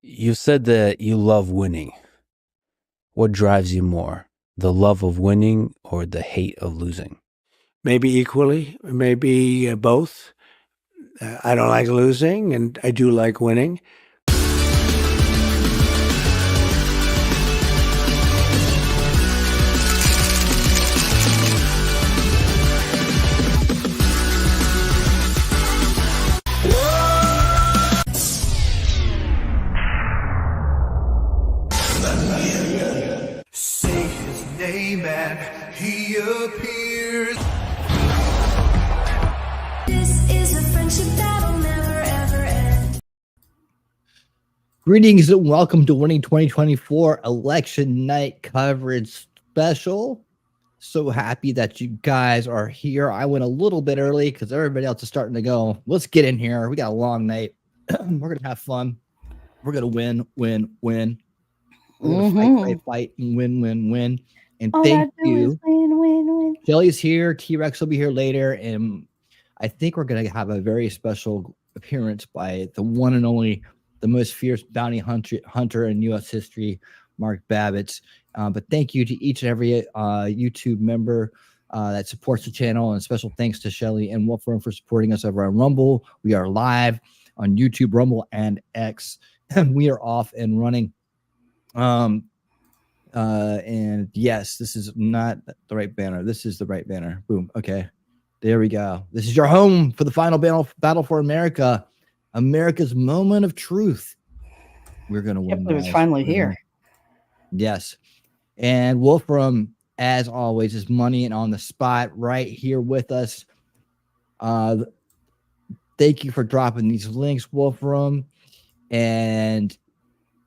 You said that you love winning. What drives you more, the love of winning or the hate of losing? Maybe equally, maybe both. I don't like losing, and I do like winning. Say his name and he appears. This is a friendship that'll never ever end. Greetings and welcome to Winning 2024 Election Night Coverage Special. So happy that you guys are here. I went a little bit early because everybody else is starting to go. Let's get in here. We got a long night. We're going to have fun. We're going to win. We're going to fight, and win. And thank you. Win. Shelly's here. T-Rex will be here later. And I think we're going to have a very special appearance by the one and only, the most fierce bounty hunter in U.S. history, Mark Babbitts. But thank you to each and every YouTube member that supports the channel, and special thanks to Shelly and Wolfram for supporting us over on Rumble. We are live on YouTube, Rumble, and X, and we are off and running. And yes, this is not the right banner. This is the right banner. Boom. Okay, there we go. This is your home for the final battle for America. America's moment of truth. We're gonna win. It's finally here. Yes. And Wolfram, as always, is money and on the spot right here with us. Thank you for dropping these links, Wolfram. And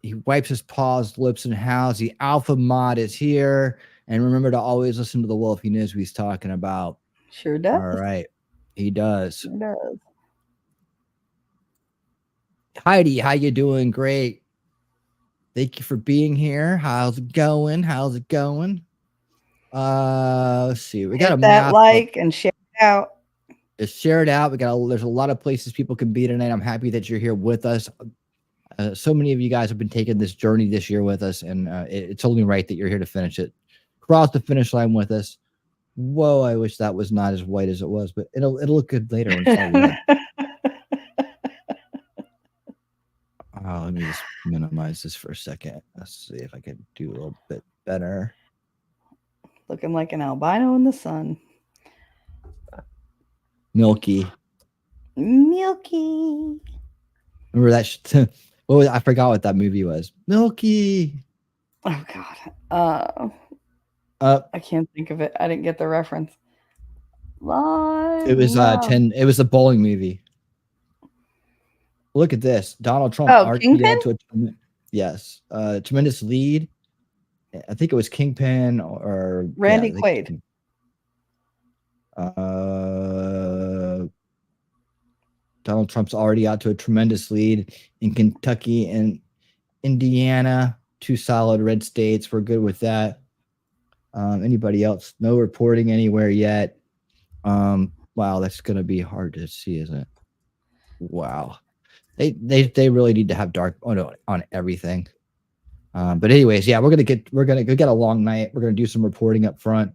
he wipes his paws, lips, and howls. The Alpha Mod is here. And remember to always listen to the Wolf. He knows what he's talking about. Sure does. All right. He does. Sure does. Heidi, how you doing? Great. Thank you for being here. How's it going? Let's see. We got Hit that like and share it out. Just share it out. There's a lot of places people can be tonight. I'm happy that you're here with us. So many of you guys have been taking this journey this year with us, and it's only right that you're here to finish it. Cross the finish line with us. Whoa, I wish that was not as white as it was, but it'll look good later when it's all red. Let me just minimize this for a second. Let's see if I can do a little bit better. Looking like an albino in the sun. Milky. Remember that? I forgot what that movie was. Milky. Oh God. I can't think of it. I didn't get the reference. It was 10. It was a bowling movie. Look at this. Donald Trump tremendous lead. I think it was Kingpin or Randy Quaid. Donald Trump's already out to a tremendous lead in Kentucky and Indiana. Two solid red states. We're good with that. Anybody else? No reporting anywhere yet. Wow, that's going to be hard to see, isn't it? Wow. They really need to have dark on everything. But anyways, yeah, we're gonna get a long night. We're gonna do some reporting up front,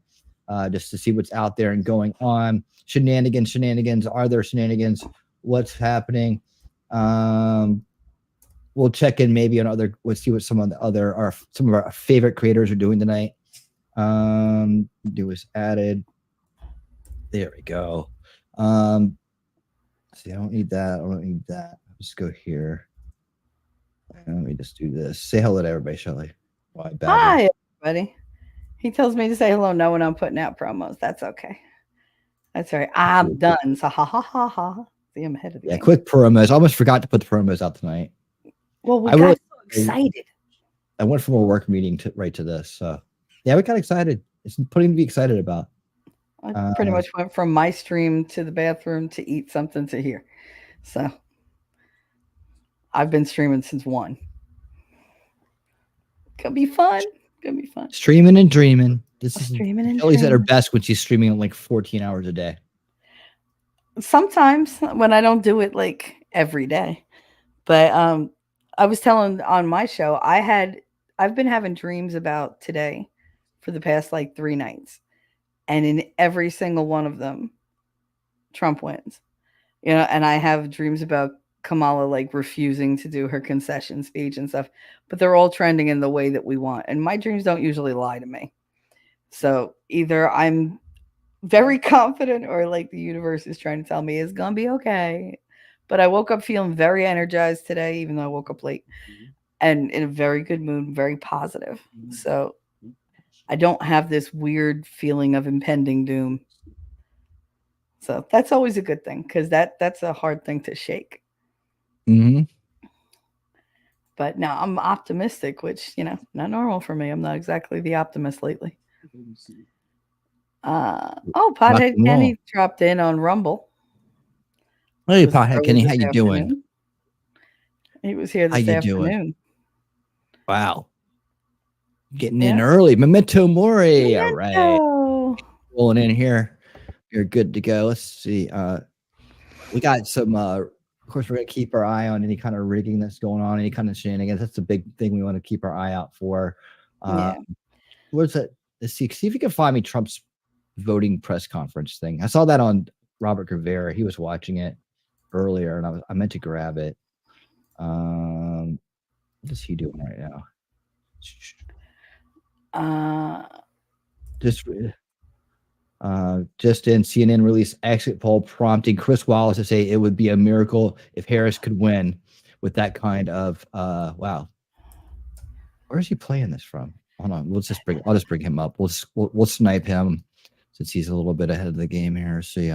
just to see what's out there and going on. Shenanigans. Are there shenanigans? What's happening? We'll check in maybe on other. Let's see what some of our favorite creators are doing tonight. Do is added. There we go. See, I don't need that. Let's go here. Let me just do this. Say hello to everybody, Shelly. Hi, everybody. He tells me to say hello now when I'm putting out promos. That's okay. That's all right. I'm done. So ha. See, I'm ahead of the game. Quick promos. I almost forgot to put the promos out tonight. Well, we got so excited. I went from a work meeting right to this. So yeah, we got excited. It's plenty to be excited about. I pretty much went from my stream to the bathroom to eat something to here. So I've been streaming since 1. Gonna be fun. Streaming and dreaming. Shelly's at her best when she's streaming like 14 hours a day. Sometimes when I don't do it like every day, but I was telling on my show, I've been having dreams about today for the past like 3 nights. And in every single one of them, Trump wins. And I have dreams about Kamala like refusing to do her concession speech and stuff, but they're all trending in the way that we want. And my dreams don't usually lie to me. So either I'm very confident or like the universe is trying to tell me it's going to be okay. But I woke up feeling very energized today, even though I woke up late, and in a very good mood, very positive. So I don't have this weird feeling of impending doom. So that's always a good thing, because that's a hard thing to shake. Mm-hmm. But now I'm optimistic, which, not normal for me. I'm not exactly the optimist lately. Pothead Kenny dropped in on Rumble. Hey, Pothead Kenny, how you doing? He was here this afternoon. Doing? Wow. Getting in early. Memento Mori. All right. Rolling in here. You're good to go. Let's see. We got some, of course, we're going to keep our eye on any kind of rigging that's going on, any kind of shenanigans. That's the big thing we want to keep our eye out for. Where's that? Let's see if you can find me Trump's voting press conference thing. I saw that on Robert Rivera. He was watching it earlier, and I meant to grab it. What is he doing right now? Just in, CNN released exit poll prompting Chris Wallace to say it would be a miracle if Harris could win with that kind of wow. Where is he playing this from? Hold on, I'll just bring him up. We'll snipe him since he's a little bit ahead of the game here. See,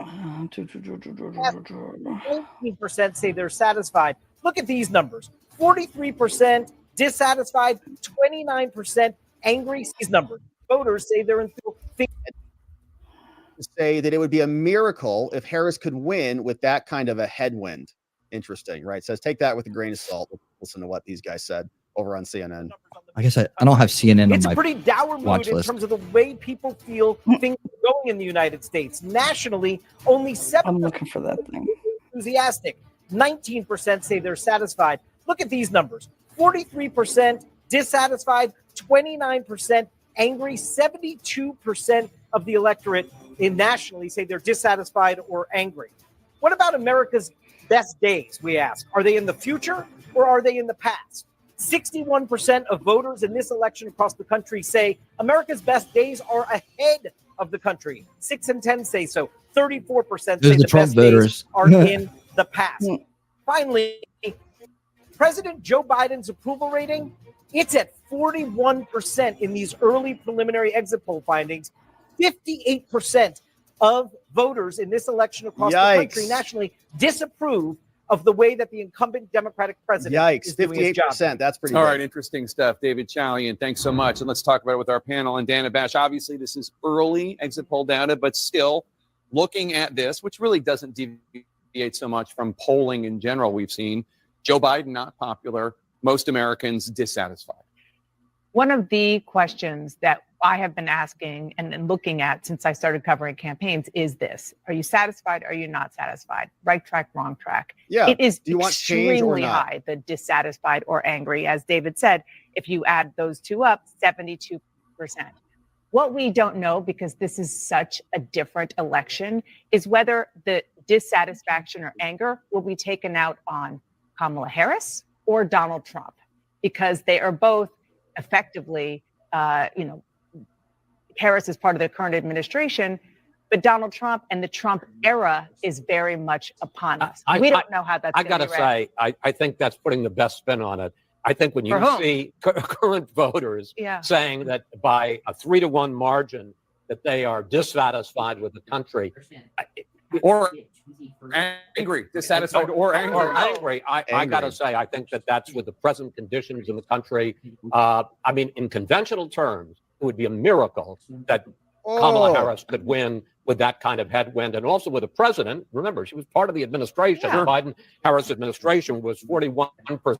19% say they're satisfied. Look at these numbers: 43% dissatisfied, 29% angry. These numbers. Voters say they're enthusiastic. Say that it would be a miracle if Harris could win with that kind of a headwind. Interesting, right? Says take that with a grain of salt. Listen to what these guys said over on CNN. I guess I don't have CNN It's on a my pretty dour mood in terms of the way people feel things are going in the United States. Nationally, only 7% I'm looking for that thing. Enthusiastic. 19% say they're satisfied. Look at these numbers: 43% dissatisfied, 29% angry. 72% of the electorate nationally say they're dissatisfied or angry. What about America's best days, we ask? Are they in the future or are they in the past? 61% of voters in this election across the country say America's best days are ahead of the country. 6 in 10 say so. 34% say the best days are in the past. Finally, President Joe Biden's approval rating, it's at 41% in these early preliminary exit poll findings. 58% of voters in this election across the country nationally disapprove of the way that the incumbent Democratic president is doing his job. 58%. That's pretty All good. right, interesting stuff. David Chalian, thanks so much. And let's talk about it with our panel. And Dana Bash, obviously this is early exit poll data, but still looking at this, which really doesn't deviate so much from polling in general we've seen. Joe Biden, not popular. Most Americans dissatisfied. One of the questions that I have been asking and looking at since I started covering campaigns is this: are you satisfied? Are you not satisfied? Right track, wrong track. Yeah. It is Do you want change or extremely not? high, the dissatisfied or angry. As David said, if you add those two up, 72%. What we don't know, because this is such a different election, is whether the dissatisfaction or anger will be taken out on Kamala Harris or Donald Trump, because they are both effectively, Harris is part of the current administration, but Donald Trump and the Trump era is very much upon us. We don't know how that's I got to say, I think that's putting the best spin on it. I think when you see current voters saying that by a 3-to-1 margin that they are dissatisfied with the country, or angry, dissatisfied or angry. I got to say, I think that's with the present conditions in the country. I mean, in conventional terms, it would be a miracle that Kamala Harris could win with that kind of headwind, and also with a president. Remember, she was part of the administration. The Biden-Harris administration was 41%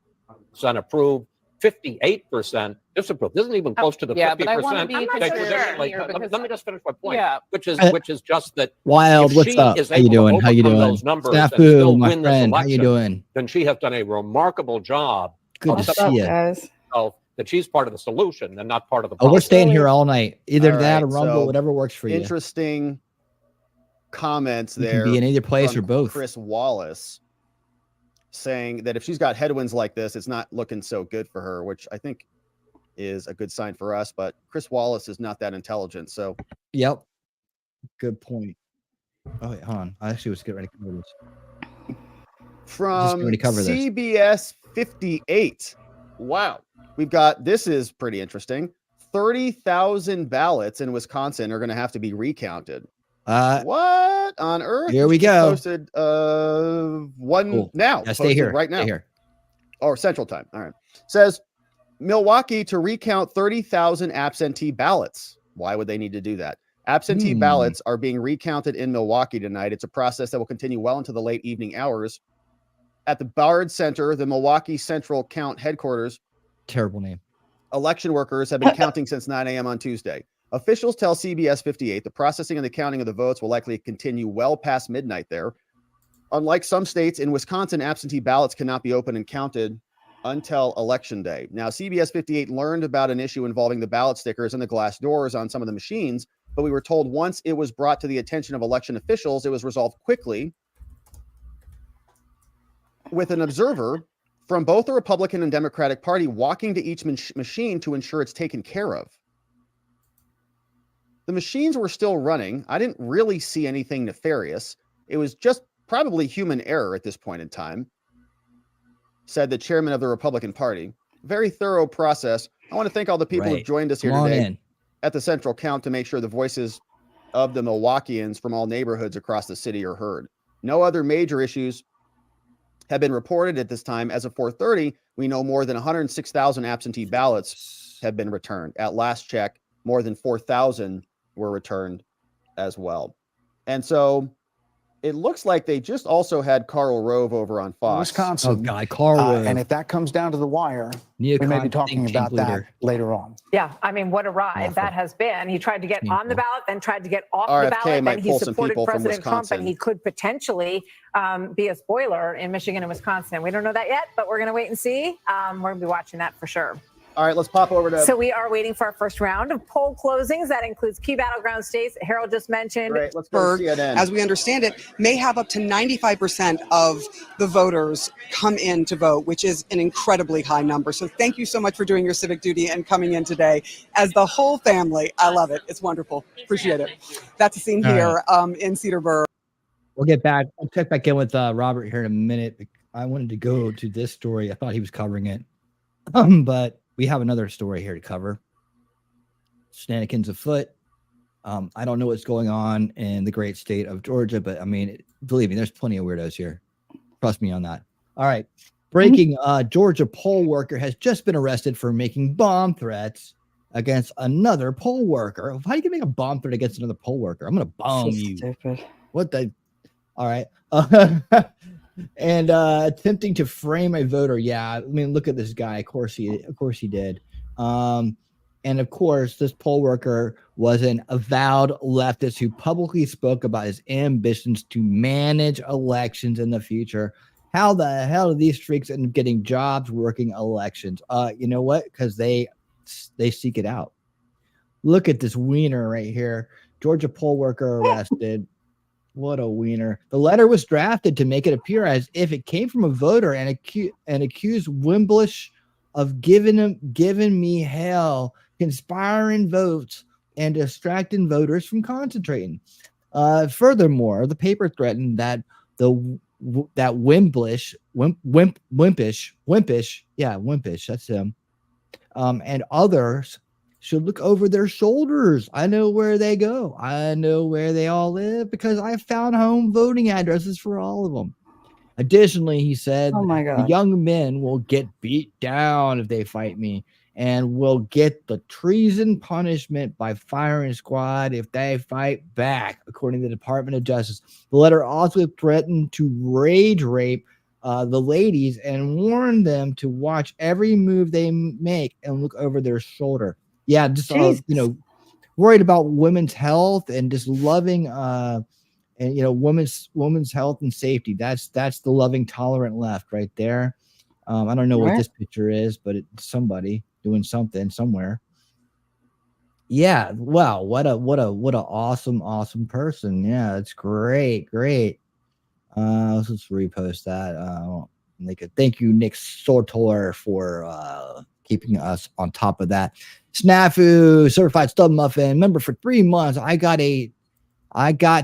approved, 58% disapprove. This isn't even close to the 50%. But I want to be they concerned traditionally- here because let me just finish my point. Yeah. Which is just that Wild, if what's she up? is How you able to doing? How you overcome doing? those numbers Snafu, and still my win this friend. How election, you doing? then she has done a remarkable job. Good of to setting see you. guys? herself that she's part of the solution and not part of the Oh, problem. we're staying here all night. Either All that or right, Rumble, so whatever works for you. Interesting comments You there. can be in either place from or both. Chris Wallace saying that if she's got headwinds like this, it's not looking so good for her, which I think is a good sign for us. But Chris Wallace is not that intelligent. So, Yep. Good point. Oh, wait, hold on. I actually was getting ready to cover this. from ready to cover this. CBS 58, wow, we've got, this is pretty interesting. 30,000 ballots in Wisconsin are going to have to be recounted. What on earth? Here we Just go. Posted one Cool. now. Yeah, stay Posted here. right now. Stay here. Or Central Time. All right. Says Milwaukee to recount 30,000 absentee ballots. Why would they need to do that? Absentee ballots are being recounted in Milwaukee tonight. It's a process that will continue well into the late evening hours. At the Bard Center, the Milwaukee Central Count headquarters, Terrible name. election workers have been counting since 9 a.m. on Tuesday. Officials tell CBS 58 the processing and the counting of the votes will likely continue well past midnight there. Unlike some states, in Wisconsin, absentee ballots cannot be opened and counted until Election Day. Now, CBS 58 learned about an issue involving the ballot stickers and the glass doors on some of the machines, but we were told once it was brought to the attention of election officials, it was resolved quickly with an observer from both the Republican and Democratic Party walking to each machine to ensure it's taken care of. The machines were still running. I didn't really see anything nefarious. It was just probably human error at this point in time, said the chairman of the Republican Party. Very thorough process. I want to thank all the people who've joined us here today at the Central Count to make sure the voices of the Milwaukeeans from all neighborhoods across the city are heard. No other major issues have been reported at this time. As of 4:30, we know more than 106,000 absentee ballots have been returned. At last check, more than 4,000 were returned as well. And so it looks like they just also had Karl Rove over on Fox. Wisconsin. Oh, God, Karl Rove. And if that comes down to the wire, we may be talking about that later on. Yeah, I mean, what a ride that has been. He tried to get on the ballot, then tried to get off the RFK ballot, might then he pull some supported people from President Trump, Wisconsin. and he could potentially be a spoiler in Michigan and Wisconsin. We don't know that yet, but we're going to wait and see. We're going to be watching that for sure. All right, let's pop over to... So we are waiting for our first round of poll closings. That includes key battleground states Harold just mentioned. Great, let's go to CNN. As we understand it, may have up to 95% of the voters come in to vote, which is an incredibly high number. So thank you so much for doing your civic duty and coming in today as the whole family. I love it. It's wonderful. Appreciate it. That's the scene here in Cedarburg. We'll get back. I'll check back in with Robert here in a minute. I wanted to go to this story. I thought he was covering it, but we have another story here to cover. Shenanigans afoot. I don't know what's going on in the great state of Georgia, but I mean, believe me, there's plenty of weirdos here. Trust me on that. All right. Breaking, Georgia poll worker has just been arrested for making bomb threats against another poll worker. How do you can make a bomb threat against another poll worker? I'm going to bomb you. Stupid. What the? All right. And attempting to frame a voter. Yeah, I mean, look at this guy. Of course he did. And of course, this poll worker was an avowed leftist who publicly spoke about his ambitions to manage elections in the future. How the hell do these freaks end up getting jobs working elections? You know what? Because they seek it out. Look at this wiener right here. Georgia poll worker arrested. What a wiener. The letter was drafted to make it appear as if it came from a voter and accused Wimbush of giving me hell, conspiring votes, and distracting voters from concentrating. Furthermore, the paper threatened that Wimpish, that's him, and others should look over their shoulders. I know where they go. I know where they all live because I found home voting addresses for all of them. Additionally, he said, Oh my God. the young men will get beat down if they fight me and will get the treason punishment by firing squad if they fight back, according to the Department of Justice. The letter also threatened to rage rape the ladies and warn them to watch every move they make and look over their shoulder. Yeah, just worried about women's health and just loving and women's health and safety. That's the loving, tolerant left right there. I don't know what this picture is, but it's somebody doing something somewhere. Yeah, wow, what a awesome person. Yeah, it's great. Let's just repost that. Thank you, Nick Sortor, for keeping us on top of that. Snafu, certified stub muffin member for 3 months. I got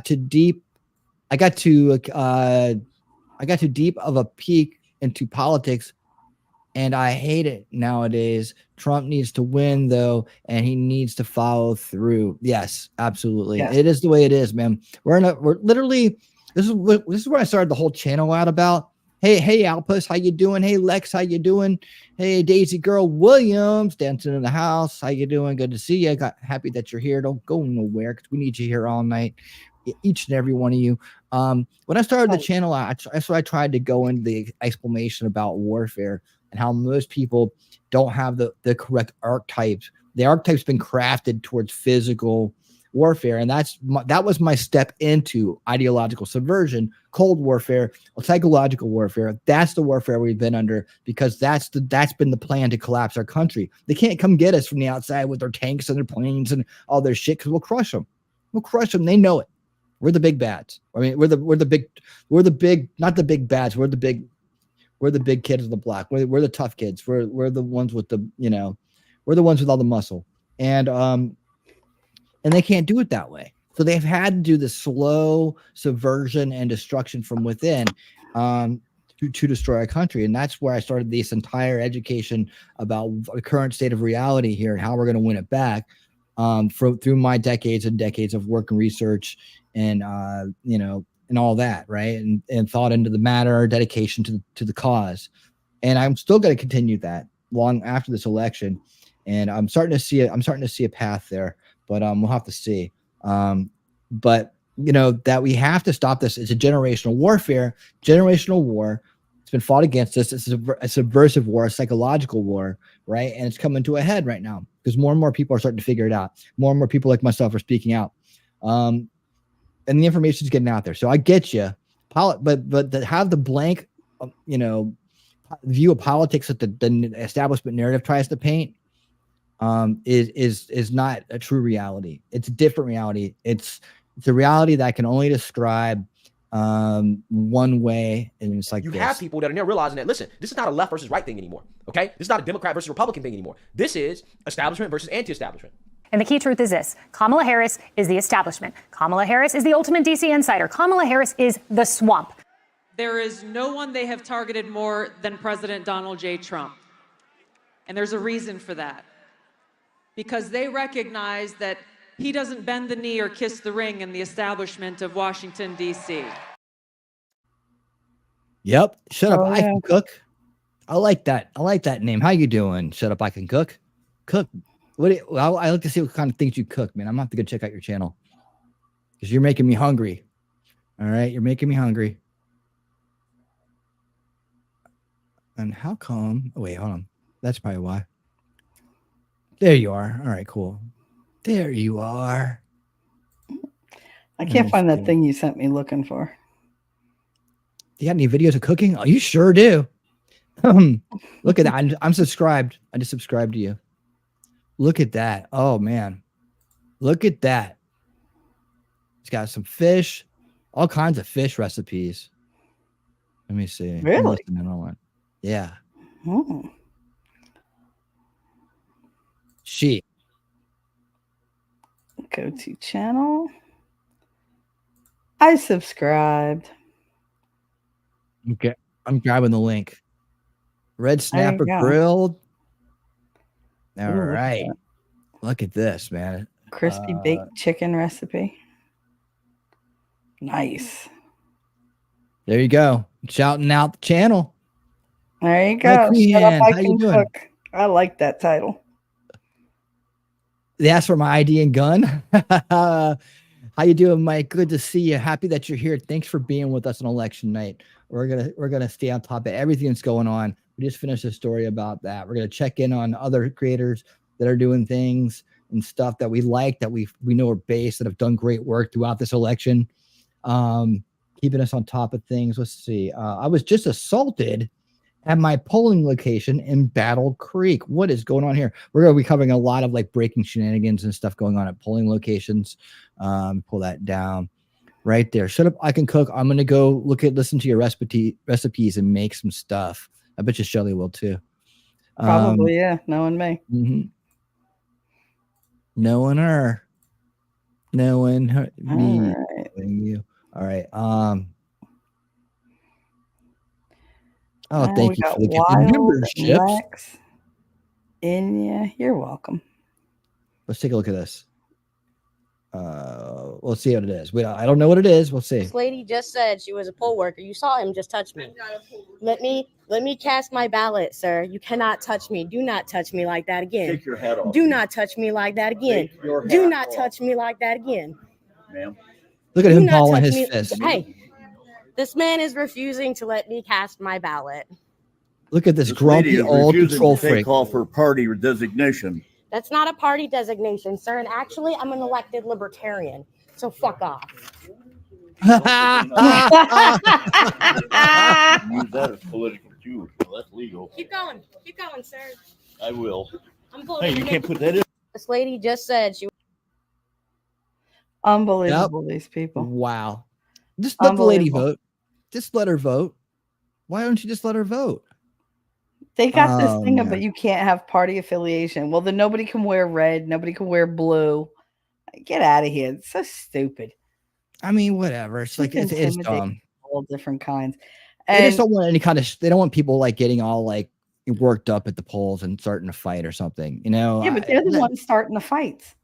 too deep of a peek into politics, and I hate it nowadays. Trump needs to win, though, and he needs to follow through. Yes, absolutely. Yeah. It is the way it is, man. We're literally. This is where I started the whole channel out about. Hey, Outpost, how you doing? Hey, Lex, how you doing? Hey, Daisy Girl Williams, dancing in the house. How you doing? Good to see you. Happy that you're here. Don't go nowhere because we need you here all night, each and every one of you. When I started the channel, that's why I tried to go into the explanation about warfare and how most people don't have the correct archetypes. The archetype's been crafted towards physical warfare, and that was my step into ideological subversion, cold warfare, psychological warfare. That's the warfare we've been under, because that's been the plan to collapse our country. They can't come get us from the outside with their tanks and their planes and all their shit, because we'll crush them. They know it. We're the big bads. I mean, we're the big, not the big bads. We're the big kids of the block. We're the tough kids. We're the ones with we're the ones with all the muscle. And they can't do it that way. So they've had to do the slow subversion and destruction from within to destroy our country. And that's where I started this entire education about the current state of reality here and how we're going to win it back through my decades and decades of work and research and, and all that, right? And thought into the matter, dedication to the cause. And I'm still going to continue that long after this election. And I'm starting to see a path there. But we'll have to see. But that we have to stop this. It's a generational war. It's been fought against us. It's a subversive war, a psychological war, right? And it's coming to a head right now because more and more people are starting to figure it out. More and more people like myself are speaking out, and the information is getting out there. So I get you, but to have the blank, view of politics that the establishment narrative tries to paint. Is not a true reality. It's a different reality. It's a reality that can only describe one way, and it's like you have people that are now realizing that, listen, this is not a left versus right thing anymore. Okay, this is not a Democrat versus Republican thing anymore. This is establishment versus anti-establishment. And the key truth is this: Kamala Harris is the establishment. Kamala Harris is the ultimate DC insider. Kamala Harris is the swamp. There is no one they have targeted more than President Donald J. Trump, and there's a reason for that. Because they recognize that he doesn't bend the knee or kiss the ring in the establishment of Washington, D.C. Yep. Shut up, I can cook. I like that. I like that name. How you doing? Shut up, I can cook. Cook. I like to see what kind of things you cook, man. I'm gonna have to go check out your channel because you're making me hungry. All right, you're making me hungry. And how come? Oh, wait, hold on. That's probably why. There you are. All right, cool. There you are. I can't find that thing you sent me looking for. You got any videos of cooking? Oh, you sure do. Look at that. I'm subscribed. I just subscribed to you. Look at that. Oh, man. Look at that. It's got some fish, all kinds of fish recipes. Let me see. Really? Yeah. Oh. She. Go to channel. I subscribed. Okay. I'm grabbing the link. Red snapper grilled. All right. Look at this, man. Crispy baked chicken recipe. Nice. There you go. Shouting out the channel. There you go. Shut up, I can cook. I like that title. They asked for my ID and gun. How you doing, Mike? Good to see you. Happy that you're here. Thanks for being with us on election night. We're gonna stay on top of everything that's going on. We just finished a story about that. We're gonna check in on other creators that are doing things and stuff that we like, that we know are based, that have done great work throughout this election, keeping us on top of things. Let's see. I was just assaulted at my polling location in Battle Creek. What is going on here? We're going to be covering a lot of like breaking shenanigans and stuff going on at polling locations. Pull that down right there. Shut up, I can cook. I'm going to go listen to your recipes and make some stuff. I bet you Shelly will too. Probably, yeah. Knowing me. Mm-hmm. Knowing her. Knowing her. Me. Right. Knowing you. All right. Oh, thank you for the memberships. Lex, Inya, you're welcome. Let's take a look at this. We'll see what it is. I don't know what it is. We'll see. This lady just said she was a poll worker. You saw him just touch me. Let me cast my ballot, sir. You cannot touch me. Do not touch me like that again. Take your hat off. Do not touch me like that again. Do not touch me like that again. Ma'am. Look at him balling his fist. Hey, this man is refusing to let me cast my ballot. Look at this grumpy old control freak. Call for party designation. That's not a party designation, sir. And actually, I'm an elected libertarian. So fuck off. Use that as political cue. So that's legal. Keep going, sir. I will. I'm voting. Hey, you can't put that in. This lady just said she. Unbelievable, these people. Wow. Just let the lady vote. Just let her vote. Why don't you just let her vote? They got this thing about you can't have party affiliation. Well, then nobody can wear red. Nobody can wear blue. Get out of here. It's so stupid. I mean, whatever. It's like it's dumb. All different kinds. They just don't want any kind of. They don't want people like getting all like worked up at the polls and starting a fight or something. You know. Yeah, but they're the ones starting the fights.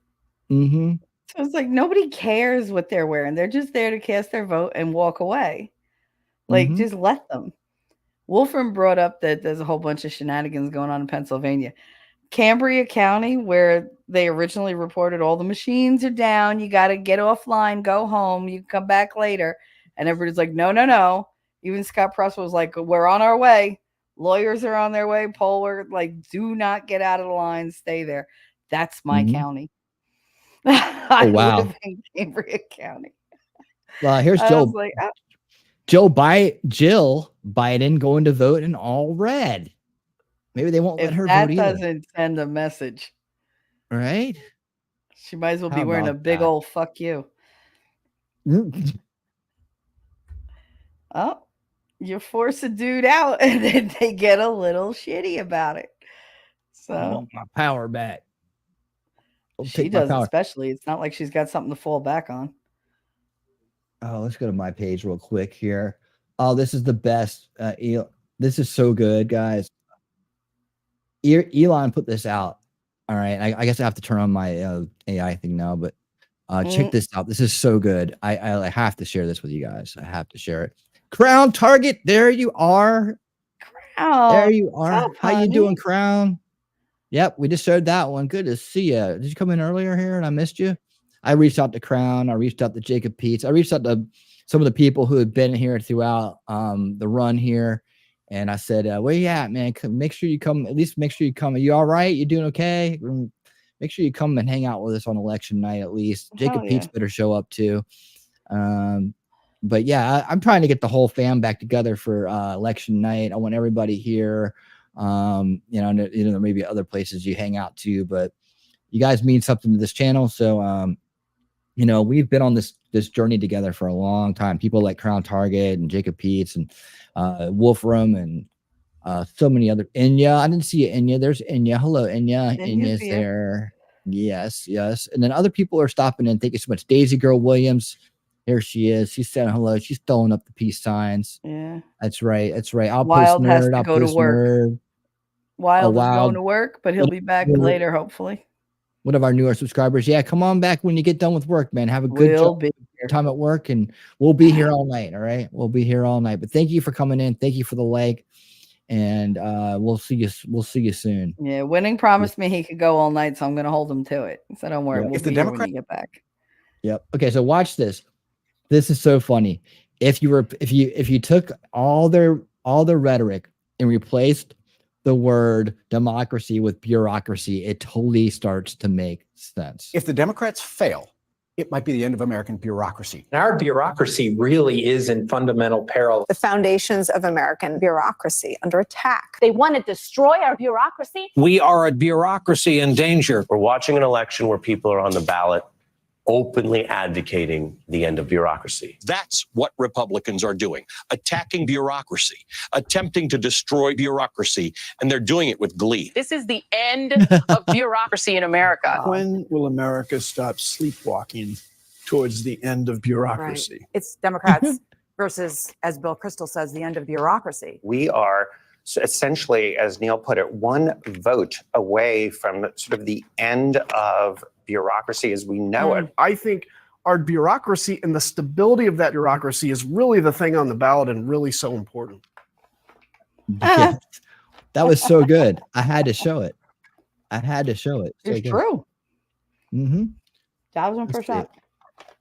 Mm-hmm. So it's like nobody cares what they're wearing. They're just there to cast their vote and walk away. Like, just let them. Wolfram brought up that there's a whole bunch of shenanigans going on in Pennsylvania. Cambria County, where they originally reported all the machines are down, you got to get offline, go home, you can come back later. And everybody's like, no, no, no. Even Scott Press was like, we're on our way. Lawyers are on their way. Poll workers, like, do not get out of the line. Stay there. That's my county. I live in Cambria County. Well, here's Jill. Jill Biden going to vote in all red. Maybe they won't let her vote either. That doesn't send a message. Right? She might as well be wearing a big old fuck you. Oh, you force a dude out and then they get a little shitty about it. So I want my power back. She does, especially. It's not like she's got something to fall back on. Oh, let's go to my page real quick here. Oh, this is the best. This is so good, guys. Elon put this out. All right. I guess I have to turn on my AI thing now, but check this out. This is so good. I have to share this with you guys. I have to share it. Crown Target. There you are. Crown. There you are. How you doing, Crown? Yep, we just showed that one. Good to see you. Did you come in earlier here and I missed you? I reached out to Crown. I reached out to Jacob Peets. I reached out to some of the people who had been here throughout the run here. And I said, where you at, man? Make sure you come. At least make sure you come. Are you all right? You doing okay? Make sure you come and hang out with us on election night at least. Jacob Peets better show up too. But yeah, I'm trying to get the whole fam back together for election night. I want everybody here. There may be other places you hang out too, but you guys mean something to this channel. So, we've been on this journey together for a long time. People like Crown Target and Jacob Peets and Wolfram and so many other. Inya, I didn't see you, Inya. There's Inya. Hello, Inya. Inya's there. Yes. And then other people are stopping in. Thank you so much. Daisy Girl Williams. Here she is. She's saying hello. She's throwing up the peace signs. Yeah. That's right. I'll Wild post has nerd. to I'll go to post work. nerd. Wild is going to work, but he'll be back later, hopefully. One of our newer subscribers. Yeah, come on back when you get done with work, man. Have a good time at work, and we'll be here all night. All right, we'll be here all night. But thank you for coming in. Thank you for the like, and we'll see you. We'll see you soon. Yeah, Winning promised me he could go all night, so I'm going to hold him to it. So don't worry. Yeah. We'll be here when you get back. Yep. Okay, so watch this. This is so funny. if you took all the rhetoric and replaced the word democracy with bureaucracy, it totally starts to make sense. If the Democrats fail, it might be the end of American bureaucracy. Our bureaucracy really is in fundamental peril. The foundations of American bureaucracy under attack. They want to destroy our bureaucracy. We are a bureaucracy in danger. We're watching an election where people are on the ballot openly advocating the end of bureaucracy. That's what Republicans are doing, attacking bureaucracy, attempting to destroy bureaucracy, and they're doing it with glee. This is the end of bureaucracy in America. When will America stop sleepwalking towards the end of bureaucracy? Right. It's Democrats versus, as Bill Kristol says, the end of bureaucracy. We are essentially, as Neil put it, one vote away from sort of the end of bureaucracy as we know it. I think our bureaucracy and the stability of that bureaucracy is really the thing on the ballot and really so important. Yeah. That was so good. I had to show it. It's So true. Mm-hmm. 1000%.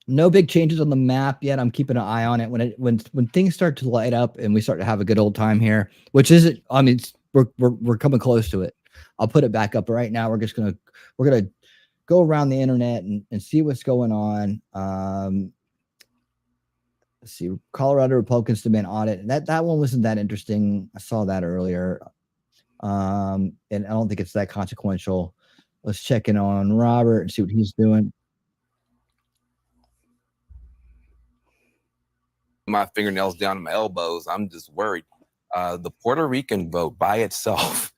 No big changes on the map yet. I'm keeping an eye on it. When things start to light up and we start to have a good old time here, which isn't. I mean, we're coming close to it. I'll put it back up. But right now, we're gonna go around the internet and see what's going on. Let's see. Colorado Republicans demand audit. That one wasn't that interesting. I saw that earlier. And I don't think it's that consequential. Let's check in on Robert and see what he's doing. My fingernails down to my elbows. I'm just worried. The Puerto Rican vote by itself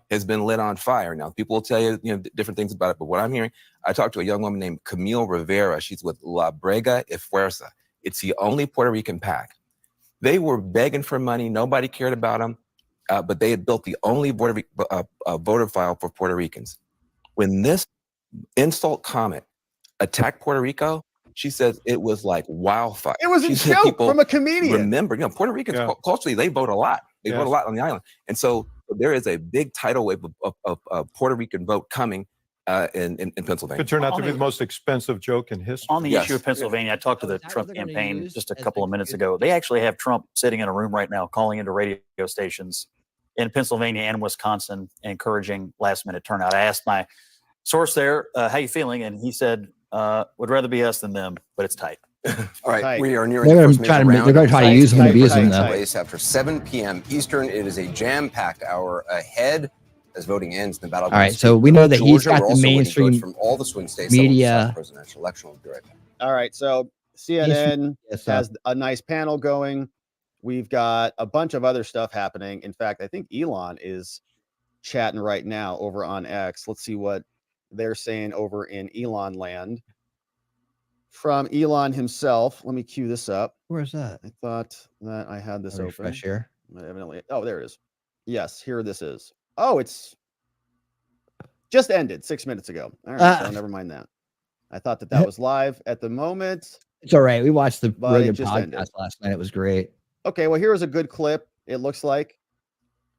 has been lit on fire. Now, people will tell you, different things about it, but what I'm hearing, I talked to a young woman named Camille Rivera. She's with La Brega y Fuerza. It's the only Puerto Rican PAC. They were begging for money. Nobody cared about them, but they had built the only voter file for Puerto Ricans. When this insult comment attacked Puerto Rico, she says it was like wildfire. It was a joke from a comedian. Remember, Puerto Ricans culturally, they vote a lot. They vote a lot on the island. And so there is a big tidal wave of Puerto Rican vote coming in Pennsylvania. Could turn out to be the most expensive joke in history. On the issue of Pennsylvania, I talked to the Trump campaign just a couple of minutes ago. They actually have Trump sitting in a room right now calling into radio stations in Pennsylvania and Wisconsin, encouraging last-minute turnout. I asked my source there, how you feeling? And he said, would rather be us than them, but it's tight. All right, Tight. we are nearing They're the gonna first try major to- round. they're gonna try to use them and abuse them, though. Place after 7 p.m. Eastern, it is a jam-packed hour ahead as voting ends in the battleground. All right, so we know that he's Georgia, got we're the also waiting mainstream votes from all the swing states that will media. decide the presidential election. We'll be right back. All right, so CNN has a nice panel going. We've got a bunch of other stuff happening. In fact, I think Elon is chatting right now over on X. Let's see what they're saying over in Elon land. From Elon himself, let me cue this up. Where's that? I thought that I had this open. Refresh here. Evidently, oh, there it is. Yes, here this is. Oh, it's just ended 6 minutes ago. All right, so never mind that. I thought that was live at the moment. It's all right. We watched the But regular it just podcast ended. last night. It was great. Okay, well, here's a good clip. It looks like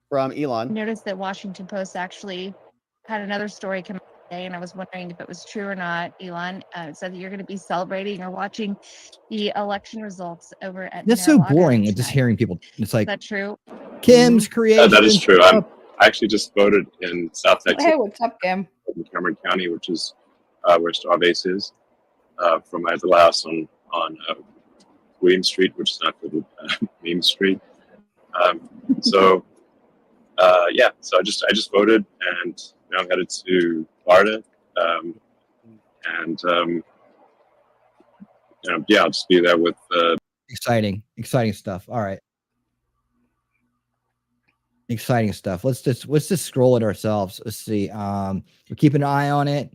from Elon. Noticed that Washington Post actually had another story come out today, and I was wondering if it was true or not. Elon said that you're going to be celebrating or watching the election results over at. That's so Mar-a-Lago boring. tonight. Just hearing people. It's like Is that true? Kim's creation. That is true. I actually just voted in South Texas, Hey, what's up, Kim? in Cameron County, which is where Star Base is, from my little house on William Street, which is not the Meme Street. So I just voted, and now I'm headed to Florida, I'll just be there with. Exciting stuff. All right. Exciting stuff. Let's just scroll it ourselves. Let's see. We're keeping an eye on it.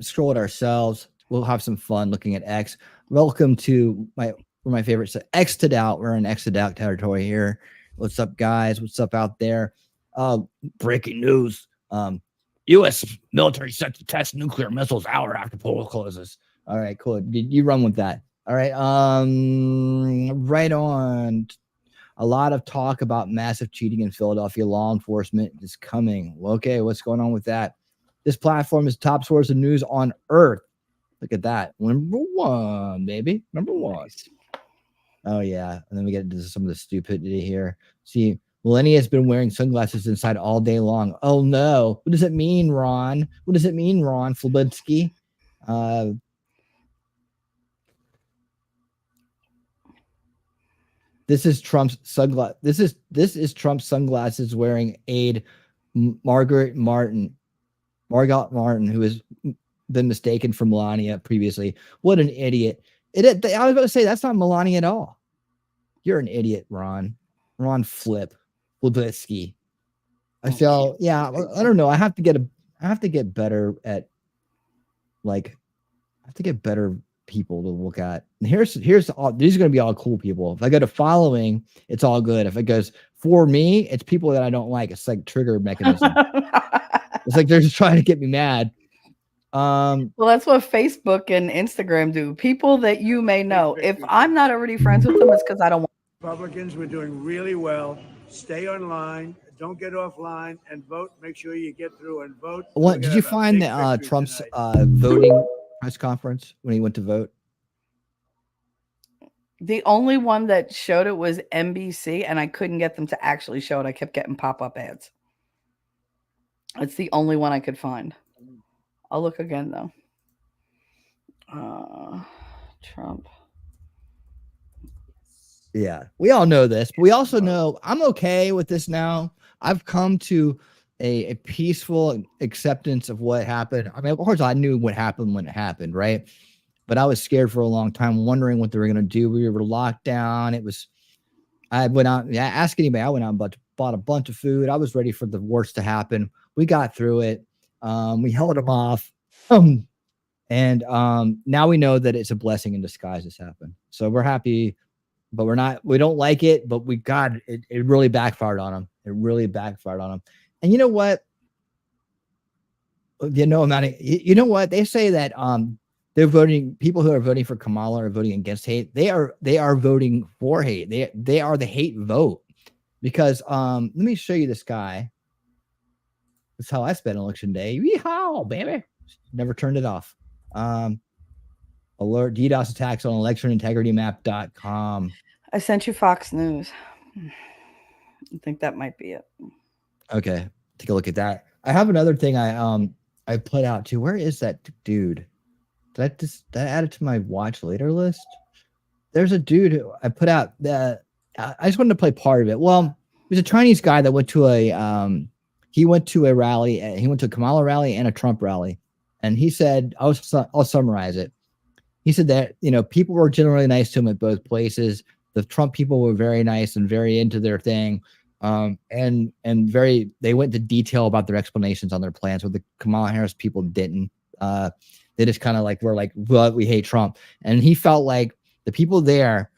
Scroll it ourselves. We'll have some fun looking at X. Welcome to my favorites. X to doubt. We're in X to doubt territory here. What's up, guys? What's up out there? Breaking news. U.S. military set to test nuclear missiles hour after poll closes. All right, cool. You run with that. All right. Right on. A lot of talk about massive cheating in Philadelphia. Law enforcement is coming. Okay, what's going on with that? This platform is top source of news on Earth. Look at that. Number one, baby. Number one. Oh yeah, and then we get into some of the stupidity here. See, Melania has been wearing sunglasses inside all day long. Oh no, what does it mean, Ron? What does it mean, Ron Flabinsky? This is Trump's sunglass. This is Trump's sunglasses wearing aide Margaret Martin, who has been mistaken for Melania previously. What an idiot! I was about to say that's not Melania at all. You're an idiot, Ron Flabitsky. I feel, yeah, I don't know. I have to get better at, like, I have to get better people to look at. And here's all, these are going to be all cool people. If I go to following, it's all good. If it goes for me, it's people that I don't like. It's like trigger mechanism. It's like they're just trying to get me mad. Well, that's what Facebook and Instagram do. People that you may know. If I'm not already friends with them, it's because I don't want. Republicans, we're doing really well. Stay online. Don't get offline and vote. Make sure you get through and vote. What did you find that Trump's voting press conference when he went to vote? The only one that showed it was NBC, and I couldn't get them to actually show it. I kept getting pop-up ads. It's the only one I could find. I'll look again though. Trump. Yeah, we all know this, but we also know I'm okay with this now. I've come to a peaceful acceptance of what happened. I mean, of course, I knew what happened when it happened, right? But I was scared for a long time, wondering what they were going to do. We were locked down. I went out, ask anybody. I went out and bought a bunch of food. I was ready for the worst to happen. We got through it. We held them off. And now we know that it's a blessing in disguise this happened. So we're happy, but we don't like it, but it really backfired on them. It really backfired on them. And you know what? You know what? They say that they're voting, people who are voting for Kamala are voting against hate. They are voting for hate. They are the hate vote. Because let me show you this guy. That's how I spent election day. Yeehaw, baby. Never turned it off. Alert DDoS attacks on electionintegritymap.com. I sent you Fox News. I think that might be it. Okay, take a look at that. I have another thing I put out too. Where is that dude? Did I add it to my watch later list? There's a dude who I put out that I just wanted to play part of it. Well, there's a Chinese guy that went to a rally. He went to a Kamala rally and a Trump rally, and he said, I'll summarize it. He said that people were generally nice to him at both places. The Trump people were very nice and very into their thing, and they went into detail about their explanations on their plans. Where the Kamala Harris people didn't. They just kind of were like, well, we hate Trump, and he felt like the people there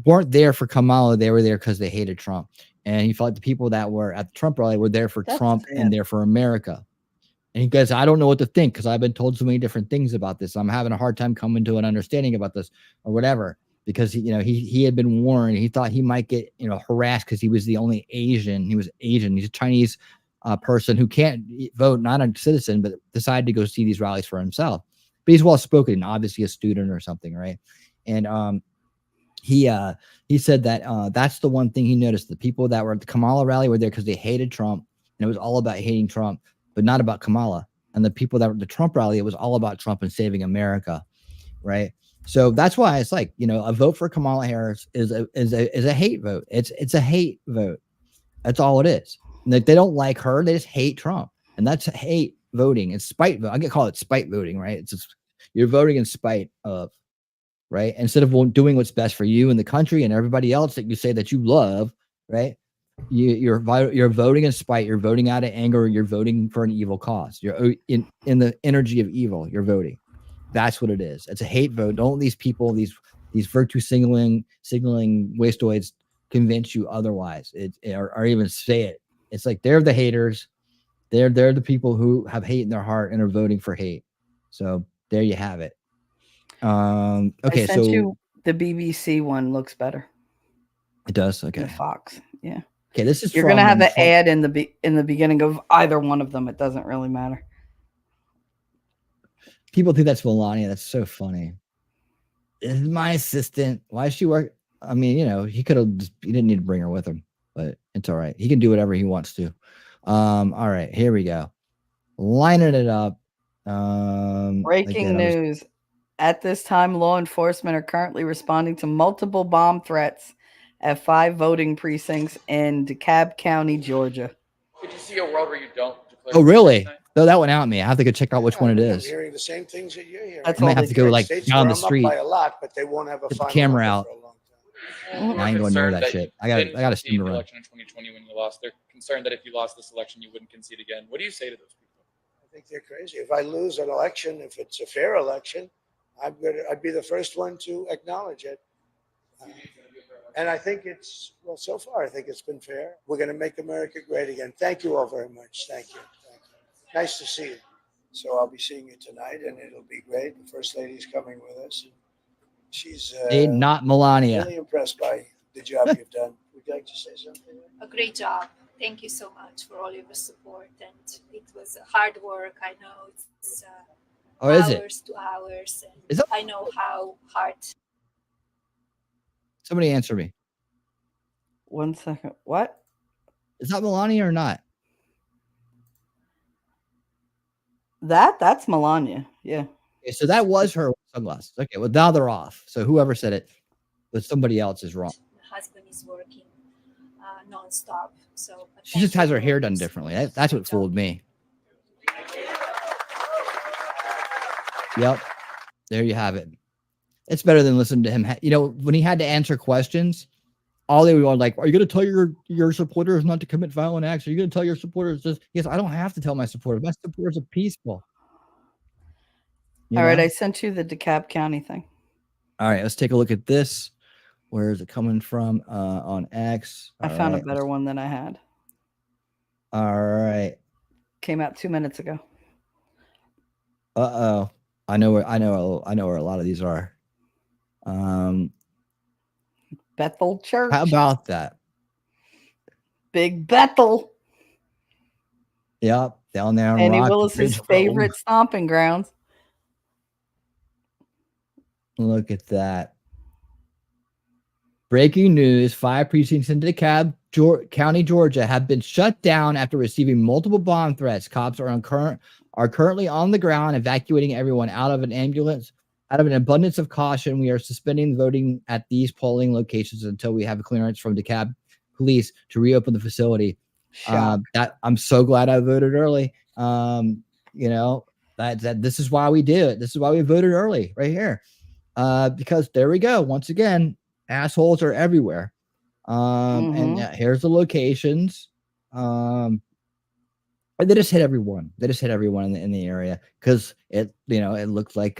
weren't there for Kamala. They were there because they hated Trump. And he felt like the people that were at the Trump rally were there for Trump and there for America. And he goes, I don't know what to think because I've been told so many different things about this. I'm having a hard time coming to an understanding about this or whatever, because he had been warned. He thought he might get harassed because he was the only Asian. He was Asian. He's a Chinese person who can't vote, not a citizen, but decided to go see these rallies for himself. But he's well spoken, obviously a student or something, right? And he said that that's the one thing he noticed. The people that were at the Kamala rally were there because they hated Trump, and it was all about hating Trump, but not about Kamala. And the people that were at the Trump rally, it was all about Trump and saving America, right? So that's why it's like, a vote for Kamala Harris is a hate vote. It's a hate vote. That's all it is. They don't like her. They just hate Trump, and that's hate voting. It's spite vote. I can call it spite voting, right? It's just, you're voting in spite of. Right? Instead of doing what's best for you and the country and everybody else that you say that you love, right? You're voting in spite. You're voting out of anger. You're voting for an evil cause. You're in the energy of evil. You're voting. That's what it is. It's a hate vote. Don't these people, these virtue signaling wastoids convince you otherwise, or even say it. It's like they're the haters. They're the people who have hate in their heart and are voting for hate. So there you have it. Okay, I sent you the BBC one. Looks better. It does. Okay. The Fox. Yeah. Okay, this is. You're gonna have the ad in the beginning of either one of them. It doesn't really matter. People think that's Melania. That's so funny. This is my assistant. Why does she work? I mean, he could have. He didn't need to bring her with him, but it's all right. He can do whatever he wants to. All right, here we go. Lining it up. Breaking news. At this time, law enforcement are currently responding to multiple bomb threats at 5 voting precincts in DeKalb County, Georgia. Could you see a world where you don't declare? Oh, really? Throw that one out at me. I have to go check out which one it I'm is. hearing the same things that you're hearing. I might have to go like States down were the up street. by a lot, but they won't have a Get the final camera number out. for a long time. I ain't going near that shit. I got a steam to run. Election in 2020 when you lost. They're concerned that if you lost this election, you wouldn't concede again. What do you say to those people? I think they're crazy. If I lose an election, if it's a fair election, I'd be the first one to acknowledge it. And I think so far, I think it's been fair. We're going to make America great again. Thank you all very much. Thank you. Nice to see you. So I'll be seeing you tonight, and it'll be great. The First Lady's coming with us. She's not Melania. Really impressed by the job you've done. Would you like to say something? A great job. Thank you so much for all your support. And it was hard work. I know it's hours to hours. And I know how hard. Somebody answer me. 1 second. What? Is that Melania or not? That's Melania. Yeah. Okay, so that was her sunglasses. Okay, well now they're off. So whoever said it, but somebody else is wrong. My husband is working nonstop. So She just has her hair done differently. That's what fooled me. Yep. There you have it. It's better than listening to him. When he had to answer questions, all they were like, are you going to tell your supporters not to commit violent acts? Are you going to tell your supporters this? He goes, I don't have to tell my supporters. My supporters are peaceful. All right. I sent you the DeKalb County thing. All right. Let's take a look at this. Where is it coming from? On X. I found a better one than I had. All right. Came out 2 minutes ago. Uh-oh. I know where a lot of these are. Bethel Church. How about that? Big Bethel. Yep, down there. Annie Willis's favorite stomping grounds. Look at that. Breaking news: 5 precincts in DeKalb County, Georgia, have been shut down after receiving multiple bomb threats. Cops are currently on the ground evacuating everyone out of an ambulance. Out of an abundance of caution, we are suspending voting at these polling locations until we have a clearance from DeKalb police to reopen the facility. That I'm so glad I voted early. That this is why we do it. This is why we voted early right here. Because there we go. Once again, assholes are everywhere. And here's the locations. And they just hit everyone. They just hit everyone in the area because it looked like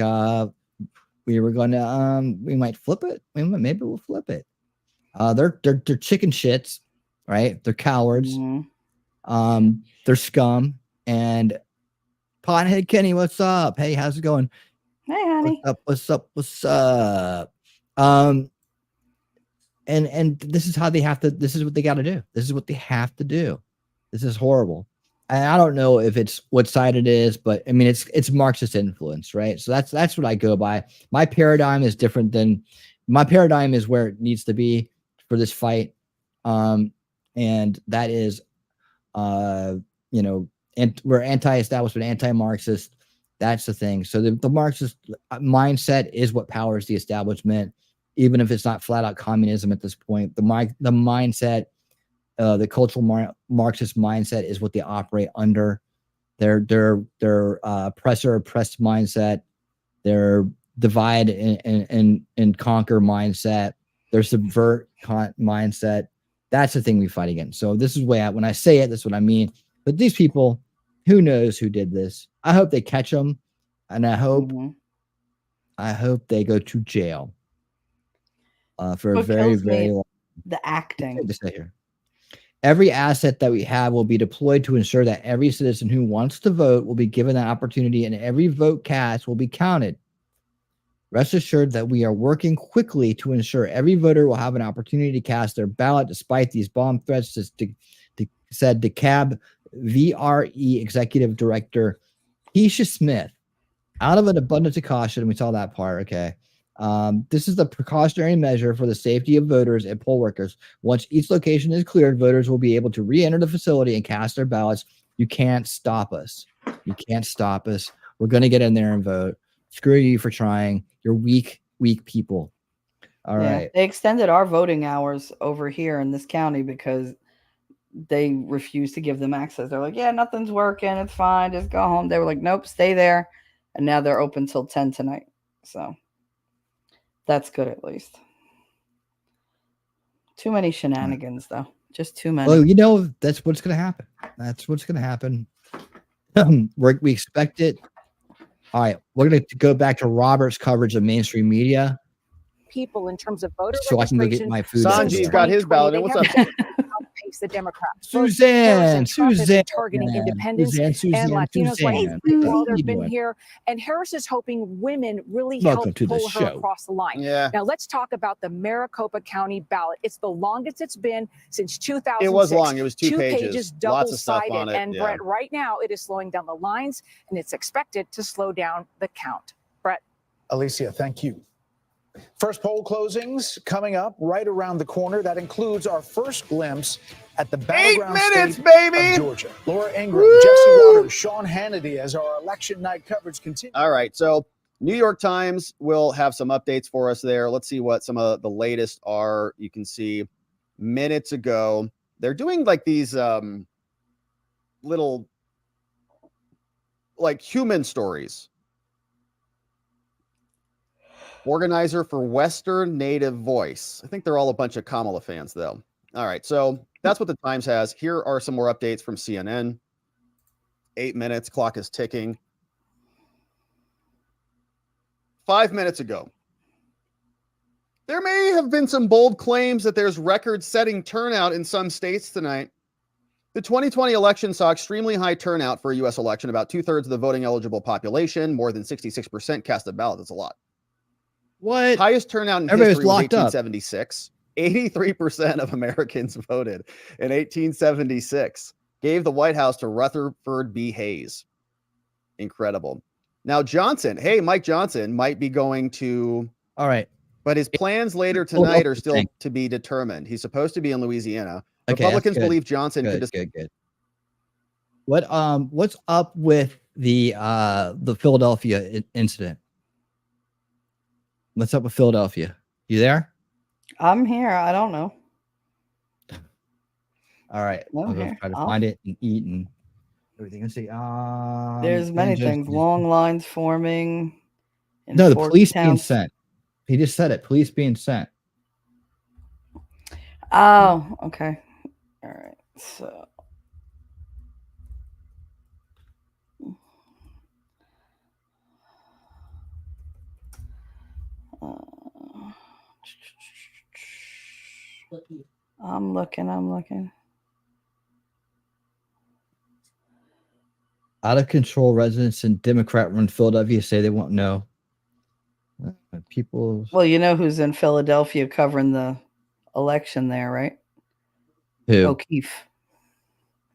we were going to we might flip it. Maybe we'll flip it. They're chicken shits, right? They're cowards. They're scum. And Pothead Kenny, what's up? Hey, how's it going? Hey, honey. What's up? And this is how they have to. This is what they got to do. This is what they have to do. This is horrible. And I don't know if it's what side it is, but I mean, it's Marxist influence, right? So that's what I go by. My paradigm is different than my paradigm is where it needs to be for this fight. And that is, and we're anti-establishment, anti-Marxist. That's the thing. So the Marxist mindset is what powers the establishment, even if it's not flat out communism at this point. The mindset, the cultural Marxist mindset is what they operate under. Their oppressor-oppressed mindset, their divide and conquer mindset, their subvert mindset. That's the thing we fight against. So this is when I say it, that's what I mean. But these people, who knows who did this? I hope they catch them, and I hope they go to jail for a very, very long. The acting. Just stay here. Every asset that we have will be deployed to ensure that every citizen who wants to vote will be given that opportunity, and every vote cast will be counted. Rest assured that we are working quickly to ensure every voter will have an opportunity to cast their ballot despite these bomb threats, said DeKalb VRE Executive Director Keisha Smith. Out of an abundance of caution, we saw that part, okay. This is the precautionary measure for the safety of voters and poll workers. Once each location is cleared, voters will be able to re-enter the facility and cast their ballots. You can't stop us. You can't stop us. We're going to get in there and vote. Screw you for trying. You're weak people. All right. They extended our voting hours over here in this county because they refused to give them access. They're like, yeah, nothing's working. It's fine. Just go home. They were like, nope, stay there. And now they're open till 10 tonight. So that's good at least. Too many shenanigans, though. Just too many. Well, you know, that's what's going to happen. That's what's going to happen. We expect it. All right. We're going to go back to Robert's coverage of mainstream media. People in terms of voter So I can go get my food. Sanji's got his ballot. And what's up? outpace the Democrats. Suzanne, targeting independents and Latinos like Wilder's been here, and Harris is hoping women really help pull her across the line. Yeah. Now let's talk about the Maricopa County ballot. It's the longest it's been since 2006. It was long. It was two pages, Lots of stuff on it. And Brett, right now it is slowing down the lines, and it's expected to slow down the count. Brett. Alicia, thank you. First poll closings coming up right around the corner. That includes our first glimpse at the battleground 8 minutes, state baby! of Georgia. Laura Ingraham, Jesse Waters, Sean Hannity as our election night coverage continues. All right, so New York Times will have some updates for us there. Let's see what some of the latest are. You can see minutes ago, they're doing like these little like human stories. Organizer for Western Native Voice. I think they're all a bunch of Kamala fans, though. All right, so that's what the Times has. Here are some more updates from CNN. 8 minutes, clock is ticking. 5 minutes ago, there may have been some bold claims that there's record-setting turnout in some states tonight. The 2020 election saw extremely high turnout for a U.S. election. About 2/3 of the voting eligible population, more than 66% cast a ballot. That's a lot. What? Highest turnout in Everybody history was was locked up. 1876. 83% of Americans voted in 1876. Gave the White House to Rutherford B. Hayes. Incredible. Now Johnson, Mike Johnson might be going to. All right. But his plans later tonight are still to be determined. He's supposed to be in Louisiana. Okay, Republicans good. believe Johnson Good, could. good. What's up with the Philadelphia incident? What's up with Philadelphia? You there? I'm here. I don't know. All right. I'll go try to find it and eat and everything. Let's see. There's many things. Long lines forming. No, the police being sent. He just said it. Police being sent. Oh, okay. All right. So. I'm looking. Out of control residents in Democrat-run Philadelphia say they won't know. People. Well, you know who's in Philadelphia covering the election there, right? Who? O'Keefe.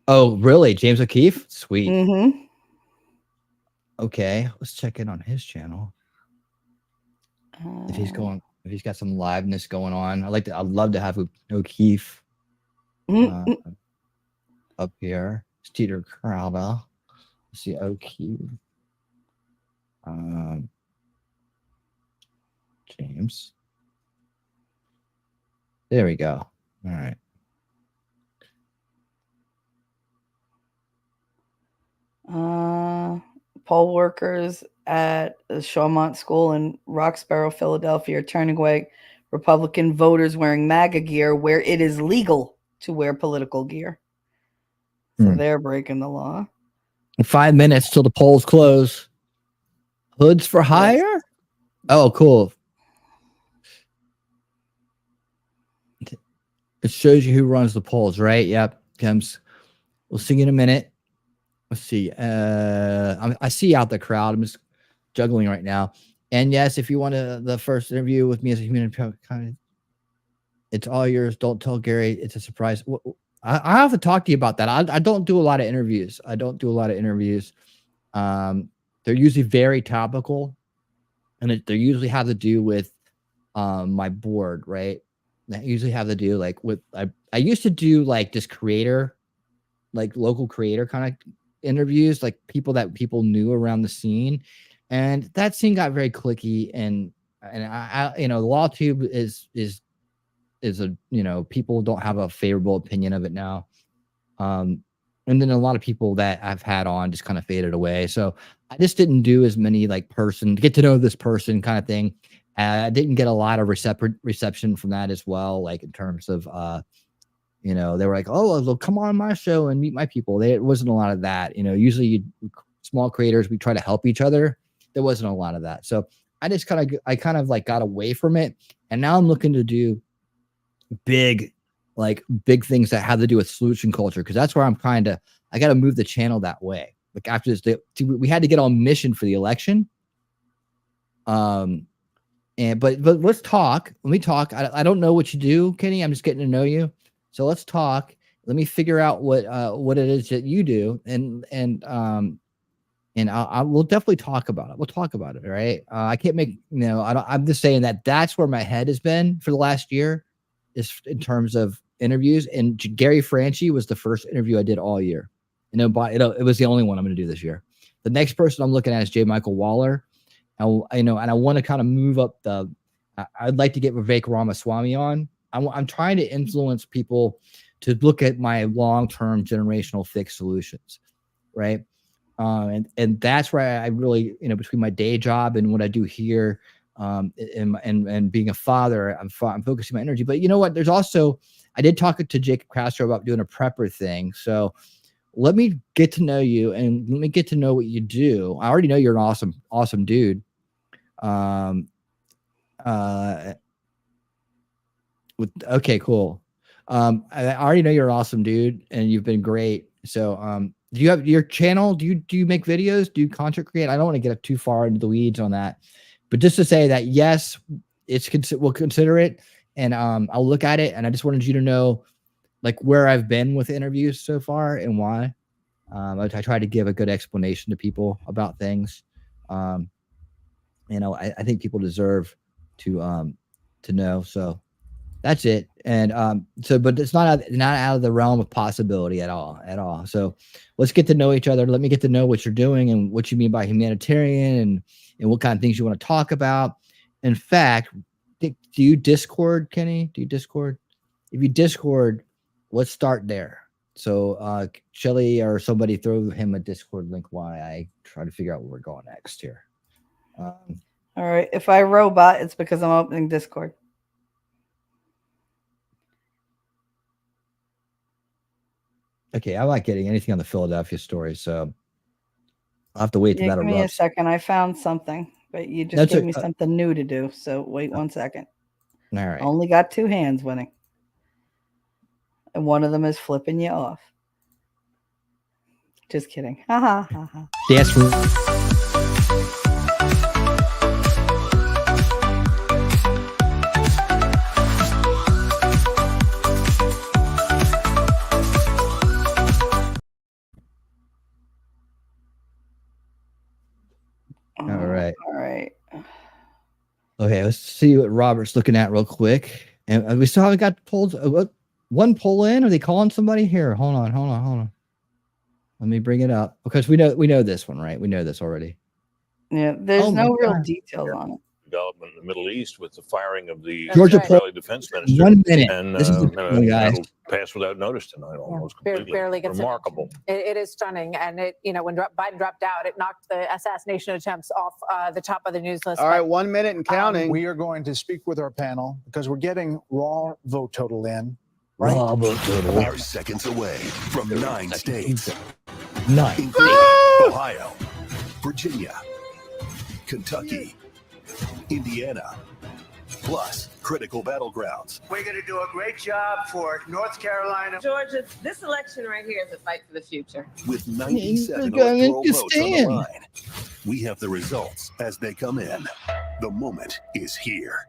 Oh, really? James O'Keefe? Sweet. Mm-hmm. Okay, let's check in on his channel. If he's got some liveness going on. I'd love to have O'Keefe up here. Steter Crowder. Let's see O'Keefe. James. There we go. All right. Poll workers at the Shawmont School in Roxborough, Philadelphia, are turning away Republican voters wearing MAGA gear where it is legal to wear political gear. So they're breaking the law. 5 minutes till the polls close. Hoods for hire? Oh, cool. It shows you who runs the polls, right? Yep. We'll see you in a minute. Let's see. I see out the crowd. I'm just juggling right now. And yes, if you want the first interview with me as a human, it's all yours. Don't tell Gary. It's a surprise. I have to talk to you about that. I don't do a lot of interviews. They're usually very topical. and they usually have to do with my board, right? That usually have to do like with I used to do like just creator, like local creator kind of interviews, like people that people knew around the scene, and that scene got very cliquey, and I the law tube is a people don't have a favorable opinion of it now, and then a lot of people that I've had on just kind of faded away. So I just didn't do as many like get to know this person kind of thing. I didn't get a lot of reception from that as well, like in terms of they were like, oh, well, come on my show and meet my people. There wasn't a lot of that. Usually small creators, we try to help each other. There wasn't a lot of that. So I just kind of like got away from it. And now I'm looking to do big things that have to do with solution culture, because that's where I got to move the channel that way. Like after this, we had to get on mission for the election. But let's talk. Let me talk. I don't know what you do, Kenny. I'm just getting to know you. So let's talk. Let me figure out what it is that you do, and we'll definitely talk about it. We'll talk about it. All right. I can't make I'm just saying that's where my head has been for the last year, is in terms of interviews. And Gary Franchi was the first interview I did all year, and it was the only one I'm going to do this year. The next person I'm looking at is J. Michael Waller. And I want to kind of move up I'd like to get Vivek Ramaswamy on. I'm trying to influence people to look at my long-term generational fixed solutions, right? And that's where I really, between my day job and what I do here, and being a father, I'm focusing my energy. But you know what? There's also, I did talk to Jacob Castro about doing a prepper thing. So let me get to know you, and let me get to know what you do. I already know you're an awesome dude. Okay, cool. I already know you're an awesome dude, and you've been great. So, do you have your channel? Do you make videos? Do you content create? I don't want to get too far into the weeds on that, but just to say that yes, we'll consider it, and I'll look at it. And I just wanted you to know, like, where I've been with interviews so far and why. I try to give a good explanation to people about things. I think people deserve to know. So that's it. And but it's not out of the realm of possibility at all. So let's get to know each other. Let me get to know what you're doing and what you mean by humanitarian, and what kind of things you want to talk about. In fact, do you Discord, Kenny? Do you Discord? If you Discord, let's start there. So Shelly or somebody throw him a Discord link while I try to figure out where we're going next here. All right. If I robot, it's because I'm opening Discord. Okay, I'm not getting anything on the Philadelphia story, so I'll have to wait till that erupts. Give me a second. I found something, but you just gave me something new to do. So wait 1 second. All right. Only got 2 hands winning. And one of them is flipping you off. Just kidding. Ha ha ha ha. Yes. All right. Okay, let's see what Robert's looking at real quick. And we still haven't got polls. One poll in? Are they calling somebody here? Hold on. Let me bring it up, because we know this one, right? We know this already. Yeah, there's no real details on it. Development in the Middle East with the firing of the Georgia Israeli defense minister. 1 minute. And This is that'll pass without notice tonight. Almost completely barely gets remarkable. It is stunning, and when Biden dropped out, it knocked the assassination attempts off the top of the news list. All right, 1 minute and counting. We are going to speak with our panel because we're getting raw vote total in. Right? Raw vote total. We are seconds away from 9 states. 9. Including Ohio, Virginia, Kentucky, Indiana, plus critical battlegrounds. We're going to do a great job for North Carolina. Georgia, this election right here is a fight for the future. With 97 electoral votes on the line, we have the results as they come in. The moment is here.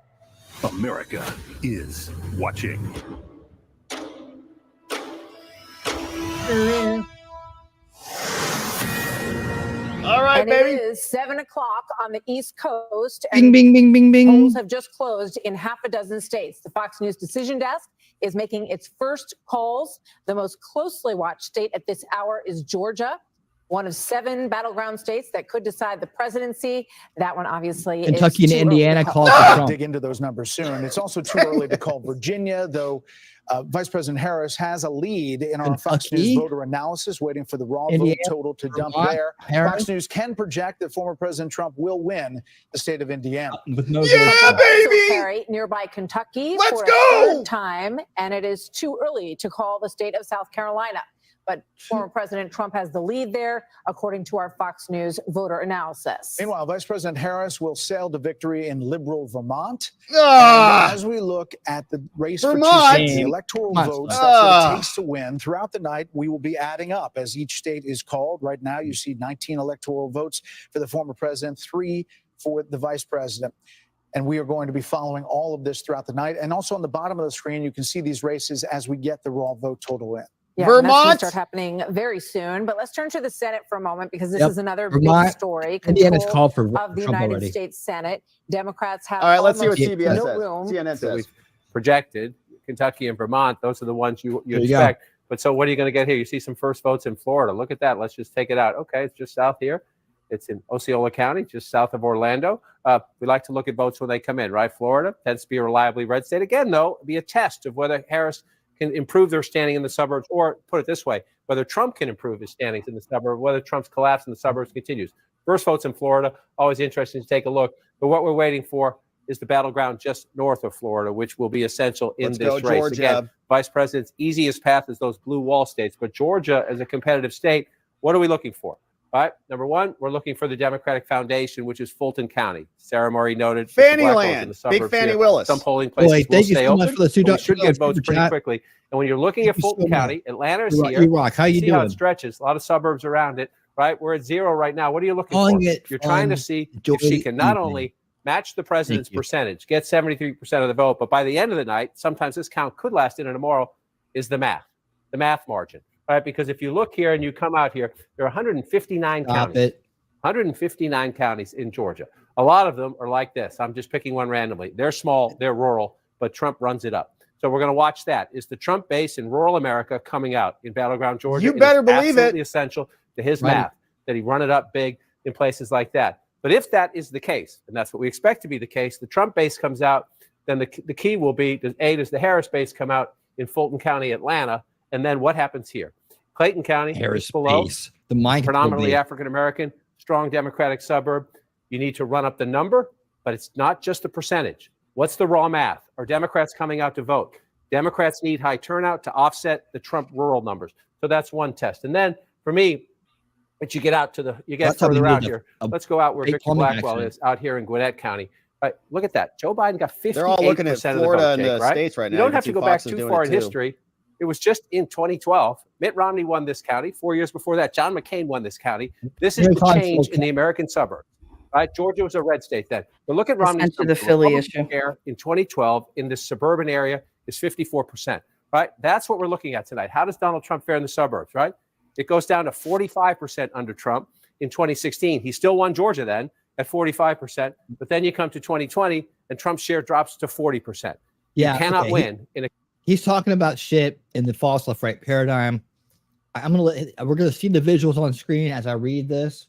America is watching. All right. right, and baby. It is 7 o'clock on the East Coast. Bing, and bing, bing, bing, bing. Polls have just closed in half a dozen states. The Fox News decision desk is making its first calls. The most closely watched state at this hour is Georgia, one of 7 battleground states that could decide the presidency. That one obviously Kentucky is and too early to Indiana call. called for Trump. Dig into those numbers soon. It's also too early to call Virginia, though. Vice President Harris has a lead in our Fox News Kentucky? voter analysis, waiting for the raw Indiana, vote total to dump Vermont, there. Harris? Fox News can project that former President Trump will win the state of Indiana. With no Carry nearby Kentucky Let's for go! a third time, and it is too early to call the state of South Carolina. But former President Trump has the lead there, according to our Fox News voter analysis. Meanwhile, Vice President Harris will sail to victory in liberal Vermont. Ah! And as we look at the race Vermont! for Tuesday, the electoral votes, that's what it takes to win. Throughout the night, we will be adding up as each state is called. Right now, you see 19 electoral votes for the former president, 3 for the vice president. And we are going to be following all of this throughout the night. And also on the bottom of the screen, you can see these races as we get the raw vote total in. Yeah, and that's gonna Vermont start happening very soon. But let's turn to the Senate for a moment because this Yep. is another Vermont, big story. Indiana's Control called for of the Trump United already. States Senate. Democrats have All right, let's see what almost CBS no says. room. CNN So says. we've projected Kentucky and Vermont. Those are the ones you There you go. expect. But so what are you going to get here? You see some first votes in Florida. Look at that. Let's just take it out. Okay, it's just south here. It's in Osceola County, just south of Orlando. We like to look at votes when they come in, right? Florida tends to be a reliably red state. Again, though, be a test of whether Harris can improve their standing in the suburbs, or put it this way, whether Trump can improve his standings in the suburbs, whether Trump's collapse in the suburbs continues. First votes in Florida, always interesting to take a look. But what we're waiting for is the battleground just north of Florida, which will be essential in Let's this go, race. Georgia. Again, vice president's easiest path is those blue wall states. But Georgia, as a competitive state, what are we looking for? All right, number one, we're looking for the Democratic Foundation, which is Fulton County. Sarah Murray noted it's the Fanny black votes land. in the Big suburbs Fanny here. Willis. Some polling places Boy, will thank you stay so much open, for the but we should get votes super pretty chat. quickly. And when you're looking at Thank you Fulton so much. County, Atlanta is You rock- here. you rock. How you see how doing? it stretches. A lot of suburbs around it, right? We're at 0 right now. What are you looking Calling for? it You're trying to fun, see joy if she can not evening. only match the president's you. percentage, get 73% of the vote, but by the end of the night, sometimes this count could last into tomorrow, is the math margin, right? Because if you look here and you come out here, there are 159 Stop counties. it. 159 counties in Georgia. A lot of them are like this. I'm just picking one randomly. They're small, they're rural, but Trump runs it up. So we're going to watch that. Is the Trump base in rural America coming out in battleground Georgia? You It is better believe it. absolutely essential to his Right. math that he run it up big in places like that. But if that is the case, and that's what we expect to be the case, the Trump base comes out, then the key will be, does the Harris base come out in Fulton County, Atlanta? And then what happens here? Clayton County, Harris just below, base. The mind predominantly control African-American, strong Democratic suburb. You need to run up the number, but it's not just a percentage. What's the raw math? Are Democrats coming out to vote? Democrats need high turnout to offset the Trump rural numbers. So that's one test. And then for me, once you get out to That's how we further out need here. a Let's go out where big Victor plumbing Blackwell accident. is, out here in Gwinnett County. Right, look at that. Joe Biden got 58% They're all looking at of the Florida vote, and Jake, the right? states right now. You don't You have can to see go back Fox is too doing far it in too. history. It was just in 2012. Mitt Romney won this county. 4 years before that, John McCain won this county. This is the change in the American suburbs. Right? Georgia was a red state then. But look at This Romney's answered the numbers. Philly Republican issue. share in 2012 in this suburban area is 54%. Right? That's what we're looking at tonight. How does Donald Trump fare in the suburbs? Right? It goes down to 45% under Trump in 2016. He still won Georgia then at 45%. But then you come to 2020 and Trump's share drops to 40%. Yeah, you cannot okay. win in a He's talking about shit in the false left right paradigm. We're gonna see the visuals on screen as I read this.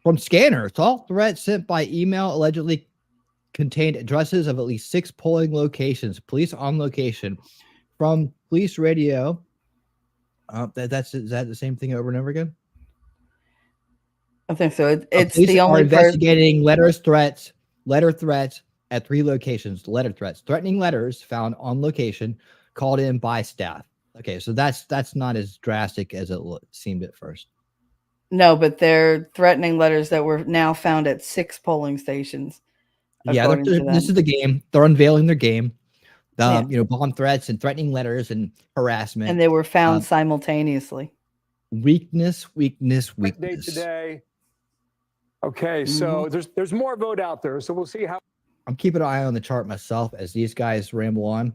From scanners, all threats sent by email allegedly contained addresses of at least 6 polling locations. Police on location. From police radio. Is that the same thing over and over again? I think so. It's Police the are only investigating letter threats at 3 locations. Letter threats, threatening letters found on location, called in by staff. Okay, so that's not as drastic as it seemed at first. No, but they're threatening letters that were now found at 6 polling stations. Yeah, according to them. this is the game. They're unveiling their game. Yeah. Bomb threats and threatening letters and harassment. And they were found simultaneously. Weakness. Day today. Okay, so there's more vote out there. So we'll see how. I'm keeping an eye on the chart myself as these guys ramble on.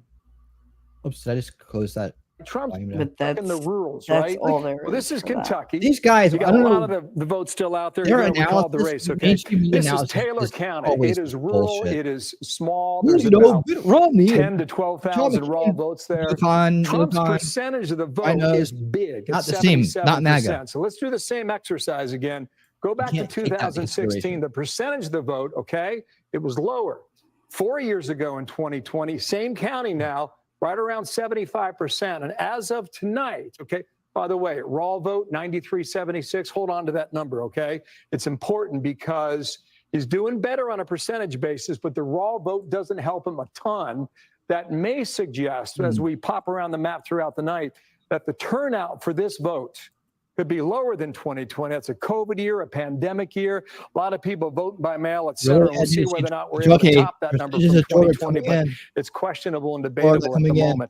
Oops, did I just close that? Trump's But in the rules, that's right? all there Well, this is is for that. Kentucky. These guys, You I got a don't lot know. of the votes still out there. Their Even though we called the analysis, race, okay? mainstream media This is analysis Taylor is County. always It is rural. bullshit. It is small. Well, There's you know, about good Romney 10 to 12,000 raw votes there. Trump's percentage of the vote is big. Not It's the same, not 77%. MAGA. So let's do the same exercise again. Go back to can't take that into 2016. The percentage of the vote, okay, it was lower. 4 years ago in 2020, same county now, right around 75%. And as of tonight, okay, by the way, raw vote 93.76. Hold on to that number, okay? It's important because he's doing better on a percentage basis, but the raw vote doesn't help him a ton. That may suggest, as we pop around the map throughout the night, that the turnout for this vote could be lower than 2020. That's a COVID year, a pandemic year. A lot of people vote by mail, et cetera. We'll see whether or not we're able to top that number from 2020, but it's questionable and debatable at the moment.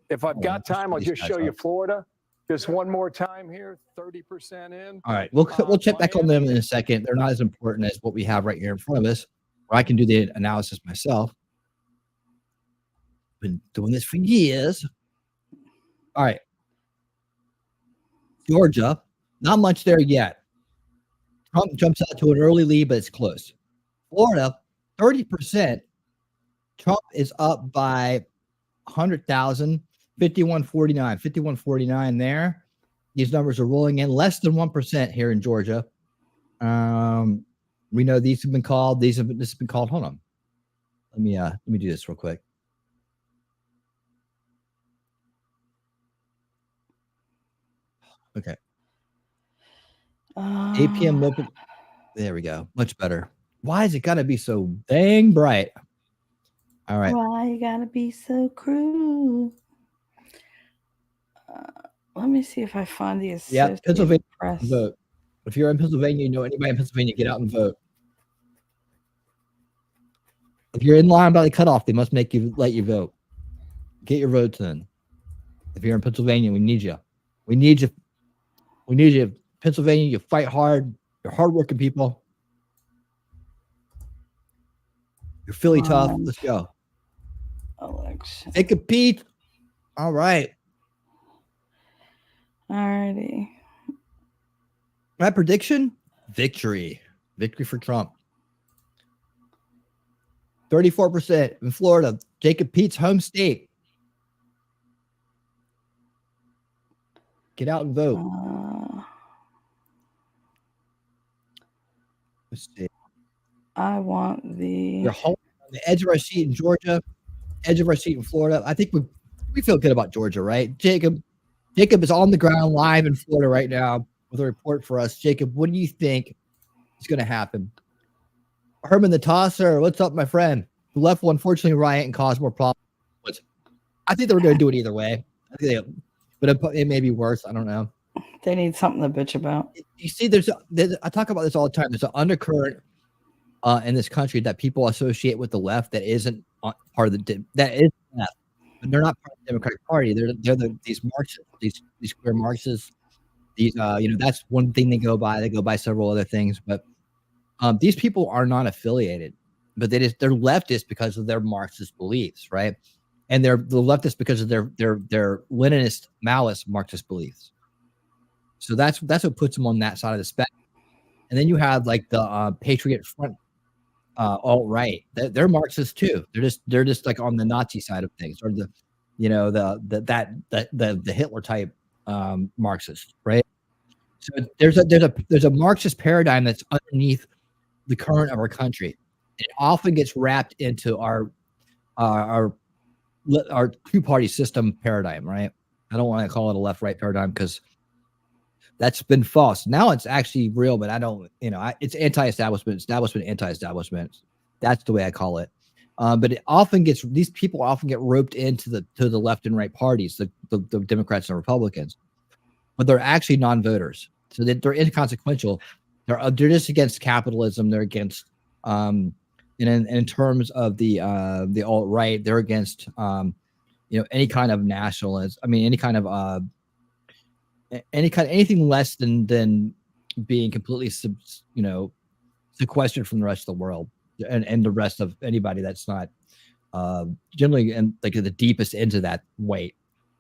If I've got time, I'll just show you Florida. Just one more time here, 30% in. All right, we'll check back on them in a second. They're not as important as what we have right here in front of us, where I can do the analysis myself. Been doing this for years. All right. Georgia, not much there yet. Trump jumps out to an early lead, but it's close. Florida, 30%. Trump is up by 100,000, 5149, 5149 there. These numbers are rolling in less than 1% here in Georgia. We know these have been called. This has been called. Hold on. Let me do this real quick. Okay. 8 p.m. local. There we go. Much better. Why is it gotta be so dang bright? All right. Why you gotta be so cruel? Let me see if I find the Associated Pennsylvania Press. vote. If you're in Pennsylvania, you know anybody in Pennsylvania, get out and vote. If you're in line by the cutoff, they must let you vote. Get your votes in. If you're in Pennsylvania, we need you. We need you. We need you. Pennsylvania, you fight hard. You're hardworking people. You're Philly tough. Let's go. Election. Take a peek. All right. Alrighty. My prediction: victory. Victory for Trump. 34% in Florida. Jacob Pete's home state. Get out and vote. Let's see. I want the. You're holding on the edge of our seat in Georgia, edge of our seat in Florida. I think we feel good about Georgia, right? Jacob is on the ground live in Florida right now with a report for us. Jacob, what do you think is going to happen? Herman the Tosser, what's up, my friend? The left will unfortunately riot and cause more problems. I think they were going to do it either way. But it may be worse. I don't know. They need something to bitch about. You see, I talk about this all the time. There's an undercurrent in this country that people associate with the left that isn't part of that is left, but they're not part of the Democratic Party. They're these Marxists, these queer Marxists. These that's one thing they go by. They go by several other things, but these people are not affiliated, but they're leftist because of their Marxist beliefs, right? And they're the leftist because of their Leninist, Maoist Marxist beliefs. So that's what puts them on that side of the spectrum. And then you have like the Patriot Front alt-right. They're Marxist too. They're just like on the Nazi side of things, or the Hitler type Marxist, right? So there's a Marxist paradigm that's underneath the current of our country. It often gets wrapped into our two-party system paradigm, right? I don't want to call it a left-right paradigm because that's been false. Now it's actually real, but I don't, it's anti-establishment, anti-establishment. That's the way I call it. But these people often get roped into the left and right parties, the Democrats and Republicans, but they're actually non-voters. So they're inconsequential. They're just against capitalism. They're against, in terms of the alt-right, they're against, any kind of nationalism. I mean, anything less than being completely sequestered from the rest of the world and the rest of anybody that's not generally in like the deepest into that weight.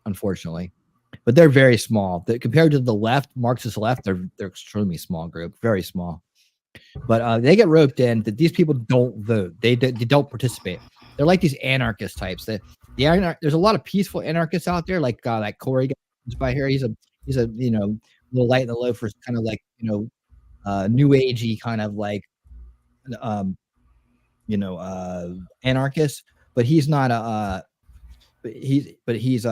unfortunately. But they're very small. Compared to the left, Marxist left, they're extremely small group, very small. But they get roped in that these people don't vote. They don't participate. They're like these anarchist types. There's a lot of peaceful anarchists out there, like Corey by here. He's a little light in the loafers, kind of like new agey kind of like anarchist. But he's not he's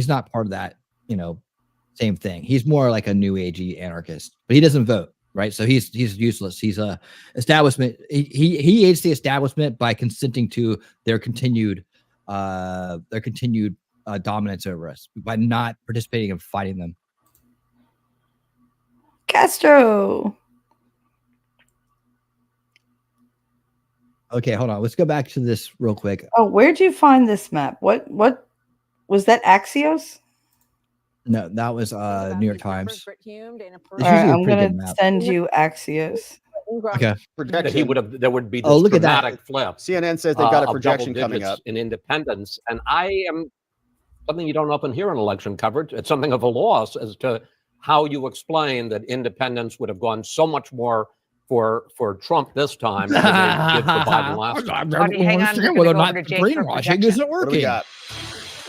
not part of that same thing. He's more like a new agey anarchist, but he doesn't vote. Right, so he's useless. He's a establishment. He aids the establishment by consenting to their continued dominance over us by not participating and fighting them. Castro. Okay, hold on. Let's go back to this real quick. Oh, where'd you find this map? What was that? Axios? No, that was New York Times. All right, I'm gonna send you Axios. Okay. Projection. There would be this look at that. dramatic flip. CNN says they've got a of projection double coming digits up. in independence, and I am something you don't often hear in election coverage. It's something of a loss as to how you explain that independents would have gone so much more for Trump this time than they did for Biden last time. Hang on, whether or not brainwashing isn't working.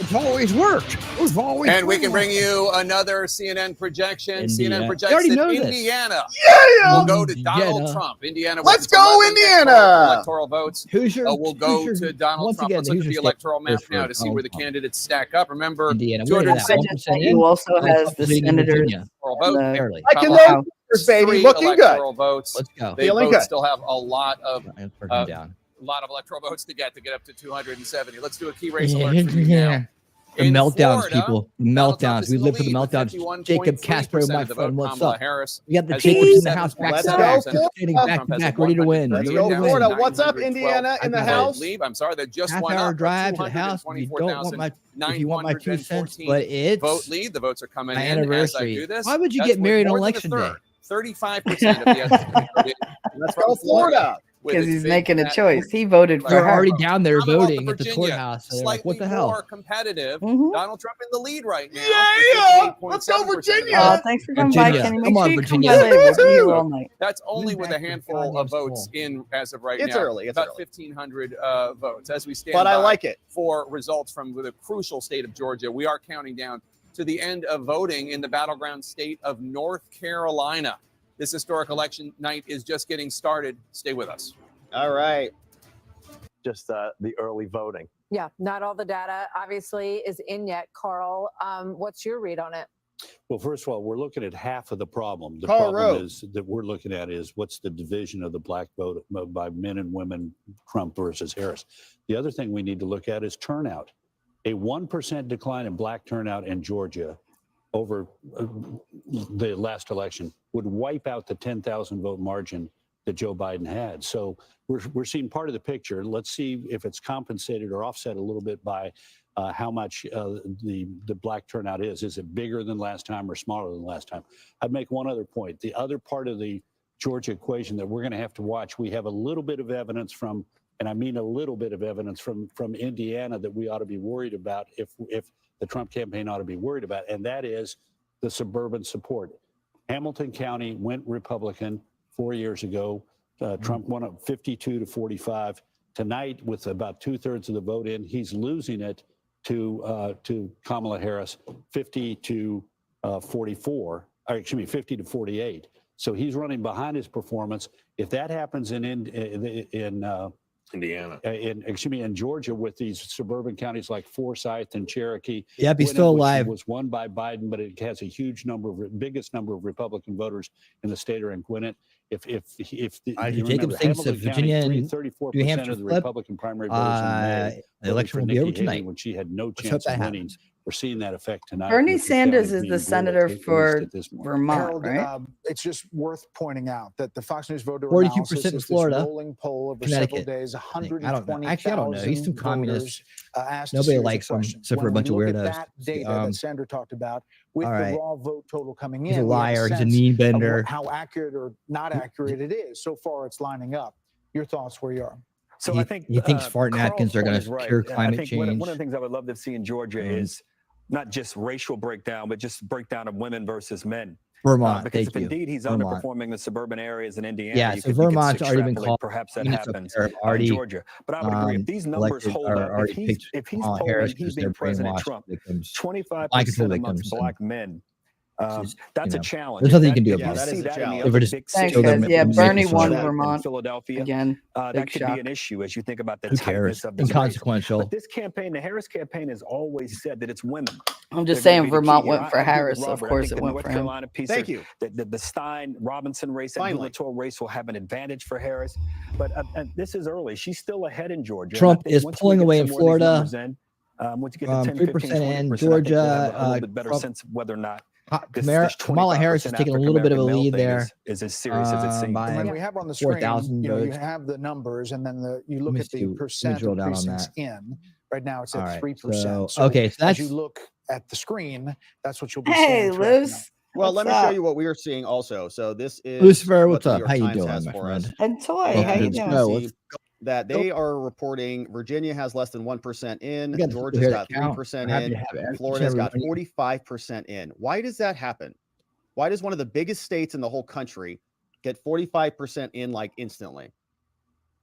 It's always worked. It's always And we can bring you another CNN projection. CNN projects already that know this. Indiana Yeah. will go to Donald Trump. Indiana. Let's go, Indiana. Electoral votes will go who's to your- Donald once Trump. again, Let's look who's at the your electoral map state now to first see for where the Donald candidates stack up. Remember, Indiana. two Where hundred is seventy. that? That you also has the senators. Virginia. Vote. I can know, baby, looking good. Electoral votes. Let's go. They Feeling both good. still have a lot of down. electoral votes to get up to 270. Let's do a key race alert for you now. The In meltdowns, Florida, people. Donald Trump Meltdowns. is We in live the for the lead with meltdowns. Jacob Castro, 51.3% my of the friend. vote. What's Kamala up? Harris We got the has Jacobs in the house 47%. back Let's to go, back. Florida. Skating back Trump to has back, ready to win. 138 Ready to down win. Florida, to what's up, 912 Indiana in the vote house? lead. I'm sorry, that just Half went hour up. drive to the house. If you don't want my, if you want my 2 cents, 224,914 but it's vote lead. The votes are coming my in as I anniversary. do this. Why would you That's get married with on more than a election day? third. 35% of the estimated vote. That's Go from Florida. with Because its he's big making a fat choice. He voted for They're her. already down there Commonwealth of voting at the Virginia, courthouse. So they're like, slightly what the hell? more competitive. Mhm. Donald Trump in the lead right now. Yeah, with let's go 58.7% of the Virginia. vote. Thanks for coming by, Virginia. Kenny. Make Come on, sure you come Virginia. by later. We'll be here Woo-hoo! all night. That's only Who's with a back to handful goddamn of votes school? in as of right It's now. early, it's about early. 1,500 votes. As we stand But I by like it. for results from the crucial state of Georgia, we are counting down to the end of voting in the battleground state of North Carolina. This historic election night is just getting started. Stay with us. All right. Just the early voting. Yeah, not all the data obviously is in yet. Carl, what's your read on it? Well, first of all, we're looking at half of the problem. The Carl problem Rowe. is that we're looking at is what's the division of the black vote by men and women, Trump versus Harris. The other thing we need to look at is turnout. A 1% decline in black turnout in Georgia over the last election would wipe out the 10,000 vote margin that Joe Biden had. So we're seeing part of the picture. Let's see if it's compensated or offset a little bit by how much the black turnout is. Is it bigger than last time or smaller than last time? I'd make one other point. The other part of the Georgia equation that we're going to have to watch, we have a little bit of evidence from, and I mean a little bit of evidence from Indiana that we ought to be worried about if the Trump campaign ought to be worried about, and that is the suburban support. Hamilton County went Republican 4 years ago. Trump won up 52 to 45. Tonight, with about 2/3 of the vote in, he's losing it to Kamala Harris, 50 to 44, or excuse me, 50 to 48. So he's running behind his performance. If that happens in Indiana, in Georgia, with these suburban counties like Forsyth and Cherokee, Yep, he's Gwinnett, still which alive. was won by Biden, but it has a huge biggest number of Republican voters in the state are in Gwinnett. If you Jacobs remember, thinks that Hamilton Virginia County, and 34% New Hampshire of the flip, Republican primary voters in May the voted election for will be Nikki over Haley tonight. when she had no Let's hope chance that of winning. happens. We're seeing that effect tonight. Bernie with the Sanders county is being the Gwinnett, senator at least for at this point. Vermont, Harold, right? it's just worth pointing out that the Fox News voter 42% analysis in is this Florida, rolling poll over several Connecticut. days. I don't know. Actually, I don't know. He's some 120,000 communist. voters asked a Nobody series of likes him questions. except for a When we bunch of look at weirdos. that data that Sandra talked about with all the right. raw vote total coming He's in, a we have liar. He's a sense knee of bender. how accurate or not accurate it is. So far, it's lining up. Your thoughts where you are? So he thinks fart napkins are going to cure climate I think change. one of the things I would love to see in Georgia is not just racial breakdown, but just breakdown of women versus men. Vermont, Because if thank you. indeed he's Vermont. underperforming the suburban areas in Indiana, Yeah, you so could Vermont's already been extrapolate called. perhaps that Units of happens care have in already Georgia. But I would agree if these numbers elected hold or up, already if he's picked polling, Harris he's because being they're President brainwashed Trump, victims, 25% mind control amongst victims. black men. That's That's a a challenge. There's nothing you If can do if about you it. see that in the If other we're just big Thanks, show cities, them guys. Yeah, making Bernie fun. won Detroit and Vermont Philadelphia, again. that Big could be shock. an issue as you think about the Who cares? tightness of this race. Inconsequential. But this campaign, the Harris campaign, has always said that it's women. I'm just They're saying gonna be the key Vermont here. went for I agree with Harris. Of Robert. I course think it the went North for him. Carolina piece, Thank you. the Stein Robinson race, that Finally. gubernatorial race will have an advantage for Harris. But this is early. She's still ahead in Georgia. Trump And I think is once we pulling get away some in more of these Florida. numbers in, once you get to 10, 3% 15, 20%, in I think we'll Georgia. have a little bit better Trump, sense of whether or not this Kamala Harris is 25% taking a little bit of a African-American male lead thing there is as serious as it seems. by And then we have on the screen, 4,000 you votes. have the numbers, and then you Let look me at see. the Let me percent drill of down on precincts that. in. Right now, it's All at right, 3%. so okay, so as you that's look at the screen, that's what you'll be Hey, seeing throughout the night. Luce. Well, What's let me show up? you what we are seeing also. So this is Lucifer. what What's the New up? York How you Times doing, has my for friend? us. And Toy, how Welcome to you the doing? show. See Let's that they are reporting Virginia has less than 1% in, We got the people Georgia's here got that count. 3% We're happy in, to have each and Florida's got everybody. 45% in. Why does that happen? Why does one of the biggest states in the whole country get 45% in like instantly?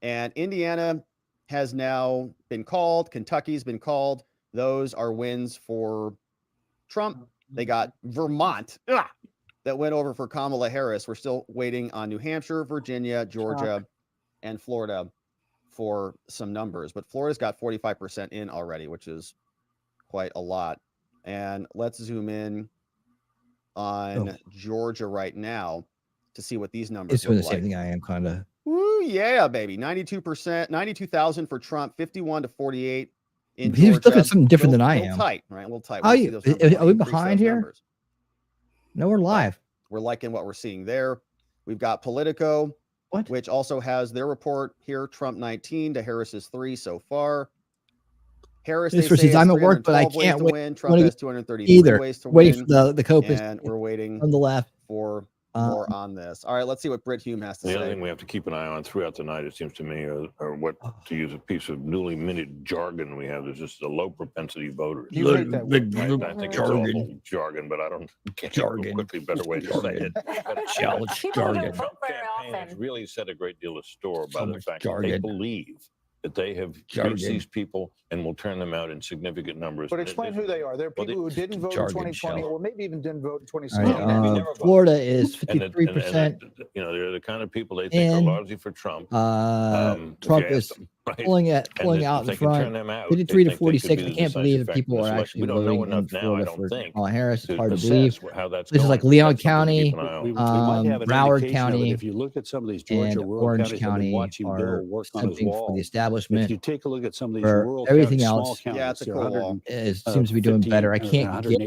And Indiana has now been called, Kentucky's been called. Those are wins for Trump. They got Vermont that went over for Kamala Harris. We're still waiting on New Hampshire, Virginia, Georgia, and Florida for some numbers. But Florida's got 45% in already, which is quite a lot. And let's zoom in on Georgia right now to see what these numbers It's doing look the same like. thing I am, kind of. Woo, yeah, baby. 92%, 92,000 for Trump, 51 to 48 in He's Georgia. looking at something different than I Little am. tight, right? A little tight. How We'll see you? those numbers. Are we Increase behind those here? numbers. No, we're live. We're liking what we're seeing there. We've got Politico, which also has their report here. Trump 19 to Harris's 3 so far. Harris, This they versus say, has I'm at work, but I 312 ways can't to wait. win. Trump has 233 either. ways to Waiting win. for the Copus And we're waiting on the left for more on this. All right, let's see what Britt Hume has to The other say. thing we have to keep an eye on throughout the night, it seems to me, are what, to use a piece of newly minted jargon we have, is just a low propensity voters. You hate that word. I think it's awful jargon, but I don't can't think of a quickly better way to say it. Challenge The Trump campaign has really set a great deal of store by the fact that they jargon. believe that they have Jargon. reached these people and will turn them out in significant numbers. But explain who they are. They're people who didn't vote in jargon 2020, shell. or maybe even didn't vote in All 2016. right, Florida is And 53%. you know, they're the kind of people they think are And, largely for Trump. Trump if you is ask them, right? pulling And out if in they can turn front. them out, 53 they to think they could 46. be I the can't believe decisive that people factor in are this election. actually We don't know voting in enough now, I Florida don't for think, Kamala Harris. It's to hard to assess believe. how that's Places going. like But Leon that's something to County, keep an eye on. We might have an Broward indication of it. County, If you look at some of these Georgia and rural Orange counties, I've been County watching Bill are work on his something for wall. the If establishment. you take a look at some of these For rural everything counties, small else, counties, Yeah, it's a there cool are wall. it seems to be doing better. I can't get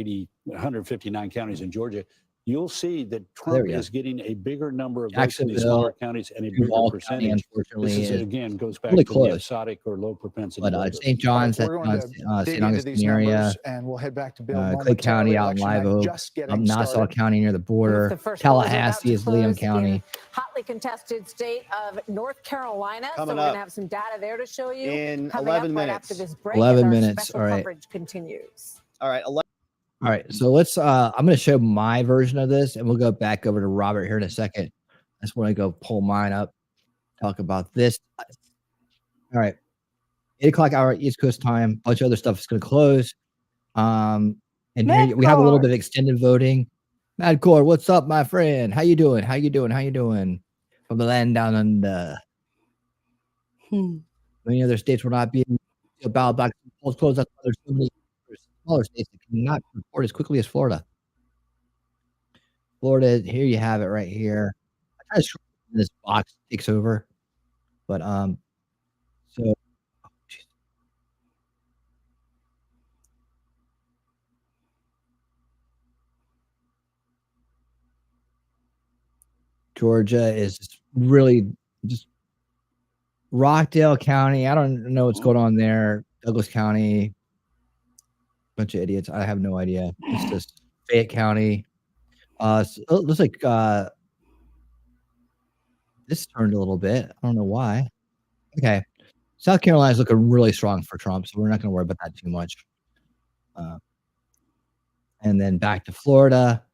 159 counties in Georgia. You'll see that there Trump we go. is getting a bigger number of votes in these smaller Jacksonville, counties and a Duval bigger County, percentage. unfortunately, This is, is again, goes back really to the close. episodic or low propensity But voters. St. John's, We're going to St. dig into Augustine these area, numbers, and we'll head back to Bill Clay County momentarily. out in Election Live night Oak, just getting Nassau started. County near the With border, the first polls about Tallahassee to is Leon close County. in hotly contested state of North Carolina. Coming so we're up going to have some data there to show you. in Coming 11 up right minutes. after this break 11 as our minutes, special all right. coverage continues. All right, All right, so let's I'm going to show my version of this, and we'll go back over to Robert here in a second. I just want to go pull mine up, talk about this. All right, 8 o'clock hour East Coast time. A bunch of other stuff is going to close. And here we have a little bit of extended voting. Madcore, what's up, my friend? How you doing? How you doing? How you doing? From the land down under. Many other states will not be about back polls closed. That's why there's so many smaller states that cannot report as quickly as Florida. Florida, here you have it right here. I try to scroll this box takes over, but so Georgia is really just Rockdale County. I don't know what's going on there. Douglas County, bunch of idiots. I have no idea. It's just Fayette County. So it looks like this turned a little bit. I don't know why. Okay, South Carolina's looking really strong for Trump, so we're not going to worry about that too much. and then back to Florida.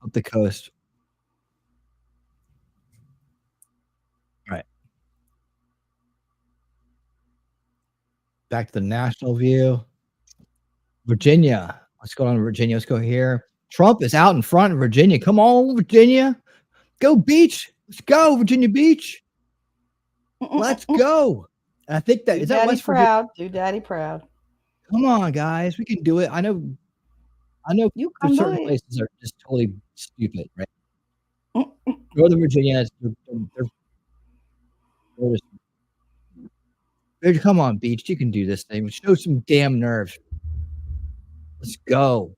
Up the coast. All right. Back to the national view. Virginia. Let's go on to Virginia. Let's go here. Trump is out in front of Virginia. Come on, Virginia. Go Beach. Let's go, Virginia Beach. Let's go. And I think that Do is that daddy West Virginia. proud. Do daddy proud. Come on, guys. We can do it. I know You there's can certain do it. places are just totally stupid, right? Northern Virginia, come on, Beach. You can do this thing. Show some damn nerve. Let's go.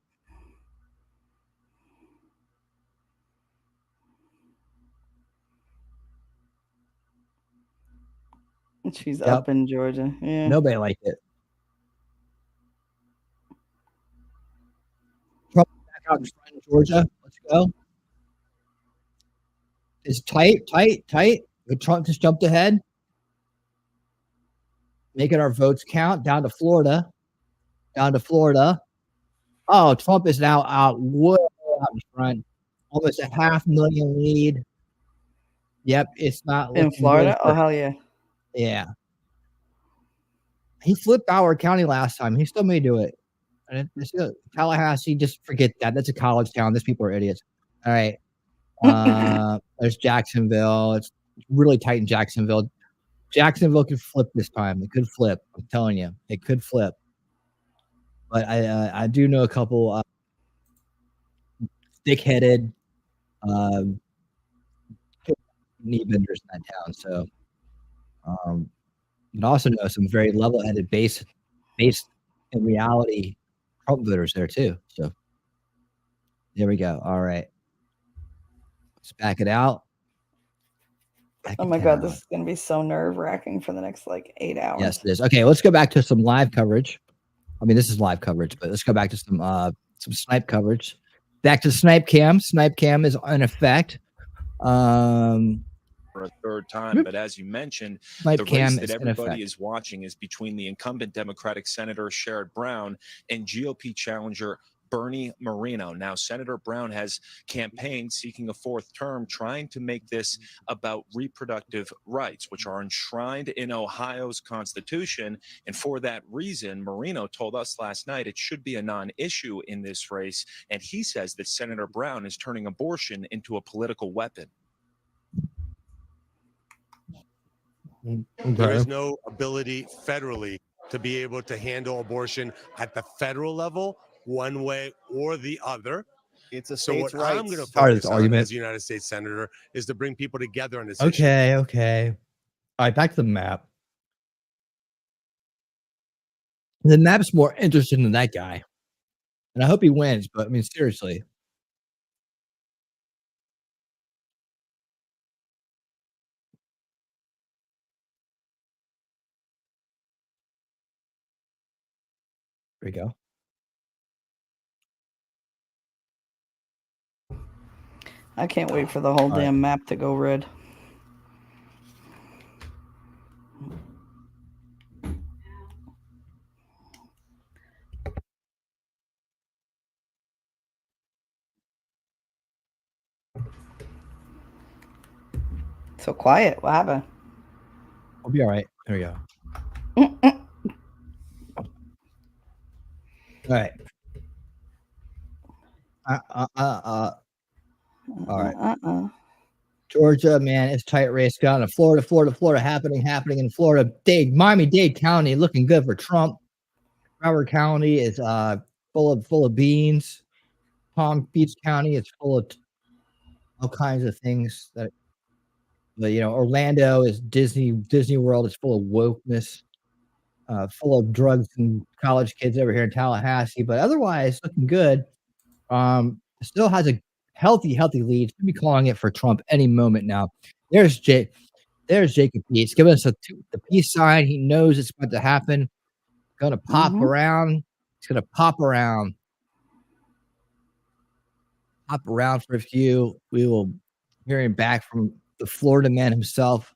She's up in Georgia. Yeah. Nobody liked it. Trump back out in front of Georgia. Let's go. It's tight. Trump just jumped ahead. Making our votes count down to Florida. Oh, Trump is now way out in front. Almost a 500,000 lead. Yep, it's not In looking Florida? good Oh, hell yeah. Yeah. He flipped Howard County last time. He still may do it. And Tallahassee, just forget that. That's a college town. These people are idiots. All right. There's Jacksonville. It's really tight in Jacksonville. Jacksonville could flip this time. It could flip. I'm telling you, it could flip. But I do know a couple thick-headed knee benders in that town. So, and also know some very level-headed, based in reality Trump voters there too. So, there we go. All right, let's back it out. Oh my God, this is going to be so nerve-wracking for the next 8 hours. Yes, it is. Okay, let's go back to some live coverage. I mean, this is live coverage, but let's go back to some snipe coverage. Back to Snipe Cam. Snipe Cam is in effect. For a third time, but as you mentioned, the race that everybody is watching is between the incumbent Democratic Senator Sherrod Brown and GOP challenger Bernie Moreno. Now, Senator Brown has campaigned seeking a fourth term, trying to make this about reproductive rights, which are enshrined in Ohio's Constitution. And for that reason, Moreno told us last night it should be a non-issue in this race. And he says that Senator Brown is turning abortion into a political weapon. There is no ability federally to be able to handle abortion at the federal level one way or the other. It's a So what state's rights. I'm going to Part of focus this on argument. as a United States Senator is to bring people together on this issue. Okay. All right, back to the map. The map's more interesting than that guy. And I hope he wins, but I mean, seriously. There we go. I can't wait for the whole damn map to go red. So quiet. What happened? I'll be all right. There we go. All right. All right. Georgia, man, it's a tight race down to Florida, happening in Florida. Miami-Dade County looking good for Trump. Broward County is full of beans. Palm Beach County is full of all kinds of things that. But Orlando is Disney World is full of wokeness, full of drugs and college kids over here in Tallahassee. But otherwise, looking good. Still has a healthy lead. Should be calling it for Trump any moment now. There's Jacob Peace giving us the peace sign. He knows it's about to happen. Gonna pop around. It's gonna pop around. Pop around for a few. We will hear him back from the Florida man himself.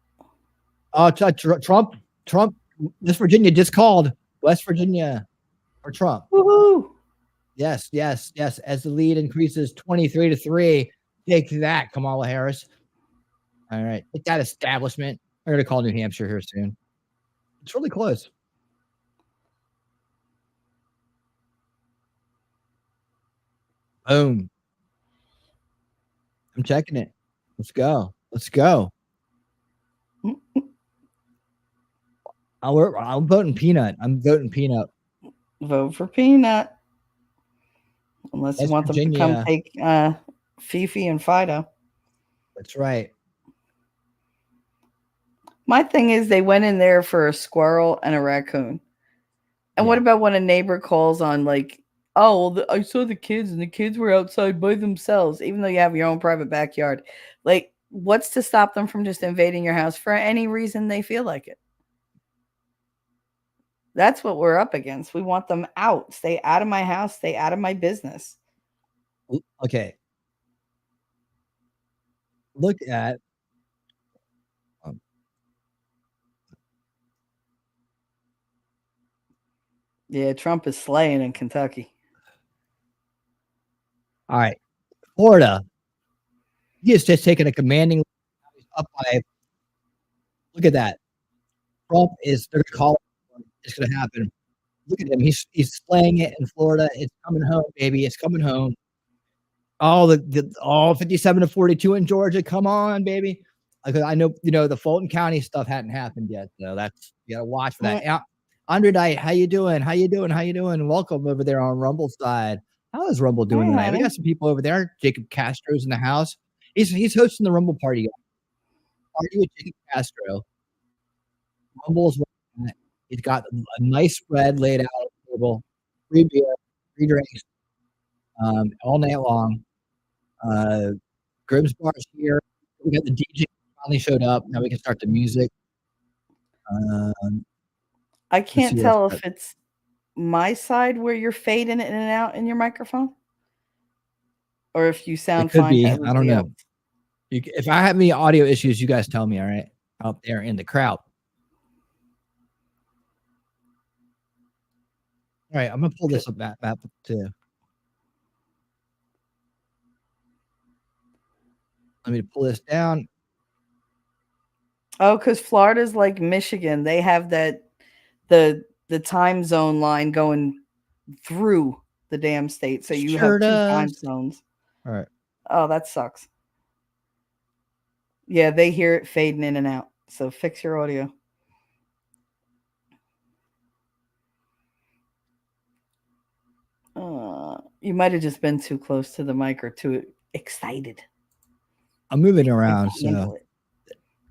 Trump West Virginia just called. West Virginia for Trump. Woohoo! Yes. As the lead increases 23-3, take that, Kamala Harris. All right, take that, establishment. I'm going to call New Hampshire here soon. It's really close. Boom. I'm checking it. Let's go. I'm voting Peanut. Vote for Peanut. Unless you West want them to Virginia. come take Fifi and Fido. That's right. My thing is they went in there for a squirrel and a raccoon. And what about when a neighbor calls on like, oh, well, I saw the kids and the kids were outside by themselves, even though you have your own private backyard. Like, what's to stop them from just invading your house for any reason they feel like it? That's what we're up against. We want them out. Stay out of my house. Stay out of my business. Okay. Look at yeah, Trump is slaying in Kentucky. all right. Florida. He is just taking a commanding up by. Look at that. Trump is they're calling. It's going to happen. Look at him. He's slaying it in Florida. It's coming home, baby. It's coming home. All 57-42 in Georgia. Come on, baby. I know the Fulton County stuff hadn't happened yet, so that's you got to watch for that. Andre Knight, how you doing? Welcome over there on Rumble's side. How is Rumble doing tonight? We got some people over there. Jacob Castro's in the house. He's hosting the Rumble party. Party with Jacob Castro. Rumble's. He's got a nice spread laid out on the table. Free beer, free drinks, all night long. Grimm's Bar's here. We got the DJ finally showed up. Now we can start the music. I can't tell if it's my side where you're fading in and out in your microphone, or if you sound it could fine. be. I don't know. If I have any audio issues, you guys tell me. All right, out there in the crowd. All right, I'm gonna pull this up map too. Let me pull this down. Oh, because Florida's like Michigan. They have that the time zone line going through the damn state. So you have two time zones. All right. Oh, that sucks. Yeah, they hear it fading in and out. So fix your audio. You might have just been too close to the mic or too excited. I'm moving around, so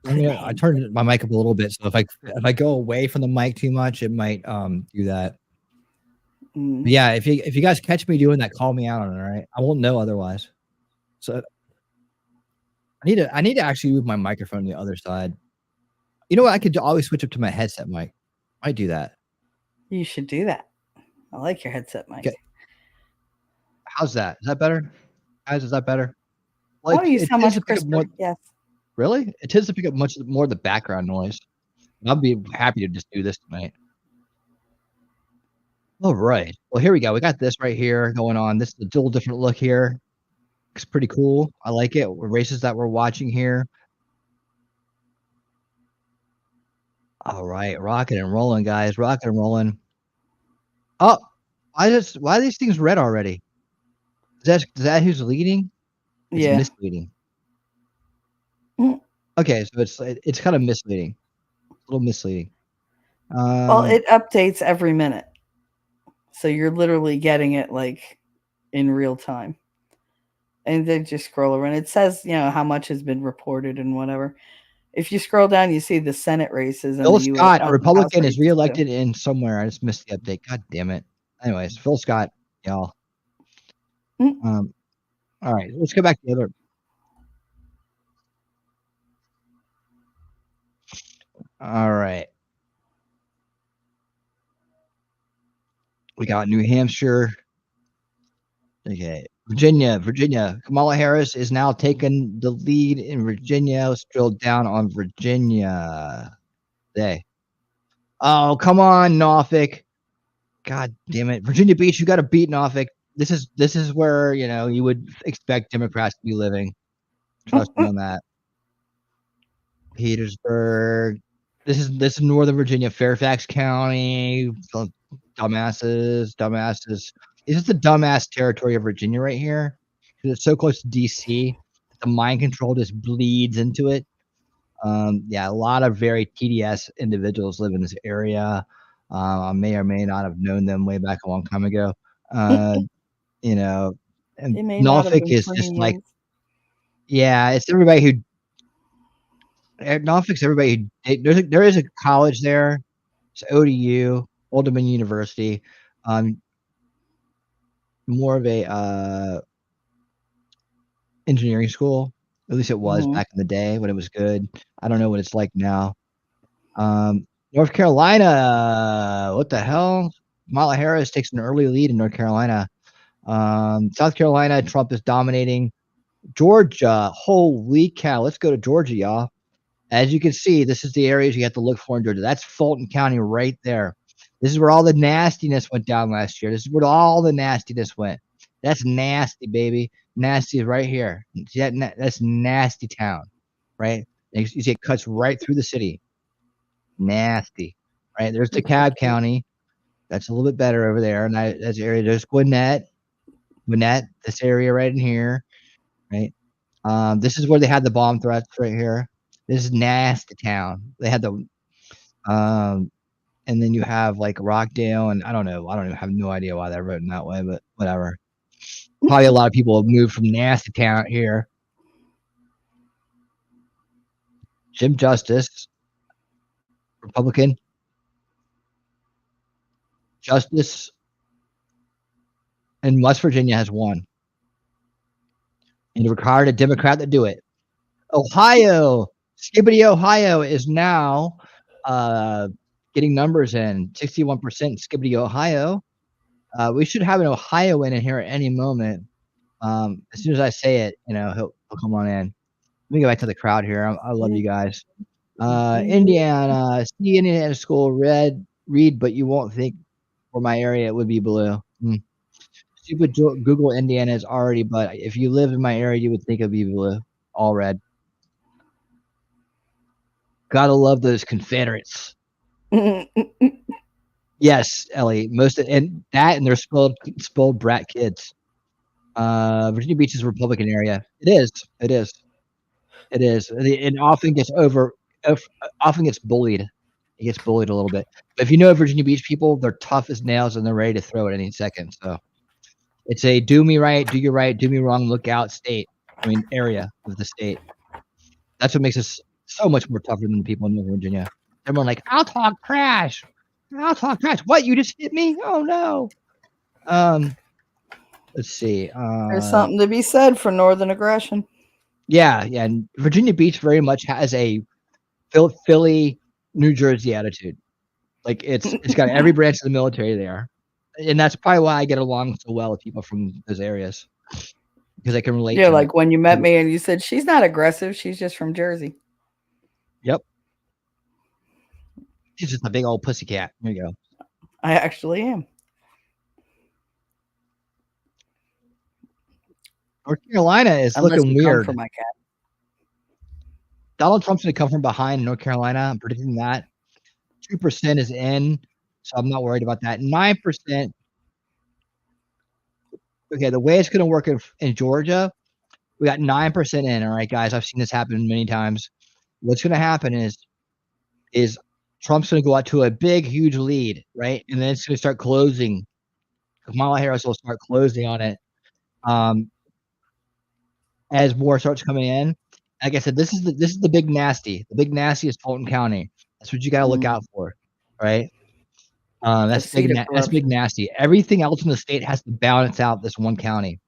I turned my mic up a little bit. So if I go away from the mic too much, it might do that. Yeah, if you guys catch me doing that, call me out on it. All right, I won't know otherwise. So I need to actually move my microphone to the other side. You know what? I could always switch up to my headset mic. I might do that. You should do that. I like your headset mic. Okay. How's that? Is that better? Guys, is that better? Like, oh, you sound much crisper. Yes. Really? It tends to pick up much more of the background noise. I'll be happy to just do this tonight. All right. Well, here we go. We got this right here going on. This is a little different look here. It's pretty cool. I like it. Races that we're watching here. All right. Rocking and rolling, guys. Rocking and rolling. Oh, why are these things red already? Is that who's leading? It's misleading. Okay, so it's kind of misleading. A little misleading. Well, it updates every minute. So you're literally getting it like in real time. And then just scroll around. It says, how much has been reported and whatever. If you scroll down, you see the Senate races. And Phil Scott, a Republican, is reelected in somewhere. I just missed the update. God damn it. Anyways, Phil Scott, y'all. All right, let's go back to the other. All right. We got New Hampshire. Okay. Virginia. Kamala Harris is now taking the lead in Virginia. Let's drill down on Virginia. Today. Oh, come on, Norfolk. God damn it. Virginia Beach, you got to beat Norfolk. This is where, you would expect Democrats to be living. Trust me on that. Petersburg. This is Northern Virginia, Fairfax County. Dumbasses. Is this the dumbass territory of Virginia right here? Because it's so close to DC. The mind control just bleeds into it. Yeah, a lot of very TDS individuals live in this area. I may or may not have known them way back a long time ago. And Norfolk is just like, yeah, it's everybody who. Norfolk's everybody who. There is a college there. It's ODU, Old Dominion University. More of a engineering school. At least it was back in the day when it was good. I don't know what it's like now. North Carolina, what the hell? Kamala Harris takes an early lead in North Carolina. South Carolina, Trump is dominating. Georgia, holy cow. Let's go to Georgia, y'all. As you can see, this is the areas you have to look for in Georgia. That's Fulton County right there. This is where all the nastiness went down last year. This is where all the nastiness went. That's nasty, baby. Nasty is right here. That's nasty town, right? You see it cuts right through the city. Nasty, right? There's DeKalb County. That's a little bit better over there. And that's the area. There's Gwinnett, this area right in here, right? This is where they had the bomb threats right here. This is nasty town. They had the, and then you have like Rockdale, and I don't know. I don't even have no idea why they're written that way, but whatever. Probably a lot of people have moved from nasty town here. Jim Justice, Republican. Justice in West Virginia has won. And it required a Democrat to do it. Ohio, Skibbity, Ohio is now getting numbers in. 61% Skibbity, Ohio. We should have an Ohioan in here at any moment. As soon as I say it, he'll come on in. Let me go back to the crowd here. I love you guys. Indiana, see Indiana school read, but you won't think for my area it would be blue. Stupid Google Indiana is already, but if you live in my area, you would think it'd be blue, all red. Gotta love those Confederates. Yes, Ellie. And they're spoiled brat kids. Virginia Beach is a Republican area. It is. It often gets bullied. It gets bullied a little bit. But if you know Virginia Beach people, they're tough as nails and they're ready to throw it any second. So it's a do me right, do you right, do me wrong, look out area of the state. That's what makes us so much more tougher than the people in Northern Virginia. Everyone like, I'll talk trash. What? You just hit me? Oh no. Let's see. There's something to be said for Northern aggression. Yeah. And Virginia Beach very much has a Philly, New Jersey attitude. Like it's got every branch of the military there. And that's probably why I get along so well with people from those areas. Because I can relate to like when you met me and you said she's not aggressive, she's just from Jersey. Yep. She's just a big old pussycat. There you go. I actually am. North Carolina is looking weird. For my cat. Donald Trump's going to come from behind in North Carolina. I'm predicting that. 2% is in, so I'm not worried about that. 9%. Okay, the way it's going to work in Georgia, we got 9% in. All right, guys, I've seen this happen many times. What's going to happen is Trump's going to go out to a big, huge lead, right? And then it's going to start closing. Kamala Harris will start closing on it as more starts coming in. Like I said, this is the big nasty. The big nasty is Fulton County. That's what you got to look out for, right? That's big nasty. Everything else in the state has to balance out this one county,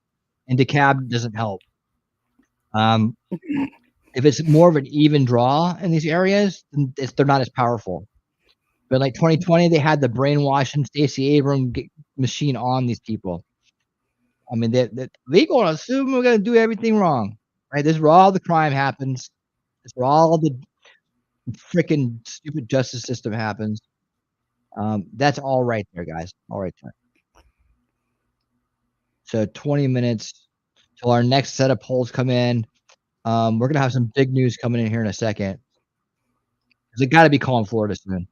and DeKalb doesn't help. If it's more of an even draw in these areas, then they're not as powerful. But like 2020, they had the brainwashing Stacey Abrams machine on these people. I mean, they're going to assume we're going to do everything wrong, right? This is where all the crime happens. This is where all the freaking stupid justice system happens. That's all right there, guys. All right there. So 20 minutes till our next set of polls come in. We're going to have some big news coming in here in a second. They got to be calling Florida soon.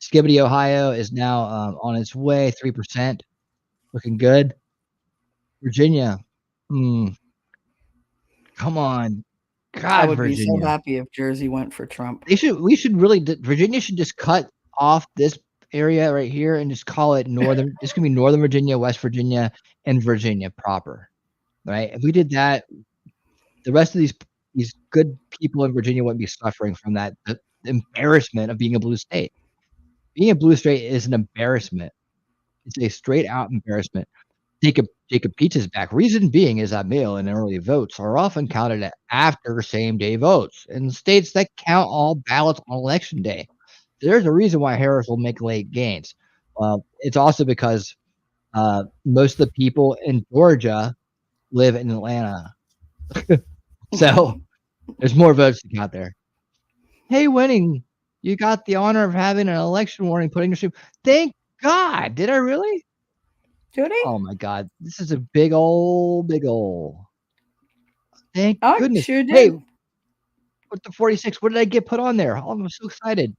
Skibbity, Ohio is now on its way, 3%. Looking good. Virginia. Come on. God, I would Virginia. be so happy if Jersey went for Trump. Virginia should just cut off this area right here and just call it Northern. It's going to be Northern Virginia, West Virginia, and Virginia proper. Right? If we did that, the rest of these good people in Virginia wouldn't be suffering from that the embarrassment of being a blue state. Being a blue state is an embarrassment. It's a straight out embarrassment. Jacob Peach is back. Reason being is that mail and early votes are often counted after same day votes in states that count all ballots on election day. There's a reason why Harris will make late gains. It's also because most of the people in Georgia live in Atlanta. So there's more votes to count there. Hey, Winning, you got the honor of having an election warning put in your stream. Thank God. Did I really? Judy? Oh my God. This is a big old. Thank goodness. Sure did. Hey, with the 46, what did I get put on there? Oh, I'm so excited.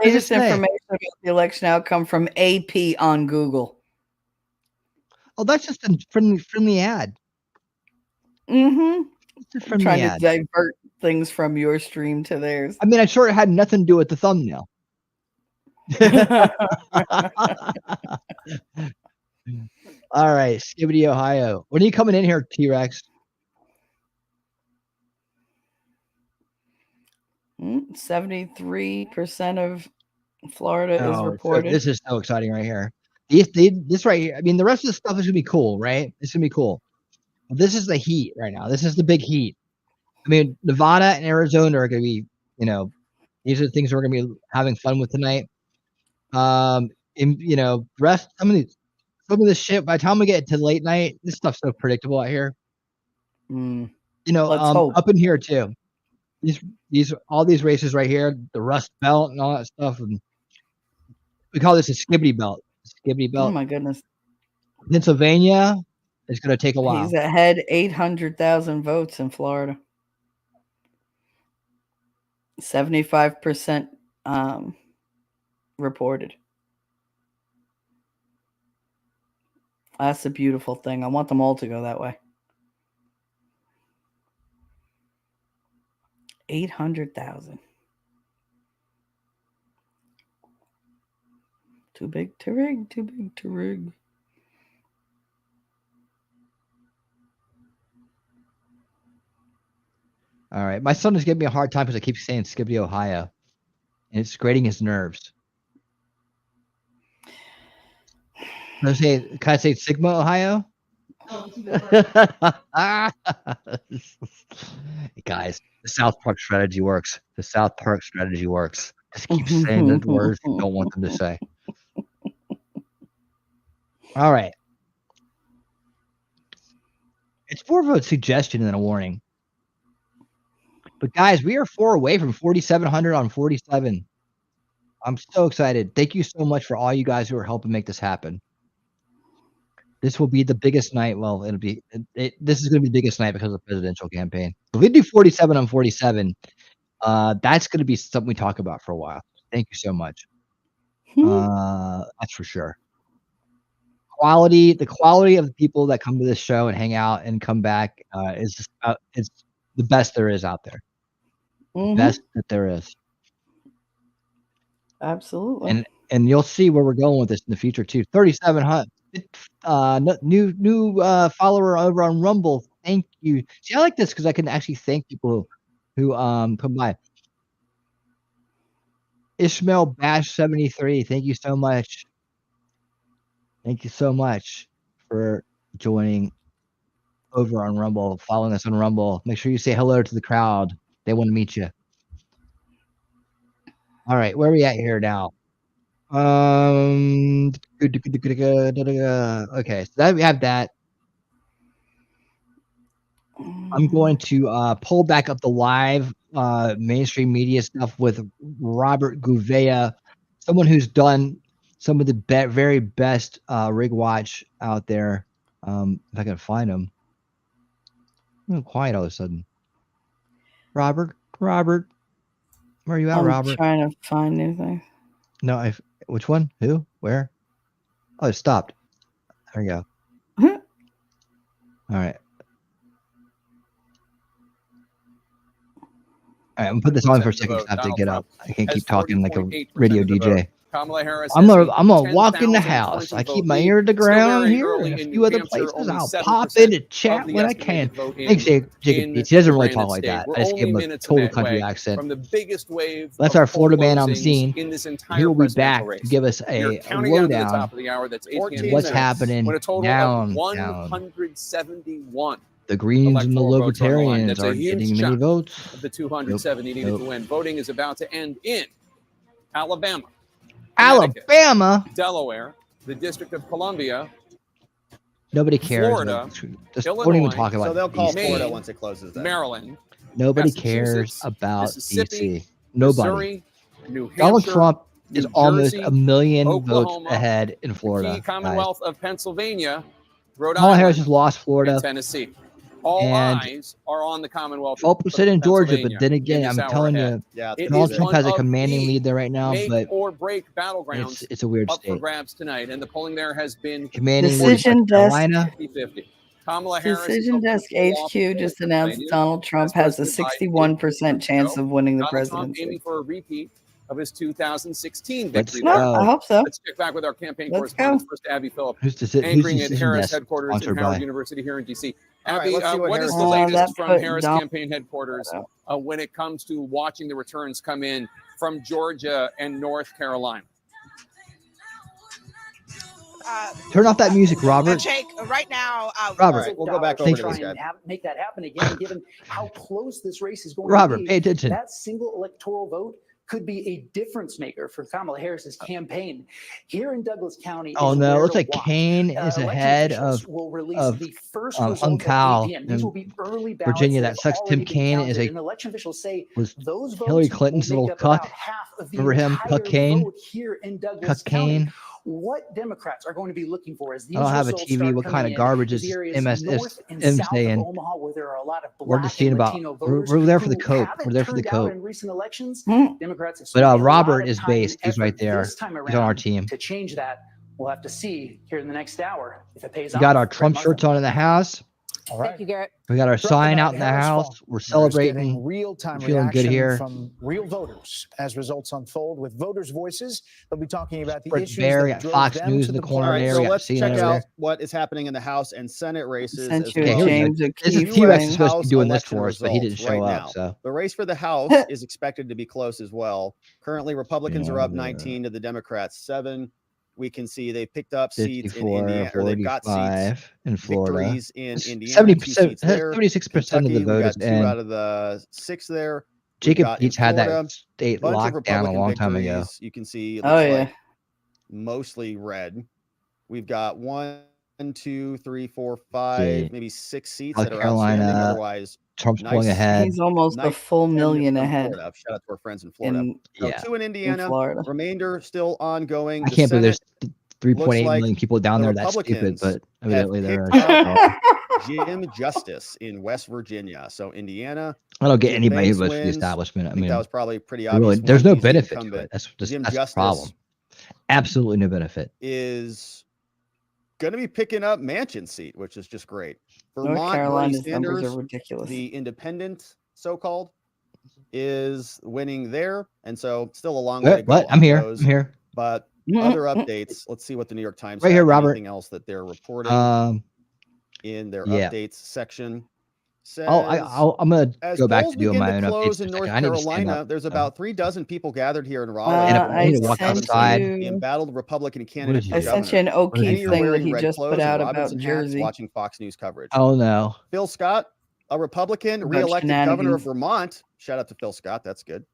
Latest information about the election outcome from AP on Google. Oh, that's just a friendly ad. Mm-hmm. I'm trying to divert things from your stream to theirs. I mean, I'm sure it had nothing to do with the thumbnail. All right, Skibbity, Ohio. When are you coming in here, T-Rex? 73% of Florida is reported. So this is so exciting right here. This right here. I mean, the rest of the stuff is gonna be cool, right? It's gonna be cool. But this is the heat right now. This is the big heat. I mean, Nevada and Arizona are gonna be, these are the things we're gonna be having fun with tonight. Rest some of this shit. By the time we get to late night, this stuff's so predictable out here. Let's hope. Up in here too. All these races right here, the Rust Belt and all that stuff, and we call this a Skibbity Belt. Skibbity Belt. Oh my goodness. Pennsylvania is going to take a while. He's ahead 800,000 votes in Florida. 75% reported. That's a beautiful thing. I want them all to go that way. 800,000. Too big to rig. Too big to rig. All right. My son is giving me a hard time because I keep saying Skibbity, Ohio. And it's grating his nerves. Can I say Sigma, Ohio? Guys, the South Park strategy works. The South Park strategy works. Just keep saying the words you don't want them to say. All right. It's more of a suggestion than a warning. But guys, we are 4 away from 4,700 on 47. I'm so excited. Thank you so much for all you guys who are helping make this happen. This will be the biggest night. Well, this is going to be the biggest night because of the presidential campaign. If we do 47 on 47, that's going to be something we talk about for a while. Thank you so much. That's for sure. The quality of the people that come to this show and hang out and come back is it's the best there is out there. Best that there is. Absolutely. And you'll see where we're going with this in the future too. 3,700 new follower over on Rumble. Thank you. See, I like this because I can actually thank people who come by. Ishmael Bash 73. Thank you so much. Thank you so much for joining over on Rumble, following us on Rumble. Make sure you say hello to the crowd. They want to meet you. All right, where are we at here now? Okay, so that we have that. I'm going to pull back up the live mainstream media stuff with Robert Gouveia someone who's done some of the very best rig watch out there. If I can find him. I'm quiet all of a sudden. Robert, where are you at, Robert? I'm trying to find anything. No, which one? Who? Where? Oh, it stopped. There we go. All right. All right, I'm gonna put this on for a second. I have to get up. I can't keep talking like a radio DJ. Kamala Harris. I'm gonna walk in the house. I keep my ear to the ground here. And a few other places. I'll pop in to chat when I can. Thanks, Jacob Beats. He doesn't really talk like that. I just gave him a total country accent. From the biggest wave. That's our Florida man on the scene. In this He will be back to give us a lowdown of what's happening down. 171. The Greens and the Libertarians are getting many votes. Of the 270 needed to win. Voting is about to end in Alabama, Delaware, the District of Columbia. Nobody cares. Florida, just Illinois, don't even talk about. So they'll call Maine, Florida once it closes. Then. Maryland. Nobody cares about Mississippi, DC. Nobody. Missouri, New Hampshire, Donald Trump New is almost Jersey, 1 million Oklahoma, votes ahead in Florida. The Commonwealth of Pennsylvania, Rhode Kamala Island, Harris has lost Florida. and Tennessee. All And eyes are on the Commonwealth. 12% in Georgia, but then again, in I'm this hour telling ahead. you, It Donald is Trump one has a of commanding the lead there right now, make but or break battlegrounds it's a weird up for state. grabs tonight, and the polling there has been Commanding lead Decision North Carolina. 50-50. Kamala Harris Decision Desk HQ just announced Donald Trump has a 61% chance of winning the Donald Trump presidency. aiming for a repeat of his 2016 Let's victory. go. I hope so. Let's check back with our campaign Let's correspondent. go. First, Abby Phillip, Who's anchoring at Decision Harris Desk headquarters in sponsored Howard by? University here in DC. All right, Abby, let's see what what is the Harris latest that from put Harris Donald- campaign headquarters when it comes to watching the returns come in from Georgia and North Carolina? Turn off that music, Robert. Jake, right now, Robert, All right, we'll go back over thank to try this guy. and make that happen again, given how close this race is going Robert, to be. pay attention. That single electoral vote could be a difference maker for Kamala Harris's campaign here in Douglas County. Oh is no, where looks to like watch. Kane is Election ahead officials of will release the first Hung results at Kao 8 p.m. These will be early ballots Virginia. that That have sucks. Tim already been Kaine counted, is a and election officials say was those votes Hillary Clinton's will little make up cuck. about half of the Remember him, entire Cuck Kane? vote here in Douglas Cuck County. Kane. What Democrats are going to be looking for as these I don't have a results TV. start What coming kind of in garbage is is the areas MS north and M south saying? of Omaha, where there are a lot of We're black just seeing and about. Latino We're voters there for who the coat. haven't We're there for the turned out coat. in recent elections. Democrats have But spent a lot Robert of is time based. and He's right effort there. this time He's on our around team. to change that. We'll have to see here in the next hour if it pays We off. got our Greg Trump Muffin. shirts on in the house. All right. Thank you, Garrett. We got our Trump sign about out in the Harris house. fall. We're We're celebrating. getting real-time We're feeling good reaction here. from real voters as results unfold with voters' voices. They'll be talking about the Brett issues Barry that at drove Fox them News to in the the corner All right, there. so We got let's CNN check over out there. what is happening in the House and Senate races. Sent as you well. a Okay, here we go. James a This is key T-Rex is thing. supposed to be House doing this election for us, but he didn't results show right up. now. So The race for the House is expected to be close as well. Currently, Republicans are up 19 to the Democrats 7. We can see they picked up seats in 54, Indiana, or they've got seats, 45 in Florida. victories in Indiana, 70%, 2 seats there. 76% of the Kentucky, we vote got is 2 in. out of the 6 there. We've Jacob got in Beats had Florida, that state bunch of locked down a Republican long time ago. victories. You can see it Oh, looks yeah. like mostly red. We've got 1, 2, 3, 4, 5, See, maybe 6 seats South that are outstanding. Carolina, Otherwise, Trump's nice, pulling ahead. He's almost a nice full attendance million from ahead Florida. Shout out to our friends in Florida. in, So Yeah, 2 in in Indiana, Florida. remainder still ongoing. I The can't believe Senate there's 3.8 like million people down the there. That's stupid, Republicans but have evidently there picked are. up Jim Justice in West Virginia. So Indiana, I don't get Jim anybody who Banks votes for the wins. establishment. I I think mean, that was probably pretty really, obvious. there's one. no He's the benefit to it. incumbent. That's Jim the Justice problem. Absolutely no benefit. is going to be picking up Manchin's seat, which is just great. North Vermont, Bernie Carolina's numbers Sanders, are ridiculous. the independent so-called, is winning there, and so still a long way to go. What? I'm on here. those. I'm here. But other updates. Let's see what the New York Times Right has, here, Robert. anything else that they're reporting in their Yeah. updates section. Says, I'm gonna as go back polls to doing begin my to own updates. close in in a North second. I need to stand Carolina, up. there's So. about 36 people gathered here in Raleigh. And I need to walk sent outside. The you, embattled Republican What candidate did for I you do? sent you an governor. O'Keefe Many are thing that wearing he red just clothes put and out about Robinson hats, Jersey. watching Fox News coverage. Oh no. Phil Scott, a Republican, About reelected governor of shenanigans. Vermont. Shout out to Phil Scott. That's good.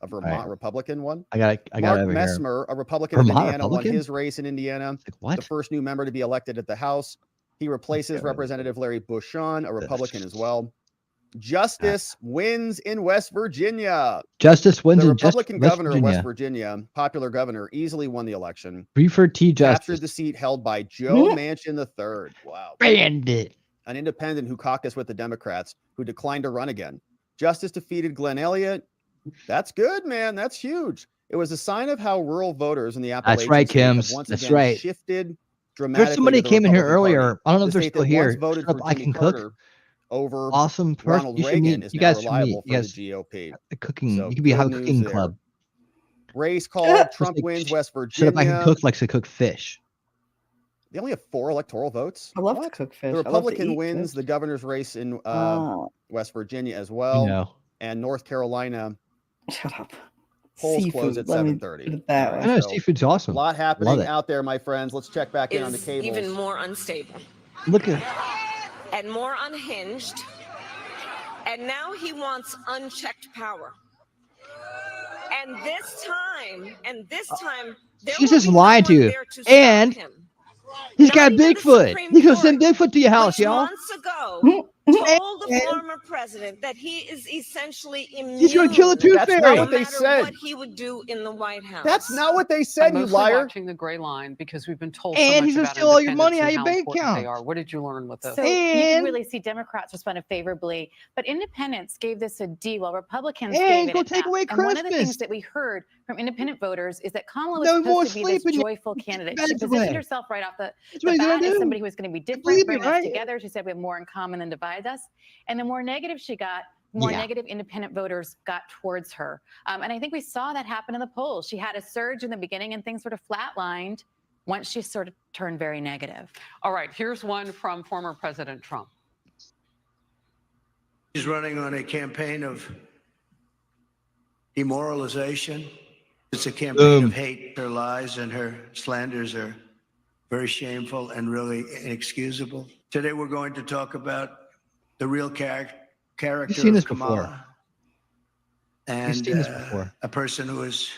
A Vermont Right. Republican one. I got Mark over here. Messmer, a Republican of Vermont Indiana, Republican? won his race in Indiana. Like what? The first new member to be elected at the House. He replaces Okay. Representative Larry Bucshon, a Republican as well. Justice wins in West Virginia. Justice wins The in Republican West governor Virginia. of West Virginia, popular governor, easily won the election. Preferred T Justice. Captured the seat held by Joe Manchin III. Wow. Bandit. An independent who caucused with the Democrats, who declined to run again. Justice defeated Glenn Elliott. That's good, man. That's huge. It was a sign of how rural voters in the Appalachian That's right, state have Kims. once That's again right. shifted dramatically. There's somebody to the came in here Republican earlier. Party. I don't know if The they're state still that here. once voted Shut for up, I Jimmy can cook. Carter over Awesome person. Ronald You should Reagan meet. is You now guys should meet. reliable You for guys, the GOP. the cooking. So You could be have a good cooking news there. club. Race called. Trump Like, wins West Shut up, I can Virginia. cook likes to cook fish. They only have 4 electoral votes. I love to cook fish. The I love to Republican eat wins fish. the governor's race in Oh. West Virginia as well. You know. And North Carolina. Shut up. Polls Seafood, close at let me 7:30. put it that All way. I know so seafood's awesome. a lot Love happening it. out there, my friends. Let's check back in on the cables. Even more unstable Look at and more unhinged. And now he wants unchecked power. And this time, there she's will just be no lying one to you. there to stop And him. he's Not got even the Bigfoot. Supreme He's gonna Court, send Bigfoot to your house, which y'all. months ago told the former president that he is essentially immune. He's gonna kill a tooth That's fairy. not no what they matter said. what he would do in the White House. That's not what they said, I'm you mostly liar. watching the gray line because we've been told And so much he's gonna about steal all your money independence out and of your how bank important they account. are. What did you learn with this? So you can And- really see Democrats responded favorably, but independents gave this a D, while Republicans And gave it go an take F. away And one of the Christmas. things that we heard from independent voters is that Kamala was No more supposed to be this sleeping. joyful candidate. She beds positioned away. herself right off the That's what he's bat gonna as do. somebody who was going to be different, Believe me, bring us right? together. She said we have more in common than divides us. And the more negative she got, the more Yeah. negative independent voters got towards her. And I think we saw that happen in the polls. She had a surge in the beginning and things sort of flatlined once she sort of turned very negative. All right, here's one from former President Trump. She's running on a campaign of demoralization. It's a campaign of hate. Her lies and her slanders are very shameful and really inexcusable. Today we're going to talk about the real character You've seen of this Kamala. before. And You've seen this before. a person who has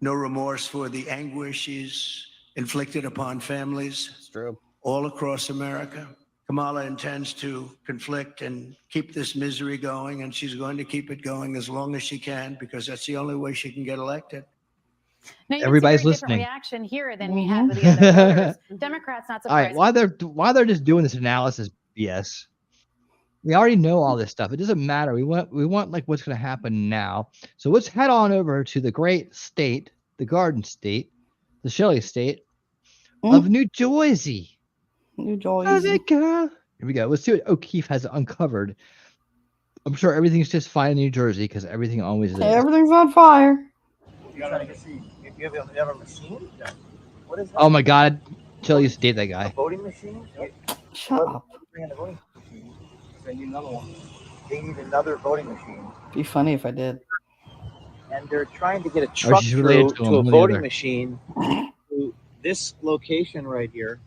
no remorse for the anguish she's inflicted upon families It's true. all across America. Kamala intends to conflict and keep this misery going, and she's going to keep it going as long as she can, because that's the only way she can get elected. Now, you Everybody's can see a very different listening. reaction here than we had with the other voters. Democrats not All right, surprised. why they're just doing this analysis BS? We already know all this stuff. It doesn't matter. We want like what's going to happen now. So let's head on over to the great state, the Garden State, the Shelley State of New Jersey. New How's Jersey. it go? Here we go. Let's see what O'Keefe has uncovered. I'm sure everything's just fine in New Jersey because everything always is. Everything's on fire. You have a machine? What is that? Oh my God, Shelley used to date that guy. Voting machine? Shut up. Bring in a voting machine. They need another one. They need another voting machine. Be funny if I did. And they're trying to get a truck she's through related to to him, a one or the voting other. machine to this location right here.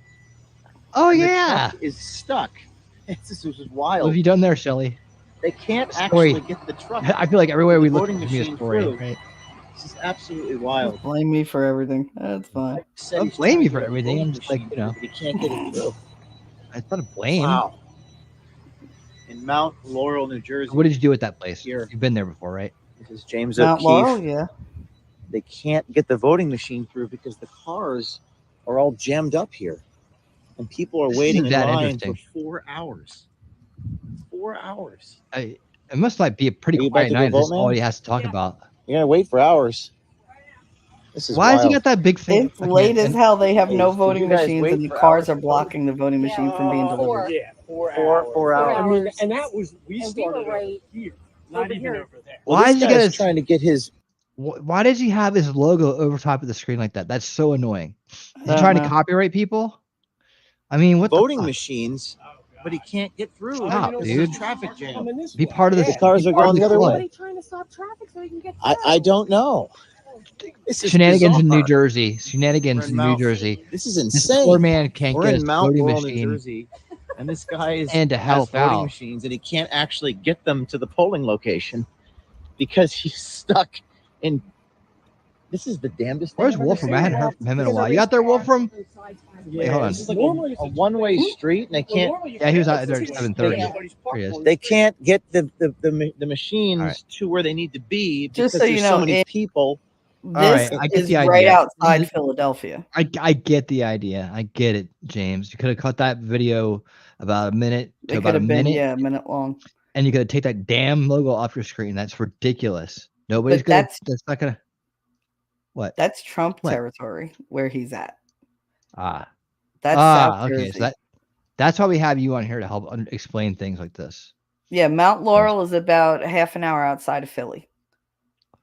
Oh And the yeah. truck is stuck. This is What wild. have you done there, Shelley? They can't Story. actually get the truck. I feel like everywhere we the look, voting there's gonna be a machine story, through. right? This is absolutely wild. Blame me for everything. That's fine. Said Don't he's blame trying you to for get a everything. voting I'm just like, machine, you know, but he can't get it through. it's not a blame. Wow. In Mount Laurel, New Jersey. What did you do at that place? Here. You've been there before, right? This is James Mount O'Keefe. Laurel, yeah. They can't get the voting machine through because the cars are all jammed up here. And people are This waiting isn't in that line interesting. for 4 hours. 4 hours. It must like be a pretty Are you about quiet to go night. This is vote, all man? he has to talk about. You're gonna wait for hours. This is Why has he wild. got that big thing? It's late as hell. They have no Did voting you guys machines, wait and the for cars hours are to vote? blocking the voting machine from being delivered. Yeah, 4 hours. I mean, and that was we started over here, not even over there. Why Well, did this you get guy's his? trying to get his Why does he have his logo over top of the screen like that? That's so annoying. Is he don't trying to know. copyright people? I mean, what voting the fuck? machines, but he can't get through. Stop, This dude. is a traffic jam. Be part of the. The cars be are part of going the other club. way. trying to stop traffic so he can get I don't know. This is Shenanigans in New bizarre. Jersey. Shenanigans We're in in New Mount- Jersey. This is This insane. poor man can't We're get in his Mount voting Laurel, New machine. Jersey, and this guy is And to has help voting out. machines, and he can't actually get them to the polling location because he's stuck in This is the damnedest thing. Where's I've ever Wolfram? I seen. hadn't heard from him in a while. You got there, Wolfram? Wait, hold on. This is like a one-way street, and they can't. Yeah, he was out there at 7:30. There he is. They can't get the machines to where they need to be because Just so you there's know, so many people. This I get is the right idea. outside Philadelphia. I get the idea. I get it, James. You could have cut that video about a minute to It about could a have been, minute, yeah, a minute long. and you could take that damn logo off your screen. That's ridiculous. Nobody's But gonna. That's not gonna. What? That's Trump What? territory where he's at. Ah. That's South Okay. Jersey. So that's why we have you on here to help explain things like this. Yeah, Mount Laurel is about half an hour outside of Philly.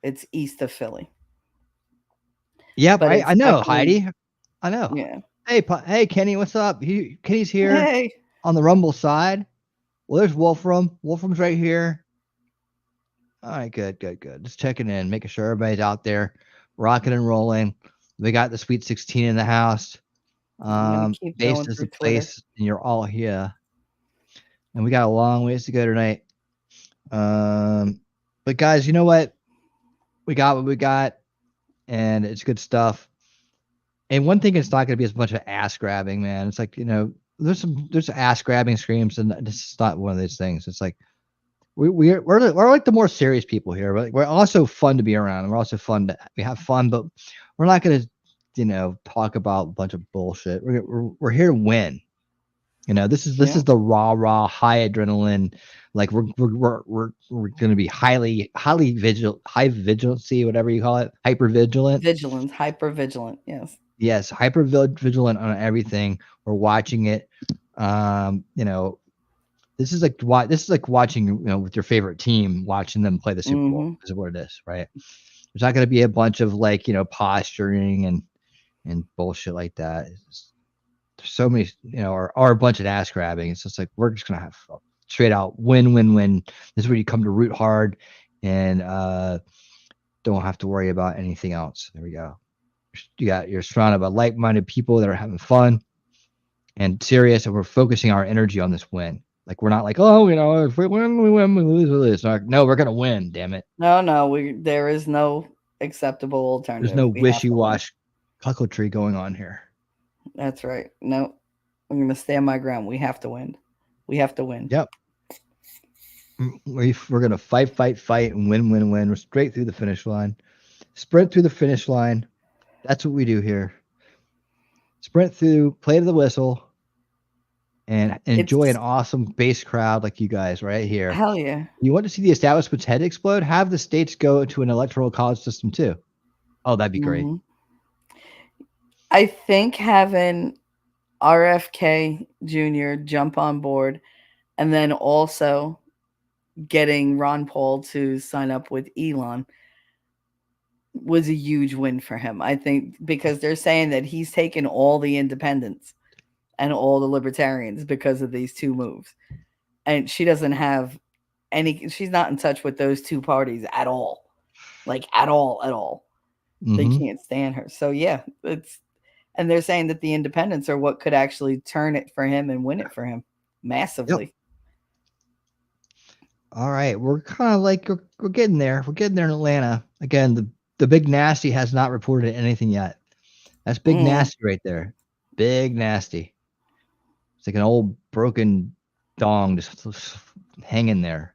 It's east of Philly. Yep, But I it's know, definitely- Heidi. I know. Yeah. Hey, Kenny, what's up? Kenny's here Hey. on the Rumble side. Well, there's Wolfram. Wolfram's right here. All right, good. Just checking in, making sure everybody's out there, rocking and rolling. We got the Sweet 16 in the house. keep Base going is the through Twitter. place, and you're all here. And we got a long ways to go tonight. But guys, you know what? We got what we got, and it's good stuff. And one thing, it's not going to be as bunch of ass grabbing, man. It's like, there's ass grabbing screams, and this is not one of those things. It's like we're like the more serious people here. But we're also fun to be around. And we're also we have fun, but we're not going to talk about a bunch of bullshit. We're here to win. This is the raw high adrenaline. Like we're going to be highly vigilant, high vigilancy, whatever you call it, hyper vigilant. Vigilance, hyper vigilant. Yes, hyper vigilant on everything. We're watching it. This is like watching with your favorite team, watching them play the Super Bowl. Is what it is, right? There's not going to be a bunch of posturing and bullshit like that. There's so many, or a bunch of ass grabbing. It's just like we're just gonna have straight out win. This is where you come to root hard and don't have to worry about anything else. There we go. You're surrounded by like-minded people that are having fun and serious, and we're focusing our energy on this win. Like we're not like, if we win, we win, we lose, we lose. No, we're gonna win. Damn it. No, there is no acceptable alternative. There's no We have to win. wishy-wash cuckoldry going on here. That's right. No, I'm going to stand my ground. We have to win. We have to win. Yep. We're going to fight, and win. We're straight through the finish line. Sprint through the finish line. That's what we do here. Sprint through, play to the whistle, and enjoy an awesome bass crowd like you guys right here. Hell yeah. You want to see the establishment's head explode? Have the states go to an electoral college system too. Oh, that'd be great. I think having RFK Jr. jump on board and then also getting Ron Paul to sign up with Elon was a huge win for him. I think because they're saying that he's taken all the independents and all the libertarians because of these two moves. And she doesn't have she's not in touch with those two parties at all. Like at all. They can't stand her. So yeah, and they're saying that the independents are what could actually turn it for him and win it for him massively. Yep. All right. We're kind of like, we're getting there. We're getting there in Atlanta. Again, the big nasty has not reported anything yet. That's big nasty right there. Big nasty. It's like an old broken dong just hanging there.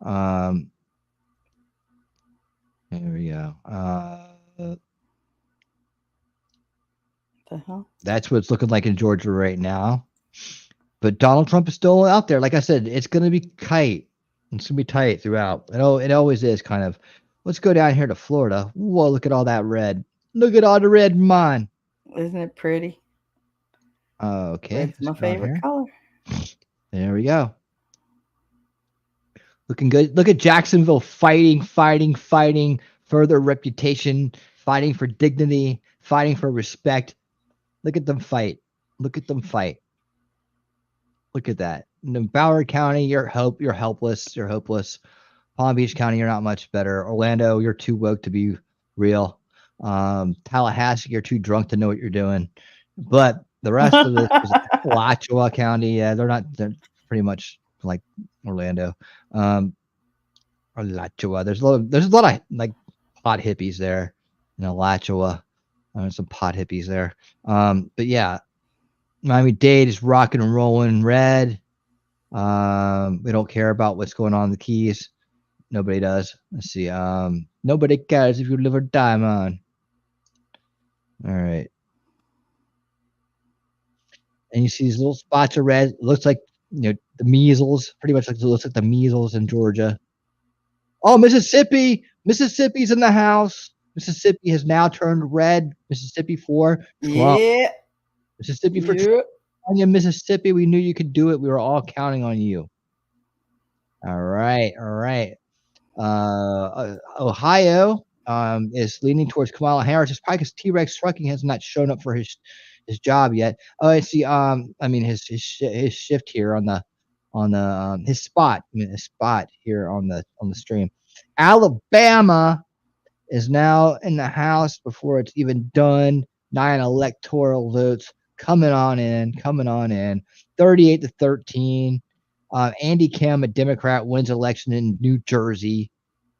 There we go. The hell? That's what it's looking like in Georgia right now. But Donald Trump is still out there. Like I said, it's going to be tight. It's going to be tight throughout. It always is kind of. Let's go down here to Florida. Whoa, look at all that red. Look at all the red in mine. Isn't it pretty? Okay. It's my favorite color. There we go. Looking good. Look at Jacksonville fighting for their reputation, fighting for dignity, fighting for respect. Look at them fight. Look at that. In Broward County, you're helpless. You're hopeless. Palm Beach County, you're not much better. Orlando, you're too woke to be real. Tallahassee, you're too drunk to know what you're doing. But the rest of it is Alachua County. Yeah, they're pretty much like Orlando. Alachua. There's a lot of like hot hippies there. in Alachua. Some pot hippies there. But yeah, Miami-Dade is rocking and rolling red. We don't care about what's going on in the Keys. Nobody does. Let's see. Nobody cares if you live or die, man. All right. And you see these little spots of red. It looks like, the measles. Pretty much looks like the measles in Georgia. Oh, Mississippi. Mississippi's in the house. Mississippi has now turned red. Mississippi for Trump. Yeah. Mississippi for Trump. Mississippi, we knew you could do it. We were all counting on you. All right. Ohio is leaning towards Kamala Harris. It's probably because T-Rex Trucking has not shown up for his job yet. Oh, I see. His shift here on his spot. His spot here on the stream. Alabama is now in the House before it's even done. 9 electoral votes coming on in. 38-13. Andy Kim, a Democrat, wins election in New Jersey.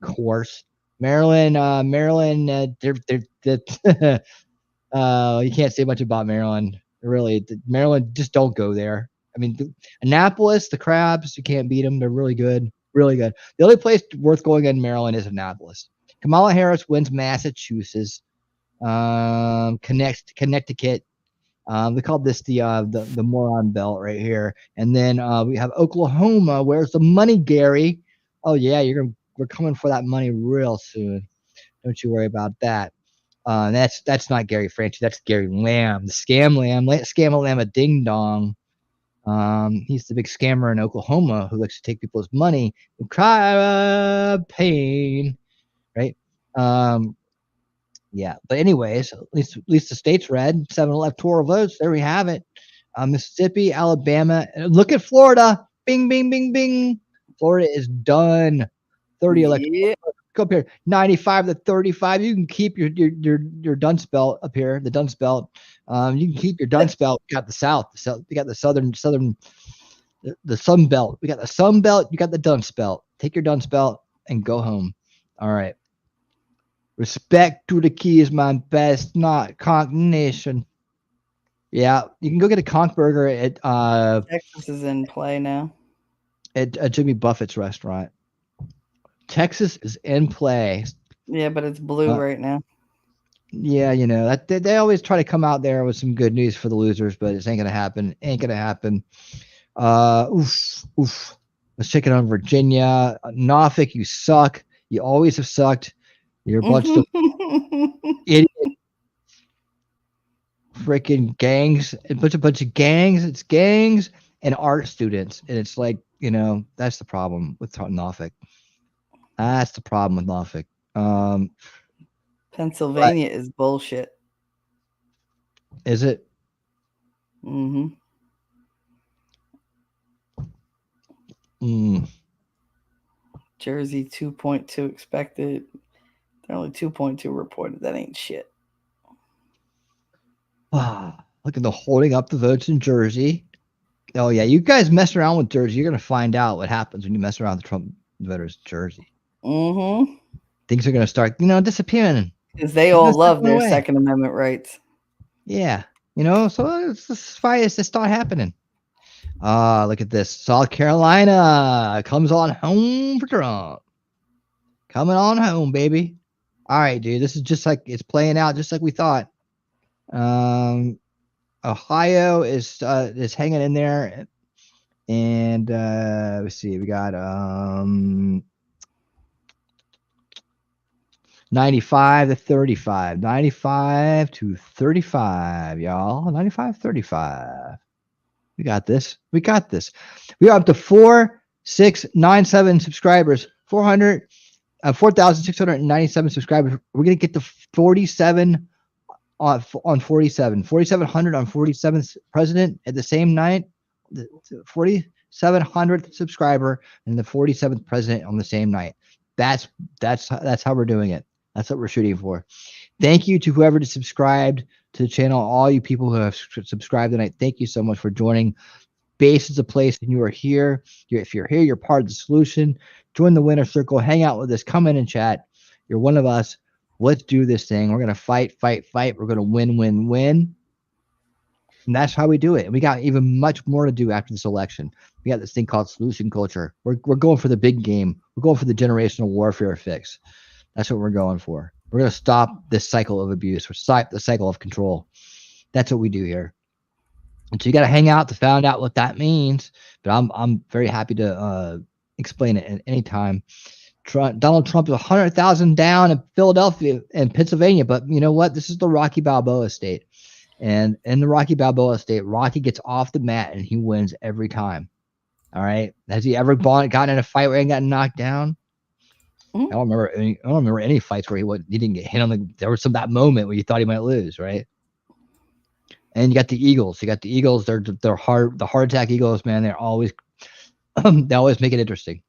Of course, Maryland. You can't say much about Maryland. Really, Maryland, just don't go there. I mean, Annapolis, the Crabs, you can't beat them. They're really good. The only place worth going in Maryland is Annapolis. Kamala Harris wins Massachusetts. Connecticut. They call this the moron belt right here. And then we have Oklahoma. Where's the money, Gary? Oh yeah, we're coming for that money real soon. Don't you worry about that. That's not Gary Franchi. That's Gary Lamb, the scam lamb, a ding dong. He's the big scammer in Oklahoma who likes to take people's money and cry pain, right? Yeah, but anyways, at least the state's red. 7 electoral votes. There we have it. Mississippi, Alabama. Look at Florida. Bing, bing, bing, bing. Florida is done. 30 electoral. Go up here. 95-35. You can keep your dunce belt up here. The dunce belt. You can keep your dunce belt. You got the South. We got the southern. The Sun Belt. We got the Sun Belt. You got the dunce belt. Take your dunce belt and go home. All right. Respect to the Keys, my best, not Conch Nation. Yeah, you can go get a conch burger at Texas is in play now. At Jimmy Buffett's restaurant. Texas is in play. Yeah, but it's blue right now. Yeah, that they always try to come out there with some good news for the losers, but it ain't gonna happen. Let's check it on Virginia. Norfolk, you suck. You always have sucked. You're a bunch of idiot freaking gangs. A bunch of gangs. It's gangs and art students. And it's like, that's the problem with Norfolk. That's the problem with Norfolk. Pennsylvania is bullshit. Is it? Mm-hmm. Jersey 2.2 expected. They're only 2.2 reported. That ain't shit. Look at the holding up the votes in Jersey. Oh yeah, you guys mess around with Jersey, you're gonna find out what happens when you mess around with the Trump voters in Jersey. Mm-hmm. Things are gonna start, disappearing. Because they all love their Second Amendment rights. Yeah, so it's just start happening. Look at this. South Carolina comes on home for Trump. Coming on home, baby. All right, dude. This is just like it's playing out just like we thought. Ohio is hanging in there. And let's see, we got 95-35. 95-35, y'all. 95-35. We got this. We are up to 4,697 subscribers. 4,697 subscribers. We're gonna get to 47 on 47. 4,700 on 47th president at the same night. The 4,700th subscriber and the 47th president on the same night. That's how we're doing it. That's what we're shooting for. Thank you to whoever subscribed to the channel. All you people who have subscribed tonight, thank you so much for joining. Base is a place, and you are here. If you're here, you're part of the solution. Join the winner circle. Hang out with us. Come in and chat. You're one of us. Let's do this thing. We're going to fight. We're going to win. And that's how we do it. And we got even much more to do after this election. We got this thing called solution culture. We're going for the big game. We're going for the generational warfare fix. That's what we're going for. We're going to stop this cycle of abuse. We're stop the cycle of control. That's what we do here. And so you got to hang out to find out what that means. But I'm very happy to explain it at any time. Donald Trump is 100,000 down in Philadelphia and Pennsylvania. But you know what? This is the Rocky Balboa state. And in the Rocky Balboa state, Rocky gets off the mat and he wins every time. All right. Has he ever gotten in a fight where he got knocked down? I don't remember any fights where he didn't get hit on the. There was that moment where you thought he might lose, right? And you got the Eagles. They're the heart attack Eagles, man. They're always they always make it interesting.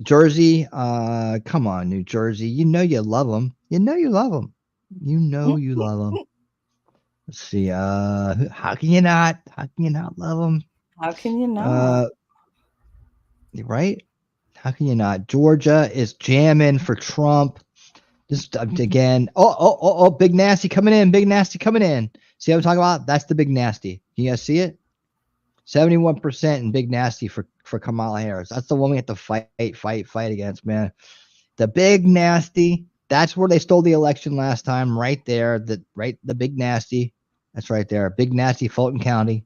Jersey, come on, New Jersey. You know you love them. You know you love them. Let's see. How can you not? How can you not love them? How can you not? Right? How can you not? Georgia is jamming for Trump. Just again. Oh, Big Nasty coming in. See what I'm talking about? That's the Big Nasty. You guys see it? 71% in Big Nasty for Kamala Harris. That's the one we have to fight against, man. The Big Nasty. That's where they stole the election last time, right there. The Big Nasty. That's right there. Big Nasty, Fulton County.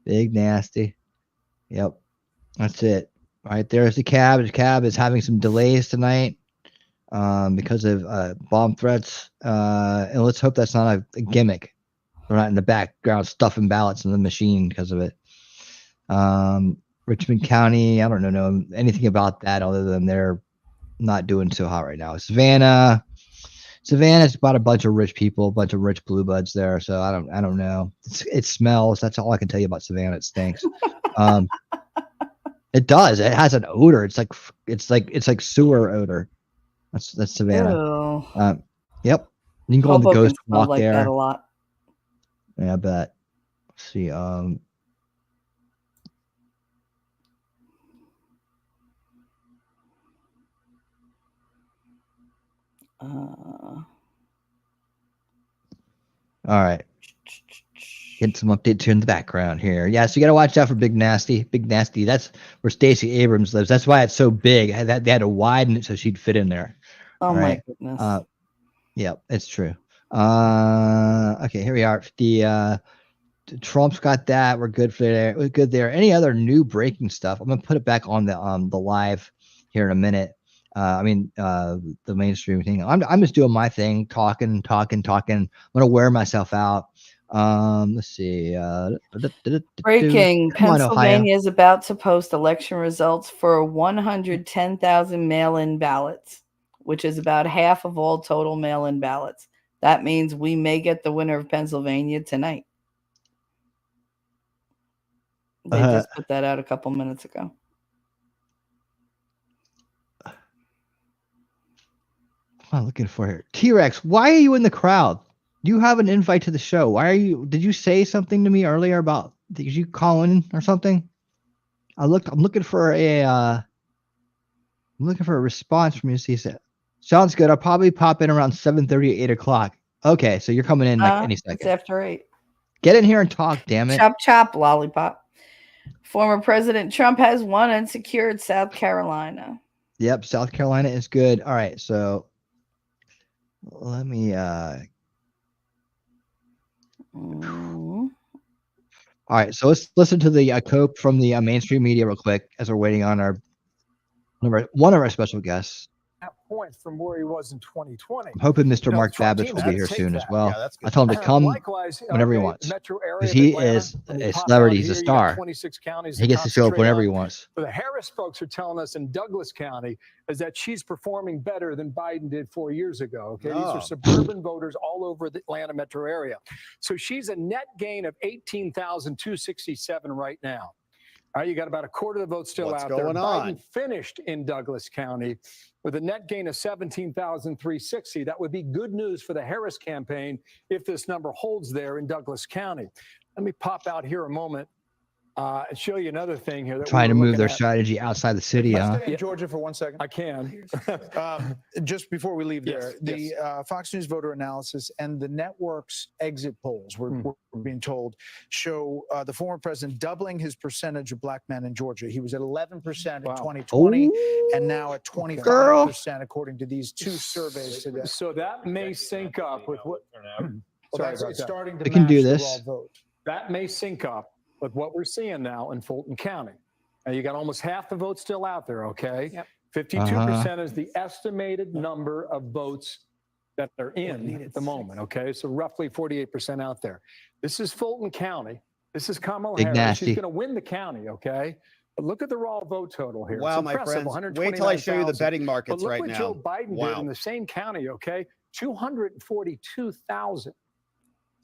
Big Nasty. Yep. That's it. Right there's the cab. The cab is having some delays tonight because of bomb threats. And let's hope that's not a gimmick. We're not in the background stuffing ballots in the machine because of it. Richmond County, I don't know anything about that other than they're not doing so hot right now. Savannah's about a bunch of rich people, a bunch of rich blue buds there. So I don't know. It smells. That's all I can tell you about Savannah. It stinks. It does. It has an odor. It's like sewer odor. That's Savannah. Yep. You can go on the Ghost Walk like there. That a lot. Yeah, I bet. Let's see. All right. Get some updates here in the background here. Yeah, so you got to watch out for Big Nasty. Big Nasty. That's where Stacey Abrams lives. That's why it's so big. They had to widen it so she'd fit in there. Oh my goodness. Yeah, it's true. Okay, here we are. The Trump's got that. We're good for there. We're good there. Any other new breaking stuff? I'm gonna put it back on the live here in a minute. The mainstream thing. I'm just doing my thing, talking. I'm gonna wear myself out. Let's see. Breaking. Pennsylvania is about to post election results for 110,000 mail-in ballots, which is about half of all total mail-in ballots. That means we may get the winner of Pennsylvania tonight. They just put that out a couple minutes ago. What am I looking for here? T-Rex, why are you in the crowd? You have an invite to the show. Why are you? Did you say something to me earlier about? Did you call in or something? I'm looking for a response from you. He said, "Sounds good. I'll probably pop in around 7:30, 8 o'clock." Okay, so you're coming in like any second. It's after 8. Get in here and talk, damn it. Chop chop, lollipop. Former President Trump has won and secured South Carolina. Yep, South Carolina is good. All right, so let me All right, so let's listen to the cope from the mainstream media real quick as we're waiting on one of our special guests. Points from where he was in 2020. I'm hoping Mr. Mark Babbage will be here soon as well. I told him to come whenever he wants because he is a celebrity. He's a star. 26 counties. He gets to show up whenever he wants. But the Harris folks are telling us in Douglas County is that she's performing better than Biden did 4 years ago. Okay, these are suburban voters all over the Atlanta metro area. So she's a net gain of 18,267 right now. All right, you got about a quarter of the vote still out there. Biden finished in Douglas County with a net gain of 17,360. That would be good news for the Harris campaign if this number holds there in Douglas County. Let me pop out here a moment Show you another thing here. That Trying to we were move looking their at. strategy outside the city, Let's huh? stay in Georgia for 1 second. I can. Just before we leave there, Yes, the Fox News voter analysis and the network's exit polls, we're being told, show the former president doubling his percentage of black men in Georgia. He was at 11% in 2020 and now at 25%, according to these two surveys today. So that may sync up with what. Sorry about It's that. starting to They can match do the this. raw vote. That may sync up with what we're seeing now in Fulton County. Now you got almost half the votes still out there, okay? Yep. 52% is the estimated number of votes that are in at the moment, okay? So roughly 48% out there. This is Fulton County. This is Kamala Big Harris. nasty. She's going to win the county, okay? But look at the raw vote total here. Wow, It's my impressive, friends. Wait till I show you the 129,000. betting markets But look right what now. Joe Biden Wow. did in the same county, okay? 242,000.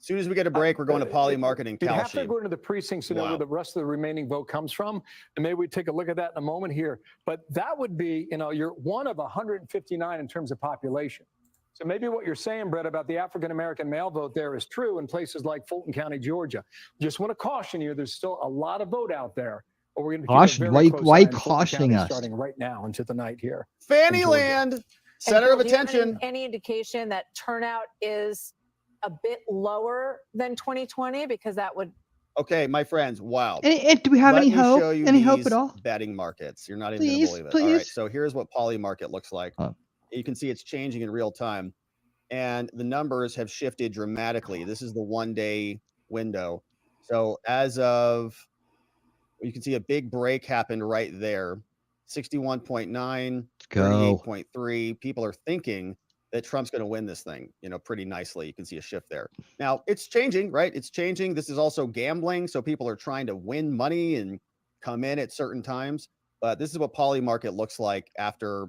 As soon as we get a break, we're going to Poly Marketing You have to Calci. go into the precincts to know Wow. where the rest of the remaining vote comes from. And maybe we take a look at that in a moment here. But that would be, you're one of 159 in terms of population. So maybe what you're saying, Brett, about the African-American male vote there is true in places like Fulton County, Georgia. Just want to caution you, there's still a lot of vote out there. But we're going to keep a Caution? very Why- close why eye on Fulton cautioning County us? starting right now into the night here. Fannyland, center of And Bill, do you have attention. Any indication that turnout is a bit lower than 2020? Because that would. Okay, my friends, wow. And do we have Let any me hope? show you Any hope these at all? betting markets. You're not even Please, going to believe it. All right, please. so here's what Poly Market looks like. You can see it's changing in real time. And the numbers have shifted dramatically. This is the 1-day window. So as of, you can see a big break happened right there. 61.9, go. 38.3. People are thinking that Trump's going to win this thing, pretty nicely. You can see a shift there. Now, it's changing, right? It's changing. This is also gambling. So people are trying to win money and come in at certain times. But this is what Poly Market looks like after,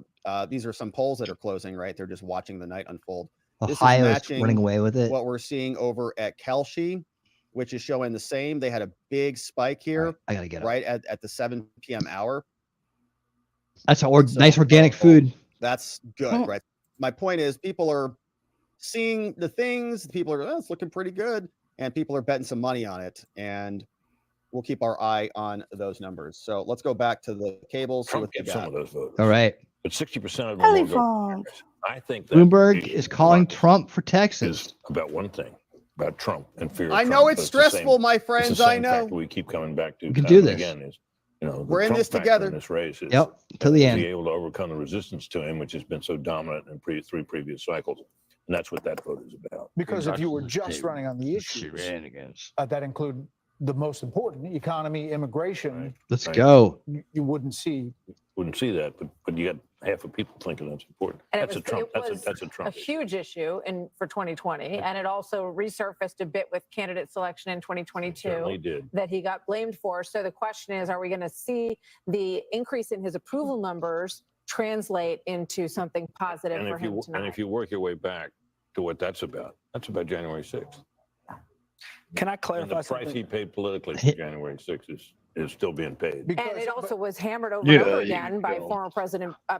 these are some polls that are closing, right? They're just watching the night unfold. This is Ohio is matching running away with it. what we're seeing over at Calci, which is showing the same. They had a big spike here I gotta get up. right at the 7 p.m. hour. That's nice organic food. That's good, right? My point is people are seeing the things, people are, it's looking pretty good, and people are betting some money on it. And we'll keep our eye on those numbers. So let's go back to the cables. See Trump what they gets some got. of those votes. All right. But 60% of them won't go for Harris. I think that Bloomberg is calling Trump for Texas. is about one thing, about Trump and fear of I Trump. know But it's the same- stressful, my it's the friends. I same know. factor we keep coming back to. We can time do and this. Again, is, the We're in Trump this factor together. In this race is, Yep, to the end. Be able to overcome the resistance to him, which has been so dominant in three previous cycles. And that's what that vote is about. Because if you were just running on the issues that include the most important, economy, immigration, Let's go. you wouldn't see. Wouldn't see that, but you got half of people thinking that's important. And That's a Trump. it was That's a Trump. a huge issue for 2020, and it also resurfaced a bit with candidate selection in 2022 Certainly did. that he got blamed for. So the question is, are we going to see the increase in his approval numbers translate into something positive And for if him you tonight? and if you work your way back to what that's about January 6th. Can I And clarify the price something? he paid politically for January 6th is still being paid. And it also was hammered over Yeah, and over there again you by go.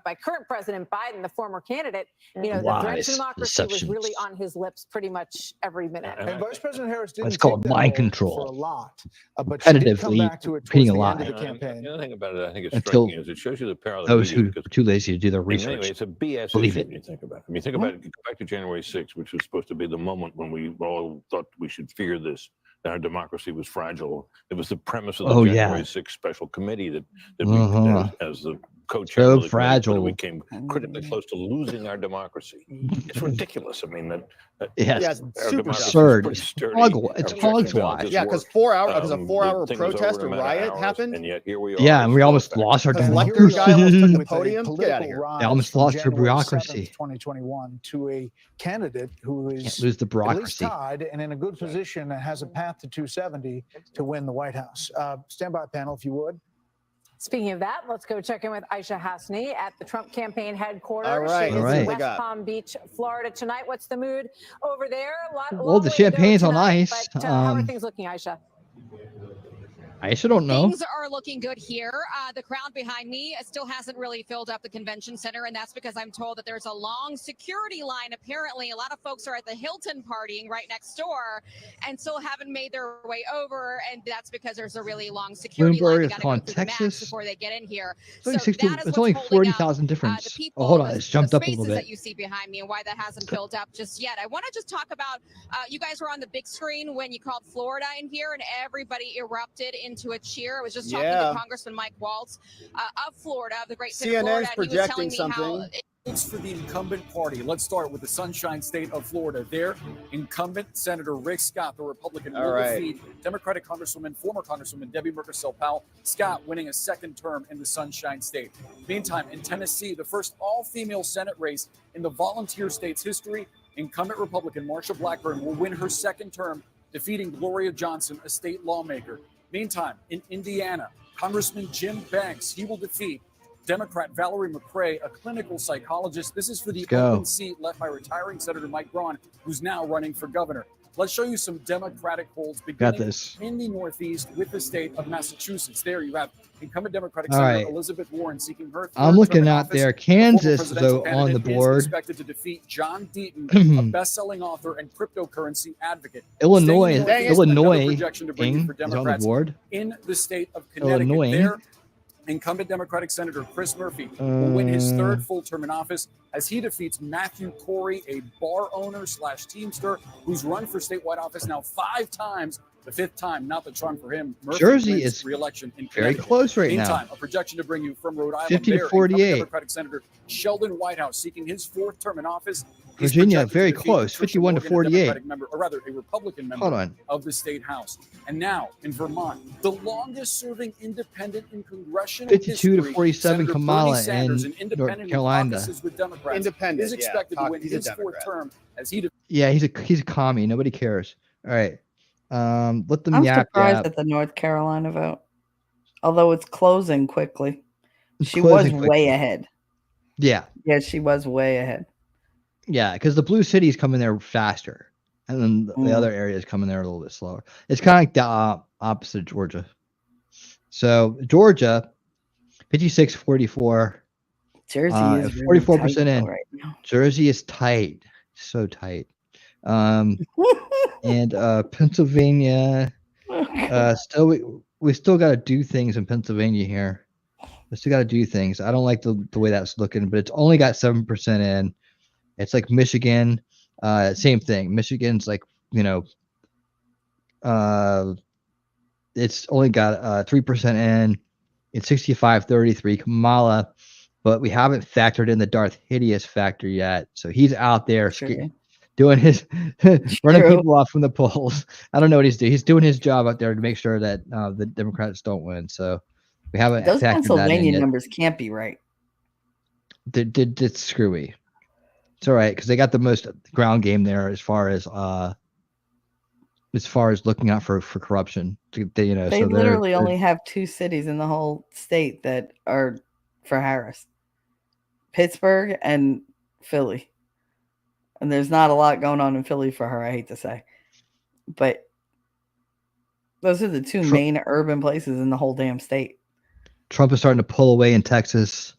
by current President Biden, the former candidate. The threat Lies, to democracy was deceptions. really on his lips pretty much every minute. And Vice President Harris didn't That's called take that mind role control. for a lot, but she did come Repetitively back to it repeating towards a the lie. end of the campaign. The other thing about it, I think it's Until striking, is it shows you the power of the those media. who because- are too lazy to do their I mean, research. anyway, it's a BS Believe issue it. when you think about it. I mean, think about it. Go back to January 6th, which was supposed to be the moment when we all thought we should fear this. That our democracy was fragile. It was the premise of the Oh, yeah. January 6th special committee that Uh-huh. we, as the co-chair So of the committee, fragile. we came critically close to losing our democracy. It's ridiculous. I mean, that Yes, Yeah, it's our super democracy is absurd. pretty It's sturdy. hogwa- it's Our checks and hogswash. balances Yeah, because work. 4 hours, because a The 4-hour thing was protest over or in a matter of riot hours, happened. and yet here we are. Yeah, and It's we still almost effective. lost our Because And here Lecter we guy are almost took the with a podium. Get out of here. political rise They almost from lost their January 7th, bureaucracy. 2021 to a candidate who Can't is lose the at least bureaucracy. tied and in a good position and has a path to 270 to win the White House. Stand by, panel, if you would. Speaking of that, let's go check in with Aisha Hasni at the Trump campaign headquarters. All right. She is All right. in What West we got? Palm Beach, Florida tonight. What's the mood over there? Well, the champagne's on ice. But how are things looking, Aisha? I still don't know. Things are looking good here. The crowd behind me still hasn't really filled up the convention center, and that's because I'm told that there's a long security line. Apparently, a lot of folks are at the Hilton partying right next door and still haven't made their way over, and that's because there's a really long security line. Bloomberg They is gotta go calling through the max Texas. before they get in here. It's only, So 60, that is it's what's only holding up, 40,000 difference. the people, Oh, hold on. the- It's jumped the up a little spaces bit. that you see behind me and why that hasn't filled up just yet. I want to just talk about you guys were on the big screen when you called Florida in here, and everybody erupted into a cheer. I was just talking to Congressman Mike Waltz of Florida, of the great state of Florida, and he was telling me how Votes for the incumbent party. Let's start with the Sunshine State of Florida. Their incumbent Senator Rick Scott, the Republican, will defeat Democratic Congresswoman, former Congresswoman Debbie Merkersell-Powell. Scott winning a second term in the Sunshine State. Meantime, in Tennessee, the first all-female Senate race in the volunteer state's history, incumbent Republican Marsha Blackburn will win her second term, defeating Gloria Johnson, a state lawmaker. Meantime, in Indiana, Congressman Jim Banks, he will defeat Democrat Valerie McRae, a clinical psychologist. This is for the open seat left by retiring Senator Mike Braun, who's now running for governor. Let's show you some Democratic polls beginning in the Northeast with the state of Massachusetts. There you have incumbent Democratic Senator Elizabeth Warren seeking her third I'm looking term in out office. there. The former Kansas, presidential though, on the candidate is board. expected to defeat John Deaton, a best-selling author and cryptocurrency advocate. Illinois, Staying in the Northeast, Illinois, another projection to bring you for is on the Democrats board. in the state of Connecticut. Illinois. There, incumbent Democratic Senator Chris Murphy will win his third full term in office as he defeats Matthew Corey, a bar owner / teamster who's run for statewide office now 5 times. The 5th time, not the charm for him. Murphy Jersey wins is re-election in very Connecticut. close right Meantime, now. a projection to bring you from Rhode Island. 50 to there, 48. incumbent Democratic Senator Sheldon Whitehouse seeking his 4th term in office. He's Virginia, projected to very defeat close, Patricia 51 to Morgan, a 48. Democratic member, or rather, a Republican member Hold on. of the state house. And now in Vermont, the longest-serving independent in congressional 52 to history, 47 Senator Kamala Bernie Sanders, in an independent North Carolina. who caucuses with Democrats, Independent, is expected to win he's a his 4th Democrat. term as he Yeah, he's a commie. Nobody cares. All right. Let them I'm yap. surprised at the North Carolina vote, although it's closing quickly. She was closing quickly. way ahead. Yeah. Yeah, she was way ahead. Yeah, because the blue cities come in there faster, and then the other areas come in there a little bit slower. It's kind of like the opposite of Georgia. So Georgia, 56-44. Jersey is really 44% tight in. though right now. Jersey is tight, so tight. And Pennsylvania, we still got to do things in Pennsylvania here. We still got to do things. I don't like the way that's looking, but it's only got 7% in. It's like Michigan, same thing. Michigan's like, it's only got 3% in. It's 65-33 Kamala, but we haven't factored in the Darth Hideous factor yet. So he's out there doing his running people off from the polls. I don't know what he's doing. He's doing his job out there to make sure that the Democrats don't win. So we haven't Those factored that in Pennsylvania yet. numbers can't be right. It's screwy. It's all right because they got the most ground game there as far as looking out for corruption. They literally only have 2 cities in the whole state that are for Harris: Pittsburgh and Philly. And there's not a lot going on in Philly for her, I hate to say. But those are the 2 main urban places in the whole damn state. Trump is starting to pull away in Texas.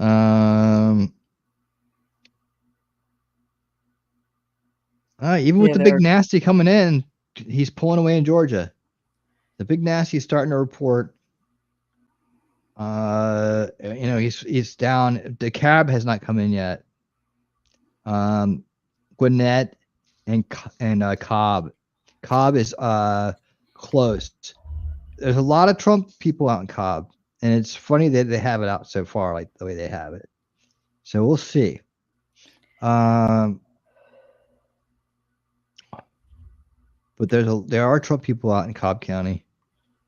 Even with the big nasty coming in, he's pulling away in Georgia. The big nasty is starting to report. He's down. The cab has not come in yet. Gwinnett and Cobb. Cobb is close. There's a lot of Trump people out in Cobb, and it's funny that they have it out so far, like the way they have it. So we'll see. But there are Trump people out in Cobb County.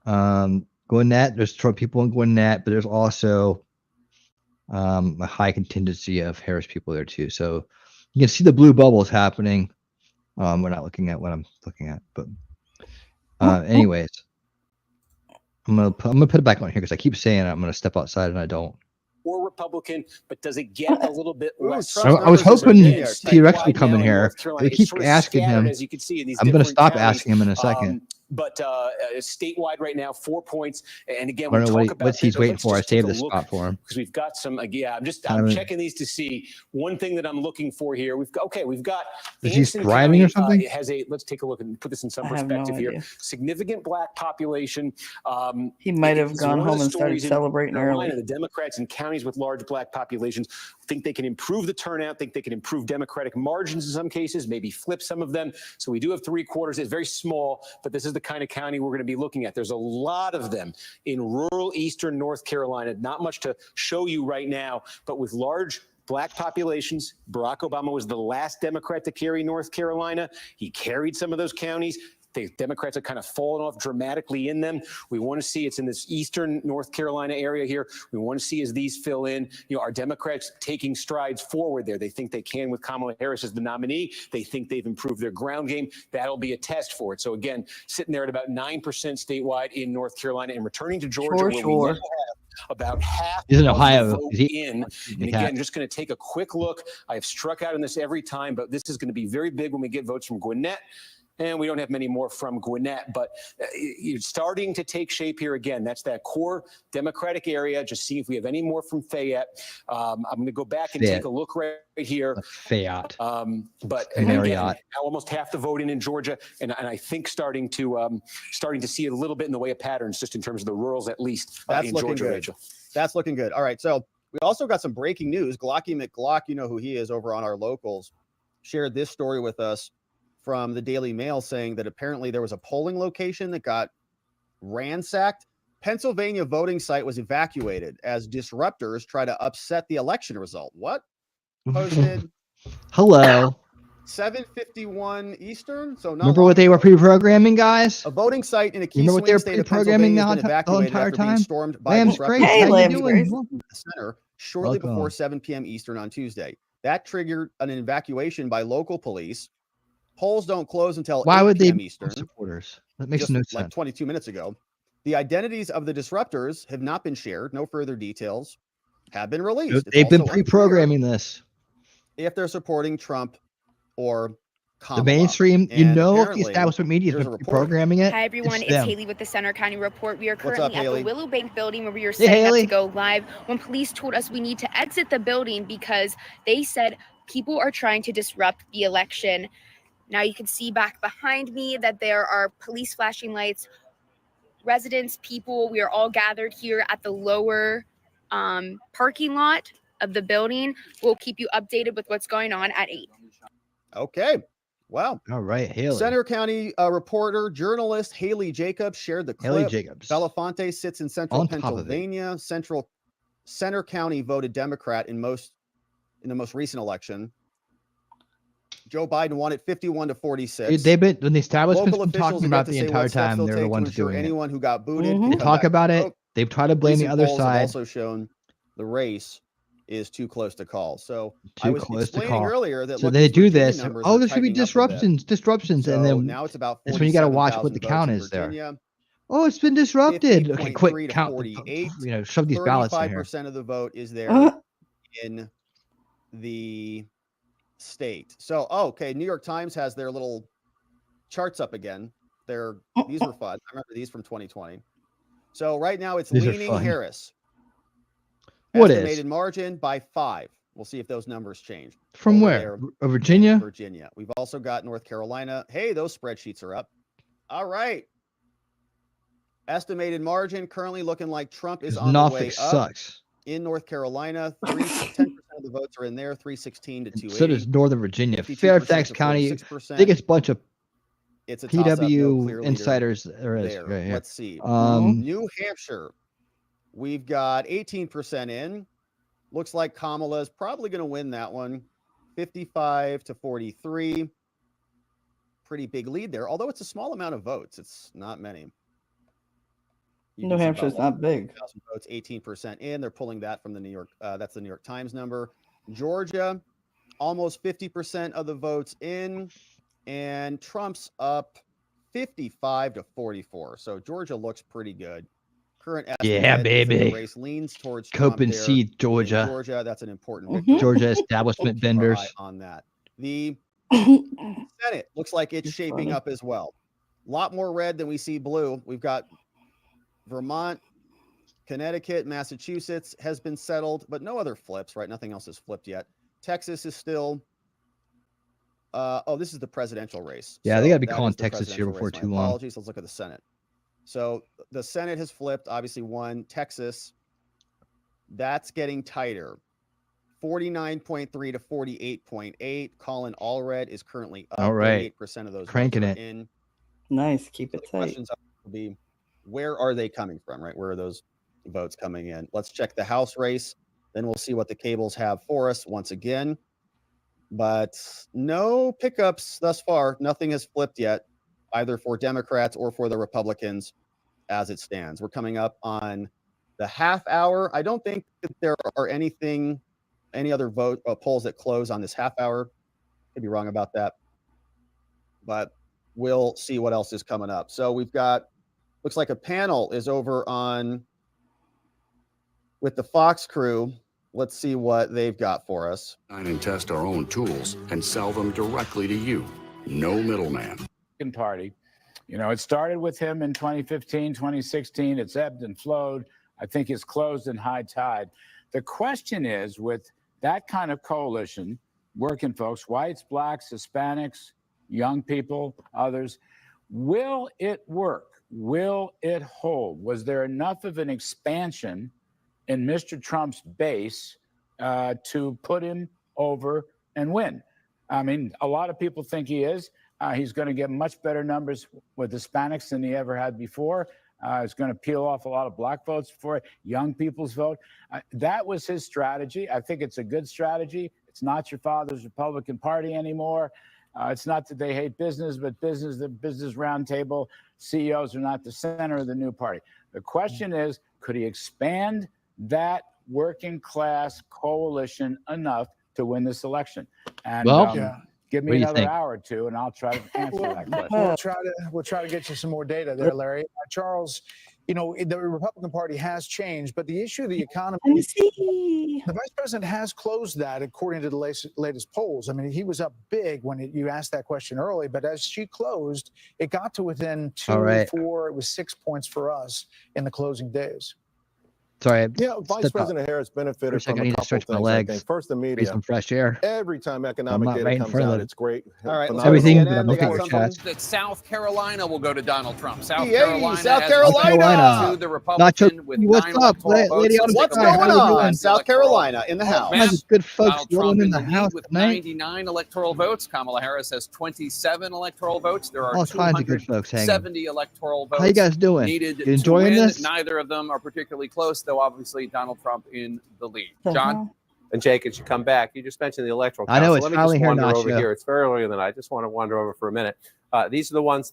Gwinnett, there's Trump people in Gwinnett, but there's also a high contingency of Harris people there too. So you can see the blue bubbles happening. We're not looking at what I'm looking at, but anyways, I'm gonna put it back on here because I keep saying I'm gonna step outside and I don't. Or Republican, but does it get a little bit less? I was hoping T-Rex would come in here. They keep asking him. As you can see in these I'm going to different stop counties. asking him in a second. but statewide right now, 4 points. And again, I don't we know talk what, about what's he's this, waiting let's for. I just take saved a the look, spot for him. because we've got some. Yeah, I'm Kind of- checking these to see one thing that I'm looking for here. We've got Is he Anson driving County, or something? has a, let's take a look and put this in some I have no perspective here. idea. Significant black population. He might have It's gone one of home the and started stories in celebrating Carolina. early. The Democrats in counties with large black populations think they can improve the turnout, think they can improve Democratic margins in some cases, maybe flip some of them. So we do have 3/4. It's very small, but this is the kind of county we're going to be looking at. There's a lot of them in rural eastern North Carolina. Not much to show you right now, but with large black populations. Barack Obama was the last Democrat to carry North Carolina. He carried some of those counties. The Democrats have kind of fallen off dramatically in them. We want to see it's in this eastern North Carolina area here. We want to see as these fill in, our Democrats taking strides forward there. They think they can with Kamala Harris as the nominee. They think they've improved their ground game. That'll be a test for it. So again, sitting there at about 9% statewide in North Carolina and returning to Georgia, where we now have about half He's in of Ohio. the vote Is he- in. And again, just going to take a quick look. I've struck out on this every time, but this is going to be very big when we get votes from Gwinnett. And we don't have many more from Gwinnett, but you're starting to take shape here again. That's that core Democratic area. Just see if we have any more from Fayette. I'm going to go back and take a look right here. Fayette. But Marriott. again, now almost half the vote in Georgia, and I think starting to see it a little bit in the way of patterns, just in terms of the rurals, at least That's in looking Georgia, good. Rachel. That's looking good. All right. So we also got some breaking news. Glocky McGlock, you know who he is over on our locals, shared this story with us from the Daily Mail saying that apparently there was a polling location that got ransacked. Pennsylvania voting site was evacuated as disruptors try to upset the election result. What? Posted Hello. 7:51 Eastern. So not Remember what they were pre-programming, guys? a voting site in a key Remember what swing they were state of pre-programming Pennsylvania has been the evacuated entire after being time? stormed by Lamb's disruptors. Grace, how you Lamb's doing? Grace. In the center shortly before Welcome. 7 p.m. Eastern on Tuesday. That triggered an evacuation by local police. Polls don't close until Why 8 would they p.m. be Eastern. supporters? That makes Just no like sense. 22 minutes ago. The identities of the disruptors have not been shared. No further details have been released. It's They've been also unclear pre-programming this. if they're supporting Trump or Kamala. The mainstream, And if the apparently, establishment media here's has a been report. programming it, Hi everyone, it's it's them. Haley with the Center County Report. We are What's up, currently at Haley? the Willow Bank building where we are Hey, setting up Haley. to go live when police told us we need to exit the building because they said people are trying to disrupt the election. Now you can see back behind me that there are police flashing lights, residents, people. We are all gathered here at the lower parking lot of the building. We'll keep you updated with what's going on at 8. Okay. Wow. All right, Haley. Center County reporter, journalist Haley Jacobs shared the clip. Haley Jacobs. Belafonte sits in central On top of it. Pennsylvania. Center County voted Democrat in the most recent election. Joe Biden won it 51-46. They've been when the establishment's Local been officials talking have about yet to the say entire what steps time. they'll They're the take to ones ensure doing it. anyone who got booted They can come talk back about to it. vote. They've tried to blame the Recent other polls have side. also shown the race is too close to call. So I Too was close to explaining call. earlier that So look, they these do Virginia this. numbers Oh, are there should be tightening up a bit. disruptions, and So then now it's about that's when you got to watch what 47,000 the votes count in is there. Virginia. Oh, it's been disrupted. Okay, 50.3 quick to count. 48. Shove these ballots in here. 35% of the vote is there in the state. So, okay, New York Times has their little charts up again. These were fun. I remember these from 2020. So right now it's These are leaning fun. Harris. What is? Estimated margin by 5. We'll see if those numbers change. From Over where? there Virginia? in Virginia. We've also got North Carolina. Hey, those spreadsheets are up. All right. Estimated margin currently looking like Trump is on the way Norfolk up. sucks. In North Carolina, 10% of the votes are in there, 316 to 280. So does Northern Virginia. 52% Fairfax to County, 46%. biggest bunch of It's a toss-up, no PW clear leader insiders there is. there. Right here. Let's see. Um, New Hampshire, we've got 18% in. Looks like Kamala is probably going to win that one. 55 to 43. Pretty big lead there, although it's a small amount of votes. It's not many. You New can see Hampshire's about not big. 1,000 votes, 18% in. They're pulling that from the New York. That's the New York Times number. Georgia, almost 50% of the votes in, and Trump's up 55 to 44. So Georgia looks pretty good. Current estimate Yeah, is that baby. the race leans towards Cope Trump and there seed, in Georgia. Georgia, that's an important victory. Georgia establishment Keep our eye vendors. on that. The Senate looks like it's shaping up as well. lot more red than we see blue. We've got Vermont, Connecticut, Massachusetts has been settled, but no other flips, right? Nothing else has flipped yet. Texas is still, oh, this is the presidential race. Yeah, So they got to be that calling is the Texas here presidential before race. My too long. apologies. Let's look at the Senate. So the Senate has flipped, obviously one. Texas, that's getting tighter. 49.3 to 48.8. Colin Allred is currently up. All right. 38% of those Cranking votes are it. in. Nice. Keep it The tight. questions will be, where are they coming from, right? Where are those votes coming in? Let's check the House race. Then we'll see what the cables have for us once again. But no pickups thus far. Nothing has flipped yet, either for Democrats or for the Republicans as it stands. We're coming up on the half hour. I don't think that there are any other polls that close on this half hour. Could be wrong about that. But we'll see what else is coming up. So we've got, looks like a panel is over on with the Fox crew. Let's see what they've got for us. And test our own tools and sell them directly to you. No middleman. Party. You know, it started with him in 2015, 2016. It's ebbed and flowed. I think it's closed in high tide. The question is, with that kind of coalition, working folks, whites, blacks, Hispanics, young people, others, will it work? Will it hold? Was there enough of an expansion in Mr. Trump's base to put him over and win? I mean, a lot of people think he is. He's going to get much better numbers with Hispanics than he ever had before. He's going to peel off a lot of black votes for young people's vote. That was his strategy. I think it's a good strategy. It's not your father's Republican Party anymore. It's not that they hate business, but the business roundtable CEOs are not the center of the new party. The question is, could he expand that working class coalition enough to win this election? And give me another hour or two, and I'll try to answer that question. We'll try to get you some more data there, Larry. Charles, you know, the Republican Party has changed, but the issue of the economy, the vice president has closed that according to the latest polls. I mean, he was up big when you asked that question early, but as she closed, it got to within 2, 4, it was 6 points for us in the closing days. Sorry. Yeah, Vice President Harris benefited from a couple things. I think. First, the media. Some fresh air. Every time economic data comes out, it's great. All right, everything. But I'm looking at chat. That South Carolina will go to Donald Trump. South Yay, Carolina. South Carolina. To the Republican with 9 electoral votes. What's going on? South Carolina in the House. Good folks Donald Trump in in the the House lead with tonight. 99 electoral votes. Kamala Harris has 27 electoral votes. There are All kinds of good folks hanging. 270 electoral votes. How you guys doing? Needed You enjoying to win. this? Neither of them are particularly close, though obviously Donald Trump in the lead. John? And Jake, as you come back, you just mentioned the electoral I know, council. it's Let me finally just here, wander over Nacho. here. It's very early in the night. I just want to wander over for a minute. These are the ones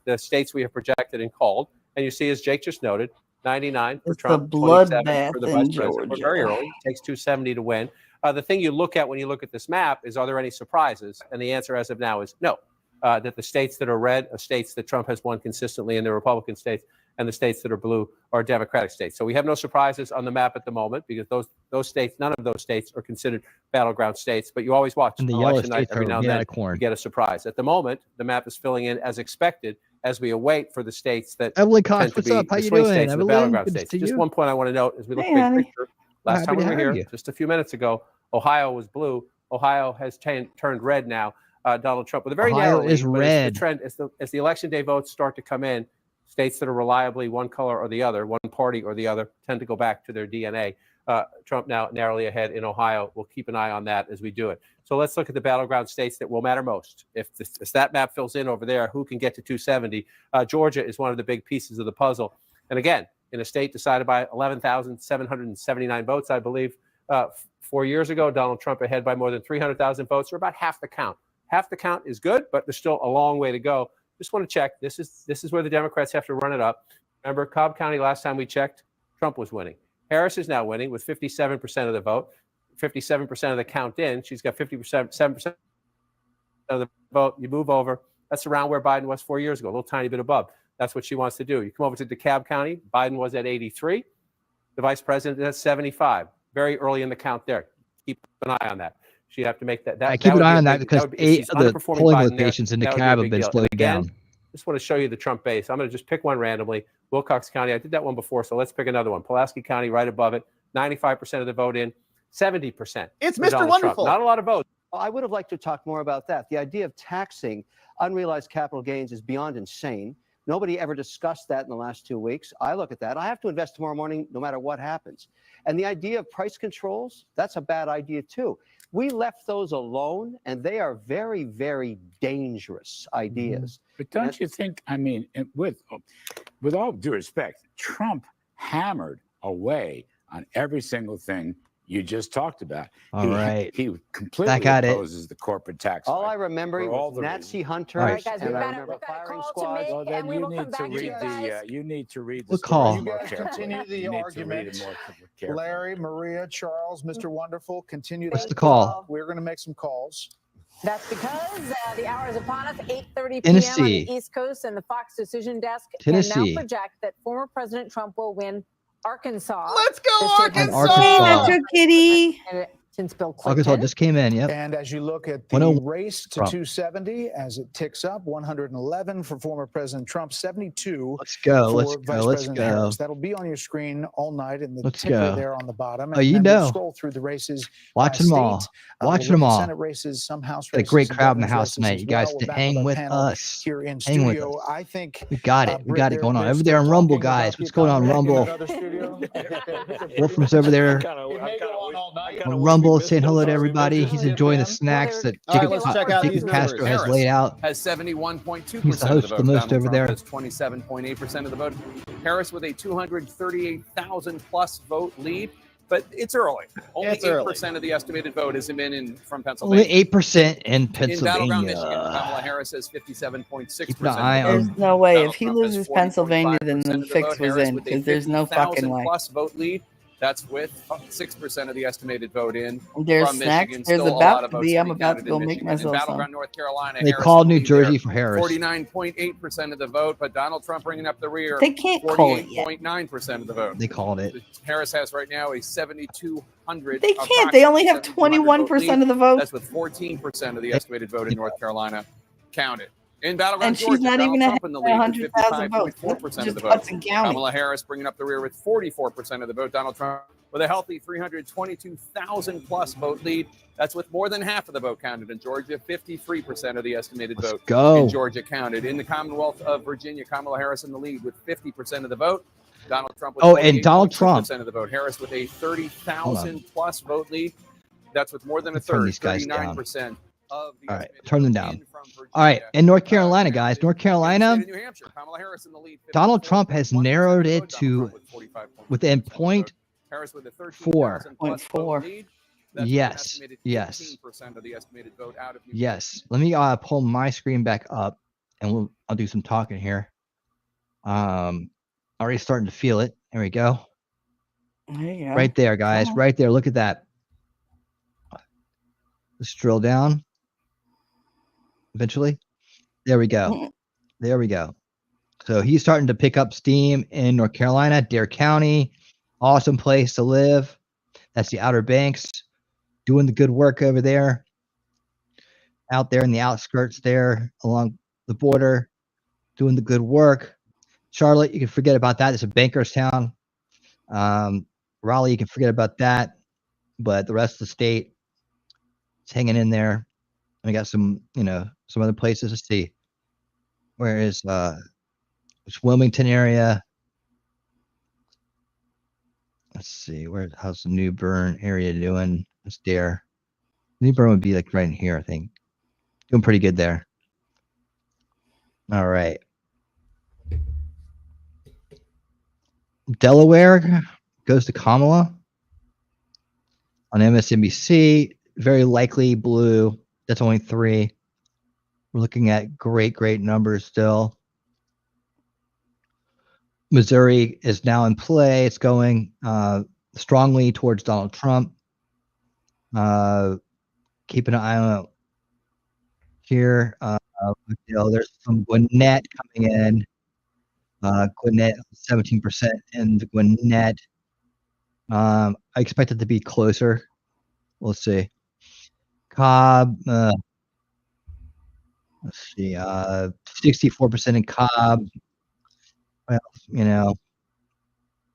the states we have projected and called. And you see, as Jake just noted, 99 for It's the Trump, 27 bloodbath for the in vice president. We're Georgia. very early. It takes 270 to win. The thing you look at when you look at this map is, are there any surprises? And the answer as of now is no. That the states that are red are states that Trump has won consistently in the Republican states, and the states that are blue are Democratic states. So we have no surprises on the map at the moment, because those states, none of those states are considered battleground states. But you always watch And the on yellow election night, states every are now and made out then of corn. you get a surprise. At the moment, the map is filling in as expected as we await for the states that Evelyn tend Cox, to what's be up? How the you swing doing? states and the Evelyn, battleground good to states. see Just you. one point I want to note as we look Hey, big honey. picture. Last Happy time we to were have here, you. just a few minutes ago, Ohio was blue. Ohio has turned red now. Donald Trump with a very Ohio narrow lead, is but red. the trend as the election day votes start to come in, states that are reliably one color or the other, one party or the other, tend to go back to their DNA. Trump now narrowly ahead in Ohio. We'll keep an eye on that as we do it. So let's look at the battleground states that will matter most. If that map fills in over there, who can get to 270? Georgia is one of the big pieces of the puzzle. And again, in a state decided by 11,779 votes, I believe, 4 years ago, Donald Trump ahead by more than 300,000 votes, or about half the count. Half the count is good, but there's still a long way to go. Just want to check. This is where the Democrats have to run it up. Remember, Cobb County, last time we checked, Trump was winning. Harris is now winning with 57% of the vote, 57% of the count in. She's got 7% of the vote. You move over. That's around where Biden was 4 years ago, a little tiny bit above. That's what she wants to do. You come over to DeKalb County. Biden was at 83. The vice president is at 75. Very early in the count there. Keep an eye on that. She'd have to make that. I keep an eye on that because if she's 8 of the underperforming polling Biden there, locations in that would be a DeKalb have big been deal. slowing Again, down. Just want to show you the Trump base. I'm going to just pick one randomly. Wilcox County, I did that one before, so let's pick another one. Pulaski County, right above it, 95% of the vote in, 70%. It's for Mr. Donald Wonderful. Trump. Not a lot of votes. I would have liked to talk more about that. The idea of taxing unrealized capital gains is beyond insane. Nobody ever discussed that in the last 2 weeks. I look at that. I have to invest tomorrow morning no matter what happens. And the idea of price controls, that's a bad idea too. We left those alone, and they are very, very dangerous ideas. But don't you think, I mean, with all due respect, Trump hammered away on every single thing you just talked about. All right. He completely opposes the corporate tax. All I remember all was the Nazi reasons. hunters, All right, guys, and we've I got remember firing Well, squads. then you need to read the. You need to read the. Good call. story more You guys carefully. continue the You need to read argument. it more carefully. Larry, Maria, Charles, Mr. Wonderful, continue What's that. the call? We're going to make some calls. That's because the hour is upon us, 8:30 p.m. on Tennessee. the East Coast, and the Fox Decision Desk Tennessee. can now project that former President Trump will win Arkansas. Let's go, Arkansas! Arkansas. That's a kitty. Since Bill Clinton. Arkansas just came in. Yep. And as you look at the 101 race to Trump. 270, as it ticks up, 111 for former President Trump, 72 Let's go. for Let's Vice go. Let's President go. Harris. That'll be on your screen all night in the Let's ticker go. there on the bottom. Oh, you then we'll know. scroll through the races. Watching them all. Watching them all. Senate races, some House Got a races, great some crowd in the governor's house races tonight. as You guys well. to We're back hang our with panel us. here in Hang with studio. us. I think We got it. We got it going on over there in Rumble, guys. What's going on, Rumble? Wolfram's over there on Rumble, saying hello to everybody. He's enjoying the snacks that All right, Jacob, let's check out these Jacob Castro numbers. has laid out. Has 71.2% He's the of host the the vote. most Donald over Trump there. has 27.8% of the vote. Harris with a 238,000 plus vote lead, but it's early. Only It's early. 8% of the estimated vote has been in from Only Pennsylvania. 8% in In battleground Michigan, Pennsylvania. Kamala Harris has 57.6%. Keep an eye on. There's no way. Donald If he Trump has loses Pennsylvania, then 40.5% the of the fix vote. was Harris in, with a because there's no fucking 50,000 way. plus vote lead. That's with 6% of the estimated vote in. There's from snacks. Michigan. There's Still a about lot of to votes be. I'm be about to counted go in make Michigan. In myself some. battleground North Carolina, They Harris called will New lead Jersey there. for Harris. 49.8% of the vote, but Donald Trump bringing up the rear. They can't call it yet. 48.9% of the vote. They called it. Harris has right now a 7,200. They can't. They only have 21% of the vote. That's with 14% of the estimated vote in North Carolina counted. In battleground And she's Georgia, not Donald even Trump in the lead with 100,000 votes. 55.4% of Just the vote. Hudson County. Kamala Harris bringing up the rear with 44% of the vote. Donald Trump with a healthy 322,000 plus vote lead. That's with more than half of the vote counted in Georgia. 53% of the estimated vote go. in Georgia counted. In the Commonwealth of Virginia, Kamala Harris in the lead with 50% of the vote. Donald Trump with And Donald Trump. 48.2% of the vote. Harris with a 30,000 plus vote lead. That's with more than a Let's turn third, these guys down. 39% of the All right, turn them down. All right, in North Carolina, guys, North Carolina, New Hampshire, Kamala Harris in the lead. Donald Trump has narrowed it to within Harris with a 0.4. 13,000 lead. That's an Yes, estimated yes, 15% of the estimated vote out of New yes. Let me pull my screen back up, and I'll do some talking here. Already starting to feel it. There we go. There you go. Right there, guys. Oh. Right there. Look at that. Let's drill down. Eventually. There we go. There we go. So he's starting to pick up steam in North Carolina, Dare County. Awesome place to live. That's the Outer Banks. Doing the good work over there. Out there in the outskirts there along the border. Doing the good work. Charlotte, you can forget about that. It's a banker's town. Raleigh, you can forget about that. But the rest of the state, it's hanging in there. And we got some, some other places to see. Where is it's Wilmington area? Let's see, how's the New Bern area doing? It's there. New Bern would be like right in here, I think. Doing pretty good there. All right. Delaware goes to Kamala on MSNBC. Very likely blue. That's only 3. We're looking at great numbers still. Missouri is now in play. It's going strongly towards Donald Trump. Keep an eye on here. There's some Gwinnett coming in. Gwinnett, 17% in the Gwinnett. I expect it to be closer. We'll see. Cobb, Let's see, 64% in Cobb. Well, you know,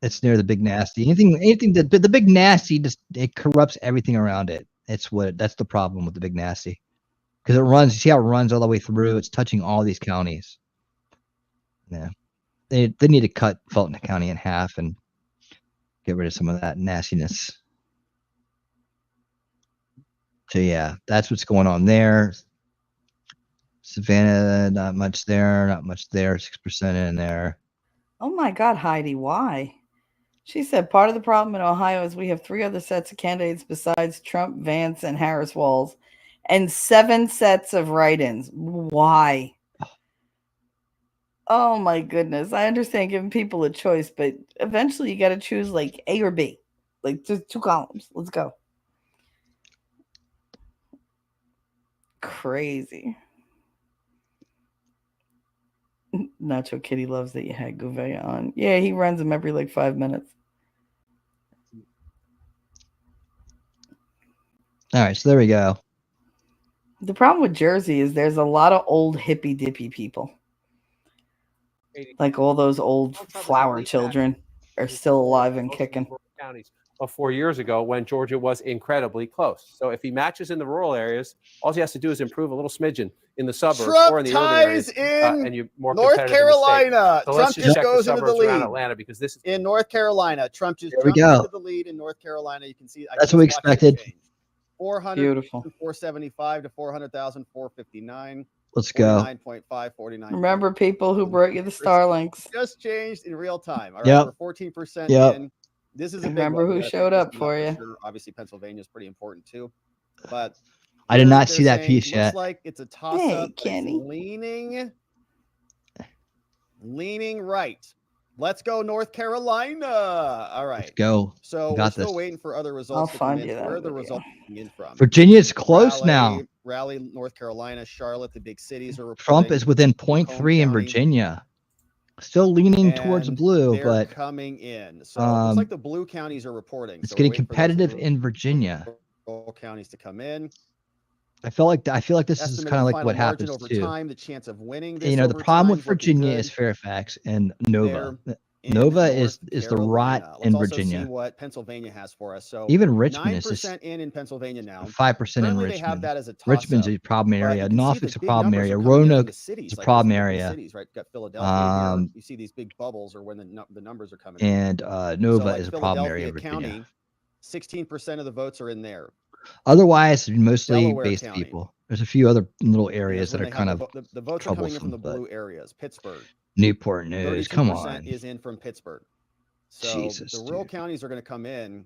it's near the big nasty. Anything that the big nasty just it corrupts everything around it. That's the problem with the big nasty. Because it runs, you see how it runs all the way through. It's touching all these counties. Yeah. They need to cut Fulton County in half and get rid of some of that nastiness. So yeah, that's what's going on there. Savannah, not much there, 6% in there. Oh my God, Heidi, why? She said part of the problem in Ohio is we have 3 other sets of candidates besides Trump, Vance, and Harris Walls, and 7 sets of write-ins. Why? Oh my goodness. I understand giving people a choice, but eventually you got to choose like A or B. Like just 2 columns. Let's go. Crazy. Nacho Kitty loves that you had Gouveia on. Yeah, he runs them every like 5 minutes. All right, so there we go. The problem with Jersey is there's a lot of old hippy dippy people. Like all those old flower children are still alive and kicking. Counties of 4 years ago when Georgia was incredibly close. So if he matches in the rural areas, all he has to do is improve a little smidgen in the suburbs or in the urban areas, and you're more North competitive in the state. Carolina. So Trump let's just check goes the into the suburbs around lead. Atlanta because this is In North Carolina, Trump just There we jumped go. into the lead in North Carolina. You can see That's what we expected. 400, Beautiful. 475 to 400,000, 459. Let's go. 49.5, 49. Remember people who brought you the Starlinks. Just changed in real time. All right, Yep. we're 14% Yep. in. This is a big Remember one. We who gotta showed pick up this one for you. sure. Obviously, Pennsylvania is pretty important too. But I did not they're see that saying, piece looks yet. like it's a toss-up. Hey, It's Kenny. leaning right. Let's go, North Carolina. All right. Let's go. So We we're got still this. waiting for other I'll results to come find in. you that Where are the video. results coming in from? Virginia's close now. Raleigh, North Carolina, Charlotte, the big cities are reporting. Trump is within 0.3 in County. Virginia. Still leaning towards And blue, they're but coming in. So it looks like the blue counties are reporting. it's So we're getting waiting for those competitive in Virginia. rural counties to come in. I feel like this is Estimated kind of like final what margin happens over too. time. The chance of winning this You know, the over problem time with is looking Virginia good. is Fairfax and Nova. They're in Nova is North the rot Carolina. in Let's also Virginia. see what Pennsylvania has for us. So Even Richmond is just 9% in Pennsylvania now. 5% in Currently, they have Richmond. that as a Richmond's toss-up, a problem but area. you can see Norfolk's the a big problem numbers area. are coming in from Roanoke the cities, is a like problem these big area. cities, right? Got Philadelphia here. You see these big bubbles, or when the numbers are coming in. And So Nova like is a problem area Philadelphia in Virginia. County, 16% of the votes are in there. Otherwise, mostly Delaware based County. people. There's a few other little And areas that's that when are they kind have of the votes are coming in from the troublesome, blue areas. Pittsburgh, Newport News. Come 32% on. is in from Pittsburgh. So Jesus, the rural counties are going to come in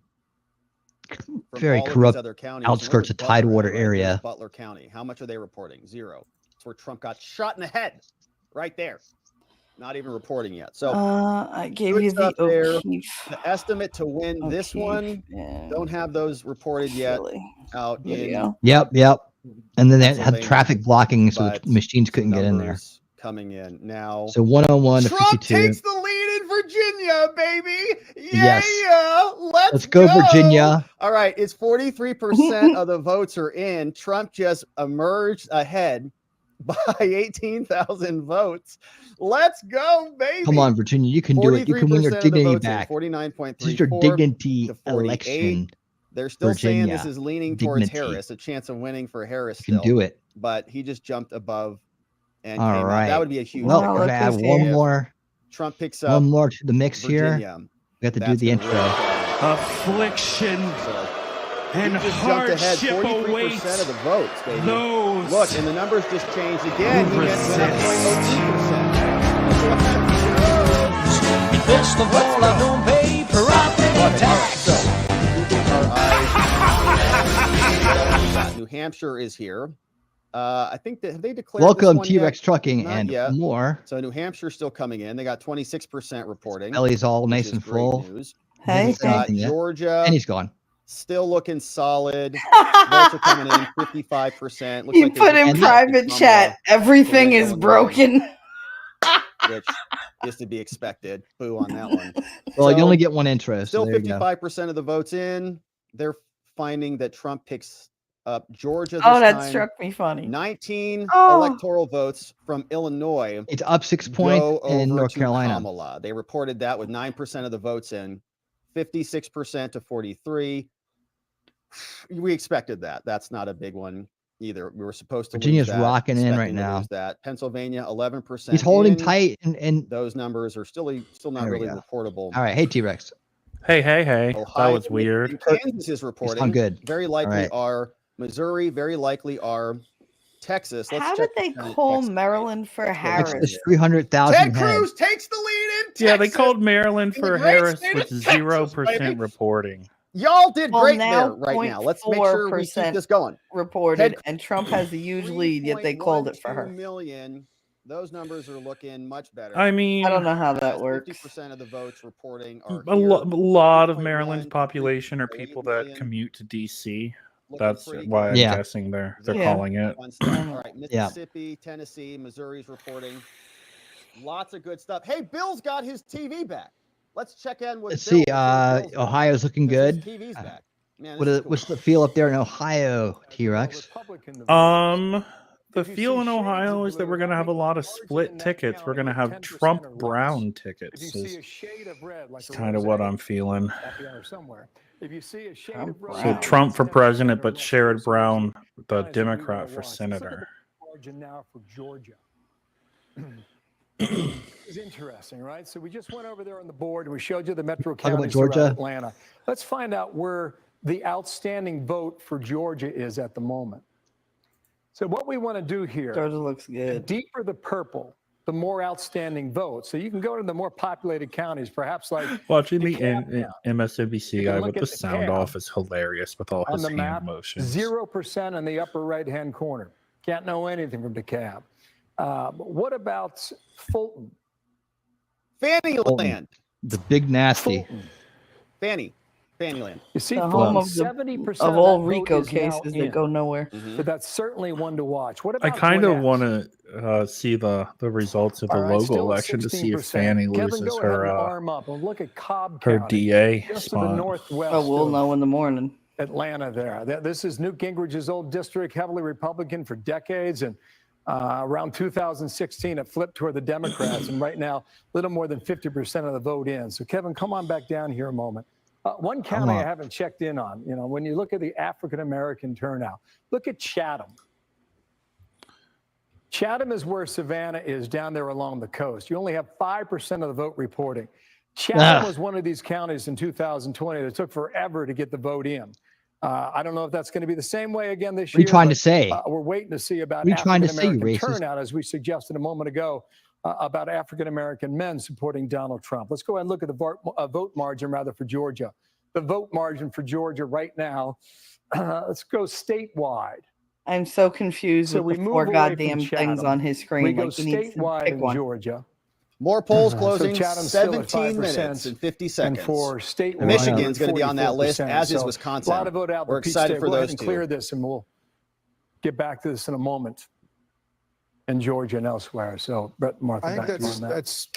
from Very all of these corrupt other counties. outskirts of Tidewater area. There's Butler County. How much are they reporting? 0. That's where Trump got shot in the head, right there. Not even reporting yet. So I gave good you the stuff there. O'Keefe. The estimate to win this one, don't have those reported yet out in Yep. And then they had Pennsylvania, traffic blocking, so the but machines couldn't get in there. numbers coming in now. So 101 to Trump 52. takes the lead in Virginia, baby. Yes. Let's go, Virginia. All right, it's 43% of the votes are in. Trump just emerged ahead by 18,000 votes. Let's go, baby. Come on, Virginia. You can do it. You can win your 43% of the dignity votes in, back. 49.34 This is your dignity to 48. election. They're still saying Virginia. this is leaning towards Dignity. Harris, a chance of winning for Harris. You can do it. But he just jumped above and All came out. right. That would be a huge Well, win. we're gonna add one more. Trump picks up One more to the mix Virginia. here. We have to do That's the gonna intro. Affliction and and he just jumped ahead. hardship 43% awaits of the votes, baby. those Look, and the numbers just changed again. He went up 0.02%. First of all, I don't pay property tax. So, keeping our eyes. New Hampshire is here. I think that have they declared Welcome, this one T-Rex yet? Trucking Not and yet. more. So New Hampshire's still coming in. They got 26% reporting. Belly's all which nice is and great full. news. Hey, Got Georgia. And he's gone. Still looking solid. Votes are coming in 55%. Looks You like put there's in a private from, chat, everything from is Illinois, broken. which is to be expected. Boo on that one. Well, you So, only get one intro. Still So there you go. 55% of the votes in. They're finding that Trump picks Georgia. Oh, this that time, struck me funny. 19 Oh. electoral votes from Illinois. It's up 6 points go in over North to Carolina. Kamala. They reported that with 9% of the votes in, 56% to 43. We expected that. That's not a big one either. We were supposed to Virginia's lose that, rocking in right expecting to now. lose that. Pennsylvania, 11%. He's holding in. tight, and Those numbers are still not There we really go. reportable. all right. Hey, T-Rex. Hey, that Ohio was weird. and Kansas is reporting. sound good. Very likely right. are Missouri. Very likely are Texas. Let's How check did they the call Texas. Maryland for Texas Harris? 300,000 Ted heads. Cruz takes the lead in Texas. Yeah, they called Maryland In the for great Harris state with of Texas, 0% baby. reporting. Y'all did Well, great now there right now. Let's make sure we keep 0.4% this going. reported, and Trump has a huge lead, yet they called it for 3.12 her. million. Those numbers are looking much better. I mean, I don't know how that works. 50% of the votes reporting are a here. lot of 3.1 Maryland's to population are 3.8 people that million. commute to DC. Looking That's pretty why good. I'm Yeah. guessing they're Yeah. calling it. One step. All right, Yeah. Mississippi, Tennessee, Missouri's reporting. Lots of good stuff. Hey, Bill's got his TV back. Let's check in with Let's Bill see. before Bill's back, Ohio's looking 'cause his good. TV's back. Man, What this is, is cool. what's the feel up there in Ohio, T-Rex? The feel in Ohio is that we're going to have a lot of split tickets. We're going to have Trump Brown tickets. Is kind of what I'm feeling. So Trump for president, but Sherrod Brown, the Democrat, for senator. Now for Georgia. This is interesting, right? So we just went over there on the board and we showed you the metro Talk about counties throughout Georgia. Atlanta. Let's find out where the outstanding vote for Georgia is at the moment. So what we want to do here, Georgia looks the good. deeper the purple, the more outstanding votes. So you can go to the more populated counties, perhaps like Watching the DeKalb MSNBC You guy can with look the at sound DeKalb off is hilarious with all on his the hand map, motions. 0% in the upper right-hand corner. Can't know anything from DeKalb. What about Fulton? Fannyland. The big nasty. Fannyland. You see, The home Fulton, of 70% of all that vote RICO is now cases that in. go nowhere. But that's certainly one to watch. What I about kind of Gwinnett? want to see the results of the All right, local still at election to see if 16%. Fanny Kevin, loses go ahead and her arm up and look at Cobb her County, DA just to the spot. northwest Oh, we'll of know in the morning. Atlanta there. This is Newt Gingrich's old district, heavily Republican for decades. And around 2016, it flipped toward the Democrats. And right now, a little more than 50% of the vote in. So, Kevin, come on back down here a moment. One county I haven't checked in on, when you look at the African-American turnout, look at Chatham. Chatham is where Savannah is, down there along the coast. You only have 5% of the vote reporting. Chatham was one of these counties in 2020 that took forever to get the vote in. I don't know if that's going to be the same way again this year. What are you trying to say? We're waiting to see about What are you trying to say, African-American you racist? turnout, as we suggested a moment ago, about African-American men supporting Donald Trump. Let's go ahead and look at the vote margin, rather, for Georgia. The vote margin for Georgia right now, let's go statewide. I'm so confused So with we the four move away from goddamn things Chatham. on his screen. We go Like he needs to statewide pick in one. Georgia. More polls So closing, Chatham's still at 17 5%, minutes and 50 seconds. And for statewide, Michigan's going to be on that list, 44%. as is So Wisconsin. A lot of vote out. We're Pete excited State. for Go ahead those and two. clear this, and we'll get back to this in a moment in Georgia and elsewhere. So, Brett, Martha, I think back to you on that. that's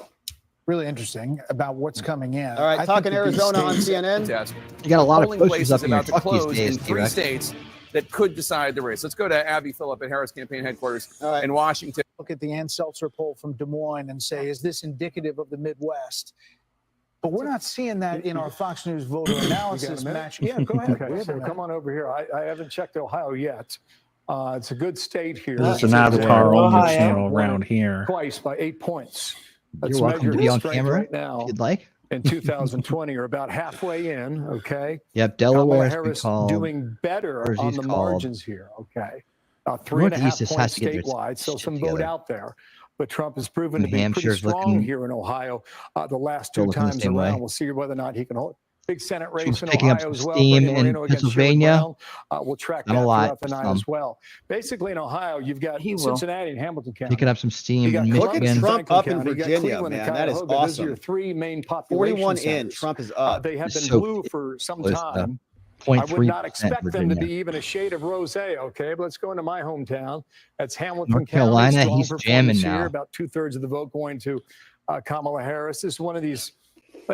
really interesting about what's coming in. All right, I think talking that these Arizona on states- CNN. You got a lot of Polling posters places up in your about to truck these close days, in 3 T-Rex. states that could decide the race. Let's go to Abby Phillip at Harris Campaign Headquarters in Washington. Look at the Ann Seltzer poll from Des Moines and say, is this indicative of the Midwest? But we're not seeing that in our Fox News voter analysis match. Yeah, go ahead. Okay, so come on over here. I haven't checked Ohio yet. It's a good state here. This is an avatar-only channel around here. Twice by 8 points. Let's You're welcome measure to be his on strength camera right now. if you'd like. In 2020, or about halfway in. Okay. Yep, Kamala Delaware has been Harris called. doing better on Jersey's the called. margins here. Okay. 3.5 Northeast just has points to get their statewide, so shit some together. vote out there. But Trump has proven New to be pretty Hampshire's strong looking- here in Ohio the last still two looking the times same around. way. We'll see whether or not he can hold. Big Senate race Trump's in picking up Ohio some as well. steam Bernie in Moreno against Sherrod Pennsylvania. Brown. We'll track Not that a lot, throughout the night some. as well. Basically, in Ohio, you've got He will. Cincinnati and Hamilton County. Picking up some steam You got in Columbus Michigan. and Trump Franklin up in County. You got Virginia, Cleveland and man. That is Cuyahoga. Those are awesome. your three main population 41 in. centers. Trump is up. They have It's been so blue for some close, time. though. I would not 0.3% expect them to Virginia. be even a shade of rosé. Okay, but let's go into my hometown. That's Hamilton North County. Carolina, Strong he's performance jamming here. now. About 2/3 of the vote going to Kamala Harris. This is one of these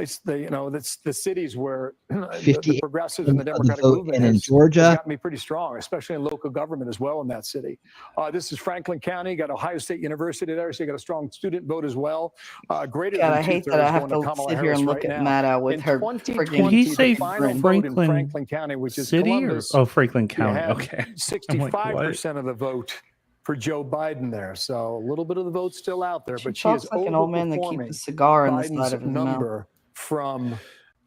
the cities where the 58% progressives and the of the Democratic vote, movement and in has Georgia, gotten me pretty strong, especially in local government as well in that city. This is Franklin County. You got Ohio State University there, so you got a strong student vote as well. Greater God, than I hate that I have two-thirds going to Kamala sit here Harris and look right at now. Matt with In her 2020, friggin' Did he say the final vote in Franklin Franklin County, which is City Columbus, or Franklin you County? had Okay. I'm like, 65% of the vote for Joe Biden there. So a little bit of the vote's still out there, but she talks is like an old man that keeps overperforming a cigar in the Biden's side of his mouth. number from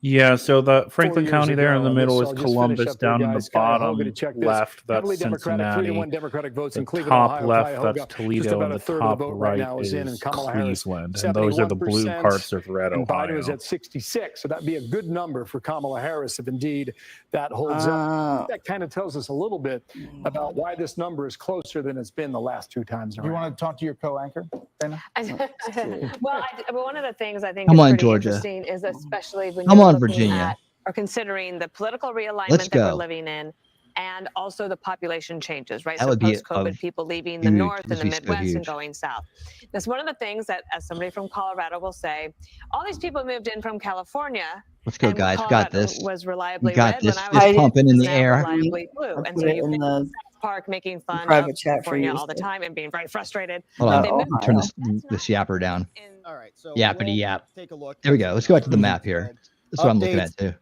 Yeah, so the Franklin years County there in ago. the middle This- is I'll just finish Columbus. up here, Down in the guys. Cuyahoga to bottom check this. left, Heavily that's Democratic, Cincinnati. 3-1 Democratic votes The in Cleveland, top Ohio, left, Cuyahoga. that's Just Toledo, about and a the third of the top vote right right now is in, and is Kamala Harris, Cleveland. And those are the blue 71%, parts of red and Biden Ohio. was at 66. So that'd be a good number for Kamala Harris if indeed that holds up. That kind of tells us a little bit about why this number is closer than it's been the last two times around. You want to talk to your co-anchor, Dana? Well, one of the things I think Come is on, pretty Georgia. interesting is especially when Come you're on, looking Virginia. at or considering the political realignment Let's that we're go. living in, and also the population changes, right? That So would be post-COVID, a people leaving the huge- north and this the would be so Midwest and huge. going south. That's one of the things that, as somebody from Colorado will say, all these people moved in from California. Let's go, and guys. Colorado Got this. Was reliably We got red this. when I Fist was pumping in the now air. reliably blue. I And put so it you in think the South Park making fun private of chat for California you. all the time and being very frustrated. Hold But on. they moved Turn this yapper down. All right, so Yappity we'll yap. take a look. There we go. Let's go back to the map here. That's what I'm looking at too.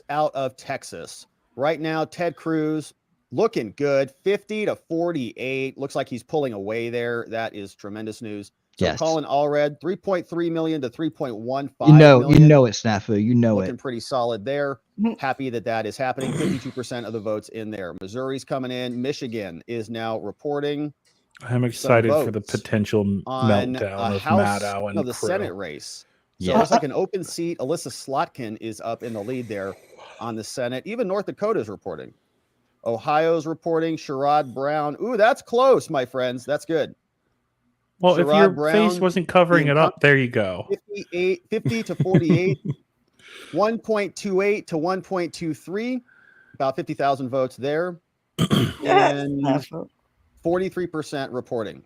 Out of Texas right now, Ted Cruz looking good, 50 to 48. Looks like he's pulling away there. That is tremendous news. So Yes. Colin Allred, 3.3 million to 3.15 You know million. it, Snafu. You know Looking it. pretty solid there. Happy that is happening. 52% of the votes in there. Missouri's coming in. Michigan is now reporting. I'm excited for the votes potential on meltdown a of House, Maddow and no, the crew. Senate race. So Yeah. it's like an open seat. Alyssa Slotkin is up in the lead there on the Senate. Even North Dakota's reporting. Ohio's reporting. Sherrod Brown. Ooh, that's close, my friends. That's good. Well, if Sherrod your Brown, face wasn't covering the it up, there you go. 50 to 48. 1.28 to 1.23. About 50,000 votes there. And 43% reporting.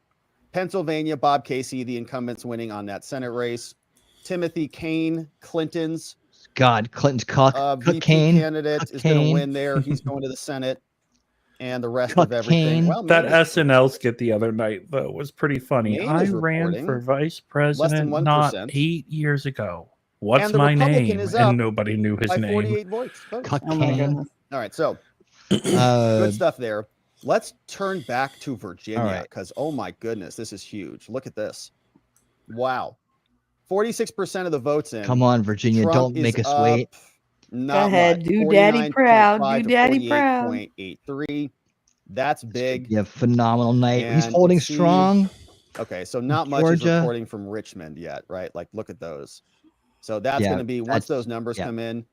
Pennsylvania, Bob Casey, the incumbent's winning on that Senate race. Timothy Kane, Clinton's Clinton's VP cocaine candidate is going to win there. He's going to the Senate, and the rest of everything. Well, that Maine SNL skit the other night though was pretty funny. Maine I is ran reporting for vice less than president not 1%. 8 years ago. What's And the my Republican name? is up And nobody knew his by name. 48 votes. Oh my goodness. All right, so good stuff there. Let's turn back to Virginia right. because, oh my goodness, this is huge. Look at this. Wow. 46% of the votes in. Come on, Virginia. Trump Don't make is us up wait. Not ahead. much. Do daddy proud. 49.5 Do to daddy proud. 48.83. That's big. Yeah, phenomenal night. He's And holding let's see. strong. Okay, so not much is Georgia. reporting from Richmond yet, right? Like, look at those. So that's Yeah, going to be, once that's- those numbers yeah. come in from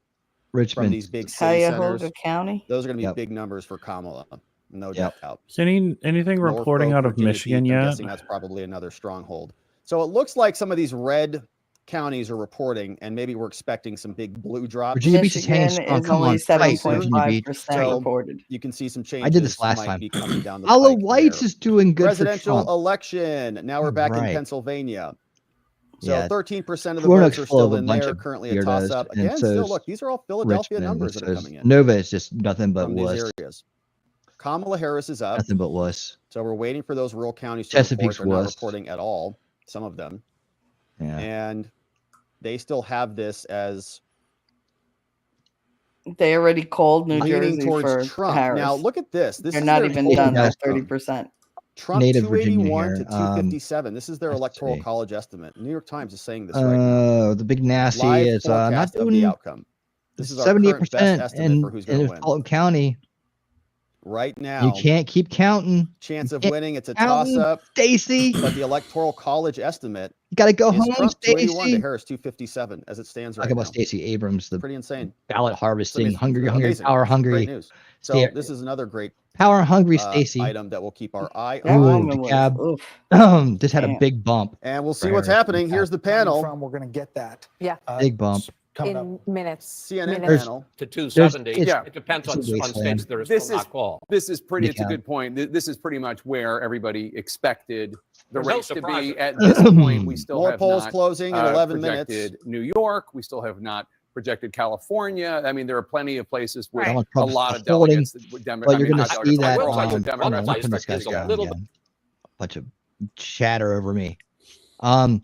Richmond. these big city Cuyahoga centers, County. those are going to be Yep. big numbers for Kamala. No Yep. doubt. Is anything reporting Norfolk, out of Virginia Michigan Beach, I'm yet? guessing that's probably another stronghold. So it looks like some of these red counties are reporting, and maybe we're expecting some big blue drops. Virginia Beach is hanging Michigan strong. is Come only on, fight, Virginia Beach. 7.5% So reported. you can see some changes. I did this last might time. be coming down the Isle of pike Whites there. is doing good for Presidential Trump. election. Now we're back in Right. Pennsylvania. So Yeah. 13% of the Roanoke's votes are full of still a in bunch there. of Currently a weirdos, toss-up. and Again, so still is look, these are all Philadelphia Richmond, numbers and that are so is coming in Nova is just nothing but from these wuss. areas. Kamala Harris is up. Nothing but wuss. So we're waiting for those rural counties to Chesapeake's report. They're not wuss. reporting at all, some of them. Yeah. And they still have this as They already called New leaning Jersey towards for Trump. Harris. Now, look at this. This They're is not their even total done. They're outcome. 30%. Trump Native Virginia 281 to here. 257. This is their let's electoral see. college estimate. New York Times is saying this right now. The big nasty Live is not forecast of the doing outcome. This is our current best 78% estimate for who's going in to win. Fulton County. Right You now, can't keep counting. chance of can't winning. It's a counting, toss-up. Stacy. But the electoral college estimate You got to go is home, Trump 281 to Stacy. Harris 257 as it stands Talk right about now. Stacey Abrams, the Pretty insane. ballot harvesting, Amazing. hungry, Amazing. power Great hungry. news. So Stay- this is another great Power hungry, Stacey. item that we'll keep our eye That Ooh, on. woman was, cab. oof. Just had a Damn. big bump. And we'll see for what's Harris. happening. Here's the panel. From, we're going to get that. Yeah, Big bump. Coming up. in minutes. CNN minutes. panel. To 270. it's- It depends on it's a wasteland. states that are This still is- not called. This is pretty. It's a Yeah. good point. This is pretty much where everybody expected the There's no race to surprises. be at this point. We still More have polls not closing in 11 projected minutes. New York. We still have not projected California. I mean, there are plenty of places with Donald a Trump's lot of holding, delegates. But you're going to see that. Democrats, I'm going to turn this guy's down again. Bunch of chatter over me. But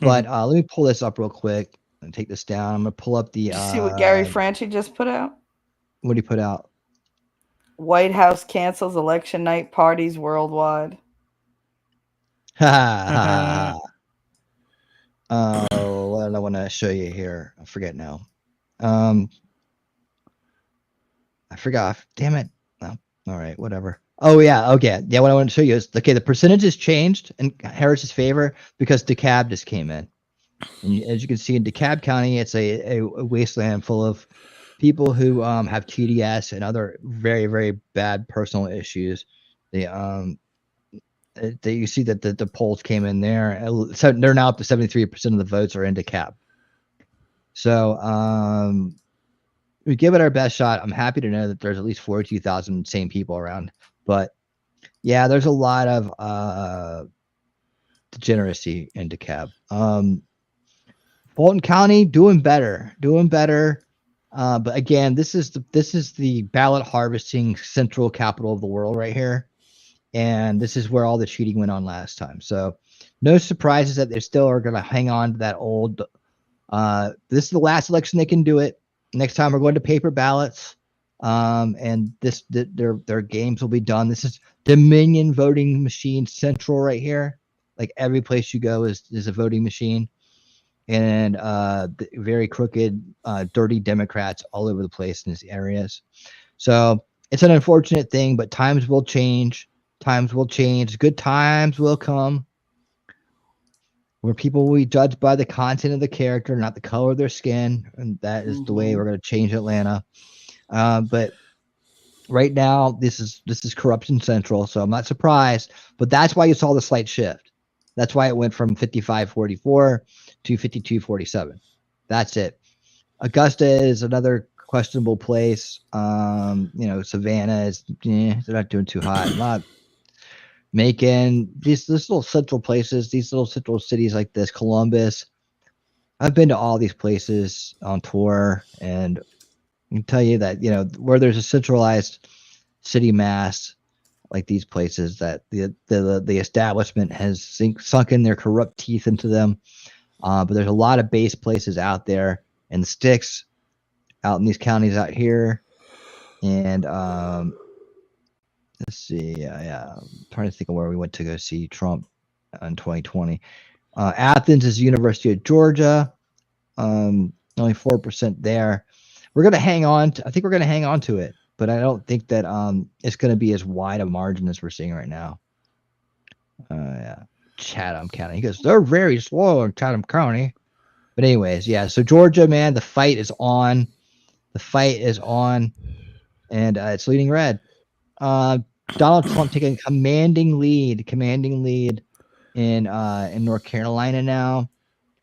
let me pull this up real quick and take this down. I'm going to pull up the. Did you see what Gary Franchi just put out? What did he put out? White House cancels election night parties worldwide. Oh, what did I want to show you here? I forget now. I forgot. Damn it. Oh, all right, whatever. Oh yeah, okay. Yeah, what I want to show you is the percentages changed in Harris's favor because DeKalb just came in. And as you can see in DeKalb County, it's a wasteland full of people who have TDS and other very, very bad personal issues. You see that the polls came in there. So they're now up to 73% of the votes are in DeKalb. So we give it our best shot. I'm happy to know that there's at least 42,000 same people around. But yeah, there's a lot of degeneracy in DeKalb. Fulton County doing better. But again, this is the ballot harvesting central capital of the world right here. And this is where all the cheating went on last time. So no surprises that they still are going to hang on to that old. This is the last election they can do it. Next time we're going to paper ballots. And their games will be done. This is Dominion voting machine central right here. Like every place you go is a voting machine. And very crooked, dirty Democrats all over the place in these areas. So it's an unfortunate thing, but times will change. Times will change. Good times will come where people will be judged by the content of the character, not the color of their skin. And that is the way we're going to change Atlanta. But right now, this is corruption central. So I'm not surprised. But that's why you saw the slight shift. That's why it went from 55-44 to 52-47. That's it. Augusta is another questionable place. Savannah is they're not doing too hot. Not Macon. These little central places, these little central cities like this, Columbus. I've been to all these places on tour, and I can tell you that where there's a centralized city mass like these places, that the establishment has sunk in their corrupt teeth into them. But there's a lot of base places out there, and the sticks out in these counties out here. And let's see, yeah, I'm trying to think of where we went to go see Trump in 2020. Athens is University of Georgia. Only 4% there. We're gonna hang on. I think we're gonna hang on to it, but I don't think that it's gonna be as wide a margin as we're seeing right now. Yeah, Chatham County. He goes, they're very slow in Chatham County. But anyways, yeah. So Georgia, man, the fight is on. The fight is on, and it's leading red. Donald Trump taking a commanding lead in North Carolina now.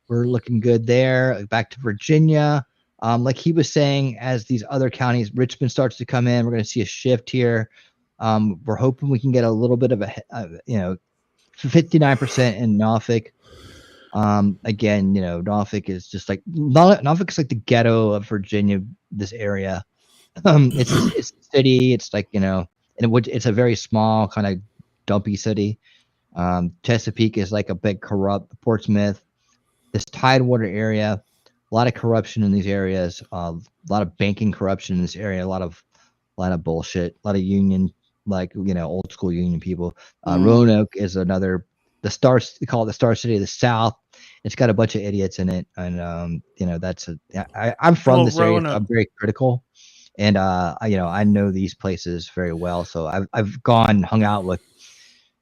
We're looking good there. Back to Virginia. Like he was saying, as these other counties, Richmond starts to come in, we're going to see a shift here. We're hoping we can get a little bit of 59% in Norfolk. Again, Norfolk is just like Norfolk is like the ghetto of Virginia. This area, it's a city. It's like it's a very small kind of dumpy city. Chesapeake is like a big corrupt Portsmouth. This Tidewater area, a lot of corruption in these areas. A lot of banking corruption in this area. A lot of bullshit. A lot of union, old school union people. Roanoke is another. They call it the Star City of the South. It's got a bunch of idiots in it, and I'm from this area. So I'm very critical, and I know these places very well. So I've hung out with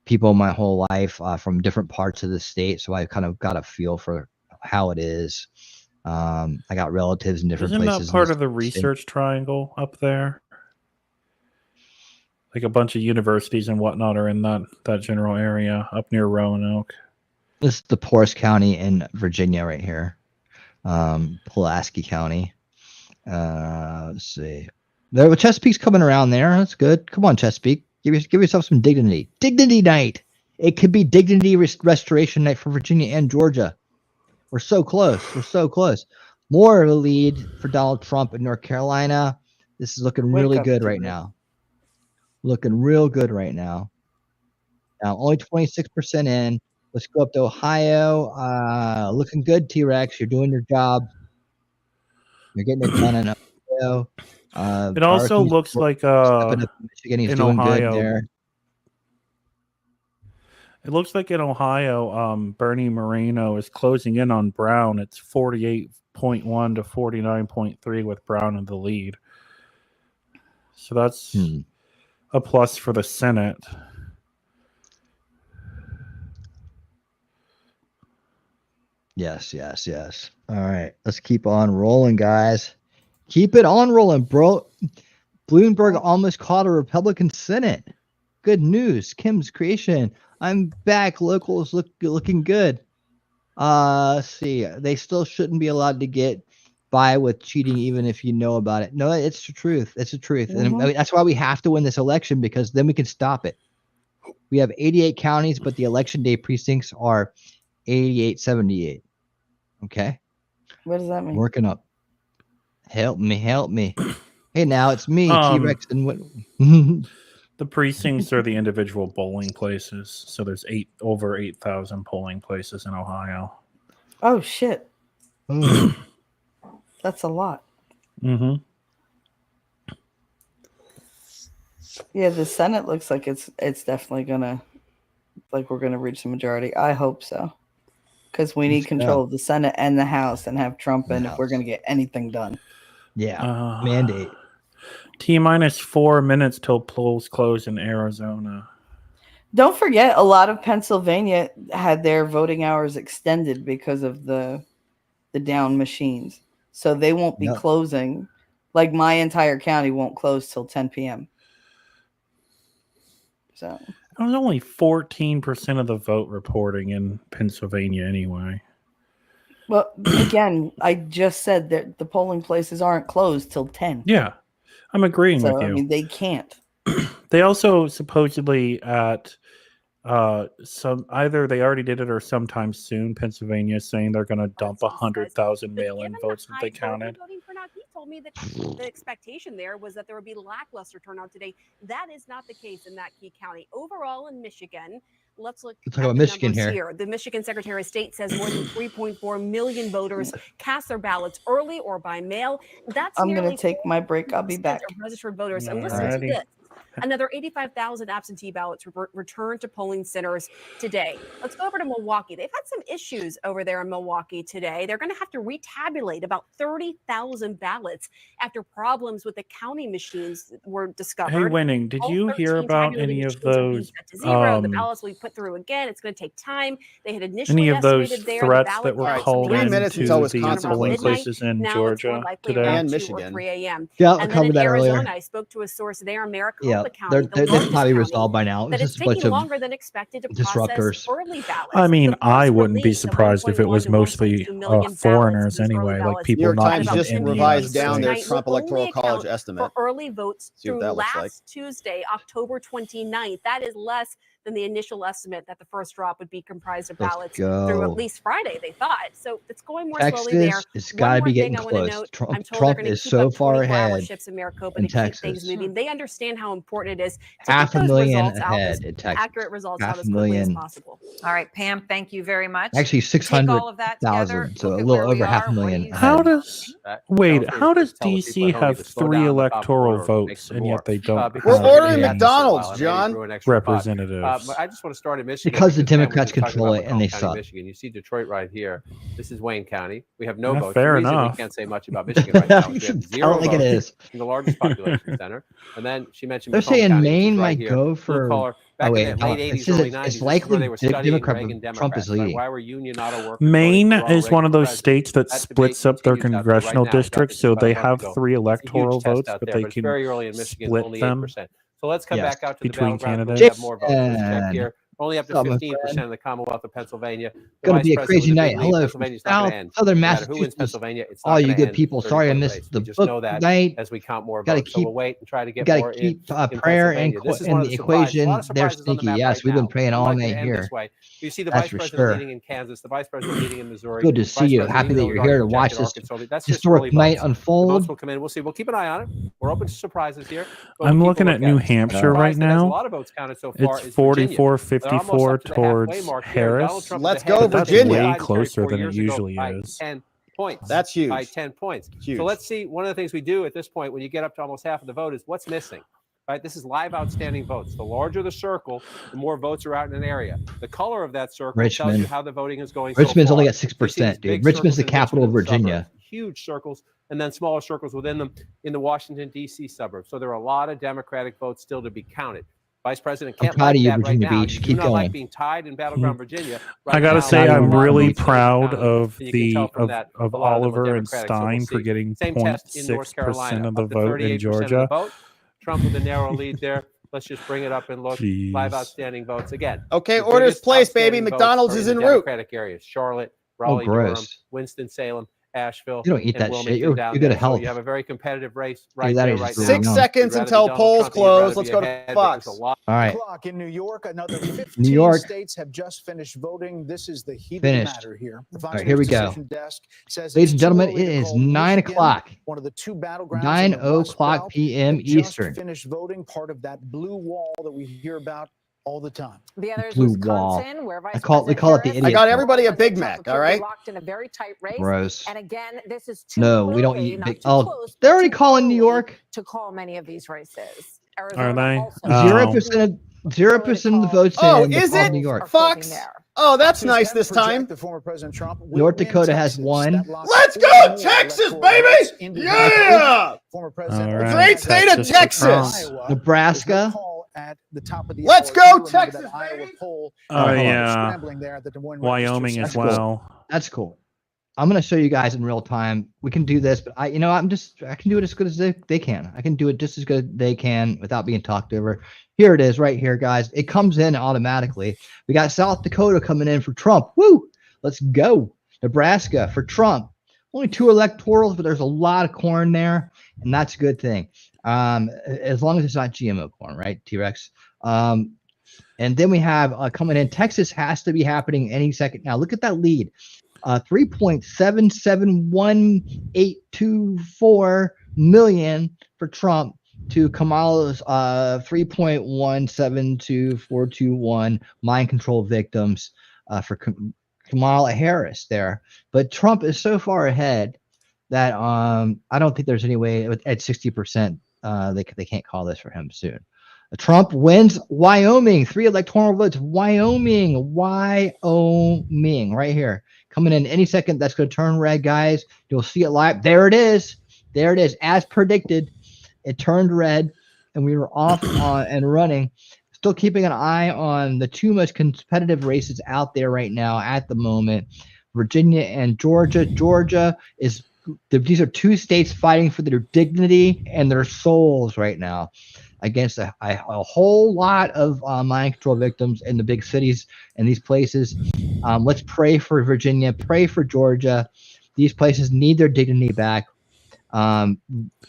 people my whole life from different parts of the state, so I kind of got a feel for how it is. I got relatives in different places. Isn't that part of the research triangle up there? Like a bunch of universities and whatnot are in that general area up near Roanoke. This is the poorest county in Virginia right here. Pulaski County. Let's see. There, Chesapeake's coming around there. That's good. Come on, Chesapeake. Give yourself some dignity. Dignity night It could be dignity restoration night for Virginia and Georgia. We're so close. We're so close. More of a lead for Donald Trump in North Carolina. This is looking really good right now. Looking real good right now. Now, only 26% in. Let's go up to Ohio. Looking good, T-Rex. You're doing your job. You're getting it done in Ohio. It also looks like Michigan, he's in doing Ohio. good there. It looks like in Ohio, Bernie Moreno is closing in on Brown. It's 48.1 to 49.3 with Brown in the lead. So that's a plus for the Senate. Yes. All right, let's keep on rolling, guys. Keep it on rolling, bro. Bloomberg almost caught a Republican Senate. Good news. Kim's creation. I'm back. Locals looking good. Let's see. They still shouldn't be allowed to get by with cheating, even if you know about it. No, it's the truth. It's the truth. And I mean, that's why we have to win this election, because then we can stop it. We have 88 counties, but the election day precincts are 8878. Okay. What does that mean? Working up. Help me. Hey, now it's me, T-Rex. And what? The precincts are the individual polling places. So there's over 8,000 polling places in Ohio. Oh shit. That's a lot. Mm-hmm. Yeah, the Senate looks like it's definitely gonna, like, we're gonna reach the majority. I hope so, because we need control of the Senate and the House and have Trump in if we're gonna get anything done. Yeah, mandate. T-minus 4 minutes till polls close in Arizona. Don't forget, a lot of Pennsylvania had their voting hours extended because of the down machines, so they won't be closing. Like, my entire county won't close till 10 p.m. So it was only 14% of the vote reporting in Pennsylvania anyway. Well, again, I just said that the polling places aren't closed till 10. Yeah, I'm agreeing with you. I mean, they can't. They also supposedly at either they already did it or sometime soon, Pennsylvania is saying they're going to dump 100,000 mail-in votes that they counted. He told me that the expectation there was that there would be lackluster turnout today. That is not the case in that key county. Overall in Michigan, let's look at about the Michigan numbers here. The Michigan Secretary of State says more than 3.4 million voters cast their ballots early or by mail. That's I'm going to take my break. I'll be back. Of registered voters. And listen to this. Another 85,000 absentee ballots returned to polling centers today. Let's go over to Milwaukee. They've had some issues over there in Milwaukee today. They're going to have to retabulate about 30,000 ballots after problems with the county machines were discovered. Hey, Winning, did you hear about any of those? The ballots will be put through again. It's going to take time. They had initially Any of those estimated threats that were called in to the polling midnight. places in Now Georgia today? And Michigan. 3 a.m. Yeah, I and then covered in that Arizona, earlier. I spoke to a source there in Maricopa Yeah, County. they're probably resolved by now. That It's it's just a bunch taking of longer than expected to disruptors. process early ballots. I mean, The I first wouldn't be release of surprised if it 1.1 was to mostly 1.2 million foreigners ballots, anyway, early like ballots. people New York not Times even just in the revised United down their States. Trump Will only Electoral College account estimate. for early votes See what through that looks last like. Tuesday, October 29th. That is less than the initial estimate that the first drop would be comprised of Let's ballots through go. at least Friday, they thought. So it's going more slowly there. Texas, it's One got to more be thing getting I want to close. note, Trump, I'm told they're Trump going to is keep so up far 24-hour ahead shifts in Maricopa in to keep things Texas. moving. They understand how important it is to Half get a those million results out, ahead as in Texas. accurate results out Half as a quickly as million. possible. All right, Pam, thank you very much. Actually, Take all of that together. 600,000, so Look a at little where we over half a are. What do million you How ahead. does how does DC have 3 electoral votes and yet they don't We're have ordering a McDonald's, John. representatives? I just want to start in Michigan Because the Pam was Democrats just talking control about it and they McComb County, suck. Michigan. You see Detroit right here. This is Wayne County. We have no Yeah, votes. fair The reason enough. we can't say much about Michigan right now is we have I 0 don't think it votes is. in the largest population center. And then she mentioned They're Macomb saying County, which is Maine right might here. go Blue for. collar. Back Oh in wait, the late it 80s, says early it's 90s, this is likely where they were studying Democrat, Reagan Trump Democrats. is Right? leading. Why were union auto workers Maine voting for is one of those president? states that That splits debate up their continues out there right congressional now. Got this districts, so about they a month have ago. 3 It's a huge electoral test votes, out but there, they but it's can very early in Michigan, split only them. 8%. So let's come Yes. back out to the Between battleground. We candidates. have more votes. Let's check here. only up to What's up, my 15% friend? in the Commonwealth of Pennsylvania. The Gonna vice be a president crazy with a night. big lead, Hello from Pennsylvania's not going to end. Southern No matter who wins Massachusetts. Pennsylvania, it's not All going you to good end people. in a Sorry I 30-point missed race. the We just book know that night. as we count more Gotta votes. So we'll keep. wait and try to get Gotta more keep in prayer and Pennsylvania. This is and one of the the surprises. A lot equation. of They're surprises on the sneaky. map Yes, right we've now. been praying We'd all like it night to end here. this way. You see the That's vice for president sure. leading in Kansas, the vice president leading in Missouri. Good to Vice see you. president Happy even that though you're we've here already to watch projected this Arkansas. That's just historic early night votes. The votes unfold. will come in. We'll see. We'll keep an eye on it. We're open to surprises here. But I'm we'll keep a looking look at New it. Hampshire right Surprise that has a now. lot of votes counted so far It's is Virginia. They're almost 44-54 up to the halfway towards mark here. Donald Harris. Trump Let's is ahead go, of But that's Virginia. way Biden carried closer 4 than it years ago usually by is. 10 points. That's huge. By 10 points. Huge. So let's see. One of the things we do at this point, when you get up to almost half of the vote, is what's missing. Right? This is live outstanding votes. The larger the circle, the more votes are out in an area. The color of that circle tells you Richmond. how the voting is going Richmond's so far. only at So you see these 6%, big dude. Richmond's the circles in capital of Richmond and the Virginia. suburbs, huge circles, and then smaller circles within them in the Washington, D.C. suburbs. So there are a lot of Democratic votes still to be counted. Vice President I'm can't proud like of you, that right Virginia now. Beach. You do Keep not like going. being tied in battleground Virginia. Right I gotta now, say, there are a I'm lot of really votes still to be proud counted, of and you can tell the from that of a lot of them are Oliver and Democratic. So we'll Stein for see. getting Same test in North 0.6% Carolina, of the up to vote in 38% of the Georgia. vote. Trump with a narrow lead there. Let's just bring it up and look. Live Jeez. outstanding votes again. Okay, The orders biggest placed, baby. outstanding votes McDonald's are is in en the route. Democratic areas: Charlotte, Raleigh, Durham, gross. Winston-Salem, Asheville, You don't eat and that Wilmington shit. You're down good there. at So health. you have a very competitive race Either right that or there you're right just now. really 6 young. seconds You'd rather be until Donald polls Trump, and you'd rather close. be Let's go to ahead, but Fox. there's a lot. All right. Clock in New York. Another 15 New York. states have just finished voting. This is the heat of Finished. the matter here. The All Fox right, here we News go. decision desk says Ladies it's and too gentlemen, early it to is call 9 Michigan, o'clock. one of the two battlegrounds 9 in the Rust o'clock Belt. p.m. They just Eastern. finished voting, part of that blue wall that we hear about all the time. The other is Blue wall. Wisconsin, where Vice We President call it the Harris idiot. I got vote. everybody a Big President Trump Mac, all right? locked in a very tight race. Gross. And again, this is too No, we don't early, eat not big. too Oh, close, they're but already too calling New early York. to call many of these races. Are Arizona they? also 0% of 0% of the votes Oh, in is all of it? New York. Fox? Oh, that's Fox News nice can this time. project that former President Trump will North win Dakota has Texas. one. That locks Let's 4 go, more Texas, electoral baby! votes into the Yeah! Former President All right. Great state of Texas for Trump. Texas. Iowa. Nebraska. There's no call at the top of the Let's hour. go, You remember Texas, that Iowa baby! poll. Oh, hold on. yeah. Scrambling there at the Des Moines Register Wyoming Center. as well. That's cool. I'm gonna show you guys in real time. We can do this, but I can do it as good as they can. I can do it just as good as they can without being talked over. Here it is, right here, guys. It comes in automatically. We got South Dakota coming in for Trump. Woo! Let's go. Nebraska for Trump. Only 2 electorals, but there's a lot of corn there, and that's a good thing. As long as it's not GMO corn, right, T-Rex? And then we have coming in. Texas has to be happening any second now. Look at that lead. 3.771824 million for Trump to Kamala's 3.172421 mind control victims for Kamala Harris there. But Trump is so far ahead that I don't think there's any way at 60% they can't call this for him soon. Trump wins Wyoming, 3 electoral votes. Wyoming, right here. Coming in any second, that's going to turn red, guys. You'll see it live. There it is. There it is. As predicted, it turned red, and we were off and running. Still keeping an eye on the 2 most competitive races out there right now at the moment, Virginia and Georgia. Georgia is these are 2 states fighting for their dignity and their souls right now against a whole lot of mind control victims in the big cities and these places. Let's pray for Virginia, pray for Georgia. These places need their dignity back.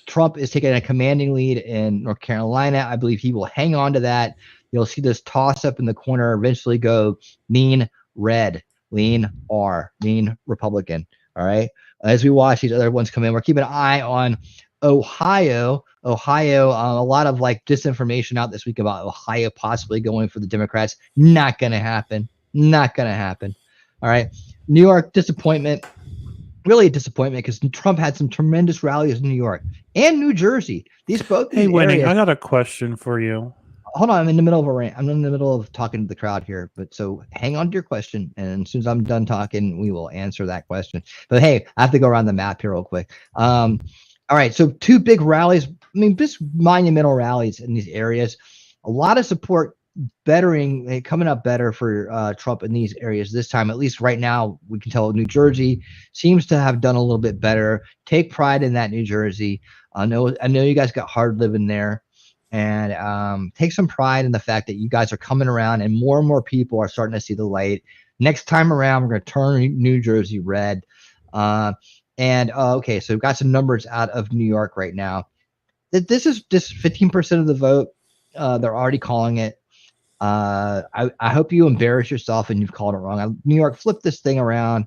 Trump is taking a commanding lead in North Carolina. I believe he will hang on to that. You'll see this toss up in the corner eventually go lean red, lean R, lean Republican. All right. As we watch these other ones come in, we're keeping an eye on Ohio. A lot of disinformation out this week about Ohio possibly going for the Democrats. Not going to happen. Not going to happen. All right. New York, disappointment. Really a disappointment because Trump had some tremendous rallies in New York and New Jersey. These both. Hey, Winnie, I got a question for you. Hold on, I'm in the middle of a rant. I'm in the middle of talking to the crowd here, but so hang on to your question, and as soon as I'm done talking, we will answer that question. But hey, I have to go around the map here real quick. All right, so 2 big rallies. I mean, just monumental rallies in these areas. A lot of support coming up better for Trump in these areas this time. At least right now, we can tell New Jersey seems to have done a little bit better. Take pride in that, New Jersey. I know you guys got hard living there. and take some pride in the fact that you guys are coming around and more people are starting to see the light. Next time around, we're going to turn New Jersey red. Okay, so we've got some numbers out of New York right now. This is just 15% of the vote. They're already calling it. I hope you embarrass yourself and you've called it wrong. New York, flip this thing around.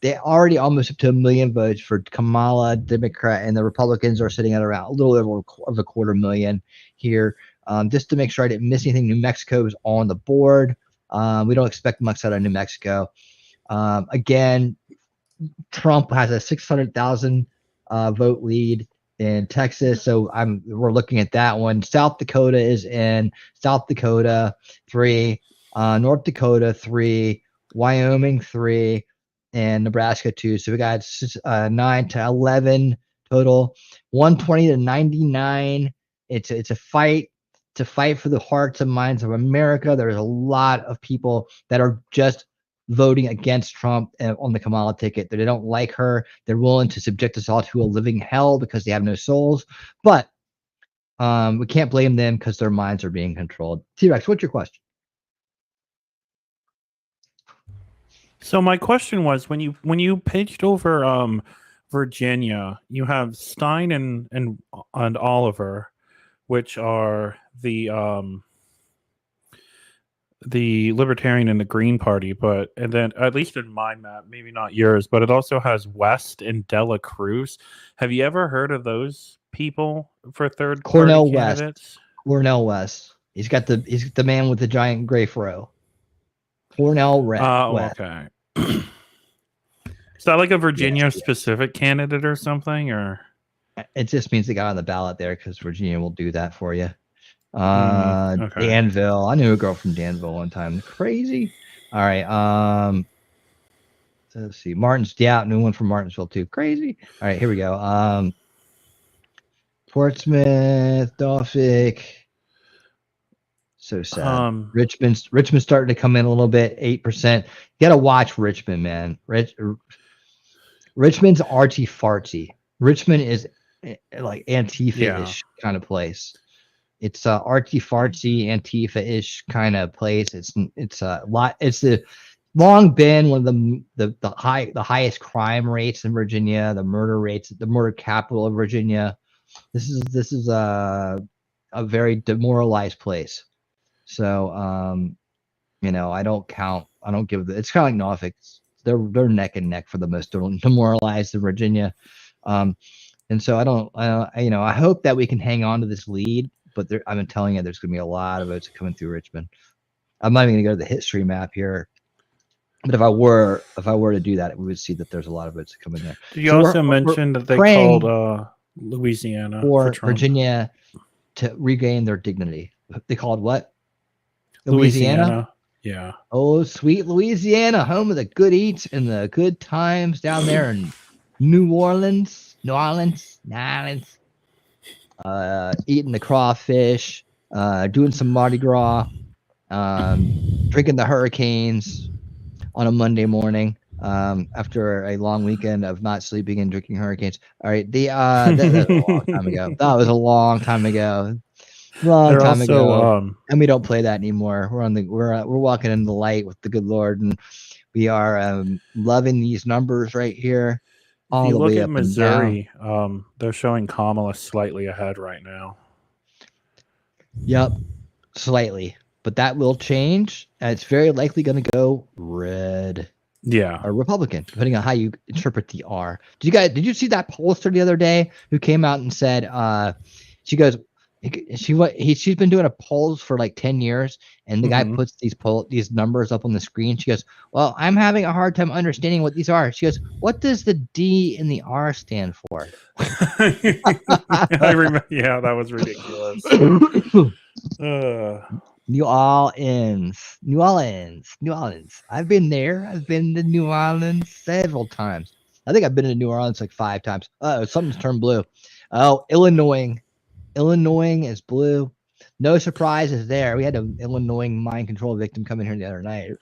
They already almost up to 1 million votes for Kamala, Democrat, and the Republicans are sitting at around a little over of a 250,000 here. Just to make sure I didn't miss anything, New Mexico is on the board. We don't expect much out of New Mexico. Again, Trump has a 600,000 vote lead in Texas, so we're looking at that one. South Dakota is in. South Dakota 3, North Dakota 3, Wyoming 3, and Nebraska 2. So we got 9 to 11 total, 120 to 99. It's a fight. To fight for the hearts and minds of America. There's a lot of people that are just voting against Trump on the Kamala ticket. They don't like her. They're willing to subject us all to a living hell because they have no souls. But we can't blame them because their minds are being controlled. T-Rex, what's your question? So my question was, when you paged over Virginia, you have Stein and Oliver, which are the Libertarian and the Green Party, and then at least in my map, maybe not yours, but it also has West and Dela Cruz. Have you ever heard of those people for third Cornel party West. candidates? Cornel West. He's the man with the giant gray fro. Cornel West. Okay. Is that like a Virginia specific candidate or something, or? It just means they got on the ballot there because Virginia will do that for you. Okay. Danville. I knew a girl from Danville one time. Crazy. All right. Let's see. Knew one from Martinsville too. Crazy. All right, here we go. Portsmouth, Norfolk. So sad. Richmond's starting to come in a little bit, 8%. You gotta watch Richmond, man. Richmond's artsy fartsy. Richmond is like Antifa-ish kind of place. It's artsy fartsy Antifa-ish kind of place. It's a lot. It's long been one of the highest crime rates in Virginia, the murder rates, the murder capital of Virginia. This is a very demoralized place. So I don't give it's kind of like Norfolk. They're neck and neck for the most demoralized in Virginia. And so I hope that we can hang on to this lead, but I've been telling you there's going to be a lot of votes coming through Richmond. I'm not even going to go to the history map here, but if I were to do that, we would see that there's a lot of votes coming there. You also mentioned that they called Louisiana for Virginia to regain their dignity. They called what? Louisiana. Yeah. Oh, sweet Louisiana, home of the good eats and the good times down there in New Orleans. Eating the crawfish, doing some Mardi Gras, drinking the hurricanes on a Monday morning after a long weekend of not sleeping and drinking hurricanes. All right, that was a long time ago. That was a long time ago. And we don't play that anymore. We're walking in the light with the good Lord, and we are loving these numbers right here. If you look at Missouri, they're showing Kamala slightly ahead right now. Yep, slightly, but that will change. And it's very likely going to go red. Yeah, or Republican, depending on how you interpret the R. Did you see that pollster the other day who came out and said, she goes, she's been doing a polls for like 10 years, and the guy puts these numbers up on the screen. She goes, well, I'm having a hard time understanding what these are. She goes, what does the D and the R stand for? I remember. Yeah, that was ridiculous. New Orleans. I've been there. I've been to New Orleans several times. I think I've been to New Orleans like 5 times. Oh, something's turned blue. Oh, Illinois is blue. No surprises there. We had an Illinois mind control victim come in here the other night. It was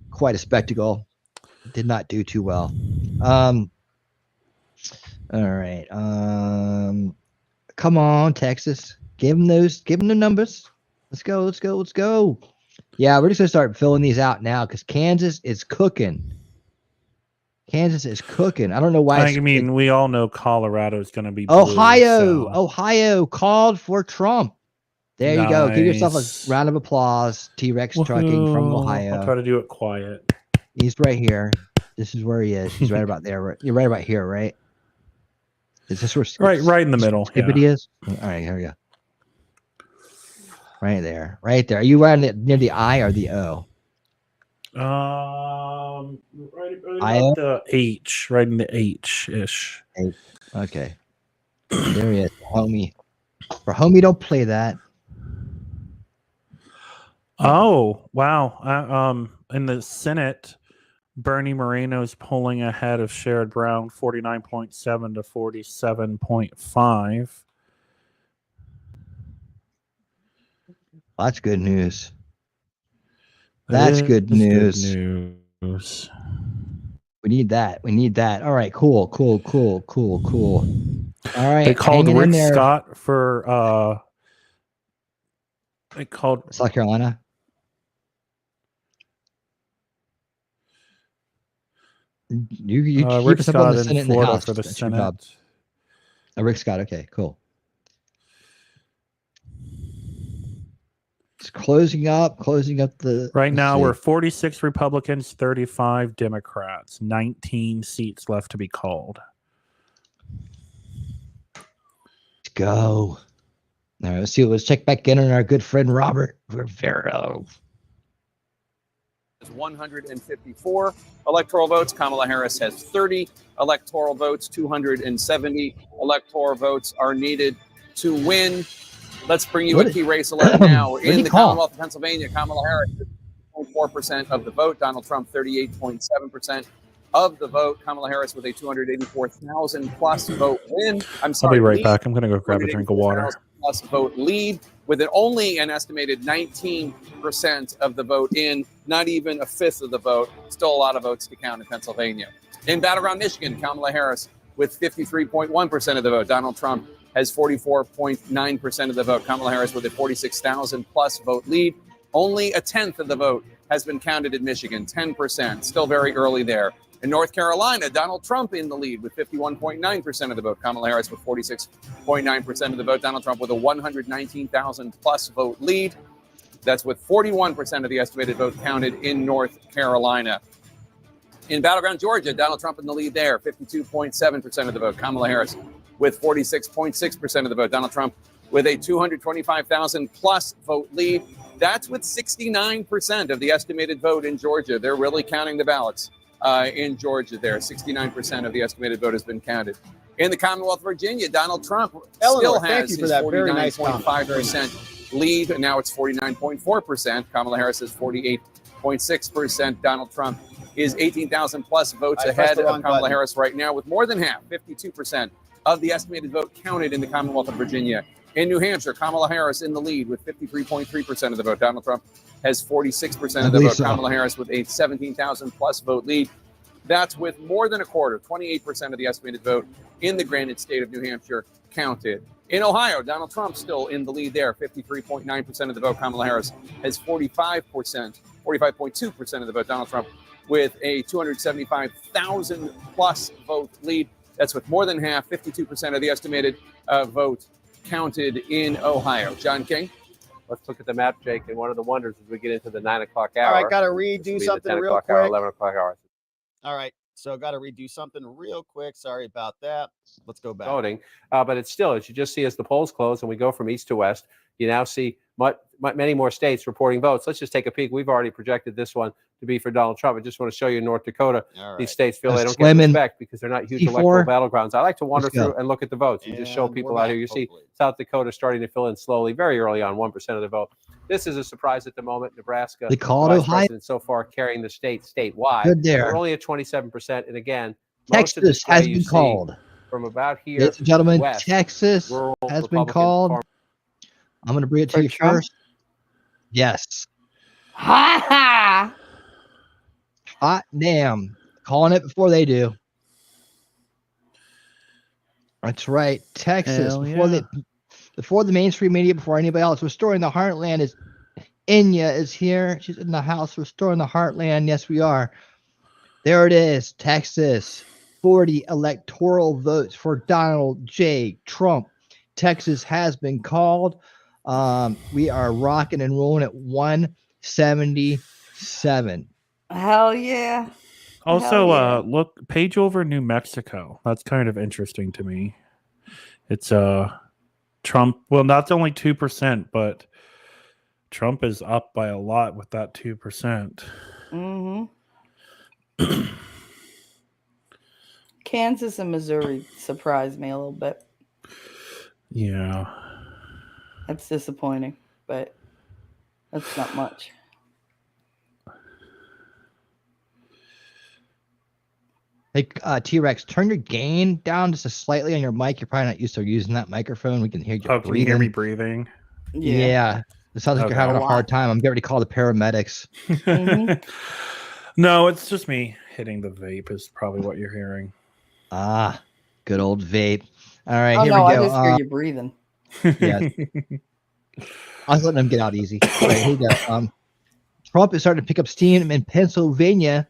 quite a spectacle. Did not do too well. All right. Come on, Texas. Give them the numbers. Let's go. Yeah, we're just gonna start filling these out now because Kansas is cooking. I don't know why. I mean, we all know Colorado is going to be blue, Ohio called for Trump. There you go. Give yourself a round of applause. T-Rex trucking from Ohio. I'll try to do it quiet. He's right here. This is where he is. He's right about there. You're right about here, right? Is this where? Right in the middle. Skippity is. All right, here we go. Right there. Are you right near the I or the O? Right about the H, right in the H-ish. Okay. There he is, homie. For homie, don't play that. Oh, wow. In the Senate, Bernie Moreno's pulling ahead of Sherrod Brown, 49.7 to 47.5. That's good news. That's good news. We need that. All right, cool. All right. They called Rick Scott for they called South Carolina. You keep Rick us up on the Scott Senate in and the Florida House. for the That's your Senate. job. Rick Scott. Okay, cool. It's closing up the. Right now, we're 46 Republicans, 35 Democrats, 19 seats left to be called. Let's go. All right, let's check back in on our good friend Robert Rivero. 154 electoral votes. Kamala Harris has 30 electoral votes. 270 electoral votes are needed to win. Let's bring you a key race alert now. In the Commonwealth of Pennsylvania, Kamala Harris, 4% of the vote. Donald Trump, 38.7% of the vote. Kamala Harris with a 284,000 plus vote win. I'll be right back. I'm going to go grab a drink of water. Plus vote lead with only an estimated 19% of the vote in, not even a fifth of the vote. Still a lot of votes to count in Pennsylvania. In battleground Michigan, Kamala Harris with 53.1% of the vote. Donald Trump has 44.9% of the vote. Kamala Harris with a 46,000 plus vote lead. Only a tenth of the vote has been counted in Michigan, 10%. Still very early there. In North Carolina, Donald Trump in the lead with 51.9% of the vote. Kamala Harris with 46.9% of the vote. Donald Trump with a 119,000 plus vote lead. That's with 41% of the estimated vote counted in North Carolina. In battleground Georgia, Donald Trump in the lead there, 52.7% of the vote. Kamala Harris with 46.6% of the vote. Donald Trump with a 225,000 plus vote lead. That's with 69% of the estimated vote in Georgia. They're really counting the ballots in Georgia there. 69% of the estimated vote has been counted. In the Commonwealth of Virginia, Donald Trump still has his 49.5% lead, and now it's 49.4%. Kamala Harris is 48.6%. Donald Trump is 18,000 plus votes ahead of Kamala Harris right now, with more than half, 52% of the estimated vote counted in the Commonwealth of Virginia. In New Hampshire, Kamala Harris in the lead with 53.3% of the vote. Donald Trump has 46% of the vote. Kamala Harris with a 17,000 plus vote lead. That's with more than a quarter, 28% of the estimated vote in the granted state of New Hampshire counted. In Ohio, Donald Trump still in the lead there, 53.9% of the vote. Kamala Harris has 45.2% of the vote. Donald Trump with a 275,000 plus vote lead. That's with more than half, 52% of the estimated vote counted in Ohio. John King. Let's look at the map, Jake, and one of the wonders as we get into the 9 o'clock hour. All right, got to redo something real quick. Hour, 11 o'clock hour. All right, so got to redo something real quick. Sorry about that. Let's go back. Voting, but it's still, as you just see, as the polls close and we go from east to west, you now see many more states reporting votes. Let's just take a peek. We've already projected this one to be for Donald Trump. I just want to show you North Dakota. Right. These states feel they don't get respect because they're not huge electoral battlegrounds. I like to wander through and look at the votes and just show people out here. You see South Dakota starting to fill in slowly, very early on, 1% of the vote. This is a surprise at the moment. Nebraska, they call it Ohio so far carrying the state statewide. Good there. We're only at 27%. And again, Texas has been called. From about here, ladies and gentlemen, west, Texas has been called. I'm going to bring it to you first. Yes. Ha ha. Hot damn. Calling it before they do. That's right. Texas. before the mainstream media, before anybody else. Restoring the Heartland is Inya is here. She's in the house. Restoring the Heartland. Yes, we are. There it is. Texas. 40 electoral votes for Donald J. Trump. Texas has been called. We are rocking and rolling at 177. Hell yeah. Also, look, page over New Mexico. That's kind of interesting to me. It's Trump. Well, that's only 2%, but Trump is up by a lot with that 2%. Mm-hmm. Kansas and Missouri surprised me a little bit. Yeah. That's disappointing, but that's not much. Hey, T-Rex, turn your gain down just slightly on your mic. You're probably not used to using that microphone. We can hear you breathing. Can you hear me breathing? Yeah. It sounds like you're having a hard time. I'm getting ready to call the paramedics. Mm-hmm. No, it's just me hitting the vape is probably what you're hearing. Ah, good old vape. All right, here we go. go. I just hear you breathing. Yeah. I was letting them get out easy. All right, here we go. Trump is starting to pick up steam in Pennsylvania.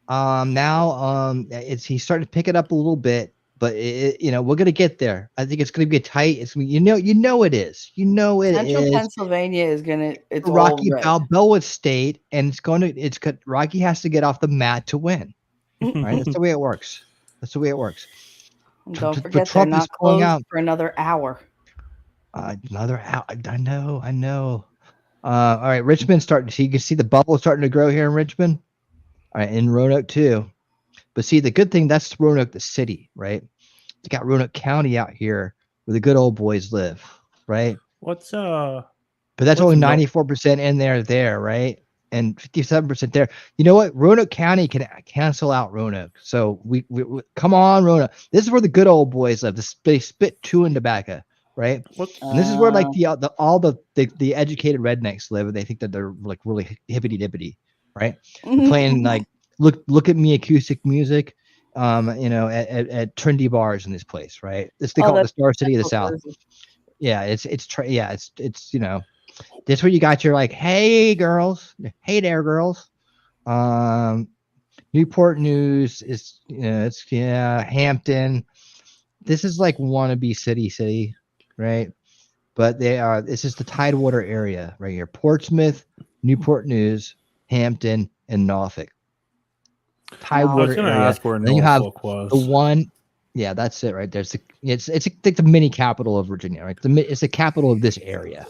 Now he's starting to pick it up a little bit, but we're gonna get there. I think it's gonna be tight. It's it is. Central Pennsylvania is gonna. It's Rocky all red. Balboa State, and Rocky has to get off the mat to win. Right? That's the way it works. And don't forget they're not closed for another hour. Another hour. I know. All right, Richmond's starting. So you can see the bubble starting to grow here in Richmond. All right, in Roanoke too. But see, the good thing, that's Roanoke, the city, right? You got Roanoke County out here where the good old boys live, right? But that's only 94% in there, right? And 57% there. You know what? Roanoke County can cancel out Roanoke. So we come on, Roanoke. This is where the good old boys live. They spit chewing tobacco, right? And this is where like all the educated rednecks live, and they think that they're like really hippity dippity, right? They're playing like look at me acoustic music, at trendy bars in this place, right? They call it the Star City of the South. Crazy. Yeah, it's this where you got your like, hey girls, hey there girls. Newport News is Hampton. This is like wannabe city, right? But this is the Tidewater area right here. Portsmouth, Newport News, Hampton, and Norfolk. Tidewater area. Ask where then you have was. the one. Yeah, that's it right there. It's like the mini capital of Virginia, right? It's the capital of this area.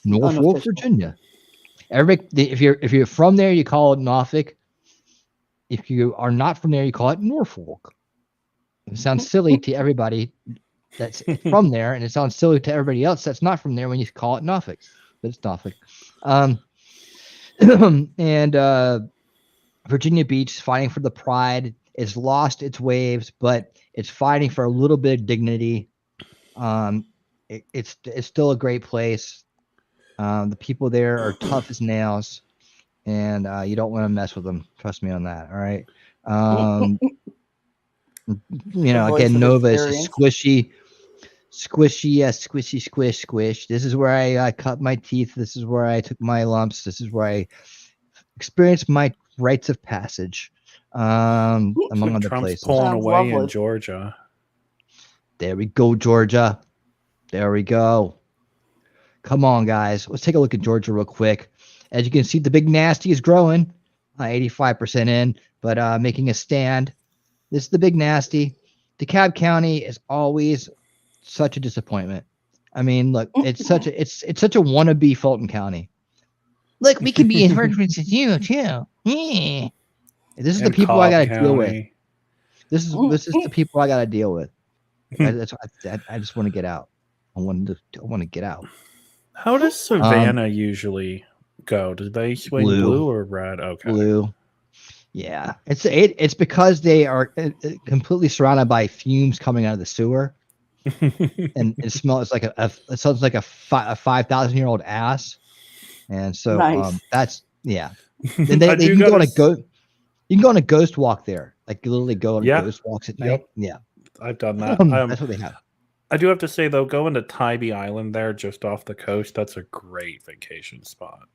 Norfolk, Virginia. If you're from there, you call it Norfolk. If you are not from there, you call it Norfolk. It sounds silly to everybody that's from there, and it sounds silly to everybody else that's not from there when you call it Norfolk. But it's Norfolk. And Virginia Beach is fighting for the pride. It's lost its waves, but it's fighting for a little bit of dignity. It's still a great place. The people there are tough as nails, and you don't want to mess with them. Trust me on that. All right. Again, Nova is squishy, squish. This is where I cut my teeth. This is where I took my lumps. This is where I experienced my rites of passage. Among other Trump's places. pulling away in Georgia. There we go, Georgia. There we go. Come on, guys. Let's take a look at Georgia real quick. As you can see, the big nasty is growing, 85% in, but making a stand. This is the big nasty. DeKalb County is always such a disappointment. I mean, look, it's such a wannabe Fulton County. Look, we can be as virtuous as you too. Yeah. This is the people I got to deal with. This is the people I got to deal with. I just want to get out. I want to get out. How does Savannah usually go? Do they swing blue or red? Okay, blue. Yeah, it's because they are completely surrounded by fumes coming out of the sewer, and it smells like it sounds like a 5,000-year-old ass, and so nice. That's yeah. And you can go on a ghost walk there, like literally go on ghost walks at night. Yep. Yeah, I've done that. That's what they have. I do have to say though, going to Tybee Island there, just off the coast, that's a great vacation spot.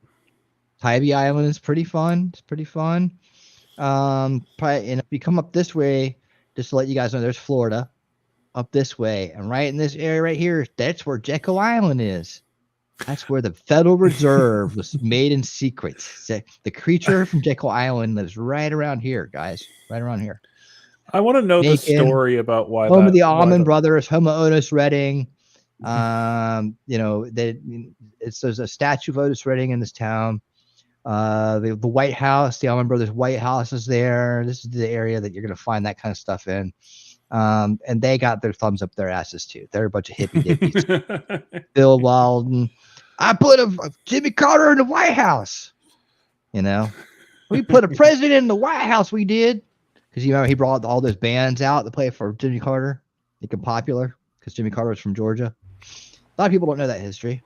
Tybee Island is pretty fun. It's pretty fun. Probably, and if you come up this way, just to let you guys know, there's Florida up this way, and right in this area right here, that's where Jekyll Island is. That's where the Federal Reserve was made in secret. The creature from Jekyll Island lives right around here, guys. Right around here. I want to know the story about why home of the Allman Brothers, home of Otis Redding. You know, there's a statue of Otis Redding in this town. The White House, the Allman Brothers White House is there. This is the area that you're going to find that kind of stuff in. And they got their thumbs up their asses too. They're a bunch of hippie dippies. Bill Walden. I put a Jimmy Carter in the White House. You know, we put a president in the White House. We did. Because you remember he brought all those bands out to play for Jimmy Carter, making popular because Jimmy Carter was from Georgia. A lot of people don't know that history,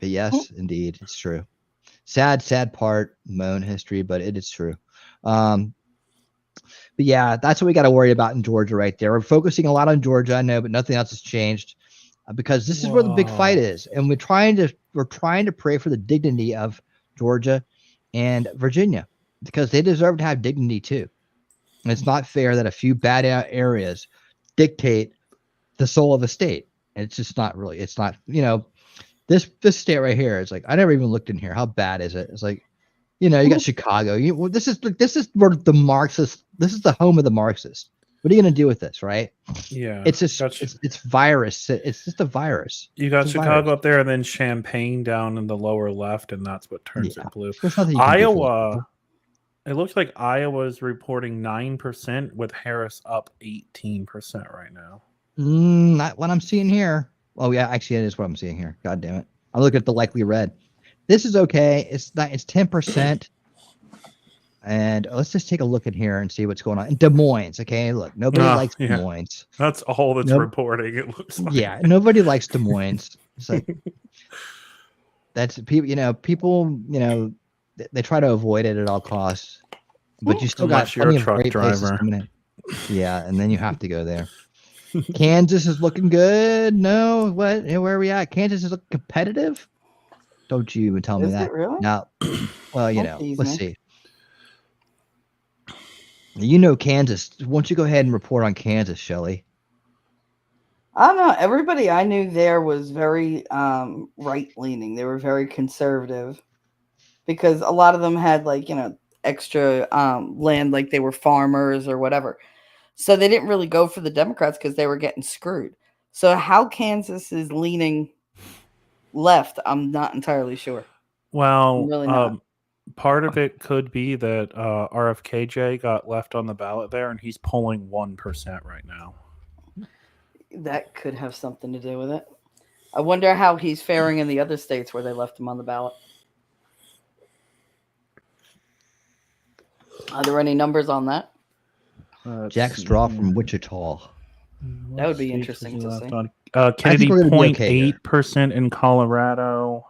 but yes, indeed, it's true. Sad part of my own history, but it is true. But yeah, that's what we got to worry about in Georgia right there. We're focusing a lot on Georgia, I know, but nothing else has changed because this is where the big fight is, and we're trying to pray for the dignity of Georgia and Virginia because they deserve to have dignity too. And it's not fair that a few bad areas dictate the soul of a state. And it's just not really. It's not. You know, this state right here is like I never even looked in here. How bad is it? It's like, you know, you got Chicago. This is where the Marxists. This is the home of the Marxists. What are you going to do with this, right? Yeah, it's just it's virus. It's just a virus. You got Chicago up there, and then Champaign down in the lower left, and that's what turns it blue. Iowa. It looks like Iowa's reporting 9% with Harris up 18% right now. Not what I'm seeing here. Oh yeah, actually it is what I'm seeing here. God damn it. I look at the likely red. This is okay. It's 10%. And let's just take a look in here and see what's going on. In Des Moines, okay? Look, nobody likes Des Moines. That's all that's reporting, it looks like. Yeah, nobody likes Des Moines. It's like that's people, they try to avoid it at all costs, but you still got plenty of great places coming in. Yeah, and then you have to go there. Kansas is looking good. No, what? Where are we at? Kansas is looking competitive. Don't you even tell me that. Really? Now, well, let's see. You know Kansas. Why don't you go ahead and report on Kansas, Shelley? I don't know. Everybody I knew there was very right-leaning. They were very conservative. Because a lot of them had extra land, like they were farmers or whatever. So they didn't really go for the Democrats because they were getting screwed. So how Kansas is leaning left, I'm not entirely sure. Well, really part of it could be that RFKJ got left on the ballot there, and he's polling 1% right now. That could have something to do with it. I wonder how he's faring in the other states where they left him on the ballot. Are there any numbers on that? Jack Straw from Wichita. That would be interesting to see. Kennedy 0.8% in Colorado,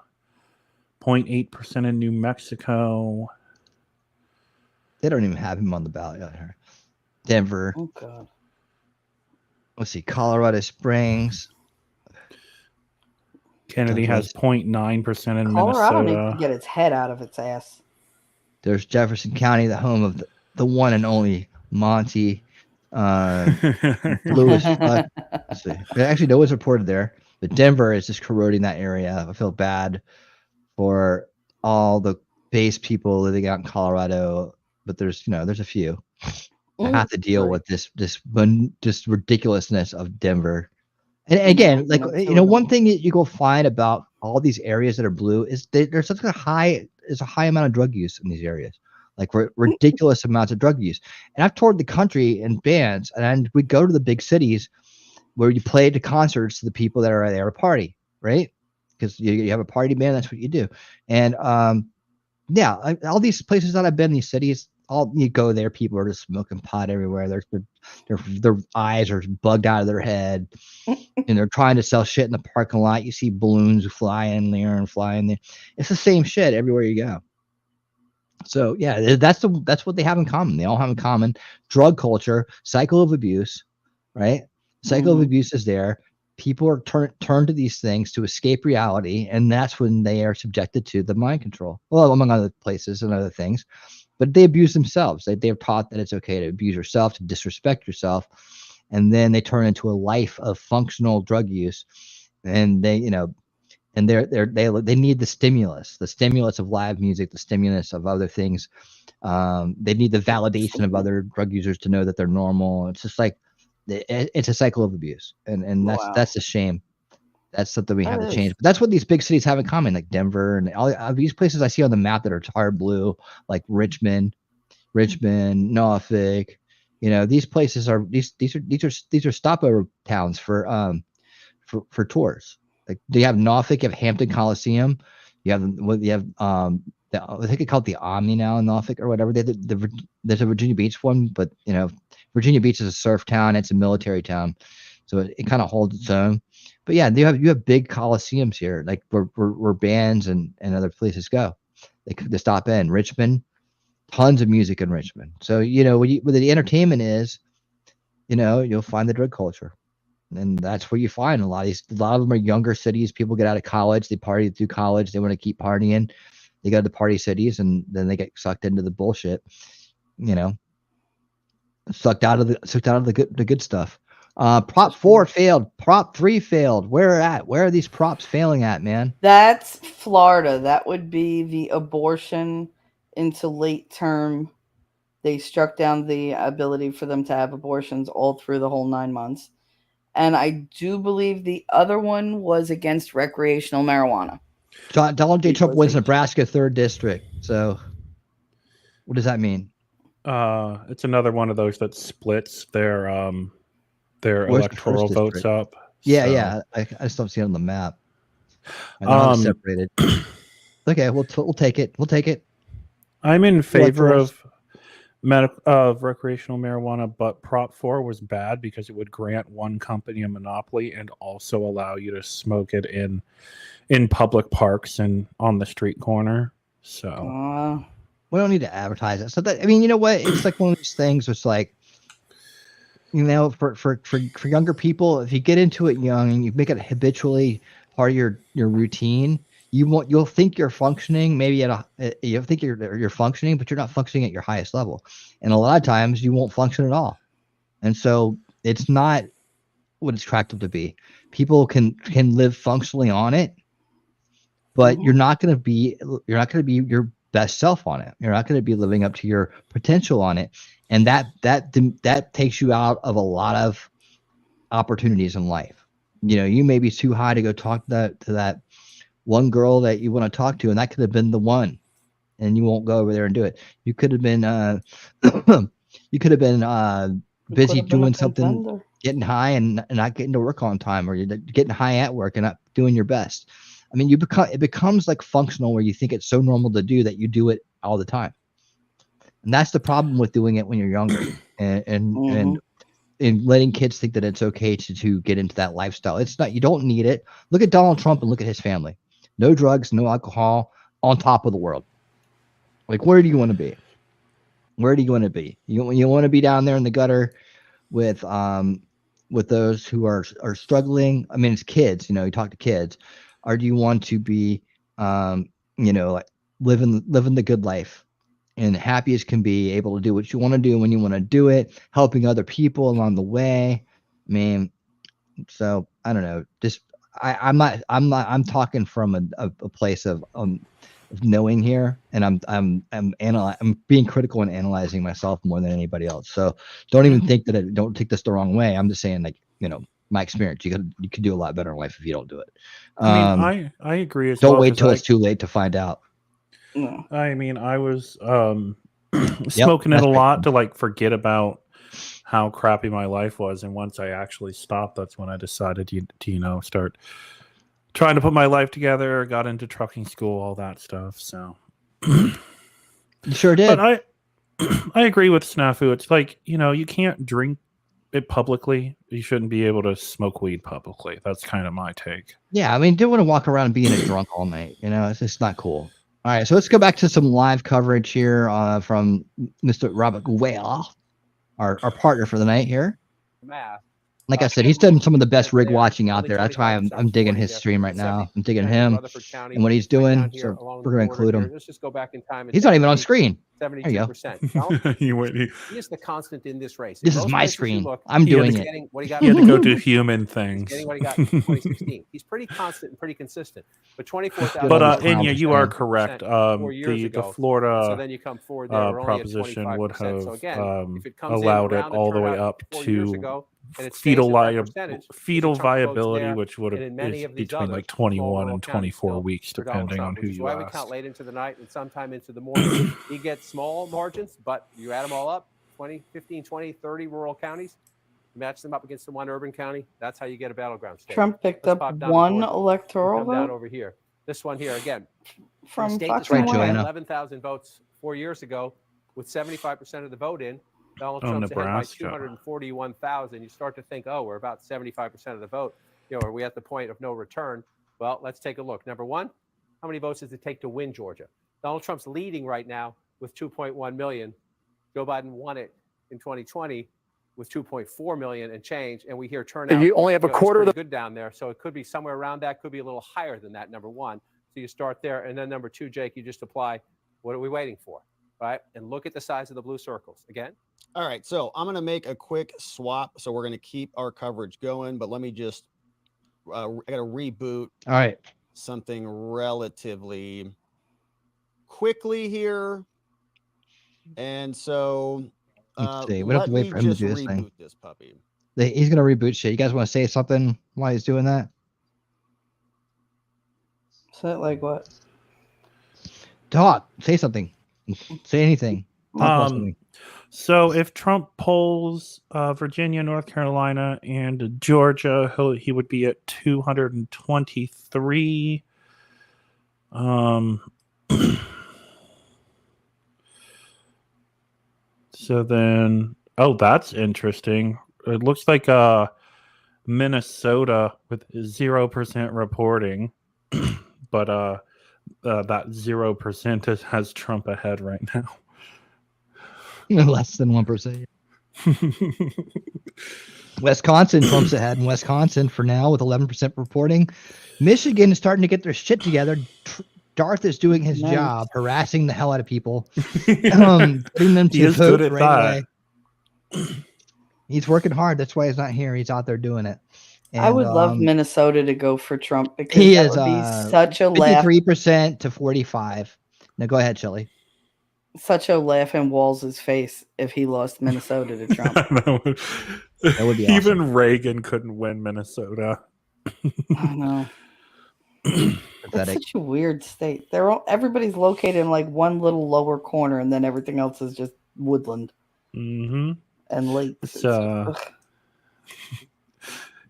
0.8% in New Mexico. They don't even have him on the ballot out here. Denver. Oh God. Let's see, Colorado Springs. Kennedy has 0.9% in Colorado Minnesota. needs to get its head out of its ass. There's Jefferson County, the home of the one and only Monty Lewis. Let's see. Actually, no one's reported there, but Denver is just corroding that area. I feel bad for all the base people living out in Colorado, but there's a few that have to deal with this ridiculousness of Denver. And again, one thing that you go find about all these areas that are blue is there's such a high amount of drug use in these areas, like ridiculous amounts of drug use. And I've toured the country in bands, and we go to the big cities where you play the concerts to the people that are there to party, right? Because you have a party band, that's what you do. And all these places that I've been, these cities, you go there, people are just smoking pot everywhere. Their eyes are bugged out of their head, and they're trying to sell shit in the parking lot. You see balloons flying there and flying there. It's the same shit everywhere you go. So yeah, that's what they have in common. They all have in common drug culture, cycle of abuse, right? Cycle of abuse is there. people are turned to these things to escape reality, and that's when they are subjected to the mind control. Well, among other places and other things, but they abuse themselves. They're taught that it's okay to abuse yourself, to disrespect yourself, and then they turn into a life of functional drug use, and they, and they need the stimulus of live music, the stimulus of other things. They need the validation of other drug users to know that they're normal. It's just like it's a cycle of abuse, and that's a shame. That's something we have to change. But that's what these big cities have in common, like Denver and all these places I see on the map that are tar blue, like Richmond, Norfolk. These places are these are stopover towns for tours. Like you have Norfolk, you have Hampton Coliseum, I think it's called the Omni now in Norfolk or whatever. There's a Virginia Beach one, but Virginia Beach is a surf town, it's a military town, so it kind of holds its own. But yeah, you have big coliseums here, like where bands and other places go. They stop in Richmond, tons of music in Richmond. So where the entertainment is, you'll find the drug culture. And that's where you find a lot of them are younger cities. People get out of college, they party through college, they want to keep partying. They go to the party cities, and then they get sucked into the bullshit. Sucked out of the good stuff. Prop 4 failed. Prop 3 failed. Where are these props failing at, man? That's Florida. That would be the abortion into late term. They struck down the ability for them to have abortions all through the whole 9 months. And I do believe the other one was against recreational marijuana. Donald J. Trump wins Nebraska 3rd district. So what does that mean? It's another one of those that splits their electoral votes up. Yeah. I just don't see it on the map. I know it's separated. Okay, we'll take it. We'll take it. I'm in favor of recreational marijuana, but Prop 4 was bad because it would grant one company a monopoly and also allow you to smoke it in public parks and on the street corner. So we don't need to advertise it. So that, you know what? It's like one of these things. It's like, for younger people, if you get into it young and you make it habitually part of your routine, you'll think you're functioning. Maybe you'll think you're functioning, but you're not functioning at your highest level. And a lot of times you won't function at all. And so it's not what it's attractive to be. People can live functionally on it, but you're not going to be your best self on it. You're not going to be living up to your potential on it. And that takes you out of a lot of opportunities in life. You may be too high to go talk to that one girl that you want to talk to, and that could have been the one, and you won't go over there and do it. You could have been busy doing something, getting high and not getting to work on time, or you're getting high at work and not doing your best. It becomes like functional, where you think it's so normal to do that you do it all the time. And that's the problem with doing it when you're younger and letting kids think that it's okay to get into that lifestyle. It's not. You don't need it. Look at Donald Trump and look at his family. No drugs, no alcohol, on top of the world. Like, where do you want to be? Where do you want to be? You want to be down there in the gutter with those who are struggling. It's kids. You talk to kids. Or do you want to be, like living the good life and happy as can be, able to do what you want to do when you want to do it, helping other people along the way? So I don't know. Just I'm talking from a place of knowing here, and I'm being critical and analyzing myself more than anybody else. So don't even think that don't take this the wrong way. I'm just saying, my experience. You could do a lot better in life if you don't do it. I agree. Don't wait till it's too late to find out. I was smoking it a lot to forget about how crappy my life was, and once I actually stopped, that's when I decided to start trying to put my life together. Got into trucking school, all that stuff. So you sure did. But I agree with Snafu. It's like, you can't drink it publicly. You shouldn't be able to smoke weed publicly. That's kind of my take. Yeah, don't want to walk around being a drunk all night. It's just not cool. All right, so let's go back to some live coverage here from Mr. Robert Whale, our partner for the night here. Math. Like I said, he's done some of the best rig watching out there. That's why I'm digging his stream right now. I'm digging him and what he's doing. So we're gonna include him. Let's just go back in time. He's not even on screen. There you go. 72%. He He is the constant in this race. This In is most my races you screen. look, I'm he doing is it. getting what he got He had to in go do 2016. human He's things. getting what he got in 2016. He's pretty constant and pretty consistent. But 24,000. But Almost Inya, you are 100%. correct. 4 years The ago. Florida So then you come forward there, we're only at proposition would 25%. have So again, if it comes allowed in it around all the way turnout up 4 years to ago, and it stays fetal, at that percentage, fetal there's a chunk of votes viability, there, which would and have in many is of these between others, like small 21 rural and counties 24 still weeks, for Donald depending on Trump, who which is you why we count ask. late into the night and sometime into the morning. He gets small margins, but you add them all up, 20, 15, 20, 30 rural counties, match them up against the one urban county. That's how you get a battleground state. Trump picked Let's up pop down to one Georgia. electoral Come down vote over here. This one here again. from the state Fox that Right, started News. at Joanna. 11,000 votes 4 years ago, with 75% of the vote in. Donald Oh, Trump's ahead by Nebraska. 241,000. You start to think, oh, we're about 75% of the vote. Are we at the point of no return? Well, let's take a look. Number one, how many votes does it take to win Georgia? Donald Trump's leading right now with 2.1 million. Joe Biden won it in 2020 with 2.4 million and change. And we hear turnout. You only have a is quarter of pretty the good down there. So it could be somewhere around that, could be a little higher than that, number one. So you start there. And then number two, Jake, you just apply, what are we waiting for? Right? And look at the size of the blue circles. Again, All right, so I'm going to make a quick swap. So we're going to keep our coverage going, but let me just, I got to reboot All right. something relatively quickly here. And so Let's see. We don't have let to wait me for him to just do this reboot thing. this puppy. He's gonna reboot shit. You guys want to say something while he's doing that? So like what? Talk. Say something. Say anything. Talk about something. So if Trump polls Virginia, North Carolina, and Georgia, he would be at 223. So then, oh, that's interesting. It looks like Minnesota with 0% reporting, but that 0% has Trump ahead right now. Less than 1%. Wisconsin, Trump's ahead in Wisconsin for now with 11% reporting. Michigan is starting to get their shit together. Darth is doing his Nice. job, harassing the hell out of people, putting them He to is vote good at the right that. way. He's working hard. That's why he's not here. He's out there doing it. I And, would love Minnesota to go for Trump because He that is would be such a laugh, 53% to 45. Now go ahead, Shelley. such a laugh in Walls' face if he lost Minnesota to Trump. That would be Even awesome. Reagan couldn't win Minnesota. I know. It's Pathetic. such a weird state. Everybody's located in like one little lower corner, and then everything else is just woodland Mm-hmm. and lakes.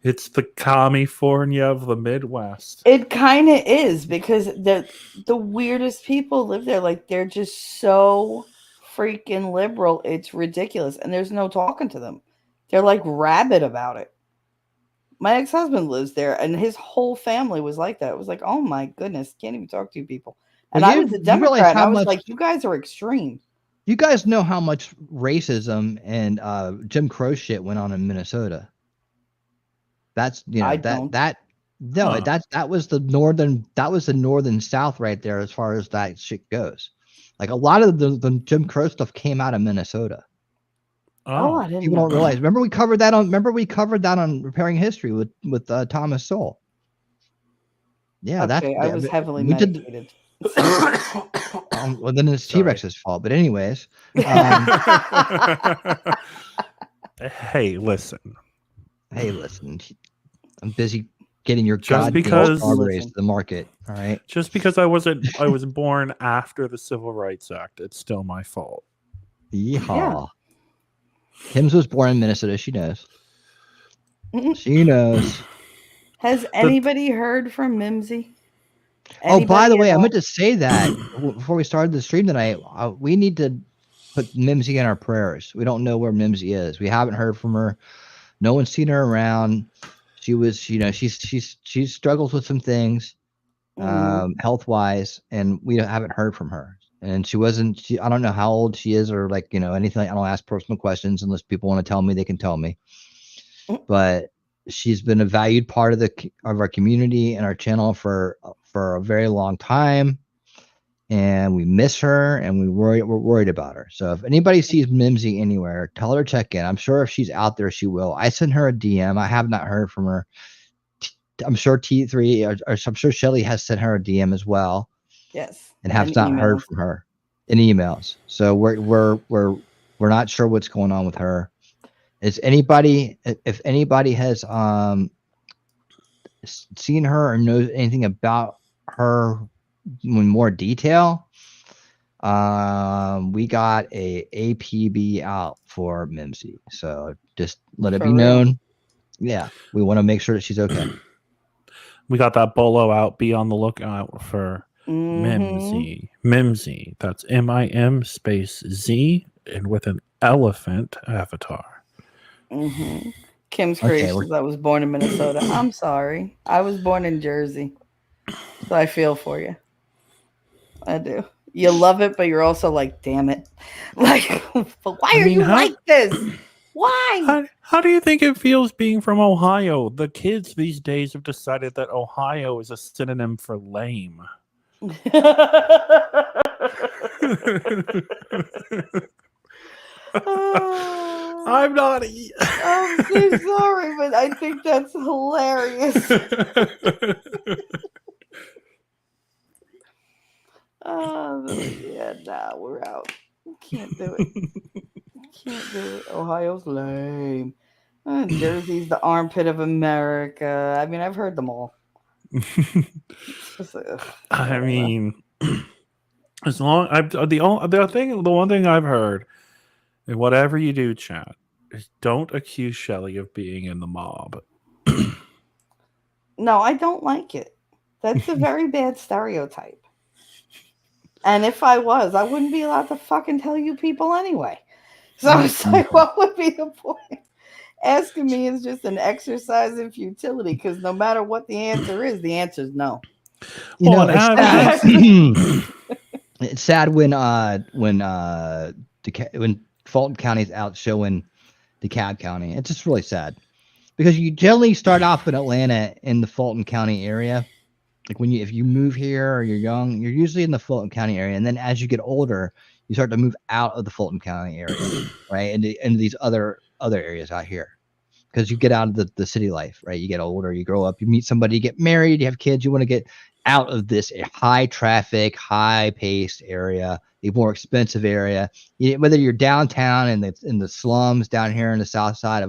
It's the California of the Midwest. It kind of is because the weirdest people live there. Like they're just so freaking liberal. It's ridiculous, and there's no talking to them. They're like rabid about it. My ex-husband lives there, and his whole family was like that. It was like, oh my goodness, can't even talk to you people. And Well, I you- was a you Democrat, realize and I how was much- like, you guys are extreme. You guys know how much racism and Jim Crow shit went on in Minnesota. That's I don't. that was the northern South right there as far as that shit goes. Like a lot of the Jim Crow stuff came out of Minnesota. Oh, I didn't People know. don't realize. Remember we covered that on Repairing History with Thomas Sowell. Yeah, Okay, I was heavily we did- medicated. well, then it's T-Rex's fault. But anyways, Hey, listen. I'm busy getting your Just goddamn because- strawberries to the market. All right. Just because I was born after the Civil Rights Act, it's still my fault. Yeehaw. Hims was born in Minnesota. She knows. She knows. Has anybody heard from Mimsy? Oh, by the Anybody way, at I all? meant to say that before we started the stream tonight. We need to put Mimsy in our prayers. We don't know where Mimsy is. We haven't heard from her. No one's seen her around. She was, she struggles with some things, health wise, and we haven't heard from her. And she wasn't. I don't know how old she is or anything. I don't ask personal questions unless people want to tell me. They can tell me. but she's been a valued part of our community and our channel for a very long time. And we miss her, and we're worried about her. So if anybody sees Mimsy anywhere, tell her to check in. I'm sure if she's out there, she will. I sent her a DM. I have not heard from her. I'm sure T3 or I'm sure Shelly has sent her a DM as well. Yes. And have not heard from her in emails. So we're not sure what's going on with her. Is anybody, if anybody has seen her or knows anything about her in more detail, we got a APB out for Mimsy, so just let it be known. Yeah, we want to make sure that she's okay. We got that bolo out. Be on the lookout for Mimsy. Mimsy. That's MIM space Z and with an elephant avatar. Kim's Creations. I was born in Minnesota. I'm sorry. I was born in Jersey. So I feel for you. I do. You love it, but you're also like, damn it. Like, but why are you like this? Why? How do you think it feels being from Ohio? The kids these days have decided that Ohio is a synonym for lame. I'm not. I'm so sorry, but I think that's hilarious. Yeah, nah, we're out. Can't do it. Can't do it. Ohio's lame. Jersey's the armpit of America. I mean, I've heard them all. I mean, as long the one thing I've heard, and whatever you do, chat, is don't accuse Shelly of being in the mob. No, I don't like it. That's a very bad stereotype. And if I was, I wouldn't be allowed to fucking tell you people anyway. So it's like, what would be the point? Asking me is just an exercise in futility because no matter what the answer is no. You know, it's sad when Fulton County's out showing DeKalb County. It's just really sad because you generally start off in Atlanta in the Fulton County area. Like if you move here or you're young, you're usually in the Fulton County area, and then as you get older, you start to move out of the Fulton County area, right, into these other areas out here, because you get out of the city life, right? You get older, you grow up, you meet somebody, you get married, you have kids, you want to get out of this high traffic, high paced area, a more expensive area. Whether you're downtown in the slums down here in the south side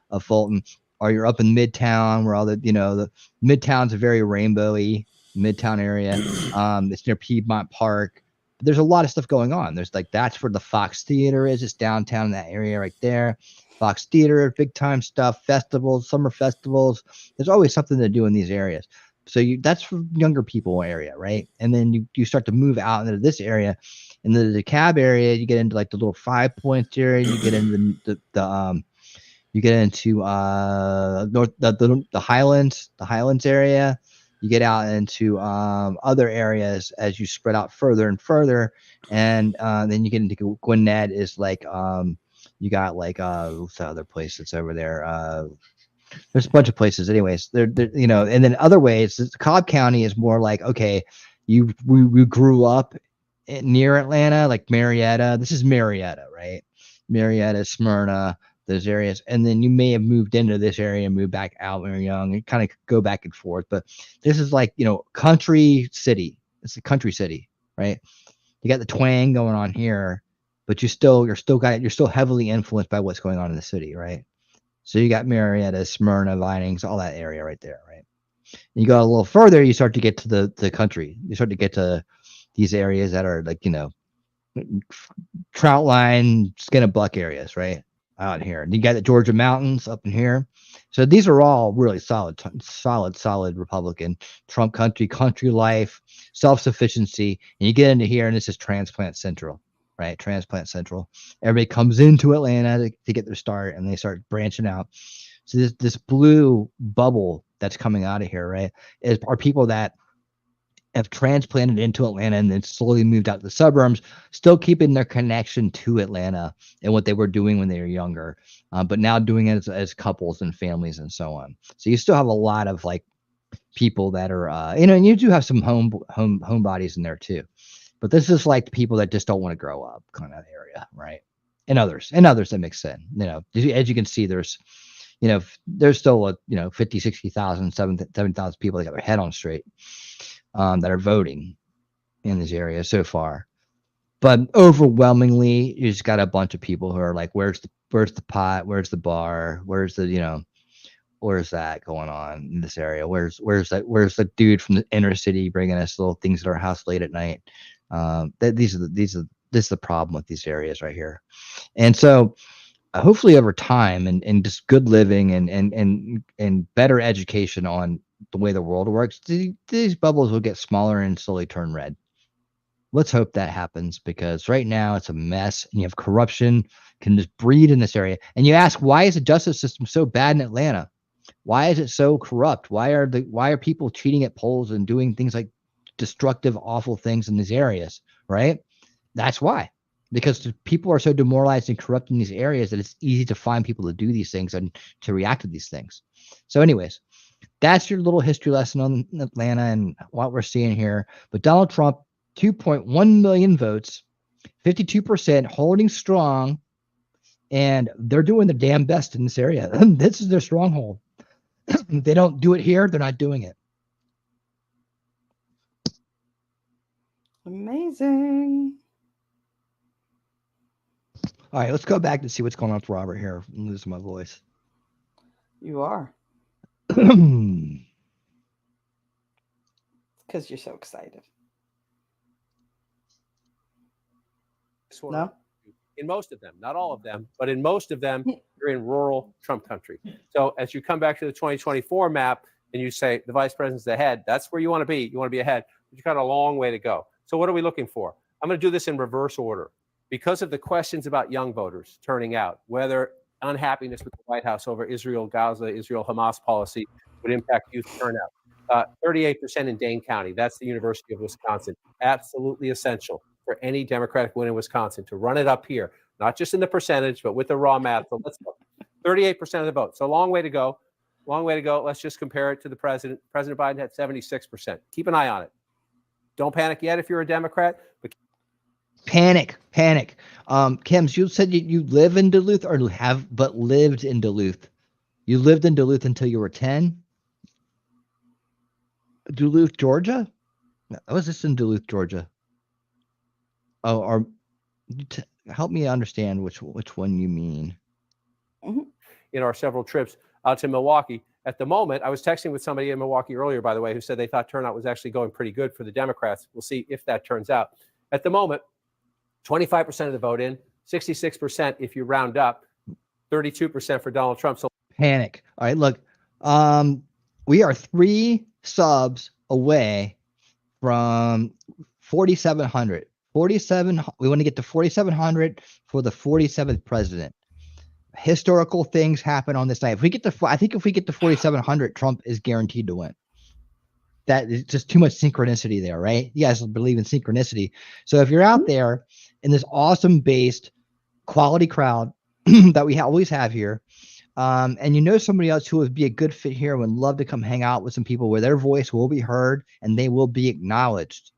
of Fulton, or you're up in Midtown where all the Midtown's a very rainbowy Midtown area. It's near Piedmont Park. There's a lot of stuff going on. There's that's where the Fox Theater is. It's downtown in that area right there. Fox Theater, big time stuff, festivals, summer festivals. There's always something to do in these areas. So that's for younger people area, right? And then you start to move out into this area. In the DeKalb area, you get into the little 5 Points area. You get into you get into the Highlands area. You get out into other areas as you spread out further and further, and then you get into Gwinnett. Is you got what's the other place that's over there? There's a bunch of places, anyways. And then other ways. Cobb County is more like, okay, we grew up near Atlanta, like Marietta. This is Marietta, right? Marietta, Smyrna, those areas, and then you may have moved into this area and moved back out when you're young. You kind of go back and forth, but this is country city. It's a country city, right? You got the twang going on here, but you're still heavily influenced by what's going on in the city, right? So you got Marietta, Smyrna, Vinings, all that area right there, right? And you go a little further, you start to get to the country. You start to get to these areas that are trout line, skin of buck areas, right? Out here. And you got the Georgia mountains up in here. So these are all really solid Republican, Trump country life, self-sufficiency. And you get into here, and this is transplant central, right? Transplant central. Everybody comes into Atlanta to get their start, and they start branching out. So this blue bubble that's coming out of here, right, are people that have transplanted into Atlanta and then slowly moved out to the suburbs, still keeping their connection to Atlanta and what they were doing when they were younger, but now doing it as couples and families and so on. So you still have a lot of like people that are, and you do have some homebodies in there too, but this is like people that just don't want to grow up kind of area, right? And others that mix in, as you can see, there's still 50, 60,000, 70,000 people that got their head on straight, that are voting in this area so far. But overwhelmingly, you just got a bunch of people who are like, where's the pot? Where's the bar? Where's the, where's that going on in this area? Where's the dude from the inner city bringing us little things at our house late at night? This is the problem with these areas right here. And so hopefully over time and just good living and better education on the way the world works, these bubbles will get smaller and slowly turn red. Let's hope that happens, because right now it's a mess and you have corruption can just breed in this area. And you ask, why is the justice system so bad in Atlanta? Why is it so corrupt? Why are people cheating at polls and doing things like destructive, awful things in these areas, right? That's why. Because people are so demoralized and corrupt in these areas that it's easy to find people to do these things and to react to these things. So anyways, that's your little history lesson on Atlanta and what we're seeing here. But Donald Trump, 2.1 million votes, 52%, holding strong, and they're doing the damn best in this area. This is their stronghold. If they don't do it here, they're not doing it. Amazing. All right, let's go back to see what's going on with Robert here. I'm losing my voice. You are. Because you're so excited. No? In most of them, not all of them, but in most of them, you're in rural Trump country. So as you come back to the 2024 map and you say the vice president's ahead, that's where you want to be. You want to be ahead, but you've got a long way to go. So what are we looking for? I'm going to do this in reverse order. Because of the questions about young voters turning out, whether unhappiness with the White House over Israel-Gaza, Israel-Hamas policy would impact youth turnout. 38% in Dane County. That's the University of Wisconsin. Absolutely essential for any Democratic win in Wisconsin to run it up here, not just in the percentage, but with the raw math. So let's go. 38% of the vote. So a long way to go. Long way to go. Let's just compare it to the president. President Biden had 76%. Keep an eye on it. Don't panic yet if you're a Democrat, but Panic. Kims, you said you live in Duluth or have but lived in Duluth. You lived in Duluth until you were 10? Duluth, Georgia? Was this in Duluth, Georgia? Oh, or help me understand which one you mean. In our several trips out to Milwaukee. At the moment, I was texting with somebody in Milwaukee earlier, by the way, who said they thought turnout was actually going pretty good for the Democrats. We'll see if that turns out. At the moment, 25% of the vote in, 66% if you round up, 32% for Donald Trump. So Panic. All right, look, we are 3 subs away from 4,700. 47. We want to get to 4,700 for the 47th president. Historical things happen on this night. I think if we get to 4,700, Trump is guaranteed to win. That is just too much synchronicity there, right? You guys believe in synchronicity. So if you're out there in this awesome based quality crowd that we always have here, and you know somebody else who would be a good fit here and would love to come hang out with some people where their voice will be heard and they will be acknowledged,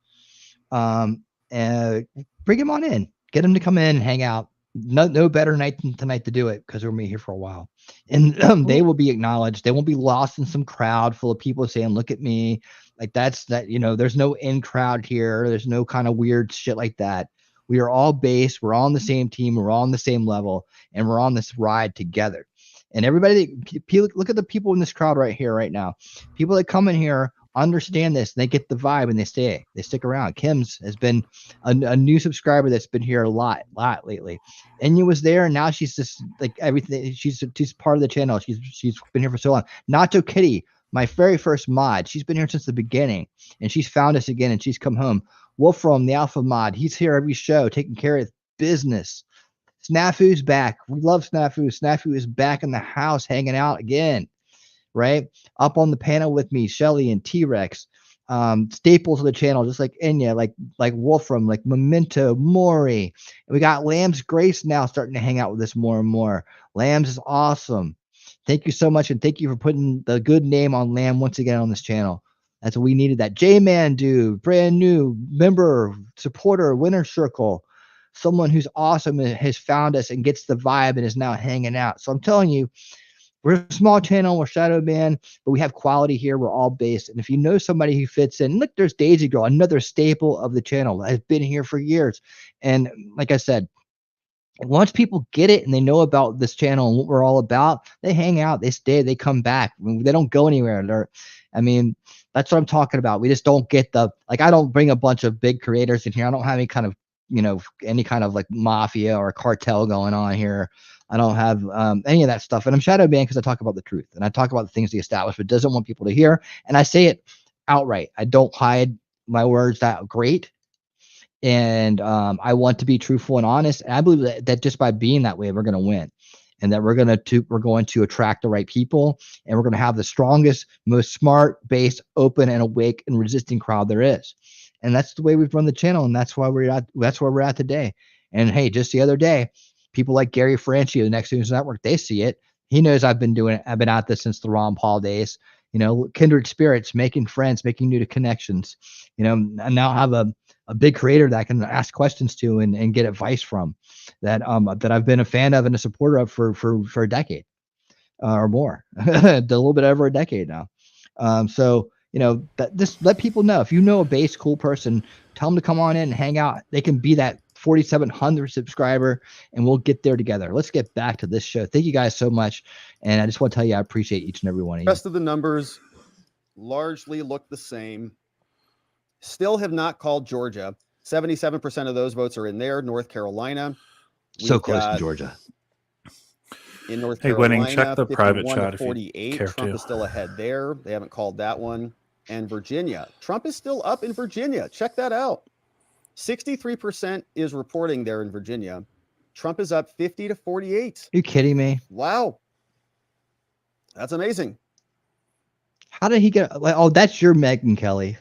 and bring them on in. Get them to come in and hang out. No better night than tonight to do it, because we're going to be here for a while. And they will be acknowledged. They won't be lost in some crowd full of people saying, look at me. Like there's no in crowd here. There's no kind of weird shit like that. We are all based. We're all on the same team. We're all on the same level. And we're on this ride together. And everybody, look at the people in this crowd right here, right now. People that come in here understand this, and they get the vibe, and they stick around. Kim's has been a new subscriber that's been here a lot lately. Enya was there, and now she's just like everything. She's part of the channel. She's been here for so long. Nacho Kitty, my very first mod, she's been here since the beginning, and she's found us again, and she's come home. Wolfram, the alpha mod, he's here every show, taking care of business. Snafu's back. We love Snafu. Snafu is back in the house, hanging out again. Right up on the panel with me, Shelly and T-Rex. staples of the channel, just like Enya, like Wolfram, like Memento Mori. And we got Lamb's Grace now starting to hang out with us more and more. Lambs is awesome. Thank you so much, and thank you for putting the good name on Lamb once again on this channel. That's what we needed. That J-Man dude, brand new member, supporter, winner circle. Someone who's awesome and has found us and gets the vibe and is now hanging out. So I'm telling you, we're a small channel, we're shadow banned, but we have quality here. We're all based. And if you know somebody who fits in, look, there's Daisy Girl, another staple of the channel that has been here for years. And like I said, once people get it and they know about this channel and what we're all about, they hang out, they stay, they come back. They don't go anywhere. That's what I'm talking about. We just don't get I don't bring a bunch of big creators in here. I don't have any kind of, any kind of like mafia or cartel going on here. I don't have any of that stuff. And I'm shadow banned because I talk about the truth and I talk about the things the establishment doesn't want people to hear. And I say it outright. I don't hide my words that great. And I want to be truthful and honest. And I believe that just by being that way, we're going to win, and that we're going to attract the right people, and we're going to have the strongest, most smart, based, open, and awake and resisting crowd there is. And that's the way we've run the channel, and that's why we're at. That's where we're at today. And hey, just the other day, people like Gary Franchi of the Next News Network, they see it. He knows I've been at this since the Ron Paul days. Kindred spirits, making friends, making new connections. And now have a big creator that I can ask questions to and get advice from, that I've been a fan of and a supporter of for a decade or more, a little bit over a decade now. So just let people know, if you know a base cool person, tell them to come on in and hang out. They can be that 4,700 subscriber, and we'll get there together. Let's get back to this show. Thank you guys so much, and I just want to tell you I appreciate each and every one of you. The rest of the numbers largely look the same. Still have not called Georgia. 77% of those votes are in there. North Carolina. So close to Georgia. In North Carolina, Winning, check the private chat if you 48. care Trump to. is still ahead there. They haven't called that one. And Virginia. Trump is still up in Virginia. Check that out. 63% is reporting there in Virginia. Trump is up 50 to 48. Are you kidding me? Wow. That's amazing. How did he get? Oh, that's your Megyn Kelly.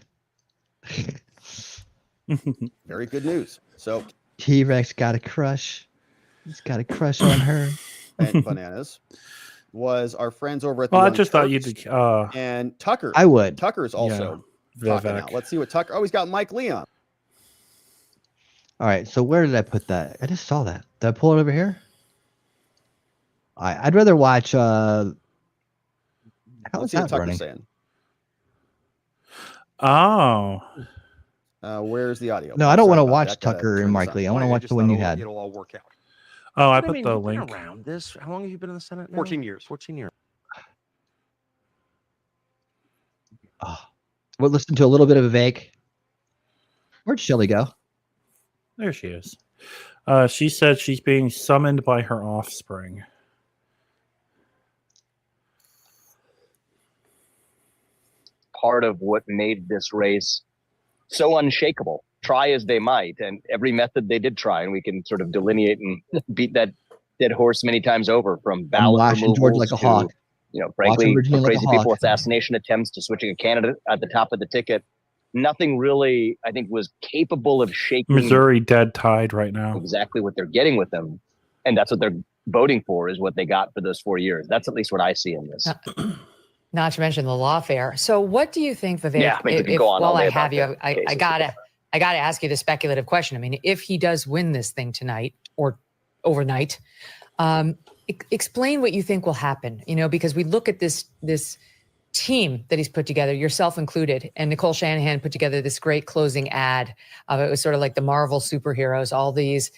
Very good news. So T-Rex got a crush. He's got a crush on her. And Bananas was our friends over at the Well, I Young just thought Turks. you'd. And Tucker. I would. Tucker's also Yeah, talking Vivek. now. Let's see what Tucker. Oh, he's got Mike Leon. All right. So where did I put that? I just saw that. Did I pull it over here? I'd rather watch. How Let's is see what that Tucker's running? saying. Oh. Where's the audio? No, I don't want to Sorry about watch that. Gotta Tucker turn and this Mike on. Lee. I want to watch the one you had. It'll all work out. Oh, I But put mean, the you've been link. around this. How long have you been in the Senate now? 14 years. 14 years. We'll listen to a little bit of Vivek. Where'd Shelly go? There she is. She said she's being summoned by her offspring. Part of what made this race so unshakable, try as they might, and every method they did try, and we can sort of delineate and beat that dead horse many times over, from ballot watching Georgia removals like a to, hawk. frankly, Watching Virginia from like a crazy people, hawk. assassination attempts to switching a candidate at the top of the ticket. Nothing really, I think, was capable of shaking Missouri dead tied right now. exactly what they're getting with them. And that's what they're voting for, is what they got for those 4 years. That's at least what I see in this. Not to mention the lawfare. So what do you think, Vivek? Yeah, I mean, we could go on all while day I about have you, that I cases. gotta ask you the speculative question. I mean, if he does win this thing tonight or overnight, explain what you think will happen. Because we look at this team that he's put together, yourself included, and Nicole Shanahan put together this great closing ad. It was sort of like the Marvel superheroes, all these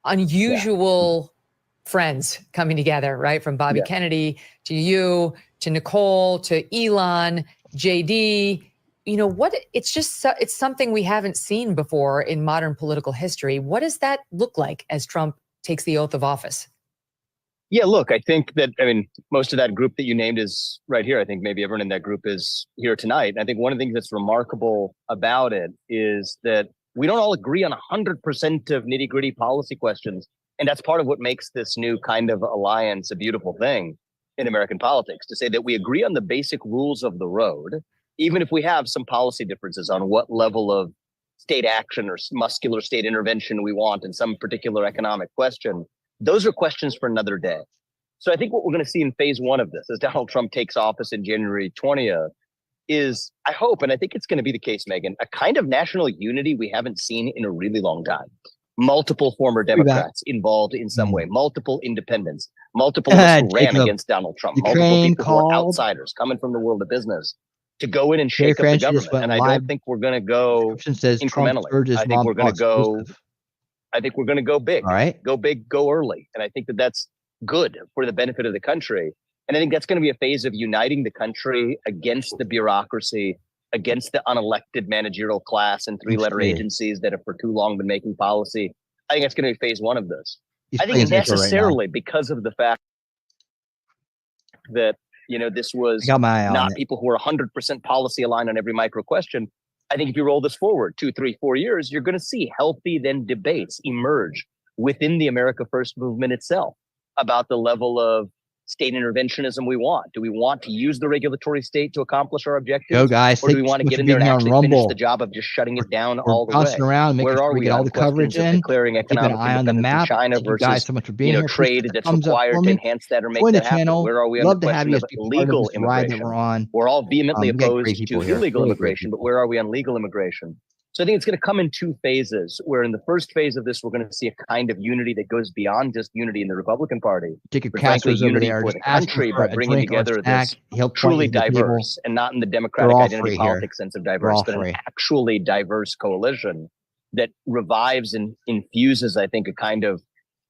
unusual friends coming together, right? From Bobby Kennedy to you, to Nicole, to Elon, JD. It's something we haven't seen before in modern political history. What does that look like as Trump takes the oath of office? Yeah, look, I think that, most of that group that you named is right here. I think maybe everyone in that group is here tonight. And I think one of the things that's remarkable about it is that we don't all agree on 100% of nitty gritty policy questions. And that's part of what makes this new kind of alliance a beautiful thing in American politics, to say that we agree on the basic rules of the road, even if we have some policy differences on what level of state action or muscular state intervention we want in some particular economic question, those are questions for another day. So I think what we're going to see in phase one of this, as Donald Trump takes office in January 20th, is, I hope, and I think it's going to be the case, Megan, a kind of national unity we haven't seen in a really long time. Multiple former Democrats involved in some way, multiple independents, multiple of us who ran against Donald Trump, multiple people who are outsiders coming from the world of business to go in and shake up the government. And I don't think we're going to go incrementally. I think we're going to go. I think we're going to go big. All right. Go big, go early. And I think that that's good for the benefit of the country. And I think that's going to be a phase of uniting the country against the bureaucracy, against the unelected managerial class and three-letter agencies that have for too long been making policy. I think that's going to be phase one of this. I think necessarily because of the fact that, you know, this was not people who are 100% policy aligned on every micro question. I think if you roll this forward 2, 3, 4 years, you're going to see healthy then debates emerge within the America First movement itself about the level of state interventionism we want. Do we want to use the regulatory state to accomplish our objectives? Go guys, or do we want to get in there and actually finish the job of just shutting it down all the way? Around, where are we get all the coverage in? Declaring economic on the map. China versus guys so much for being here. trade that's required to enhance that or make that happen? Where are we on the question of illegal immigration? We're all vehemently opposed to illegal immigration, but where are we on legal immigration? So I think it's going to come in two phases, where in the first phase of this, we're going to see a kind of unity that goes beyond just unity in the Republican Party. Take your frankly, unity for the country by bringing together this truly diverse, and not in the democratic identity politics sense of diverse, but an actually diverse coalition that revives and infuses, I think, a kind of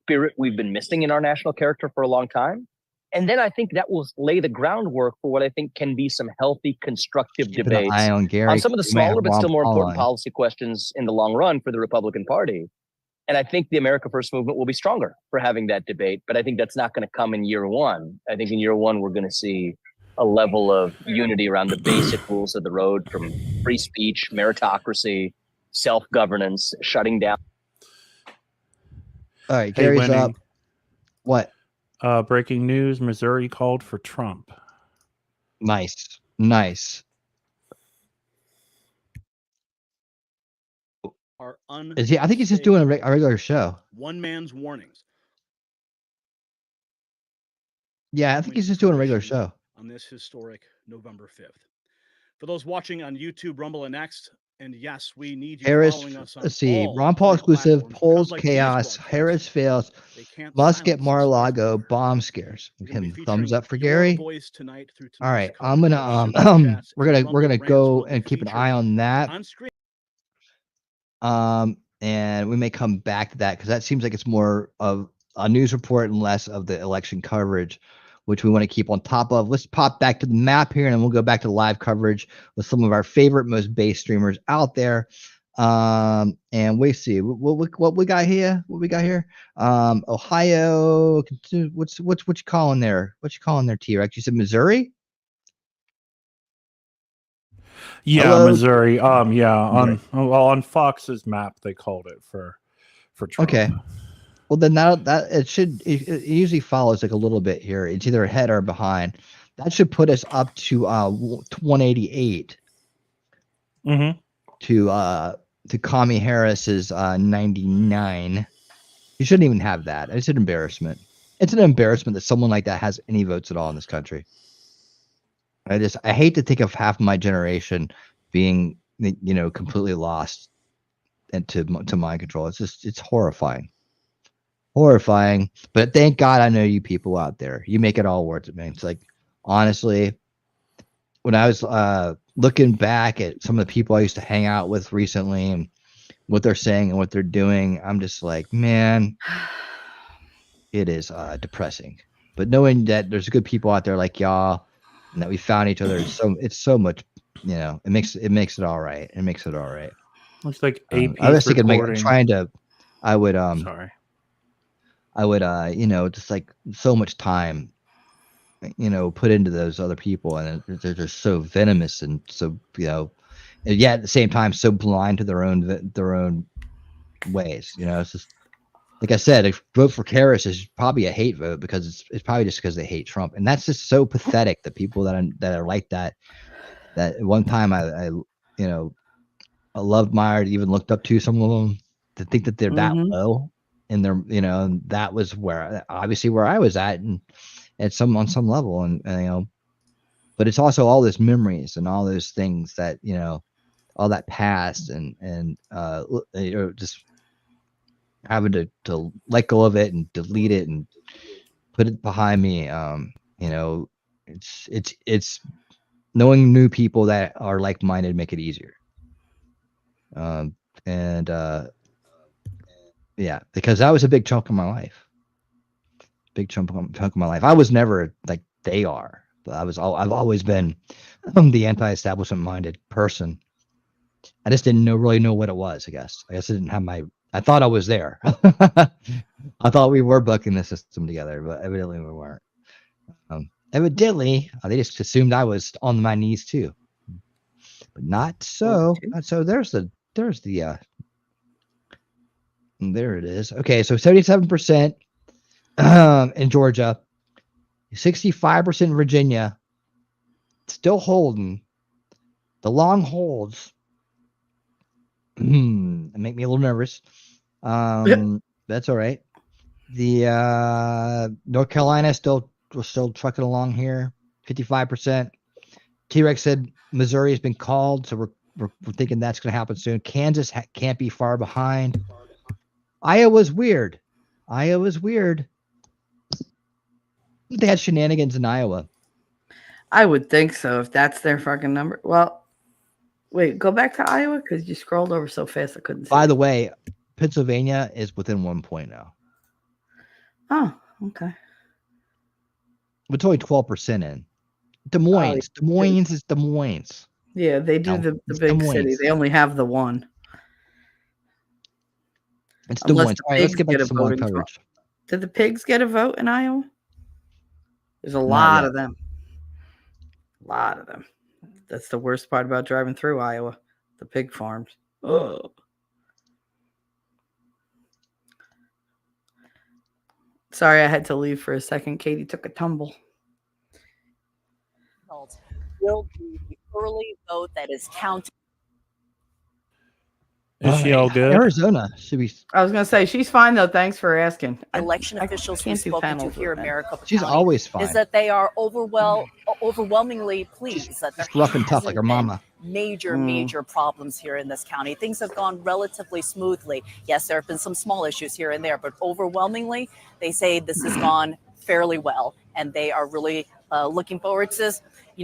spirit we've been missing in our national character for a long time. And then I think that will lay the groundwork for what I think can be some healthy, constructive debates on some of the smaller but still more important policy questions in the long run for the Republican Party. And I think the America First movement will be stronger for having that debate. But I think that's not going to come in year one. I think in year one, we're going to see a level of unity around the basic rules of the road, from free speech, meritocracy, self-governance, shutting down. All right, Gary's up. What? Breaking news: Missouri called for Trump. Nice. Is he? I think he's just doing a regular show. One man's warnings. Yeah, I think he's just doing a regular show on this historic November 5th. For those watching on YouTube, Rumble, and X, and yes, we need you following us on let's see. Ron Paul exclusive, polls chaos, Harris fails, must get Mar-a-Lago, bomb scares. Okay, thumbs up for Gary. All right, I'm gonna we're gonna go and keep an eye on that. And we may come back to that because that seems like it's more of a news report and less of the election coverage, which we want to keep on top of. Let's pop back to the map here, and then we'll go back to live coverage with some of our favorite, most base streamers out there. And we see what we got here. Ohio. What you calling there? What you calling there, T-Rex? You said Missouri? Yeah, hello? Missouri. On Fox's map they called it for Trump. Okay. Well, then that it usually follows like a little bit here. It's either ahead or behind. That should put us up to 188. To Kamala Harris's 99. You shouldn't even have that. It's an embarrassment. It's an embarrassment that someone like that has any votes at all in this country. I hate to think of half of my generation being, completely lost into mind control. It's horrifying. But thank God I know you people out there. You make it all worth it, man. It's like, honestly, when I was looking back at some of the people I used to hang out with recently and what they're saying and what they're doing, I'm just like, man, it is depressing. But knowing that there's good people out there like y'all and that we found each other, it's so much, it makes it all right. It makes it all right. Looks like AP. I was thinking, I would just like so much time, put into those other people, and they're just so venomous and so, and yet at the same time so blind to their own ways. It's just like I said, a vote for Harris is probably a hate vote because it's probably just because they hate Trump, and that's just so pathetic. The people that are like that, That one time I loved Meyer, even looked up to some of them, to think that they're that low, and they're, and that was where I was at, and on some level, and but it's also all those memories and all those things that, all that past, and just having to let go of it and delete it and put it behind me. It's knowing new people that are like-minded make it easier. Yeah, because that was a big chunk of my life. Chunk of my life. I was never like they are, but I've always been the anti-establishment minded person. I just didn't really know what it was. I guess I didn't have I thought I was there. I thought we were bucking the system together, but evidently we weren't. Evidently, they just assumed I was on my knees too, but not so. So there's the there it is. Okay, so 77% in Georgia, 65% in Virginia, still holding. The long holds make me a little nervous. That's all right. The North Carolina still trucking along here, 55%. T-Rex said Missouri has been called, so we're thinking that's going to happen soon. Kansas can't be far behind. Iowa's weird. They had shenanigans in Iowa. I would think so if that's their fucking number. Well, wait, go back to Iowa because you scrolled over so fast I couldn't see. By the way, Pennsylvania is within 1 point now. Oh, okay. It's only 12% in. Des Moines. Des Moines is Des Moines. Yeah, they do the big city. They only have the one. It's Des Moines. All right, let's get back to some more coverage. Did the pigs get a vote in Iowa? There's a lot of them. A lot of them. That's the worst part about driving through Iowa. The pig farms. Oh. Sorry, I had to leave for a second. Katie took a tumble. Will be the early vote that is counted. Is she all good? Arizona should be. I was going to say, she's fine, though. Thanks for asking. Election officials we've spoken to here in Maricopa She's County always fine. is that they are overwhelmingly pleased that there rough and tough hasn't like her been mama. major problems here in this county. Things have gone relatively smoothly. Yes, there have been some small issues here and there, but overwhelmingly, they say this has gone fairly well, and they are really looking forward to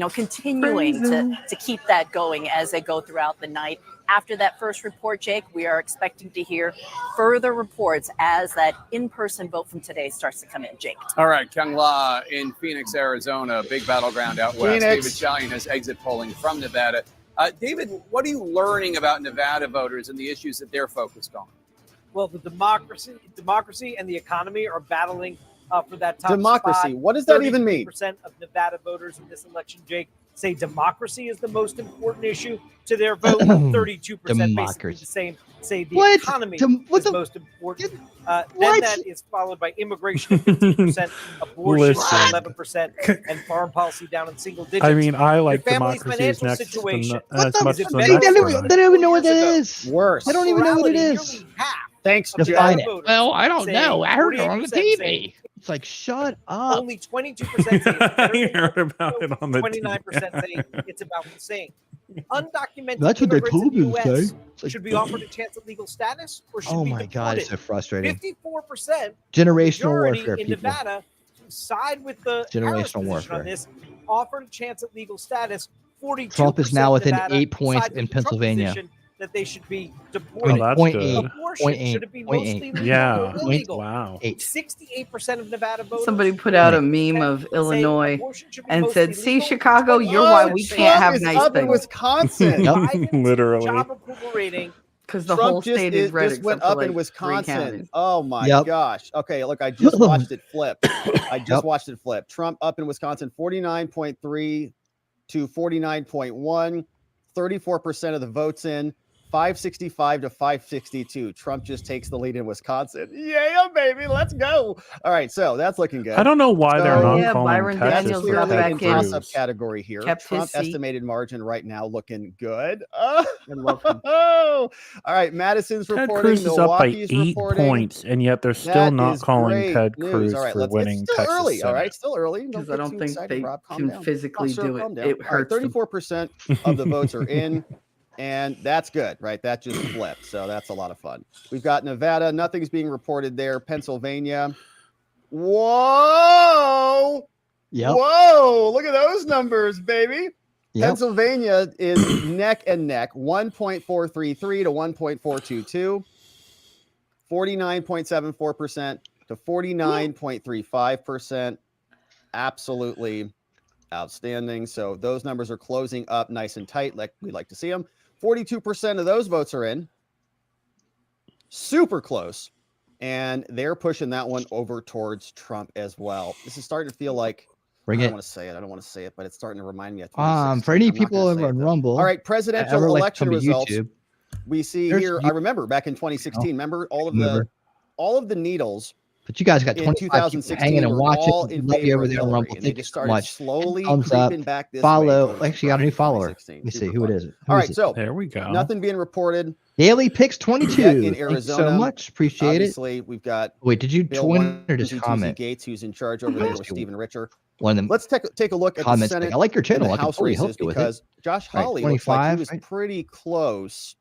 continuing to keep that going as they go throughout the night. After that first report, Jake, we are expecting to hear further reports as that in-person vote from today starts to come in. Jake. All right, Kyung La in Phoenix, Arizona, big battleground out west. David Shallian has exit polling from Nevada. David, what are you learning about Nevada voters and the issues that they're focused on? Well, the democracy and the economy are battling for that top democracy. Spot. What does that even mean? 33% of Nevada voters in this election, Jake, say democracy is the most important issue to their vote. 32% basically the same say the economy is most important. Then that is followed by immigration, 15%, abortion, 11%, and foreign policy down in single digits. I mean, I like Your family's democracy is financial next situation. as much as the They next don't even know what that is. Worse. I don't even know what it is. Thanks, Define it. Well, I don't know. I heard it on the TV. It's like, shut up. Only 22% say it's better I heard about it on the 29% say it's about the same. Undocumented That's what they immigrants told in the me to U.S. say. It's like, should be offered a chance at legal status or should oh be my God, it's so frustrating. 54% Generational majority warfare, in people. Nevada side with the Generational Harris position warfare. on this, offered a chance at legal status. 42% Trump is now within Nevada 8 points side in with the Trump Pennsylvania. position that they should be deported. Oh, that's Point good. eight. Abortion Point eight. should it be Point mostly eight. legal Yeah. or illegal? Wow. 68% of Nevada voters. Somebody put out a meme of Illinois and said, "See, Chicago, you're why we can't have is nice up in things." Wisconsin. Literally. Job approval rating. Because the Trump whole state is red just went except for, up like, in 3 Wisconsin. counties. Oh my Yep. gosh. Okay, look, I just watched it flip. Yep. Watched it flip. Trump up in Wisconsin, 49.3 to 49.1, 34% of the votes in, 565 to 562. Trump just takes the lead in Wisconsin. Yeah, baby, let's go. All right, so that's looking good. I don't know why they're So, not calling Byron Texas Daniels for got clearly Ted in back in. toss-up Cruz. category here. Kept his Trump seat. estimated margin right now looking good. I love him. Oh, all right. Madison's Ted reporting. Cruz is up by Milwaukee's 8 reporting. points, and yet they're still That not is calling great Ted news. Cruz All right, for it's winning still Texas early. All Senate. right, still early. Don't Because get I don't too think excited, they Rob. Calm can down. physically Oh, sir, do it. calm down. It All right, hurts them. 34% of the votes are in, and that's good, right? That just flipped, so that's a lot of fun. We've got Nevada. Nothing's being reported there. Pennsylvania. Whoa! Yep. Whoa! Look at those numbers, baby. Yep. Pennsylvania is neck and neck, 1.433 to 1.422, 49.74% to 49.35%. Absolutely outstanding. So those numbers are closing up nice and tight, like we like to see them. 42% of those votes are in. Super close. And they're pushing that one over towards Trump as well. This is starting to feel like, I don't want to say it. I don't want to say it, but it's starting to remind me of 2016. For any I'm not people gonna over say it, on though. Rumble, All right, presidential ever like to election come to results. YouTube, We see there's here. I remember back in 2016. Remember all of the needles. But you guys got in 25 people 2016 hanging and were watching. all in Love you favor over of there on Hillary, Rumble. and they Thank you just so started much. slowly Thumbs up. creeping back this way Follow. towards Actually, got a new follower. 2016. Let me see. Super Who fun. it is. All right, so There we go. nothing being reported. Daily Picks 22. Yet in Thank you Arizona, so much. Appreciate obviously, we've got Wait, did you Bill join or just 122Z comment? Gates, who's in charge over there with Stephen Richer. One of them. Let's take a look at the comments Senate like, I like your and channel. the I can House totally help races you with because it. Josh Right, Hawley looks like he 25, was right? pretty close.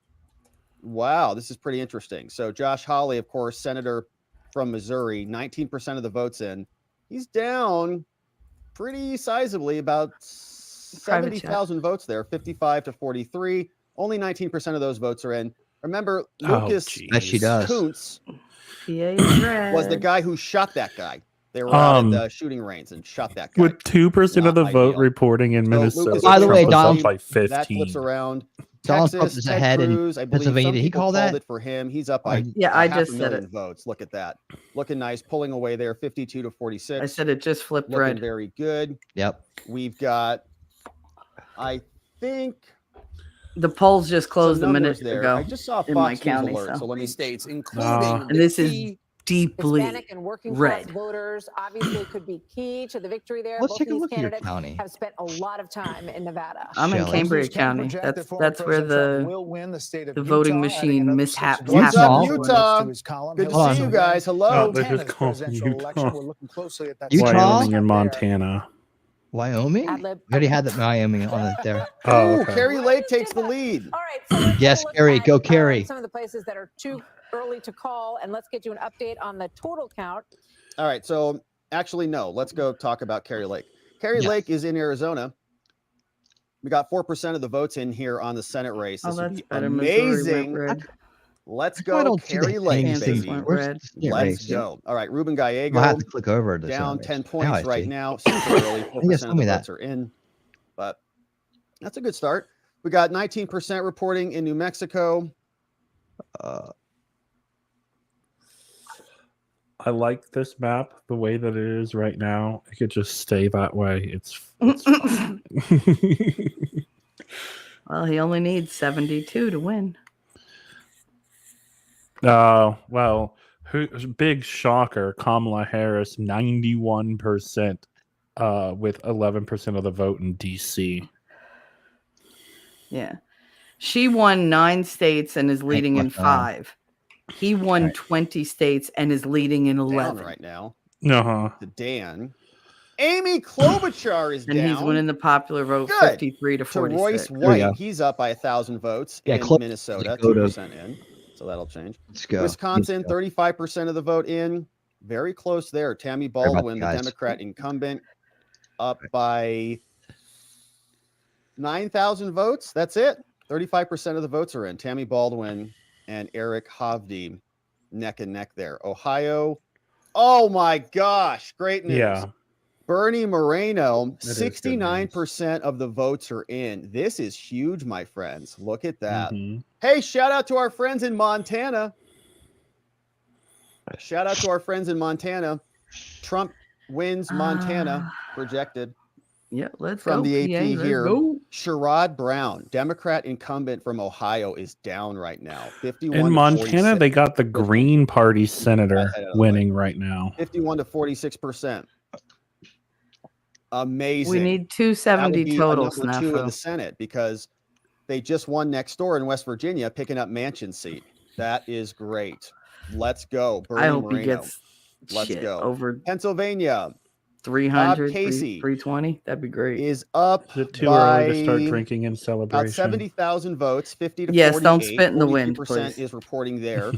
Wow, this is pretty interesting. So Josh Hawley, of course, senator from Missouri, 19% of the votes in. He's down pretty sizably, about 70,000 votes there, 55 to 43. Only 19% of those votes are in. Remember, Lucas Yes, she does. Kuntz PA is red. was the guy who shot that guy. They were out at the shooting range and shot that guy. With 2% of the vote reporting in Minnesota, Lucas By the way, Trump is up Donald- by that flips 15. around. Donald Trump Texas, is Ted ahead in Cruz, I believe Pennsylvania. some Did he people call called that? it for him. He's up by Yeah, I half just a said million it. votes. Look at that. Looking nice, pulling away there, 52 to 46. I said it just flipped Looking red. very good. Yep. We've got, I think, The polls just closed a some minute numbers there. ago I just saw in my Fox News county. alert, so let me states, including And this is deeply Hispanic and working class red. voters obviously could be key to the victory there. Let's Both take a these look at your candidates county. have spent a lot of time in Nevada. I'm in Shelley. Cambria County. Project That's former that's where President Trump the will win the state of the voting Utah, machine adding another mishap 6 What's votes up, Utah. Utah? to his column. Good to Hold see on. you guys. Hello. They're just Montana's calling presidential Utah. election. We're looking closely at that. Utah? Wyoming and Montana. Wyoming? We Ad-lib. already had that Wyoming on it there. Oh, Ooh, okay. Carrie Lake takes the lead. All right, so let's Yes, take a look Carrie. at, Go, Carrie. some of the places that are too early to call, and let's get you an update on the total count. All right, so actually, no. Let's go talk about Carrie Lake. Carrie Yes. Lake is in Arizona. We got 4% of the votes in here on the Senate race. Oh, This would that's be better. Missouri went amazing. red. Let's I go, don't see the Carrie Lake, Kansas Kansas baby. went Where's red. the Senate Let's race? go. All right, Ruben I'll have Gallego to click over to the down Senate 10 race. Now points I right see. now. Super early. 4% Yes, of tell the me that. votes are in, but that's a good start. We got 19% reporting in New Mexico. I like this map the way that it is right now. It could just stay that way. It's fine. Well, he only needs 72 to win. Well, big shocker. Kamala Harris, 91%, with 11% of the vote in DC. Yeah. She won 9 states and is leading in 5. He won 20 states and is leading in 11 down right now. Uh-huh. To Dan. Amy Klobuchar is and down. he's winning the popular vote Good. 53 to To 46. Royce we White. go. He's up by 1,000 votes Yeah, in Klobuchar Minnesota, go to- 2% in. So that'll change. Let's go. Wisconsin, Let's go. 35% of the vote in. Very close there. Tammy about Baldwin, you the guys. Democrat incumbent, up by 9,000 votes. That's it. 35% of the votes are in. Tammy Baldwin and Eric Hovde neck and neck there. Ohio. Oh my gosh. Great news. Yeah. Bernie Moreno, That is good 69% of the votes are in. This is huge, my friends. Look at that. Mhm. Hey, shout out to our friends in Montana. Shout out to our friends in Montana. Trump wins Montana, projected Yeah, let's from go. the AP PA, let's here. go. Sherrod Brown, Democrat incumbent from Ohio, is down right now. 51 In to Montana, 46. they got the Green Party senator winning right now. 51 to 46%. Amazing. We need That would 270 be a total, number 2 in the Snafu. Senate because they just won next door in West Virginia, picking up Manchin's seat. That is great. Let's go. Bernie I hope Moreno. he gets Let's shit go. over Pennsylvania. 300, Bob Casey 320. That'd be great. is up Is it too by early to start drinking in about celebration? 70,000 votes, 50 to Yes, 48. don't spit in the wind, 42% please. is reporting there.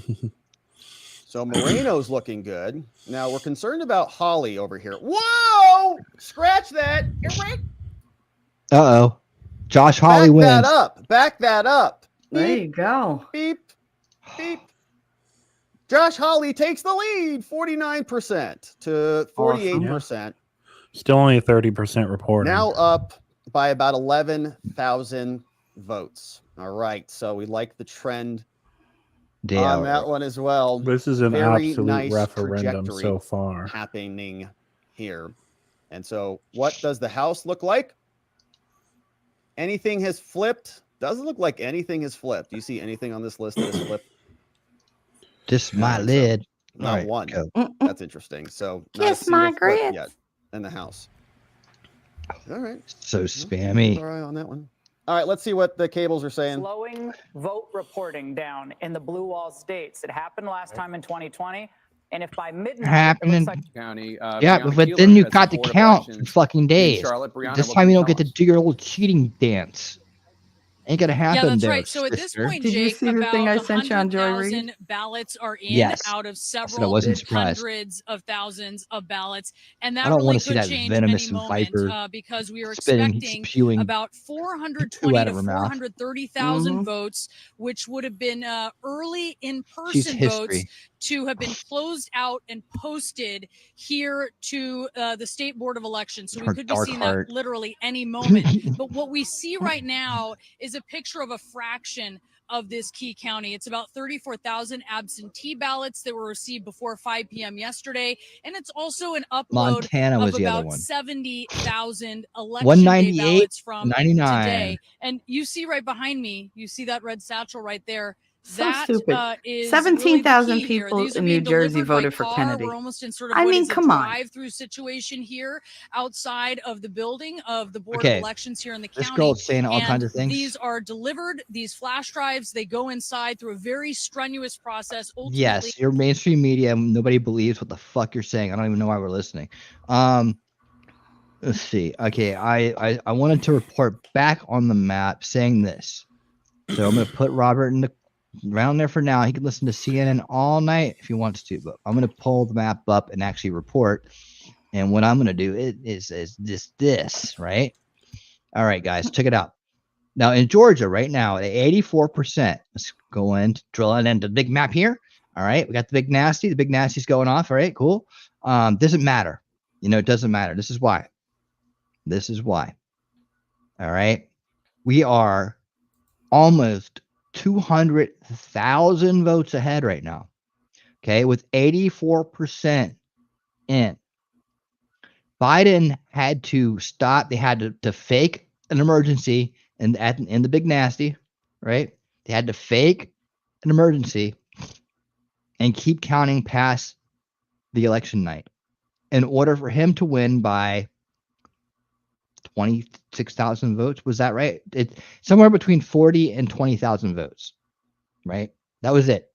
So Moreno's looking good. Now we're concerned about Holly over here. Whoa! Scratch that. Uh-oh. Josh Hawley Back wins. that up. Back that up. There Beep, you go. beep, beep. Josh Hawley takes the lead, 49% to 48%. Still only 30% reporting. Now up by about 11,000 votes. All right. So we like the trend on that one as well. This is an Very absolute nice referendum trajectory so far. happening here. And so what does the House look like? Anything has flipped? Doesn't look like anything has flipped. Do you see anything on this list that has flipped? Just my lid. Not All right, one. go. That's interesting. So not a Kiss single my flip grits. yet in the House. All right. So spammy. Keep our eye on that one. All right, let's see what the cables are saying. Slowing vote reporting down in the blue wall states. It happened last time in 2020. And if by midnight, Happening. County, Yeah, Breonna but Keeler then you has got to Board of count for Elections fucking in days. Charlotte. Brianna This will time you don't tell get to do your little cheating dance. Ain't gonna happen. Yeah, that's there, right. So at this sister. point, Did you Jake, see the about thing I sent you on Joy Reid? 100,000 ballots are in Yes. out of I said I several wasn't surprised. hundreds of thousands of ballots, and I that don't really want to see could that change venomous any and moment viper because we are spitting, expecting spewing about poo 420 out to of her mouth. 430,000 votes, which would have been early She's in-person votes history. to have been closed out and posted here to the State Board of Elections. So we Her could be dark seeing heart. that literally any moment. But what we see right now is a picture of a fraction of this key county. It's about 34,000 absentee ballots that were received before 5 p.m. yesterday. And it's also an upload Montana was of the other about one. 70,000 election day 198, ballots from 99. today. And you see right behind me, you see that red satchel right there. So That stupid. is 17,000 really the key here. people These are in New being Jersey delivered by voted for car. Kennedy. We're almost in sort of I what mean, is a come on. drive-through situation here outside of the building of the Board Okay. of Elections here in the This county. girl's saying all And kinds of things. These are delivered, these flash drives, they go inside through a very strenuous process. Ultimately, Yes, your mainstream media, nobody believes what the fuck you're saying. I don't even know why we're listening. Let's see. Okay, I wanted to report back on the map saying this. So I'm gonna put Robert in the around there for now. He can listen to CNN all night if he wants to, but I'm gonna pull the map up and actually report. And what I'm gonna do is this, right? All right, guys, check it out. Now in Georgia, right now at 84%. Let's go in, drill it into the big map here. All right, we got the big nasty. The big nasty's going off. All right, cool. Doesn't matter. You know, it doesn't matter. This is why. This is why. All right, we are almost 200,000 votes ahead right now. Okay, with 84% in. Biden had to stop. They had to fake an emergency in the big nasty, right? They had to fake an emergency and keep counting past the election night in order for him to win by 26,000 votes. Was that right? It's somewhere between 40 and 20,000 votes, right? That was it.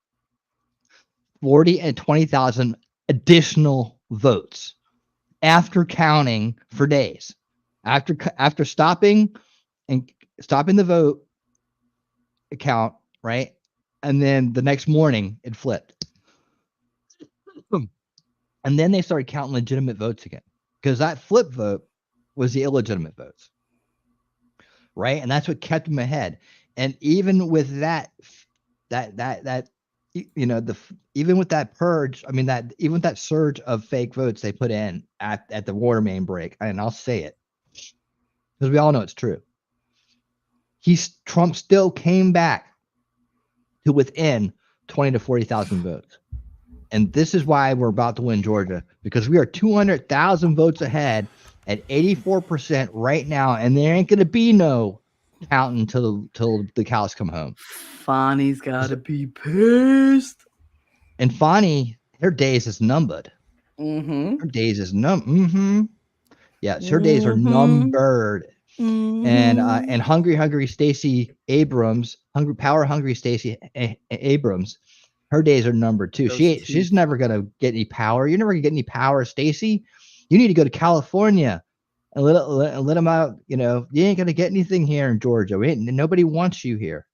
40 and 20,000 additional votes after counting for days, after stopping the vote count, right? And then the next morning it flipped. And then they started counting legitimate votes again, because that flip vote was the illegitimate votes, right? And that's what kept them ahead. And even with that you know, even with that purge, I mean, that even with that surge of fake votes they put in at the water main break, and I'll say it because we all know it's true. Trump still came back to within 20 to 40,000 votes. And this is why we're about to win Georgia, because we are 200,000 votes ahead at 84% right now, and there ain't going to be no counting till the cows come home. Fonny's got to be pissed. And Fonny, her days is numbered. Mm-hmm. Her days is Yes, her days are numbered. And hungry Stacey Abrams, hungry Stacey Abrams, her days are numbered too. She's never gonna get any power. You're never gonna get any power, Stacey. You need to go to California and let them out. You know, you ain't gonna get anything here in Georgia. Nobody wants you here,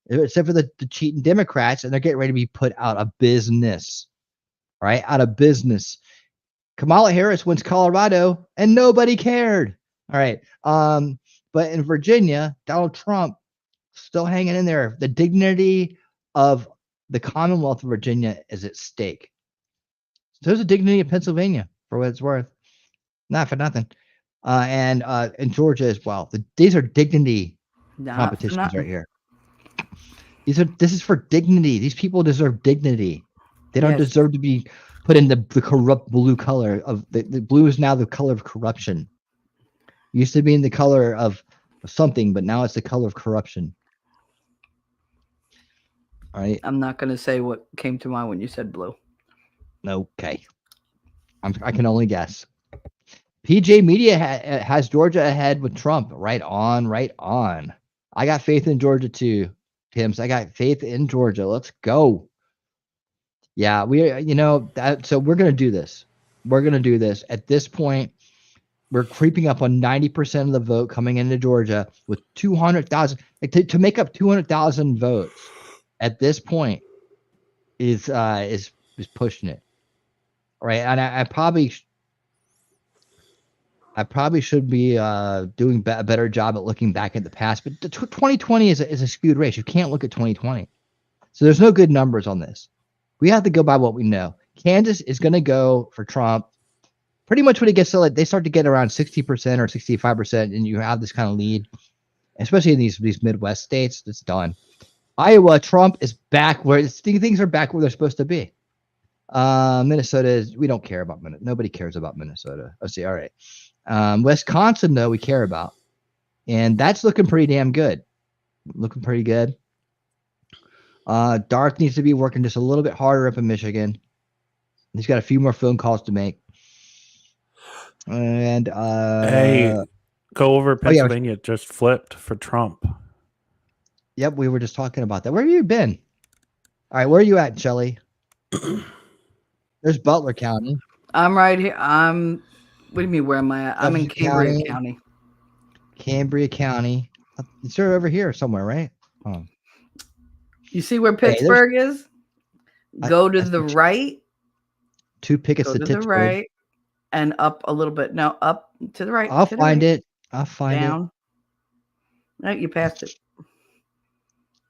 except for the cheating Democrats, and they're getting ready to be put out of business. Right, out of business. Kamala Harris wins Colorado, and nobody cared. All right. But in Virginia, Donald Trump still hanging in there. The dignity of the Commonwealth of Virginia is at stake. So there's a dignity of Pennsylvania, for what it's worth. Not for nothing. And Georgia as well. These are dignity competitions right here. This is for dignity. These people deserve dignity. They don't deserve to be put in the corrupt blue color of the blue is now the color of corruption. Used to be in the color of something, but now it's the color of corruption. All right. I'm not going to say what came to mind when you said blue. Okay. I can only guess. PJ Media has Georgia ahead with Trump. Right on, right on. I got faith in Georgia too, Tim. I got faith in Georgia. Let's go. Yeah, so we're going to do this. We're going to do this. At this point, we're creeping up on 90% of the vote coming into Georgia with 200,000. To make up 200,000 votes at this point is pushing it. All right, and I probably should be doing a better job at looking back at the past. But 2020 is a skewed race. You can't look at 2020. So there's no good numbers on this. We have to go by what we know. Kansas is going to go for Trump. Pretty much when it gets to they start to get around 60% or 65%, and you have this kind of lead, especially in these Midwest states. It's done. Iowa, Trump is back where things are back where they're supposed to be. Minnesota we don't care about Minnesota. Nobody cares about Minnesota. Let's see. All right. Wisconsin, though, we care about, and that's looking pretty damn good. Looking pretty good. Darth needs to be working just a little bit harder up in Michigan. He's got a few more phone calls to make. And hey, go over Pennsylvania. Just flipped for Trump. Yep, we were just talking about that. Where have you been? All right, where are you at, Shelley? There's Butler County. I'm right here. What do you mean, where am I at? I'm in Cambria County. Cambria County. It's over here somewhere, right? Oh. You see where Pittsburgh is? Go to the right. 2 pickets to the right and up a little bit. No, up to the right. I'll find it. I'll find it. No, you passed it.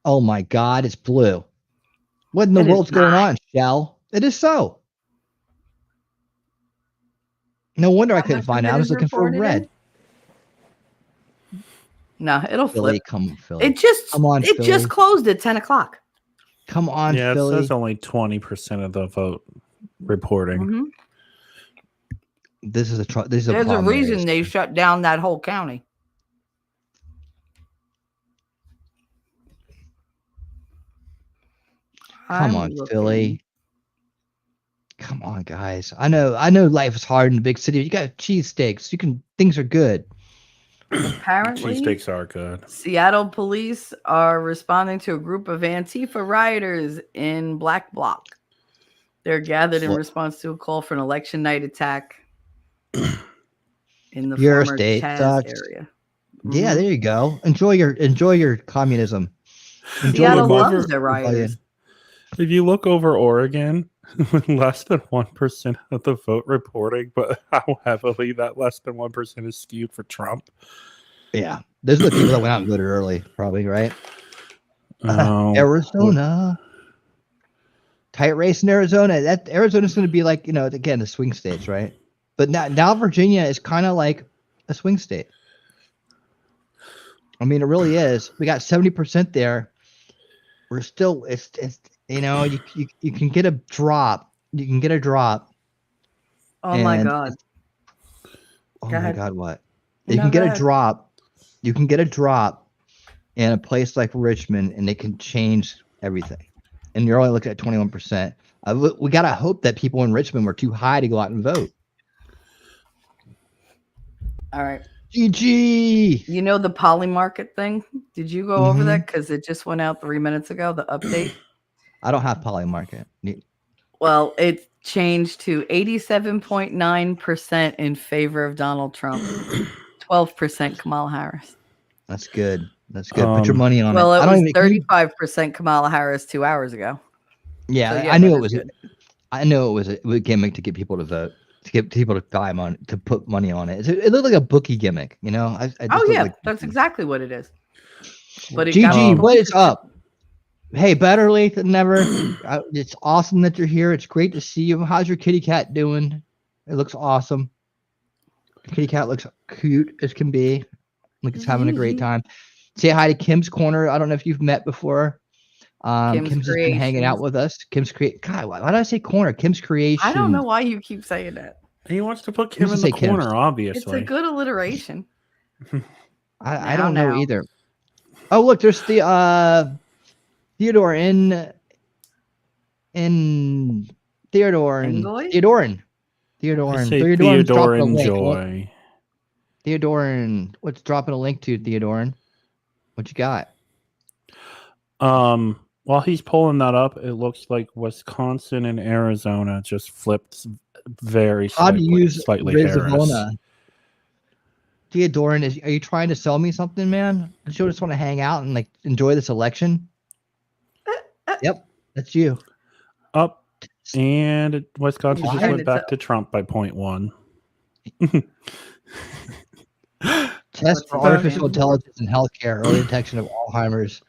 Oh my God, it's blue. What in the world's going on, Shell? It is so. No wonder I couldn't find it. I was looking for red. No, it'll flip. Come on, Philly. It just closed at 10 o'clock. Come on, yeah, Philly. it says only 20% of the vote reporting. Mm-hmm. There's a reason they shut down that whole county. Come on, Philly. Come on, guys. I know life is hard in the big city. You got cheesesteaks. Things are good. Apparently, cheesesteaks are good. Seattle police are responding to a group of Antifa rioters in Black Bloc. They're gathered in response to a call for an election night attack in the former Chaz area. Yeah, there you go. Enjoy your communism. Seattle loves their rioters. If you look over Oregon, with less than 1% of the vote reporting, but how heavily that less than 1% is skewed for Trump. Yeah, those are the people that went out and voted early, probably, right? Arizona, tight race in Arizona. That Arizona's going to be like, again, the swing states, right? But now Virginia is kind of like a swing state. I mean, it really is. We got 70% there. We're still, it's you can get a drop. You can get a drop. Oh my God. Oh my God, what? You can get a drop. You can get a drop in a place like Richmond, and it can change everything. And you're only looking at 21%. We got to hope that people in Richmond were too high to go out and vote. All right. GG. You know the Polymarket thing? Did you go over that? Because it just went out 3 minutes ago, the update. I don't have Polymarket. Well, it changed to 87.9% in favor of Donald Trump, 12% Kamala Harris. That's good. That's good. Put your money on Well, it. it I was don't 35% Kamala Harris 2 hours ago. Yeah, So, I knew that it is was. good. I know it was a gimmick to get people to vote, to get people to buy money, to put money on it. It looked like a bookie gimmick, you know. I just Oh looked yeah, like, that's exactly what it is. But it GG, got what is up? Hey, better late than never. It's awesome that you're here. It's great to see you. How's your kitty cat doing? It looks awesome. The kitty cat looks cute as can be. Like it's having a great time. Say hi to Kim's Corner. I don't know if you've met before. Kim's has been hanging out with us. Kim's God, why did I say corner? Kim's Creation. I don't know why you keep saying that. He wants to put Kim in the corner, obviously. It's a good alliteration. I don't know either. Oh, look, there's the Theodore in Theodore and Theodoran. Theodoran Joy. Theodoran, what's dropping a link to Theodoran? What you got? While he's pulling that up, it looks like Wisconsin and Arizona just flipped very How do you use slightly Arizona? Theodoran, are you trying to sell me something, man? Don't you just want to hang out and like enjoy this election? Yep, that's you. Up, and Wisconsin just went back to Trump by 0.1. Test for artificial intelligence in healthcare, early detection of Alzheimer's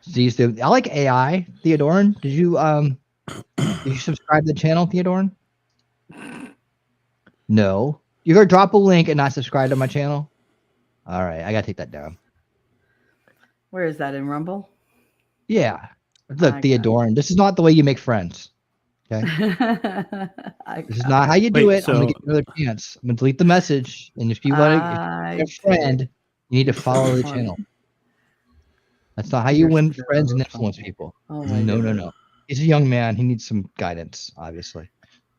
disease. I like AI. Theodoran, did you subscribe to the channel, Theodoran? No. You're gonna drop a link and not subscribe to my channel? All right, I gotta take that down. Where is that, in Rumble? Yeah. Look, Theodoran, this is not the way you make friends. Okay. This is not how you do it. I'm gonna give you another chance. I'm gonna delete the message, and if you want to get a friend, you need to follow the channel. That's not how you win friends and influence people. No. He's a young man. He needs some guidance, obviously.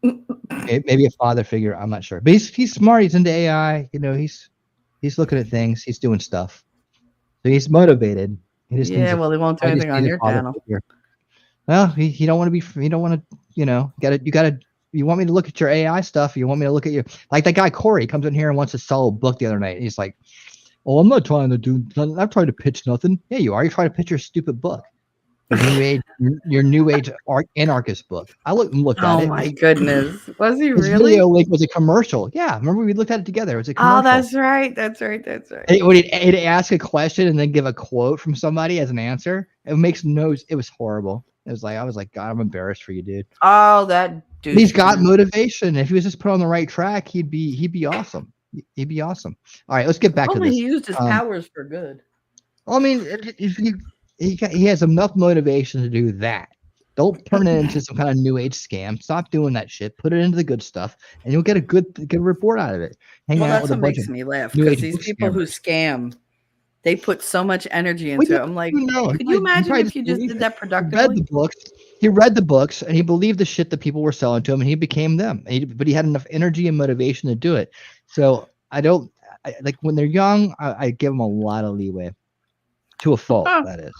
Maybe a father figure. I'm not sure, but he's smart. He's into AI. You know, he's looking at things. He's doing stuff. So he's motivated. He just needs well, they won't do anything on your channel. Well, he don't want to be. You don't want to. You know, you want me to look at your AI stuff? You want me to look at you like that guy Corey comes in here and wants to sell a book the other night. And he's like, "Oh, I'm not trying to do. I'm trying to pitch nothing." Yeah, you are. You're trying to pitch your stupid book, your new age anarchist book. I looked at it. Oh my goodness, was he His really? video link was a commercial. Yeah, remember we looked at it together. It was a commercial. Oh, that's right. It ask a question and then give a quote from somebody as an answer. It makes no. It was horrible. I was like, God, I'm embarrassed for you, dude. Oh, that dude. He's got motivation. If he was just put on the right track, he'd be awesome. He'd be awesome. All right, let's get back to this. He used his powers for good. I mean, if he has enough motivation to do that. Don't turn it into some kind of new age scam. Stop doing that shit. Put it into the good stuff, and you'll get a good report out of it. That's what makes me laugh, because these people who scam, they put so much energy into it. I'm like, could you imagine if you just did that productively? He read the books, and he believed the shit that people were selling to him, and he became them. But he had enough energy and motivation to do it. So like when they're young, I give them a lot of leeway, to a fault. That is.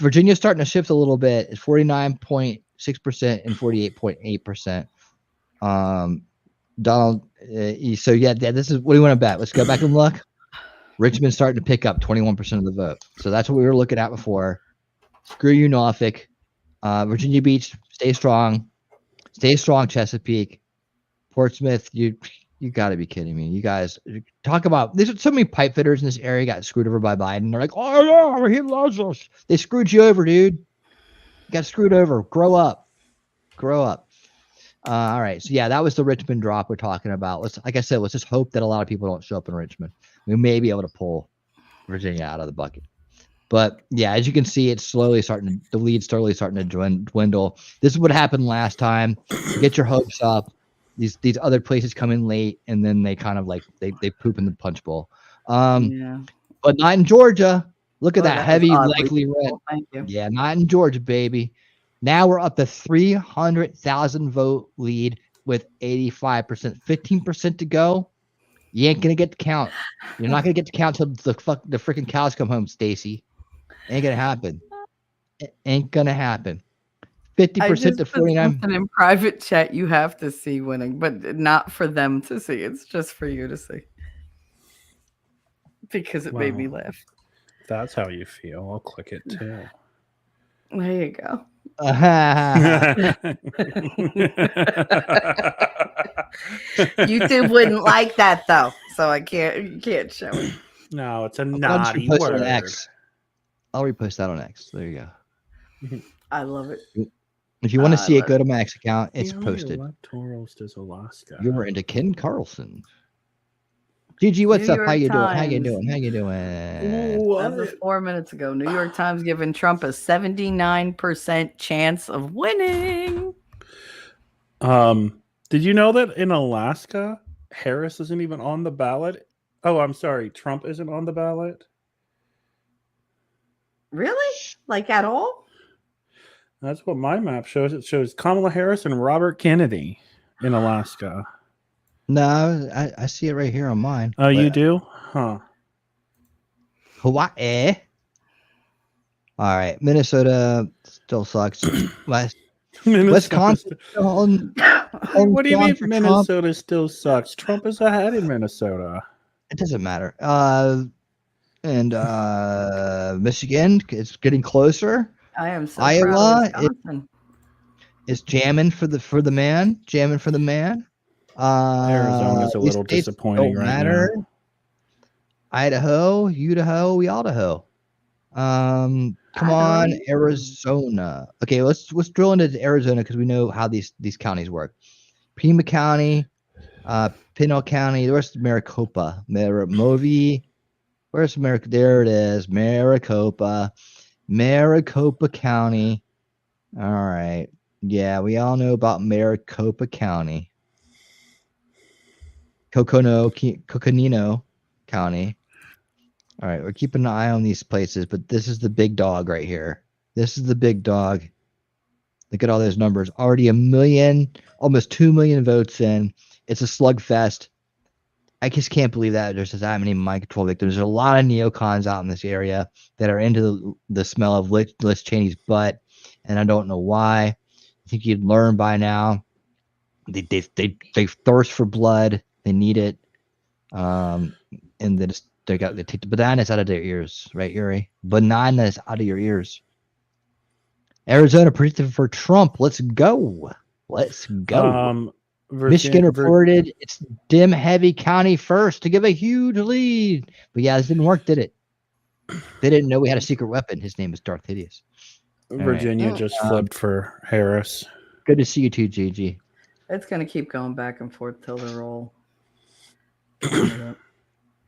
Virginia's starting to shift a little bit. It's 49.6% and 48.8%. Donald. So yeah, this is what do you want to bet? Let's go back and look. Richmond's starting to pick up 21% of the vote. So that's what we were looking at before. Screw you, Norfolk. Virginia Beach, stay strong. Stay strong, Chesapeake. Portsmouth, you got to be kidding me. You guys talk about, there's so many pipe fitters in this area got screwed over by Biden. They're like, oh, yeah, he loves us. They screwed you over, dude. You got screwed over. Grow up. All right. So yeah, that was the Richmond drop we're talking about. Like I said, let's just hope that a lot of people don't show up in Richmond. We may be able to pull Virginia out of the bucket. But yeah, as you can see, it's the lead's slowly starting to dwindle. This is what happened last time. Get your hopes up. These other places come in late, and then they kind of like they poop in the punch bowl. But not in Georgia. Look at Well, that that was heavy, oddly likely red. simple. Thank you. Yeah, not in Georgia, baby. Now we're up to 300,000 vote lead with 85%, 15% to go. You ain't gonna get the count. You're not gonna get the count till the freaking cows come home, Stacy. Ain't gonna happen. It ain't gonna happen. 50% to put 49. something in private chat you have to see winning, but not for them to see. It's just for you to see. Because it made me laugh. If that's how you feel, I'll click it too. There you go. YouTube wouldn't like that though, so you can't show it. No, it's a Why don't you naughty post it on word. X? I'll repost that on X. There you go. I love it. If you want to I see it, love go to my X account. It's How many posted. electorals does Alaska? You're into Ken Carlson. GG, what's New up? How York you doing? How you Times. doing? How you doing? As of 4 minutes ago, New York Times giving Trump a 79% chance of winning. Did you know that in Alaska, Harris isn't even on the ballot? Oh, I'm sorry, Trump isn't on the ballot. Really? Like at all? That's what my map shows. It shows Kamala Harris and Robert Kennedy in Alaska. No, I see it right here on mine. Oh, you do? Huh. Hawaii. All right. Minnesota still sucks. Wisconsin. What do you mean Minnesota still sucks? Trump is ahead in Minnesota. It doesn't matter. And Michigan is getting closer. I am so Iowa proud of Wisconsin. is jamming for the man. Jamming for the man. Arizona's a these little states disappointing don't right matter. now. Idaho, Idaho, we Idaho. Come on, Arizona. Okay, let's drill into Arizona because we know how these counties work. Pima County, Pinal County, the rest of Maricopa, Movi. Where's Maricopa? There it is, Maricopa County. All right, yeah, we all know about Maricopa County. Coconino County. All right, we're keeping an eye on these places, but this is the big dog right here. This is the big dog. Look at all those numbers. Already 1 million, almost 2 million votes in. It's a slugfest. I just can't believe that there's that many mind control victims. There's a lot of neocons out in this area that are into the smell of Liz Cheney's butt, and I don't know why. I think you'd learn by now. They thirst for blood. They need it. And they take the bananas out of their ears, right, Yuri? Bananas out of your ears. Arizona predicted for Trump. Let's go. Let's go. Michigan reported its dim heavy county first to give a huge lead. But yeah, this didn't work, did it? They didn't know we had a secret weapon. His name is Darth Hideous. Virginia just flipped for Harris. Good to see you too, Gigi. It's going to keep going back and forth till they're all.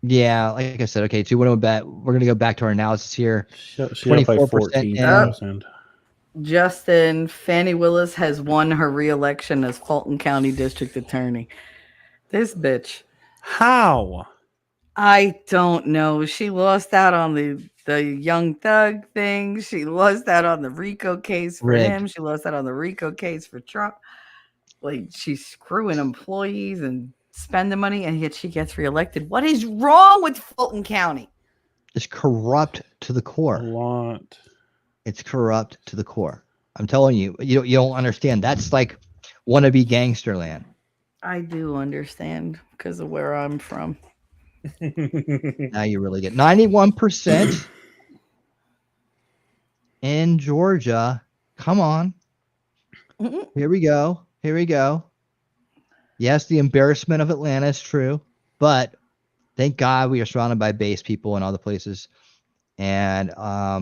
Yeah, like I said, okay, 2-1 bet. We're going to go back to our analysis here. 24%. Justin, Fannie Willis has won her re-election as Fulton County District Attorney. This bitch. How? I don't know. She lost out on the Young Thug thing. She lost out on the RICO case for him. She lost out on the RICO case for Trump. Like, she's screwing employees and spending money, and yet she gets reelected. What is wrong with Fulton County? It's corrupt to the core. A lot. It's corrupt to the core. I'm telling you, you don't understand. That's like wannabe gangster land. I do understand because of where I'm from. Now you really get 91% in Georgia. Come on. Here we go. Here we go. Yes, the embarrassment of Atlanta is true, but thank God we are surrounded by base people in other places. And I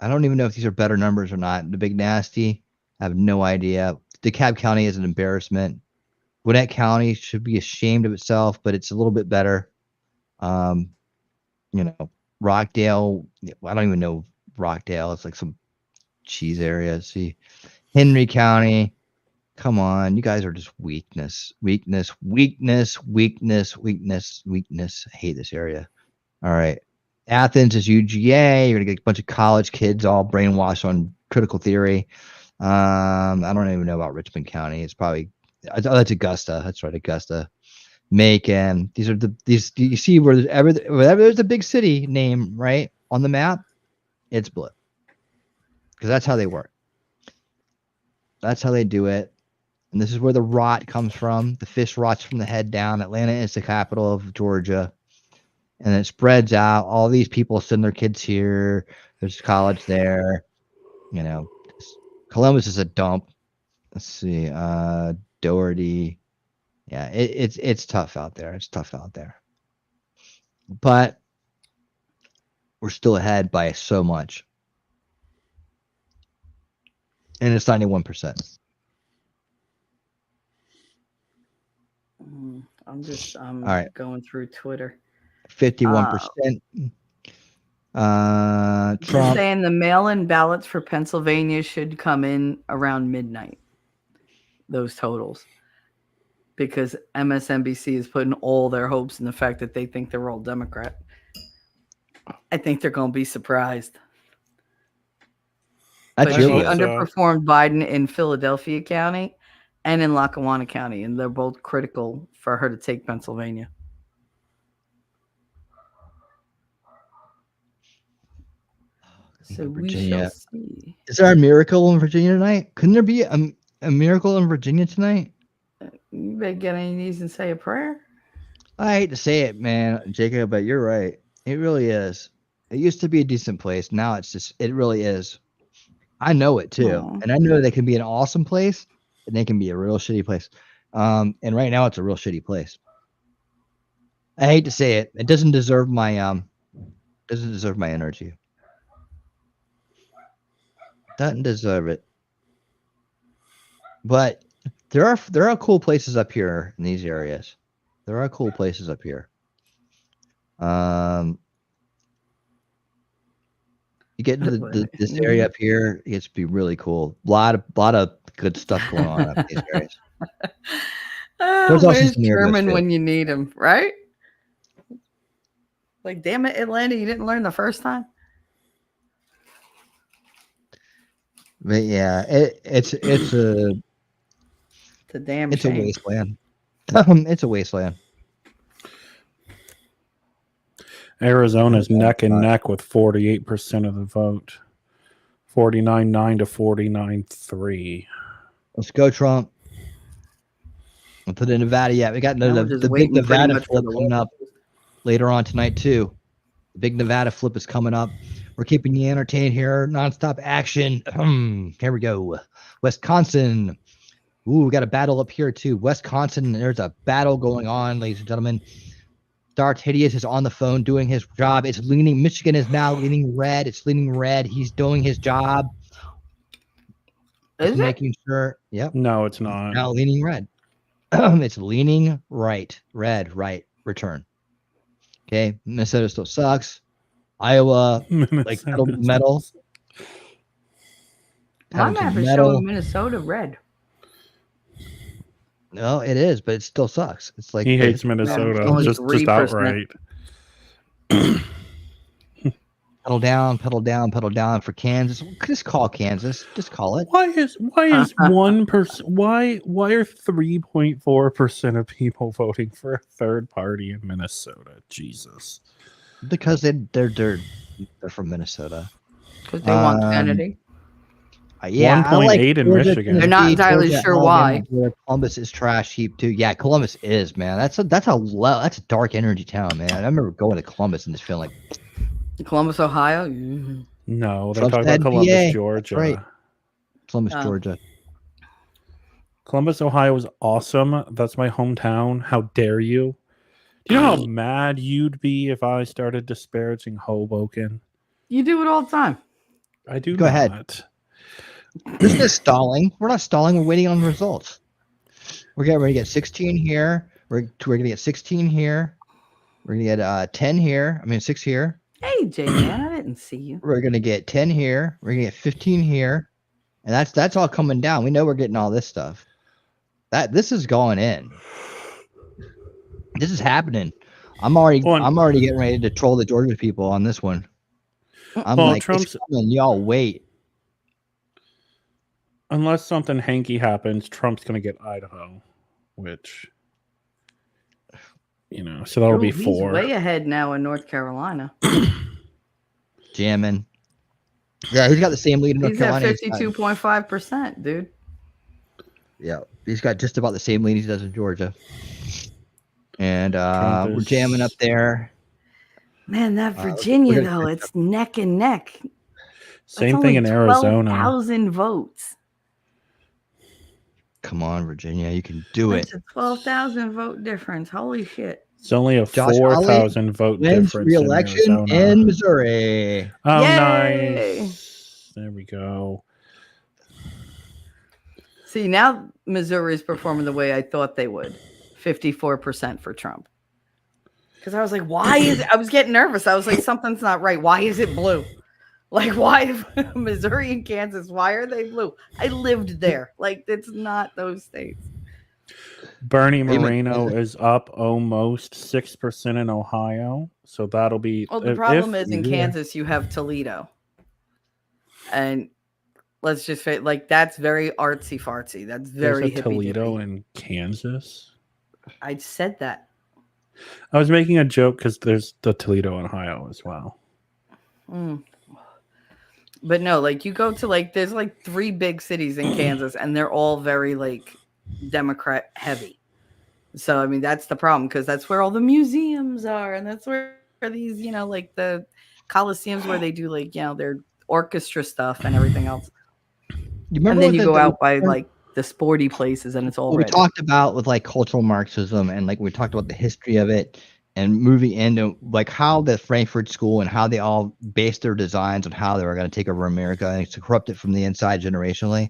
don't even know if these are better numbers or not. The Big Nasty, I have no idea. DeKalb County is an embarrassment. Gwinnett County should be ashamed of itself, but it's a little bit better. Rockdale, I don't even know Rockdale. It's like some cheese area. See, Henry County. Come on, you guys are just weakness. I hate this area. All right. Athens is UGA. You're gonna get a bunch of college kids all brainwashed on critical theory. I don't even know about Richmond County. It's probably that's Augusta. That's right, Augusta. Macon. These are these. You see wherever there's a big city name right on the map, it's blue. Because that's how they work. That's how they do it. And this is where the rot comes from. The fish rots from the head down. Atlanta is the capital of Georgia. And it spreads out. All these people send their kids here. There's college there. You know, Columbus is a dump. Let's see. Doherty. Yeah, it's tough out there. It's tough out there. But we're still ahead by so much. And it's 91%. I'm just All right. going through Twitter. 51%. They're Trump. saying the mail-in ballots for Pennsylvania should come in around midnight. Those totals. Because MSNBC is putting all their hopes in the fact that they think they're all Democrat. I think they're going to be surprised. That's But she really underperformed Biden in Philadelphia County and in Lackawanna County, and they're both critical for her to take Pennsylvania. So we Virginia. shall see. Is there a miracle in Virginia tonight? Couldn't there be a miracle in Virginia tonight? You better get on your knees and say a prayer. I hate to say it, man, Jacob, but you're right. It really is. It used to be a decent place. Now it really is. I know it too. Aww. And I know they can be an awesome place and they can be a real shitty place. And right now it's a real shitty place. I hate to say it. It doesn't deserve my energy. Doesn't deserve it. But there are cool places up here in these areas. There are cool places up here. You get into this area up here, it gets to be really cool. A lot of good stuff going on up in these areas. There's also Where's some near German this when you need him, right? Like, damn it, Atlanta, you didn't learn the first time. But yeah, it's a damn it's shame. a wasteland. It's a wasteland. Arizona's neck and neck with 48% of the vote. 49.9 to 49.3. Let's go, Trump. We'll put in Nevada yet. We got the big Nevada flip coming up later on tonight, too. The big Nevada flip is coming up. We're keeping you entertained here. Nonstop action. Here we go. Wisconsin. Ooh, we got a battle up here, too. Wisconsin, there's a battle going on, ladies and gentlemen. Darth Hideous is on the phone doing his job. It's leaning. Michigan is now leaning red. It's leaning red. He's doing his job. Is it? Making sure. Yep. No, it's not. Now leaning red. It's leaning right. Red, right. Return. Okay. Minnesota still sucks. Iowa, like metal. My map is showing Minnesota red. No, it is, but it still sucks. It's like he hates Minnesota, just outright. Pedal down for Kansas. Just call Kansas. Just call it. Why is 1%? Why are 3.4% of people voting for a third party in Minnesota? Jesus. Because they're from Minnesota. Because they want Kennedy. Yeah, 1.8 in Michigan. They're not entirely sure why. Columbus is trash heap too. Yeah, Columbus is, man. That's a dark energy town, man. I remember going to Columbus and just feeling like Columbus, Ohio. No, they're talking about Columbus, Georgia. Right. Columbus, Georgia. Columbus, Ohio is awesome. That's my hometown. How dare you? Do you know how mad you'd be if I started disparaging Hoboken? You do it all the time. I do. Go ahead. This is stalling. We're not stalling. We're waiting on results. We're going to get 16 here. We're going to get 16 here. We're going to get 10 here. 6 here. Hey, Jay, man, I didn't see you. We're going to get 10 here. We're going to get 15 here. And that's all coming down. We know we're getting all this stuff. This is going in. This is happening. I'm already getting ready to troll the Georgia people on this one. I'm like, it's coming, y'all wait. Unless something hanky happens, Trump's going to get Idaho, which, so that'll be 4. He's way ahead now in North Carolina. Jamming. Yeah, he's got the same lead in North Carolina. He's at 52.5%, dude. Yeah, he's got just about the same lead he does in Georgia. And we're jamming up there. Man, that Virginia, though, it's neck and neck. Same thing in Arizona. 12,000 votes. Come on, Virginia, you can do it. It's a 12,000 vote difference. Holy shit. It's only a 4,000 vote difference. Re-election in Missouri. Oh, Yay! Nice. There we go. See, now Missouri's performing the way I thought they would. 54% for Trump. Because I was like, why is it? I was getting nervous. I was like, something's not right. Why is it blue? Like, why Missouri and Kansas? Why are they blue? I lived there. Like, it's not those states. Bernie Moreno is up almost 6% in Ohio. So that'll be. Well, the problem is in Kansas, you have Toledo. And let's just say, like, that's very artsy fartsy. That's very hippie. Toledo in Kansas. I said that. I was making a joke because there's the Toledo in Ohio as well. But no, like you go to like there's like 3 big cities in Kansas and they're all very like Democrat heavy. So I mean that's the problem because that's where all the museums are and that's where these, like the Coliseums where they do like, their orchestra stuff and everything else. And then you go out by like the sporty places and it's all we talked about with like cultural Marxism and like we talked about the history of it and moving into like how the Frankfurt School and how they all based their designs on how they were going to take over America and to corrupt it from the inside generationally.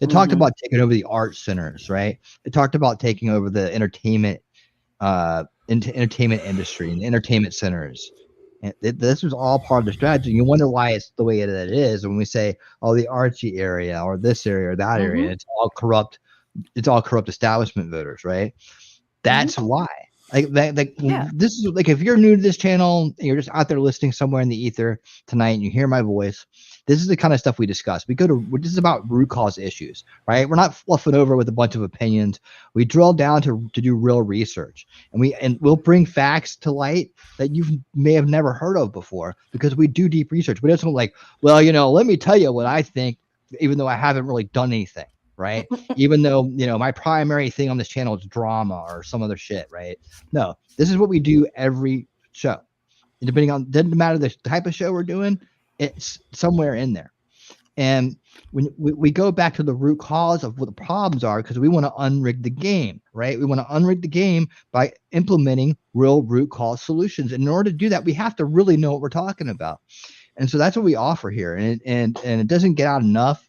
They talked about taking over the art centers, right? They talked about taking over the entertainment industry and the entertainment centers. And this was all part of the strategy. You wonder why it's the way that it is when we say, oh, the artsy area or this area or that area. It's all corrupt. It's all corrupt establishment voters, right? That's why. This is like if you're new to this channel and you're just out there listening somewhere in the ether tonight and you hear my voice, this is the kind of stuff we discuss. This is about root cause issues, right? We're not fluffing over with a bunch of opinions. We drill down to do real research, and we'll bring facts to light that you may have never heard of before because we do deep research. We don't like, well, let me tell you what I think, even though I haven't really done anything. Right. Even though, my primary thing on this channel is drama or some other shit. Right. No, this is what we do every show. And depending on, doesn't matter the type of show we're doing, it's somewhere in there. And when we go back to the root cause of what the problems are, because we want to unrig the game. Right. We want to unrig the game by implementing real root cause solutions. And in order to do that, we have to really know what we're talking about. And so that's what we offer here. And it doesn't get out enough.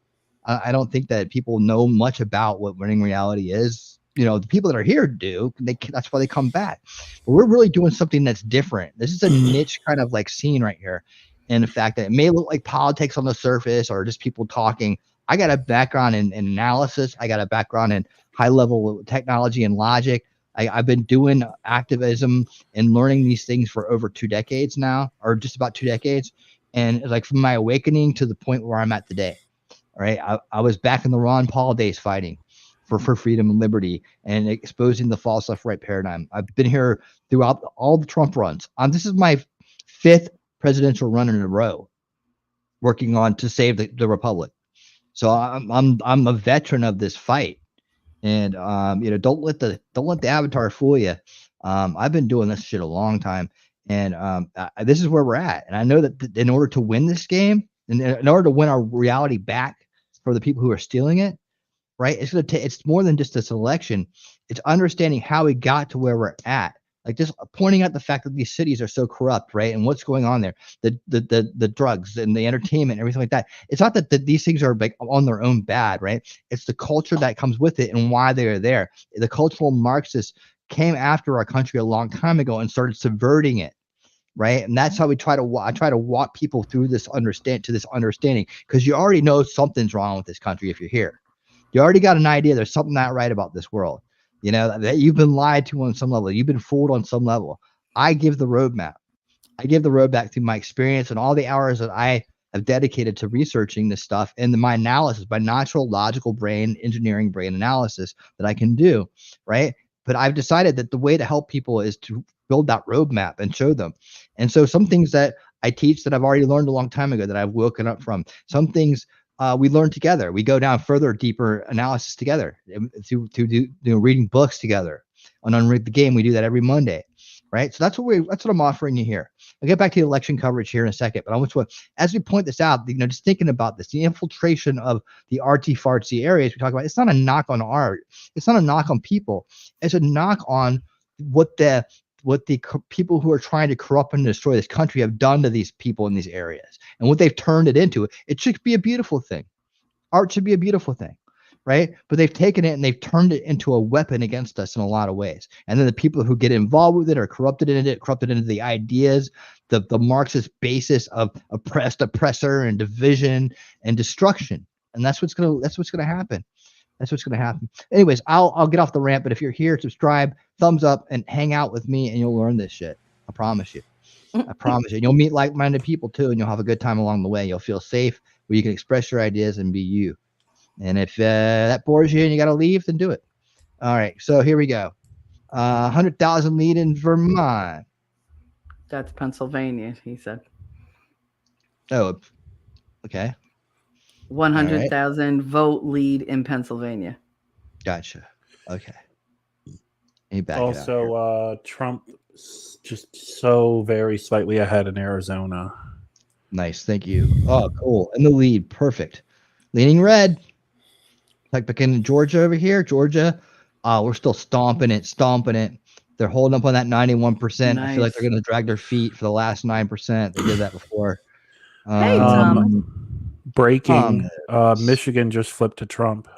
I don't think that people know much about what winning reality is. The people that are here do. That's why they come back. But we're really doing something that's different. This is a niche kind of like scene right here. And the fact that it may look like politics on the surface or just people talking. I got a background in analysis. I got a background in high level technology and logic. I've been doing activism and learning these things for over 2 decades now, or just about 2 decades. And like from my awakening to the point where I'm at today. Right, I was back in the Ron Paul days fighting for freedom and liberty and exposing the false left right paradigm. I've been here throughout all the Trump runs. This is my 5th presidential run in a row, working on to save the republic. So I'm a veteran of this fight, and don't let the avatar fool you. I've been doing this shit a long time, and this is where we're at. And I know that in order to win this game, and in order to win our reality back for the people who are stealing it, right? It's more than just this election. It's understanding how we got to where we're at. Like just pointing out the fact that these cities are so corrupt, right? And what's going on there, the drugs and the entertainment, and everything like that. It's not that these things are like on their own bad, right? It's the culture that comes with it and why they are there. The cultural Marxists came after our country a long time ago and started subverting it. Right. And that's how I try to walk people through this understanding, because you already know something's wrong with this country. If you're here, you already got an idea there's something not right about this world, that you've been lied to on some level. You've been fooled on some level. I give the roadmap. I give the roadmap through my experience and all the hours that I have dedicated to researching this stuff and my analysis, my natural logical brain, engineering brain analysis that I can do, right? But I've decided that the way to help people is to build that roadmap and show them. And so some things that I teach that I've already learned a long time ago that I've woken up from, some things we learn together. We go down further, deeper analysis together to do reading books together. On Unrig the Game, we do that every Monday, right? So that's what I'm offering you here. I'll get back to the election coverage here in a second, but I want to, as we point this out, just thinking about this, the infiltration of the artsy-fartsy areas we talk about, it's not a knock on art. It's not a knock on people. It's a knock on what the people who are trying to corrupt and destroy this country have done to these people in these areas and what they've turned it into. It should be a beautiful thing. Art should be a beautiful thing, right? But they've taken it and they've turned it into a weapon against us in a lot of ways. And then the people who get involved with it are corrupted into the ideas, the Marxist basis of oppressor and division and destruction. And that's what's gonna happen. That's what's going to happen. Anyways, I'll get off the rant, but if you're here, subscribe, thumbs up, and hang out with me, and you'll learn this shit. I promise you. I promise you. And you'll meet like-minded people too, and you'll have a good time along the way. You'll feel safe where you can express your ideas and be you. And if that bores you and you got to leave, then do it. All right. So here we go. 100,000 lead in Vermont. That's Pennsylvania, he said. Oh, okay. 100,000 vote lead in Pennsylvania. Gotcha. Okay. Back also, Trump just so very slightly ahead in Arizona. Nice. Thank you. Oh, cool. In the lead. Perfect. Leaning red. Like back in Georgia over here. Georgia. We're still stomping it. They're holding up on that 91%. Nice. I feel like they're going to drag their feet for the last 9%. They did that before. Hey, Tom. Breaking. Michigan just flipped to Trump.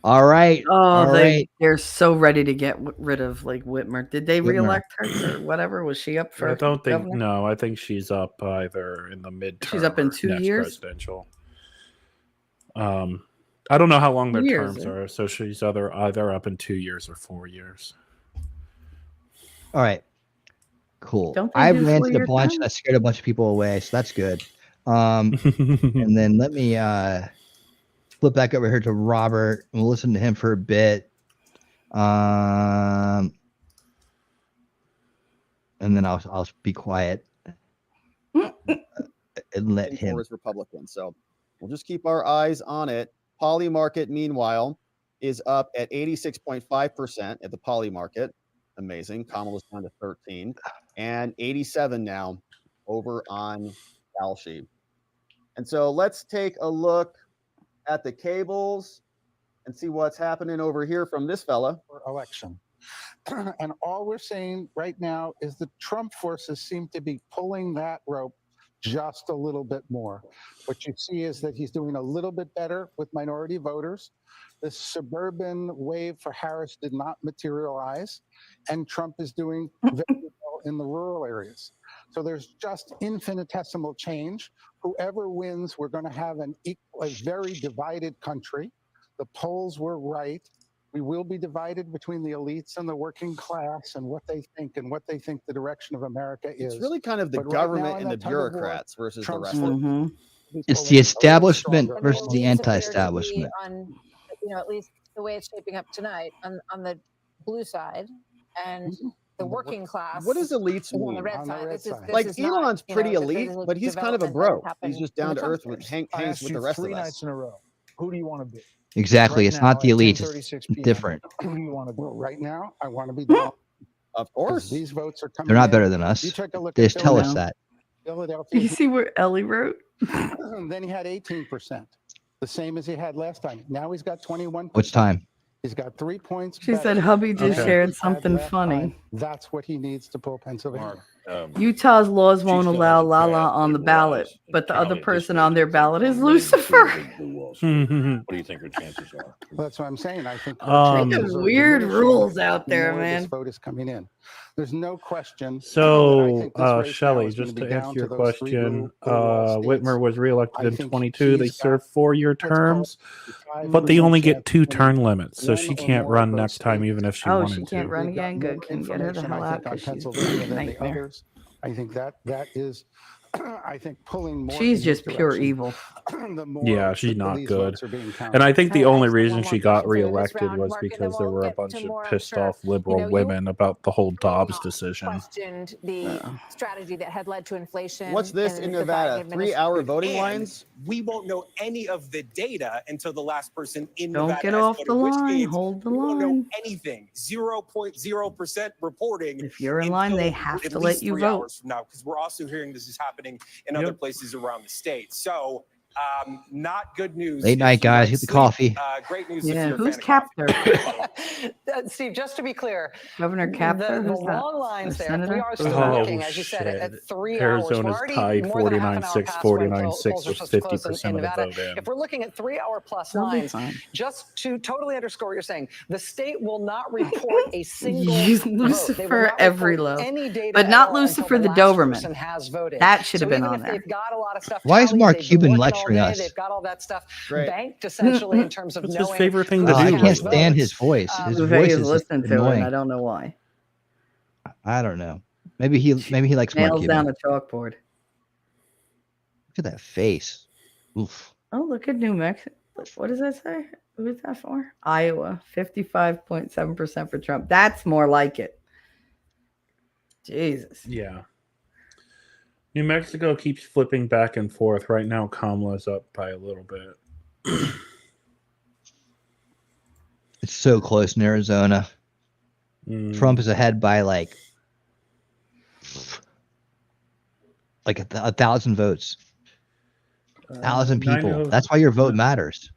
All right. Oh, they're so ready to get rid of Whitmer. Did they reelect her or whatever? Was she up for? I don't think. governor? No, I think she's up either in the midterm. She's up in 2 years. Presidential. I don't know how long their 2 years, terms are. So she's either up in 2 years or 4 years. All right. Cool. I've I've landed a bunch. I scared a bunch of people away, so that's good. And then let me flip back over here to Robert and we'll listen to him for a bit. And then I'll be quiet and let him. Is Republican, so we'll just keep our eyes on it. Poly market, meanwhile, is up at 86.5% at the poly market. Amazing. Kamala's down to 13 and 87 now over on Kalshi. And so let's take a look at the cables and see what's happening over here from this fella. Election. And all we're saying right now is the Trump forces seem to be pulling that rope just a little bit more. What you see is that he's doing a little bit better with minority voters. The suburban wave for Harris did not materialize, and Trump is doing very well in the rural areas. So there's just infinitesimal change. Whoever wins, we're going to have a very divided country. The polls were right. We will be divided between the elites and the working class and what they think the direction of America is. It's really kind of the government and the bureaucrats versus the rest of them. It's the establishment versus the anti-establishment. On, at least the way it's shaping up tonight on the blue side, and the working class. What does elites mean? On the red side. This Like is Elon's not, pretty this elite, is a but he's kind of a development bro. that He's just down to earth with hangs with the rest of us. In a row. Who do you want to be? Exactly. Right It's not the now, at elites. 10:36 It's p.m. different. Who do you want to be? Right now, I want to be Donald. Of course. These votes are coming. They're not in. better than us. You take a look They at just tell us Philadelphia. that. Philadelphia. You see where Ellie wrote? Then he had 18%, the same as he had last time. Now he's got 21%. Which time? He's got 3 points. She better said hubby just than shared he had something last funny. time. That's what he needs to pull Pennsylvania. Utah's laws won't allow Lala on the ballot, but the other person on their ballot is Lucifer. What do you think her chances are? Well, that's what I'm saying. I think Weird rules out there, man. This vote is coming in. There's no question. So, Shelley, just to answer your question, Whitmer was reelected in 22. They served 4-year terms. But they only get chance 2 of winning term limits, so one she or can't more run of those next time, states. even if she Oh, wanted she can't to. run We've got again. more Good. Can get her the information, hell I out think, on because she's a Pennsylvania than the nightmare. others. I think that is, I think, pulling more. She's in his just pure direction, evil. the more Yeah, she's of not these good. votes are being counted. And I think the All right, I only just got reason one she more got question for you this reelected round, was Mark, and then because there we'll were a get bunch to of more, I'm pissed sure. off liberal You women about the whole Dobbs decision. questioned the strategy that had led to inflation. What's this in the Biden Nevada? 3-hour voting And lines? we won't know any of the data until the last person in Don't Nevada get has off voted, the which line. means Hold the we won't know line. anything. 0.0% reporting. If you're in line, they until have at to least let you 3 vote. hours from now, because we're also hearing this is happening in other places around the state. So not good news. Late if night, you guys. like Get the sleep. coffee. Great news Yeah, if you're a who's fan of coffee. Capter? Steve, just to be clear, Governor Capter? the Who's that? long lines A there, senator? 3 hours still Oh, working, as you said, at 3 hours. We're Arizona's already tied more than a half an hour 49-6, past when 49-6 polls are with supposed to close 50% in of the Nevada. vote in. If we're looking at 3 hour plus They'll be lines, fine. just to totally underscore what you're saying, the state will not report a single Use vote. They will Lucifer not every report love. any data But at not all Lucifer until the the last Doberman. person has voted. That should have So been even on if there. they've got a lot of stuff Why is tallied, Mark they've been Cuban working all lecturing day, us? they've got all that stuff Great. banked essentially in terms of It's his knowing favorite thing who to I do. can't cast lately. stand votes. his voice. His Uwe voice is is listening to it, and I annoying. don't know why. I don't know. Maybe he likes Mark Nails Cuban. down a chalkboard. Look at that face. Oof. Oh, look at New Mexico. What does that say? Who is that for? Iowa, 55.7% for Trump. That's more like it. Jesus. Yeah. New Mexico keeps flipping back and forth. Right now, Kamala's up by a little bit. It's so close in Arizona. Trump is ahead by like 1,000 votes. 1,000 people. That's why your vote matters.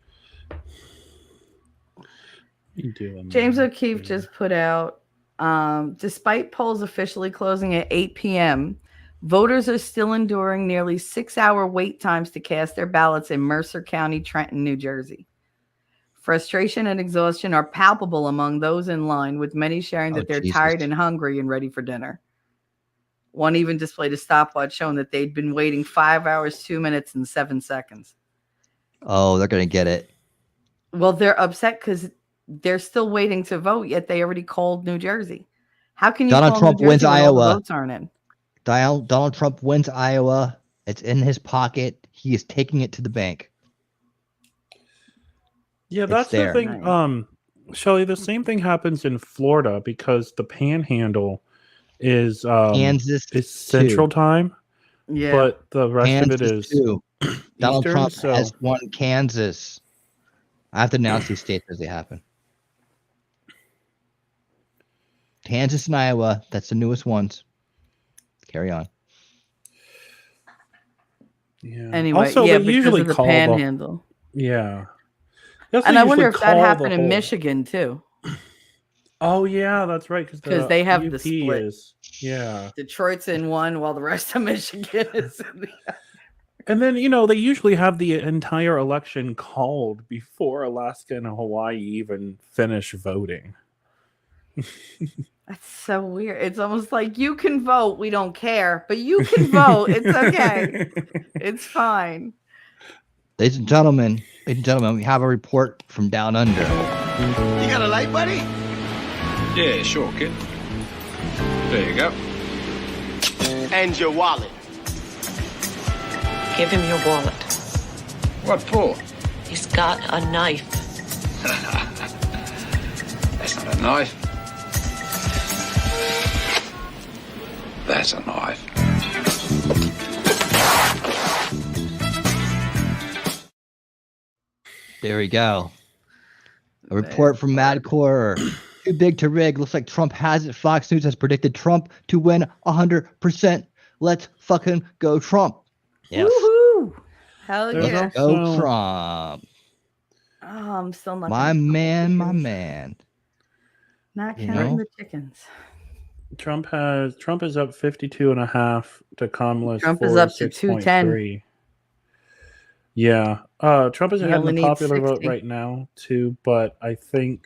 James O'Keefe just put out, despite polls officially closing at 8 p.m., voters are still enduring nearly 6-hour wait times to cast their ballots in Mercer County, Trenton, New Jersey. Frustration and exhaustion are palpable among those in line, with many sharing that they're tired and hungry and ready for dinner. One even displayed a stopwatch showing that they'd been waiting 5 hours, 2 minutes, and 7 seconds. Oh, they're going to get it. Well, they're upset because they're still waiting to vote, yet they already called New Jersey. How can you Donald call Trump New Jersey wins when all the Iowa. votes aren't in? Donald Trump wins Iowa. It's in his pocket. He is taking it to the bank. Yeah, It's that's there. the thing. Shelley, the same thing happens in Florida because the Panhandle is Kansas is Central too. Time. Yeah, but the rest Kansas of it is too. Donald Eastern, Trump so has won Kansas. I have to announce these states as they happen. Kansas and Iowa. That's the newest ones. Carry on. yeah. Anyway, Also, yeah, they because usually of the call Panhandle. yeah. They also And I wonder usually if that call happened the in whole- Michigan too, Oh yeah, that's right. because they have the UP split. is yeah. Detroit's in one, while the rest of Michigan is in the other. And then, they usually have the entire election called before Alaska and Hawaii even finish voting. That's so weird. It's almost like you can vote, we don't care, but you can vote. It's okay. It's fine. Ladies and gentlemen, we have a report from down under. You got a light, buddy? Yeah, sure, kid. There you go. And your wallet. Give him your wallet. What for? He's got a knife. That's not a knife. That's a knife. There we go. A report from Madcore. Too big to rig. Looks like Trump has it. Fox News has predicted Trump to win 100%. Let's fucking go, Trump. Yes. Woohoo! Hell There's yeah. Let's go, also- Trump. Oh, I'm still not My gonna count the man, my chickens. man. Not You counting know? the chickens. Trump is up 52.5 to Kamala's Trump is up to 46.3. Yeah. Trump is He ahead in only the needs popular vote 60. right now too, but I think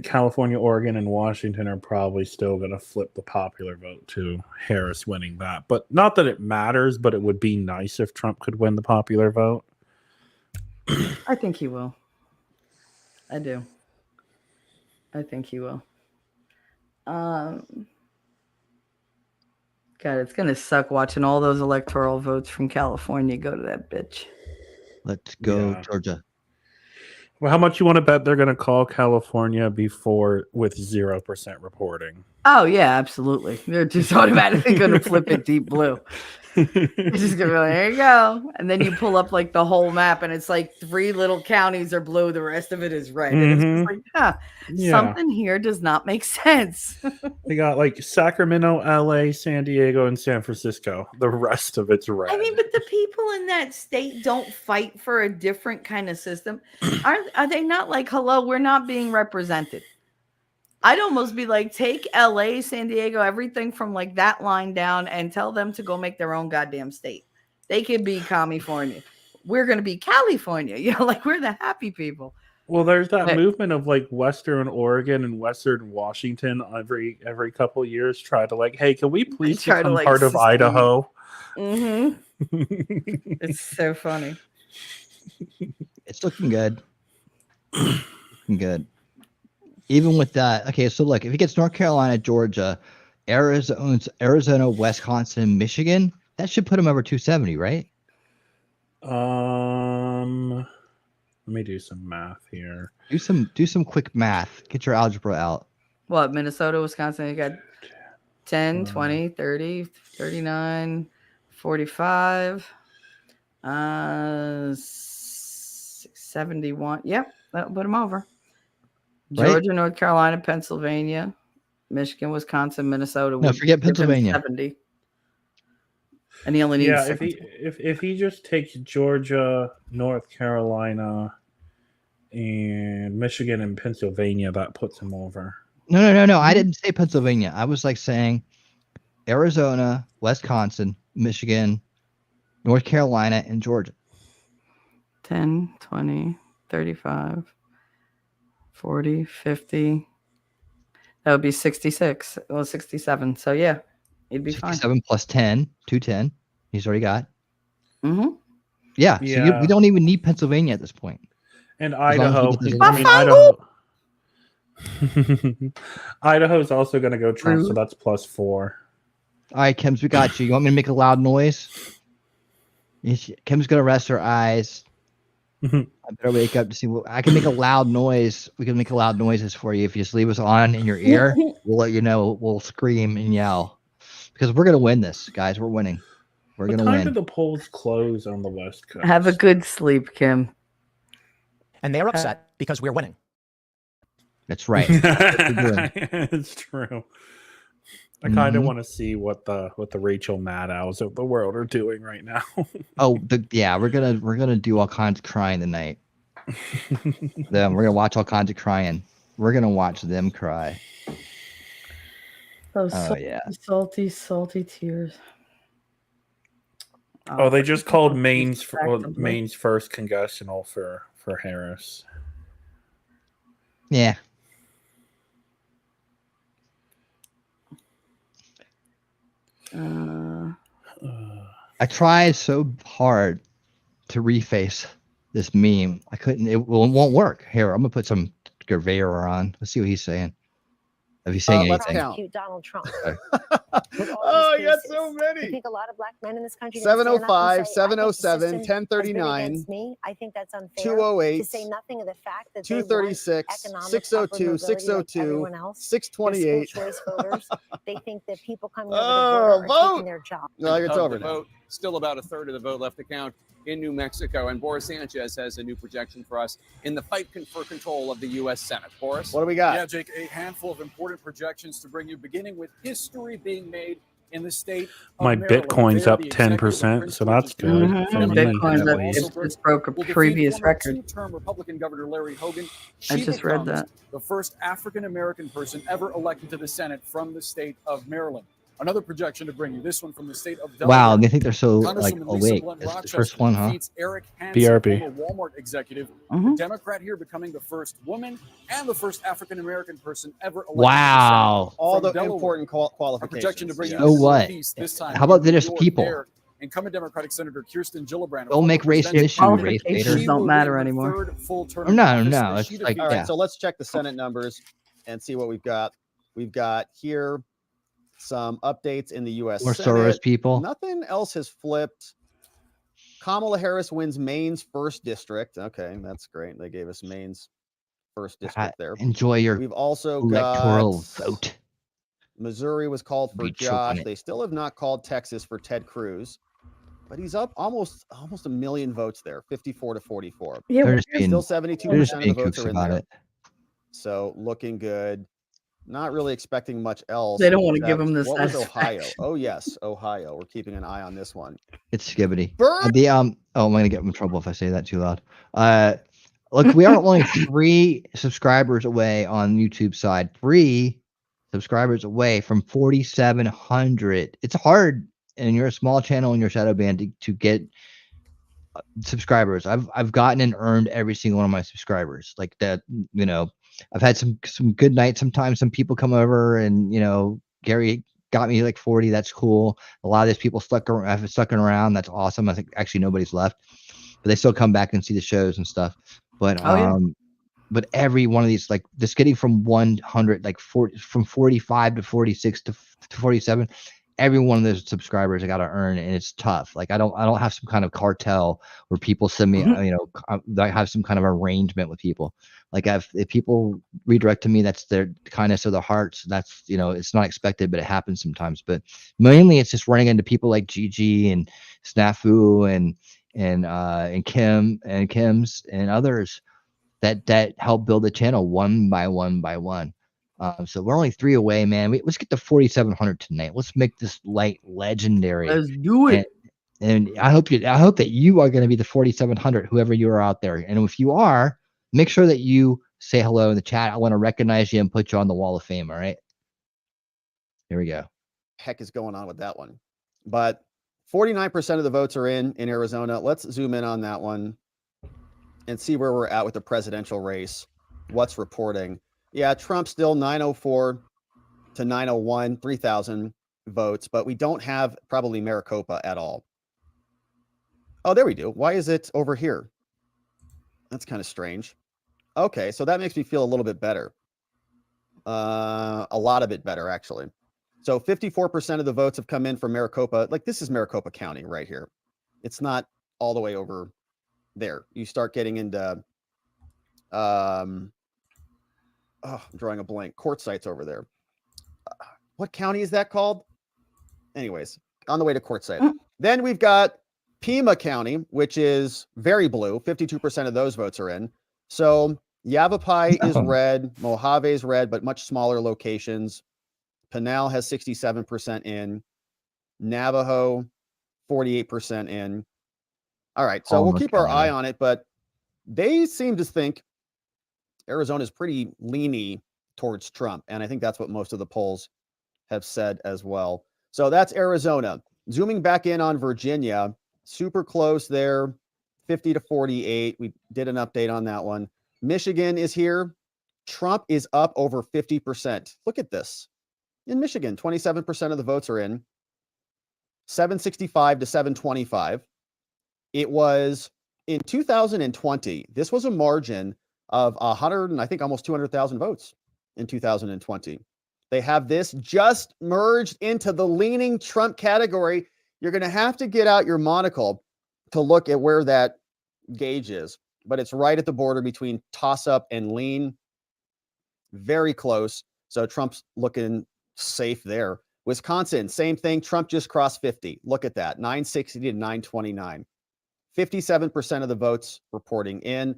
California, Oregon, and Washington are probably still going to flip the popular vote to Harris winning that. But not that it matters, but it would be nice if Trump could win the popular vote. I think he will. I do. I think he will. God, it's gonna suck watching all those electoral votes from California go to that bitch. Let's go, Yeah. Georgia. Well, how much you want to bet they're going to call California before with 0% reporting? Oh yeah, absolutely. They're just automatically gonna flip it deep blue. It's just gonna be like, there you go. And then you pull up like the whole map and it's like 3 little counties are blue, the rest of it is red. And it's just like, Yeah. something here does not make sense. They got like Sacramento, LA, San Diego, and San Francisco. The rest of it's red. I mean, but the people in that state don't fight for a different kind of system. Are they not like, hello, we're not being represented? I'd almost be like, take LA, San Diego, everything from like that line down and tell them to go make their own goddamn state. They could be California. We're going to be California. You know, like we're the happy people. Well, there's that movement of like Western Oregon and Western Washington every couple of years try to like, hey, can we please Try to, become like, part of secede. Idaho? It's so funny. It's looking good. Looking good. Even with that, okay, so look, if he gets North Carolina, Georgia, Arizona, Wisconsin, Michigan, that should put him over 270, right? Let me do some math here. Do some quick math. Get your algebra out. What, Minnesota, Wisconsin, you got 10, 20, 30, 39, 45, 71. Yep, that'll put him over. Right? Georgia, North Carolina, Pennsylvania, Michigan, Wisconsin, Minnesota. No, forget give him Pennsylvania. 70. And he only needs Yeah, 70. if he just takes Georgia, North Carolina, and Michigan and Pennsylvania, that puts him over. No. I didn't say Pennsylvania. I was like saying Arizona, Wisconsin, Michigan, North Carolina, and Georgia. 10, 20, 35, 40, 50. That would be 66. Well, 67. So, yeah, he'd be fine. 7 plus 10, 210. He's already got. Mm-hmm. Yeah. So we don't even need Pennsylvania at this point. And As long as Idaho. we get I mean, Idaho. Idaho's also going to go Trump, so that's +4. All right, Kims, we got you. You want me to make a loud noise? Kim's going to rest her eyes. I better wake up to see what I can make a loud noise. We can make a loud noises for you. If you just leave us on in your ear, we'll let you know. We'll scream and yell because we're going to win this, guys. We're winning. We're going to What time win. do the polls close on the West Coast? Have a good sleep, Kim. And they're upset because we're winning. That's right. It's true. I kind of Mhm. want to see what the Rachel Maddows of the world are doing right now. Oh, we're gonna do all kinds of crying tonight. We're gonna watch all kinds of crying. We're gonna watch them cry. Those Oh, salty, yeah. salty, salty tears. Oh, they just called Maine's Respectively. Maine's first congressional for Harris. Yeah. I tried so hard to reface this meme. I couldn't. It won't work. Here, I'm gonna put some Gurveyor on. Let's see what he's saying. If he's saying let's anything. count. Donald Trump. Oh, you got so I many. think a lot of black men in this country. need to stand up and 705, say, 707, I think the system has been 1039, against me. I think that's unfair. 208, To say nothing of the fact that they want 236, economic 602, upward mobility like 602, everyone else. They're 628. school choice voters. They think that people coming over Oh, the border are vote. taking their job. No, it's Of over the now. vote. Still about a third of the vote left to count in New Mexico. And Boris Sanchez has a new projection for us in the fight for control of the U.S. Senate. Boris? What do we got? Yeah, Jake, a handful of important projections to bring you, beginning with history being made in the state of My Maryland. Bitcoin's There, up the executive 10%, so that's good. Mhm. for me, Bitcoin's at up. least. It just broke a will defeat previous former record. two-term Republican Governor Larry Hogan. I She just read becomes that. the first African-American person ever elected to the Senate from the state of Maryland. Another projection to bring you, this one from the state of Delaware. Wow, they think they're so like Congresswoman Lisa awake. Blunt It's the Rochester first one, huh? defeats Eric Hansen, BRB. former Walmart executive, Mhm. a Democrat here becoming the first woman and the first African-American person ever elected. Wow. All From the Delaware. important A qualifications. projection to bring you So the what? Northeast, this time How about in New there's York. people? There, incumbent Democratic Senator Kirsten Gillibrand. Don't make race an issue, race baiter. She don't will matter win her anymore. third full term Oh, in no, office no, as it's she like, defeats- All right, yeah. so let's check the Senate numbers and see what we've got. We've got here some updates in the U.S. More Senate. Soros people. Nothing else has flipped. Kamala Harris wins Maine's first district. Okay, that's great. They gave us Maine's first district there. Enjoy your We've also electoral got vote. Missouri was called for Be Josh. choking it. They still have not called Texas for Ted Cruz, but he's up almost a million votes there, 54 to 44. Yeah, They're just being, Still they're 72% just of the being votes kooks are in about there. it. So looking good. Not really expecting much else. They don't want to give except- them this. What was Ohio? Oh yes, Ohio. We're keeping an eye on this one. It's skibbity. Burn! Oh, I'm gonna get in trouble if I say that too loud. Look, we are only 3 subscribers away on YouTube side. 3 subscribers away from 4,700. It's hard, and you're a small channel in your shadow band to get subscribers. I've gotten and earned every single one of my subscribers. Like that, you know. I've had some good nights. Sometimes some people come over and, you know, Gary got me like 40. That's cool. A lot of these people stuck around. That's awesome. I think actually nobody's left, but they still come back and see the shows and stuff. But but every one of these, like just getting from 100, like 40, from 45 to 46 to 47, every one of those subscribers I got to earn, and it's tough. Like I don't have some kind of cartel where people send me, you know, I have some kind of arrangement with people. Like if people redirect to me, that's their kindness of their hearts. That's, you know, it's not expected, but it happens sometimes. But mainly it's just running into people like Gigi and Snafu and Kim and Kim's and others that help build the channel one by one. So we're only 3 away, man. Let's get to 4,700 tonight. Let's make this light legendary. Let's do it. And I hope that you are going to be the 4,700, whoever you are out there. And if you are, make sure that you say hello in the chat. I want to recognize you and put you on the wall of fame. All right. Here we go. Heck is going on with that one? But 49% of the votes are in Arizona. Let's zoom in on that one and see where we're at with the presidential race. What's reporting? Yeah, Trump still 904 to 901, 3,000 votes, but we don't have probably Maricopa at all. Oh, there we do. Why is it over here? That's kind of strange. Okay, so that makes me feel a little bit better. A lot of it better, actually. So 54% of the votes have come in from Maricopa. Like this is Maricopa County right here. It's not all the way over there. You start getting into I'm drawing a blank. Quartzites over there. What county is that called? Anyways, on the way to Quartzsite. Then we've got Pima County, which is very blue. 52% of those votes are in. So Yavapai is red, Mojave is red, but much smaller locations. Pinal has 67% in. Navajo, 48% in. All right, so we'll keep our eye on it, but they seem to think Arizona is pretty leany towards Trump, and I think that's what most of the polls have said as well. So that's Arizona. Zooming back in on Virginia, super close there, 50 to 48. We did an update on that one. Michigan is here. Trump is up over 50%. Look at this. In Michigan, 27% of the votes are in. 765 to 725. It was in 2020. This was a margin of 100 and I think almost 200,000 votes in 2020. They have this just merged into the leaning Trump category. You're going to have to get out your monocle to look at where that gauge is, but it's right at the border between toss up and lean. Very close. So Trump's looking safe there. Wisconsin, same thing. Trump just crossed 50. Look at that. 960 to 929. 57% of the votes reporting in.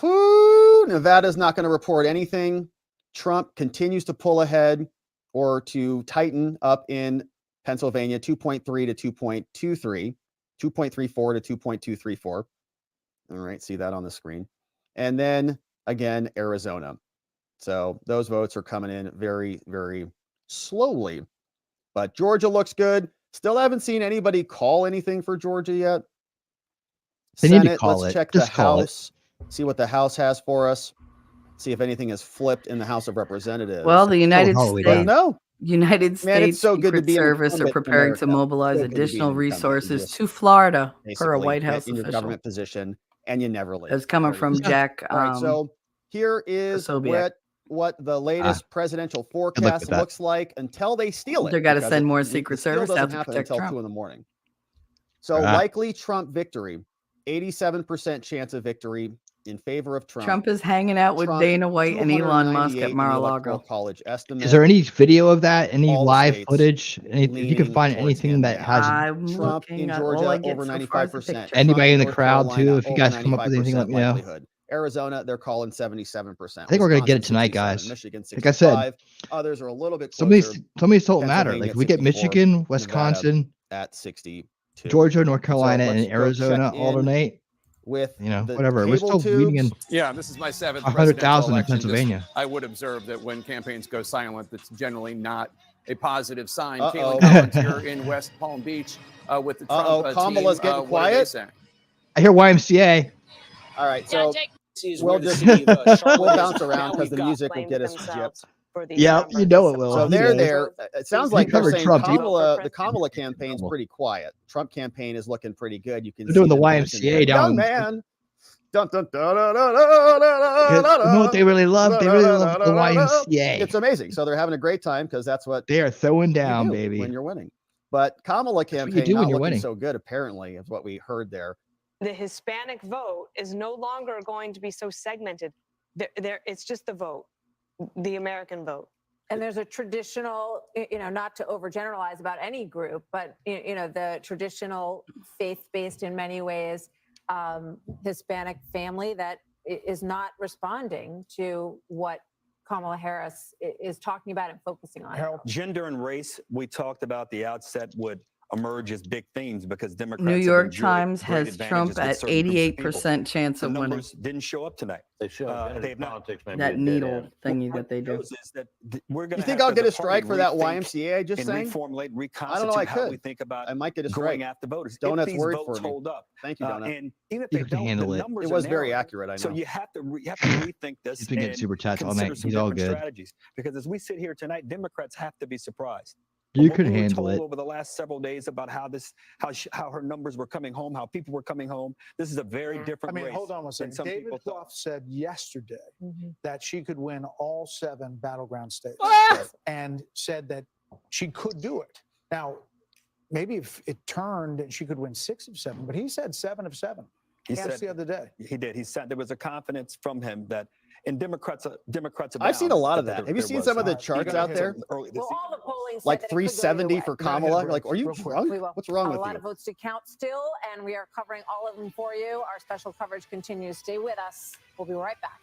Nevada's not going to report anything. Trump continues to pull ahead or to tighten up in Pennsylvania, 2.3 to 2.23, 2.34 to 2.234. All right, see that on the screen. And then again, Arizona. So those votes are coming in very, very slowly. But Georgia looks good. Still haven't seen anybody call anything for Georgia yet. They Senate, need to call let's it. check Just the call House, see what the House has for us, see if anything has flipped in the House of Representatives. Well, the United Oh, no, we States. don't. No, United Man, States it's so good to Secret be an Service are incumbent in preparing to America. mobilize So good to be an additional incumbent. You resources just to Florida, per a basically White get House in your official. government position and you never leave. That's coming Very from easy. Jack. All right, so here is Sobiek. what the latest presidential good luck forecast with that. looks like until they steal it. They're gotta because send more the Secret steal Service doesn't out to happen protect until Trump. 2 in the morning. So Right. likely Trump victory, 87% chance of victory in favor of Trump. Trump is hanging out with Trump, Dana White and Elon Musk 298 at in the Electoral Mar-a-Lago. College estimate. Is there any video of that? Any All the live states footage? If you can leaning find towards anything him that now. has I'm Trump looking in at Georgia all I get over so far is the 95%. picture. Anybody in the North crowd, too, Carolina, if you over guys come up with anything, let 95% me know. likelihood. Arizona, they're calling 77%. I think we're gonna get it Wisconsin, tonight, 67, guys. Michigan, Like I said, 65. Others are a little bit closer. some of these don't matter. Pennsylvania Like at we get 64, Michigan, Nevada Wisconsin, at 62. Georgia, North Carolina, let's and go Arizona check all in tonight. with whatever. We're cable still meeting in tubes. Yeah, this is my 7th 100,000 presidential in election. Pennsylvania. I would observe that when campaigns go silent, that's generally not a positive sign. Uh-oh. Caitlin Collins here in West Palm Beach with the Trump Kamala's team. getting What are they quiet. saying? I hear YMCA. All right, so We'll just just we'll bounce around because the music will get us gypped. Yeah, you know it will. So He they're knows. there. It sounds He like they're covered saying Trump. the Kamala campaign's pretty quiet. Trump campaign is looking pretty good. You can They're doing see the them dancing there. YMCA down. Young man. Dun, dun, dun, dun, dun, dun, You dun, know what they really love? They really love the YMCA. It's amazing. So they're having a great time because that's what They are throwing you down, do baby. when you're winning. But Kamala what you campaign do when not you're looking winning. so good, apparently, is what we heard there. The Hispanic vote is no longer going to be so segmented. It's just the vote, the American vote. And there's a traditional, not to overgeneralize about any group, but, the traditional faith-based in many ways Hispanic family that is not responding to what Kamala Harris is talking about and focusing on. Gender and race, we talked about the outset would emerge as big themes because Democrats New have York enjoyed Times great has advantages Trump with at certain groups of people. 88% chance The of winning. numbers didn't show up tonight. They show up. They have not. Politics may That be a dead needle end. thingy that they do. Is that we're going You think I'll get a strike for that YMCA I just and saying? reformulate, I don't know. I reconstitute how we could. think about I might get a going strike. after voters. Donuts if these worried votes for me. hold up. Thank you, Donut. And even if You they can don't, handle the it. numbers It are was very narrow. accurate. I know. So you have to rethink this. He's been getting and super chats all consider night. some He's all different good. strategies. Because as we sit here tonight, Democrats have to be surprised. You What could we were handle told it. over the last several days about how her numbers were coming home, how people were coming home. This is a very different race. Hold on one than second. some David people thought. Goff said yesterday that she could win all 7 battleground states and said that she could do it. Now, maybe if it turned, she could win 6 of 7, but he said 7 of 7. He Just said the other day. He did. He said there was a confidence from him that, and Democrats. I've seen a lot of that. Have you seen some of the charts out there? Well, all the polling said Like that it could go 370 either for way. Kamala. You're like, are you We drunk? will. What's wrong A with lot you? of votes to count still, and we are covering all of them for you. Our special coverage continues. Stay with us. We'll be right back.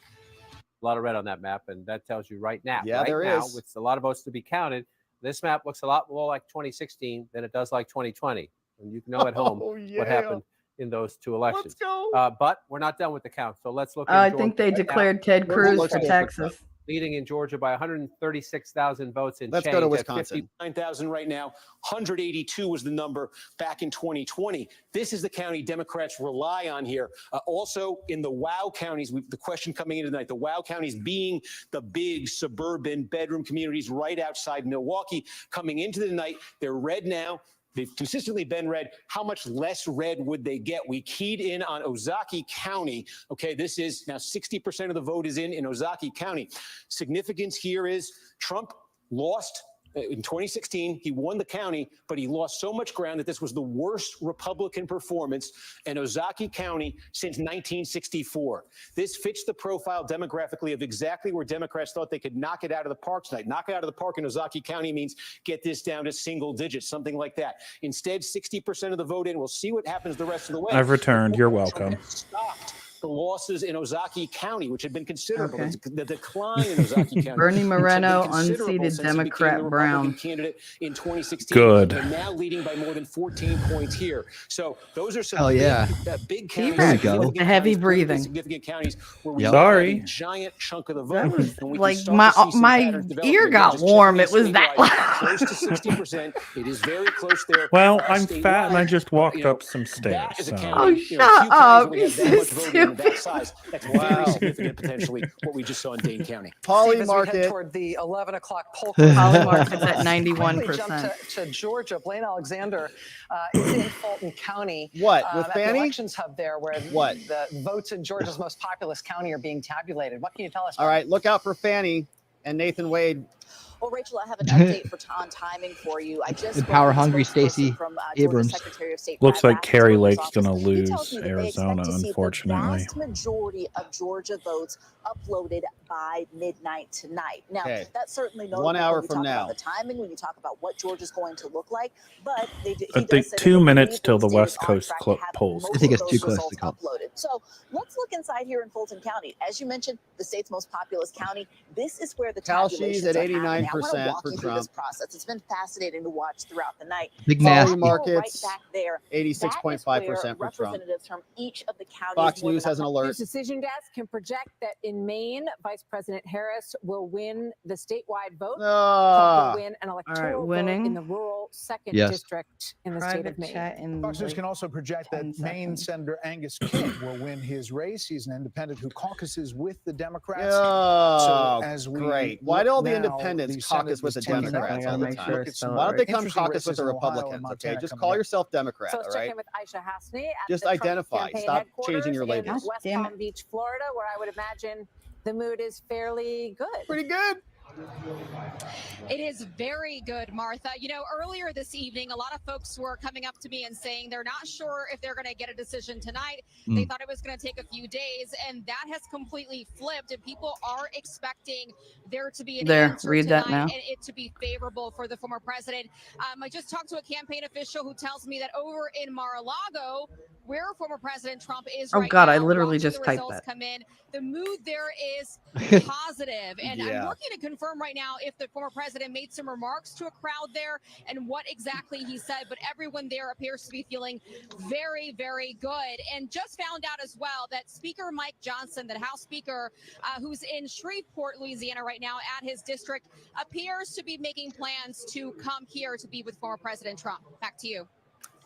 A lot of red on that map, and that tells you right now. Yeah, right there now, is. with a lot of votes to be counted, this map looks a lot more like 2016 than it does like 2020. And you know at home what happened in those 2 elections. Let's go. But we're not done with the count, so let's look. I in think Georgia they right now. declared Ted Cruz for Texas. Leading in Georgia by 136,000 votes in Let's change go to at Wisconsin. 59,000 right now. 182 was the number back in 2020. This is the county Democrats rely on here. Also in the WOW counties, the question coming in tonight, the WOW counties being the big suburban bedroom communities right outside Milwaukee. Coming into the night, they're red now. They've consistently been red. How much less red would they get? We keyed in on Ozaukee County. Okay, this is now 60% of the vote is in Ozaukee County. Significance here is Trump lost in 2016. He won the county, but he lost so much ground that this was the worst Republican performance in Ozaukee County since 1964. This fits the profile demographically of exactly where Democrats thought they could knock it out of the park tonight. Knock it out of the park in Ozaukee County means get this down to single digits, something like that. Instead, 60% of the vote in. We'll see what happens the rest of the way. I've returned. You're welcome. Stopped the losses in Ozaukee County, which had been considerable. The decline in Ozaukee County. Bernie Moreno, which had been considerable unseated since he became the Democrat Republican Brown. candidate in 2016. Good. They're now leading by more than 14 points here. So those are some Hell yeah. big counties. There you go. significant The heavy counties, breathing. Significant counties where we Yep. have Sorry. a giant chunk of the vote. That was and we can like start to see some my patterns develop. ear Again, got just warm. checking It was that statewide, loud. close to 60%. It is very close there. Well, I'm fat and I Statewide, just walked you know, up some stairs. that is a So. county, Oh, you know, shut few counties up. where we have He's that much so voting of that size, that's very significant potentially what we just saw in Dane County. Polly Steve, as we head market. toward the 11 o'clock poll. Polly market's at Quickly 91%. jump to Georgia. Blaine Alexander is in Fulton County. What, with at Fannie? the elections hub there, where What? the votes in Georgia's most populous county are being tabulated. What can you tell us? All right, look out for Fannie and Nathan Wade. Well, Rachel, I have an update on timing for you. I just The power hungry Stacey Abrams. Secretary of State Looks Brad like Carrie Raffensperger's Lake's office. going to He lose tells me that they expect Arizona, to see unfortunately. the vast majority of Georgia votes uploaded by midnight tonight. Now, Okay. that's certainly 1 notable hour when you from talk now. about the timing, when you talk about what Georgia's going to look like. But I think 2 minutes till the West Coast polls. I think it's too close to call. uploaded. So let's look inside here in Fulton County. As you mentioned, the state's most populous county. This is where the Cal She's tabulations at are happening. I want to 89% walk for you through this Trump. process. It's been fascinating to watch throughout the night. Big So nasty. if you go Markets, right back there, 86.5% for Trump. representatives from each of the counties. Fox more News than has an alert. News Decision Desk can project that in Maine, Vice President Harris will win the statewide vote. Trump will win an electoral vote in the rural second district in the state of Maine. Fox News can also project that Maine Senator Angus King will win his race. He's an independent who caucuses with the Democrats. Oh, so as we great. Why do all the look now, independents Senate caucus with is the 10 Democrats all the Make time? sure it's Why don't they come interesting caucus with races the in Ohio and Republicans? Okay, Montana just coming call up. yourself Democrat, So all let's check right? in with Aisha Hasni at Just the Trump identify. campaign Stop changing headquarters your in labels. West Palm Beach, Florida, where I would imagine the mood is fairly good. Pretty good. It is very good, Martha. You know, earlier this evening, a lot of folks were coming up to me and saying they're not sure if they're going to get a decision tonight. They thought it was going to take a few days, and that has completely flipped. And people are expecting there to be an answer read tonight that now. and it to be favorable for the former president. I just talked to a campaign official who tells me that over in Mar-a-Lago, where former President Trump is Oh right God, now, I literally watching just the typed results that. come in, the mood there is positive. And Yeah. I'm looking to confirm right now if the former president made some remarks to a crowd there and what exactly he said, but everyone there appears to be feeling very, very good. And just found out as well that Speaker Mike Johnson, the House Speaker, who's in Shreveport, Louisiana right now at his district, appears to be making plans to come here to be with former President Trump. Back to you.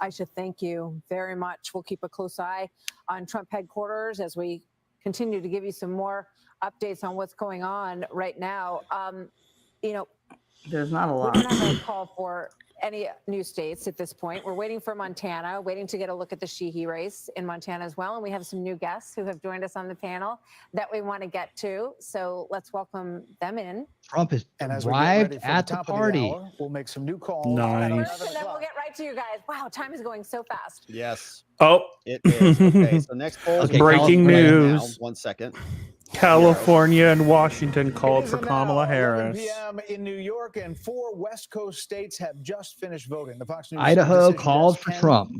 Aisha, thank you very much. We'll keep a close eye on Trump headquarters as we continue to give you some more updates on what's going on right now. You know, There's not a we lot. don't have a call for any new states at this point. We're waiting for Montana, waiting to get a look at the Sheehy race in Montana as well. And we have some new guests who have joined us on the panel that we want to get to. So let's welcome them in. Trump has And as we get arrived ready for at the the top of the party. hour, we'll make some new calls. Nice. And then we'll get right to you guys. Wow, time is going so fast. Yes. Oh, It is. Okay, so next poll. Okay, breaking California news. 1 second. California and Washington called for Kamala 11 Harris. p.m. in New York, and 4 West Coast states have just finished voting. The Fox News Idaho decision called desk for can Trump.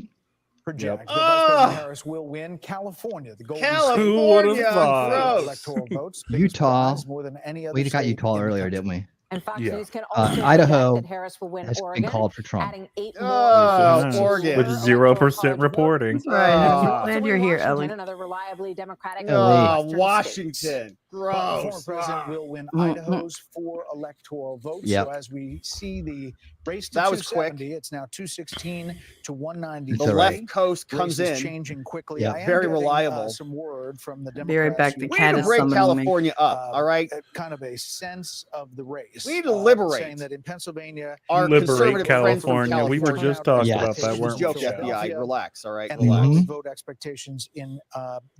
project that Vice President Harris will win California. The golden California, state Who would've with thought? electoral votes. Biggest Utah. prize, more than any other We got state Utah in the earlier, country. didn't we? And Fox Yeah. News can also Idaho project that Harris will win has Oregon, been called for Trump. adding 8 more Oh, seats to Oregon. With her 0% electoral college reporting. vote. Right. Also Glad in you're here, Washington, Ellie. Another reliably Democratic Oh, Western Washington. state. But the former Gross. president will win Mm-mm. Idaho's 4 electoral votes. Yep. So as we see the race to That was quick. 270, it's now 216 to 190. It's The all right. left coast comes Race is in. changing quickly. Yeah. I am Very getting, reliable. some word from the Be right Democrats back. who The We cat need to is break summoning me. California up, all right? kind of a sense of the race. We need to liberate saying that in Pennsylvania, our Liberate conservative friends from California. We were California. just talking Yeah. about that, It's a weren't we? joke, Philadelphia. FBI. Relax, all right? and Relax. the early Mhm. vote expectations in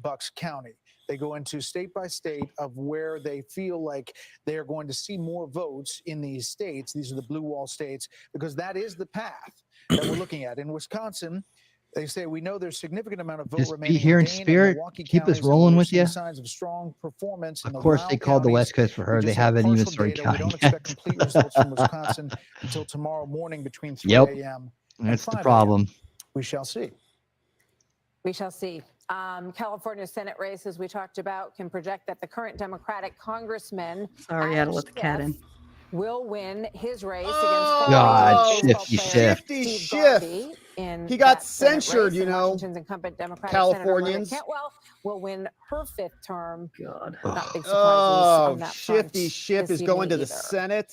Bucks County. They go into state by state of where they feel like they are going to see more votes in these states. These are the blue wall states, because that is the path that we're looking at. In Wisconsin, they say we know there's significant amount of vote Just remaining be here in Dane and spirit. Milwaukee Keep us counties, and rolling we're with seeing you. signs of strong performance in Of the course, Wow they called the counties. West Coast for her. We They just have haven't even partial started data. We counting don't expect yet. complete results from Wisconsin until tomorrow morning between 3 Yep. a.m. and That's the 5 a.m. problem. We shall see. We shall see. California Senate race, as we talked about, can project that the current Democratic congressman Sorry, I had to let the cat in. will win his race Oh, against God, former shifty baseball player shift. Steve Shift. Garvey in He got that Senate censured, race, you and know, Washington's incumbent Democratic Senator Californians. Maria Cantwell will win her 5th term. God. Not big surprises Oh, on that Shifty front Shift this is going to evening the either. Senate.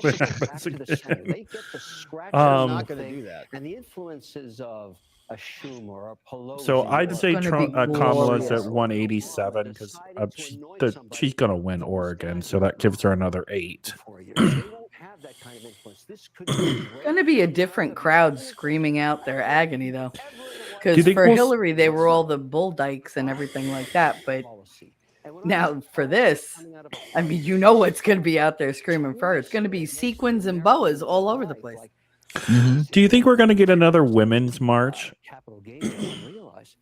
Trump get back happens to the again. center. They get to scratch Um, not going to do that. and the influences of a Schumer or a Pelosi. So I'd or- say Kamala's at glorious. 187 because she's gonna win Oregon, so that gives her another 8. that kind of influence. This could be Going to be a different crowd screaming out their agony, though. Do Because you think for we'll Hillary, they were all the bull dykes and everything like that. But now for this, I mean, you know what's going to be out there screaming for her. It's going to be sequins and boas all over the place. Do you think we're going to get another women's march?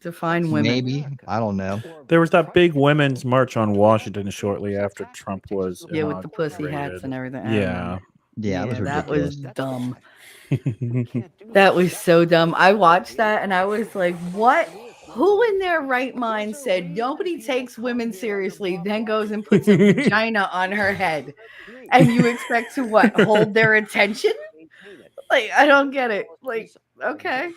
Define women. Maybe. I don't know. There was that big women's march on Washington shortly after Trump was Yeah, with the pussy hats inaugurated. and everything. I Yeah. Yeah, that was dumb. That was so dumb. I watched that and I was like, what? Who in their right mind said nobody takes women seriously, then goes and puts a vagina on her head? And you expect to what? Hold their attention? Like, I don't get it. Like, okay.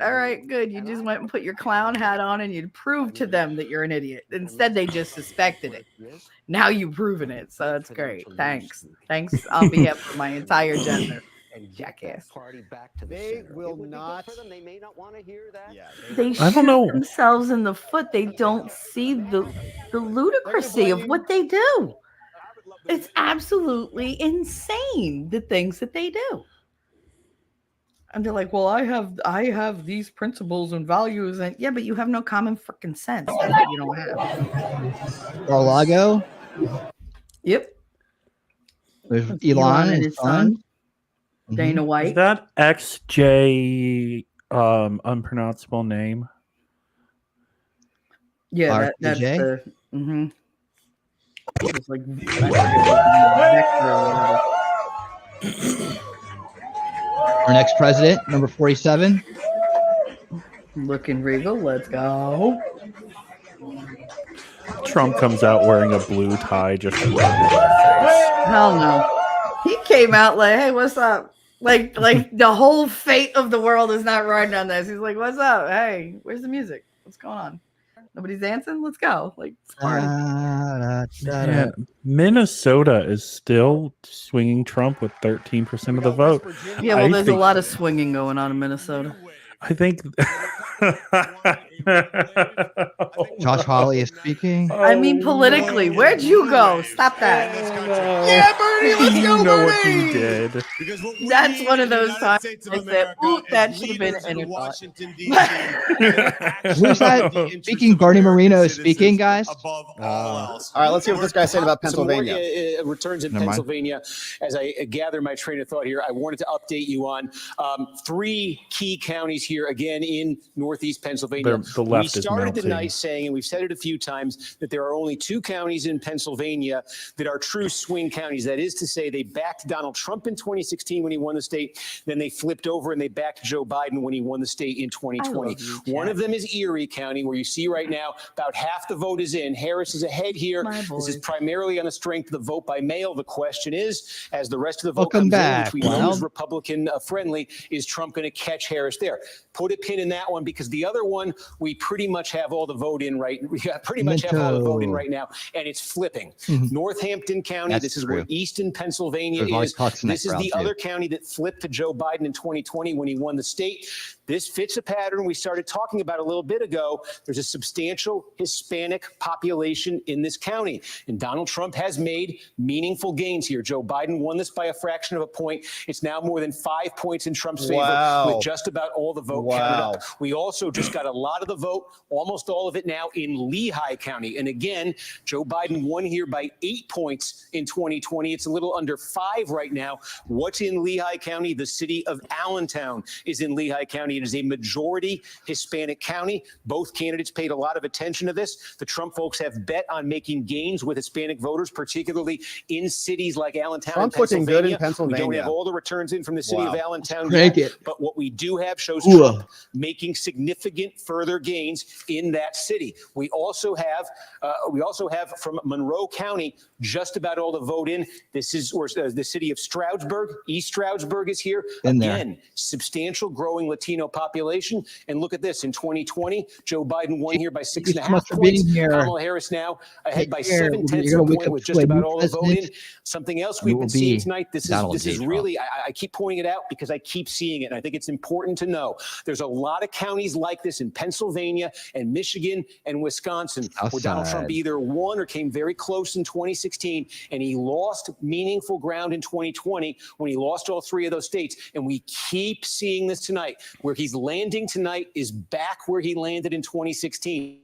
All right, good. You just went and put your clown hat on and you proved to them that you're an idiot. Instead, they just suspected it. Now you've proven it. So that's great. Thanks. Thanks on behalf of my entire gender. Jackass. They will not. They may not want to hear that. Yeah, They I don't shoot know. themselves in the foot. They don't see the ludicrousy of what they do. It's absolutely insane, the things that they do. And they're like, well, I have these principles and values, and yeah, but you have no common freaking sense. That's what you don't have. Mar-a-Lago. Yep. There's Elon Elon and and his son. Dana Is White. that XJ unpronounceable name? Yeah, that's RJ? the. Mm-hmm. It's like Vector or whatever. Our next president, number 47. Looking regal. Let's go. Trump comes out wearing a blue tie just to rub it in their face. Hell no. He came out like, hey, what's up? Like the whole fate of the world is not riding on this. He's like, what's up? Hey, where's the music? What's going on? Nobody's dancing? Let's go. Like, Yeah. Minnesota is still swinging Trump with 13% of the vote. yeah, well, I there's a think- lot of swinging going on in Minnesota. I think Josh Hawley is speaking. I mean, politically, where'd you go? Stop that. Yeah, Bernie, let's go, you know what Bernie. he did. That's one of those times I said, ooh, that should have been an thought. Who's that speaking? Bernie Marino is speaking, guys. All right, let's see what this guy's saying about Pennsylvania. Some more, returns in Never mind. Pennsylvania. As I gather my train of thought here, I wanted to update you on 3 key counties here again in Northeast Pennsylvania. The left we is started the melting. night saying, and we've said it a few times, that there are only 2 counties in Pennsylvania that are true swing counties. That is to say, they backed Donald Trump in 2016 when he won the state. Then they flipped over and they backed Joe Biden when he won the state in 2020. One of them is Erie County, where you see right now about half the vote is in. Harris is ahead here. This is primarily on the strength of the vote by mail. The question is, as the rest of the vote Welcome comes back, in, which we know is Wild. Republican friendly, is Trump going to catch Harris there? Put a pin in that one, because the other one, we pretty much have all the vote in right. We pretty much have all the vote in right now, and it's flipping. Northampton County, That's this is true. where Easton, Pennsylvania There's always is. talks in that This is crowd, the too. other county that flipped to Joe Biden in 2020 when he won the state. This fits a pattern we started talking about a little bit ago. There's a substantial Hispanic population in this county, and Donald Trump has made meaningful gains here. Joe Biden won this by a fraction of a point. It's now more than 5 points in Trump's favor, Wow. with just about all the vote counted up. We also just got a lot of the vote, almost all of it now, in Lehigh County. And again, Joe Biden won here by 8 points in 2020. It's a little under 5 right now. What's in Lehigh County? The city of Allentown is in Lehigh County. It is a majority Hispanic county. Both candidates paid a lot of attention to this. The Trump folks have bet on making gains with Hispanic voters, particularly in cities like Allentown and Trump's looking good in We don't Pennsylvania. have all the returns in from the city of Wow. Allentown Crank yet, it. but what we do have shows Ooh. Trump making significant further gains in that city. We also have from Monroe County just about all the vote in. This is where the city of Stroudsburg, East Stroudsburg, is here. Been there. Again, substantial growing Latino female population. And look at this. In 2020, Joe Biden won here by Thank you so 6.5 much for being points. here. Kamala Harris now ahead by Here, 7/10 you're of gonna a wake point up with to just a about new all the vote in. president. Something else It we've will been seeing be tonight. This Donald is J. Trump. really, I keep pointing it out because I keep seeing it. And I think it's important to know there's a lot of counties like this in Pennsylvania and Michigan and Wisconsin where Donald Trump Outside. either won or came very close in 2016, and he lost meaningful ground in 2020 when he lost all three of those states. And we keep seeing this tonight. Where he's landing tonight is back where he landed in 2016.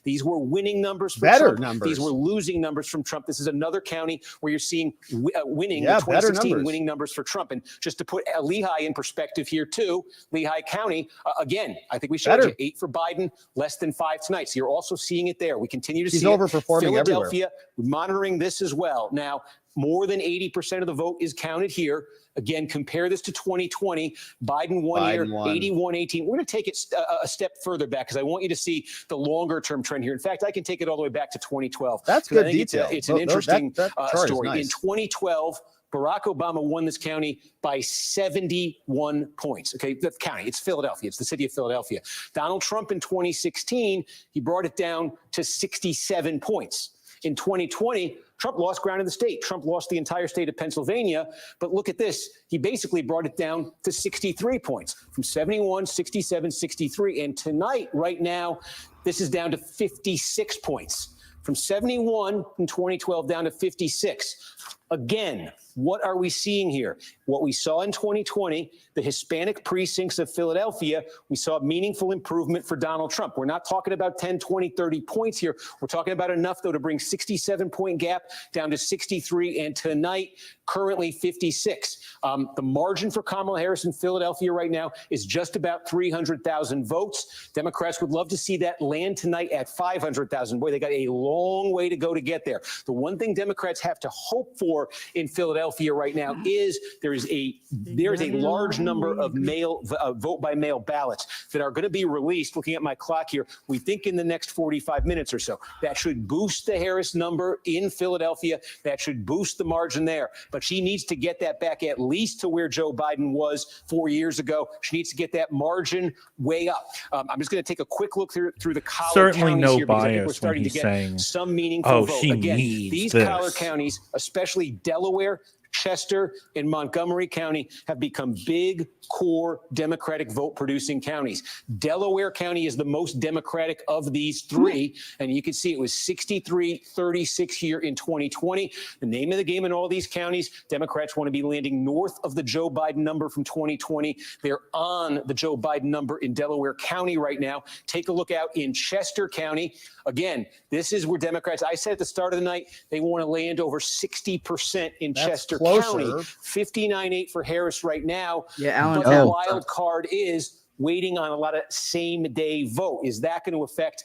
These were winning numbers for Better Trump. numbers. These were losing numbers from Trump. This is another county where you're seeing winning Yeah, the better 2016 numbers. winning numbers for Trump. And just to put Lehigh in perspective here too, Lehigh County, again, I think we showed Better. you 8 for Biden, less than 5 tonight. So you're also seeing it there. We continue to He's see it. overperforming Philadelphia, monitoring this as well. Now, more than 80% of the vote is counted here. Again, compare this to 2020. Biden won here, 81-18. We're going to take it a step further back because I want you to see the longer term trend here. In fact, I can take it all the way back to 2012. That's 'cause I good think detail. It's an interesting that chart is story. nice. In 2012, Barack Obama won this county by 71 points. Okay, the county, it's Philadelphia. It's the city of Philadelphia. Donald Trump in 2016, he brought it down to 67 points. In 2020, Trump lost ground in the state. Trump lost the entire state of Pennsylvania. But look at this. He basically brought it down to 63 points from 71, 67, 63. And tonight, right now, this is down to 56 points. From 71 in 2012 down to 56. Again, what are we seeing here? What we saw in 2020, the Hispanic precincts of Philadelphia, we saw meaningful improvement for Donald Trump. We're not talking about 10, 20, 30 points here. We're talking about enough, though, to bring 67-point gap down to 63, and tonight, currently 56. The margin for Kamala Harris in Philadelphia right now is just about 300,000 votes. Democrats would love to see that land tonight at 500,000. Boy, they got a long way to go to get there. The one thing Democrats have to hope for in Philadelphia right now is there is a large number of vote by mail ballots that are going to be released. Looking at my clock here, we think in the next 45 minutes or so. That should boost the Harris number in Philadelphia. That should boost the margin there. But she needs to get that back at least to where Joe Biden was 4 years ago. She needs to get that margin way up. I'm just going to take a quick look through the collar Certainly counties no here because I think we're bias when starting to he's get saying, some meaningful "Oh, vote." she Again, needs these this. collar counties, especially Delaware, Chester, and Montgomery County, have become big core Democratic vote producing counties. Delaware County is the most Democratic of these three. And you can see it was 63-36 here in 2020. The name of the game in all these counties, Democrats want to be landing north of the Joe Biden number from 2020. They're on the Joe Biden number in Delaware County right now. Take a look out in Chester County. Again, this is where Democrats, I said at the start of the night, they want to land over 60% in Chester County. 59-8 for Harris right now. Yeah, Alan. But the wild card is waiting on a lot of same-day vote. Is that going to affect?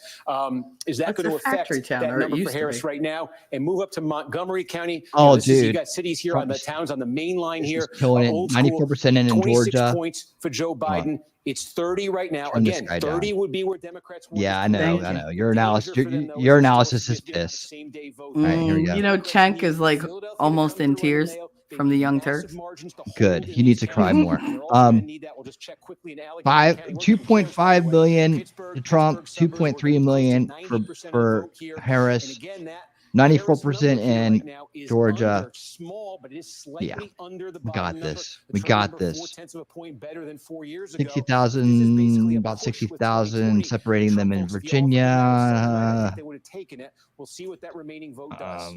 Is that That's going to a affect factory town, that or it number used for to Harris be. right now? And move up to Montgomery County. Oh, this is, you dude. got cities here on the towns on the main line here. Killing it. Old school, 94% in 26 Georgia. points for Joe Biden. It's 30 right now. Turn this Again, guy 30 down. would be where Democrats want. Yeah, I to know. land. I know. Your analysis. Danger for them, though, Your is it's analysis still is 50 on the piss. same-day vote. All right, here we go. You know, Cenk is like almost in tears from the Young Turks. Good. He needs to cry more. 2.5 million to Trump, 2.3 million for Harris, 94% in Georgia. Yeah, we got this. We got this. 60,000, about 60,000, separating them in Virginia. We'll see what that remaining vote does.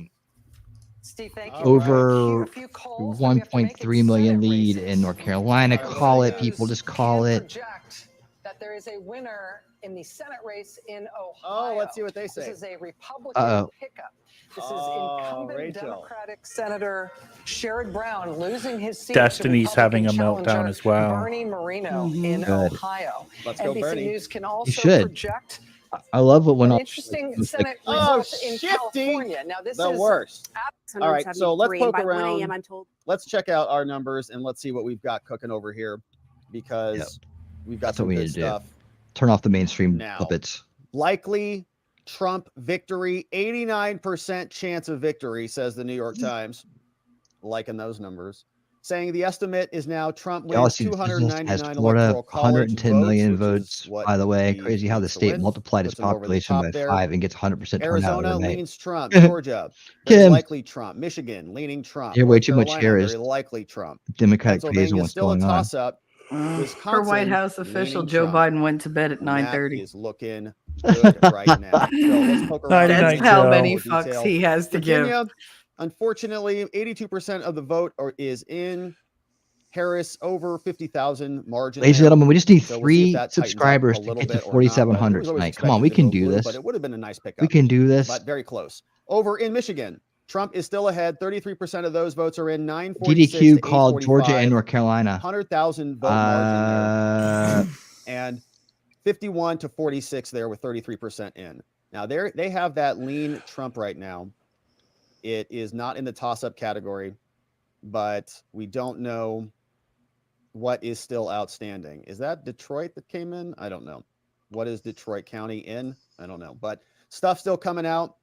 Steve, thank you. Over A few calls. 1.3 million lead in North Carolina. Call it, people. Just call it. Project that there is a winner in the Senate race in Ohio. Oh, let's see what they say. This is a Republican Uh-oh. pickup. This is incumbent Democratic Senator Sherrod Brown losing his seat. Destiny's to having a Republican meltdown challenger as well. Bernie Moreno in Good. Ohio. Let's go, NBC Bernie. News can You also should. project I love it when an all interesting it's Senate like, results in shifty. California. Now this The is worst. All right, so let's poke by 1 around. a.m. I'm told. Let's check out our numbers and let's see what we've got cooking over here because we've got That's some what we good need to stuff. do. Turn off the mainstream Now. puppets. Likely Trump victory, 89% chance of victory, says the New York Times. Liking those numbers. saying the estimate is now Trump Y'all wins see this has 299 Florida electoral college 110 million votes, which votes. is what By the way, he crazy how the needs to state win. multiplied its Puts him over the population by top there. 5 and gets 100% turnout Arizona overnight. leans Trump. Georgia, very Kim, likely Trump. Michigan leaning Trump. here way North too much Carolina, here very is likely Trump. Democratic praise and Pennsylvania what's still a going on. toss-up. Per Wisconsin White House official, leaning Joe Trump. Biden went to bed at And that 9:30. is looking good right now. So let's poke around. That's how many fucks he has to give. Virginia, unfortunately, 82% of the vote is in. Harris over 50,000 margin. Ladies and there. gentlemen, we just need So we'll see if 3 that tightens up subscribers a to little get to bit or not, but it 4,700 was always tonight. Come on, expected we to can go do blue, this. But it would have been a nice pickup. We can do this. But very close. Over in Michigan, Trump is still ahead. 33% of those votes are in. 946 DDQ to called Georgia 845. and North Carolina. 100,000 vote margin there. And 51 to 46 there with 33% in. Now they have that lean Trump right now. It is not in the toss-up category, but we don't know what is still outstanding. Is that Detroit that came in? I don't know. What is Detroit County in? I don't know. But stuff still coming out.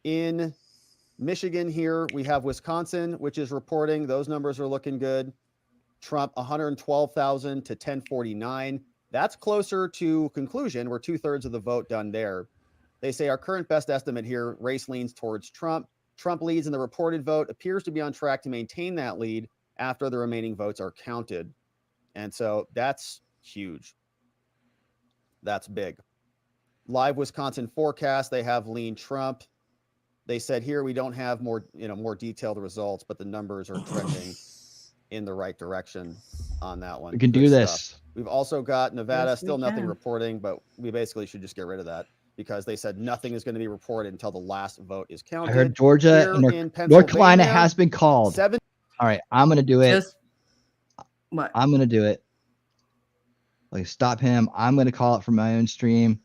In Michigan here, we have Wisconsin, which is reporting. Those numbers are looking good. Trump, 112,000 to 1049. That's closer to conclusion. We're 2/3 of the vote done there. They say our current best estimate here, race leans towards Trump. Trump leads in the reported vote, appears to be on track to maintain that lead after the remaining votes are counted. And so that's huge. That's big. Live Wisconsin forecast, they have lean Trump. They said here we don't have more detailed results, but the numbers are trending in the right direction on that one. We can Good do stuff. this. We've also got Nevada, Yes, we still nothing can. reporting, but we basically should just get rid of that because they said nothing is going to be reported until the last vote is counted. I heard Georgia Here and in North Carolina Pennsylvania, has been called. All right, I'm going to do it. Just what? I'm going to do it. Like, stop him. I'm going to call it from my own stream.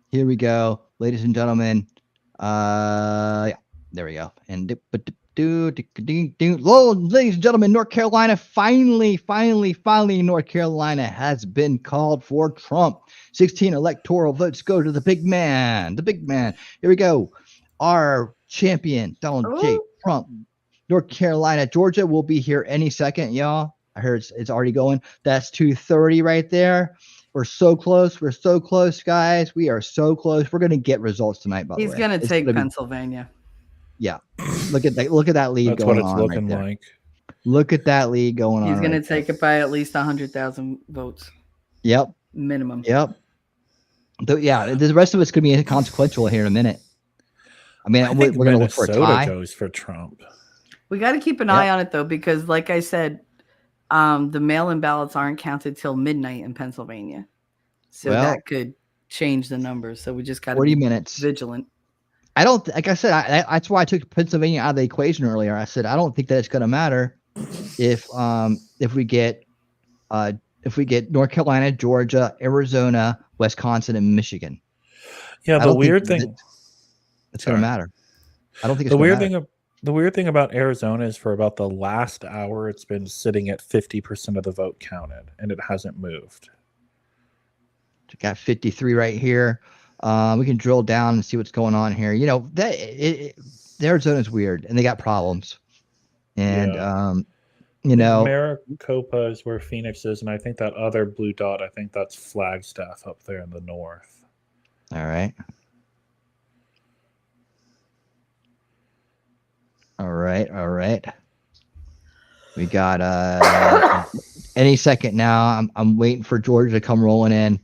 Here we go. Ladies and gentlemen. Yeah, there we go. And ladies and gentlemen, North Carolina finally, North Carolina has been called for Trump. 16 electoral votes go to the big man. The big man. Here we go. Our champion, Donald J. Trump. North Carolina, Georgia will be here any second, y'all. I heard it's already going. That's 230 right there. We're so close. We're so close, guys. We are so close. We're going to get results tonight, by the way. He's going to take Pennsylvania. Yeah. Look at that lead That's going what it's on looking right there. like. Look at that lead going on. He's going right to take it by at least 100,000 votes. Yep. Minimum. Yep. Yeah, the rest of it's going to be consequential here in a minute. I mean, we're going to look for a tie. goes for Trump. We got to keep an eye on it, though, because like I said, the mail-in ballots aren't counted till midnight in Pennsylvania. So that could change the numbers. So we just got to be vigilant. I don't, like I said, that's why I took Pennsylvania out of the equation earlier. I said, I don't think that it's going to matter if we get North Carolina, Georgia, Arizona, Wisconsin, and Michigan. Yeah, the weird thing, it's going to matter. I don't think it's the weird thing. The weird thing about Arizona is for about the last hour, it's been sitting at 50% of the vote counted, and it hasn't moved. Got 53 right here. We can drill down and see what's going on here. You know, Arizona's weird, and they got problems. And you know, Maricopa is where Phoenix is, and I think that other blue dot, I think that's Flagstaff up there in the north. All right. We got any second now. I'm waiting for Georgia to come rolling in.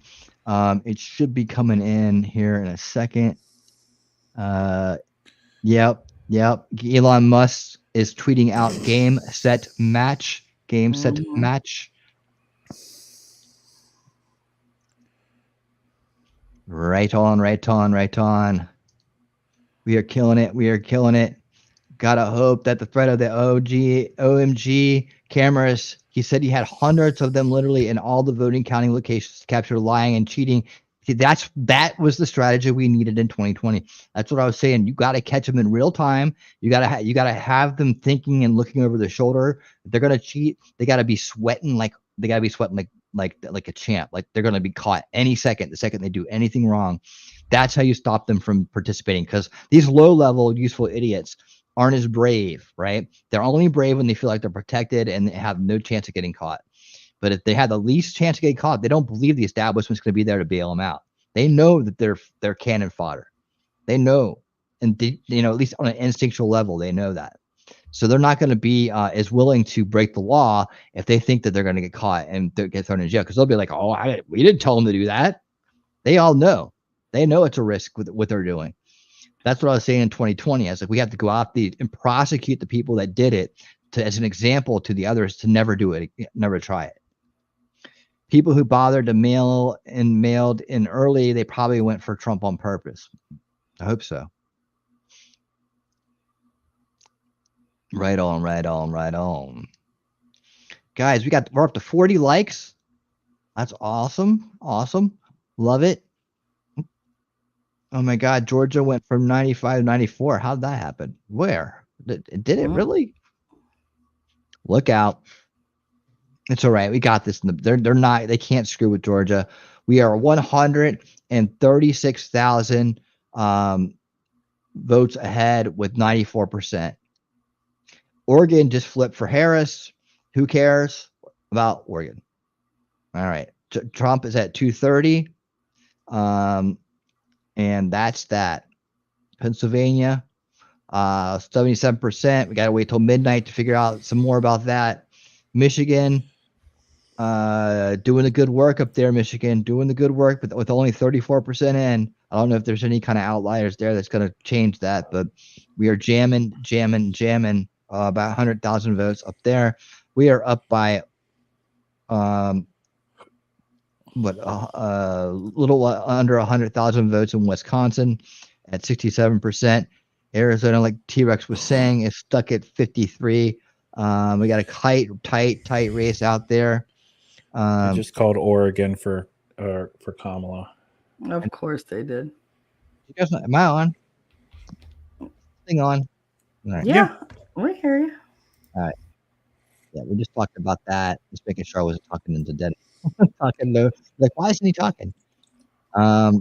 It should be coming in here in a second. Yep. Elon Musk is tweeting out game, set, match. Game, set, match. Right on. We are killing it. Gotta hope that the threat of the OMG cameras, he said he had hundreds of them literally in all the voting counting locations to capture lying and cheating. That was the strategy we needed in 2020. That's what I was saying. You got to catch them in real time. You got to have them thinking and looking over their shoulder. If they're gonna cheat, they got to be sweating like a champ. Like they're gonna be caught any second. The second they do anything wrong, that's how you stop them from participating. Because these low-level useful idiots, aren't as brave, right? They're only brave when they feel like they're protected and they have no chance of getting caught. But if they have the least chance of getting caught, they don't believe the establishment's going to be there to bail them out. They know that they're cannon fodder. They know, and at least on an instinctual level, they know that. So they're not going to be as willing to break the law if they think that they're going to get caught and get thrown in jail, because they'll be like, "Oh, we didn't tell them to do that." They all know. They know it's a risk with what they're doing. That's what I was saying in 2020. I was like, we have to go out and prosecute the people that did it as an example to the others to never do it, never try it. People who bothered to mailed in early, they probably went for Trump on purpose. I hope so. Right on, right on, right on. Guys, we're up to 40 likes. That's awesome. Awesome. Love it. Oh my God, Georgia went from 95 to 94. How'd that happen? Where? Did it really? Look out. It's all right. We got this. They can't screw with Georgia. We are 136,000 votes ahead with 94%. Oregon just flipped for Harris. Who cares about Oregon? All right. Trump is at 230. And that's that. Pennsylvania, 77%. We got to wait till midnight to figure out some more about that. Michigan, doing the good work up there. Michigan doing the good work, but with only 34% in. I don't know if there's any kind of outliers there that's going to change that, but we are jamming about 100,000 votes up there. We are up by little under 100,000 votes in Wisconsin at 67%. Arizona, like T-Rex was saying, is stuck at 53. We got a tight race out there. They just called Oregon for Kamala. Of course they did. You guys, am I on? Hang on. All right. Yeah, we hear you. All right. Yeah, we just talked about that. Just making sure I wasn't talking into dead. Talking to, like, why isn't he talking? I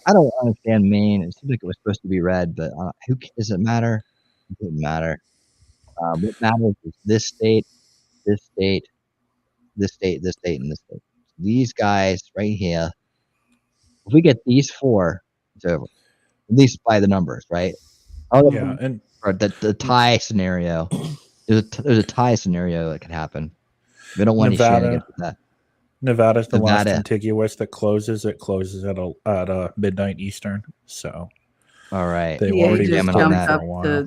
don't understand Maine. It seems like it was supposed to be red, but who does it matter? It doesn't matter. What matters is this state, this state, this state, this state, and this state. These guys right here. If we get these four, it's over. At least by the numbers, right? Oh yeah, and or the tie scenario. There's a tie scenario that can happen. We don't want any shenanigans with that. Nevada's the last contiguous that closes. It closes at midnight Eastern. So, all right, they already jumped on that for a while.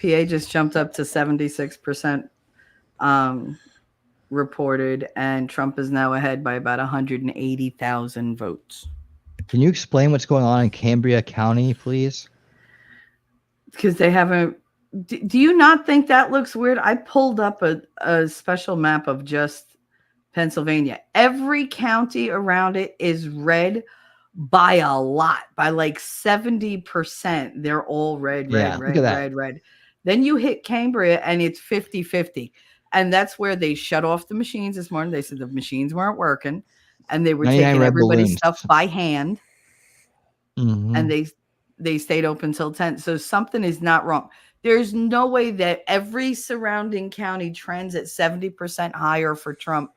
PA just jumped up to 76% reported, and Trump is now ahead by about 180,000 votes. Can you explain what's going on in Cambria County, please? Because they haven't. Do you not think that looks weird? I pulled up a special map of just Pennsylvania. Every county around it is red by a lot, by like 70%. They're all red. Then you hit Cambria and it's 50-50. And that's where they shut off the machines this morning. They said the machines weren't working and they were taking everybody's stuff by hand. Mm-hmm. And they stayed open till 10. So something is not wrong. There's no way that every surrounding county trends at 70% higher for Trump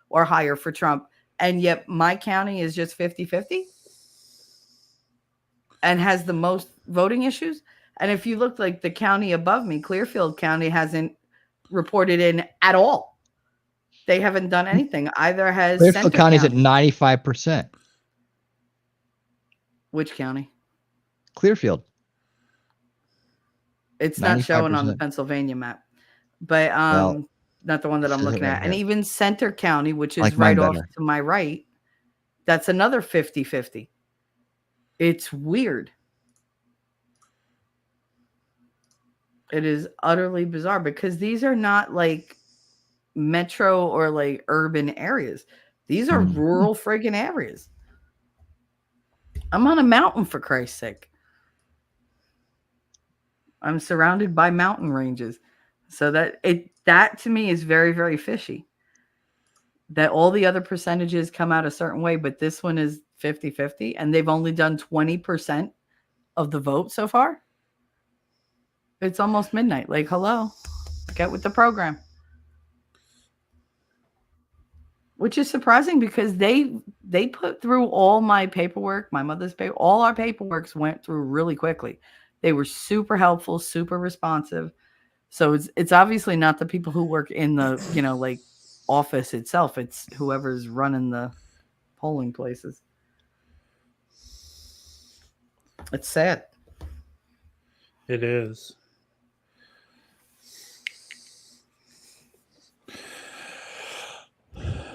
or higher for Trump. And yet my county is just 50-50 and has the most voting issues. And if you look like the county above me, Clearfield County hasn't reported in at all. They haven't done anything. Either has Clearfield County's at 95%. Which county? Clearfield. It's not showing on the Pennsylvania map, but not the one that I'm looking at. And even Center County, which is right off to my right, that's another 50-50. It's weird. It is utterly bizarre because these are not like metro or like urban areas. These are rural friggin' areas. I'm on a mountain, for Christ's sake. I'm surrounded by mountain ranges. So that to me is very, very fishy. That all the other percentages come out a certain way, but this one is 50-50, and they've only done 20% of the vote so far. It's almost midnight. Like, hello, get with the program. Which is surprising because they put through all my paperwork, my mother's paper, all our paperwork went through really quickly. They were super helpful, super responsive. So it's obviously not the people who work in the, like office itself. It's whoever's running the polling places. It's sad. It is.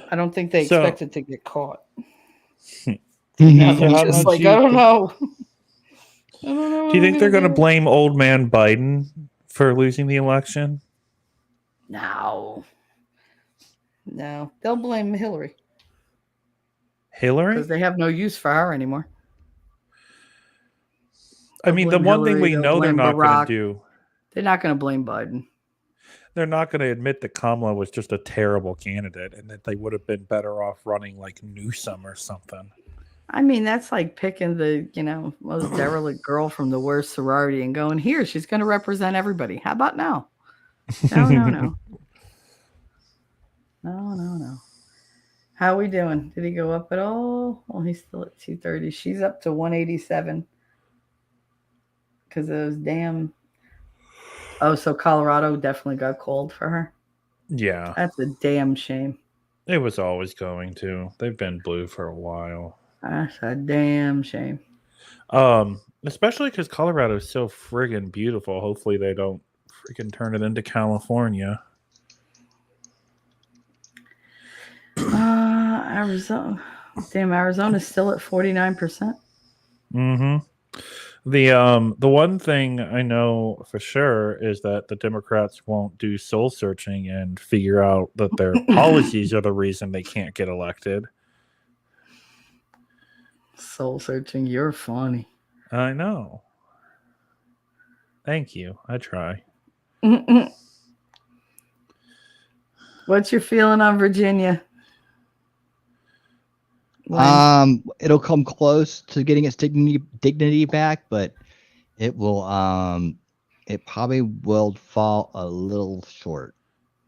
I don't think they expected to get caught. I Just like, I don't know. I don't know. Do you think they're going to blame old man Biden for losing the election? No. They'll blame Hillary. Hillary? Because they have no use for her anymore. I mean, the one thing we know they're not going to do. They're not going to blame Biden. They're not going to admit that Kamala was just a terrible candidate and that they would have been better off running like Newsom or something. I mean, that's like picking the, most derelict girl from the worst sorority and going, here, she's going to represent everybody. How about now? No. No. How are we doing? Did he go up at all? Well, he's still at 230. She's up to 187 because of those damn. Oh, so Colorado definitely got called for her. Yeah. That's a damn shame. It was always going to. They've been blue for a while. That's a damn shame. Especially because Colorado is so friggin' beautiful. Hopefully they don't freaking turn it into California. Arizona. Damn, Arizona's still at 49%. Mm-hmm. The one thing I know for sure is that the Democrats won't do soul searching and figure out that their policies are the reason they can't get elected. Soul searching, you're funny. I know. Thank you. I try. What's your feeling on Virginia? It'll come close to getting its dignity back, but it will it probably will fall a little short.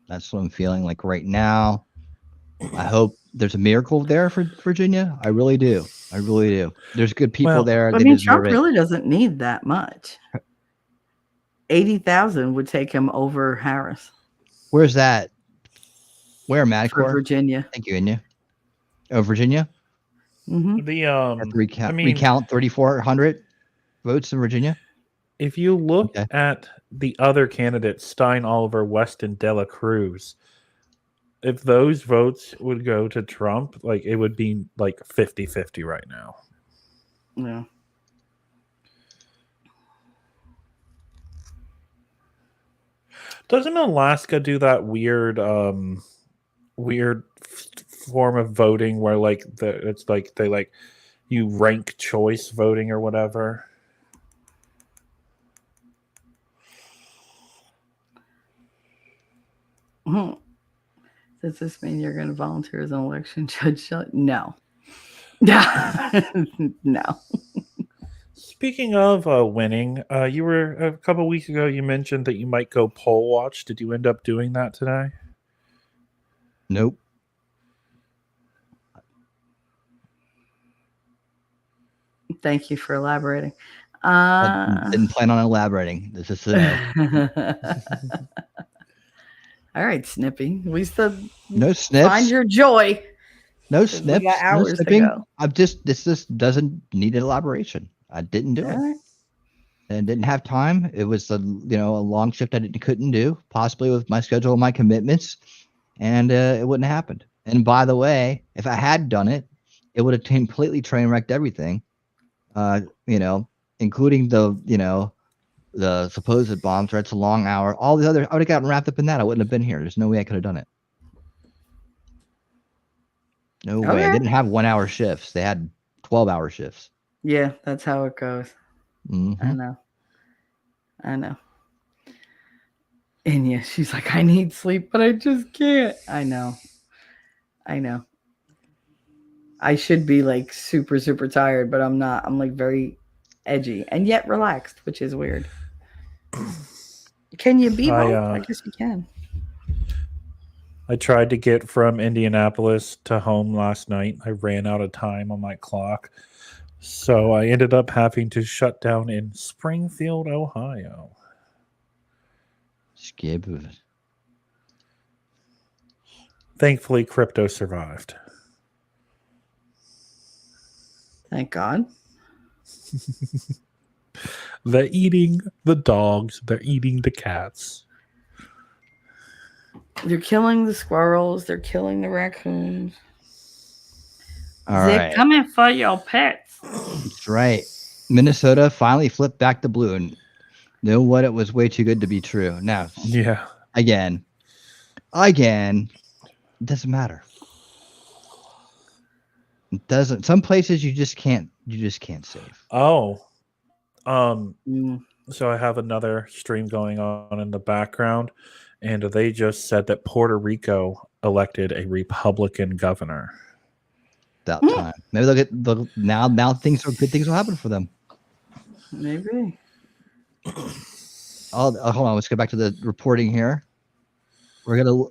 That's what I'm feeling like right now. I hope there's a miracle there for Virginia. I really do. There's good people there. I mean, Trump really doesn't need that much. 80,000 would take him over Harris. Where's that? Where, Matt? Virginia. Thank you, Inya. Oh, Virginia. Mm-hmm. Recount 3,400 votes in Virginia. If you look at the other candidates, Stein, Oliver, West, and Dela Cruz, if those votes would go to Trump, like it would be like 50-50 right now. Yeah. Doesn't Alaska do that weird form of voting where like it's like they like you rank choice voting or whatever? Does this mean you're going to volunteer as an election judge? No. No. Speaking of winning, you were a couple weeks ago. You mentioned that you might go poll watch. Did you end up doing that today? Nope. Thank you for elaborating. I didn't plan on elaborating. This is all right, Snippy. We still no snips. Find your joy. No snips. We got hours no snipping. to go. This just doesn't need an elaboration. I didn't do it. And didn't have time. It was a long shift I couldn't do, possibly with my schedule and my commitments, and it wouldn't have happened. And by the way, if I had done it, it would have completely train wrecked everything. Including the supposed bomb threats, a long hour, all the other. I would have gotten wrapped up in that. I wouldn't have been here. There's no way I could have done it. No way. They didn't have 1 hour shifts. They had 12-hour shifts. Yeah, that's how it goes. Mm-hmm. I know. And yeah, she's like, I need sleep, but I just can't. I know. I should be like super, super tired, but I'm not. I'm like very edgy and yet relaxed, which is weird. Can you be both? I guess you can. I tried to get from Indianapolis to home last night. I ran out of time on my clock. So I ended up having to shut down in Springfield, Ohio. Skib. Thankfully, crypto survived. Thank God. They're eating the dogs. They're eating the cats. They're killing the squirrels. They're killing the raccoons. All They're right. coming for your pets. That's right. Minnesota finally flipped back to blue and know what? It was way too good to be true. Now, yeah. Again, it doesn't matter. It doesn't. Some places you just can't save. Oh. So I have another stream going on in the background, and they just said that Puerto Rico elected a Republican governor. That time. Maybe they'll get now good things will happen for them. Maybe. Hold on, let's go back to the reporting here. We're gonna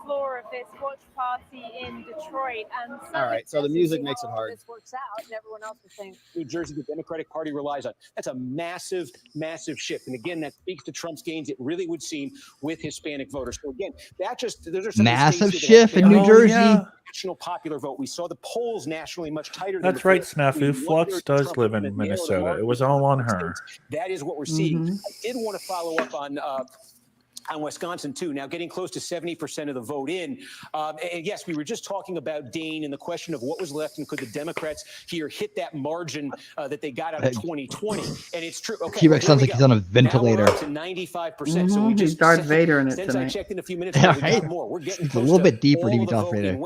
floor of this watch party in Detroit, and all right, so the music makes it hard. This works out, and everyone else would think New Jersey, the Democratic Party relies on. That's a massive, massive shift. And again, that speaks to Trump's gains, it really would seem, with Hispanic voters. So again, those are some massive shift in New Jersey. Yeah. National popular vote. We saw the polls nationally much tighter. That's right, Snafu. Flux does live in Minnesota. It was all on her. That is what we're seeing. I did want to follow up on Wisconsin, too. Now, getting close to 70% of the vote in. And yes, we were just talking about Dane and the question of what was left, and could the Democrats here hit that margin that they got out of 2020? And it's true. Okay, T-Rex sounds like he's on a ventilator. Now we're up to 95%. So we just Darth Vader in it since tonight. I checked in a few minutes ago, we got more. We're getting It's a close little to bit deeper to be Darth Vader.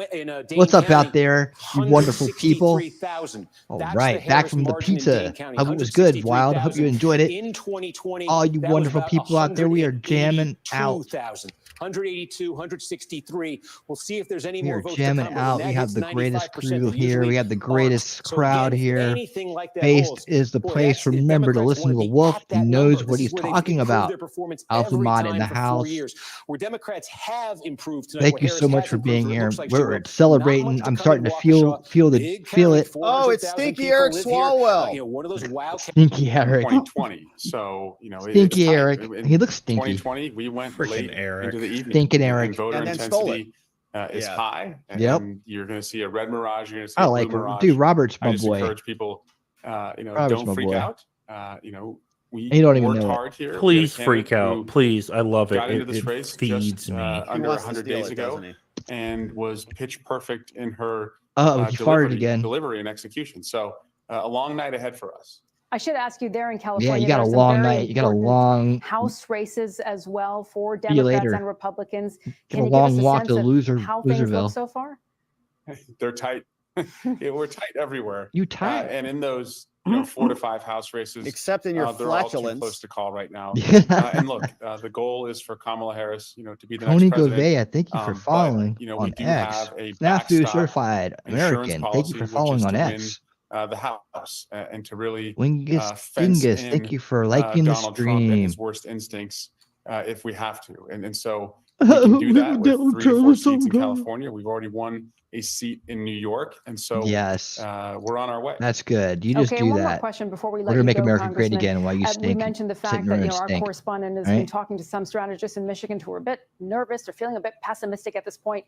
What's up out there, you wonderful people? All right, back from the pizza. Hope it was good, Wild. Hope you enjoyed it. In 2020, all you wonderful people out there, we are jamming out. 182, 163. We'll see if there's any more votes. Jamming out. We have the greatest crew here. We have the greatest crowd here. Based is the place. Remember to listen to the Wolf. He knows what he's talking about. Alpha Mod in the house. Where Democrats have improved tonight. Thank you so much for being here. We're celebrating. I'm starting to feel it. Oh, it's Stinky Eric Swalwell. One of those wild Stinky Eric. 2020. So, Stinky Eric. He looks stinky. 2020, we went late into the evening. Stinking Eric. And voter intensity is high. And you're going to see a red mirage. You're going to see I a like blue mirage. Dude, Robert's my I just boy. encourage people, Robert's don't freak boy. out. We You don't even worked know hard here. Please freak out. Please. I love it. Got into It, this it race feeds just, me. under 100 days ago and was pitch perfect in her He farted again. delivery and execution. So a long night ahead for us. I should ask you, there in California, Yeah, you got a there's some long very night. You got a important long House races as well for See you Democrats later. and Republicans. Get Can a you give us long a walk sense to of how things Loserville. look so far? They're tight. We're tight everywhere. You tight. And in those 4 to 5 House races, except in your they're all too flatulence. close to call right now. And look, the goal is for Kamala Harris, to be the Tony next president. Govea, thank you for following we on do X. have a Snafu backstop certified insurance American. Thank policy, you for which following is on to X. win the House and to really Wingus fence Dingus, in, thank you for liking the Donald Trump and stream. his worst instincts if we have to. And so we can do that with 3 to 4 seats in California. We've already won a seat in New York. And so Yes. we're on our way. That's good. You just Okay, do one more that. question before we We're let gonna you make go, America great Congressman. again while you We stink. mentioned the sit in fact your that own our stink. correspondent has Right? been talking to some strategists in Michigan who are a bit nervous or feeling a bit pessimistic at this point.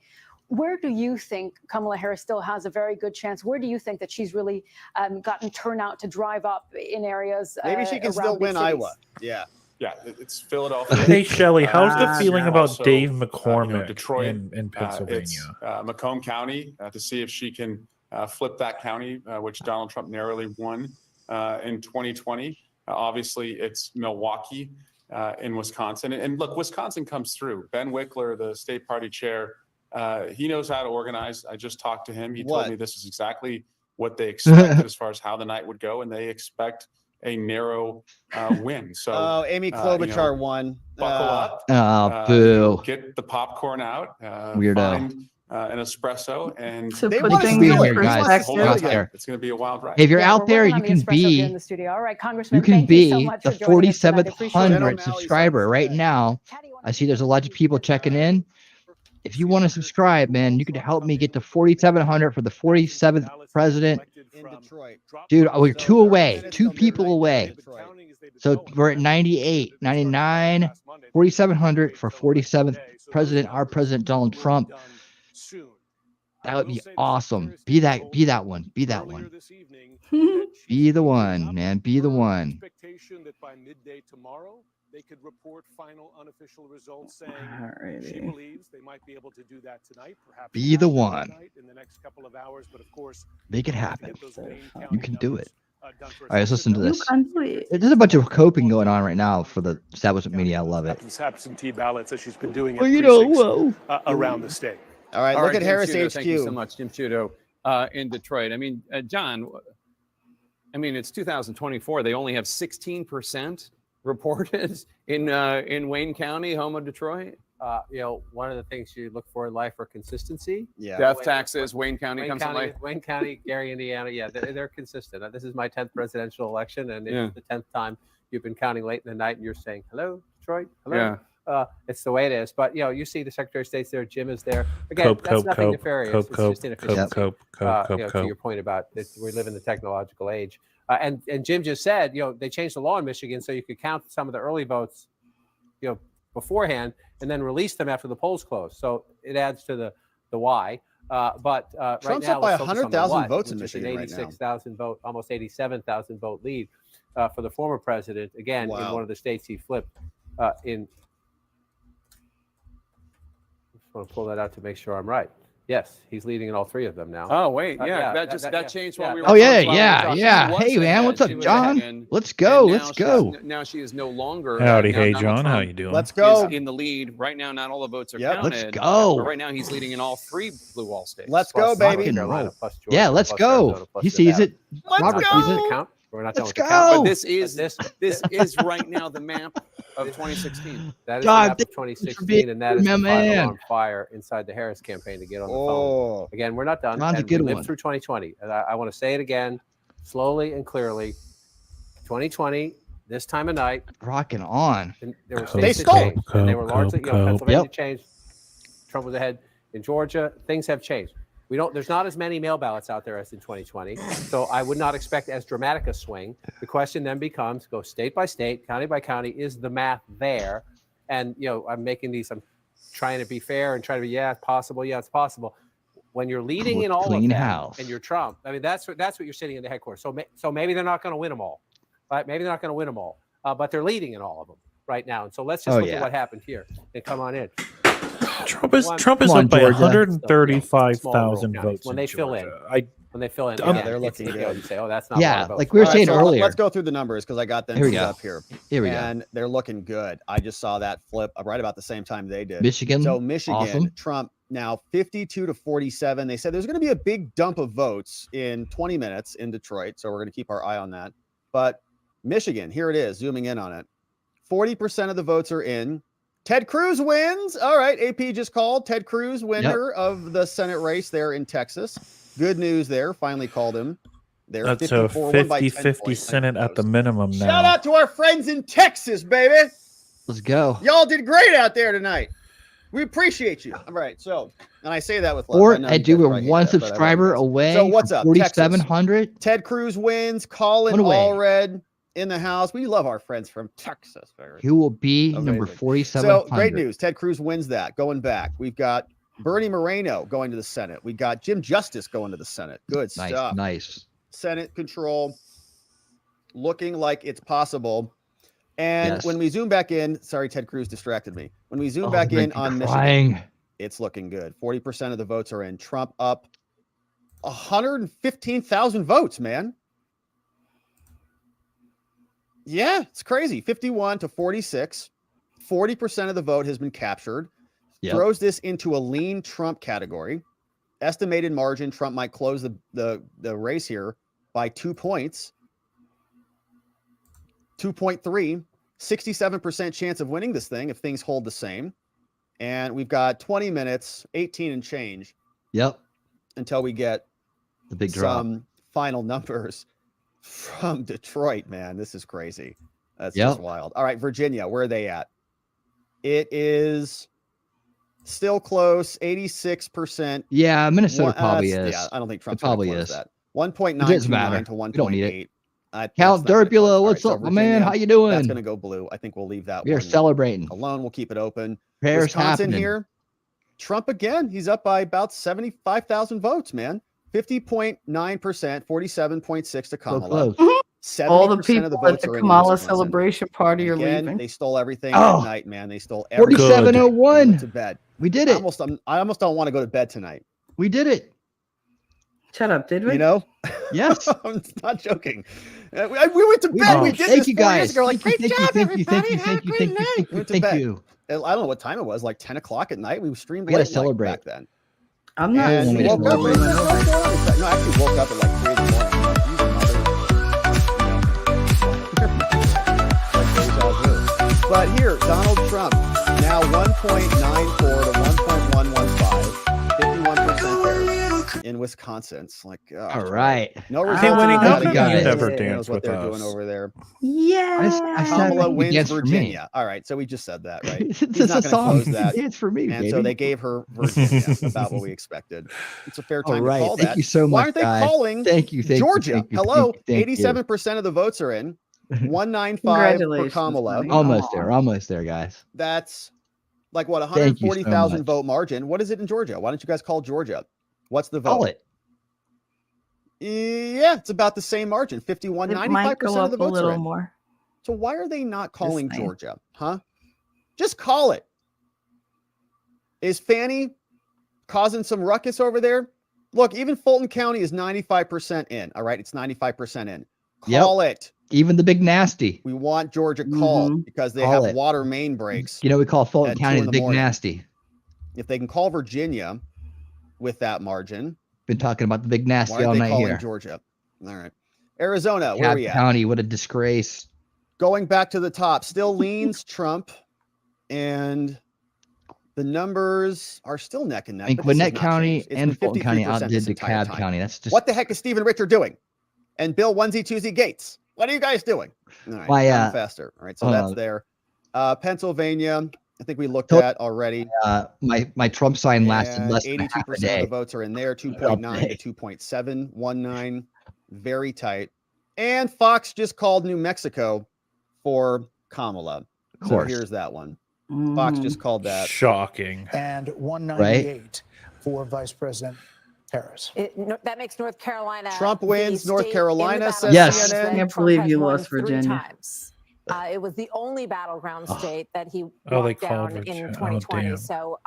Where do you think Kamala Harris still has a very good chance? Where do you think that she's really gotten turnout to drive up in areas? Maybe she can still around big win cities? Iowa. Yeah. Yeah, it's Philadelphia. Hey, Shelley, how's the feeling about Also, Dave McCormick Detroit, in Pennsylvania? It's Macomb County to see if she can flip that county, which Donald Trump narrowly won in 2020. Obviously, it's Milwaukee in Wisconsin. And look, Wisconsin comes through. Ben Wickler, the state party chair, he knows how to organize. I just talked to him. He told me this is exactly what they expected as far as how the night would go, and they expect a narrow win. So, Amy Klobuchar won. Buckle up. Oh, boo. Get the popcorn out. Weirdo. Find an espresso, and To They put want to things steal in it. He wants to perspective. steal it again. it's going to be a wild ride. If you're Yeah, out we're there, working you on the can espresso here in be the studio. All right, Congressman, you can thank you so be much the for joining us tonight. Appreciate it. 4,700 subscriber right now. I see there's a lot of people checking in. If you want to subscribe, man, you can help me get to 4,700 for the 47th president. In Detroit. Dude, we're two away, two people away. So we're at 98, 99, 4,700 for 47th president, our president, Donald Trump. That would be awesome. Be that one. Be that one. Be the one, man. Be the one. Expectation that by midday tomorrow, they could report final unofficial results saying she Alrighty. believes they might be able to do that tonight, perhaps Be the after one. midnight in the next couple of hours. But of course, Make it we have to happen. get those main You counting can do numbers, it. done first. All right, let's listen to You this. can do it. There's a bunch of coping going on right now for the establishment media. I love it. Absentee ballots as she's been doing at Well, you know, precincts, around the state. All right, look at Jim Harris Sciutto, HQ. Thank you so much, Jim Sciutto, in Detroit. I mean, John, I mean, it's 2024. They only have 16% reported in Wayne County, home of Detroit. You know, one of the things you look for in life are consistency. Yeah. Death taxes, Wayne County Wayne comes to County, life. Wayne County, Gary, Indiana. Yeah, they're consistent. This is my 10th presidential election, and it's the 10th time you've been counting late in the night, and you're saying, "Hello, Detroit. Hello." Yeah. It's the way it is. But you know, you see the Secretary of State's there, Jim is there. Again, that's nothing nefarious. It's just inefficiency. To your point about it, we live in the technological age. And Jim just said, you know, they changed the law in Michigan so you could count some of the early votes, you know, beforehand and then release them after the polls close. So it adds to the why. But right Trump's now, up by let's focus on the 100,000 what, votes in which is an Michigan right now. 86,000 vote, almost 87,000 vote lead for the former president. Again, in one of the states he flipped in. I just want to pull that out to make sure I'm right. Yes, he's leading in all three of them now. Oh wait, that changed while we were. Oh yeah. Hey man, what's up, John? Let's go. Let's go. Now she is no longer. Howdy, now hey Donald John, how Trump you doing? Let's go. is in the lead right now. Not all the votes are Yep. counted. Let's go. But right now he's leading in all three blue wall states. Let's go, Plus baby. North Carolina, plus Georgia, Yeah, let's plus go. Arizona, plus He sees Nevada. it. Let's Robert go. sees it. Count. We're not done Let's with the go. count. But this is But this is right now the map of 2016. That is God, the map thank of you for 2016, being and that is my the man. final on fire inside the Harris campaign to get on the phone. Oh, Again, we're not done. John's a And good we lived one. through 2020. And I want to say it again, slowly and clearly. 2020, this time of night, Rocking on. and there were They states that stole. changed, and they were largely, you know, Pennsylvania Yep. changed. Trump was ahead in Georgia. Things have changed. There's not as many mail ballots out there as in 2020. So I would not expect as dramatic a swing. The question then becomes, go state by state, county by county, is the math there? And, you know, I'm trying to be fair and trying to be, yeah, it's possible. Yeah, it's possible. When you're leading in all of Clean them house. and you're Trump, I mean, that's what you're sitting in the headquarters. So maybe they're not going to win them all, right? Maybe they're not going to win them all, but they're leading in all of them right now. And so let's just look at what happened here and come on in. Trump is Come up by Georgia. 135,000 votes when they fill in. When they fill in, they're looking good. You say, oh, that's not Yeah, a lot of votes. like we were All right, saying so earlier. Let's go through the numbers because I got them Here we teed go. up here. Here we go. And they're looking good. I just saw that flip right about the same time they did. Michigan. So Michigan, Awesome. Trump now 52 to 47. They said there's going to be a big dump of votes in 20 minutes in Detroit. So we're going to keep our eye on that. But Michigan, here it is, zooming in on it. 40% of the votes are in. Ted Cruz wins. All right. AP just called Ted Cruz winner of the Senate race there in Texas. Good news there. Finally called him. There. That's a 50-50 Senate at the minimum now. Shout out to our friends in Texas, baby. Let's go. Y'all did great out there tonight. We appreciate you. All right. So, and I say that with love. Or I know I you do guys we're probably hate one that, but I love subscriber you guys. away. So what's from up? 4,700. Ted Cruz wins. Colin One away. Allred in the house. We love our friends from Texas. Who will be Amazing. number 47? So great news. Ted Cruz wins that. Going back, we've got Bernie Moreno going to the Senate. We got Jim Justice going to the Senate. Good Nice, stuff. nice. Senate control looking like it's possible. And Yes. when we zoom back in, sorry, Ted Cruz distracted me. When we zoom Oh, back make in me on crying. Michigan, it's looking good. 40% of the votes are in. Trump up 115,000 votes, man. Yeah, it's crazy. 51 to 46. 40% of the vote has been captured. Yep. Throws this into a lean Trump category. Estimated margin, Trump might close the race here by 2 points. 2.3. 67% chance of winning this thing if things hold the same. And we've got 20 minutes, 18 and change Yep. Until we get the big drop. Some final numbers from Detroit, man. This is crazy. That's just wild. All right, Virginia, where are they at? It is still close, 86%. Yeah, Minnesota probably is. Yeah, I don't think Trump's probably close is. that. 1.929 to 1.8. We don't need it. Count Derpula, what's up, my man? How you doing? That's going to go blue. I think we'll leave that We are celebrating. Alone. We'll keep it open. Prayers Wisconsin happening. here. Trump again. He's up by about 75,000 votes, man. 50.9%, 47.6 to Kamala. All the 70% people of the at votes the are in Kamala Wisconsin. celebration party are Again, leaving. they stole everything Oh. at night, man. They stole everything. 4701. To bed. We did it. I almost don't want to go to bed tonight. We did it. Shut up, did we? You know? Yes. I'm not joking. We went to bed. We did Thank this you 4 years guys. ago. Like, Thank great you, job, thank you, everybody. thank you, Have a thank you, great thank you, night. thank you, Went to thank bed. you. I don't know what time it was, like 10 o'clock at night. We streamed We gotta late night celebrate. back then. I'm not And saying woke up. we went over. No, I actually woke up at like 3 in the morning. But here, Donald Trump, now 1.94 to 1.115, 51% there in Wisconsin. It's like, All right. no Hey, results. Winnie, how come you never Who knows dance what with they're us? doing over there. Yeah. Kamala wins dance for me. Virginia. All right, so we just said that, right? It's He's not a going to song. close that. Dance for me, And so baby. they gave her Virginia, about what we expected. It's a fair All time right. to call Thank that. you so Why much, aren't they guys. calling Thank you, Georgia? thank you, Hello, thank you. 87% of the votes are in. 195 for Congratulations, Kamala. buddy. Almost there, guys. That's like what, Thank you so 140,000 much. vote margin. What is it in Georgia? Why don't you guys call Georgia? What's the vote? Call it. Yeah, it's about the same margin. 51, It might go 95% up of the a votes are little in. more. So why are they not calling saying. Georgia? Huh? Just call it. Is Fanny causing some ruckus over there? Look, even Fulton County is 95% in. All right, it's 95% in. Call it. Even the big nasty. We want Georgia called because they Call have it. water main breaks. You know, we call Fulton at 2 County in the the big morning. nasty. If they can call Virginia with that margin, Been talking about the big why nasty aren't all they night calling here. Georgia? All right. Arizona, where are Cobb we at? County, what a disgrace. Going back to the top, still leans Trump, and the numbers are still neck and neck. And but this has Gwinnett not County changed. It's and been Fulton County 53% outdid this the entire Cobb time. County. That's just What the heck is Stephen Richer doing? And Bill Onesie Twosie Gates. What are you guys doing? All right, Why, come faster. All right, so hold that's on. there. Pennsylvania, I think we looked Told- at already. My Trump sign lasted And less than a half a 82% of day. the votes are in there, 2.9 to 2.719. Very tight. And Fox just called New Mexico for Kamala. Of So course. here's that one. Fox just called that. Shocking. And 198 for Vice President Harris. That makes North Carolina. Trump the wins North state in the Carolina, says battleground CNN. that I can't Trump believe has you won lost 3 Virginia. times. It was the only battleground state that he they walked called down Virginia. in Oh, 2020. damn. So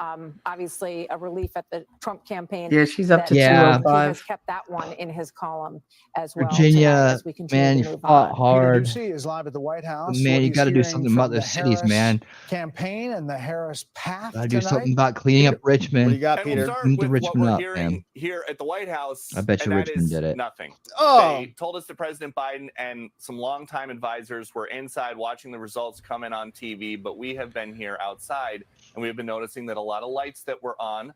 obviously a relief at the Trump campaign. Yeah, she's up to that, Yeah. He 205. has kept that one in his column as well. Virginia, tonight as we continue man, to you move fought on. hard. Peter Ducey is live at the White House. Man, What you he's got to do hearing something from about the those cities, Harris man. campaign and the Harris path Got to do tonight. something about cleaning up Richmond. What do you got, And we'll Peter? start Need to with what Richmond we're up, hearing man. here at the White House. I bet you and that Richmond is did it. Nothing. Oh. They told us that President Biden and some longtime advisors were inside watching the results come in on TV, but we have been here outside, and we have been noticing that a lot of lights that were on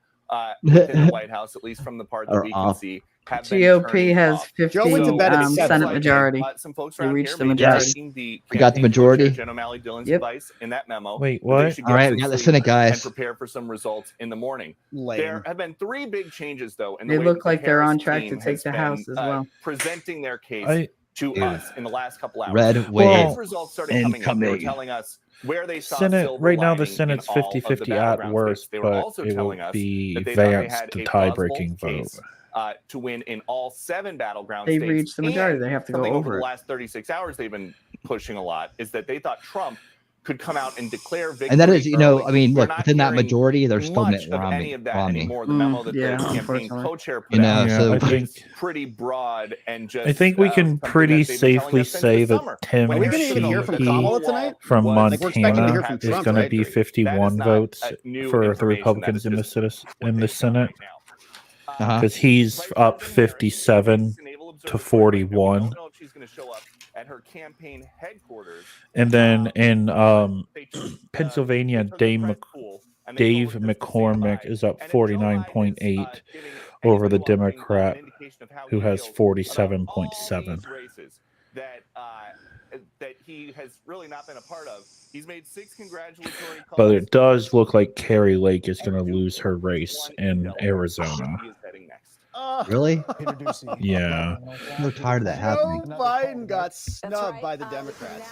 within the White House, at least from the part that Are we can off. see, have been GOP turning has off. 50 Joe went to bed at 7. Senate majority. Some folks They around reached here the may be majority. taking the We got the campaign co-chair, majority? Jen O'Malley Dillon's Yep. advice in that memo. Wait, that they what? should All get right, some we got the sleep Senate and guys. prepare for some results in the morning. Lame. There have been 3 big changes, though, in the They way look that the like they're Harris on track to team take has the been, House as well. presenting their case I- to us in the last couple hours. Red When wave those results started coming in, they were incoming. telling us where they saw Senate silver right now the lining in Senate's all of the 50-50 at battleground worst, states. They were but also it will telling us be that they thought they Vance had the a plausible tie-breaking vote. case to win in all 7 battleground They've states. reached the majority. And They have to go something over over the it. last 36 hours they've been pushing a lot is that they thought Trump could come out and declare victory. And that is, you know, early. I mean, We're look, not within that hearing majority, there's still much Mitt of any Romney. of that anymore. The memo that the campaign unfortunately. co-chair put You know, out so I think is pretty broad and just. I think we can something pretty that they've been telling safely us since say the that summer. Tim Are we going to even hear from Kamala Sheehy tonight? from Like, we're expecting to hear Montana from is Trump, going to right? be That is 51 not, votes new for the information. That Republicans is in the just in the Senate Uh-huh. because he's up 57 to 41. I don't know if she's going to show up at her campaign headquarters. And then in They took, Pennsylvania, they took a Dame press Mc- pool Dave McCormick is up 49.8 over the Democrat, who has 47.7. That he has really not been a part of. He's made 6 congratulatory calls. But it does look like Carrie Lake is going to lose her race in Arizona. Really? Yeah. I'm so tired of that happening. Joe Biden got snubbed by the Democrats.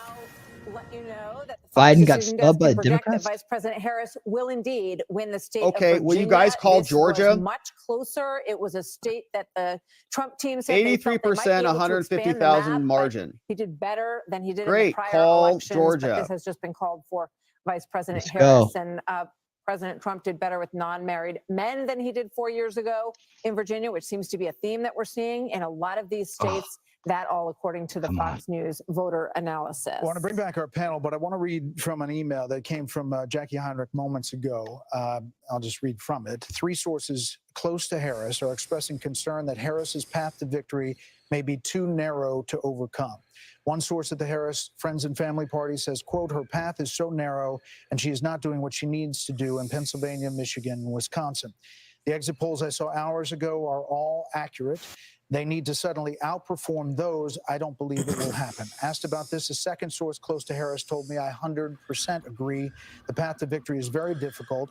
Let you know that Biden got decision snubbed by does the project that Democrats? Vice President Harris will indeed win the state Okay, of Virginia. will you guys call This Georgia? was much closer. It was a state that the Trump team said they felt they might be 83%, able to expand the 150,000 map, but margin. he did better than he did in Great, the prior call elections. Georgia. But this has just been called for Vice President Let's Harris. go. And President Trump did better with non-married men than he did 4 years ago in Virginia, which seems to be a theme that we're seeing in a lot of these states. That all according to the Fox News voter analysis. I want to bring back our panel, but I want to read from an email that came from Jackie Heinrich moments ago. I'll just read from it. 3 sources close to Harris are expressing concern that Harris's path to victory may be too narrow to overcome. One source at the Harris Friends and Family Party says, quote, her path is so narrow and she is not doing what she needs to do in Pennsylvania, Michigan, and Wisconsin. The exit polls I saw hours ago are all accurate. They need to suddenly outperform those. I don't believe it will happen. Asked about this, a second source close to Harris told me I 100% agree. The path to victory is very difficult.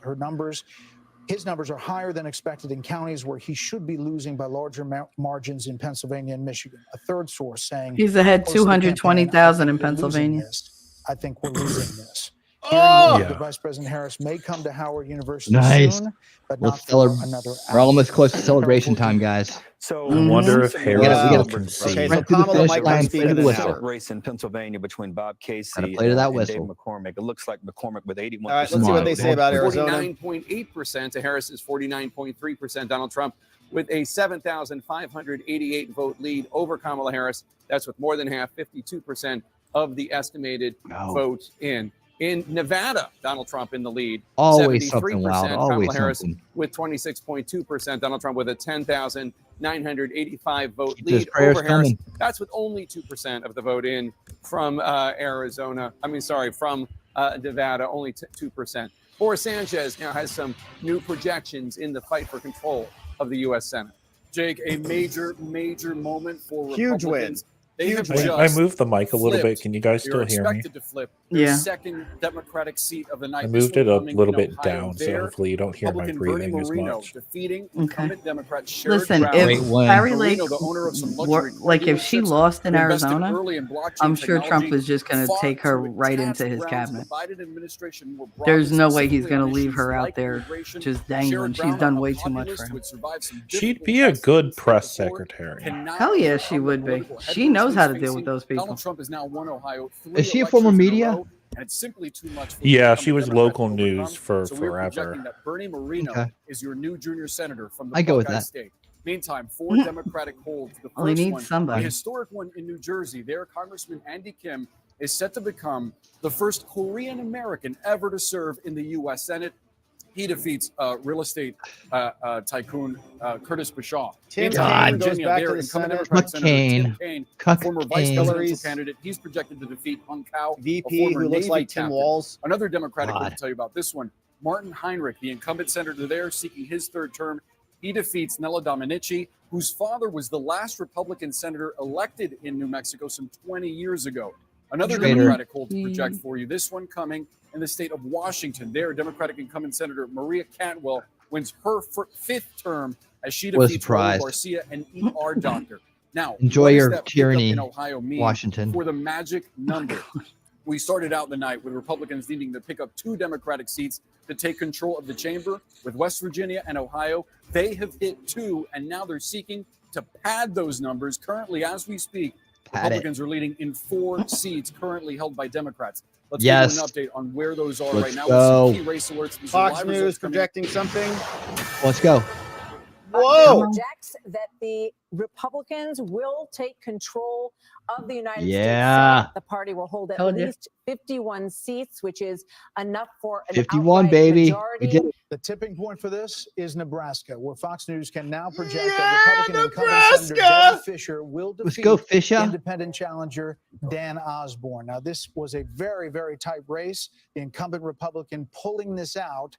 His numbers are higher than expected in counties where he should be losing by larger margins in Pennsylvania and Michigan. A third source saying He's ahead close to the campaign, 220,000 in we're losing Pennsylvania. this. I think we're losing this. Oh! The Vice President Harris may come to Howard University Nice. soon, but We'll not for another We're almost close to celebration time, guys. So I wonder if Harris we will gotta concede. right through the finish line, play to the whistle. race in Pennsylvania between Bob Casey Gotta play to that and Dave whistle. McCormick. It looks like McCormick with 81%. All right, let's see what they say about Arizona. 49.8% to Harris's 49.3%. Donald Trump with a 7,588 vote lead over Kamala Harris. That's with more than half, 52% of the estimated vote in. In Nevada, Donald Trump in the lead. Always something loud. Kamala Always Harris something. with 26.2%. Donald Trump with a 10,985 vote Keep those lead prayers over Harris. coming. That's with only 2% of the vote in from from Nevada, only 2%. Boris Sanchez now has some new projections in the fight for control of the U.S. Senate. Jake, a major moment for Huge Republicans. win. They have I just moved the mic a little bit. flipped. Can you guys still They're hear me? expected to flip their Yeah. second Democratic seat of the night. I This moved one it a coming little in bit Ohio. down, so There, hopefully you don't hear my Republican Bernie breathing as Moreno much. defeating incumbent Democrat Sherrod Listen, Brown. Great if win. Barry Moreno, Lake, the owner of some luxury like if she dealerships, lost in who invested Arizona, early in blockchain I'm sure Trump technology, was just going to fought take her to right attach into his Brown's cabinet. Biden administration more There's broadly, no way he's specifically going on to leave issues her out like there immigration. just dangling. Sherrod She's Brown, done a way too much populist for who him. would survive some She'd difficult be a tests good in the press state before, secretary. can now Hell yeah, she overcome the would be. political She headwinds knows he's how to deal facing. with those people. Donald Trump has now won Ohio 3 Is she a former elections in a media? row, and it's simply too much for the Yeah, incumbent she was Democrat local to overcome. news for So we're forever. projecting that Bernie Moreno Okay. is your new junior senator from the I go with Buckeye that. State. Meantime, 4 Democratic holds. The Well, he first needs one, somebody. a historic one in New Jersey. There, Congressman Andy Kim is set to become the first Korean American ever to serve in the U.S. Senate. He defeats real estate tycoon Curtis Bashaw. Tim Meantime, Kaine goes Virginia, back there, to the incumbent Senate. Democratic Senator Tim McCain. Kaine, Cuck former vice Kaine. presidential Hillary's candidate. He's projected to defeat Hung Kao, a VP former who looks Navy like Tim captain. Walz. Another Democratic God. one to tell you about this one. Martin Heinrich, the incumbent senator there, seeking his third term. He defeats Nella Dominici, whose father was the last Republican senator elected in New Mexico some 20 years ago. Another Traitor. Democratic hold to project for you. This one coming in the state of Washington. There, Democratic incumbent Senator Maria Cantwell wins her fifth term as she What a defeats Raul surprise. Garcia, an ER doctor. Now, Enjoy what does your that pickup tyranny, in Ohio mean Washington. for the magic number? We started out the night with Republicans needing to pick up 2 Democratic seats to take control of the chamber. With West Virginia and Ohio, they have hit 2, and now they're seeking to pad those numbers. Currently, as we speak, Pad it. Republicans are leading in 4 seats currently held by Democrats. Let's Yes. give you an update on where those are Let's right now. go. With some key race alerts. These are Fox live News results coming in. projecting something. Let's go. Whoa. Projects that the Republicans will take control of the United Yeah. States Senate. The party will hold at Told you. least 51 seats, which is enough for an 51, outright baby. We majority. did it. The tipping point for this is Nebraska, where Fox News can now project that Republican incumbent Senator Debbie Fisher will Let's defeat go, Fisher. independent challenger Dan Osborne. Now, this was a very, very tight race. The incumbent Republican pulling this out.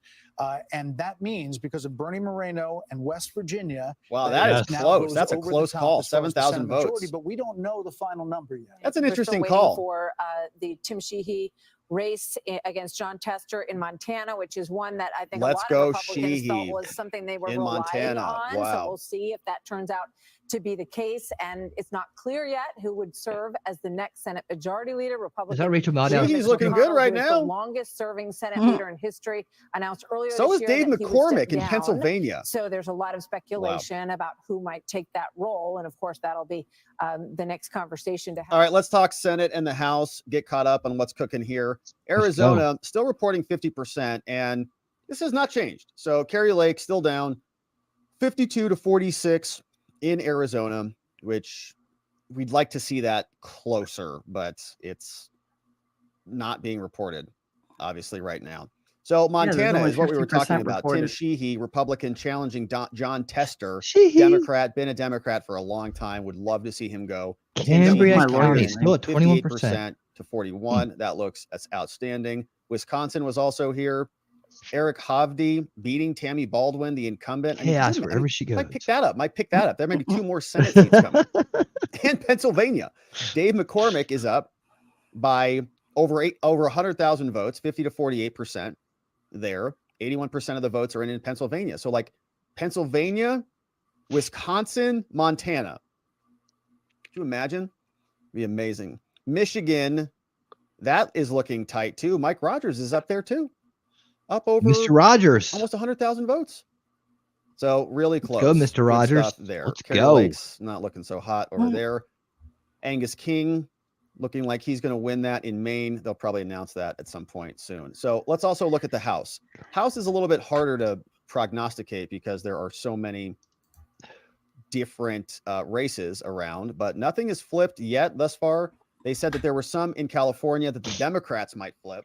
And that means because of Bernie Moreno and West Virginia. Wow, that is now close. goes That's a over the close top call. as far as the 7,000 Senate votes. majority, but we don't know the final number yet. That's an We're interesting still waiting call. for the Tim Sheehy race against John Tester in Montana, which is one that I think Let's a lot go of Republicans Sheehy felt was something they were in relying Montana. on. So Wow. we'll see if that turns out to be the case. And it's not clear yet who would serve as the next Senate Majority Leader. Republican. Is that Rachel Maddow? Sheehy's looking good right who is now. The longest-serving Senate leader in history, announced earlier So this is year Dave that he would McCormick step in down. Pennsylvania. So there's a lot of speculation about who might take that role, and of course that'll be the next conversation to have. All right, let's talk Senate and the House. Get caught up on what's cooking here. Arizona still reporting 50%, and this has not changed. So Kerry Lake still down 52 to 46 in Arizona, which we'd like to see that closer, but it's not being reported, obviously, right now. So Montana is what we were talking about. reported. Tim Sheehy, Republican, challenging John Tester, Sheehy. Democrat, been a Democrat for a long time. Would love to see him go. Cambria Tim Sheehy's County coming still at 21%. 58% to 41. That's outstanding. Wisconsin was also here. Eric Hovde beating Tammy Baldwin, the incumbent. Chaos wherever she goes. Might pick that up. There may be 2 more Senate seats coming. And Pennsylvania. Dave McCormick is up by over 100,000 votes, 50 to 48% there. 81% of the votes are in Pennsylvania. So like Pennsylvania, Wisconsin, Montana. Could you imagine? It'd be amazing. Michigan, that is looking tight too. Mike Rogers is up there too. Up over Mr. Rogers. almost 100,000 votes. So really close. Go, Mr. Good Rogers. stuff there. Let's Kerry go. Lake's not looking so hot over there. Angus King looking like he's going to win that in Maine. They'll probably announce that at some point soon. So let's also look at the House. House is a little bit harder to prognosticate because there are so many different races around, but nothing is flipped yet thus far. They said that there were some in California that the Democrats might flip,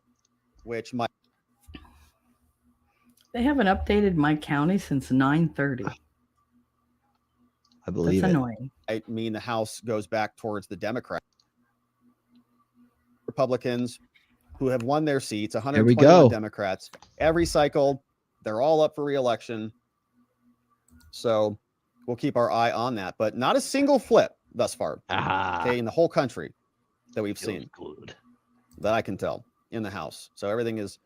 which might. They haven't updated my county since 9:30. I believe That's it. annoying. I mean, the House goes back towards the Democrats. Republicans who have won their seats, 121 Democrats. Every cycle, they're all up for re-election. So we'll keep our eye on that, but not a single flip thus far. Okay, in the whole country that we've seen. That I can tell in the House. So everything is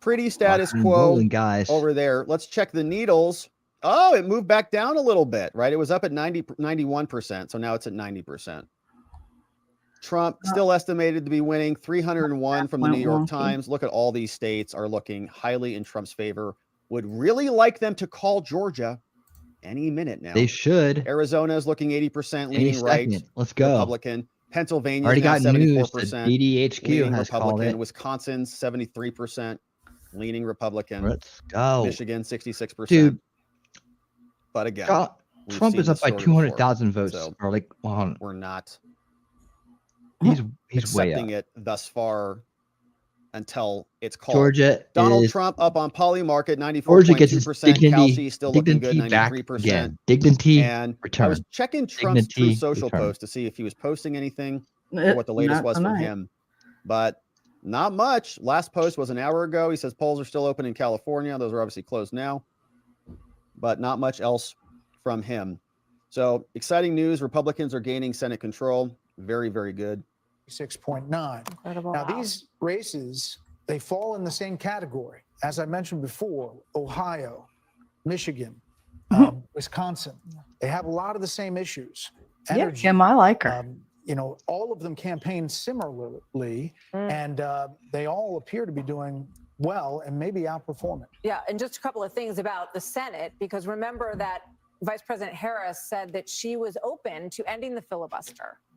pretty status quo rolling, guys. over there. Let's check the needles. Oh, it moved back down a little bit, right? It was up at 91%. So now it's at 90%. Trump still estimated to be winning 301 from the New York Times. Look at all these states are looking highly in Trump's favor. Would really like them to call Georgia any minute now. They should. Arizona is looking 80% Any leaning right. second. Let's go. Republican. Pennsylvania Already now got news 74% that DDHQ leaning has called Republican. it. Wisconsin 73% leaning Republican. Let's go. Michigan 66%. Dude. But again, we've Trump seen is up this by story 200,000 before, votes, so or like 100. we're not He's way up. accepting it thus far until it's called. Georgia Donald is- Trump up on Poly Market, Georgia gets its 94.2%. dignity, Kelsey still looking good, dignity back 93%. again. Dignity And I return. was checking Trump's Dignity True Social return. post to see if he was posting anything or what the latest Not was from tonight. him, but not much. Last post was an hour ago. He says polls are still open in California. Those are obviously closed now, but not much else from him. So exciting news. Republicans are gaining Senate control. Very, very good. 6.9. Now, these races, they fall in the same category. As I mentioned before, Ohio, Michigan, Wisconsin, they have a lot of the same issues. Yeah, Kim, I like her. You know, all of them campaign similarly, and they all appear to be doing well and maybe outperforming. Yeah, and just a couple of things about the Senate, because remember that Vice President Harris said that she was open to ending the filibuster.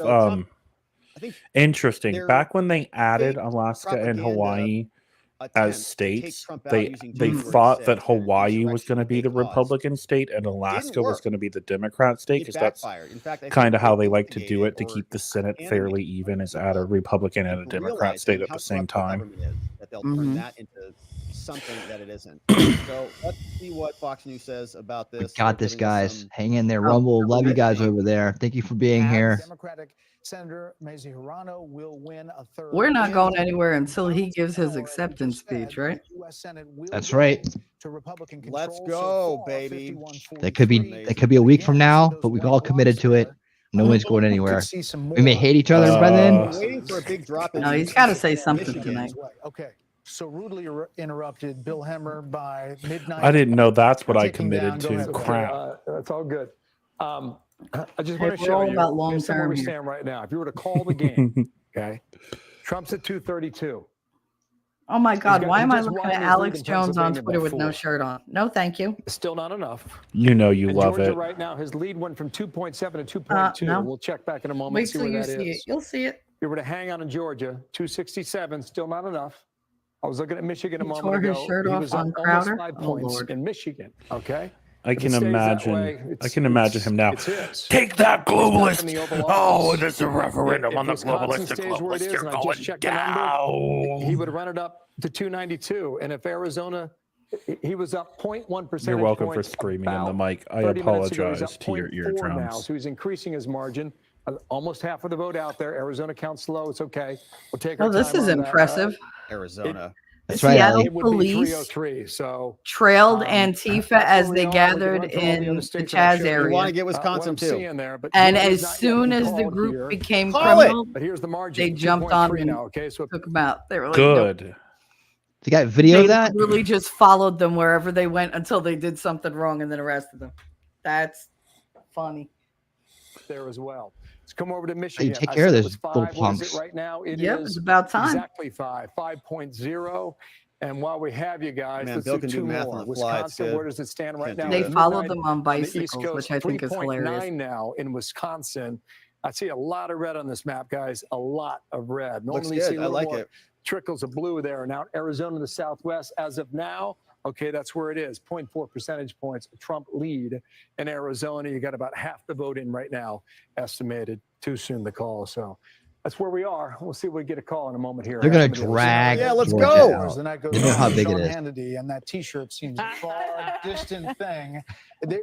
So, interesting. they're Back when they added fake Alaska and propaganda. Hawaii as states. They thought that Hawaii was going to be the Republican state and Alaska was going to be the Democrat state, because that's kind of how they like to do it to keep the Senate fairly even, is add a Republican and a Democrat state at the same time. That they'll turn that into something that it isn't. So let's see what Fox News says about this. Got this, guys. Hang in there. Rumble. Love you guys over there. Thank you for being here. Democratic Senator Mazie Hirono will win a third. We're not going anywhere until he gives his acceptance speech, right? That's right. Let's go, baby. That could be a week from now, but we've all committed to it. No one's going anywhere. We may hate each other by then. Waiting for a big drop in. No, he's got to say something tonight. Okay. So rudely interrupted Bill Hemmer by midnight. I didn't know that's what I committed to. Crap. That's all good. I just Hey, want to we're show all you about long based on where term we here. stand right now. If you were to call the game, okay, Trump's at 232. Oh my God, got- why he am I just looking won at his Alex lead in Jones on Pennsylvania by Twitter with no 4. shirt on? No, thank you. Still not enough. You know you And love Georgia it. right now, his lead went from 2.7 to 2.2. No. We'll check back in a moment. Wait see till where you that see is. it. You'll see it. If you were to hang on in Georgia, 267, still not enough. I was looking at Michigan a He moment tore his ago. shirt He off was up on almost Crowder? 5 Oh, points Lord. in Michigan. Okay. I If it can stays that imagine. way, I it's- can imagine him now. it's his. Take that, He's back in globalist! the Oval Oh, Office. there's a referendum If on the Wisconsin globalistic stays where it globalists. is, You're and I going just checked the number, down. he would have run it up to 292. And if Arizona, he was up 0.1 percentage You're welcome for points screaming in the about mic. I 30 minutes ago. He's apologize up to your 0.4 now, eardrums. so he's increasing his margin. Almost half of the vote out there. Arizona counts slow. It's okay. We'll take our Oh, this time is on that. impressive. Arizona. That's right, Seattle Ali. It would be police 303. So trailed Um, Antifa that's as where they we are. We can gathered run through all the in other the states and I'll Chaz show you, We want to area. get what Wisconsin I'm too. seeing there, but And Georgia's as not yet soon been as the called group here. became Call it. criminal, But here's the margin. they jumped on 2.3 him and now. Okay, so took him out. They were like, nope. Good. They got video They of that? literally just followed them wherever they went until they did something wrong and then arrested them. That's funny. there as well. Let's come over to Michigan. take I care of said it those was little 5. What is punks. it right now? It Yep, is it's about time. exactly 5.0. And while we have you guys, Man, let's Bill do can do 2 math more. on the fly. It's Wisconsin, good. where does it stand right Can't now? do They that. followed Midnight them on on the East bicycles, Coast, which I think is hilarious. 3.9 now in Wisconsin. I see a lot of red on this map, guys. A lot of red. Looks Normally you see good. a I little like more it. trickles of blue there. Now Arizona in the southwest, as of now, okay, that's where it is. 0.4 percentage points. Trump lead in Arizona. You got about half the vote in right now, estimated. Too soon to call. So that's where we are. We'll see if we get a call in a moment here. They're gonna After the- drag Yeah, let's Georgia go. out. And that goes You know how to big it Sean is. Hannity, and that T-shirt seems a far distant thing.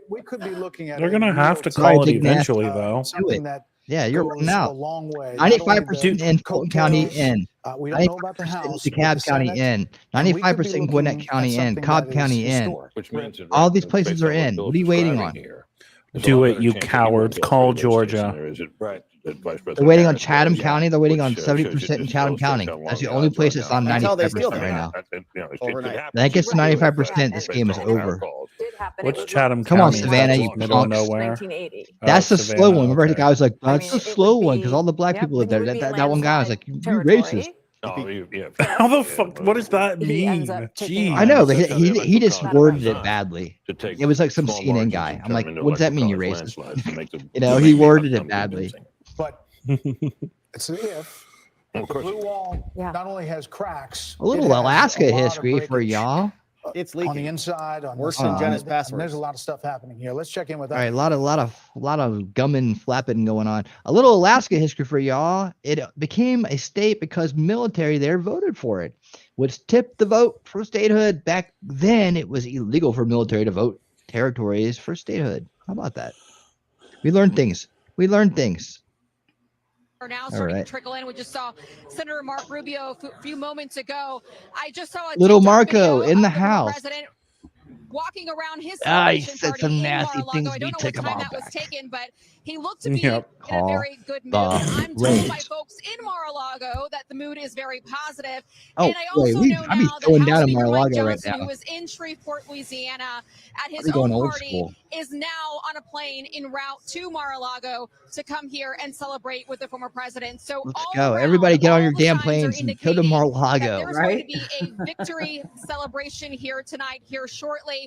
We could be looking at. They're a gonna have to real call it Big Nasty. eventually, though. something that Yeah, you're goes running a out. long way. Not only 95% the in Fulton County coattails, in. we don't know about the 95% House, DeKalb but the County Senate, in. and we could be 95% Gwinnett looking County at in. something Cobb that is County in. historic. Which means All these places are in. What are you waiting on? Do it, you cowards. Call Georgia. Right. They're waiting on Chatham County. They're waiting on 70% in Chatham County. That's the only place that's on That's how they 95% steal right now. Overnight. When that gets to 95%, this game is over. What's Chatham Come on, County? Savannah, you Middle of punks. nowhere. That's the Savannah, slow one. Remember, the okay. guy was like, "That's the slow one," because all the black people live there. That one guy was like, "You racist." How the fuck? What does that mean? Jeez. I know, but he just worded it badly. It was like some CNN guy. I'm like, "What does that mean, you racist?" You know, he worded it badly. But it's an if. The blue wall not only has cracks. A little it has Alaska a lot of history for breakage, y'all. It's on the leaking. inside, on Worse the than side, Jenna's and passwords. there's a lot of stuff happening here. Let's check in with All that. right, a lot of gumming, flapping going on. A little Alaska history for y'all. It became a state because military there voted for it, which tipped the vote for statehood. Back then, it was illegal for military to vote territories for statehood. How about that? We learned things. Are now All starting right. to trickle in. We just saw Senator Mark Rubio a few moments ago. I just saw a Little TikTok Marco video in the of former house. President walking around his He celebration said party some in nasty Mar-a-Lago. things. I We don't know took what them time all that was back. taken, but he looked to be Yep. in a very good mood. I'm told by Great. folks in Mar-a-Lago that the mood is very positive. Oh, And I also wait, know I'd be now that going House down in Speaker Mike Mar-a-Lago right Johnson, now. who was in Shreveport, Louisiana, at his I'd be going own old party, school. is now on a plane en route to Mar-a-Lago to come here and celebrate with the former president. So Let's all go. around, Everybody get on your all the damn signs are planes and go to indicating Mar-a-Lago, that there's going to right? be a victory celebration here tonight, here shortly.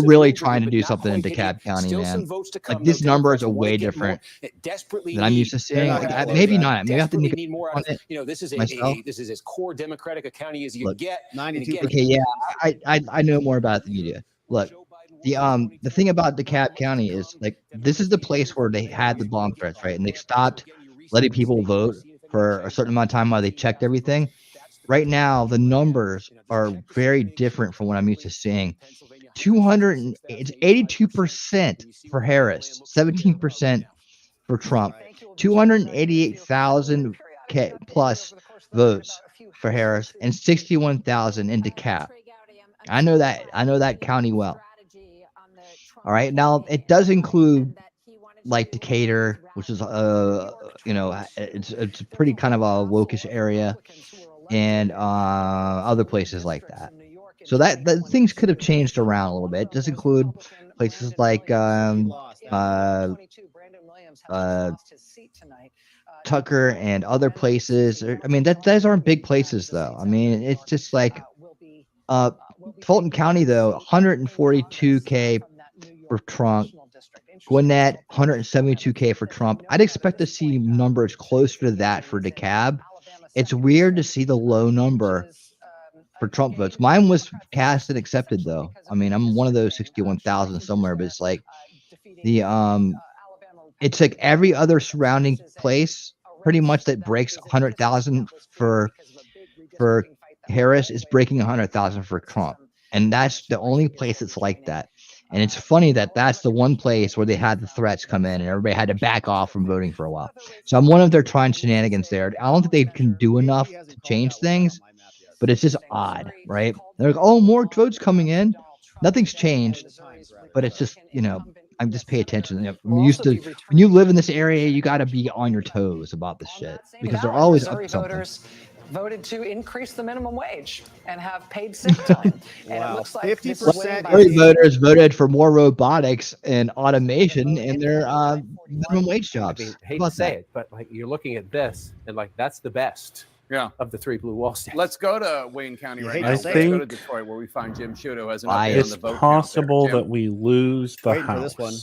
they're really trying to do something in DeKalb County, man. Like these numbers are way different than I'm used to seeing. Like, maybe not. Maybe I have to need more out of, this is this is as core Democratic a county as you get. 92%. Okay, yeah, I know more about it than you do. Look, the thing about DeKalb County is like this is the place where they had the bomb threats, right? And they stopped letting people vote for a certain amount of time while they checked everything. Right now, the numbers are very different from what I'm used to seeing. 82% for Harris, 17% for Trump, 288,000 plus votes for Harris, and 61,000 in DeKalb. I know that county well. All right, now it does include like Decatur, which is it's pretty kind of a wokish area, and other places like that. So that things could have changed around a little bit. It does include places like Tucker and other places. I mean, those aren't big places though. I mean, it's just like Fulton County though, 142K for Trump. Gwinnett, 172K for Trump. I'd expect to see numbers closer to that for DeKalb. It's weird to see the low number for Trump votes. Mine was cast and accepted though. I mean, I'm one of those 61,000 somewhere, but it's like it's like every other surrounding place pretty much that breaks 100,000 for Harris is breaking 100,000 for Trump. And that's the only place that's like that. And it's funny that that's the one place where they had the threats come in and everybody had to back off from voting for a while. So I'm one of their trying shenanigans there. I don't think they can do enough to change things, but it's just odd, right? They're like, oh, more votes coming in. Nothing's changed, but it's just, I'm just pay attention. When you live in this area, you got to be on your toes about this shit because they're always up to something. Voters voted to increase the minimum wage and have paid sick time. And it looks like 50% voters voted for more robotics and automation in their minimum wage jobs. I mean, hate to say it, but like you're looking at this and like that's the best of the three blue wall states. Let's go to Wayne County right now. I Let's think go to Detroit where we find Jim Sciutto as an update on the vote. It's possible that we lose the Waiting for House. this one.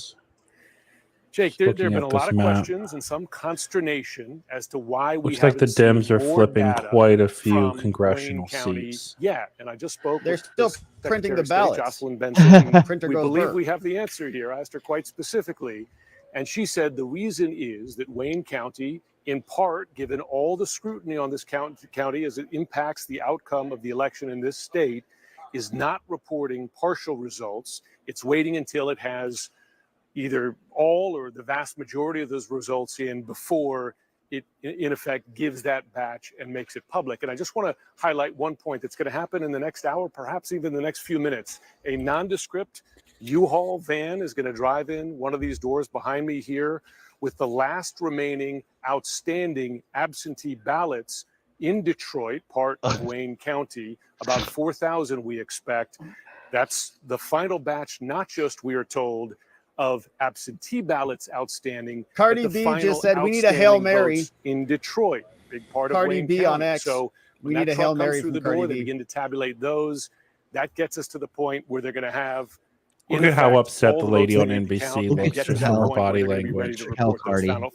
Jake, there have Looking been at a lot this of map. questions and some consternation as to why we Looks like the haven't Dems seen are more flipping data quite a few from congressional Wayne County seats. yet. And I just spoke They're with still the printing Secretary the of State, ballots. Jocelyn Benson. and Printer we goes believe burr. we have the answer here. I asked her quite specifically. And she said the reason is that Wayne County, in part, given all the scrutiny on this county as it impacts the outcome of the election in this state, is not reporting partial results. It's waiting until it has either all or the vast majority of those results in before it, in effect, gives that batch and makes it public. And I just want to highlight one point that's going to happen in the next hour, perhaps even the next few minutes. A nondescript U-Haul van is going to drive in one of these doors behind me here with the last remaining outstanding absentee ballots in Detroit, part of Wayne County, about 4,000 we expect. That's the final batch, not just, we are told, of absentee ballots outstanding. Cardi but the B final just said we need a Hail outstanding Mary. votes in Detroit, big part of Cardi Wayne B County. on X. So We when need that a Hail truck Mary comes through from the door, Cardi they B. begin to tabulate those. That gets us to the point where they're going to have. Look at how upset the lady on NBC NBC looks at from her body language.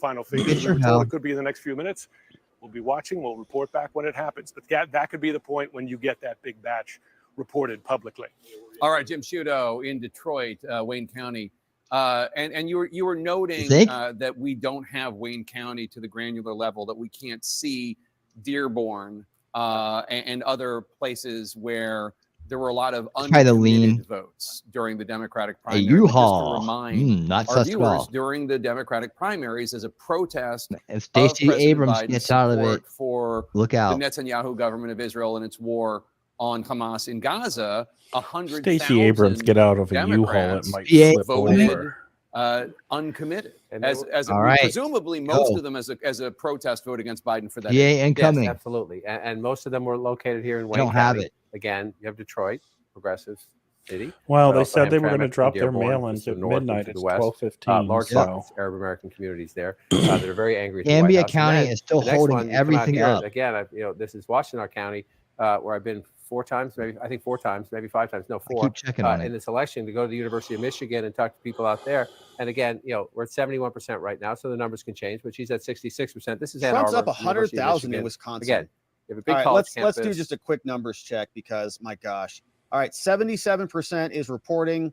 Final figures. We were told it could be in the next few minutes. We'll be watching. We'll report back when it happens. But that could be the point when you get that big batch reported publicly. All right, Jim Sciutto in Detroit, Wayne County. And you were noting that we don't have Wayne County to the granular level, that we can't see Dearborn and other places where there were a lot of uncommitted votes during the Democratic primary. A U-Haul. Just to remind not our sus viewers, well. during the Democratic primaries as a protest If Stacey Abrams Biden's gets out of it, for look out. the Netanyahu government of Israel and its war on Hamas in Gaza, 100,000 Stacey Abrams get out of a U-Haul, it Democrats might Yeah. flip voted over. uncommitted, And as All right. presumably most Go. of them as a protest vote against Biden for that. Yeah, issue. incoming. Yes, absolutely. And most of them were located here in They Wayne don't have County. it. Again, you have Detroit, progressive city. Well, but they also said they were Hamtramck going to and drop their Dearborn, mail-ins to at the north and midnight. to It's the west. 12:15. Large So Arab American communities there that are very angry at the Cambria White House. And County then is still the next holding one, you come out everything here, up. Again, this is Washtenaw County, where I've been 4 times, maybe 4 times, maybe 5 times, no 4. keep checking on in it. this election to go to the University of Michigan and talk to people out there. And again, we're at 71% right now, so the numbers can change. But she's at 66%. This is Ann Trump's Arbor, up University of 100,000 in Michigan. Wisconsin. Again, you have a big All right, college let's do campus. just a quick numbers check because my gosh. All right, 77% is reporting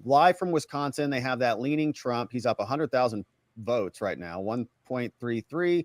live from Wisconsin. They have that leaning Trump. He's up 100,000 votes right now, 1.33.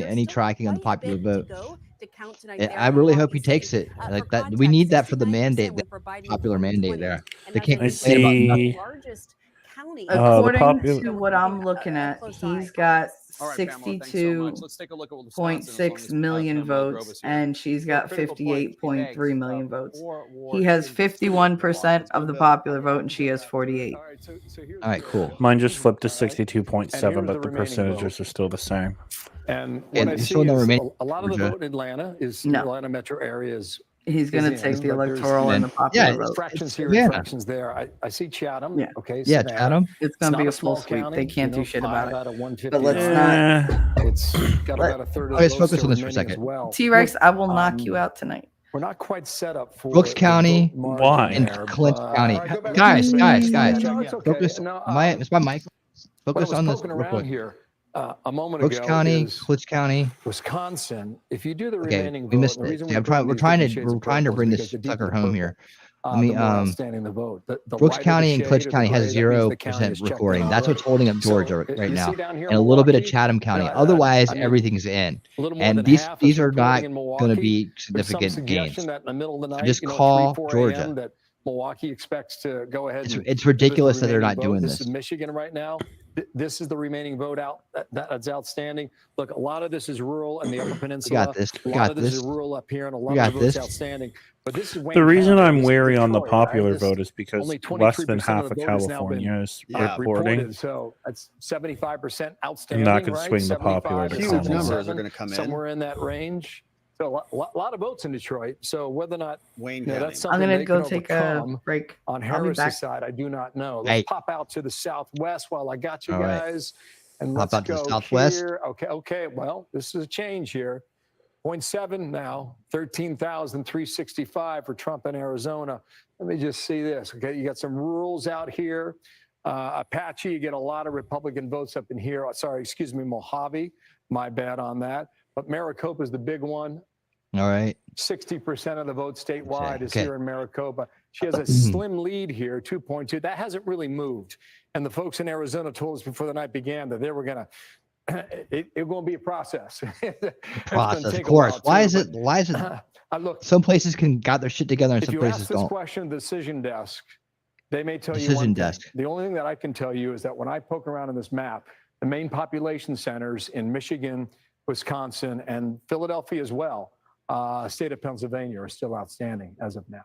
any tracking on the popular vote. To count tonight I really hope he takes it. Like that, we need that for the mandate, the popular mandate there. They can't complain about nothing. According to what I'm looking at, he's got 62.6 million votes, and she's got 58.3 million votes. He has 51% of the popular vote, and she has 48. All right, cool. Mine just flipped to 62.7, but the percentages are still the same. And what I see still no is remaining a lot of the Georgia. vote in Atlanta is No. Atlanta metro area is He's going to in, take the but there's electoral and the popular vote. fractions it's here and Savannah. fractions there. I see Chatham. Yeah. Okay. Yeah, Savannah. Chatham. It's going to be not a full small sweep. county, They can't do shit about 5 it. out of 150. But let's not. It's got Let- about a third of Okay, the let's votes focus still on this for a remaining as second. well. T-Rex, Look, I will knock you out tonight. we're not quite set up for Brooks the County, vote margin Why? and there, Clinch but- County. All right, go back to Guys, the guys, debate. guys. No, it's okay. Focus. No, It's my mic. when I Focus was on this poking real around quick. here a moment Brooks ago County, is Clinch County. Wisconsin. If you do the Okay, remaining we vote, missed and the it. reason See, we I'm put trying. in We're these trying different to. shades We're of trying to purple bring is this because the deeper sucker the home purple, here. Let the me. more outstanding the vote. The Brooks wider County the and Clinch shade or the County has gray, that means the 0% county is checked in recording. That's what's already. holding up Georgia So, right you now, see down here, and a little bit of Milwaukee, Chatham County. I Otherwise, mean, everything's in. a little more And than these half these is are not reporting in going to Milwaukee. be There's some significant gains. suggestion that in the middle of the So night, just 3, call 4 Georgia. a.m. that Milwaukee expects to go ahead. It's and it's give us the ridiculous that they're remaining not vote. doing This this. is Michigan right now. This is the remaining vote out. That's outstanding. Look, a lot of this is rural and the Upper We Peninsula. got this. A We lot got of this is this. rural up here, and a We lot got of the votes this. outstanding. But this is Wayne The reason County. I'm This is wary on the Detroit, right? popular This- vote is because only less than 23% half of of the vote has now been California is reporting. reported. So that's 75% I'm outstanding, not going to right? swing the popular 75 to to Huge Kamala. numbers are going to come in. somewhere in that range. So a lot of votes in Detroit. So whether or not Wayne you know, County. that's I'm something going to they go can take a overcome. break. On I'll be back. Harris's side, I do not know. Let's Hey. pop out to the southwest while I got you All right. guys. And Pop let's out to the go southwest. here. Okay. Well, this is a change here. 0.7 now, 13,365 for Trump in Arizona. Let me just see this. Okay, you got some rurals out here. Apache, you get a lot of Republican votes up in here. Sorry, excuse me, Mojave. My bad on that. But Maricopa is the big one. All right. 60% of the vote statewide is Okay. here in Maricopa. She has a slim lead here, 2.2. That hasn't really moved. And the folks in Arizona told us before the night began that they were going to, it's going to be a process. Process, of course. Why is it? Look, Some places got their shit together, and if some you places ask this don't. question, the decision desk, they may tell you Decision one desk. thing. The only thing that I can tell you is that when I poke around in this map, the main population centers in Michigan, Wisconsin, and Philadelphia as well, state of Pennsylvania are still outstanding as of now.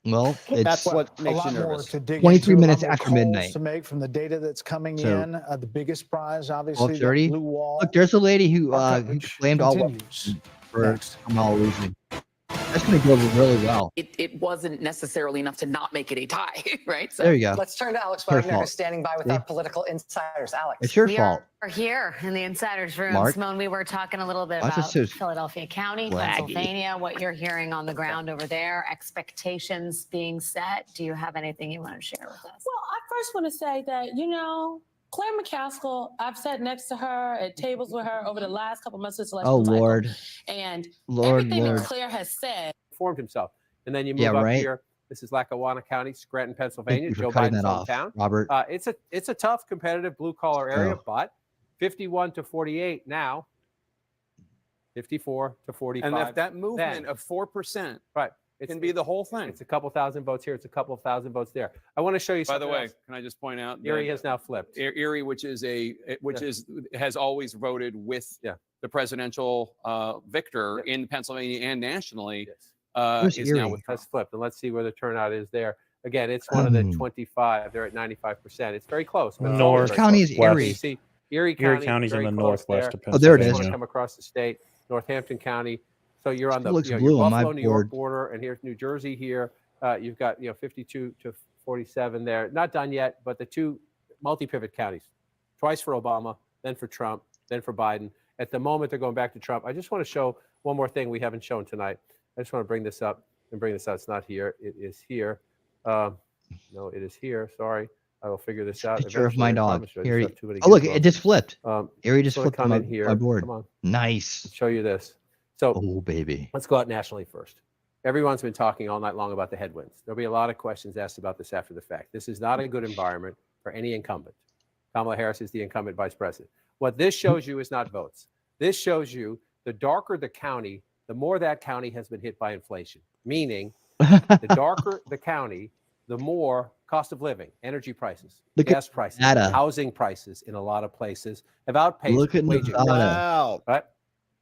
Well, That's it's what A makes lot you more nervous. to dig 23 into, a lot minutes more after calls midnight. to make from the data that's coming So- in. The biggest prize, obviously, the 12:30. blue wall. Look, there's a lady who Our who coverage blamed all continues. for Next. Kamala losing. That's going to go really well. It wasn't necessarily enough to not make it a tie, right? So There you go. Let's turn to Alex Her Wagner, fault. who's standing by with See? our political insiders. Alex. It's your We fault. are here in the insiders room. Mark? Simone, we were talking a little bit Why is about this so Philadelphia County, laggy? Pennsylvania, what you're hearing on the ground over there, expectations being set. Do you have anything you want to share with us? Well, I first want to say that, Claire McCaskill, I've sat next to her at tables with her over the last couple months since the election Oh cycle. Lord, And Lord, everything Lord. that Claire has said. Formed himself. And then you move Yeah, up right. here. This is Lackawanna County, Scranton, Pennsylvania, you for Joe cutting Biden's that off, hometown. Robert. It's a tough, competitive blue collar area, Oh. but 51 to 48 now, 54 to 45. And if that movement then. of 4% Right. can be the whole thing. It's a couple thousand votes here. It's a couple thousand votes there. I want to show you By the something way, else. can I just point out Erie that has now flipped. Erie, which has always voted with the presidential victor in Pennsylvania and nationally, Where's is now Erie? with Has flipped, and let's see where the turnout is there. Again, it's one of the 25. They're at 95%. It's very close. But it's always North very County close. is Erie. You see Erie Erie County's in very the close northwest there. of Oh, there it You is. want to Yeah. come across the state, Northampton County. So you're on the Still looks your blue on my Buffalo, New York board. border, and here's New Jersey here. You've got 52 to 47 there. Not done yet, but the two multi-pivot counties, twice for Obama, then for Trump, then for Biden. At the moment, they're going back to Trump. I just want to show one more thing we haven't shown tonight. I just want to bring this up and bring this out. It's not here. It is here. No, it is here. Sorry. I will figure this out. Picture of my eventually, I dog. promise you. I Erie. just have too many Oh look, gizmos. it just flipped. Erie just just wanna flipped on come in my board. Come on. Nice. Show you this. So Oh baby. let's go out nationally first. Everyone's been talking all night long about the headwinds. There'll be a lot of questions asked about this after the fact. This is not a good environment for any incumbent. Kamala Harris is the incumbent vice president. What this shows you is not votes. This shows you the darker the county, the more that county has been hit by inflation. Meaning, the darker the county, the more cost of living, energy prices, Look at gas prices, data. housing prices in a lot of places have outpaced Look at wage Nevada. increases. Wow. Right?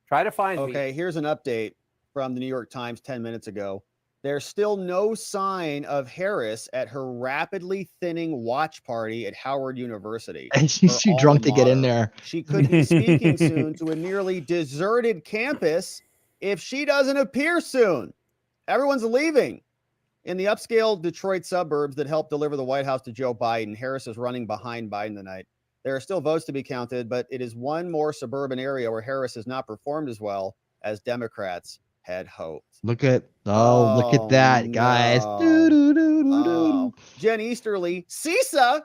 Try to find me. Okay, here's an update from the New York Times 10 minutes ago. There's still no sign of Harris at her rapidly thinning watch party at Howard University. She's too drunk to get in there. She could be speaking soon to a nearly deserted campus if she doesn't appear soon. Everyone's leaving. In the upscale Detroit suburbs that helped deliver the White House to Joe Biden, Harris is running behind Biden tonight. There are still votes to be counted, but it is one more suburban area where Harris has not performed as well as Democrats had hoped. Look at that, guys. Oh. Jen Easterly, CISA,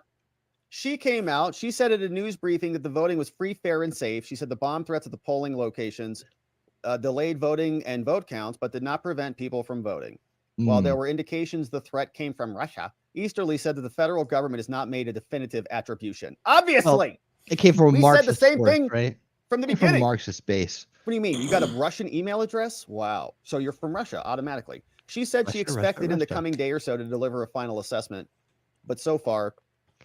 she came out. She said at a news briefing that the voting was free, fair, and safe. She said the bomb threats at the polling locations delayed voting and vote counts, but did not prevent people from voting. While there were indications the threat came from Russia, Easterly said that the federal government has not made a definitive attribution. Obviously, well, it came from a Marxist said the same source, thing right? From the From beginning. Marxist base. What do you mean? You got a Russian email address? Wow. So you're from Russia automatically. She said she expected in the coming day or so to deliver a final assessment, but so far,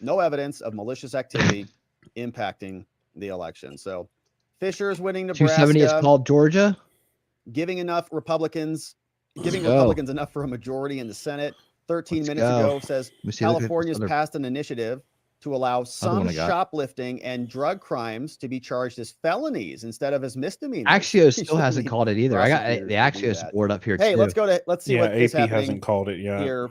no evidence of malicious activity impacting the election. So Fisher is winning Nebraska. 270 is called Georgia. Giving Republicans enough for a majority in the Senate. 13 minutes ago says California's passed an initiative to allow some shoplifting and drug crimes to be charged as felonies instead of as misdemeanors. Axios still hasn't called it either. I got the Axios board up here. Hey, too. let's see what is AP happening hasn't called it yet. Here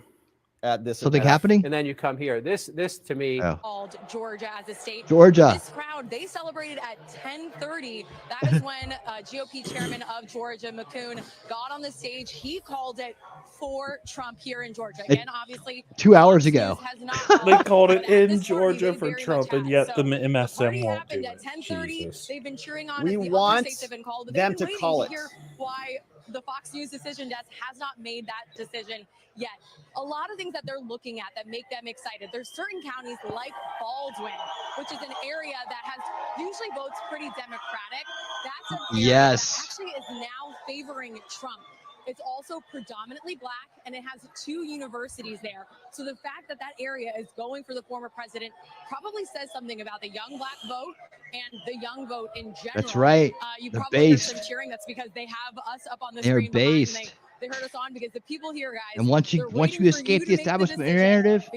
at this Something event. happening? And then you come here. This to me. Called Georgia as a state. Georgia. This crowd, they celebrated at 10:30. That is when GOP chairman of Georgia, McCoon, got on the stage. He called it for Trump here in Georgia. Again, obviously, 2 hours ago. They called it in Georgia for Trump, and yet the MSM won't do at it. 10:30. Jesus. They've been cheering on We it. The want other states have been called, but them they've been to waiting call to it. hear why the Fox News decision desk has not made that decision yet. A lot of things that they're looking at that make them excited. There's certain counties like Baldwin, which is an area that has usually votes pretty Democratic. That's an area that actually is now favoring Trump. It's also predominantly black, and it has 2 universities there. So the fact that that area is going for the former president probably says something about the young black vote and the young vote in general. That's right. You They're probably heard some based. cheering. That's because they have us up on the They're screen behind, based. and they heard us on because the people here, guys. And once you escape the establishment narrative,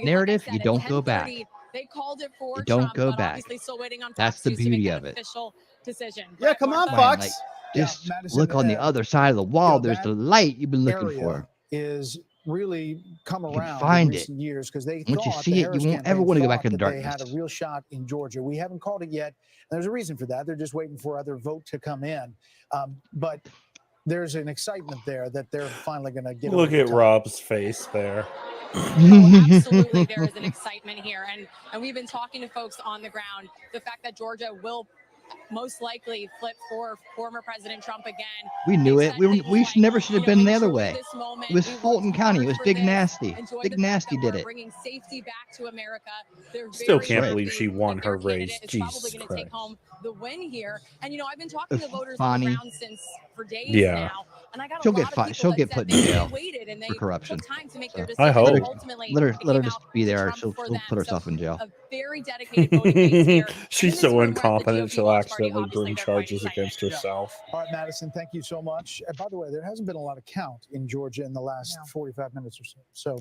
you don't go back. They called it for You don't Trump, go but back. obviously still waiting on That's Fox the News to make beauty an of it. official decision. Yeah, come on, Martha? Fox. Like, Yeah, just Madison, look on the other side of the wall. There's the light you've been looking area for. is really come around find in it. recent years because they Once you thought see the it, you Harris won't ever campaign want to go back thought in that they darkness. had a real shot in Georgia. We haven't called it yet. And there's a reason for that. They're just waiting for other vote to come in. But there's an excitement there that they're finally going to get. Look over the at top. Rob's face there. Absolutely, there is an excitement here, and we've been talking to folks on the ground. The fact that Georgia will most likely flip for former President Trump again. We knew it. We never should have been the other way. It was Fulton County. It was Big Nasty. Big Nasty did it. Bringing safety back to America. They're Still very can't happy believe she won that her their race. candidate is Jesus probably going to Christ. take home the win here. And I've been talking to voters on Bonnie. the ground for days Yeah. now, and I got She'll a get lot of fi- people she'll that get said put they in jail waited and they for corruption. took time to make their So, decision. I hope. And ultimately, Let her it came just out be to there. Trump She'll for put them. herself in jail. A very dedicated voting base here. She's In so this room, we're at the incompetent GOP she'll Watch Party. accidentally Obviously, bring they're quite charges excited. against herself. All right, Madison, thank you so much. And by the way, there hasn't been a lot of count in Georgia in the last 45 minutes or so. So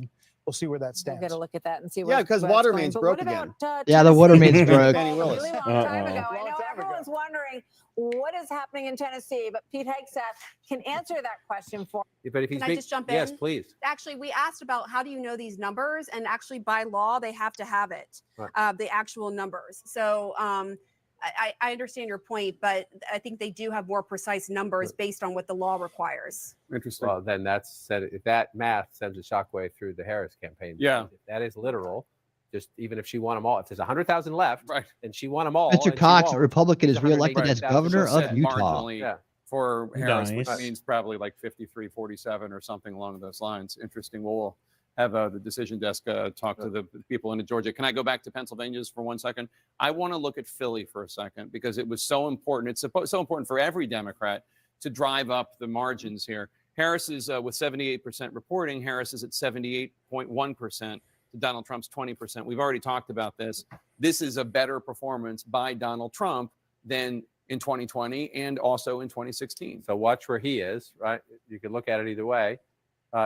we'll see where that We'll stands. get a look at that and see Yeah, because where that's water going. mains But broke what again. about, Yeah, the water Tennessee? mains broke. Fannie A Willis. really long time Uh-oh. ago. I know everyone's wondering what is happening in Tennessee, but Pete Hegseth can answer that question for But if he's Can I just jump yes, in? please. Actually, we asked about how do you know these numbers, and actually by law they have to have it, Right. the actual numbers. So I understand your point, but I think they do have more precise numbers based on what the law requires. Interesting. Well, then that's said. If that math sends a shockwave through the Harris campaign, Yeah. if that is literal. Just even if she won them all, if there's 100,000 left, Right. and she won them all, Mr. and she Cox, a won't, Republican, is it's reelected as 180,000. governor So of set Utah. marginally Yeah. for Harris, which Nice. means probably like 53, 47 or something along those lines. Interesting. We'll have the decision desk talk to the people in Georgia. Can I go back to Pennsylvania just for 1 second? I want to look at Philly for a second because it was so important. It's so important for every Democrat to drive up the margins here. Harris is with 78% reporting. Harris is at 78.1%. To Donald Trump's 20%. We've already talked about this. This is a better performance by Donald Trump than in 2020 and also in 2016. So watch where he is, right? You can look at it either way.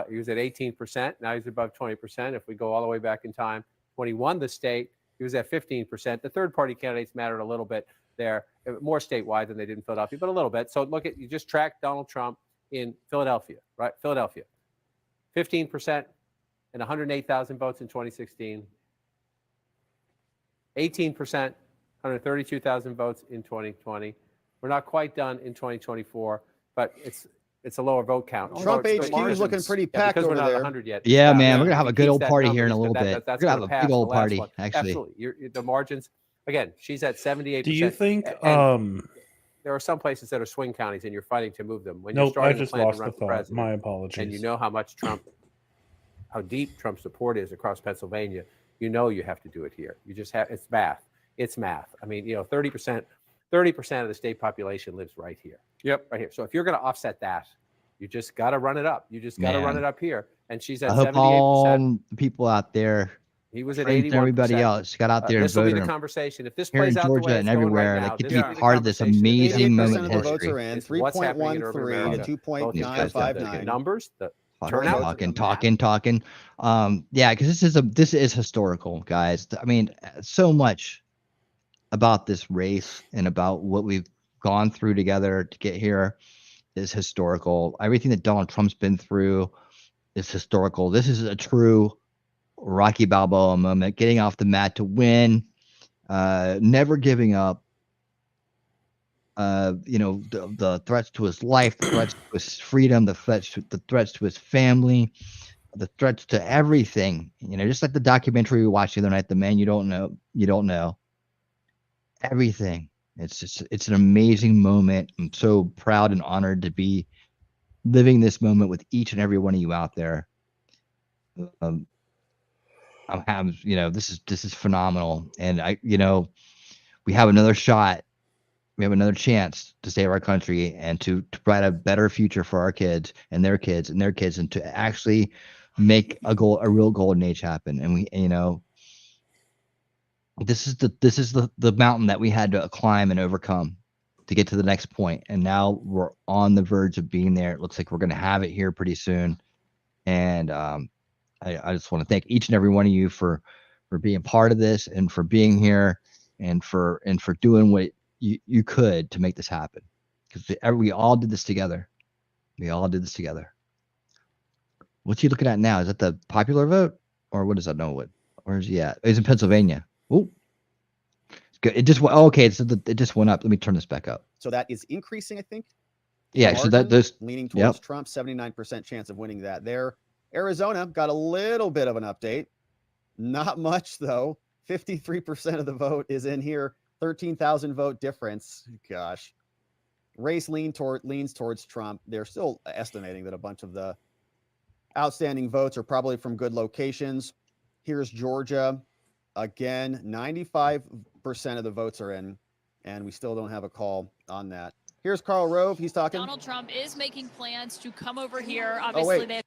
He was at 18%. Now he's above 20%. If we go all the way back in time, when he won the state, he was at 15%. The third-party candidates mattered a little bit there, more statewide than they did in Philadelphia, but a little bit. So look at, you just track Donald Trump in Philadelphia, right? Philadelphia, 15% and 108,000 votes in 2016. 18%, 132,000 votes in 2020. We're not quite done in 2024, but it's a lower vote count. Trump HQ is looking pretty packed because over we're not there. 100 yet. Yeah, man, we're gonna have a good Keeps old that party number here in a just little 'cause bit. that's We're gonna gonna have a big pass old the last party, one. actually. Absolutely. The margins, again, she's at 78%. Do you think? And there are some places that are swing counties, and you're fighting to move them. When you're Nope, I starting just to plan lost to run the for thought. president, My apologies. and you know how deep Trump's support is across Pennsylvania, you know you have to do it here. You just have, it's math. It's math. I mean, 30% of the state population lives right here. Yep. Right here. So if you're going to offset that, you just got to run it up. You just got to run it up here. And she's at I hope 78%. all the people out there, He was at friends 81%. and everybody else, got out there and This will be voted the him. conversation. If this Here in plays out the way Georgia it's and going everywhere, right they now, get this to will be the part of this conversation. amazing 88% moment of in the votes history. are in. It's what's happening in urban 3.13 America. to Both because of the 2.959. numbers, the turnout. Talking. Yeah, because this is historical, guys. I mean, so much about this race and about what we've gone through together to get here is historical. Everything that Donald Trump's been through is historical. This is a true Rocky Balboa moment, getting off the mat to win, never giving up. The threats to his life, the threats to his freedom, the threats to his family, the threats to everything. Just like the documentary we watched the other night, The Man You Don't Know. Everything. It's an amazing moment. I'm so proud and honored to be living this moment with each and every one of you out there. I'm having, this is phenomenal, and we have another shot. We have another chance to save our country and to provide a better future for our kids and their kids and their kids, and to actually make a real golden age happen. And this is the mountain that we had to climb and overcome to get to the next point. And now we're on the verge of being there. It looks like we're going to have it here pretty soon. And I just want to thank each and every one of you for being part of this, and for being here, and for doing what you could to make this happen, because we all did this together. What's he looking at now? Is that the popular vote, or what does that know? Where is he at? He's in Pennsylvania. Oh, it's good. It just went. Okay, so it just went up. Let me turn this back up. So that is increasing, I think. Yeah. So that those leaning towards Trump, 79% chance of winning that there. Arizona got a little bit of an update. Not much, though. 53% of the vote is in here. 13,000 vote difference. Gosh. Race leans towards Trump. They're still estimating that a bunch of the outstanding votes are probably from good locations. Here's Georgia. Again, 95% of the votes are in, and we still don't have a call on that. Here's Karl Rove. He's talking. Donald Trump is making plans to come over here. Oh, Obviously, wait. they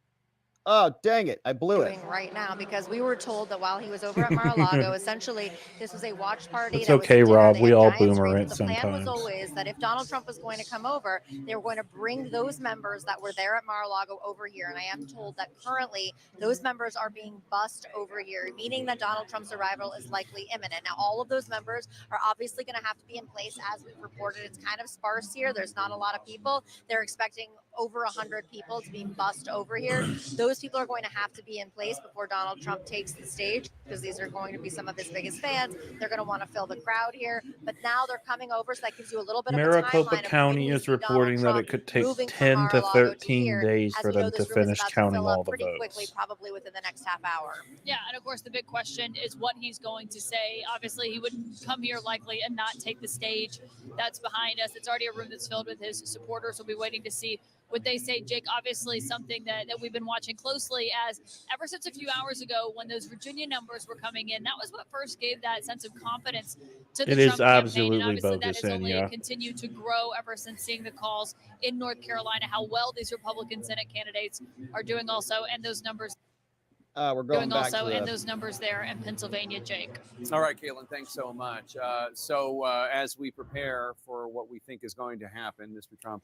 Oh, dang it. I blew it. Right now, because we were told that while he was over at Mar-a-Lago, essentially this was a watch party. It's there was a okay, dinner, Rob. they We had all giant boomer screens, it but the plan was sometimes. always that if Donald Trump was going to come over, they were going to bring those members that were there at Mar-a-Lago over here. And I am told that currently those members are being bussed over here, meaning that Donald Trump's arrival is likely imminent. Now, all of those members are obviously going to have to be in place. As we've reported, it's kind of sparse here. There's not a lot of people. They're expecting over 100 people to be bussed over here. Those people are going to have to be in place before Donald Trump takes the stage, because these are going to be some of his biggest fans. They're going to want to fill the crowd here, but now they're coming over, so that gives you a little bit of a Maricopa timeline. County is reporting that it could take 10 to 13 days for them to finish counting all the pretty quickly, votes. probably within the next half hour. Yeah, and of course the big question is what he's going to say. Obviously, he would come here likely and not take the stage. That's behind us. It's already a room that's filled with his supporters. We'll be waiting to see what they say. Jake, obviously something that we've been watching closely, as ever since a few hours ago when those Virginia numbers were coming in, that was what first gave that sense of confidence to the It Trump is campaign. absolutely And obviously that bogus has in, only yeah. continued to grow ever since seeing the calls in North Carolina, how well these Republican Senate candidates are doing also, and those numbers We're going doing back also, to and the, those numbers there in Pennsylvania, Jake. All right, Caitlin, thanks so much. So as we prepare for what we think is going to happen, Mr. Trump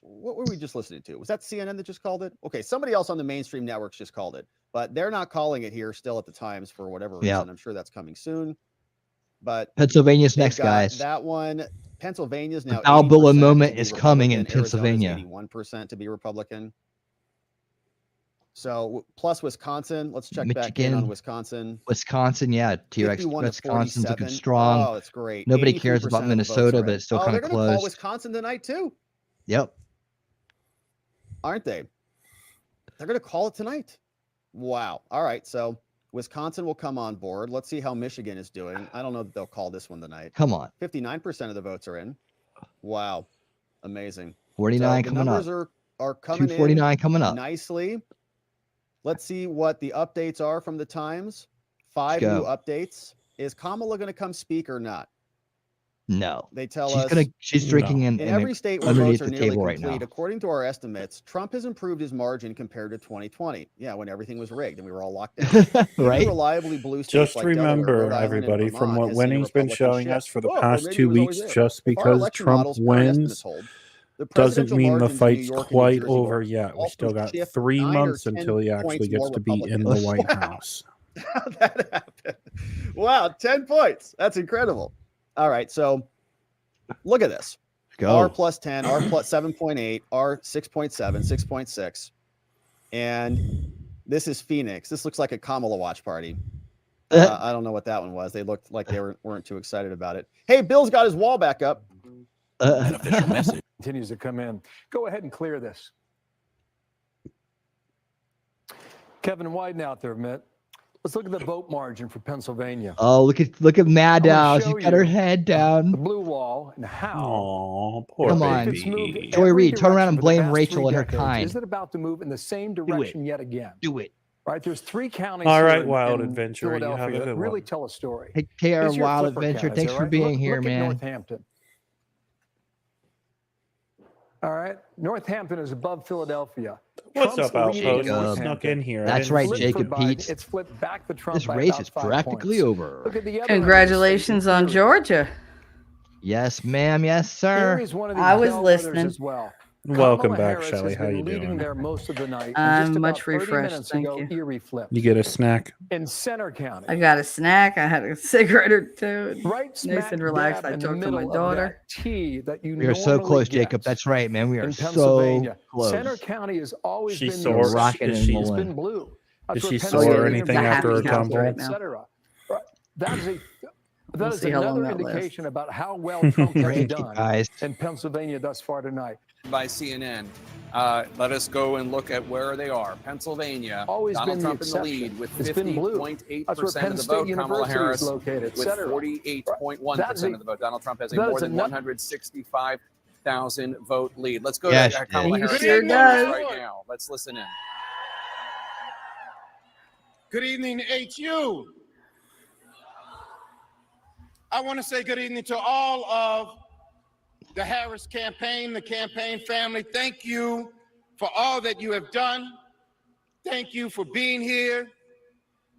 what were we just listening to? Was that CNN that just called it? Okay, somebody else on the mainstream networks just called it, but they're not calling it here still at the Times for whatever reason. I'm sure that's coming soon. But Pennsylvania's next, got guys. that one. Pennsylvania's now Balboa 80% moment to be is coming in Republican. Arizona's Pennsylvania. 81% to be Republican. So plus Wisconsin, let's check back in Michigan. on Wisconsin. Wisconsin, yeah, T-Rex. 51 to Wisconsin's looking 47. strong. Oh, that's great. Nobody cares 83% about of the votes Minnesota, are but in. it's still Oh, kind they're of going to call close. Wisconsin tonight too, Yep. aren't they? They're going to call it tonight. Wow. All right. So Wisconsin will come on board. Let's see how Michigan is doing. I don't know that they'll call this one tonight. Come on. 59% of the votes are in. Wow. Amazing. 49 so the coming numbers up. are coming 249 in coming up. nicely. Let's see what the updates are from the Times. 5 new go. updates. Is Kamala going to come speak or not? No. They tell She's us she's drinking in every state where underneath votes are the nearly table right complete. now. According to our estimates, Trump has improved his margin compared to 2020. Yeah, when everything was rigged and we were all locked down. Right. Even reliably blue states Just like Delaware, remember, Rhode Island, and everybody, from Vermont what has seen a winning's been Republican showing shift. us for the Oh, or past maybe 2 it was always weeks, there. just If our because election Trump models' current estimates wins hold, the doesn't presidential mean the margins in New fight's York and New quite Jersey over will yet. We also still got shift 3 9 or months 10 until he actually points gets more to be in the Republican. White Wow. House. How that happened. Wow, 10 points. That's incredible. All right, so look at this. Go. R plus 10, R plus 7.8, R 6.7, 6.6. And this is Phoenix. This looks like a Kamala watch party. I don't know what that one was. They looked like they weren't too excited about it. Hey, Bill's got his wall back up. An official message continues to come in. Go ahead and clear this. Kevin, widen out there a minute. Let's look at the vote margin for Pennsylvania. Oh, look at Mad I wanna Dow. She's show got her you head down. The blue wall and how. Oh, poor Come baby. on. Joy Reid, turn around and for the blame past Rachel 3 and her decades. kind. Is it about to move in the same direction yet again? Do it. Right, there's 3 counties. All here right, in- Wild in Adventure, you have a Philadelphia good that really one. tell a story. Take care of These are your Wild flipper Adventure. counties, Thanks all for right? being Look here, at man. Northampton. All right, Northampton is above Philadelphia. What's Trump's up, leading Outpost? Northampton. Snuck in here. I That's didn't right, see Flipped you. for Jacob Biden. Peets. It's flipped back to Trump This by race about is 5 practically points. over. Look at the other Congratulations on Georgia. Yes, ma'am. Yes, sir. Erie's one of these I was bellwethers listening. as well. Welcome Kamala back, Harris Shelley. has How been you leading doing? there most of the night. I'm Just much about 30 refreshed, minutes thank ago, you. Erie flipped. You get a snack? In Center County. I got a snack. I had a cigarette or two. Right Nice smack and relaxed. dab I in the talked to my middle of daughter. that T that you We are so normally close, get Jacob. That's right, man. We are in so Pennsylvania. close. Center County has always She been sore? the Rocking Is and she- It's rolling. been blue. That's Is where she Pennsylvania sore or is, anything Happy after her house tumble? right et now. cetera. Right. That is We'll see how long another that lasts. indication about how well Trump has Thank you, done guys. in Pennsylvania thus far tonight. By CNN. Let us go and look at where they are. Pennsylvania, Always Donald been the Trump in the exception. lead with It's been blue. 50.8% That's where Penn of the State vote. Kamala University is Harris located, et with cetera. 48.1% of the vote. Donald Trump has a that more is than enough- 165,000 vote lead. Let's go Yes, to Kamala Jake. Harris He sure does. right now. Let's listen in. Good evening, HU. I want to say good evening to all of the Harris campaign, the campaign family. Thank you for all that you have done. Thank you for being here.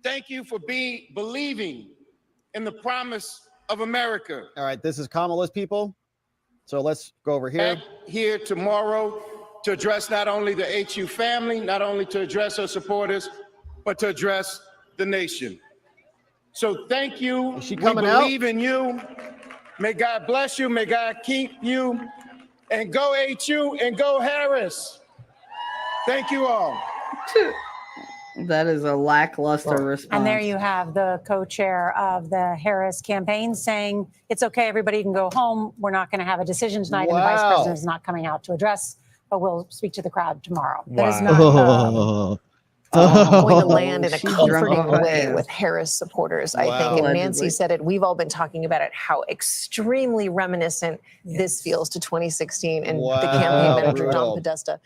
Thank you for believing in the promise of America. All right, this is Kamala's people. So let's go over here. Back here tomorrow to address not only the HU family, not only to address her supporters, but to address the nation. So thank you. Is she We coming out? believe in you. May God bless you. May God keep you. And go HU and go Harris. Thank you all. That is a lackluster response. And there you have the co-chair of the Harris campaign saying, it's okay, everybody can go home. We're not going to have a decision tonight. And the vice Wow. president is not coming out to address, but we'll speak to the crowd tomorrow. That is Oh. Going to land in a She's comforting drunk off way gas. with Harris supporters, I Wow. think. And Nancy Allegedly. said it. We've all been talking about it, how extremely reminiscent this feels to 2016 and the Wow, campaign manager, brutal.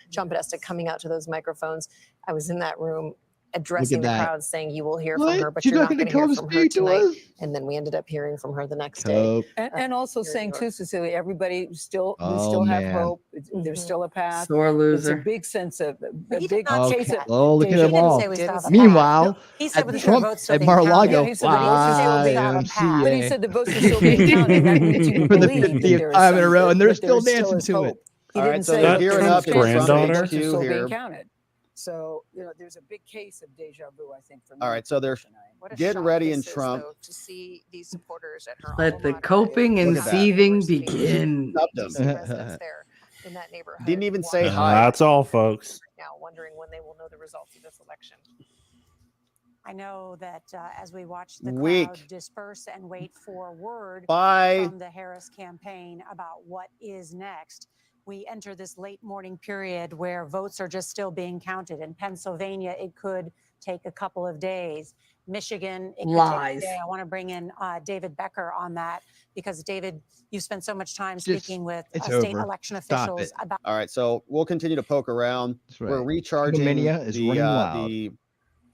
John Podesta coming out to those microphones. I was in that room addressing the that. crowd saying, you will hear What? from her, but She's you're not not gonna going to hear come from her speak to tonight. us? And then we ended up hearing from her the next day. Cope. And also saying too, Cecilia, everybody still, we Oh, still have man. hope. There's still a path. Sore It's a loser. big sense of a He did big not say case that. of. Oh, look He at them didn't all. say we still have a Meanwhile, He said at with the Trump votes still at being counted. Mar-a-Lago, He said the votes are still being counted. YMCA. But he said the votes are still being counted. That means you For the believe that 50th there is time in a row, some- and they're that still there dancing is to hope. it. He All right, didn't so say they're that gearing Trump's up in front of granddaughter? votes are HQ still here. being counted. So, there's a big case of deja vu, I think, for All right, so they're getting ready in Trump. To see these supporters at her Let the coping and seething begin. residents there in that neighborhood. Didn't even say And hi. that's all, folks. Right now, wondering when they will know the results of this election. I know that as we watch the Weak. crowd disperse and wait for word Bye. from the Harris campaign about what is next, we enter this late morning period where votes are just still being counted. In Pennsylvania, it could take a couple of days. Michigan, it could Lies. take a day. I want to bring in David Becker on that because, David, you've spent so much time speaking with state election Stop officials it. about. All right, so we'll continue to poke around. That's right. We're recharging Mania is running wild. the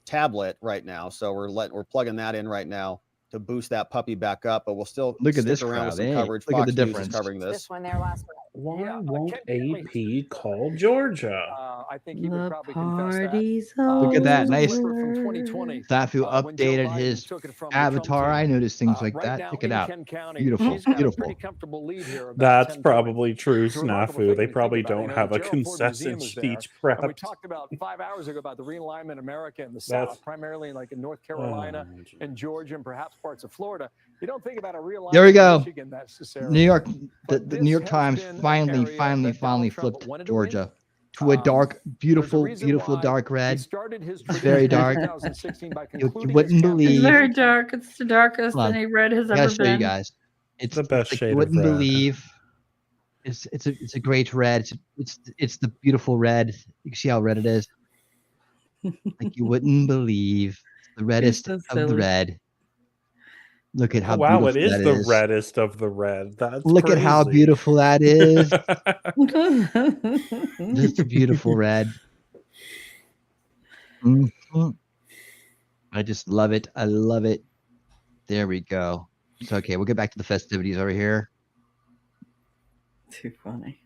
tablet right now, so we're plugging that in right now to boost that puppy back up. But we'll still Look at stick this around with crowd. some coverage. Look at Fox the News difference. is covering This this. one there last night. Why won't AP call Georgia? I think he would The probably confess that. party's Look at that. over. Nice. From 2020. Staff who when Joe updated Biden his took it from the avatar. Trump team. I noticed things like Right that. now Check it in out. Kent County, Beautiful. he's got a Beautiful. pretty comfortable lead here. About That's 10 probably true, It's a remarkable Snafu. thing They to probably think about. don't have a the Gerald Ford concession Museum is there, speech and we prepped. talked about 5 hours ago about the realignment of America in the That's- South, primarily like in North Carolina and Georgia and perhaps parts of Florida. You don't think about a realignment There we in go. Michigan necessarily. New York. The But New York this has Times been an finally area that Donald Trump flipped wanted to win. Georgia to a dark, beautiful, reason beautiful why dark He red. started his It's very tradition in dark. 2016 by You concluding his wouldn't campaign. It's believe. very dark. It's the darkest Hold on. any red has I gotta ever show you been. guys. It's The best like shade you of wouldn't red. believe. It's a great red. It's the beautiful red. You can see how red it is. Like you wouldn't believe. It's the reddest so of the silly. red. Look at how Oh, wow, it beautiful is that the is. reddest of the red. That's Look at how crazy. beautiful that is. Just a beautiful red. Mhm. I just love it. I love it. There we go. It's okay. We'll get back to the festivities over here. Too funny.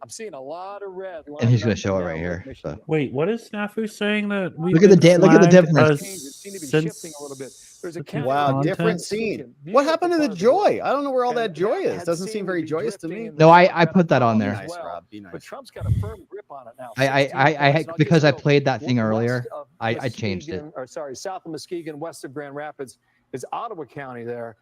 I'm seeing a lot of red. And he's lining gonna up show it now right with here. Michigan. So. Wait, what is Snafu saying that we Look at the look at the difference. It seemed to be shifting a little bit. There's a county Wow, like different Michigan. scene. What happened to the Beautiful part of the joy? I don't know where all that joy is. Doesn't seem very joyous to me. No, I put that on Be there. nice, Rob. Be But nice. Trump's got a firm grip on it now. Because I played that thing earlier. I changed it. Or sorry, south of Muskegon, west of Grand Rapids, is Ottawa County there.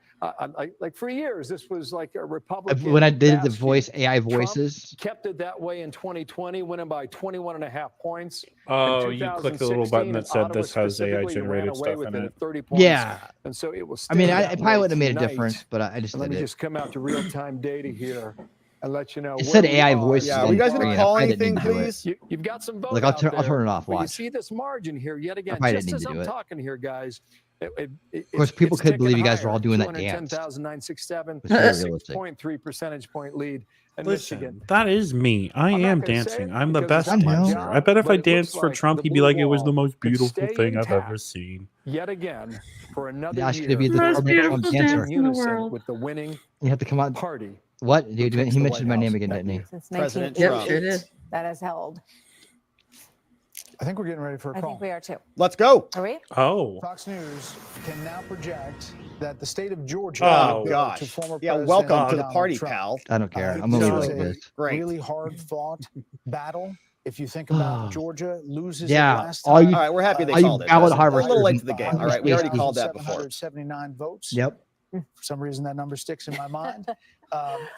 Like for years, this was like a Republican. When I did the bastion. voice AI Trump voices. kept it that way in 2020, winning by 21.5 points. Oh, In you clicked the little button 2016, that said Ottawa this has AI specifically ran generated away stuff with in it it. at 30 points. Yeah. And so it was. I mean, stay I that probably way wouldn't have made a tonight. difference, but I just And let did me it. just come out to real-time data here and let you know. It where said we AI are. voices. Yeah, and are you guys bring gonna it up. call I didn't anything, need to do it. please? You've got some vote Look, I'll out turn there, it off. but you Watch. see this margin here yet again. probably Just didn't as need to I'm do it. talking here, guys. Of course, people couldn't believe you guys were all doing that dance. 210,967, It's very realistic. 6.3 percentage point lead in Listen, Michigan. that is me. I I'm not am gonna say dancing. it I'm the because best it's not my dancer. job, I bet if but I it danced looks for like Trump, the he'd be blue like, it was the wall most could beautiful stay thing I've intact ever seen. Yet again for another You asked you year. to be the Most Trump beautiful dancer. dance in the world. With the winning You have to come out. party. What? who Dude, takes he the mentioned White my name House again, that didn't he? year. Since President 1988, Trump. Sure did. that has held. I think we're getting ready for a I call. think we are too. Let's go. Are we? Oh. Fox News can now project that the state of Georgia Oh, will go gosh. to former Yeah, President welcome to the Donald party, Trump. pal. I don't care. I'm This gonna is leave it a like this. Great. really hard-fought battle. If you think about Georgia loses it Yeah, last all time. you- All right, we're happy they all you called it. ballot We're a harvesters little late and to the game. All right, we already called that before. 779 votes. Yep. For some reason, that number sticks in my mind.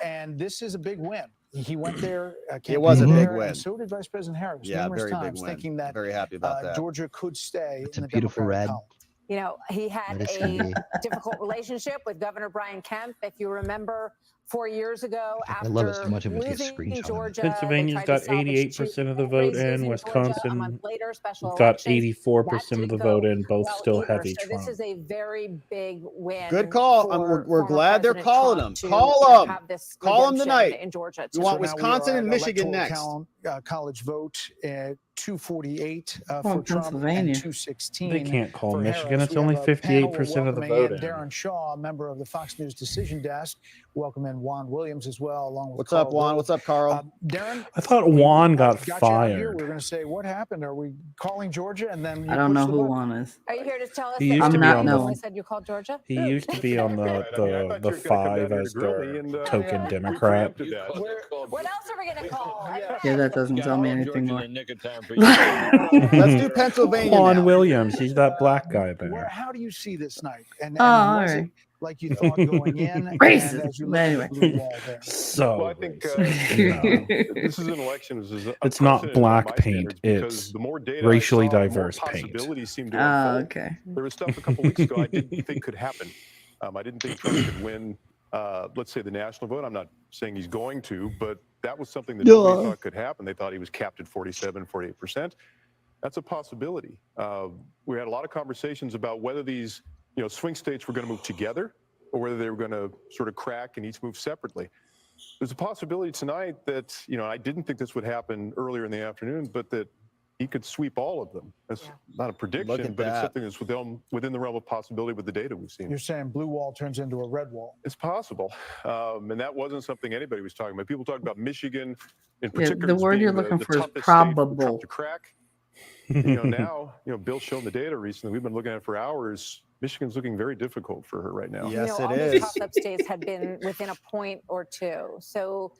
And this is a big win. He went there. It was a campaigned big there, win. and so did Vice President Harris Yeah, numerous very big times, win. thinking that Very happy about that. Georgia could stay It's in a the beautiful Democratic red. column. You know, he had That is gonna a be- difficult relationship with Governor Brian Kemp. If you remember, 4 years ago, I after love it so much, I'm gonna get losing screenshot. Georgia, Pennsylvania's they tried got to salvage 88% of the two vote races in. Georgia. A Wisconsin month later, special got elections, 84% of that the didn't vote go in, both well still either. heavy So Trump. this is a very big win. Good call. for We're former glad they're President calling Trump him. to Call them. have this Call them redemption tonight. in Georgia. We want So now we Wisconsin are and at Michigan electoral next. college vote at 248 Oh, for Trump Pennsylvania. and They 216. can't call for Michigan. Harris. It's We only have a panel 58% of the welcoming vote in in. Darren Shaw, a member of the Fox News Decision Desk. Welcome in, Juan Williams as well, along with What's up, Carl Juan? Lowe. What's up, Carl? Darren, I thought Juan got you out here. fired. We're going to say what happened. Are we calling Georgia and then you I don't push know the who button? Juan is. Are you here to tell us He that used to I'm be not on knowing. I said you called Georgia? He used to be on the five as their token Democrat. What else are we going to call? Yeah, that doesn't tell me anything more. Let's do Pennsylvania Juan now. Williams. He's that black guy there. How do you see this night? And all was right. it like you thought going in? And Racist. as you look at the blue wall there? So Well, I think this is an election. This is it's not unprecedented by black my paint. standards, because It's the more data I racially saw, the more diverse paint. possibilities seemed to Oh, unfold. okay. There was stuff a couple weeks ago I didn't think could happen. I didn't think Trump could win, let's say, the national vote. I'm not saying he's going to, but that was something that nobody thought could happen. They thought he was capped at 47, 48%. That's a possibility. We had a lot of conversations about whether these swing states were going to move together or whether they were going to sort of crack and each move separately. There's a possibility tonight that, I didn't think this would happen earlier in the afternoon, but that he could sweep all of them. That's not a prediction, but it's something that's within the realm of possibility with the data we've seen. You're saying blue wall turns into a red wall. It's possible. And that wasn't something anybody was talking about. People talked about Michigan in Yeah, particular. the as word being you're the looking for is toughest state for Trump probable. to crack. Now, Bill's shown the data recently. We've been looking at it for hours. Michigan's looking very difficult for her right now. All these top states had been within a point or two. So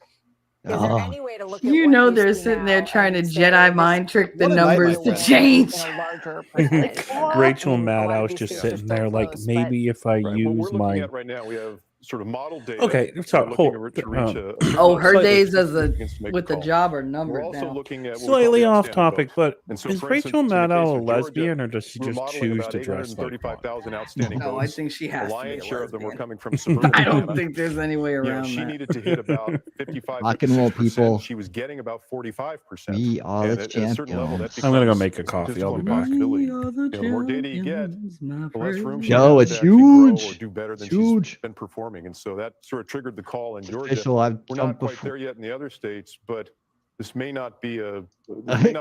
is there any way to look at You what know you they're see sitting now there trying to and say Jedi this- mind trick the what numbers might to win change. in a larger percentage? Rachel I mean, a lot of Maddow's these just states are sitting still there like, close, maybe if I Right. What we're use looking my at right now, we have sort of model data. Okay, We're sorry, looking hold- to reach a Oh, her slightly days as a significance to make with the call. job are We're numbered also now. looking at what we call slightly the off outstanding topic, vote. but And so, is for Rachel instance, in the case Maddow a of Georgia, lesbian or does she we're just modeling choose about to dress like one? 835,000 outstanding No, votes. I think she has The to be lion's a share of them were lesbian. coming from suburban. I don't Atlanta. think there's any way around She that. needed to hit about 55, Rock and roll, 56%. people. She was getting about 45%. We are And the at a certain level, that champions. I'm gonna go becomes make a coffee. I'll statistical be back. impossibility. We are the The more data you get, champions, my the less room friend. she Yo, has it's to actually grow huge. or do better than It's huge. she's been performing. And so that sort of triggered the call in Georgia. Official, I've We're not jumped quite before. there yet in the other states, but this may not be an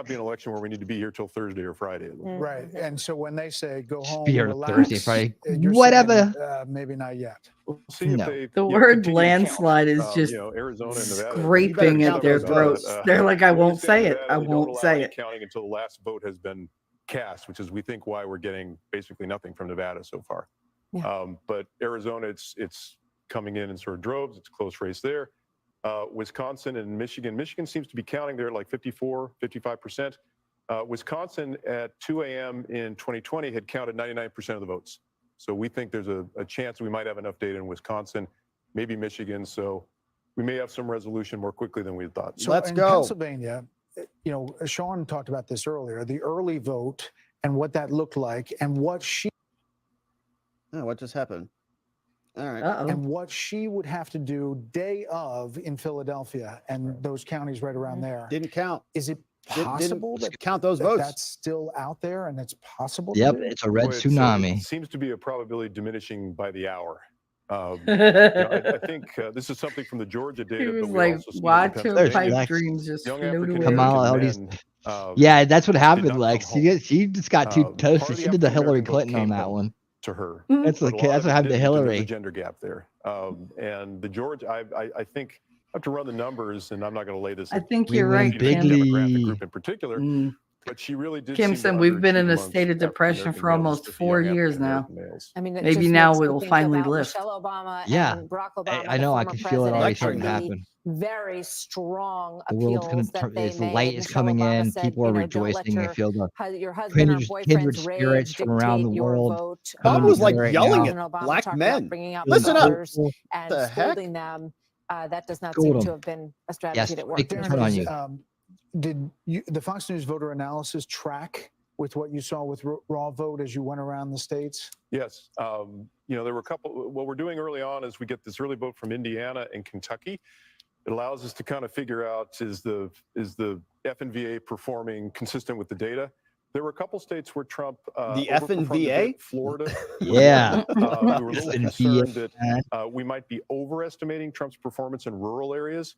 election where we need to be here till Thursday or Friday. Right. And so when they say go home, Be here relax, Thursday, Friday. you're Whatever. saying, maybe not yet. We'll see if No. they The you know, word continue to count. landslide is just Arizona and Nevada. scraping You at better their count those throats. They're like, I won't say it. I They don't won't allow say any it. counting until the last vote has been cast, which is we think why we're getting basically nothing from Nevada so far. But Arizona, it's coming in sort of droves. It's a close race there. Wisconsin and Michigan. Michigan seems to be counting there at like 54, 55%. Wisconsin at 2 a.m. in 2020 had counted 99% of the votes. So we think there's a chance we might have enough data in Wisconsin, maybe Michigan. So we may have some resolution more quickly than we thought. So in Pennsylvania, Sean talked about this earlier, the early vote and what that looked like and what she what just happened? All right. and what she would have to do day of in Philadelphia and those counties right around there. Didn't count. Is it Didn't possible that count those that votes. that's still out there and it's possible? to Yep, do? it's a red Boy, tsunami. it seems to be a probability diminishing by the hour. I think this is something from the Georgia data. He was but we like, also see in watch your Pennsylvania. pipe dreams just Young float African away. Kamala American Harris. men, Yeah, that's what did happened, not Lex. come home. She just got too Part toasted. of She the did the Hillary African-American vote Clinton on came that home one. to her. That's But a okay. lot That's of what it happened to didn't because Hillary. There's a gender gap there. And the Georgia, I think I have to run the numbers, and I'm not going to lay this. I think We you're win right, Kim. Demographic group in particular, Mm. but she really did. Kim seem said to we've been in a underachieve state of amongst depression for African-American males, almost especially 4 young years now. African-American males. I mean, it Maybe just now makes me it'll think finally about lift. Michelle Obama Yeah. and Barack Obama. I the know. I former can feel it already president, starting to and the happen. Very strong The world's appeals gonna that they turn. The made. light is Michelle coming Obama in. said, People are don't let rejoicing. They feel the your husband or kindred boyfriend's spirits rage from around the dictate your world. vote. coming Obama was like together right yelling now. at Obama black talked men. about bringing out Listen up. brothers and The heck? scolding them. That does not Scold seem 'em. to have been a strategy Yes, that big worked. turn on you. Did the Fox News voter analysis track with what you saw with raw vote as you went around the states? Yes. There were a couple. What we're doing early on is we get this early vote from Indiana and Kentucky. It allows us to kind of figure out is the FNVA performing consistent with the data. There were a couple states where Trump The overperformed a FNVA? bit. Florida. Yeah. We were a little FNVA. concerned that we might be overestimating Trump's performance in rural areas.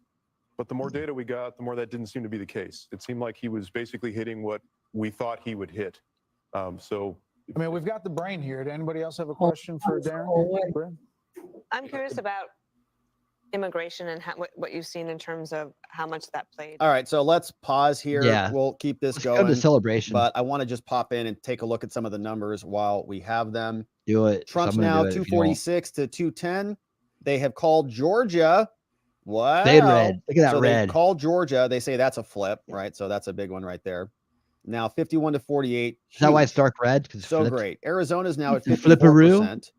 But the more data we got, the more that didn't seem to be the case. It seemed like he was basically hitting what we thought he would hit. I mean, we've got the brain here. Did anybody else have a question for Darren? I'm curious about immigration and what you've seen in terms of how much that played. All right, so let's pause here. Yeah. We'll keep this Let's go to going. the celebration. But I want to just pop in and take a look at some of the numbers while we have them. Do it. Trump's Someone now do it if you don't. 246 to 210. They have called Georgia. Wow. Stayed red. Look at that so red. They called Georgia. They say that's a flip, right? So that's a big one right there. Now 51 to 48. Is that why it's huge. dark red? 'Cause it's So flipped? great. Arizona's now at It's a flipperoo? 54%.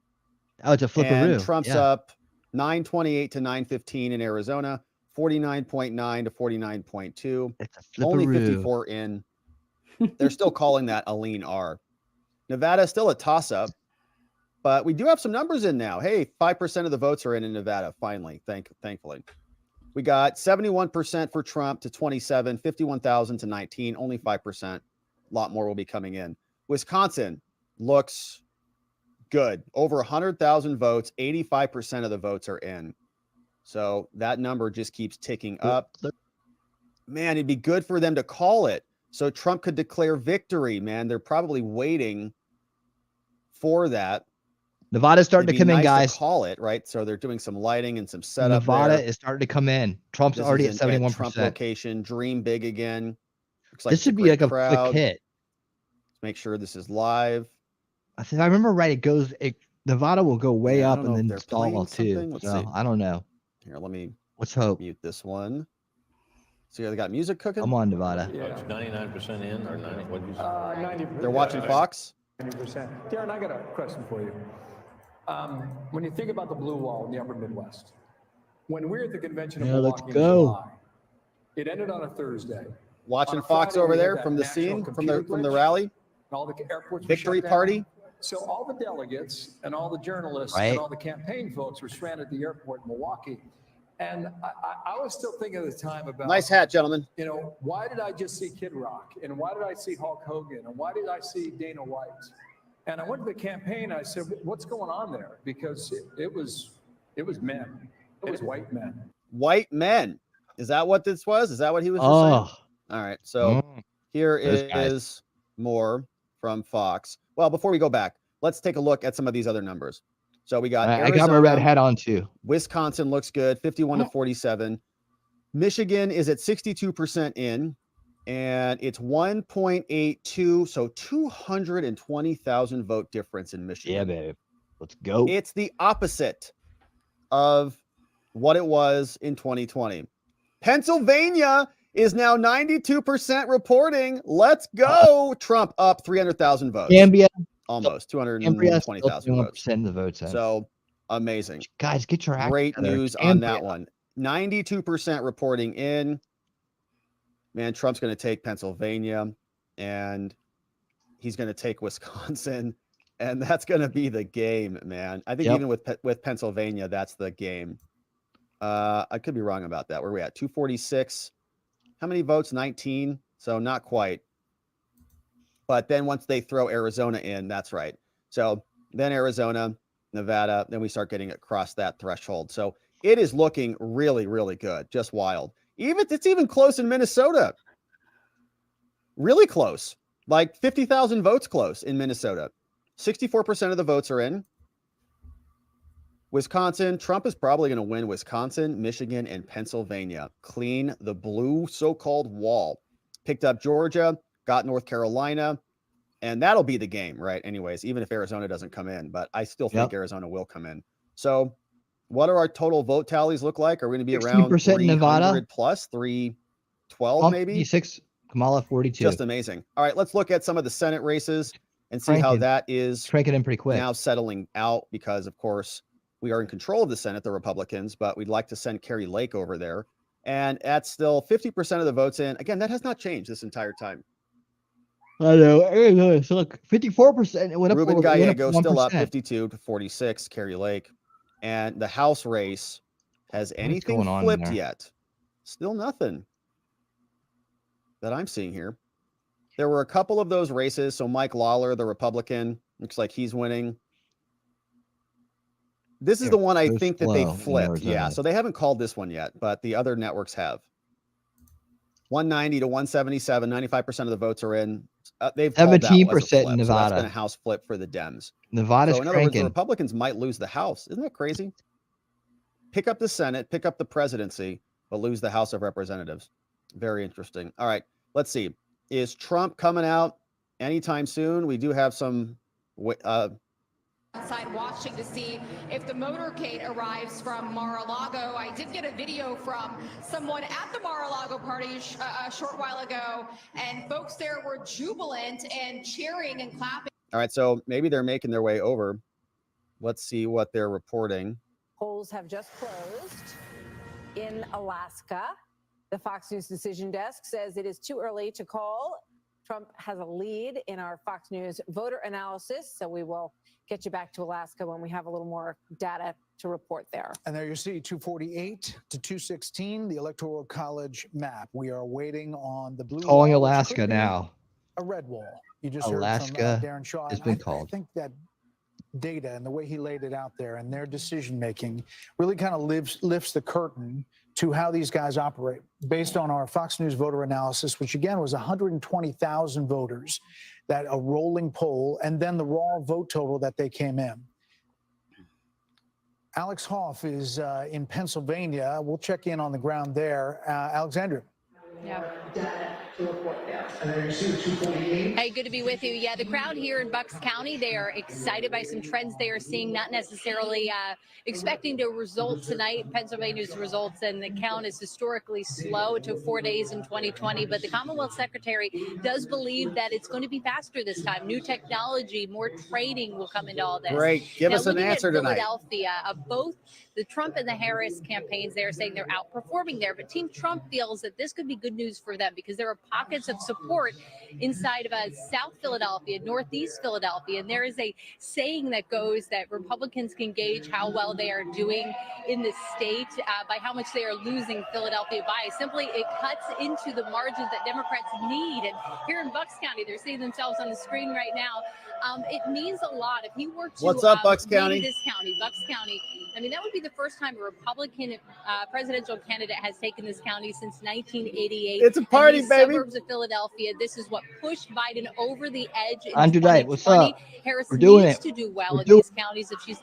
Oh, it's a flipperoo. And Trump's Yeah. up 928 to 915 in Arizona, 49.9 to 49.2. It's a Only flipperoo. 54 in. They're still calling that a lean R. Nevada is still a toss-up, but we do have some numbers in now. Hey, 5% of the votes are in Nevada, finally, thankfully. We got 71% for Trump to 27, 51,000 to 19, only 5%. A lot more will be coming in. Wisconsin looks good. Over 100,000 votes, 85% of the votes are in. So that number just keeps ticking up. Man, it'd be good for them to call it so Trump could declare victory, man. They're probably waiting for that. Nevada's starting It'd to be come in, nice to guys. call it, right? So they're doing some lighting and some setup Nevada there. is starting to come in. Trump's This already is at Trump 71%. location. Dream big again. Looks like This it's a should be great like a crowd. quick hit. Let's make sure this is live. If I remember right, Nevada will go way Yeah, I up don't know and if then they're stall playing too. something. Let's So see. I don't know. Here, let me Let's hope. mute this one. So they got music cooking? Come on, Nevada. It's 99% in or 90? What did you say? 90%. They're watching Fox? 90%. Darren, I got a question for you. When you think about the blue wall in the upper Midwest, when we were at the convention in Yeah, let's Milwaukee in go. July, it ended on a Thursday. Watching On a Fox Friday, over we had there that from the national scene, from computer the glitch, rally. and all the airports were Victory shut down. party. So all the delegates and all the journalists Right. and all the campaign folks were stranded at the airport in Milwaukee. And I was still thinking at the time about, Nice hat, gentlemen. you know, why did I just see Kid Rock? And why did I see Hulk Hogan? And why did I see Dana White? And I went to the campaign. I said, what's going on there? Because it was men. It was white men. White men. Is that what this was? Is that what he was just Oh. saying? All right. So here Those guys. is more from Fox. Well, before we go back, let's take a look at some of these other numbers. So we got I got my red hat on too. Wisconsin looks good, 51 to 47. Michigan is at 62% in, and it's 1.82, so 220,000 vote difference in Michigan. Yeah, babe. Let's go. It's the opposite of what it was in 2020. Pennsylvania is now 92% reporting. Let's go. Trump up 300,000 votes. Gambia. Almost Cambria 220,000 votes. 21% of the votes. in. So amazing. Guys, get your act Great together. news on Cambria. that one. 92% reporting in. Man, Trump's going to take Pennsylvania and he's going to take Wisconsin. And that's going to be the game, man. I think Yep. even with Pennsylvania, that's the game. I could be wrong about that. Where are we at? 246. How many votes? 19. So not quite. But then once they throw Arizona in, that's right. So then Arizona, Nevada, then we start getting across that threshold. So it is looking really, really good. Just wild. It's even close in Minnesota. Really close. Like 50,000 votes close in Minnesota. 64% of the votes are in. Wisconsin, Trump is probably going to win Wisconsin, Michigan, and Pennsylvania. Clean the blue so-called wall. Picked up Georgia, got North Carolina, and that'll be the game, right? Anyways, even if Arizona doesn't come in, but I still think Arizona will come in. So what are our total vote tallies look like? Are we going to be around 16% in Nevada. 300 plus, 312 Trump maybe? 56, Kamala 42. Just amazing. All right, let's look at some of the Senate races and see how Cranking. that is Cranking in pretty quick. now settling out because, of course, we are in control of the Senate, the Republicans, but we'd like to send Carrie Lake over there. And that's still 50% of the votes in. Again, that has not changed this entire time. I know. So look, 54%. It went up. Ruben it went Gallego still up 1%. 52 to 46, Carrie Lake. And the House race, has anything going on flipped there? yet? Still nothing that I'm seeing here. There were a couple of those races. So Mike Lawler, the Republican, looks like he's winning. This is the one I goes think that they slow in flipped. Yeah. Arizona. So they haven't called this one yet, but the other networks have. 190 to 177, 95% of the votes are in. They've called that as a 17% flip, in so that's Nevada. been a House flip for the Dems. Nevada's So in other words, the cranking. Republicans might lose the House. Isn't that crazy? pick up the Senate, pick up the presidency, but lose the House of Representatives. Very interesting. All right, let's see. Is Trump coming out anytime soon? We do have some outside watching to see if the motorcade arrives from Mar-a-Lago. I did get a video from someone at the Mar-a-Lago party a short while ago, and folks there were jubilant and cheering and clapping. All right, so maybe they're making their way over. Let's see what they're reporting. Polls have just closed in Alaska. The Fox News decision desk says it is too early to call. Trump has a lead in our Fox News voter analysis, so we will get you back to Alaska when we have a little more data to report there. And there you see 248 to 216, the Electoral College map. We are waiting on the blue Calling wall, which Alaska could be now. a red wall. You just Alaska heard from Darren Shaw. has And been I called. think that data and the way he laid it out there and their decision making really kind of lifts the curtain to how these guys operate. Based on our Fox News voter analysis, which again was 120,000 voters, that a rolling poll, and then the raw vote total that they came in. Alex Hoff is in Pennsylvania. We'll check in on the ground there. Alexandra. Yeah. Hey, good to be with you. Yeah, the crowd here in Bucks County, they are excited by some trends they are seeing, not necessarily expecting to result tonight. Pennsylvania's results and the count is historically slow. It took 4 days in 2020, but the Commonwealth Secretary does believe that it's going to be faster this time. New technology, more training will come into all this. Great. Give now, us an answer tonight. Philadelphia, both the Trump and the Harris campaigns, they're saying they're outperforming there, but Team Trump feels that this could be good news for them because there are pockets of support inside of South Philadelphia, Northeast Philadelphia, and there is a saying that goes that Republicans can gauge how well they are doing in the state by how much they are losing Philadelphia by. Simply, it cuts into the margins that Democrats need, and here in Bucks County, they're seeing themselves on the screen right now. It means a lot. If he were to What's up, Bucks lead County? this county, Bucks County, I mean, that would be the first time a Republican presidential candidate has taken this county since 1988. It's a party, in these baby. Suburbs of Philadelphia. This is what pushed Biden over the edge in Andrew Knight, what's 2020. up? Harris We're doing needs it. to do well We're in doing these counties if she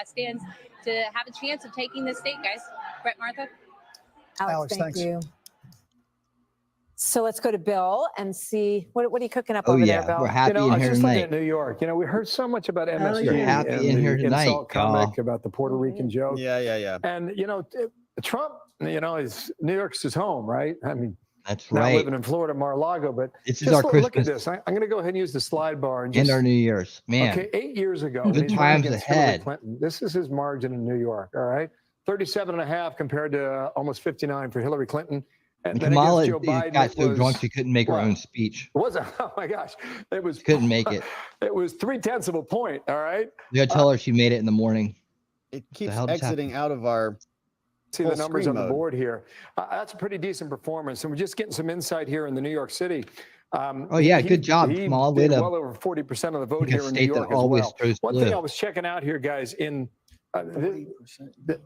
stands to have a chance of taking the state, guys. Brett, Martha. Alex, thank thanks. you. So let's go to Bill and see what are you cooking up Oh, over yeah. there, Bill? We're happy I in was here just looking tonight. at New York. We heard so much about MSG You're happy and in here the tonight, insult comic y'all. about the Puerto Rican joke. Yeah. And Trump, is New York's his home, right? I mean, That's now right. living in Florida, Mar-a-Lago, but This is just our look at Christmas this. I'm going to go ahead and use the slide bar and just and our New Year's. Man, Okay, 8 years ago, Good when he's running times against Hillary ahead. Clinton, this is his margin in New York. All right, 37.5 compared to almost 59 for Hillary Clinton. and then Kamala against Joe Biden, got it so drunk was- she couldn't make her what? own speech. It wasn't. Oh my gosh, it was. Couldn't make it. It was 0.3 of a point. All right. You gotta tell her she made it in the morning. It keeps hell just exiting out of our See full the numbers screen on the mode. board here. That's a pretty decent performance, and we're just getting some insight here in the New York City. Oh, yeah, good job, He Kamal. did Way to well over 40% of the vote pick a here in New state that York as always well. goes One blue. thing I was checking out here, guys, in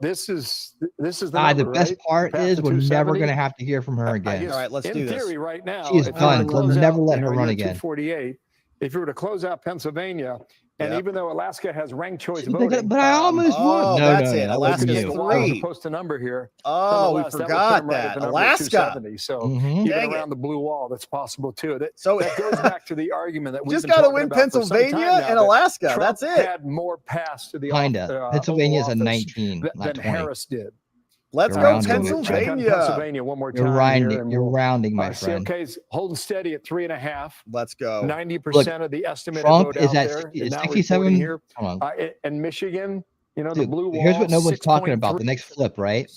this is the The number, best right? part Past is the we're never 270. going to have to hear from her I again. guess All right, let's in do this. theory, right now, She is if you were to done. We'll close never out, let her you're run at again. 248. If you were to close out Pennsylvania, and Yep. even though Alaska has ranked choice But voting, I almost won. No, that's no, it. that Alaska's wasn't take a you. while to 3. post a number here. Oh, we Nonetheless, that would forgot put 'em right at that. the number of Alaska. 270. So Mhm. even Dang around it. the blue wall, that's possible too. So That goes back to the argument that we've just been got to talking win about for some time Pennsylvania now, and that Alaska. Trump That's it. had more pass to the Kinda. Pennsylvania's a Oval Office 19, not than 20. Harris did. Let's You're go rounding, my friend. Check on Pennsylvania. Pennsylvania one more time You're here, rounding. and You're we'll rounding, my see. friend. Okay, it's holding steady at 3.5. Let's go. 90% of the estimated Trump vote is out at there 60 is now 67. reporting here. Hold on. And Michigan, the Dude, blue wall. here's what no one's talking about. 6.3. The next flip, right?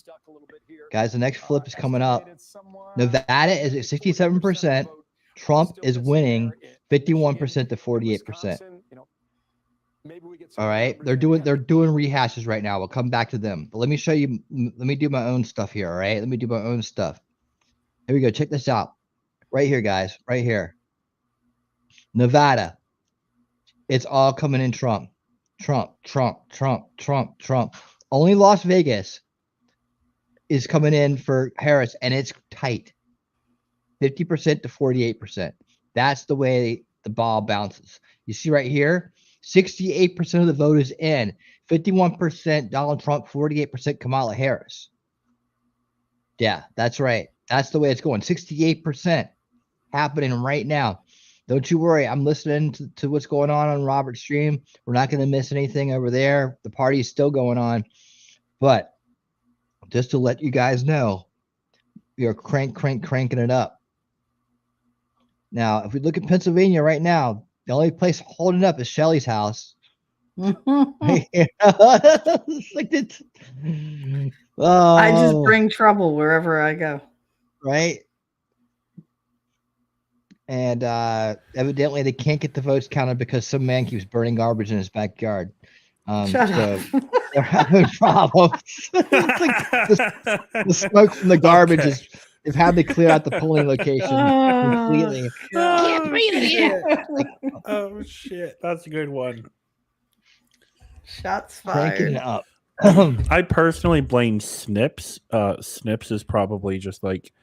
Guys, the next flip is coming up. Nevada is at 67%. Trump is winning 51% to 48%. All right. They're doing rehashes right now. We'll come back to them. But let me show you. Let me do my own stuff here. All right. Let me do my own stuff. Here we go. Check this out. Right here, guys. Right here. Nevada. It's all coming in Trump. Trump. Only Las Vegas is coming in for Harris, and it's tight. 50% to 48%. That's the way the ball bounces. You see right here, 68% of the vote is in. 51% Donald Trump, 48% Kamala Harris. Yeah, that's right. That's the way it's going. 68% happening right now. Don't you worry. I'm listening to what's going on Robert's stream. We're not going to miss anything over there. The party is still going on. But just to let you guys know, we are cranking it up. Now, if we look at Pennsylvania right now, the only place holding up is Shelley's house. It's like it's, I just bring trouble wherever I go. Right. And evidently they can't get the votes counted because some man keeps burning garbage in his backyard. Shut so they're having problems. It's like the smoke from the garbage is they've had to clear out the polling location completely. Can't breathe in here. Oh shit, that's a good one. Shots Cranking fired. it up. I personally blame Snips. Snips is probably just like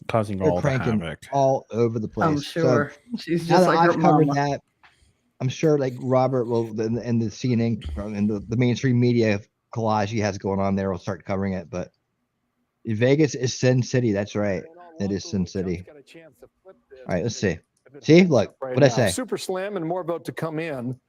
causing They're all the cranking havoc all over the place. I'm sure. She's now just that like I've her covered mama. that, I'm sure like Robert will and the CNN and the mainstream media collage he has going on there will start covering it. But Vegas is Sin City. That's right. It is Sin City. All right, let's see. See, look, what'd I say? Super slim and more about to come in.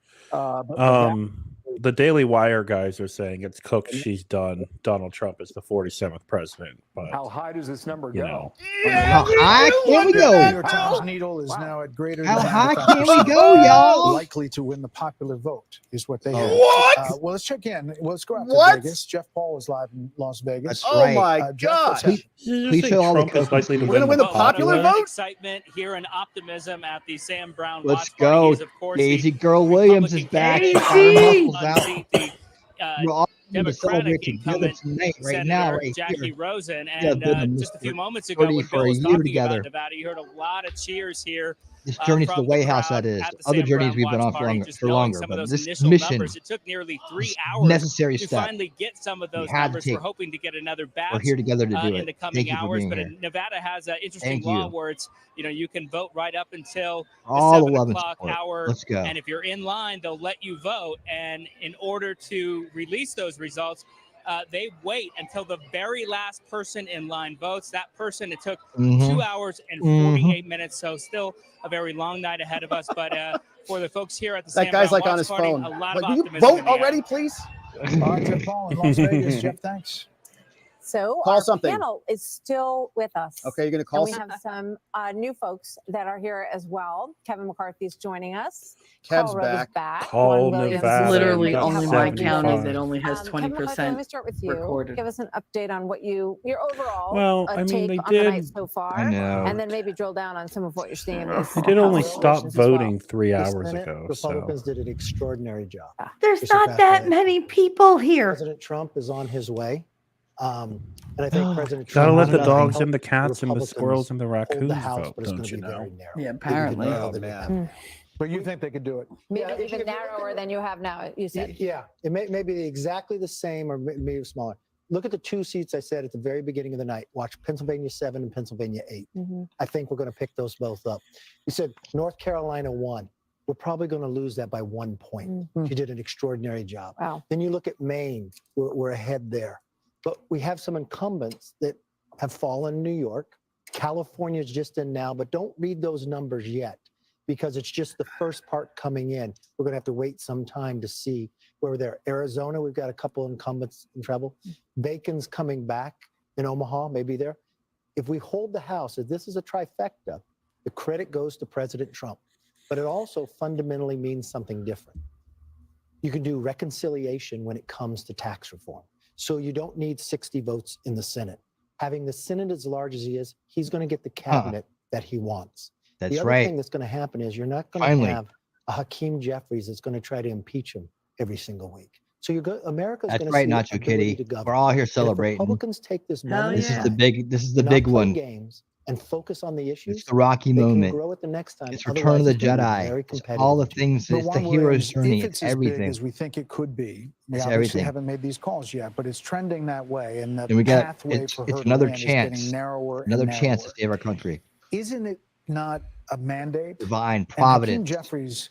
The Daily Wire guys are saying it's cooked. She's done. Donald Trump is the 47th president. But how high does this number you go? know, How high can we The New go? York Times needle is now at greater How than high 95% can we go, y'all? likely to win the popular vote is what they have. What? Well, let's check in. Well, let's go out What? to Vegas. Jeff Paul is live in Las Vegas. That's Oh right. my Jeff, what's gosh. Please show all the Trump is likely to We're gonna win the popular vote? Excitement here in Optimism at the Sam Brown Let's watch party. go. He's, of course, Daisy the Girl Williams is back. candidate Got her to muscles out. unseat the We're all going to Democratic celebrate together incumbent tonight, right Senator now, right Jackie here. Rosen. Yeah, And been on just a this few for moments ago, when for Bill a was year talking together. about Nevada, you heard a lot of cheers here. This journey to the from White the House, crowd that is. at the Other Sam journeys Brown we've been watch on party, for just longer, knowing for some longer, of but those this initial mission, numbers. It took nearly 3 this hours necessary to step, finally get some of those had to numbers. We're take. hoping to get another batch We're here together to do in it. the coming Thank you for hours. being But here. Nevada has an interesting Thank law you. where it's, you can vote right up until the All the 7 love and o'clock support. hour. Let's go. And if you're in line, they'll let you vote. And in order to release those results, they wait until the very last person in line votes. That person, it took 2 hours and 48 minutes. So still a very long night ahead of us. But for the folks here at the That Sam guy's Brown like on watch his party, phone. a lot Like, of will you optimism vote in the air. already, please? All right, Jeff Paul in Las Vegas. Jeff, thanks. So Call our something. panel is still with us. Okay, you're gonna call And we have some new folks that are here as well. Kevin McCarthy's joining us. Kev's Carl Rove is back. back. Call Juan Williams Nevada. is Literally here. We only have one Mike county Meadows. that only has Kevin McCarthy, let 20% me start with you. recorded. Give us an update on what your overall Well, I mean, take they on the night did- so far, I know. and then maybe drill down on some of what you're seeing in these they did only House stop elections as well. voting 3 The hours Senate ago. Republicans So did an extraordinary job. There's It's not a that fact. many people here. President Trump is on his way. And I think President gotta Trump let the is dogs gonna and the help cats and the Republicans squirrels and the hold raccoons the House, vote, but it's don't gonna you be know? very narrow. Yeah, Maybe apparently. narrower than we have. But you think they could do it? Maybe Yeah, if even you look narrower than you have now, you said. Yeah, it may be exactly the same or maybe smaller. Look at the 2 seats I said at the very beginning of the night. Watch Pennsylvania 7 and Pennsylvania 8. I think we're going to pick those both up. You said North Carolina 1. We're probably going to lose that by 1 point. She did an extraordinary job. Wow. Then you look at Maine. We're ahead there. But we have some incumbents that have fallen in New York. California's just in now, but don't read those numbers yet because it's just the first part coming in. We're going to have to wait some time to see where we're there. Arizona, we've got a couple incumbents in trouble. Bacon's coming back in Omaha, maybe there. If we hold the House, if this is a trifecta, the credit goes to President Trump. But it also fundamentally means something different. You can do reconciliation when it comes to tax reform. So you don't need 60 votes in the Senate. Having the Senate as large as he is, he's going to get the cabinet that he wants. That's the other right. thing that's going to happen is you're not going to Finally. have a Hakeem Jeffries that's going to try to impeach him every single week. So America's That's going to right, see Nacho ability Kitty. to govern. We're all here And if celebrating. Republicans take this moment This in is the time big. This is the and not big play one. games and focus on the issues. It's the Rocky they moment. Can grow it the next time. It's Return of the Otherwise, it's gonna be Jedi. very It's competitive. all the things. But It's the Juan hero's Williams, journey. if It's it's as big everything. as we think it could be, we It's obviously everything. haven't made these calls yet, but it's trending that way, and the And we got pathway it's for her to another win is chance. getting narrower and Another chance to narrower. save our country. Isn't it not a mandate? Divine And Hakeem providence. Jeffries,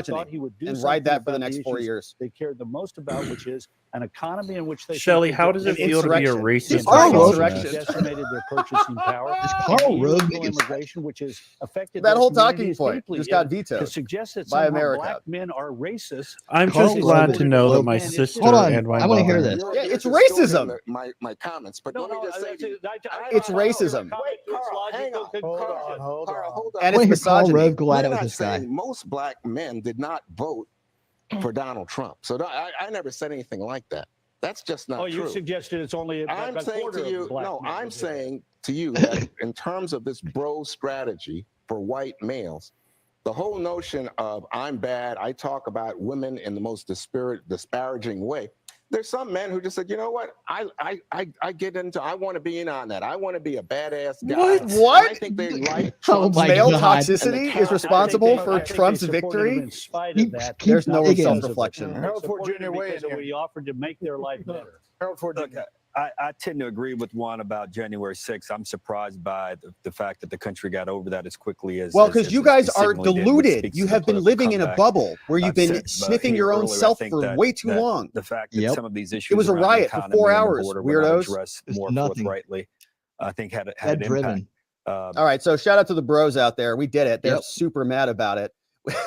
misogyny thought he would do and ride something that for the about next 4 issues years. they cared the most about, which is an economy in which they. Shelley, think how they does get it feel to be a Insurrection. racist? Carl and Rove. misogynist? decimated their purchasing power. Carl And Rove immigration, which has affected That their whole talking communities point deeply. just got And vetoed to suggest that by somehow America. black men are racist. I'm Carl just glad Rove to is know that woke. my Man, it's sister just- Hold on, and my I wanna hear mother. this. Yeah, it's You're distorting racism. My comments, but No, let me just say to you, It's racism. Carl, hang on. Hold Carl, on. hold on. And I want it's to hear Carl misogyny. Rove go at We're it with not this guy. saying most black men did not vote for Donald Trump. So I never said anything like that. That's just not Oh, you true. suggested it's only I'm a saying quarter to you, of black no, men I'm that did saying to you that in terms of this bro strategy for white males, the whole notion of I'm bad, I talk about women in the most disparaging way. There's some men who just said, you know what, I get into, I want to be in on that. I want to be a badass guy. What? And I think they like Oh Trump's my Male God. toxicity is responsible for Trump's victory. In spite of that, There's no digging. self-reflection. Harold Ford Jr. because we offered to make their life better. Harold Ford Jr. Look, I tend to agree with Juan about January 6th. I'm surprised by the fact that the country got over that as quickly as. Well, because you guys are seemingly did, which deluded. speaks You to have the been political living in a comeback. bubble where you've I've been said, sniffing here your own earlier, I self think for that- way too that long. The fact that some of these issues It was a around the riot for economy 4 and the hours, border were not weirdos. addressed It's more nothing. forthrightly, I think had an driven. impact. All right, so shout out to the bros out there. We did it. They're Yep. super mad about it.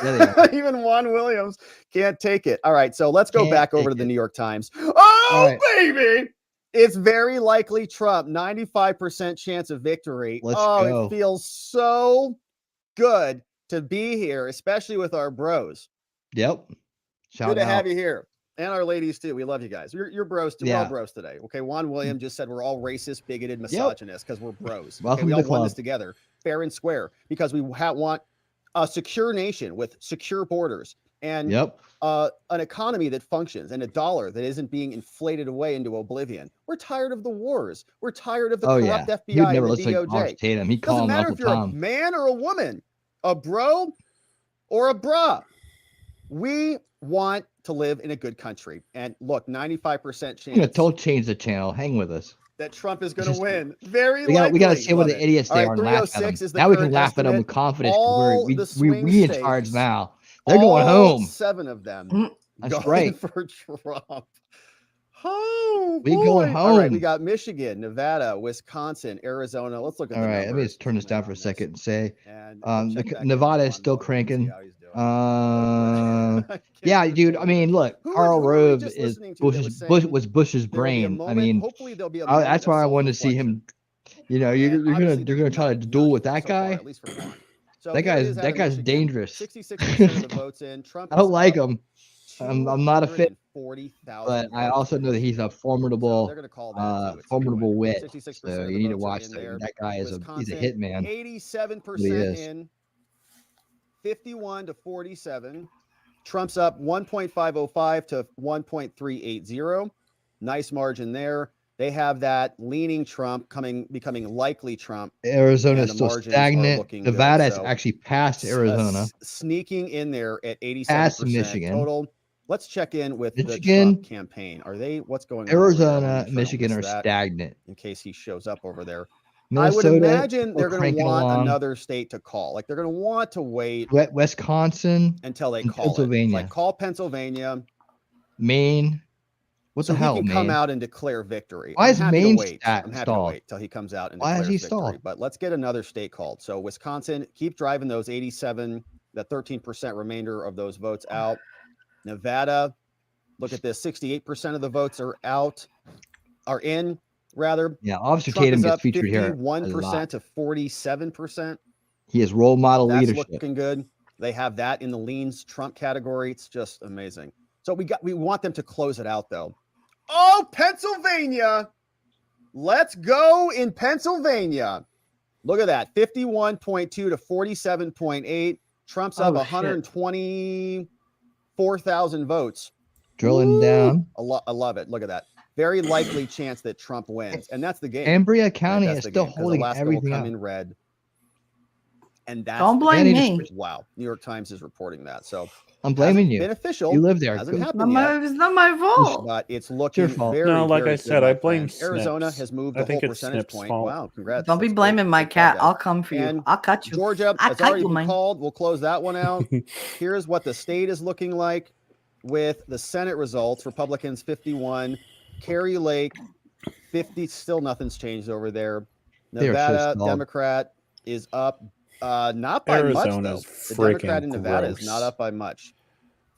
Yeah, they are. Even Juan Williams can't take it. All right, so let's go Can't back over take to the it. New York Times. Oh, All right. baby! It's very likely Trump, 95% chance of victory. Let's oh, go. It feels so good to be here, especially with our bros. Yep. Shout Good to out. have you here. And our ladies too. We love you guys. You're bros too. We're all Yeah. bros today. Okay. Juan William just said we're all racist, bigoted, misogynist because we're bros. Welcome we to all the won club. this together, fair and square, because we want a secure nation with secure borders and Yep. an economy that functions and a dollar that isn't being inflated away into oblivion. We're tired of the wars. We're tired of the Oh yeah. corrupt You'd FBI never and the listen to Thomas DOJ. Tatum. He Doesn't called him matter Uncle if you're Tom. a man or a woman, a bro or a bra. We want to live in a good country. And look, 95% I'm gonna chance change the channel. Hang with us. that Trump is going to win. Very We likely. gotta see what Love the it. idiots All they right, are and laugh at 306 them. is the Now we can current laugh at them with estimate. confidence. All We the swing in charge states, now. They're going all home. 7 of them That's going right. for Trump. Oh, We boy. going All right, we home. got Michigan, Nevada, Wisconsin, Arizona. Let's look at All the right, let me numbers. just turn this down for a second and say, And we'll check back in Nevada with is still Juan Williams, see cranking. how he's doing. Yeah, dude. I mean, look, Karl who were we Rove just is listening to that was saying was Bush's there will be a brain. I moment- mean, hopefully there'll be a moment that's of why I wanted to see self-reflection. him. You know, you're obviously gonna try to duel with that so far, guy. at least for one. So That here it guy's is out that of guy's Michigan. dangerous. 66% of the votes in. Trump I don't is like up him. I'm not a fan, 240,000 but I votes. also know that he's a formidable, They're going to call that too. It's formidable wit. 66% So of the you need to votes are watch in that. there. That guy is he's a Wisconsin, hitman. 87% He is. in, 51 to 47. Trump's up 1.505 to 1.380. Nice margin there. They have that leaning Trump becoming likely Trump. Arizona and is the still margins are stagnant. looking good. Nevada is So, actually past Arizona. sneaking in there at 87% Past Michigan. total. Let's check in with the Michigan, Trump campaign. What's going on? over there? Let Arizona, me try to Michigan miss are that stagnant. in case he shows up over there. Minnesota, I would imagine still they're going to cranking want along. another state to call. Like they're going to want to wait Wisconsin until they and call it. Pennsylvania. Like call Pennsylvania. Maine. What so the hell, he can Maine? come out and declare victory. Why I'm is happy to Maine wait. I'm happy to stalled? wait till he comes out and Why is declares he victory. stalled? But let's get another state called. So Wisconsin, keep driving those 87, the 13% remainder of those votes out. Nevada, look at this. 68% of the votes are in. Yeah, obviously Trump Tatum is gets up featured here a 51% lot. to 47%. He has role model That's leadership. looking good. They have that in the leans Trump category. It's just amazing. So we want them to close it out though. Oh, Pennsylvania. Let's go in Pennsylvania. Look at that. 51.2 to 47.8. Trump's up Oh, 124,000 votes. Drilling down. I love it. Look at that. Very likely chance that Trump wins. And that's the game. Cambria County That's is the still game, 'cause holding Alaska everything will come up. in red. And that's Don't the blame game. me. Wow. New York Times is reporting that. So I'm blaming hasn't you. been official. You live there. Hasn't Good. happened yet. It's not my fault. But it's looking fault. very, No, like very I good, said, my I blame friend. Arizona Snips. has moved I the whole think it's percentage Snips' point. fault. Wow, congrats. Don't be That's great. blaming my Good call, cat. guys. I'll come for you. And I'll cut you. Georgia I has cut already you, been man. called. We'll close that one out. Here's what the state is looking like with the Senate results. Republicans 51, Carrie Lake 50. Still nothing's changed over there. They are so Nevada stalled. Democrat is up, not by much though. Arizona's The Democrat in freaking Nevada is gross. not up by much.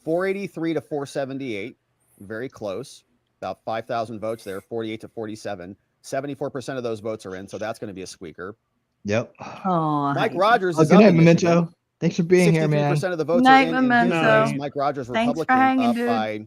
483 to 478, very close. About 5,000 votes there. 48 to 47. 74% of those votes are in, so that's going to be a squeaker. Yep. Oh, Mike Rogers Oh, is good up night, in Michigan. Memento. Thanks for being here, man. 63% of the votes Night, are in his Memento. race. Mike Rogers, Thanks for Republican, hanging, up dude. by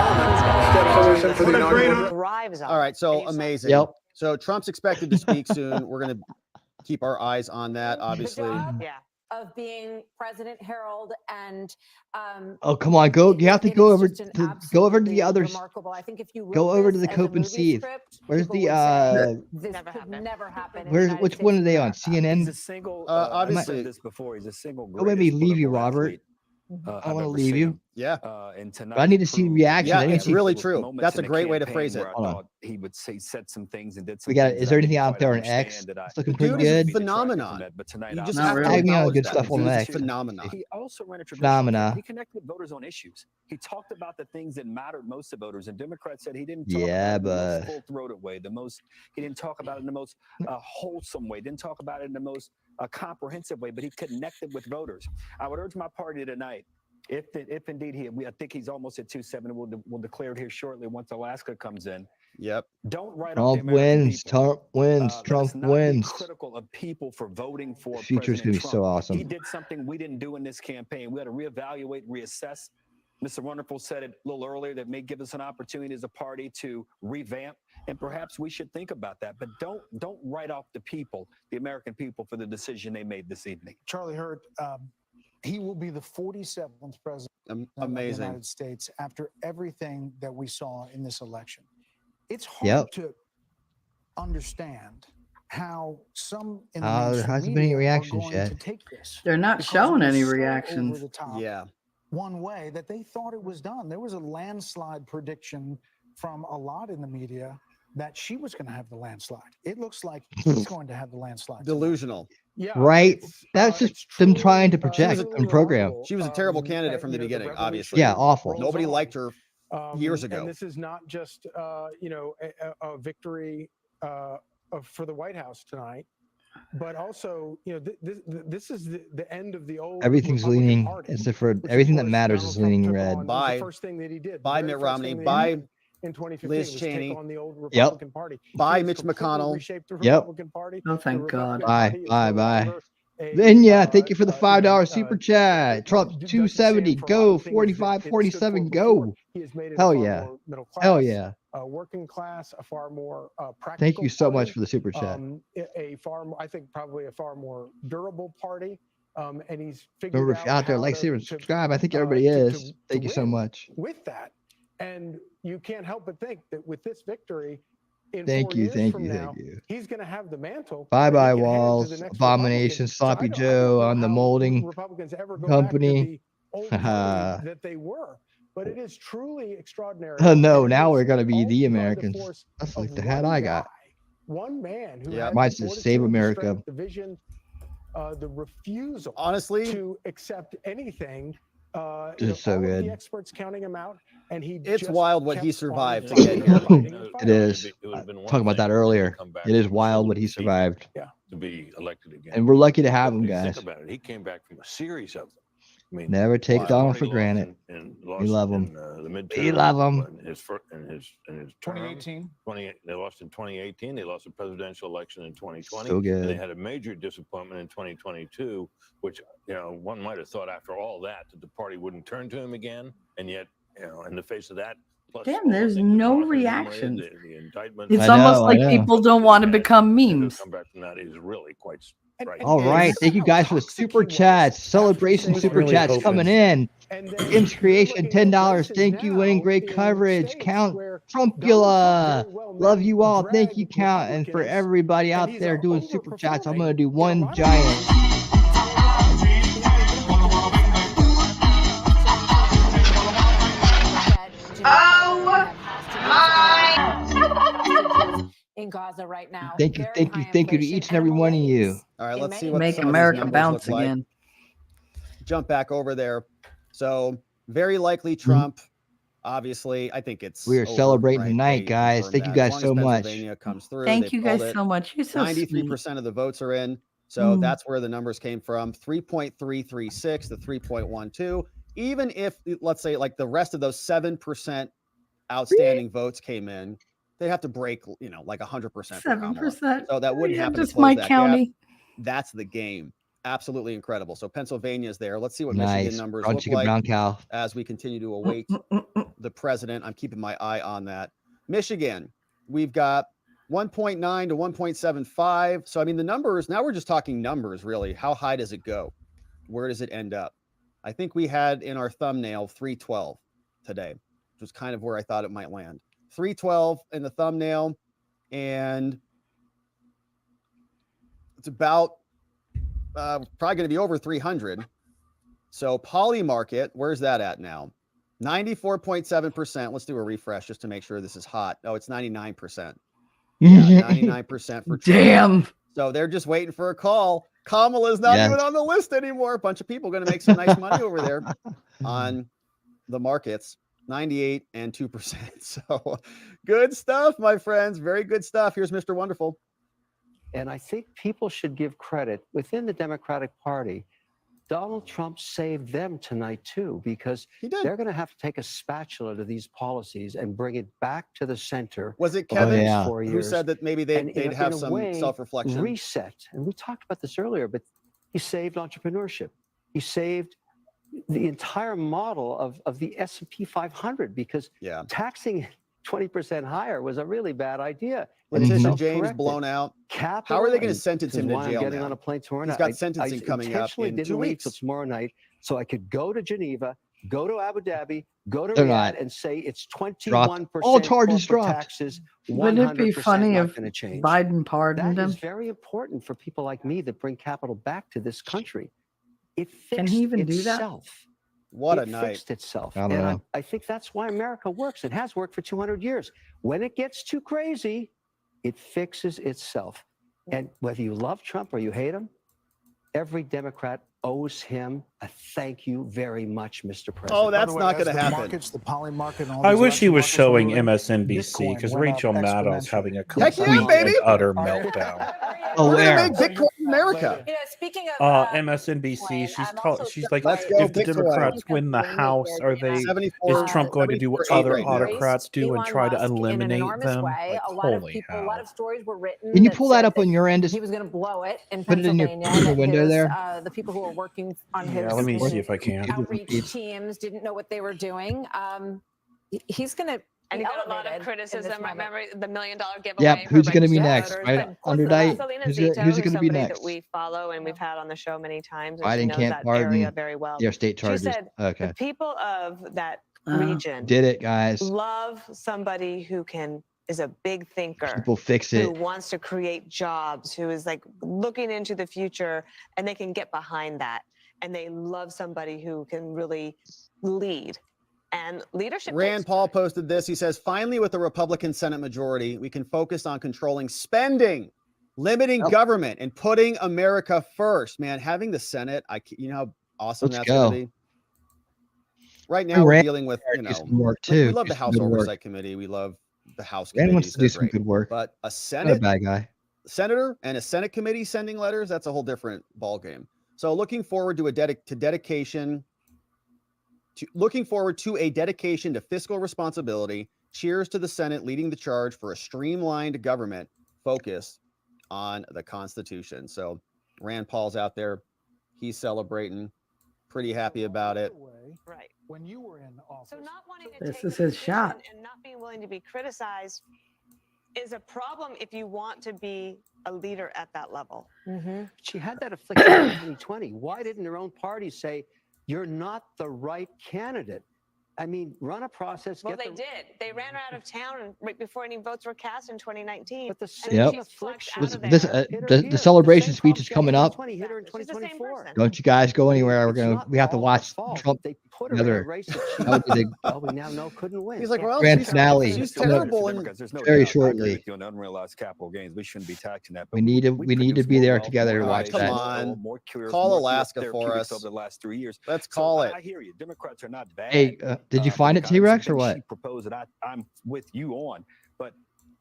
Steps for the inaugural. Thrives on. All right, so amazing. Yep. So Trump's expected to speak soon. We're going to keep our eyes on that, obviously. Yeah. of being President Harold and Oh, come on, go! You have to go over to the others. remarkable. I think if you Go wrote over to this the as a Cope and movie see. script, Where's people the would say this Never could happened. never happen. in the Where's United which States one are of they on? America. CNN? He's a single. Obviously- I've said this before. He's a single. Don't make me greatest leave you, political Robert. athlete, I don't I've want to ever leave seen. you. Yeah. And tonight But I need to see proved reaction. Yeah, I need it's to see. really true. moments That's a in the great way to campaign phrase where it. I Hold on. thought he would say said some things and did some We got. things Is that there I anything didn't out quite there on X? understand, that I It's looking The pretty dude is a good. be detracted from phenomenon. that, but tonight You I just Not have to really. Tag me on acknowledge good that. stuff The on dude's a X. phenomenon. He also ran a traditional Phenomena. campaign. He connected with voters on issues. He talked about the things that mattered most to voters, and Democrats said he didn't talk Yeah, about it in the most but full-throated way. He didn't talk about it in the most wholesome way. Didn't talk about it in the most comprehensive way. But he connected with voters. I would urge my party tonight. If indeed I think he's almost at 270. We'll declare it here shortly once Alaska comes in. Yep. Don't write off the Trump American wins. people. Trump wins. Let Trump us not be wins. critical of people for voting for The future is President gonna be Trump. so He awesome. did something we didn't do in this campaign. We had to reevaluate, reassess. Mr. Wonderful said it a little earlier that may give us an opportunity as a party to revamp, and perhaps we should think about that. But don't write off the people, the American people, for the decision they made this evening. Charlie Hurt, he will be the 47th president of the Amazing. United States after everything that we saw in this election. It's hard Yep. to understand how some in the There mainstream hasn't been any media are reactions going yet. to take this. They're not because it showing was any so reactions. over the top Yeah. one way that they thought it was done. There was a landslide prediction from a lot in the media that she was going to have the landslide. It looks like he's going to have the landslide. Delusional. Yeah, Right? That's just them trying to She project was a- and program. She was a terrible candidate from the beginning, obviously. Yeah, awful. Nobody liked her years ago. And this is not just a victory for the White House tonight, but also this is the end of the old. Everything's Republican leaning. Party, Except for which, of everything that course, matters Donald is Trump leaning took red. on. It was Bye. the first thing that he did. The Bye, very Mitt first Romney. thing that he Bye, did in 2015 Liz was Cheney. take on the old Yep. Republican Party. Bye, He's Mitch completely McConnell. reshaped the Yep. Republican Party. Oh, The thank Republican God. Bye, Party is bye, no bye. longer a, Venya, thank you for the $5 uh, super chat. Trump doesn't 270, stand for a lot go. of things that 45, it stood 47, for before. go. He has made it a Hell far yeah. more middle class, Hell yeah. working class, a far more practical Thank you so much party, for the super chat. a far more, I think probably a far more durable party. And he's figured Remember, if you're out there, how like, to- share, and to, subscribe. I think everybody to is. Thank you so win much. with that. And you can't help but think that with this victory, in Thank 4 you, years thank from you, now, thank you. he's going to have the mantle. Bye and he bye, can hand it to Walls. the next Abomination, Republican. So I Sloppy don't Joe know on the how molding Republicans ever go company. back to the old party that they were. But it is truly extraordinary. Oh no, And it now is we're gonna be all the by the Americans. force That's of like the hat one I guy, got. one man who Yeah. had Mine the says fortitude, Save the America. strength, the vision, the refusal, honestly, to accept anything. This is so all of good. the experts counting him out, and he It's just wild what he kept survived to on get fighting here. and It fighting. is. It would have been one Talking about thing that for him to earlier. come back It is from a wild what he single survived. Yeah. to be elected again. And we're lucky to have But him, if you guys. think about it, he came back from a series of them. I mean, Never take his Donald party for lost granted. lost We love in, him. the midterm. We love him. In his term, 2018. They lost in 2018. They lost the presidential election in 2020. So And they good. had a major disappointment in 2022, which, one might have thought after all that the party wouldn't turn to him again. And yet, in the face of that, plus all Damn, the there's things that no Martha enumerated, reaction. the indictment. It's I almost know, I like know. people don't want to become To memes. come back from that is really quite striking. All right. Thank you guys for the super chats. Celebration super really chats hoping. coming in. And then Im's Creation, you're looking at $10. races Thank you, now winning great in coverage. states Count where Trumpula. very well Love may you all. Thank drag you, Count. And for Republicans, everybody and out he's there doing super chats, I'm going to do overperforming in a one lot of giant. in Gaza right now. Thank you, thank you, thank you to each and every one of you. All right, let's see what Make some of these America numbers bounce look like. again. Jump back over there. So very likely Trump. Obviously, I think it's We are over, celebrating right? tonight, They guys. confirmed Thank you that. As guys long so as much. Pennsylvania comes through. Thank they you guys pulled it. so much. You're so 93% of the votes are in. So Mm. that's where the numbers came from. 3.336 to 3.12. Even if, let's say, like the rest of those 7% outstanding votes came in, they have to break, like 100% for Kamala. 7%. So that wouldn't Yeah, happen to just close my that county. gap. That's the game. Absolutely incredible. So Pennsylvania's there. Let's see what Nice. Michigan numbers Brown look chicken, like brown cow. as we continue to await the president. I'm keeping my eye on that. Michigan, we've got 1.9 to 1.75. So, I mean, the numbers, now we're just talking numbers, really. How high does it go? where does it end up? I think we had in our thumbnail 312 today, which was kind of where I thought it might land. 312 in the thumbnail, and it's about probably going to be over 300. So Poly Market, where's that at now? 94.7%. Let's do a refresh just to make sure this is hot. Oh, it's 99%. Yeah, 99% for Trump. Damn. So they're just waiting for a call. Kamala's not even on the list anymore. A bunch of people going to make some nice money over there on the markets. 98 and 2%. So good stuff, my friends. Very good stuff. Here's Mr. Wonderful. And I think people should give credit within the Democratic Party. Donald Trump saved them tonight, too, because they're going to have to take a spatula to these policies and bring it back to the center. Was it Kevin who said that maybe they'd have some self-reflection? Reset. And we talked about this earlier, but he saved entrepreneurship. He saved the entire model of the S&P 500 because taxing 20% higher was a really bad idea. Letitia James blown out. How are they going to sentence him to jail I'm getting now? on a plane tomorrow night. He's got sentencing coming up in 2 didn't leave weeks. till tomorrow night so I could go to Geneva, go to Abu Dhabi, go to They're Riyadh not. and say it's 21% Dropped. All charges corporate dropped. taxes. Wouldn't it be 100% funny not if gonna change. Biden pardoned That him? is very important for people like me that bring capital back to this country. It fixed Can he even do that? itself. What a It night. fixed itself. I don't And know. I think that's why America works. It has worked for 200 years. When it gets too crazy, it fixes itself. And whether you love Trump or you hate him, every Democrat owes him a thank you very much, Mr. President. Oh, that's not going to the happen. Markets, the poly market, and all I these wish he election was markets showing were in, MSNBC because Bitcoin went Rachel up Maddow's exponentially. having a Heck yeah, complete baby. and utter meltdown. Oh, We're where? going to make Bitcoin America. You know, speaking of MSNBC, she's like, Let's go, if the Bitcoin. Democrats win the House, are they? Is 74, Trump going to do what 74 other right now. autocrats do and try to Elon Musk in an eliminate enormous them? way. Like, A lot of holy people, a hell. lot of stories were written. Can you that pull that said up on your end? he was going to blow it in Put it in your Pennsylvania. window that his, there. the people who were working on his, Yeah, let me his see if I can. outreach teams didn't know what they were doing. He's going to. And he got a lot of criticism. Remember the $1 million giveaway? Yep. for Who's going to be registered next? voters? Right? But Underdight. Selena Who's Zito, it going to be somebody next? that we follow and we've had on the show many times, and she Biden knows can't that area pardon very well. their state charges. She said Okay. the people of that region Did it, guys. love somebody who is a big thinker. People fix Who it. wants to create jobs, who is like looking into the future, and they can get behind that. And they love somebody who can really lead. And leadership. Rand Paul posted this. He says, finally, with the Republican Senate majority, we can focus on controlling spending, limiting government, and putting America first. Man, having the Senate, you know how awesome Let's that's go. going to be? Right now, we're dealing with, you know, work like, too. we love the Do some House good work. Oversight Committee. We love the House Rand committees. wants to do They're some great. good work. But a Not a Senate bad guy. senator and a Senate committee sending letters, that's a whole different ballgame. So looking forward to a dedication to fiscal responsibility. Cheers to the Senate leading the charge for a streamlined government focused on the Constitution. So Rand Paul's out there. He's celebrating. Pretty happy about it. Right. When you were in office. So not wanting to This take is a his position shot. and not being willing to be criticized is a problem if you want to be a leader at that level. She had that affliction in 2020. Why didn't her own party say, you're not the right candidate? I mean, run a process. Well, they did. They ran her out of town right before any votes were cast in 2019. But the Yep. The celebration speech is coming up. Hit her in 2024. Don't you guys go anywhere. We have to watch Trump together. That would be We now know couldn't win. He's like, well, Grand finale. she's coming up terrible. And There's no very doubt. I agree shortly. with you on unrealized capital gains. We shouldn't be taxing that. We need to be there together to watch Come that. on. More curious, Call more Alaska for therapeutics us. over the last 3 years. Let's So call it. I hear you. Democrats are not bad. Hey, did you find it, T-Rex, or what? She proposed that I'm with you on, but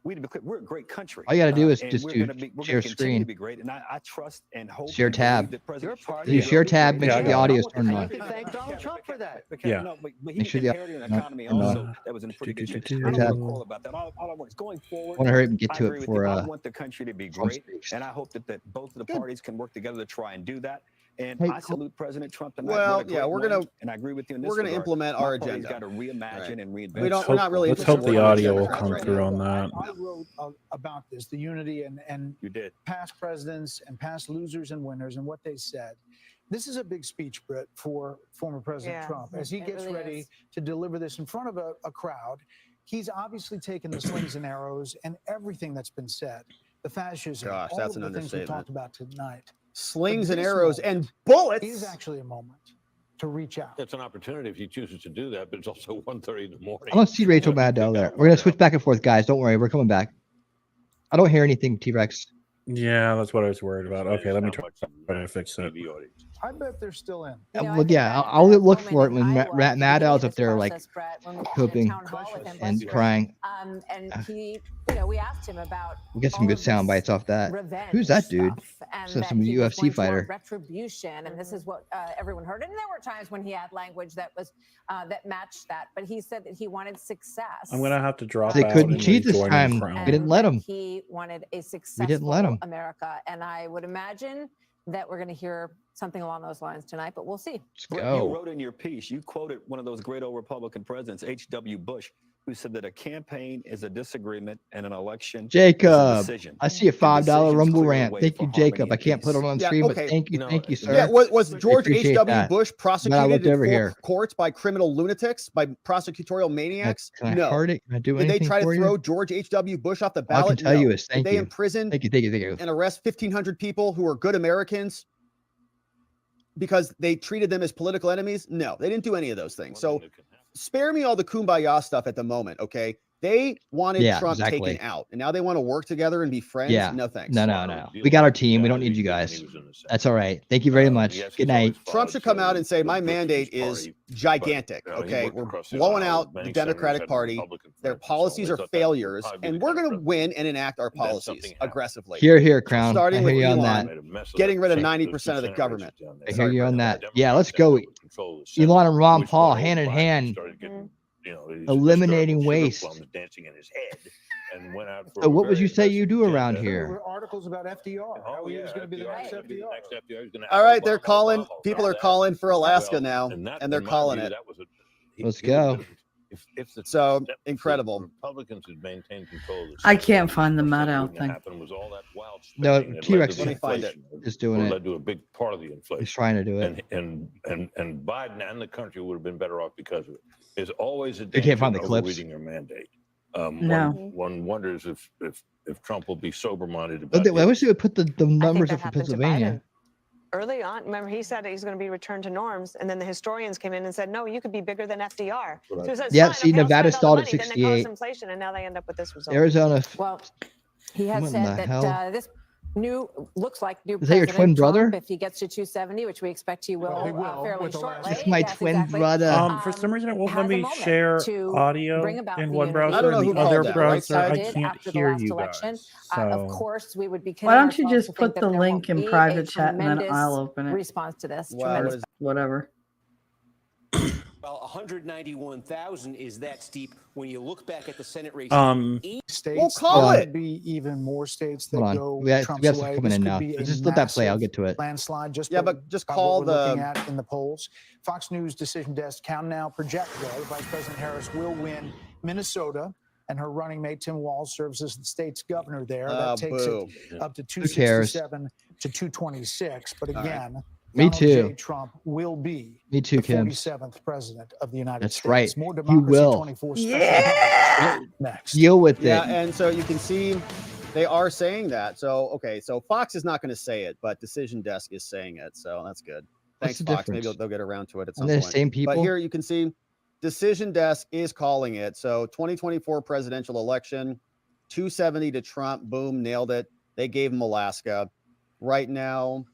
we to be clear, we're a great country. All you gotta do is and just we're do gonna be, we're share gonna continue screen. to be great, and I trust and hope. Share and tab. believe that President Trump- You share tab, make sure the audio is turned You on. can thank Donald Trump for that. Yeah. No, but he Make sure the inherited an economy no, no. also that was in pretty good shape. I don't tab. want to call about that. All I want is going forward. I want to hurry up and get I to agree it with for you. I want the country to be Trump great, speaks. and I hope that both of the parties can work together to try and do that. And Hey, I salute President Trump tonight. Well, What a yeah, great we're win, gonna- and I agree with you in this. we're gonna regard. implement My our party's agenda. got to reimagine Right. and reinvent. We're not really. Let's hope interested the in what audio will Democrats come right through now. on that. I wrote about this, the unity and You did. past presidents and past losers and winners and what they said. This is a big speech, Britt, for former President Trump. As he It gets really ready is. to deliver this in front of a crowd, he's obviously taken the slings and arrows and everything that's been said. The fascism, Gosh, all that's of an the things we understatement. talked about tonight. Slings But and this arrows moment and bullets. is actually a moment to reach out. It's an opportunity if he chooses to do that, but it's also 1:30 in the morning. I don't see Rachel Maddow there. We're gonna switch back and forth, guys. Don't worry, we're coming back. I don't hear anything, T-Rex. Yeah, that's what I was worried about. Okay, let me try to fix it. I bet they're still in. Well, yeah, I'll look for it when Maddow's up there, like pooping and crying. And he, we asked him about. We'll get some good sound bites off that. Who's that dude? So some he was UFC going to fighter. want retribution, and this is what everyone heard. And there were times when he had language that was that matched that, but he said that he wanted success. I'm gonna have to drop. They out couldn't and cheat this rejoin time. Crown. We didn't let him. He wanted a successful We didn't let him. America, and I would imagine that we're going to hear something along those lines tonight, but we'll see. Brett, you wrote in your piece, you quoted one of those great old Republican presidents, H.W. Bush, who said that a campaign is a disagreement and an election is a Jacob, decision. I see a $5 Rumble rant. Thank you, Jacob. I can't put it on stream, but okay. thank you, sir. Yeah, was I George appreciate H.W. that. Bush But I prosecuted looked in over four here. courts by criminal lunatics, by prosecutorial maniacs? Can I No. heart it? Can I do Did they anything try to for you? throw George H.W. Bush off the All I ballot? can tell No. you is thank Did they you. imprison Thank you. and arrest 1,500 people who were good Americans because they treated them as political enemies? No, they didn't do any of those things. So spare me all the kumbaya stuff at the moment, okay? They wanted Yeah, Trump exactly. taken out, and now they want to work together and be friends? Yeah. No thanks. No. We got our team. We don't need you guys. That's all right. Thank you very much. Good night. Trump should come out and say, my mandate is gigantic, okay? We're blowing out the Democratic Party. Their policies are failures, and we're going to win and enact our policies aggressively. Here, Crown. Starting I with hear you on Elon, that. getting rid of 90% of the government. I hear you on that. Yeah, let's go. Elon and Ron Paul hand in hand. Eliminating waste. Dancing in his head and went out for So what would you say you do around There here? were articles about FDR. How he was going to be the next FDR. All right, they're calling. People are calling for Alaska now, and they're calling it. Let's go. So incredible. Republicans had maintained control of the I can't find the Madow thing. was all that wild No, spending that T-Rex led to the inflation, is doing or it. led to a big part of the inflation. He's trying to do it. And Biden and the country would have been better off because of it. There's always a They danger can't find the of clips. overreading your mandate. No. One wonders if Trump will be sober-minded But about I wish they would put the I think numbers that up for happened to Pennsylvania. Biden. Early on, remember he said he's going to be returned to norms, and then the historians came in and said, "No, you could be bigger than FDR." So he says, Yeah, "Fine, see, okay, I'll Nevada spend all stalled the at money," then they call us 68. inflation, and now they end up with this result. Arizona. Well, he has What in said the that hell? this looks like new Is that your President twin Trump, brother? if he gets to 270, which we expect he will, fairly with the last- shortly. That's my Yes, twin exactly. brother. For some reason, it won't has let a me moment share to audio bring about in the one unity. browser. I don't know In who the called other that, browser, right? I Did can't after the hear last you election. guys. Of So course, we would be Why don't you kidding just ourselves to think put that the there link won't in be private a chat and then tremendous I'll open it? response to this. Wow, Tremendous. Whatever. Well, 191,000 is that steep when you look back at the Senate race. States, We'll call there it. could be even more states that Hold on. go We have Trump's stuff way. coming This in could now. be a Just let that play. I'll massive get to it. landslide. Just Yeah, by- but just by call what we're looking the. at in the polls. Fox News decision desk count now project though Vice President Harris will win Minnesota, and her running mate Tim Walz serves as the state's governor there. That takes Boo. it up to cares? 267 to 226. But again, Me Donald too. J. Trump will be Me too, the Kim. 47th president of the United That's States. right. More You democracy will. 24 special next. Deal with Yeah, it. and so you can see they are saying that. So okay, so Fox is not going to say it, but Decision Desk is saying it. So that's good. What's Thanks, the Fox. Maybe difference? they'll get around to it at some And they're the point. same people. But here you can see Decision Desk is calling it. So 2024 presidential election, 270 to Trump. Boom, nailed it. They gave him Alaska. Right now,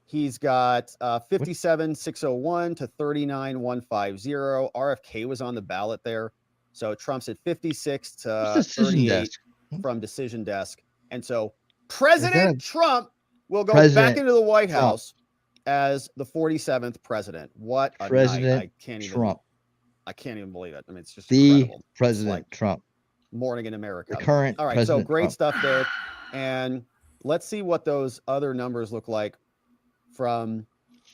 he's got 57,601 to 39,150. RFK was on the ballot there. So Trump's at 56 to What's Decision 38 Desk? from Decision Desk. And so President Trump will go President back into the White Trump. House as the 47th president. What a President night. I can't even believe it. I mean, it's just The incredible. President Trump. Morning in America. The current All right, President so great Trump. stuff there. And let's see what those other numbers look like from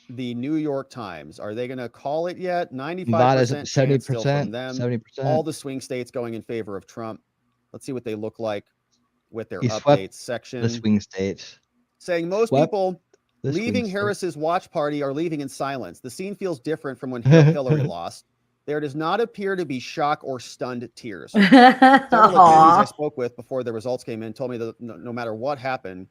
the New York Times. Are they going to call it yet? 95% Nevada's at chance still 70%, from them. 70%. All the swing states going in favor of Trump. Let's see what they look like with their He updates swept section. the swing states. Saying most Swept. people Leaving week's Harris's watch party are leaving in silence. The scene feels different from when Hillary lost. There does not appear to be shock or stunned tears. Several attendees I spoke with before the results came in told me that no matter what happened,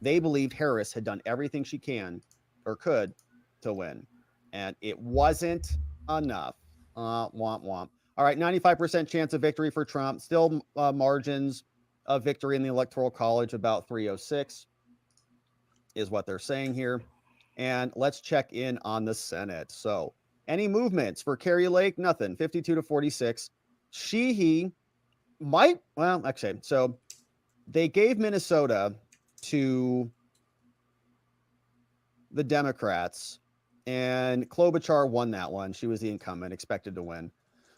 they believed Harris had done everything she can or could to win. And it wasn't enough. Womp, womp. All right, 95% chance of victory for Trump. Still margins of victory in the Electoral College, about 306 is what they're saying here. And let's check in on the Senate. So any movements for Kari Lake? Nothing. 52 to 46. He might, well, actually, so they gave Minnesota to the Democrats, and Klobuchar won that one. She was the incumbent, expected to win.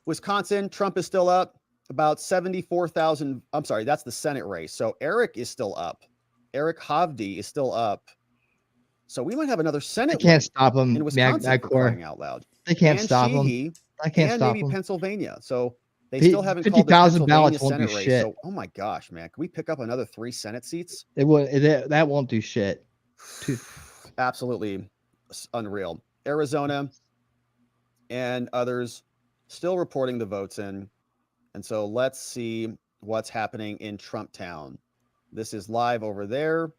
Wisconsin, Trump is still up about 74,000. I'm sorry, that's the Senate race. So Eric is still up. Eric Hovde is still up. So we might have another Senate. They can't stop him. In Wisconsin, for crying out loud. They can't And stop him. Sheehy, I can't and stop maybe him. Pennsylvania. So they still haven't called the 50,000 Pennsylvania ballots won't do Senate race. shit. So, oh my gosh, man, can we pick up another 3 Senate seats? That won't do shit. Absolutely unreal. Arizona and others still reporting the votes in. And so let's see what's happening in Trump Town. This is live over there.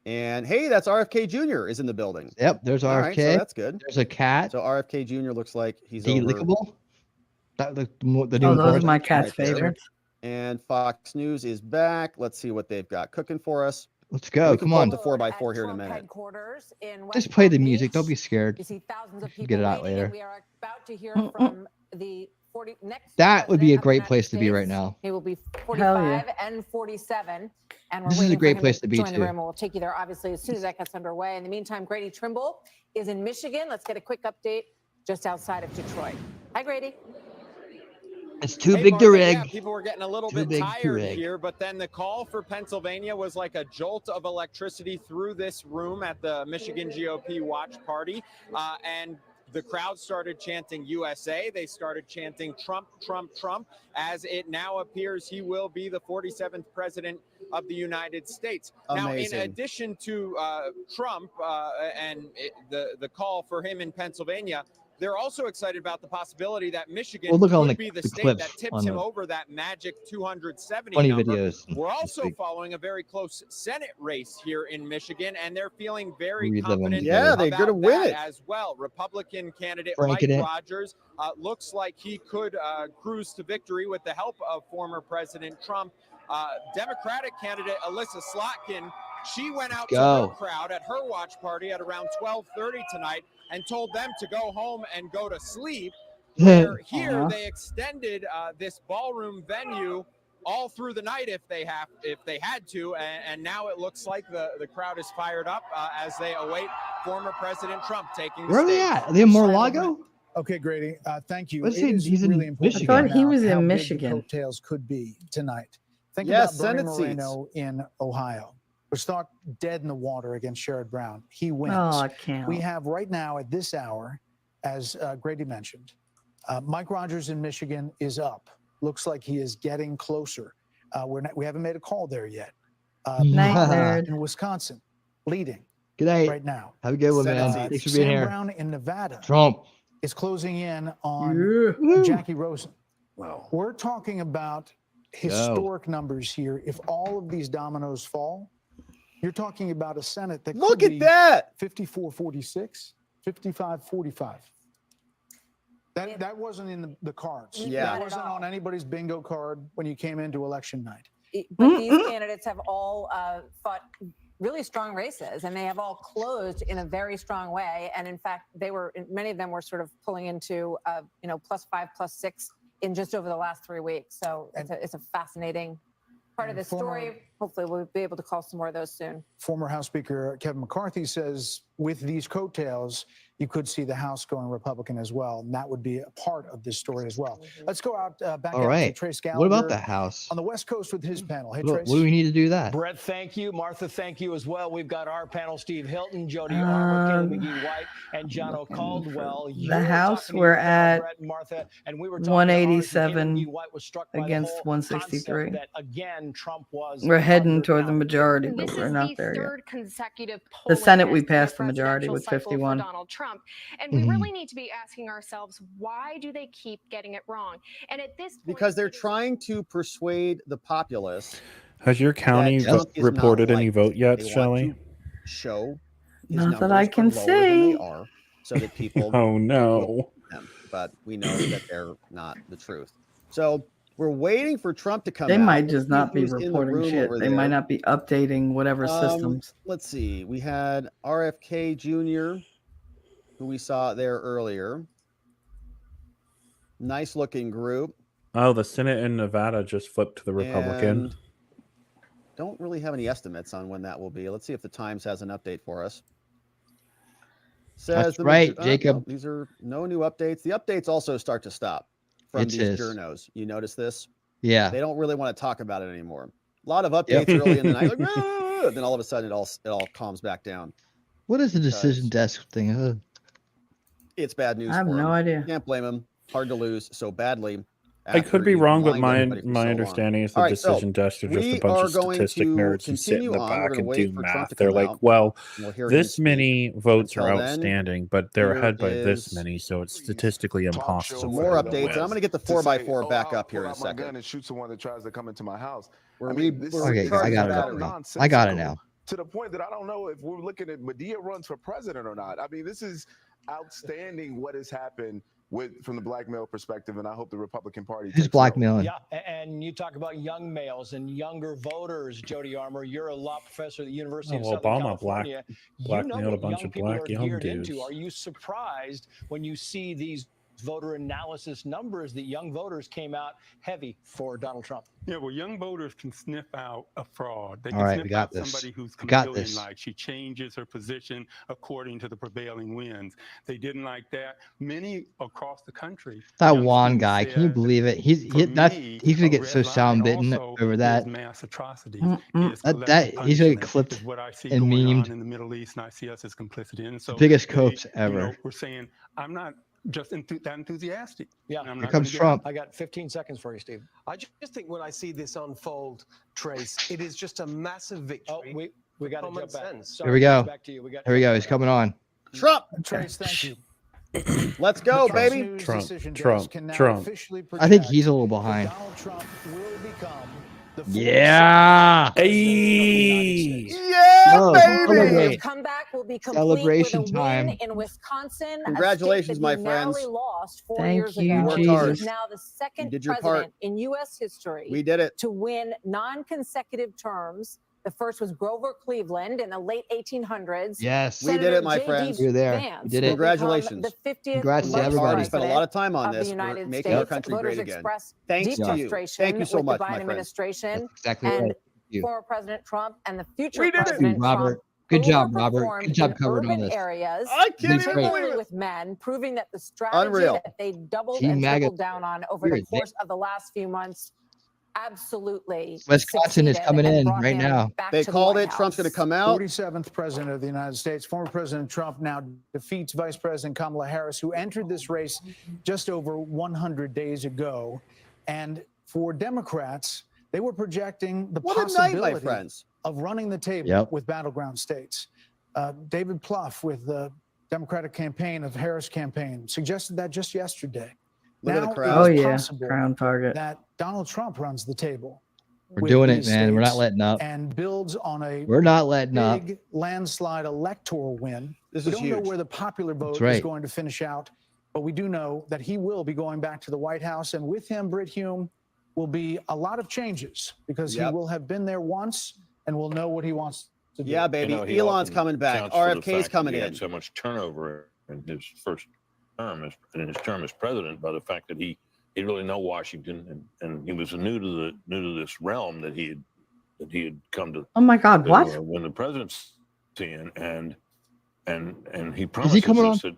And hey, that's RFK Jr. is in the building. Yep, there's RFK. All right, so that's good. There's a cat. So RFK Jr. looks like he's Delickable. over. The Those are my cat's favorites. And Fox News is back. Let's see what they've got cooking for us. Let's go. We can Come pull on. up the 4x4 here in a minute. Just play the music. Don't be scared. You see thousands of You people get it out waiting, and later. we are about to hear from the next. That would be a president of the great United place to be States. right now. He will be Hell 45 yeah. and 47. And we're This is a waiting for great him place to be, join the too. room. We'll take you there, obviously, as soon as that gets underway. In the meantime, Grady Trimble is in Michigan. Let's get a quick update just outside of Detroit. Hi, Grady. It's too big to rig. Yeah, people were getting a little Too bit big to tired rig. here, but then the call for Pennsylvania was like a jolt of electricity through this room at the Michigan GOP watch party. And the crowd started chanting USA. They started chanting Trump, Trump, Trump, as it now appears he will be the 47th president of the United States. Amazing. Now, in addition to Trump the call for him in Pennsylvania, they're also excited about the possibility that Michigan Well, look on could the- be the the state clips that tips on him the- over that magic 270 Funny number. videos. We're also following a very close Senate race here in Michigan, and they're feeling very Read them confident Yeah, they're about gonna win that it. as well. Republican candidate Franking Mike it. Rogers looks like he could cruise to victory with the help of former President Trump. Democratic candidate Alyssa Slotkin, she went out to her Go. crowd at her watch party at around 12:30 tonight and told them to go home and go to sleep. Where here they extended this ballroom venue all through the night if they had to, and now it looks like the crowd is fired up as they await former President Trump taking the Where are stage. they at? Are they in Mar-a-Lago? Okay, Grady. Thank you. Let's It see, is he's in really important Michigan. to I thought he point was out in how big the Michigan. coattails could be tonight. Think Yes, about Bernie Senate seats. Moreno in Ohio. Was thought dead in the water against Sherrod Brown. He wins. Oh, I can't. We have right now at this hour, as Grady mentioned, Mike Rogers in Michigan is up. Looks like he is getting closer. We haven't made a call there yet. Night, Maha nerd. in Wisconsin, leading Good night. right now. Have a good one, Senate man. seats. Thanks for being Sam here. Brown in Nevada Trump. is closing in on Woo. Jackie Rosen. We're talking about historic numbers here. If all of these dominoes fall, you're talking about a Senate that Look could at be that. 54-46, 55-45. That wasn't in the cards. Yeah. Not That at wasn't all. on anybody's bingo card when you came into election night. But these candidates have all fought really strong races, and they have all closed in a very strong way. And in fact, many of them were sort of pulling into +5, +6 in just over the last 3 weeks. So it's a fascinating part of the story. Hopefully, we'll be able to call some more of those soon. Former House Speaker Kevin McCarthy says with these coattails, you could see the House going Republican as well. And that would be a part of this story as well. Let's go out back All out right. to Trace Gallagher. What about the House? On the West Coast with his panel. Hey, What Trace. do we need to do that? Brett, thank you. Martha, thank you as well. We've got our panel, Steve Hilton, Jody Armour, Kaylee McGee-White, and John O'Caldwell. The House, we're at Brett and Martha, and we were talking 187 against 163. that again, Trump was We're heading toward the majority, but This we're is not the there yet. third consecutive The polling Senate, we test in the passed the majority presidential with cycle for 51. Donald Trump, and we really need to be asking ourselves, why do they keep getting it wrong? And at this point, Because they're trying to persuade the populace. Has your county Trump is not reported any liked. vote yet, They want Shelley? to show his Not that numbers I are can lower than they see. are, so that people Oh no. them. But we know that they're not the truth. So we're waiting for Trump to come They out. might Let's just see not be who's in the reporting room shit. over They there. might not be updating whatever systems. Let's see. We had RFK Jr., who we saw there earlier. Nice looking group. Oh, the Senate in Nevada just flipped to the Republican. And don't really have any estimates on when that will be. Let's see if the Times has an update for us. Says That's right, Jacob. no, these are no new updates. The updates also start to stop from It these is. journos. You notice this? Yeah. They don't really want to talk about it anymore. A lot of updates early in the night, like, "Ah," then all of a sudden it all calms back down. What is the decision desk thing? It's bad news. I have for no them. idea. Can't blame them. Hard to lose so badly. I could after be you've wrong, but lined my everybody for so long. understanding is the All right, so decision desks are just we a bunch are of going statistic to nerds who sit in continue the on. We're back gonna and wait do for Trump math. to They're come like, out, well, and we'll hear him this speak. many votes are Until then, outstanding, but they're here ahead by this is many, so it's statistically impossible. some for more them to updates, win. and I'm going to get the To 4x4 say, back I'll up here in a pull out my gun second. and shoot someone that tries to come into my house. We're I mean, this we're is Okay, I got it so now. I got it nonsensical now. to the point that I don't know if we're looking at Medea runs for president or not. I mean, this is outstanding what has happened from the black male perspective, and I hope the Republican Party. Who's takes blackmailing? Yeah, and you talk about young males and younger voters, Jody Armour. You're a law professor at the University of Southern California. You know blackmailed a what bunch young of people black are young geared dudes. into. Are you surprised when you see these voter analysis numbers that young voters came out heavy for Donald Trump? Yeah, well, young voters can sniff out a fraud. They All can right, sniff we got out this. somebody who's We got this. chameleon-like. She changes her position according to the prevailing winds. They didn't like that. Many across the country. That young Juan students guy, can you said, believe it? He's gonna get so sound bitten over that. mass atrocities. Is That he's gonna get collective clipped punishment is what I see and going on memed. in the Middle East, and I see us as complicit in. So Biggest they, copes you ever. know, we're saying I'm not just that enthusiastic. Yeah, I'm Here not comes gonna get- Trump. I got 15 seconds for you, Steve. I just think when I see this unfold, Trace, it is just a massive victory. Oh, we got to common jump back. sense. Sorry, Here we go. Back to you. We got Here we go. He's coming on. Trump. Trace, thank you. Let's go, The baby. News Trump, decision desk Trump, can now Trump. officially I think project he's a little that behind. Donald Trump will become the 46th Yeah. Hey. Yeah, No, baby. celebrate. Comeback will be complete Celebration with a time. win in Wisconsin. Congratulations, a state my that he friends. narrowly lost 4 Thank years you, ago. Worked hard. He's now the second did your president part. in U.S. history We did it. to win non-consecutive terms. The first was Grover Cleveland in the late 1800s. Yes. We did it, my friends. You're there. Vance You did will it. Congratulations. become The 50th Congrats to most everybody. We spent a lot of time on of the this. We're United making our States. country Voters great again. expressed Thanks deep to you. frustration Thank you so with much, the my Biden friends. administration That's exactly and right. You. former President Trump and the future We did it. President Robert. Trump Good job, Robert. overperformed Good job in covering all urban this. areas, I can't even particularly believe it. with men, proving that the strategy Unreal. that they doubled Team and MAGA. tripled down on over the Weird. course of the last few months absolutely Wisconsin is succeeded coming and in brought right him now. back They to the called White it. Trump's going to House. come out. 47th president of the United States. Former President Trump now defeats Vice President Kamala Harris, who entered this race just over 100 days ago. And for Democrats, they were projecting the What a night, possibility my friends. of running the table Yep. with battleground states. David Plouffe with the Democratic campaign of Harris campaign suggested that just yesterday. Look at the Now crowd. Oh it is yeah, possible crown target. that Donald Trump runs the table. We're with doing it, these man. We're not states letting up. and builds on a We're not letting up. big landslide electoral win. This We is don't know huge. where the popular vote is right. going to finish out, but we do know that he will be going back to the White House, and with him, Brit Hume, will be a lot of changes because Yep. he will have been there once and will know what he wants to do. Yeah, baby. You know, he Elon's often coming back. counts for the RFK's fact coming that he in. had so much turnover in his first term, in his term as president, by the fact that he didn't really know Washington, and he was new to this realm that he had come to. Oh my God, what? When the presidency and he Is he promises coming us on?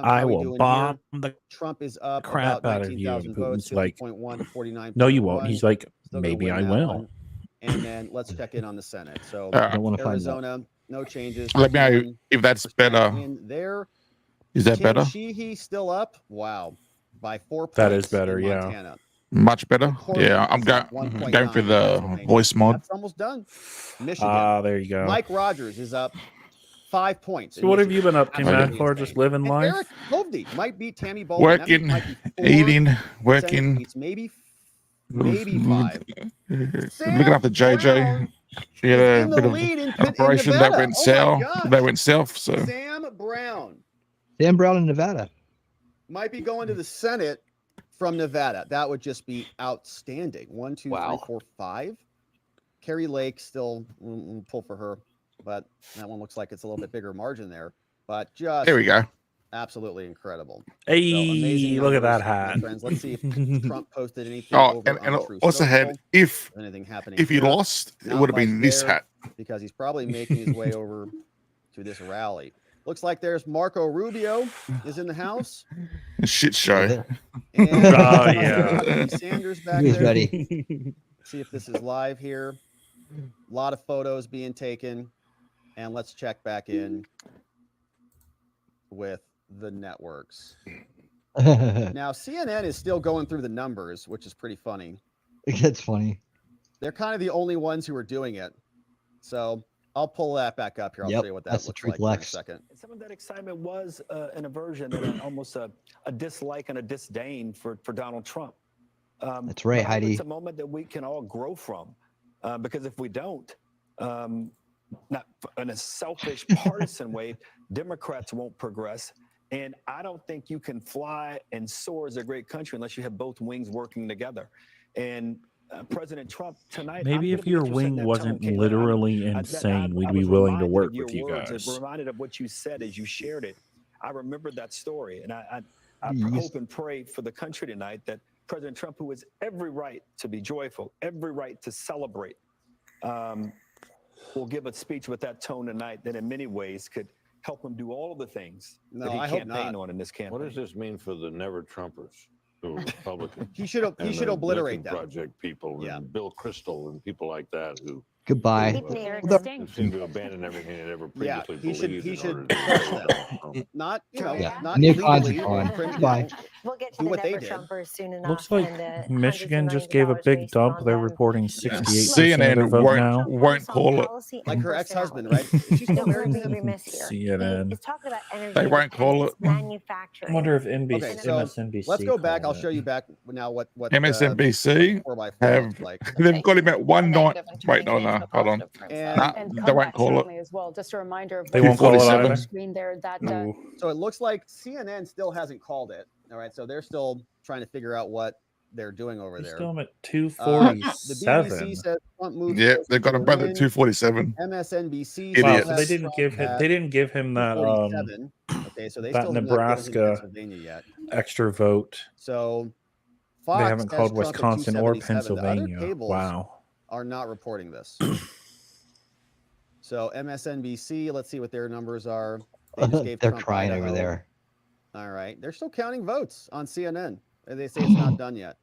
I how we will doing bomb here? the Trump is up crap about out of you. 19,000 And votes, Putin's like, 50.1 to 49. no, you won't. He's like, Still gonna maybe win I that will. one. And then let's check in on the Senate. So I don't wanna find out. Arizona, no changes. Let me know 51% if that's better. in there. Is that Tim better? Sheehy still up. Wow. by 4 points. That is better, in yeah. Montana. Much better. Corbin Yeah, I'm is up going 1.9 for in the Pennsylvania. voice mod. That's almost done. Michigan. There you go. Mike Rogers is up 5 points. So what have you been up to, Absolutely Matt? Or insane. just living And life? Eric Hovde might beat Tammy Baldwin. That Working, might be 4 eating, percentage working. points, maybe 5. Looking after JJ. She had is a in the bit of lead an in operation that Nevada. went Oh my south. gosh. That went south. So Sam Brown Dan Brown in Nevada. might be going to the Senate from Nevada. That would just be outstanding. 1, 2, 3, 4, 5. Carrie Lake still we'll pull for her, but that one looks like it's a little bit bigger margin there. But just there we go. absolutely incredible. Hey, look at that hat. Friends. Let's see if Trump posted anything Oh, over and on True also had Social. if Anything happening he here. lost, it Not would have been much this there hat. because he's probably making his way over to this rally. Looks like there's Marco Rubio is in the house. Shit show. And yeah. Bernie Sanders back He's there. ready. See if this is live here. A lot of photos being taken. And let's check back in with the networks. Now, CNN is still going through the numbers, which is pretty funny. That's funny. They're kind of the only ones who are doing it. So I'll pull that back up here. I'll show you what that that's the looks truth, like in a Lex. second. Some of that excitement was an aversion and almost a dislike and a disdain for Donald Trump. That's right, but I hope Heidi. It's a moment that we can all grow from, because if we don't, not in a selfish, partisan way, Democrats won't progress. And I don't think you can fly and soar as a great country unless you have both wings working together. And President Trump tonight. Maybe if your wing wasn't literally insane, we'd be willing to work with you guys. I'm reminded of what you said as you shared it. I remember that story, and I Yes. hope and pray for the country tonight that President Trump, who has every right to be joyful, every right to celebrate, will give a speech with that tone tonight that in many ways could help him do all of the things that he I hope campaigned not. on in this campaign. What does this mean for the never Trumpers who are Republicans? He should and obliterate Lincoln them. Project people and Bill Crystal and people like that who Goodbye. who seem to abandon everything they ever previously believed. He in should order to crush do them. it. Not, you know, Yeah. not Nick illegally, Fonseca. criminally. Goodbye. We'll get to Do the what they never did. Trumpers soon enough. Looks like and Michigan just gave a big dump. They're reporting 68% of CNN their vote now. won't call it. Like her ex-husband, right? Is she still married to him? CNN. It's talking about energy. They won't call it. Manufacturing. I wonder if NBC, Okay, so MSNBC. let's go back. called I'll it. show you back now what MSNBC 4x4 have looks like. they've got him at 1 night. Wait, no, hold on. Nah, they won't call it. As well, just a reminder of They won't call it 247. either. screen there that So it looks like CNN still hasn't called it. All right, so they're still trying to figure out what they're doing over there. Still I'm at The 247. BBC says Trump moves Yeah, closer they've got to him better win. at 247. MSNBC Idiots. Wow, still so they has didn't Trump give him. at They didn't give him that 247. Okay, so they that still have not given him Nebraska Pennsylvania yet. extra vote. So Fox They haven't has called Trump at Wisconsin or 277. The other Pennsylvania. cables Wow. are not reporting this. So MSNBC, let's see what their numbers are. They just gave They're Trump crying over Idaho. there. All right, they're still counting votes on CNN. They say it's not done yet,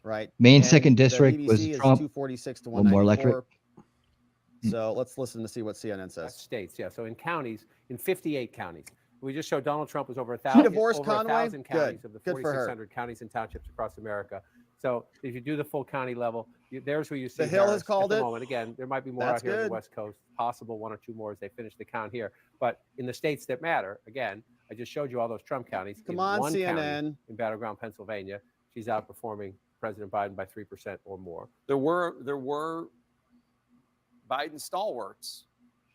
right? Main And second the district BBC was is Trump. 246 to A little more 194. electric. So let's listen to see what CNN says. States, yeah. So in counties, in 58 counties, we just showed Donald Trump was over She divorced over Conway? 1,000 counties Good. of the Good for her. 4,600 counties and townships across America. So if you do the full county level, there's where you see The Hill has Harris called at the it. moment. Again, there might be more That's out here on good. the West Coast, possible 1 or 2 more as they finish the count here. But in the states that matter, again, I just showed you all those Trump counties. Come in on, one CNN. county in battleground Pennsylvania, she's outperforming President Biden by 3% or more. There were Biden stalwarts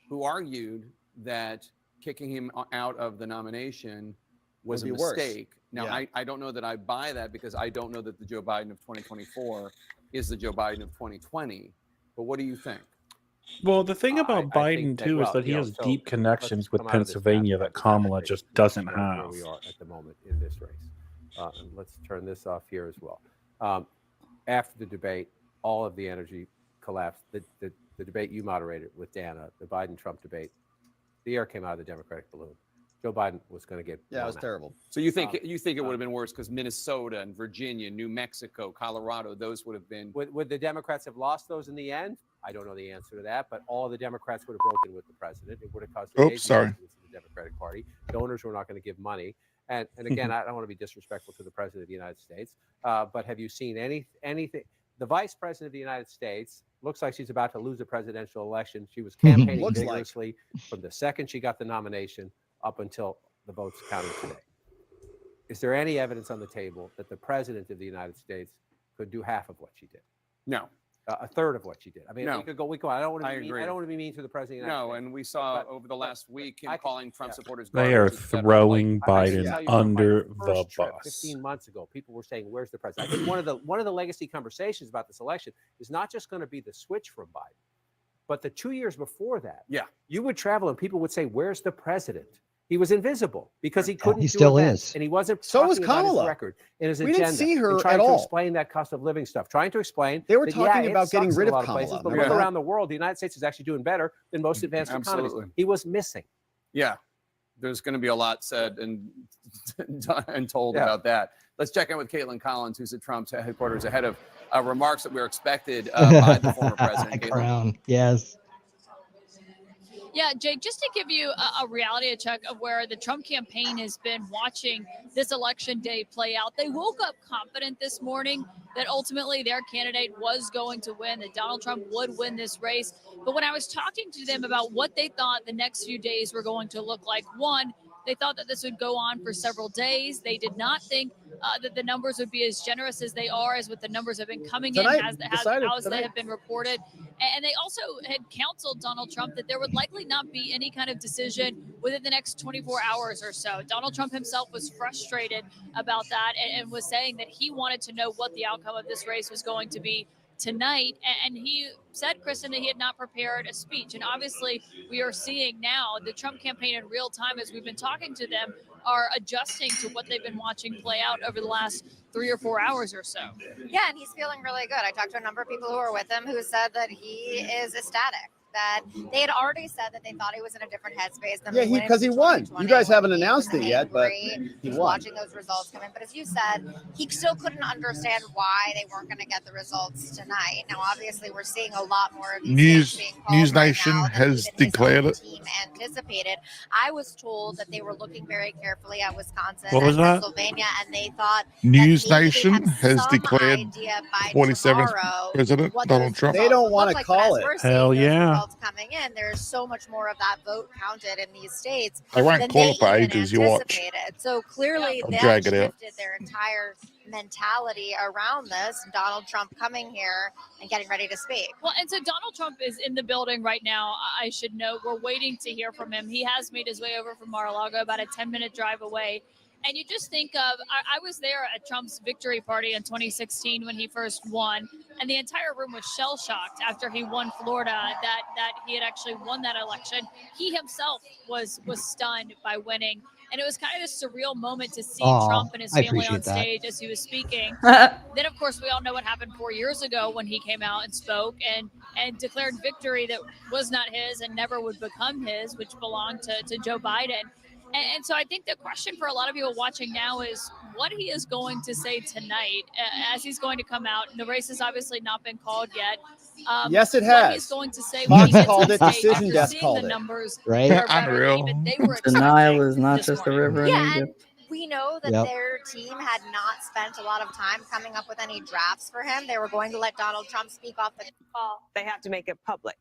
who argued that kicking him out of the nomination was a Would be worse. mistake. Now, Yeah. I don't know that I buy that because I don't know that the Joe Biden of 2024 is the Joe Biden of 2020. But what do you think? Well, the thing about I think Biden that- too is well, that he you know, has so deep let's connections with come out of this Pennsylvania map that Kamala and just doesn't where have. we are at the moment in this race. And let's turn this off here as well. After the debate, all of the energy collapsed. The debate you moderated with Dana, the Biden-Trump debate, the air came out of the Democratic balloon. Joe Biden was going to get Yeah, it was blown out. terrible. So you think it would have been worse because Minnesota and Virginia, New Mexico, Colorado, those would have been. Would the Democrats have lost those in the end? I don't know the answer to that, but all of the Democrats would have broken with the president. It would have caused Oops, sorry. to the Democratic Party. Donors were not going to give money. And again, I don't want to be disrespectful to the president of the United States, but have you seen anything? The vice president of the United States looks like she's about to lose a presidential election. She was campaigning vigorously from the second she got the nomination up until the votes counted today. Is there any evidence on the table that the president of the United States could do half of what she did? No. A third of what she did. I mean, No. we could go. I don't want to I be mean. agree. I don't want to be mean to the president of the United States. And we saw But- over the last week him calling Trump supporters. They are garbage, et cetera. throwing I can Biden tell you from my under the first trip bus. 15 months ago, people were saying, "Where's the president?" I think one of the legacy conversations about this election is not just going to be the switch from Biden, but the 2 years before that. Yeah, you would travel and people would say, "Where's the president?" He was invisible because he couldn't. He do still events, is. and he wasn't. So was talking about his Kamala. record and his We agenda. didn't see her and trying at to all. explain that cost of living stuff. Trying to explain. They were that, talking yeah, it about getting sucks rid in a of lot of places, Kamala. but Remember look that? around the world, the United States is actually doing better than most advanced economies. Absolutely. He was missing. Yeah, there's going to be a lot said and told about that. Let's check in with Caitlin Collins, who's at Trump's headquarters, ahead of remarks that were expected by the former president. Caitlin. Crown, yes. Yeah, Jake, just to give you a reality check of where the Trump campaign has been watching this election day play out. They woke up confident this morning that ultimately their candidate was going to win, that Donald Trump would win this race. But when I was talking to them about what they thought the next few days were going to look like, one, they thought that this would go on for several days. They did not think that the numbers would be as generous as they are, as what the numbers have been coming in, as they have been reported. And they also had counseled Donald Trump that there would likely not be any kind of decision within the next 24 hours or so. Donald Trump himself was frustrated about that and was saying that he wanted to know what the outcome of this race was going to be tonight. And he said, Kristen, that he had not prepared a speech. And obviously, we are seeing now the Trump campaign in real time, as we've been talking to them, are adjusting to what they've been watching play out over the last 3 or 4 hours or so. Yeah, and he's feeling really good. I talked to a number of people who were with him who said that he is ecstatic, that they had already said that they thought he was in a different headspace than because he won. You guys haven't announced it yet, but he won. Watching those results come in. But as you said, he still couldn't understand why they weren't going to get the results tonight. Now, obviously, we're seeing a lot more of these News Nation has declared it. team anticipated. I was told that they were looking very carefully at Wisconsin What was and that? Pennsylvania, and they thought News Nation has some declared idea by 47th tomorrow President what Donald those Trump. They don't look want to like, but call as it. we're seeing Hell those yeah. results coming in, there's so much more of that vote counted in these states. They won't than call it for even ages, you watch. anticipated. So clearly, I'll they drag it out. shifted their entire mentality around this. Donald Trump coming here and getting ready to speak. Well, and so Donald Trump is in the building right now. I should note, we're waiting to hear from him. He has made his way over from Mar-a-Lago, about a 10-minute drive away. And you just think of, I was there at Trump's victory party in 2016 when he first won, and the entire room was shell-shocked after he won Florida, that he had actually won that election. He himself was stunned by winning. And it was kind of this surreal moment to see Trump and his family on stage as he was speaking. Then, of course, we all know what happened 4 years ago when he came out and spoke and declared victory that was not his and never would become his, which belonged to Joe Biden. And so I think the question for a lot of people watching now is what he is going to say tonight as he's going to come out. And the race has obviously not been called yet. Yes, it What has. he's going to say Fox when he gets called on it, stage Decision after Desk seeing called the it. numbers Right? that are better than even they were Denial is not this just a morning. river in Yeah, and Egypt. we know that Yep. their team had not spent a lot of time coming up with any drafts for him. They were going to let Donald Trump speak off the call. They have to make it public.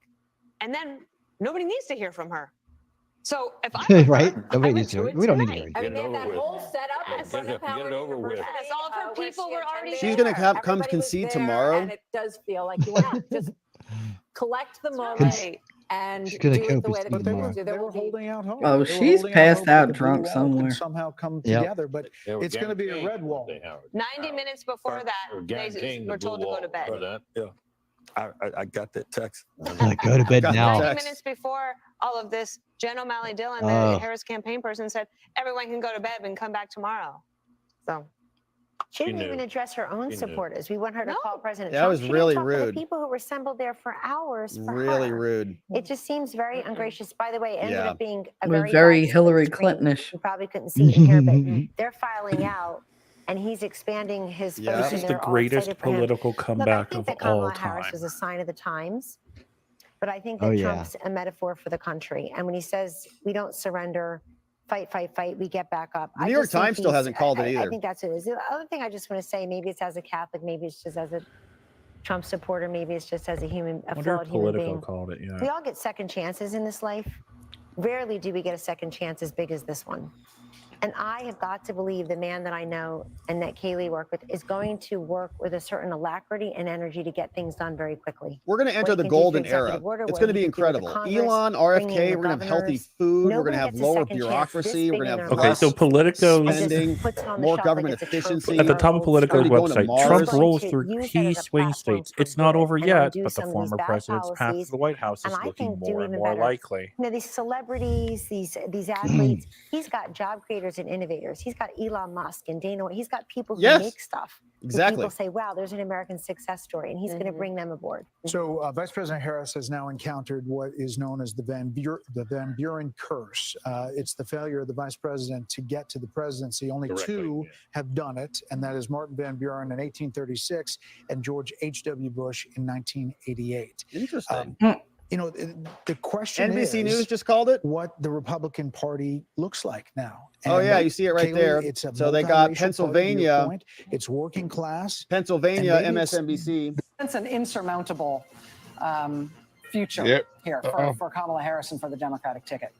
And then nobody needs to hear from her. So if I Right? Nobody needs to. We don't need to hear I you. mean, they have that whole setup in front of Get it over with. Yes, all of her people were already She's there. going to come Everybody was concede there, tomorrow. and it does feel like you want to just collect the moment Right. and She's do gonna it the way co-concede that But they you were, want to. they There were will be holding out hope. Oh, They were she's holding passed hope out that the drunk blue wall somewhere. could somehow come Yep. together, but They were it's going to be a guaranteeing red wall. they have it. 90 minutes before that, They were they guaranteeing the were told blue to go to wall. bed. For that. Yeah. I got that text. Like, go to bed Got the now. 90 text. minutes before all of this, Jen O'Malley Dillon, Oh. the Harris campaign person, said everyone can go to bed and come back tomorrow. So She didn't knew. even address her own She knew. supporters. We want her to No. call President That Trump. was She didn't really talk to the rude. people who were assembled there for hours for Really her. rude. It just seems very ungracious. By the way, it ended Yeah. up being a It was very, very bad Hillary split screen. Clintonish. You probably couldn't see it in here, but they're filing out, and he's expanding his Yeah. vote, This and is the they're all greatest excited for him. political Look, I comeback think of that Kamala all Harris time. was a sign of the times, but I think Oh, that yeah. Trump's a metaphor for the country. And when he says we don't surrender, fight, fight, fight. We get back up. The New York Times still hasn't called it either. I think that's what it is. The other thing I just want to say, maybe it's as a Catholic, maybe it's just as a Trump supporter, maybe it's just as a flawed human being. Called it, yeah. We all get second chances in this life. Rarely do we get a second chance as big as this one. And I have got to believe the man that I know and that Kayleigh worked with is going to work with a certain alacrity and energy to get things done very quickly. We're going to enter the golden era. It's going to be incredible. Elon, RFK, we're going to have healthy food. We're going to have lower bureaucracy. We're going to have less so Politico's spending, more government efficiency. At the top of Politico's website, Trump rolls through key swing states. It's not over yet, but the former president's path to the White House is looking more and more likely. You know, these celebrities, these athletes, he's got job creators and innovators. He's got Elon Musk and Dana. He's got people who make stuff. Exactly. People say, wow, there's an American success story, and he's going to bring them aboard. So Vice President Harris has now encountered what is known as the Van Buren curse. It's the failure of the vice president to get to the presidency. Only two have done it, and that is Martin Van Buren in 1836 and George H.W. Bush in 1988. Interesting. You know, the question NBC is News just called it what the Republican Party looks like now. Oh, yeah, you see it right there. It's a so they got multiracial Pennsylvania. party, it's working class. Pennsylvania, MSNBC. It's an insurmountable future here for Kamala Harris and for the Democratic ticket.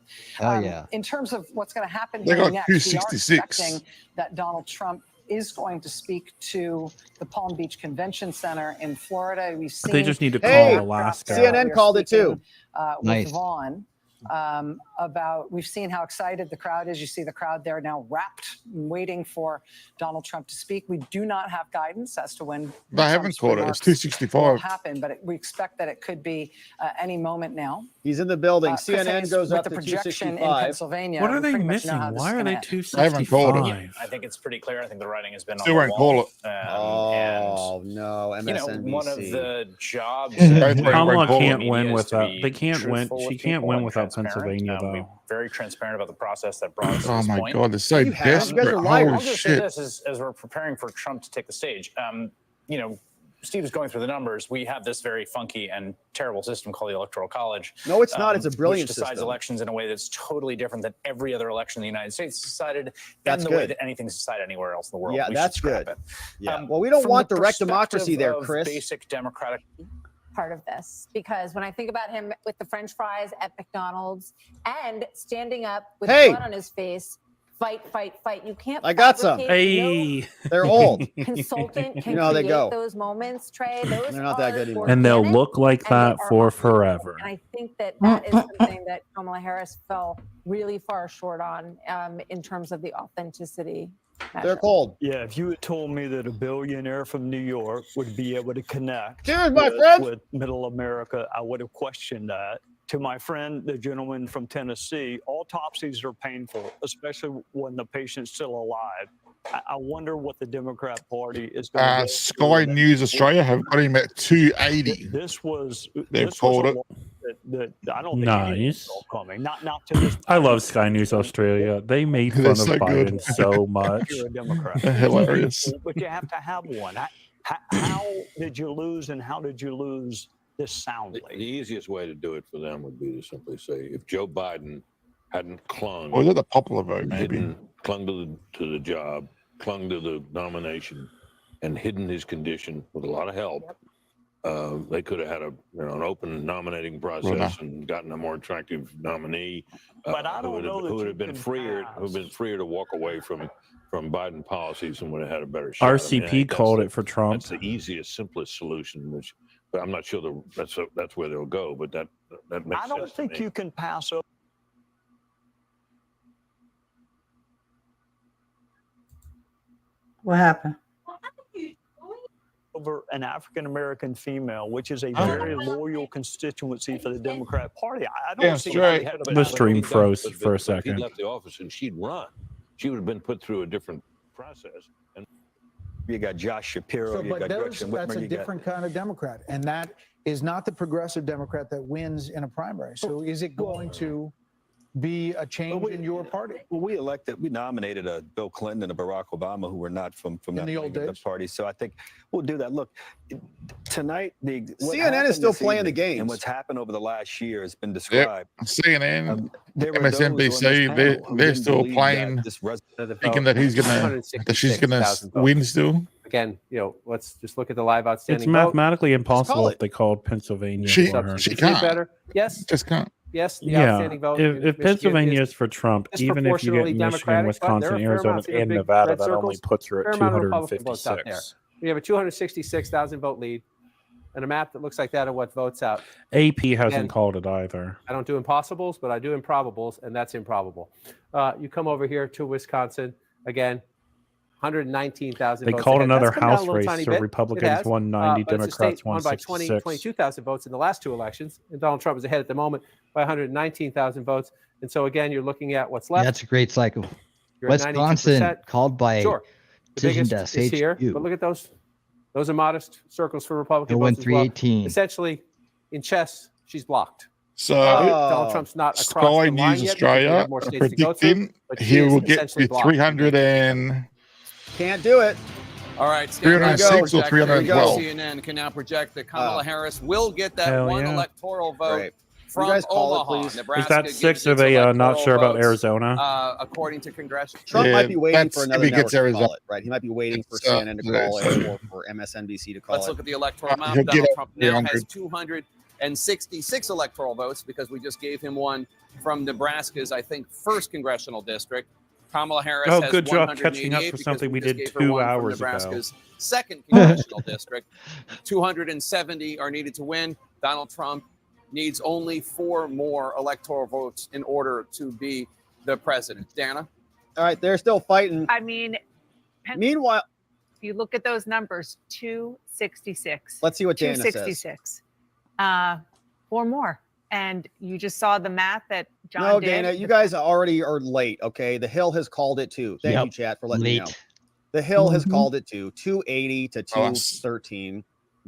In terms of what's going to happen They here got next, we are 266. expecting that Donald Trump is going to speak to the Palm Beach Convention Center in Florida. We've seen They just need to call Alaska. CNN called it too. With Vaughn about, we've seen how excited the crowd is. You see the crowd there now wrapped, waiting for Donald Trump to speak. We do not have guidance as to when They haven't called it. It's 265. will happen, but we expect that it could be any moment now. He's in the building. Chris CNN Hayes, goes with up the to projection in 265. Pennsylvania. What are we they pretty much missing? know how this Why is are gonna they end. 265? I think it's pretty clear. I think the writing has been Still on won't the call wall. it. Oh, no, MSNBC. One of the jobs Kamala can't win without. be They can't win. truthful She with can't people win and without transparent. Pennsylvania, We're though. very transparent about the process that brought us to Oh this my point. God, they're so You guys desperate. are liars. I'll Holy just say shit. this as we're preparing for Trump to take the stage. You know, Steve is going through the numbers. We have this very funky and terrible system called the Electoral College. No, it's not. It's a brilliant which decides system. elections in a way that's totally different than every other election in the United States is decided, That's and the way good. that anything's decided anywhere else in the world. Yeah, We should that's scrap good. it. Yeah. Well, we don't From want the direct democracy there, perspective Chris. of Basic democratic. Part of this, because when I think about him with the French fries at McDonald's and standing up with blood on his face, fight, fight, fight. You can't. I got some. fabricate. No They're old. consultant can You know how they create go. those moments, Trey. Those They're not that good anymore. And they'll organic, look like and that they are for authentic. forever. And I think that that is something that Kamala Harris fell really far short on in terms of the authenticity. They're cold. Yeah, if you had told me that a billionaire from New York would be able to connect Cheers, my friend. with middle America, I would have questioned that. To my friend, the gentleman from Tennessee, autopsies are painful, especially when the patient's still alive. I wonder what the Democrat Party is going to do. Sky News Australia have got him at 280. This was They've this called was it. a that I don't think any Nice. saw coming. Not to this. I love Sky News Australia. They made fun They're of so good. Biden so much. You're a Democrat. They're hilarious. But you have to have one. How did you lose, and how did you lose this soundly? The easiest way to do it for them would be to simply say, if Joe Biden hadn't clung, Or is it a popular vote, maybe? clung to the job, clung to the nomination, and hidden his condition with a lot of help, they could have had an open nominating process and gotten a more attractive nominee. But I don't know that who would you have been can freer to walk away from Biden policies and would have had a better shot. RCP called it for Trump. That's the easiest, simplest solution. But I'm not sure that's where they'll go. But that makes I don't sense to think me. you can pass over. What happened? Over an African American female, which is a very loyal constituency for the Democrat Party. I don't see how you had to The stream froze for a If he second. left the office and she'd run, she would have been put through a different process. And You got Josh Shapiro, So, you but got Gretchen Whitmer, that's a you got different kind of Democrat, and that is not the progressive Democrat that wins in a primary. So, is it going to be a change in your party? Well, we nominated a Bill Clinton and a Barack Obama who were not from that the old wing of days. the party. So I think we'll do that. Look, tonight what CNN happened is still this playing the evening games. and what's happened over the last year has been described. CNN, There were those on this MSNBC, panel who they're didn't still believe playing, that this thinking that she's gonna 266,000 win votes. still. Again, let's just look at the live outstanding It's vote. mathematically impossible if they called Pennsylvania She- for her. she Is it can't. better? Yes. Just can't. Yes, the Yeah, outstanding vote. in if Michigan Pennsylvania is for Trump, even if you get disproportionately Michigan, Democratic, but there are Wisconsin, a fair Arizona, amount. See the and big Nevada, red that only circles? puts her Fair at amount of Republican votes out there. 256. We have a 266,000 vote lead, and a map that looks like that of what votes out. AP hasn't Again, called it either. I don't do impossibles, but I do improbables, and that's improbable. You come over here to Wisconsin again. 119,000 They votes. called ahead. another That's come down House a little race, tiny so bit. It Republicans has, won 90, but it's a Democrats state won by 166. 22,000 votes in the last two elections, and Donald Trump is ahead at the moment by 119,000 votes. And so again, you're looking at what's left. That's a great cycle. You're at Wisconsin 92%. called by Sure. The decision biggest desk is here, HQ. but look at those. Those are modest circles for Republican It went votes as well. 318. Essentially, in chess, she's blocked. So Donald Trump's not across Sky the line News yet because we Australia have more are states to go through, predicting but she he is will get essentially to blocked. 300 and Can't do it. All right, 306 or 312. CNN can now project that Kamala Harris will get that Hell one yeah. electoral vote Right. from You guys call it, Omaha. please. Nebraska Is that gives 6? Are its they not electoral sure about votes, Arizona? according to congressional. Trump Yeah, might be waiting that's for if another he network gets to Arizona. call it, right? He might be waiting for It's, CNN to call it's- it or for MSNBC to call Let's it. look at the electoral map. he'll get Donald up Trump now 300. has 266 electoral votes because we just gave him one from Nebraska's, I think, first congressional district. Kamala Harris Oh, has good job catching up 188 for because something we just did gave her 2 one from hours ago. Nebraska's second congressional district. 270 are needed to win. Donald Trump needs only 4 more electoral votes in order to be the president. Dana? All right, they're still fighting. I mean, Meanwhile, if you look at those numbers, 266. let's see what Dana says. 266. 4 more. And you just saw the math that John No, did. Dana, you guys already are late, okay? The Hill has called it too. Thank you, chat, for letting me know. The Hill has called it too. 280 to 213.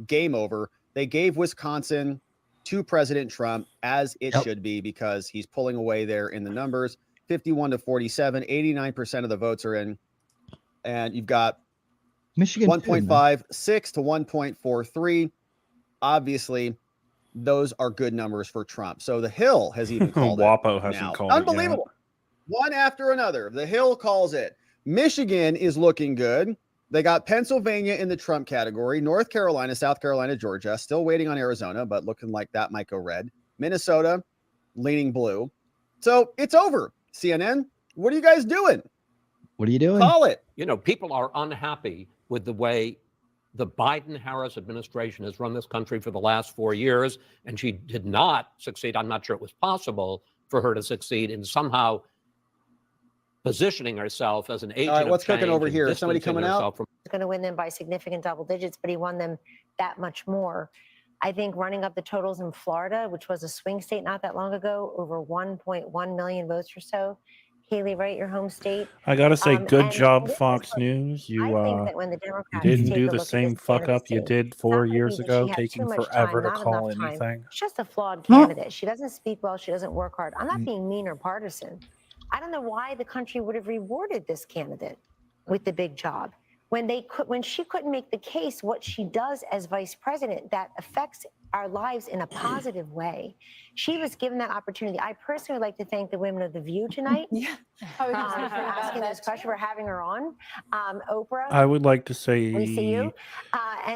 Game over. They gave Wisconsin to President Trump, as it should be, because he's pulling away there in the numbers. 51 to 47. 89% of the votes are in. And you've got Michigan 1.56 to 1.43. Obviously, those are good numbers for Trump. So the Hill has even called WAPO it. hasn't now. called it yet. Unbelievable. One after another. The Hill calls it. Michigan is looking good. They got Pennsylvania in the Trump category, North Carolina, South Carolina, Georgia, still waiting on Arizona, but looking like that might go red. Minnesota, leaning blue. So it's over. CNN, what are you guys doing? What are you doing? Call it. You know, people are unhappy with the way the Biden-Harris administration has run this country for the last 4 years, and she did not succeed. I'm not sure it was possible for her to succeed in somehow positioning herself as an agent. All right, what's of cooking change over and here? Somebody distancing coming out? herself from He's going to win them by significant double digits, but he won them that much more. I think running up the totals in Florida, which was a swing state not that long ago, over 1.1 million votes or so. Haley, right, your home state. I gotta say, good and job, this is Fox what- News. You I think that when the Democrats didn't take do a the look at same this fuck up you candidacy, did 4 years that ago, she had too taking much forever time, to not call enough time. anything. She's just a flawed candidate. She doesn't speak well. She doesn't work hard. I'm not being mean or partisan. I don't know why the country would have rewarded this candidate with the big job when she couldn't make the case what she does as vice president that affects our lives in a positive way. She was given that opportunity. I personally would like to thank the women of The View tonight for asking this question, for having her on. Oprah. I would like to say we see you.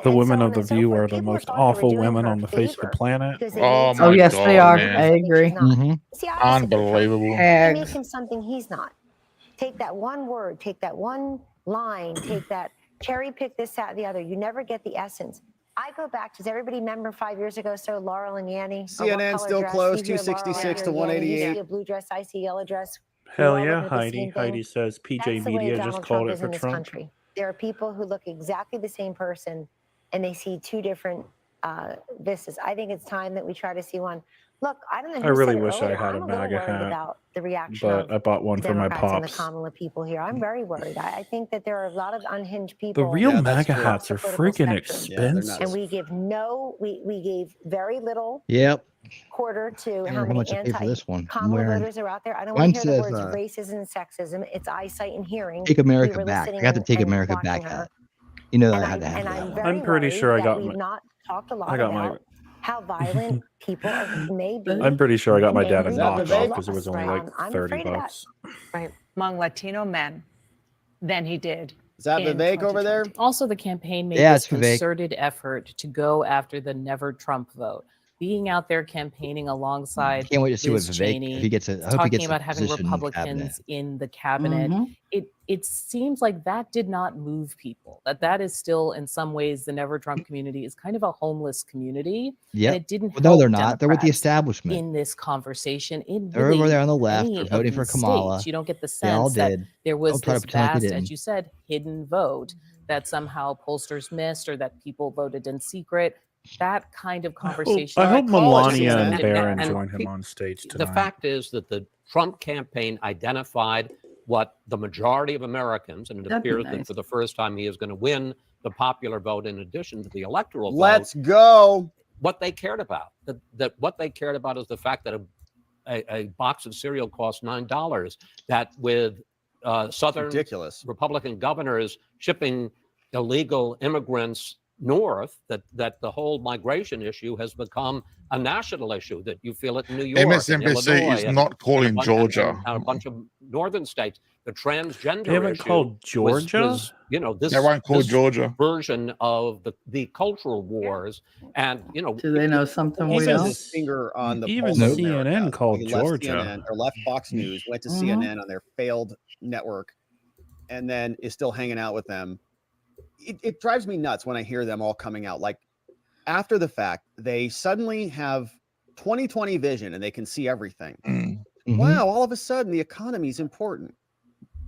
the and women so of on The and so View forth. are the People most thought they were awful doing women her a on the face of the favor planet. because they Oh made my something yes, they are. man. I agree. she's not. See, I disagree. Unbelievable. They make him something he's not. Take that one word, take that one line, take that cherry pick this, that, the other. You never get the essence. I go back, does everybody remember 5 years ago? So Laurel and Yanny. CNN still close, 266 to 188. You see a blue dress, I see yellow dress. Hell We're all yeah, looking at the Heidi. same thing. Heidi says PJ That's the way Media Donald just called Trump it is for in this Trump. country. There are people who look exactly the same person and they see two different vistas. I think it's time that we try to see one. Look, I don't know who I really said it wish I earlier. had I'm a a little MAGA worried hat, about the reaction but of I bought one the for my Democrats and the pops. common people here. I'm very worried. I think that there are a lot of unhinged The people. real Yeah, that's MAGA true. hats are Political freaking spectrum. Yeah, they're expensive. nuts. And we gave very little Yep. quarter to I how wonder how many much I paid for this one. I'm anti-Kamala wearing. voters are out there. I don't Mine want to hear the says, words racism and sexism. It's eyesight and hearing. Take America We were back. I listening got the and- Take and America watching back her. hat. You know And I had to have and that I'm one. very I'm pretty worried sure I that got we've my- not talked a lot I got my- about how violent people may be. I'm pretty sure I got my and dad a angry knockoff and because it was lost. only like I'm 30 afraid of that. bucks. Right. Among Latino men than he did. Is that in Vivek over there? Also, the campaign made Yeah, this it's Vivek. concerted effort to go after the never Trump vote. Being out there campaigning alongside Can't wait to see what Liz Vivek, Cheney, if he gets a, I hope he talking gets a about having position in the cabinet. Republicans in the cabinet. It seems like that did not move people. That is still in some ways the never Trump community is kind of a homeless community. Yep. And it didn't Well, no, help they're not. They're with the Democrats establishment. in this conversation. In They're really over there on the left. any They're of voting for these Kamala. states. You don't get the They all sense that did. there was Don't try to this pretend like they vast, didn't. as you said, hidden vote that somehow pollsters missed or that people voted in secret. That kind of conversation. I hope Melania and And- Barron and join him pe- on stage tonight. The fact is that the Trump campaign identified what the majority of Americans, and it That'd be appears that nice. for the first time he is going to win the popular vote in addition to the electoral Let's vote. go. What they cared about. That what they cared about is the fact that a box of cereal costs $9. That with Southern Ridiculous. Republican governors shipping illegal immigrants north, that the whole migration issue has become a national issue, that you feel it in New York, and MSNBC Illinois, is and- not calling and a bunch- Georgia. and a bunch of northern states. The transgender They haven't issue called Georgia? was, this They won't call this Georgia. version of the cultural wars, and Do they know something we He don't? has his finger on the Even pulse of CNN America. called He left Georgia. CNN, or left Fox News, went to CNN on their failed network, and then is still hanging out with them. It drives me nuts when I hear them all coming out. Like, after the fact, they suddenly have 2020 vision and they can see everything. Mm-hmm. Wow, all of a sudden the economy is important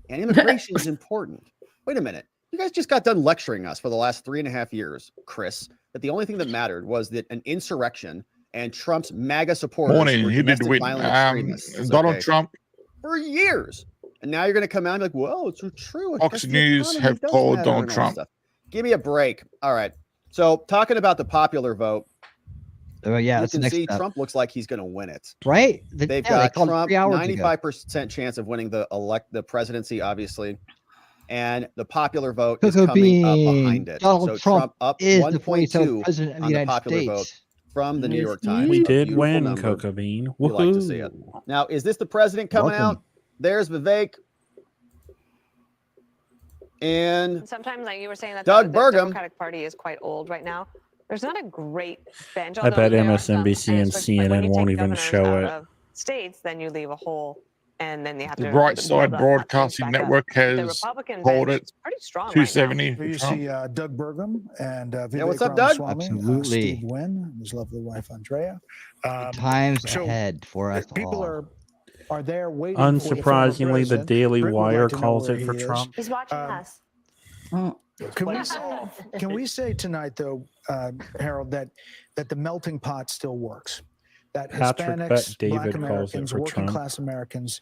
and immigration is important. Wait a minute. You guys just got done lecturing us for the last 3.5 years, Chris, that the only thing that mattered was that an insurrection and Trump's MAGA supporters Morning, were he did domestic win. violent extremists. Donald Okay. Trump, For years. And now you're going to come out and be like, well, it's true. I Fox guess the News economy have does called matter," Donald and all Trump. this stuff. Give me a break. All right. So talking about the popular vote, Oh yeah, you that's the can next see step. Trump looks like he's going to win it. Right? They've Yeah, they got called Trump 3 hours ago. 95% chance of winning the presidency, obviously, and the popular vote is Cocoa coming up bean. behind it. Donald So Trump up is the 1.2 47th president of the on the United popular States. vote from the New Yes, York he Times. We A did beautiful win, number. Cocoa Bean. We like to see it. Woohoo. Now, is this the president coming Welcome. out? There's Vivek. And Sometimes, like you were saying, that Doug the Burgum. Democratic Party is quite old right now. There's not a great bench. I although bet there are some, MSNBC and especially, like, when CNN you won't take even governors show out it. of states, then you leave a hole, and then you have to The Bright build Side that Broadcasting back up. Network The has Republican called bench it is pretty strong right 270 Here you for Trump. see Doug Burgum and Vivek Yeah, what's up, Doug? Ramaswamy, Absolutely. Steve Wynn, and his lovely wife Andrea. Times so ahead for us people all. are there waiting for the former Unsurprisingly, the president. Daily Britt would Wire like to know calls where it for he is. Trump. He's watching us. Can we say tonight, though, Harold, that the melting pot still works? That Patrick Hispanics, Bet David Black calls it Americans, for working Trump. class Americans,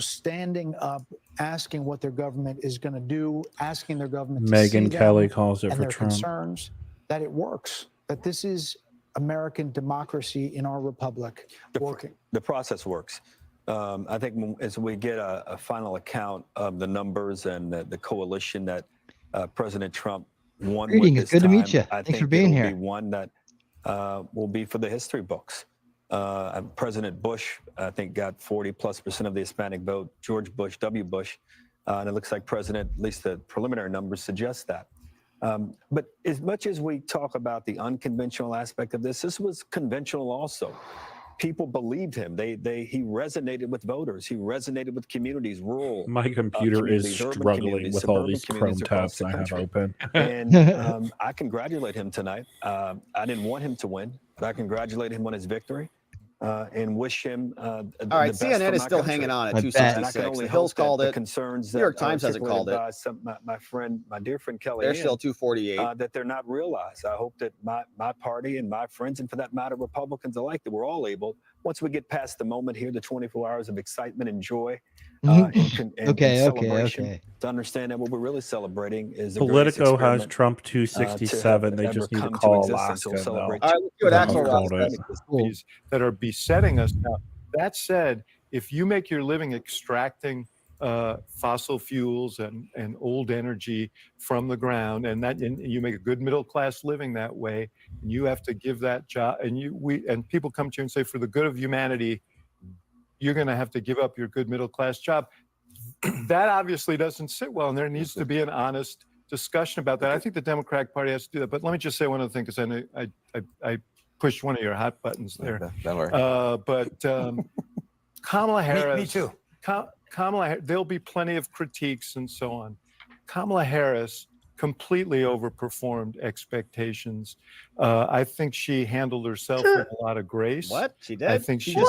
standing up, asking what their government is going to do, asking their government to see Megyn them Kelly calls it and for their Trump. concerns, that it works, that this is American democracy in our republic working. The process works. I think as we get a final account of the numbers and the coalition that President Trump won with Greetings. this Good to meet time, you. I Thanks think for being it'll here. be one that will be for the history books. President Bush, I think, got 40+% of the Hispanic vote. George Bush, W. Bush, and it looks like President, at least the preliminary numbers suggest that. But as much as we talk about the unconventional aspect of this was conventional also. People believed him. He resonated with voters. He resonated with communities, rural. My computer is communities, urban struggling communities, with all suburban these Chrome communities across tabs the I have country. open. And I congratulate him tonight. I didn't want him to win, but I congratulate him on his victory and wish him all right, CNN is still hanging on at 266. The Hill's called it. Concerns New York Times hasn't called it. My dear friend Kelly, They're still 248. that they're not realized. I hope that my party and my friends, and for that matter, Republicans alike, that we're all able, once we get past the moment here, the 24 hours of excitement and joy and Okay. celebration, to understand that what we're really celebrating is the Politico has Trump 267. They just need to call Alaska. We'll celebrate that are besetting us now. That said, if you make your living extracting fossil fuels and old energy from the ground, and you make a good middle class living that way, and you have to give that job, and people come to you and say, for the good of humanity, you're going to have to give up your good middle class job. That obviously doesn't sit well, and there needs to be an honest discussion about that. I think the Democratic Party has to do that. But let me just say one other thing, because I know I pushed one of your hot buttons there. Don't worry. But Kamala Harris. Me too. Kamala, there'll be plenty of critiques and so on. Kamala Harris completely overperformed expectations. I think she handled herself with a lot of grace. What? She did? I think she Back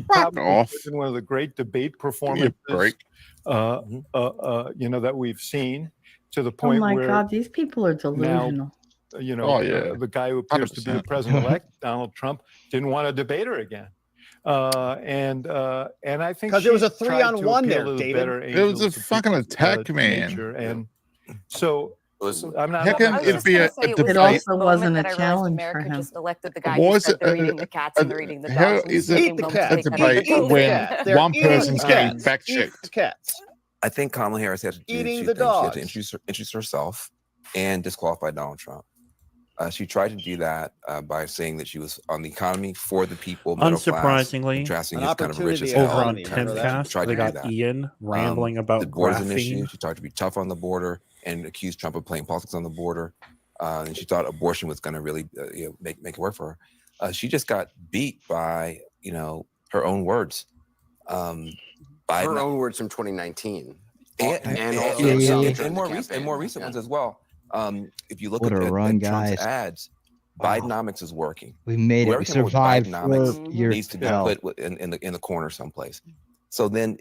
probably off. was in one of the great debate performances that we've seen, to the Oh point my where God, these people are delusional. the guy who appears to be the president-elect, Donald Trump, didn't want to debate her again. And I think because it was a she tried to 3-on-1 there, appeal to the David. better It was a angels of fucking people's, attack, nature. man. And so I'm not. How can it be a It debate? also wasn't a challenge for him. Just elected the guy Why who is said they're it eating the cats and they're eating the how dogs. and is they it won't a take that debate over. when one person's getting fact checked? Cats. I think Kamala Harris had to do Eating two the things. She had dogs. to introduce herself and disqualify Donald Trump. She tried to do that by saying that she was on the economy for the people, middle class, Unsurprisingly, contrasting his kind of rich as over hell. on Timcast, they got Ian rambling the about border's an issue. graphene. She tried to be tough on the border and accused Trump of playing politics on the border. And she thought abortion was going to really make it work for her. She just got beat by her own words. Her own words from 2019, and more recent ones as well. If you look What at a run, Trump's guys. ads, Bidenomics is working. We made it. Whoever We came up with survived Bidenomics 4 years needs to be ago. put in the corner someplace. So then,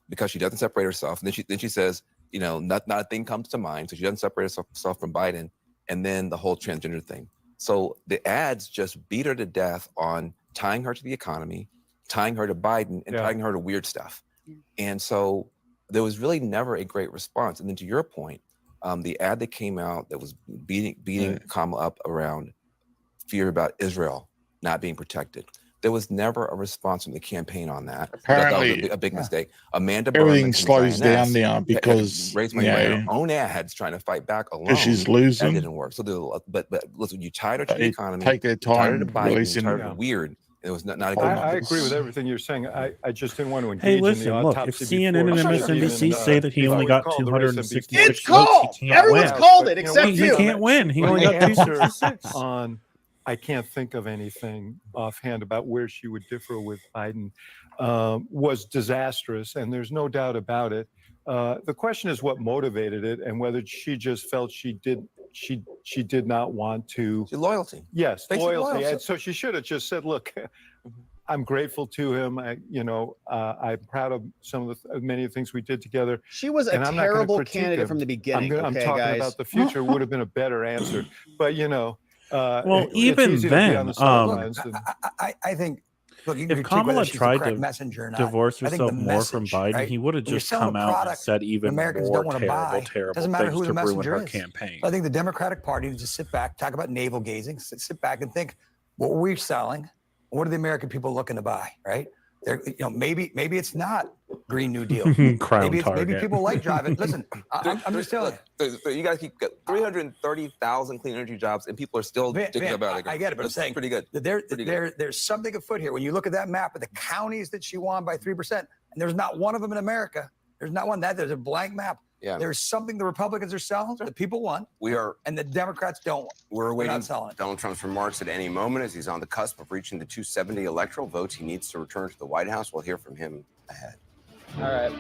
because she doesn't separate herself, and then she says, not a thing comes to mind. So she doesn't separate herself from Biden, and then the whole transgender thing. So the ads just beat her to death on tying her to the economy, tying her to Biden, and tying her to weird stuff. And so there was really never a great response. And then to your point, the ad that came out that was beating Kamala up around fear about Israel not being protected. There was never a response from the campaign on that. Apparently, that was a big mistake. Amanda everything Berman from slows down INS now because raised money by her own ads trying to fight back alone. she's losing. That didn't work. So but listen, you tied her to the They economy. take their you tied her to time Biden, you releasing- tied her to weird. It was not a good. I agree with everything you're saying. I just didn't want to engage Hey, in listen, the look, autopsy if CNN before and it's MSNBC even, say that he only got called the 266 It's votes, called. he can't Everyone's win. called it except he you. can't win. He only My got answer 266. on I can't think of anything offhand about where she would differ with Biden was disastrous, and there's no doubt about it. The question is what motivated it, and whether she just felt she did not want to. Loyalty. Yes, Basic loyalty. loyalty. And so she should have just said, "Look, I'm grateful to him. I'm proud of many of the things we did together." She was a and I'm not gonna terrible critique candidate him. from the beginning. I'm okay, talking guys? about the future. Would have been a better answer, but Well, it's even easy to be then, on the sidelines and- I think, look, you can if critique whether Kamala she's the tried correct to messenger or not. divorce I think herself the more from message, Biden, right? he would have When you're just selling come a out and product said even Americans more don't want to buy. terrible Doesn't matter things who to the ruin messenger her is. campaign. So I think the Democratic Party needs to sit back, talk about navel gazing, sit back and think, what were we selling? What are the American people looking to buy, right? They're, maybe it's not Green New Deal. Crown maybe Target. people like driving. Listen, I'm just telling you. You got to keep 330,000 clean energy jobs, and people are still thinking about it. I get it, but I'm That's saying pretty good. that there's something afoot here. When you look at that map of the counties that she won by 3%, and there's not one of them in America. There's not one. There's a blank map. Yeah. There's something the Republicans are selling that people want, and the Democrats don't. We're They're awaiting not selling it. Donald Trump's remarks at any moment as he's on the cusp of reaching the 270 electoral votes he needs to return to the White House. We'll hear from him ahead. All right.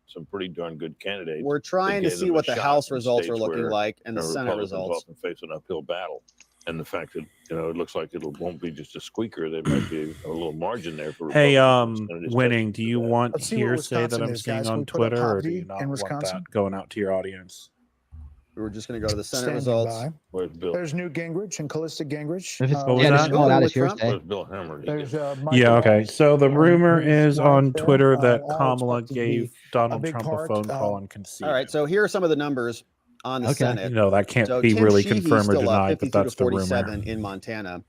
Some pretty darn good candidates. We're trying to gave see them a what the shot House in results are states looking where, like and the Senate Republicans results. often face an uphill battle. And the fact that, it looks like it won't be just a squeaker. There might be a little margin there for Hey, Republicans. And it is Winning, do you want Let's see what hearsay that Wisconsin I'm is, seeing guys. on We put up Twitter, or do poverty you not in want Wisconsin. that going out to your audience? we're just going to go to the Senate Standing results. by. Where's Bill? There's Newt Gingrich and Callista Gingrich. Where's Bill Hammer? There's Yeah, okay. So the rumor who's is on ninth there. Twitter that All Kamala expected to be gave Donald big Trump a part, phone call and conceded. All right, so here are some of the numbers on the Okay. Senate. No, that can't so be Tim really Sheehy's confirmed or still up, denied, but 52 to that's the rumor. 47 in Montana.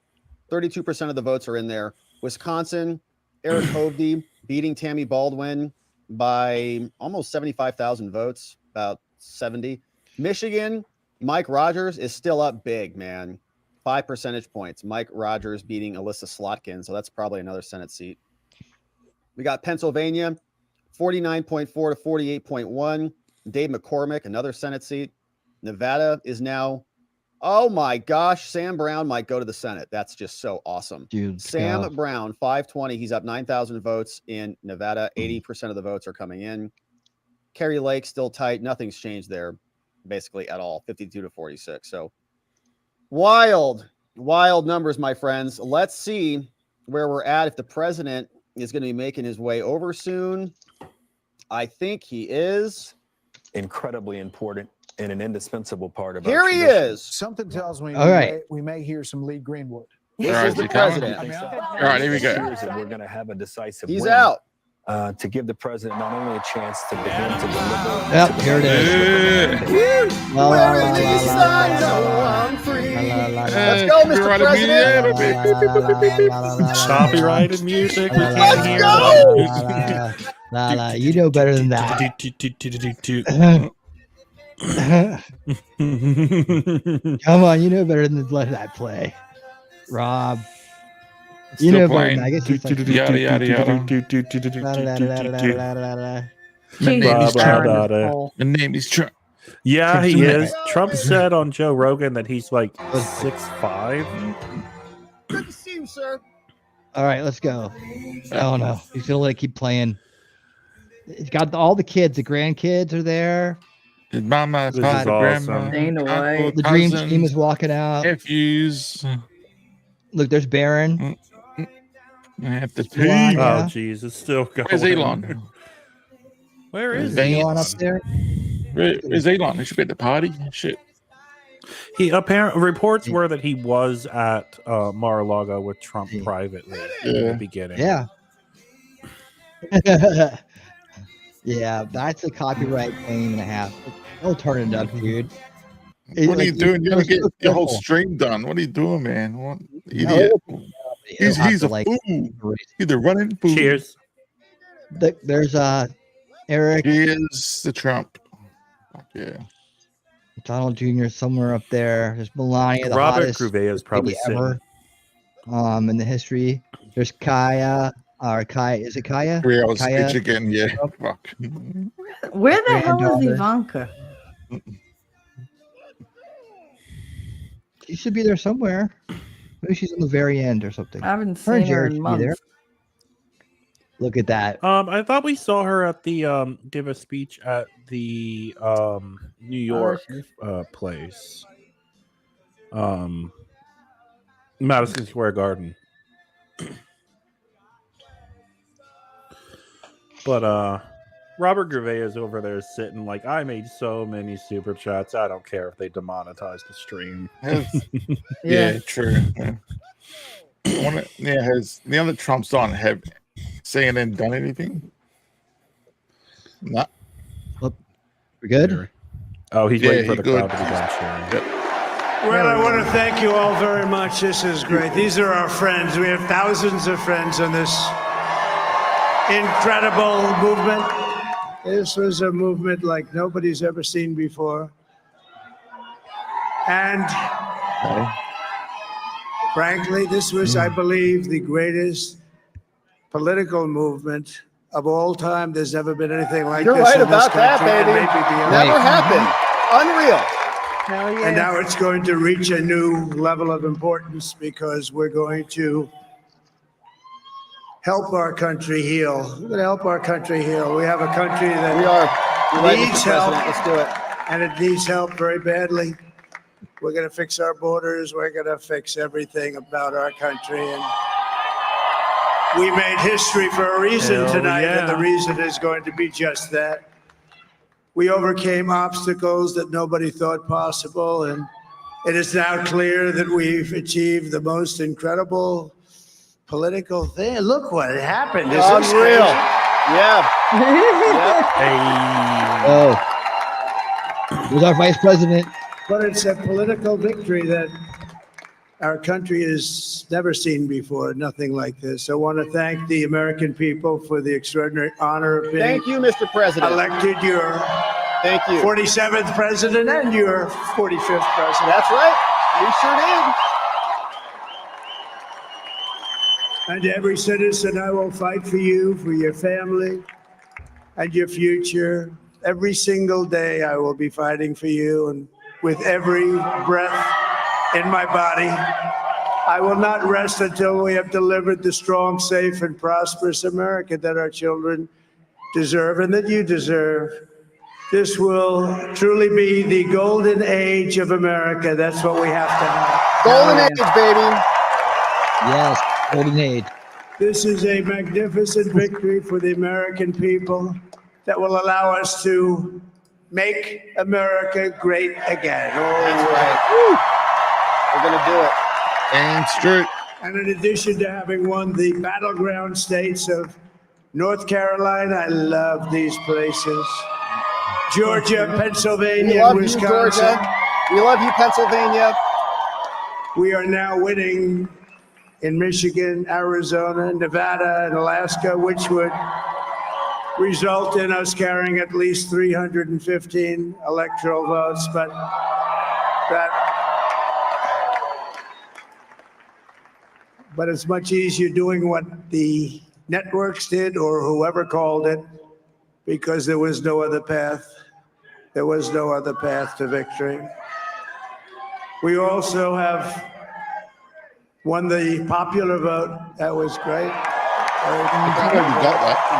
32% of the votes are in there. Wisconsin, Eric Hovde beating Tammy Baldwin by almost 75,000 votes, about 70. Michigan, Mike Rogers is still up big, man. 5 percentage points. Mike Rogers beating Alyssa Slotkin, so that's probably another Senate seat. We got Pennsylvania, 49.4 to 48.1. Dave McCormick, another Senate seat. Nevada is now, oh my gosh, Sam Brown might go to the Senate. That's just so awesome. Dude, Sam Brown, 520. He's up 9,000 votes in Nevada. 80% of the votes are coming in. Kerry Lake still tight. Nothing's changed there basically at all. 52 to 46. So wild numbers, my friends. Let's see where we're at. If the president is going to be making his way over soon. I think he is. Incredibly important and an indispensable part of Here our he tradition. is. Something tells me All right. we may hear some Lee Greenwood. This All is right, the president. All right, here we go. We're going to have a decisive He's win, out. To give the president not only a chance to begin to deliver. Yep, here it is. La, la, la, la, these la, signs? la, la, Oh, I'm free. la, la, la, Let's go, Mr. President. Copyrighted music. We La, la, can't la, hear la, it. la, la, la. You know better than that. Come on, you know better than to let that play, Rob. You Still know better playing. than I guess he's like, Yada, yada, yada. la, la, la, la, la, la, la. My name is Trump. Blah, My name is Trump. Yeah, Trump's he the man. is. Trump said on Joe Rogan that he's like 6'5". Good to see you, sir. All right, let's go. Oh no, he's gonna let it keep playing. It's got all the kids, the grandkids are there. His mama, his This father, is grandma, awesome. Dana uncle, White. The dream cousins, team is walking out. nephews. Look, there's Barron. I have the Melania. team. Oh, jeez, it's still going. Where's Elon? Where is Vance. he? Elon up there. Where's Elon? He should be at the party. Shit. He apparently reports were that he was at Mar-a-Lago with Trump privately in the beginning. Yeah. Yeah, that's a copyright claim and a half. Don't turn it up, dude. What are you doing? You're gonna get so your whole simple. stream done. What are you doing, man? What No, idiot? it'll have He's to, a like, fool. He's a running fool. Cheers. There's Eric. He is the Trump. Yeah. Donald Jr. somewhere up there. There's Melania, the Robert hottest Gouveia is probably lady ever. In the history. There's Kaya. Or Kaya, is it Kaya? 3 hours Kaya. speech again. Yeah. Fuck. Where the hell is Granddaughter. Ivanka? She should be there somewhere. Maybe she's on the very end or something. I haven't Her and seen her Jared in should be there. months. Look at that. I thought we saw her at the give a speech at the New York place. Madison Square Garden. But Robert Gouveia is over there sitting like, I made so many super chats. I don't care if they demonetize the stream. Yeah, true. Yeah. Has the other Trumps on have CNN done anything? No. We're good? Oh, he's waiting for the good. crowd to be done sharing. Well, I want to thank you all very much. This is great. These are our friends. We have thousands of friends on this incredible movement. This was a movement like nobody's ever seen before. And frankly, this was, I believe, the greatest political movement of all time. There's never been anything like You're this right in this about that, country, and baby. maybe beyond. Never happened. Unreal. Hell yeah. And now it's going to reach a new level of importance because we're going to help our country heal. We're going to help our country heal. We have a country that needs help. Let's do it. And it needs help very badly. We're going to fix our borders. We're going to fix everything about our country. And we made history for a reason Hell tonight, yeah. and the reason is going to be just that. We overcame obstacles that nobody thought possible, and it is now clear that we've achieved the most incredible political thing. Look what happened. Is this Unreal. crazy? Yeah. Oh, who's our vice president? But it's a political victory that our country has never seen before, nothing like this. I want to thank the American people for the extraordinary honor of being Thank you, Mr. President. elected your Thank you. 47th president and your 45th president. That's right. We sure did. And every citizen, I will fight for you, for your family, and your future. Every single day, I will be fighting for you, and with every breath in my body, I will not rest until we have delivered the strong, safe, and prosperous America that our children deserve and that you deserve. This will truly be the golden age of America. That's what we have to have. Golden age, baby. Yes, golden age. This is a magnificent victory for the American people that will allow us to make America great again. That's right. Woo. We're going to do it. And straight. And in addition to having won the battleground states of North Carolina, I love these places. Georgia, Pennsylvania, We love you, Wisconsin. Georgia. We love you, Pennsylvania. We are now winning in Michigan, Arizona, Nevada, and Alaska, which would result in us carrying at least 315 electoral votes. But it's much easier doing what the networks did or whoever called it, because there was no other path. There was no other path to victory. We also have won the popular vote. That was great.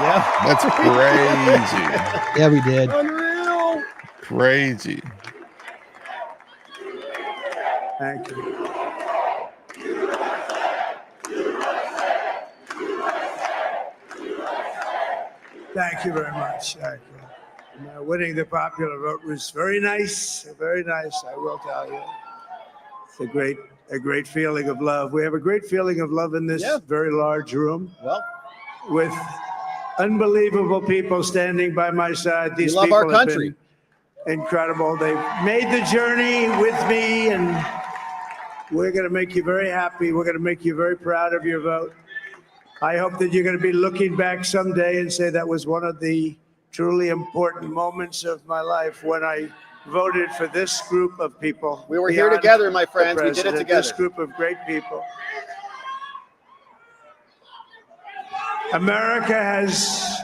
Yeah. That's crazy. Yeah, we did. Unreal. Crazy. Thank you. Thank you very much. Thank you. Winning the popular vote was very nice, I will tell you. It's a great feeling of love. We have a great feeling of love in this very large room. Well, with unbelievable people standing by my side. These we love people our country. have been incredible. They've made the journey with me, and we're going to make you very happy. We're going to make you very proud of your vote. I hope that you're going to be looking back someday and say that was one of the truly important moments of my life when I voted for this group of people. We were here beyond together, my the friends. We did it president, together. This group of great people. America has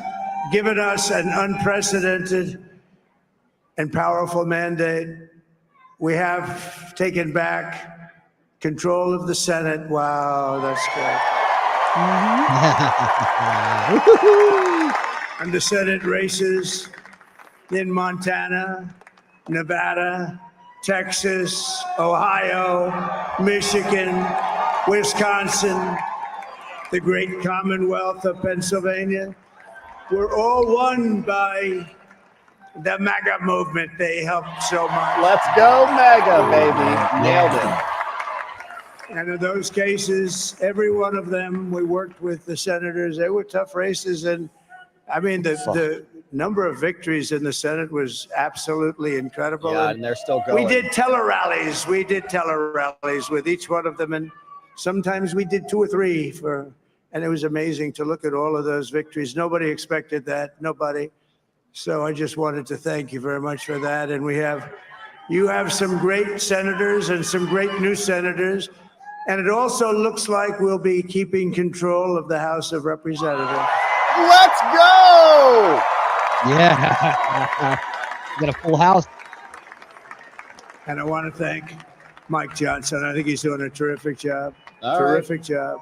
given us an unprecedented and powerful mandate. We have taken back control of the Senate. Wow, that's good. And the Senate races in Montana, Nevada, Texas, Ohio, Michigan, Wisconsin, the great Commonwealth of Pennsylvania, were all won by the MAGA movement. They helped so much. Let's go, MAGA, baby. Nailed it. And in those cases, every one of them, we worked with the senators. They were tough races. And I mean, the number of victories in the Senate was absolutely incredible. Yeah, and they're still going. We did tele-rallies. We did tele-rallies with each one of them. And sometimes we did 2 or 3 and it was amazing to look at all of those victories. Nobody expected that, nobody. So I just wanted to thank you very much for that. And you have some great senators and some great new senators. And it also looks like we'll be keeping control of the House of Representatives. Let's go! Yeah. We got a full house. And I want to thank Mike Johnson. I think he's doing a terrific job. All Terrific job.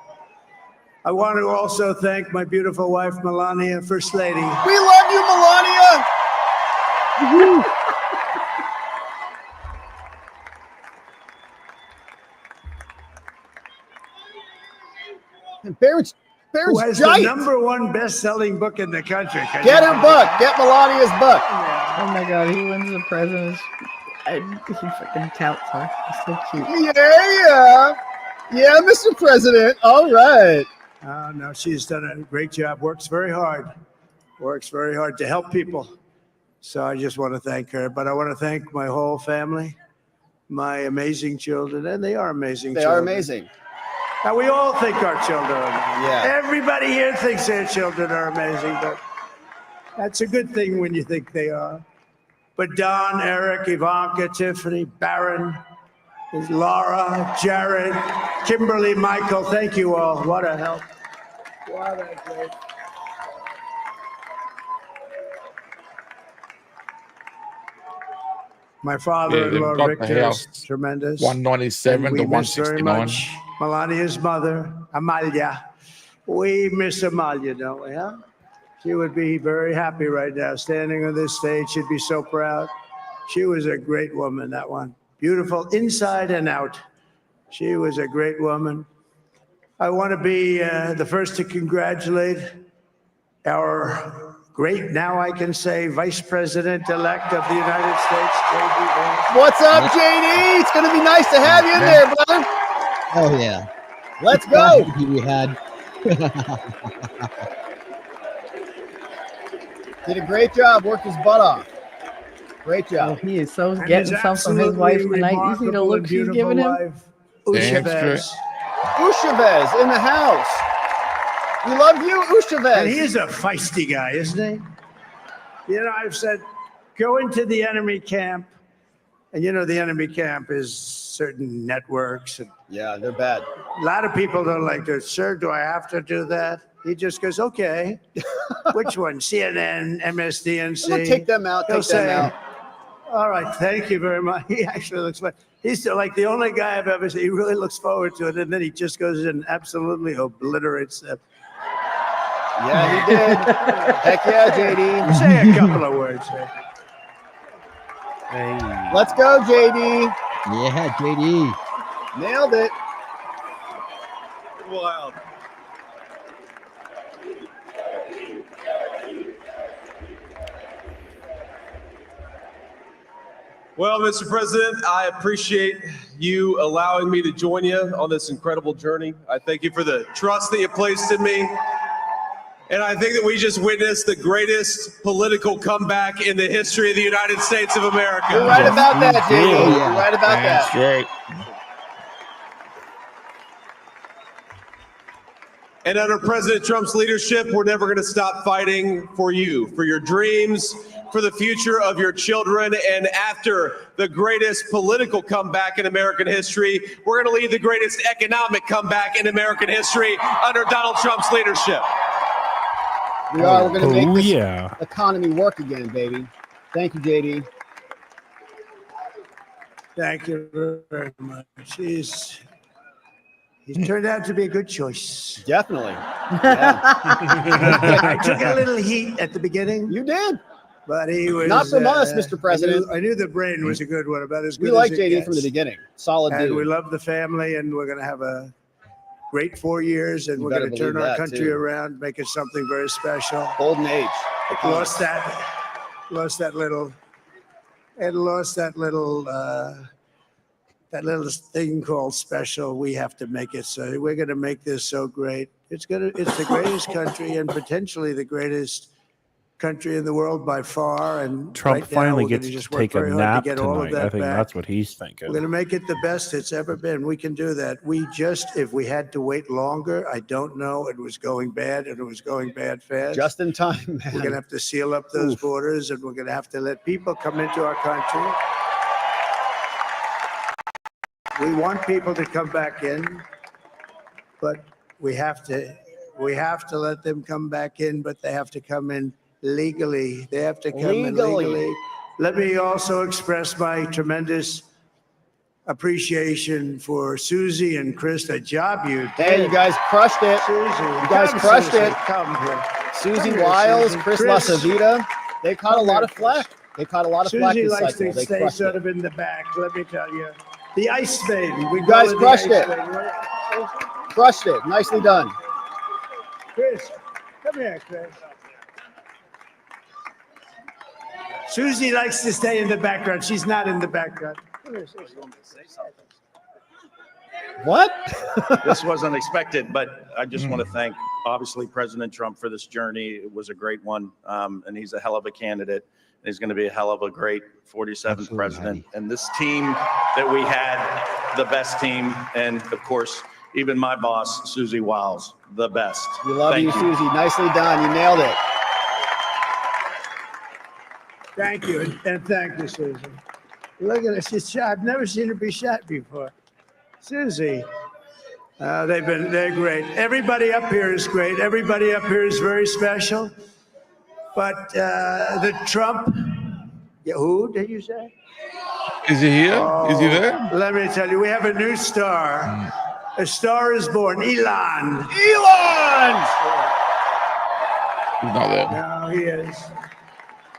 I want to also thank my beautiful wife, Melania, First Lady. We love you, Melania! And Barrett's Who has giant. the #1 best-selling book in the country. Get her book. Get Melania's book. Yeah. Oh my God, he wins the president's. He freaking touts her. It's so cute. Yeah, Mr. President. All right. No, she's done a great job. Works very hard to help people. So I just want to thank her. But I want to thank my whole family, my amazing children, and they are amazing. They children. are amazing. Now we all think our children are amazing. Yeah. Everybody here thinks their children are amazing, but that's a good thing when you think they are. But Don, Eric, Ivanka, Tiffany, Barron, Laura, Jared, Kimberly, Michael, thank you all. What a help. What a great. My father-in-law, got the Victor, house is tremendous. 197 And to we miss very 169. much Melania's mother, Amalia. We miss Amalia, don't we, huh? She would be very happy right now, standing on this stage. She'd be so proud. She was a great woman, that one. Beautiful inside and out. She was a great woman. I want to be the first to congratulate our great, now I can say, Vice President-elect of the United States, J.D. Vance. What's up, JD? It's going to be nice to have you in there, brother. Oh yeah. Let's go. We had. Did a great job. Worked his butt off. Great job. Oh, he is so And getting his some from his wife absolutely tonight. You see the remarkable look and she's beautiful giving him? wife, Damn Ushabez. straight. Ushabez in the house. We love you, Ushabez. And he is a feisty guy, isn't he? You know, I've said, go into the enemy camp. And you know, the enemy camp is certain networks. And Yeah, they're bad. a lot of people don't like to, sir, do I have to do that? He just goes, okay. Which one? CNN, MSDNC? Well, take them out. He'll Take them say, out. all right, thank you very much. He actually looks fun. He's like the only guy I've ever seen. He really looks forward to it. And then he just goes and absolutely obliterates them. Yeah, he did. Heck yeah, JD. Say a couple of words. Hey. Let's go, JD. Yeah, JD. Nailed it. Wild. Well, Mr. President, I appreciate you allowing me to join you on this incredible journey. I thank you for the trust that you placed in me. And I think that we just witnessed the greatest political comeback in the history of the United States of America. You're right about that, JD. You're right about That's that. right. And under President Trump's leadership, we're never going to stop fighting for you, for your dreams, for the future of your children. And after the greatest political comeback in American history, we're going to lead the greatest economic comeback in American history under Donald Trump's leadership. We are. We're going to make this yeah. economy work again, baby. Thank you, JD. Thank you very much. He's turned out to be a good choice. Definitely. Yeah. I took a little heat at the beginning. You did. But he was Not from us, Mr. President. I knew the brain was a good one, about as good We as like it JD from the gets. beginning. Solid And dude. we love the family, and we're going to have a great 4 years, and You we're better going to turn believe our that, country too. around, make it something very special. Golden age. Lost that little thing called special. We have to make it so. We're going to make this so great. It's the greatest country, and potentially the greatest country in the world by far. And Trump right now, finally we're gonna gets just to work take a very hard nap to get all of tonight. that I think back. that's what he's thinking. We're going to make it the best it's ever been. We can do that. If we had to wait longer, I don't know. It was going bad, and it was going bad fast. Just in time, man. We're going to have to seal up those borders, and we're going to have to let people come into our country. We want people to come back in, but we have to let them come back in, but they have to come in legally. They have to come in legally. Let me also express my tremendous appreciation for Susie and Chris, the job you did. Hey, you guys crushed it. Susie, You guys come, crushed Susie, it. Come here. Susie Come here, Wiles, Susie. Chris Lasavita, they caught a lot of flack. They caught a lot of flack Susie this likes cycle. to They stay crushed sort it. of in the back, let me tell you. The Ice Maiden. We You guys call her the crushed Ice it. Maiden. Crushed it. Nicely done. Chris, come here, Chris. Susie likes to stay in the background. She's not in the background. What? This was unexpected, but I just want to thank, obviously, President Trump for this journey. It was a great one, and he's a hell of a candidate. And he's going to be a hell of a great 47th president. And this team that we had, the best team, and of course, even my boss, Susie Wiles, the best. We love Thank you, Susie. Nicely done. You nailed it. Thank you, and thank you, Susie. Look at her. She's shot. I've never seen her be shot before. Susie. They're great. Everybody up here is great. Everybody up here is very special. But the Trump, who did you say? Is he here? Is he there? Let me tell you, we have a new star. A star is born, Elon. Elon! He's not there. No, he is.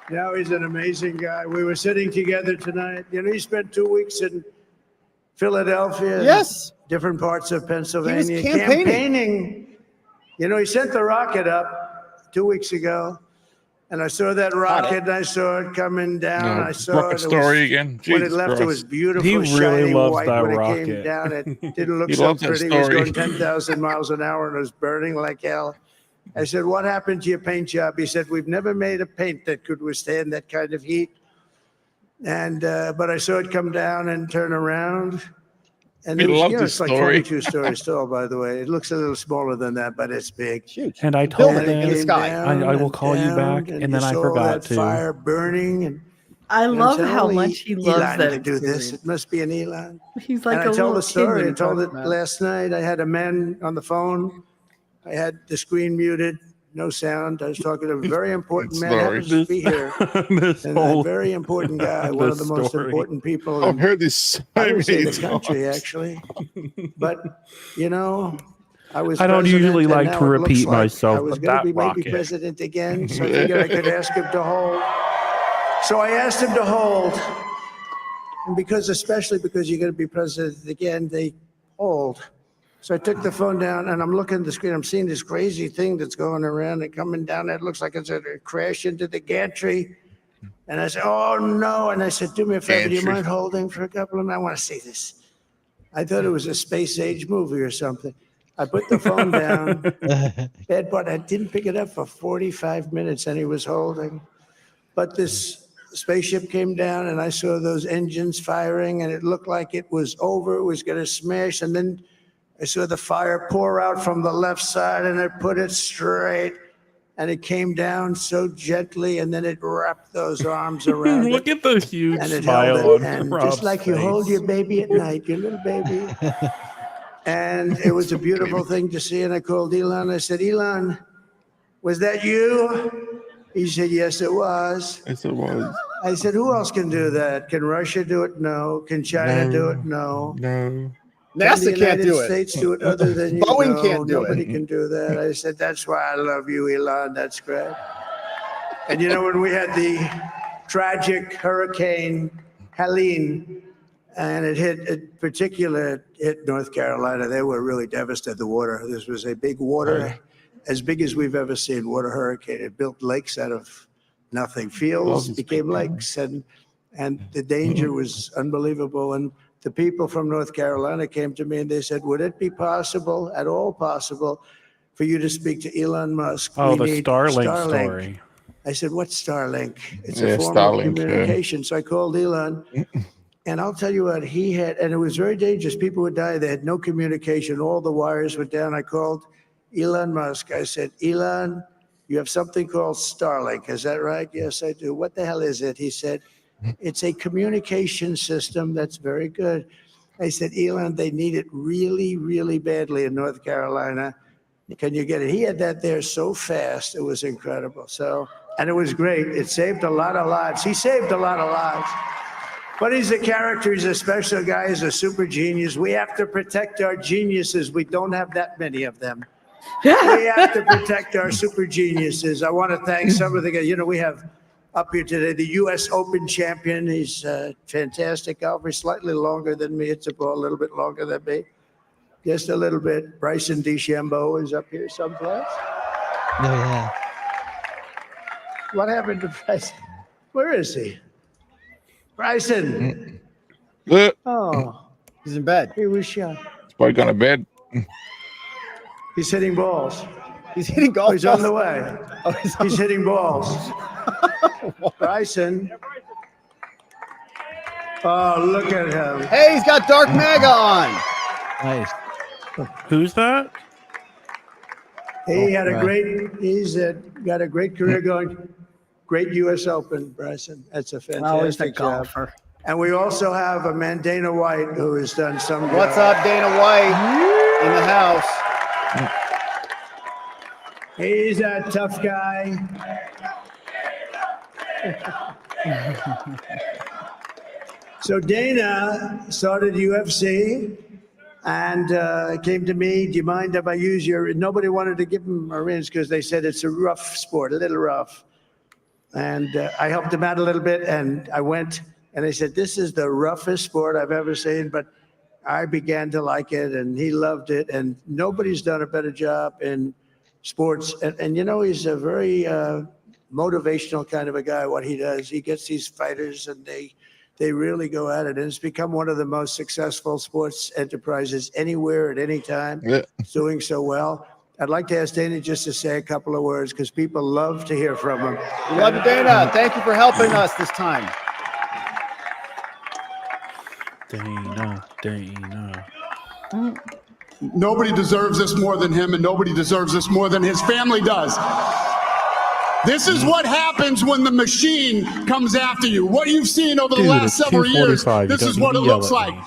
Now he's an amazing guy. We were sitting together tonight. You know, he spent 2 weeks in Philadelphia. Yes. Different parts of Pennsylvania. He was campaigning. You know, he sent the rocket up 2 weeks ago. And I saw that rocket, and I saw it coming down. I saw rocket it. story again. When Jesus it left, Christ. it was beautiful, He really shiny loves white. that When it came rocket. down, it didn't look He so loves that pretty. It was story. going 10,000 miles an hour, and it was burning like hell. I said, what happened to your paint job? He said, we've never made a paint that could withstand that kind of heat. And but I saw it come down and turn around. And He it was, loved you know, this it's like story. 22 stories tall, by the way. It looks a little smaller than that, but it's big. Huge. And I told And it him, came down I will and call you down, back, and then you I saw forgot that to. fire burning. And I you know, love I'm how saying, much he loves Elon that could do this. experience. It must be an Elon. He's like And a I told little the story. kid I told it when he last night. I had a man on the phone. I had the screen muted, no sound. I was talking to a very important man. Happens to be here. This And a whole very important guy, one of the this most story. important people I've in, heard this so I would say, many the country, times. actually. But, you know, I was I don't president, usually and like now to it looks repeat like myself, I was but going that to be maybe rocket. president again, so I figured I could ask him to hold. So I asked him to hold. And especially because you're going to be president again, they hold. So I took the phone down and I'm looking at the screen. I'm seeing this crazy thing that's going around and coming down. It looks like it's going to crash into the gantry. And I said, oh no. And I said, do me a favor, do you Gantry. mind holding for a couple of minutes? I want to see this. I thought it was a space age movie or something. I put the phone down. Bad part, I didn't pick it up for 45 minutes and he was holding. But this spaceship came down and I saw those engines firing and it looked like it was over. It was going to smash. And then I saw the fire pour out from the left side and it put it straight. And it came down so gently and then it wrapped those arms around Look it. at the huge And it smile held it. on And Rob's just like you face. hold your baby at night, your little baby. And it was a beautiful thing to see. And I called Elon. I said, Elon, was that you? He said, yes, it was. Yes, it was. I said, who else can do that? Can Russia do it? No. Can China do it? No. No. Can the NASA can't United do it. States do it other than you? Boeing No, can't do nobody it. can do that. I said, that's why I love you, Elon. That's great. And you know, when we had the tragic Hurricane Helene, and it hit North Carolina, they were really devastated. The water, this was a big water, as big as we've ever seen, water hurricane. It built lakes out of nothing. Fields became lakes, and the danger was unbelievable. And the people from North Carolina came to me and they said, would it be possible, at all possible, for you to speak to Elon Musk? Oh, We the need Starlink story. I said, what's Starlink? It's Yeah, a form Starlink, of communication. So I called Elon. And I'll tell you what, he had, and it was very dangerous. People would die. They had no communication. All the wires were down. I called Elon Musk. I said, Elon, you have something called Starlink. Is that right? Yes, I do. What the hell is it? He said, it's a communication system that's very good. I said, Elon, they need it really, really badly in North Carolina. Can you get it? He had that there so fast. It was incredible. So, and it was great. It saved a lot of lives. He saved a lot of lives. But he's a character. He's a special guy. He's a super genius. We have to protect our geniuses. We don't have that many of them. We have to protect our super geniuses. I want to thank some of the guys. You know, we have up here today the U.S. Open champion. He's a fantastic golfer, slightly longer than me. It's a little bit longer than me. Just a little bit. Bryson DeChambeau is up here someplace. Oh, yeah. What happened to Bryson? Where is he? Bryson. Look, Oh, he's in bed. He was shot. he's probably gone to bed. He's hitting balls. He's hitting golf He's on balls? the way. Oh, he's hitting balls. Bryson. Oh, look at him. Hey, he's got dark MAGA on. Nice. Who's that? He had a great, got a great career going. Great U.S. Open, Bryson. That's a fantastic job. And we also have a man, Dana White, who has done some. What's up, Dana White? In the house. He's a tough guy. So Dana started UFC and came to me, do you mind if I use your, nobody wanted to give him a rinse because they said it's a rough sport, a little rough. And I helped him out a little bit and I went and they said, this is the roughest sport I've ever seen, but I began to like it and he loved it and nobody's done a better job in sports. And you know, he's a very motivational kind of a guy, what he does. He gets these fighters and they really go at it. And it's become one of the most successful sports enterprises anywhere at any time. Yeah. It's doing so well. I'd like to ask Dana just to say a couple of words because people love to hear from him. We love you, Dana. Thank you for helping us this time. Dana. Nobody deserves this more than him, and nobody deserves this more than his family does. This is what happens when the machine comes after you. What you've seen over the last it's several years, 2:45. this You is don't what need it to yell looks at like. me.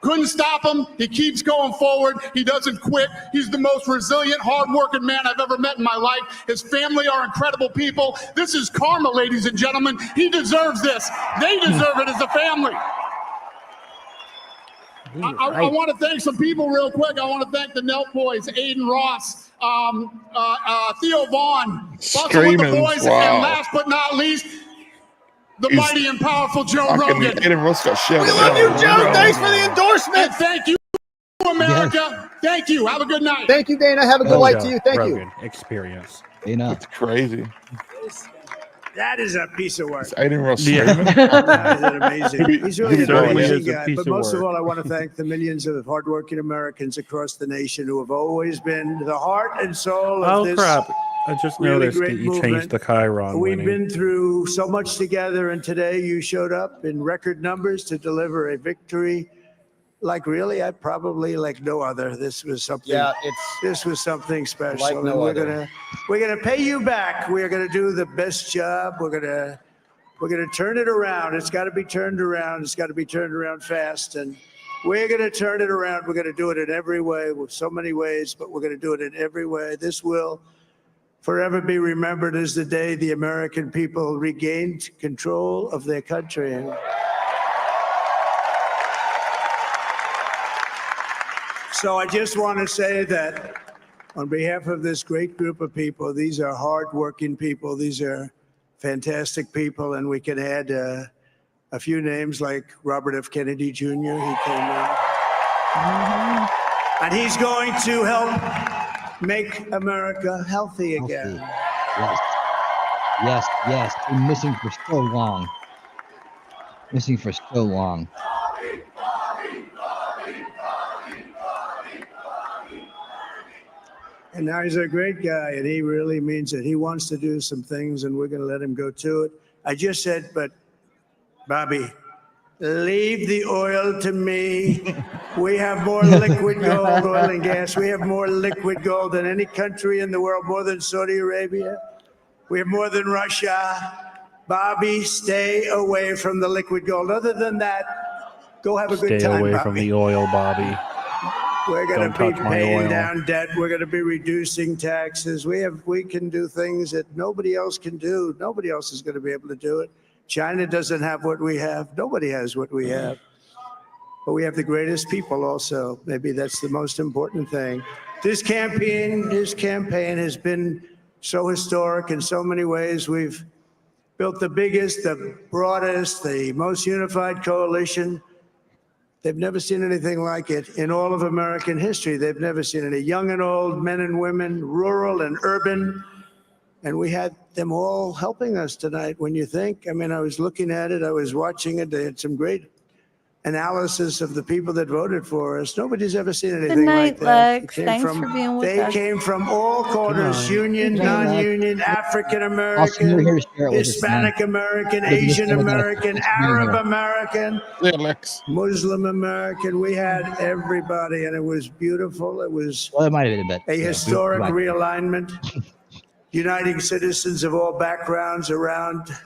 Couldn't stop him. He keeps going forward. He doesn't quit. He's the most resilient, hardworking man I've ever met in my life. His family are incredible people. This is karma, ladies and gentlemen. He deserves this. They deserve it as a family. I want to thank some people real quick. I want to thank the Nelt boys, Aiden Ross, Theo Vaughn, Bustle with the boys, Wow. and last but not least, the He's mighty and powerful Joe Rogan. Aiden Ross got shot. We love you, Joe. Thanks for the endorsement. And thank you, America. Thank you. Have a good night. Thank you, Dana. Have a good night to you. Thank you. Rogan experience. Dana. It's crazy. That is a piece of work. It's Aiden Ross. Yeah. That is amazing. He's really He an certainly amazing is a guy. piece But of most of work. all, I want to thank the millions of hardworking Americans across the nation who have always been the heart and soul of Oh this. crap! I just really noticed that great you changed movement. the Chiron. We've winning. been through so much together, and today you showed up in record numbers to deliver a victory. Like really, I probably like no other. This was something. Yeah, this was something special. Like no and other. we're gonna pay you back. We're gonna do the best job. We're gonna turn it around. It's got to be turned around. It's got to be turned around fast, and we're gonna turn it around. We're gonna do it in every way, with so many ways, but we're gonna do it in every way. This will forever be remembered as the day the American people regained control of their country. So I just want to say that on behalf of this great group of people, these are hardworking people. These are fantastic people. And we can add a few names like Robert F. Kennedy Jr. He came in. And he's going to help make America healthy again. Yes. Been missing for so long. Missing for so long. And now he's a great guy, and he really means it. He wants to do some things, and we're going to let him go to it. I just said, but Bobby, leave the oil to me. We have more liquid gold, oil and gas. We have more liquid gold than any country in the world, more than Saudi Arabia. We have more than Russia. Bobby, stay away from the liquid gold. Other than that, go have a good Stay time, away Bobby. from the oil, Bobby. We're going Don't to be touch my paying oil. down debt. We're going to be reducing taxes. We can do things that nobody else can do. Nobody else is going to be able to do it. China doesn't have what we have. Nobody has what we have. But we have the greatest people also. Maybe that's the most important thing. This campaign has been so historic in so many ways. We've built the biggest, the broadest, the most unified coalition. They've never seen anything like it in all of American history. They've never seen it. Young and old, men and women, rural and urban, And we had them all helping us tonight. When you think, I mean, I was looking at it, I was watching it. They had some great analysis of the people that voted for us. Nobody's ever seen anything like night, that. Lex. Thanks for being with They us. came from all quarters, Good union, night, Lex. non-union, African Awesome, you're American, here to share it with us, Hispanic man. American, Good to Asian listen with us. American, Thanks for being Arab here. American, Yeah, Lex. Muslim American. We had everybody, and it was beautiful. It was Well, it might have been a bit. a yeah, historic right. realignment, uniting citizens of all backgrounds around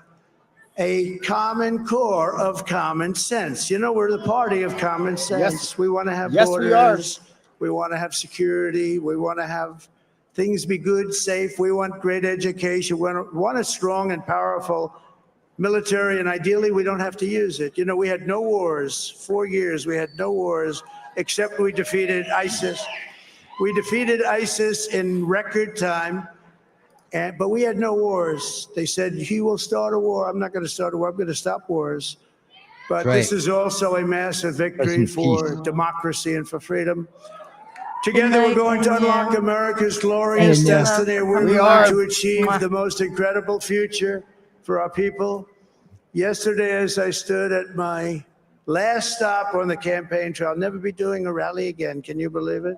a common core of common sense. You know, we're the party of common sense. Yes. We want to have Yes, we are. borders. We want to have security. We want to have things be good, safe. We want great education. We want a strong and powerful military, and ideally, we don't have to use it. You know, we had no wars. 4 years, we had no wars, except we defeated ISIS. We defeated ISIS in record time. But we had no wars. They said, he will start a war. I'm not going to start a war. I'm going to stop wars. But Right. this is also a massive victory for democracy and for freedom. Together, we're going to unlock America's glorious And, destiny. We're We going are. to achieve the most incredible future for our people. Yesterday, as I stood at my last stop on the campaign trail, I'll never be doing a rally again. Can you believe it?